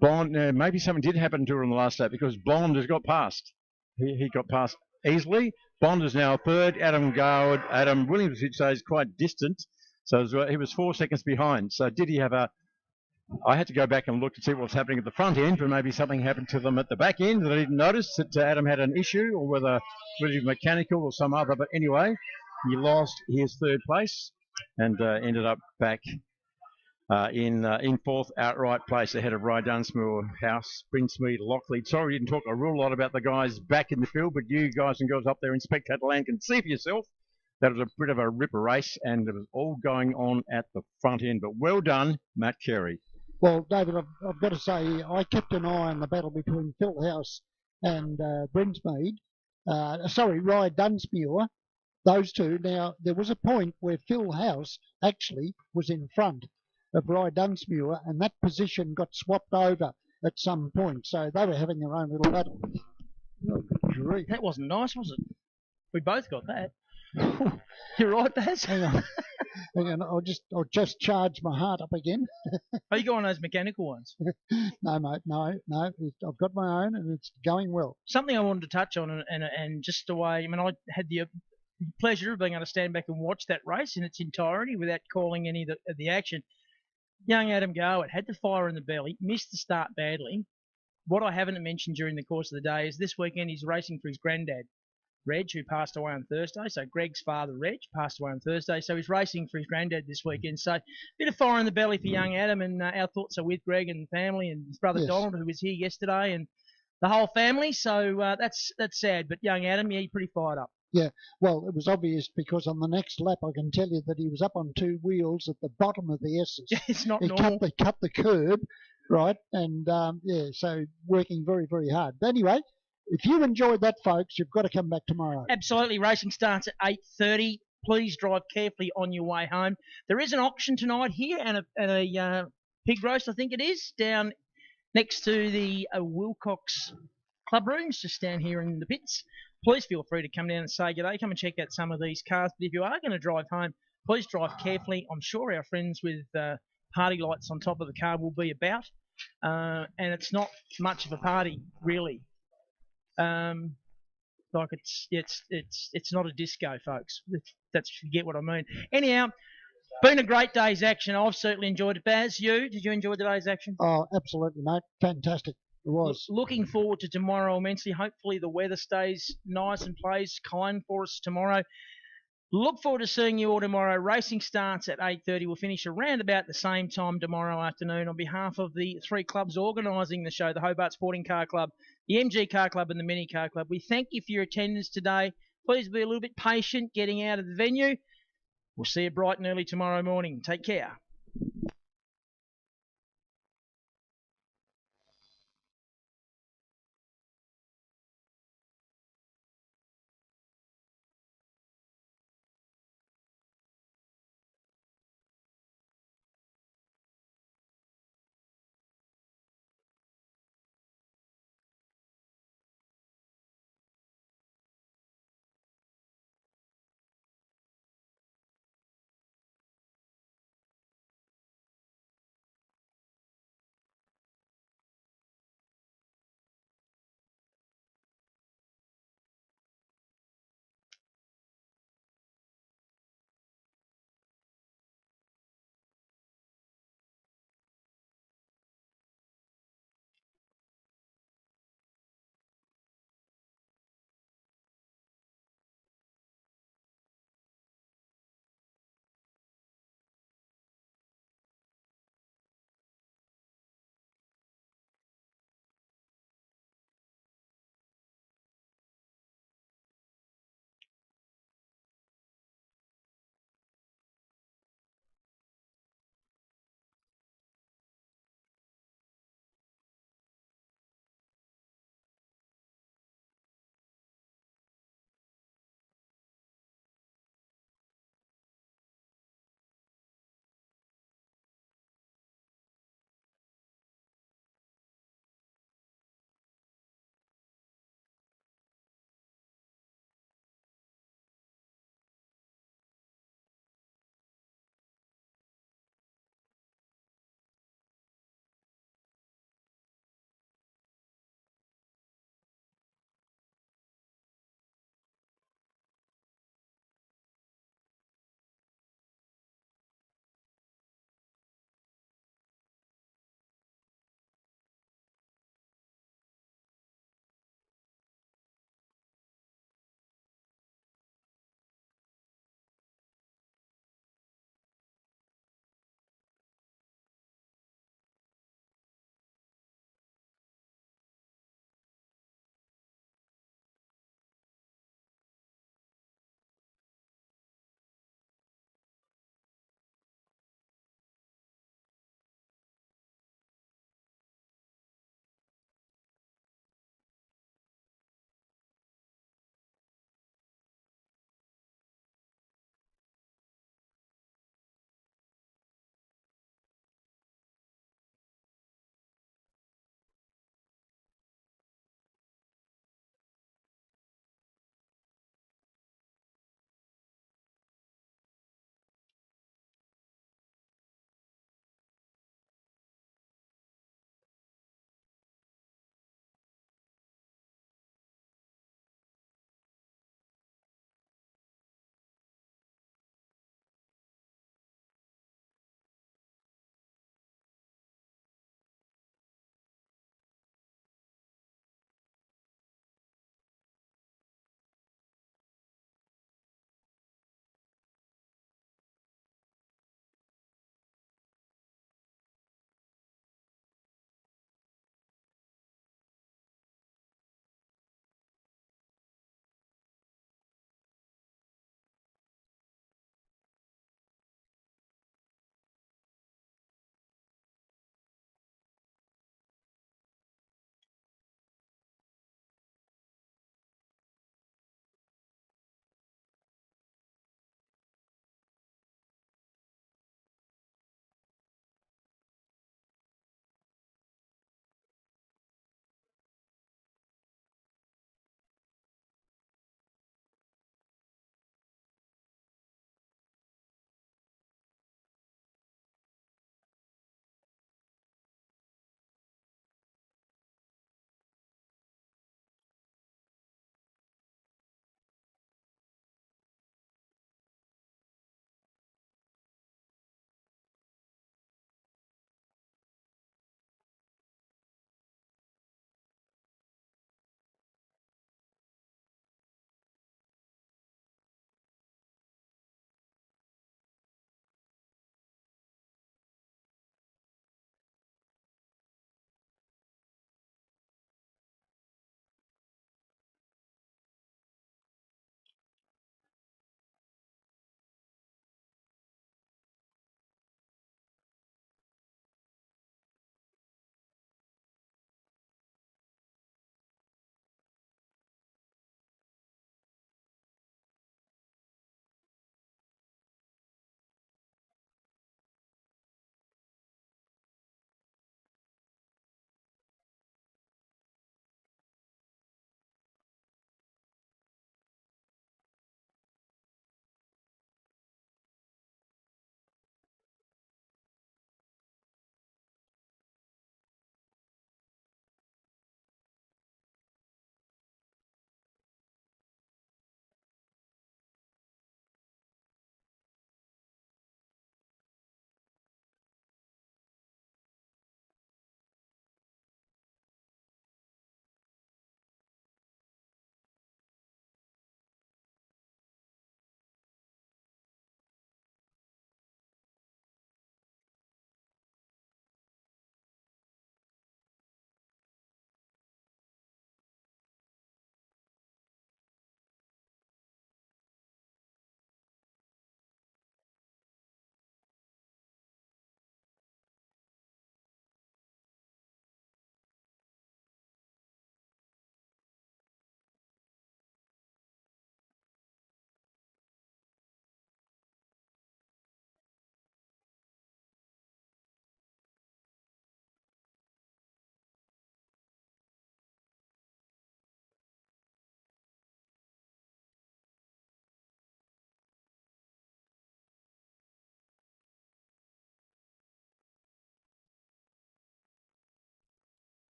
Bond, maybe something did happen to her in the last lap because Bond has got past. He got past easily. Bond is now 3rd. Adam Williams, I should say, is quite distant. So he was 4 seconds behind. So did he have I had to go back and look to see what was happening at the front end, but maybe something happened to them at the back end that I didn't notice, that Adam had an issue, or whether it was mechanical or some other. But anyway, he lost his 3rd place and ended up back in 4th outright place ahead of Rye Dunsmuir, House, Brinsmead, Lockley. Sorry, we didn't talk a real lot about the guys back in the field, but you guys and girls up there in spectator land can see for yourself. That was a bit of a ripper race, and it was all going on at the front end. But well done, Matt Carey. Well, David, I've got to say, I kept an eye on the battle between Phil House and Brinsmead. Rye Dunsmuir, those two. Now, there was a point where Phil House actually was in front of Rye Dunsmuir, and that position got swapped over at some point. So they were having their own little battle. Oh, grief. That wasn't nice, was it? We both got that. You're right, Baz. Hang on. I'll just charge my heart up again. Are you going on those mechanical ones? No, mate. No. I've got my own, and it's going well. Something I wanted to touch on, and just the way, I had the pleasure of being able to stand back and watch that race in its entirety without calling any of the action. Young Adam Garwood had the fire in the belly, missed the start badly. What I haven't mentioned during the course of the day is this weekend he's racing for his granddad, Reg, who passed away on Thursday. So Greg's father, Reg, passed away on Thursday. So he's racing for his granddad this weekend. So a bit of fire in the belly for young Adam, and our thoughts are with Greg and family and his brother Donald, who was here yesterday, and the whole family. So that's sad. But young Adam, yeah, he's pretty fired up. Yeah, well, it was obvious because on the next lap, I can tell you that he was up on 2 wheels at the bottom of the S's. It's not he normal. Cut the curb, right? And, so working very, very hard. But anyway, if you enjoyed that, folks, you've got to come back tomorrow. Absolutely. Racing starts at 8:30. Please drive carefully on your way home. There is an auction tonight here and a pig roast, I think it is, down next to the Wilcox Club Rooms, just down here in the pits. Please feel free to come down and say good day. Come and check out some of these cars. But if you are going to drive home, please drive carefully. I'm sure our friends with party lights on top of the car will be about. And it's not much of a party, really. Like it's not a disco, folks. That's you get what I mean. Anyhow, been a great day's action. I've certainly enjoyed it. Baz, did you enjoy today's action? Oh, absolutely, mate. Fantastic. It was. Looking forward to tomorrow immensely. Hopefully the weather stays nice and plays kind for us tomorrow. Look forward to seeing you all tomorrow. Racing starts at 8:30. We'll finish around about the same time tomorrow afternoon. On behalf of the three clubs organising the show, the Hobart Sporting Car Club, the MG Car Club and the Mini Car Club, we thank you for your attendance today. Please be a little bit patient getting out of the venue. We'll see you bright and early tomorrow morning. Take care.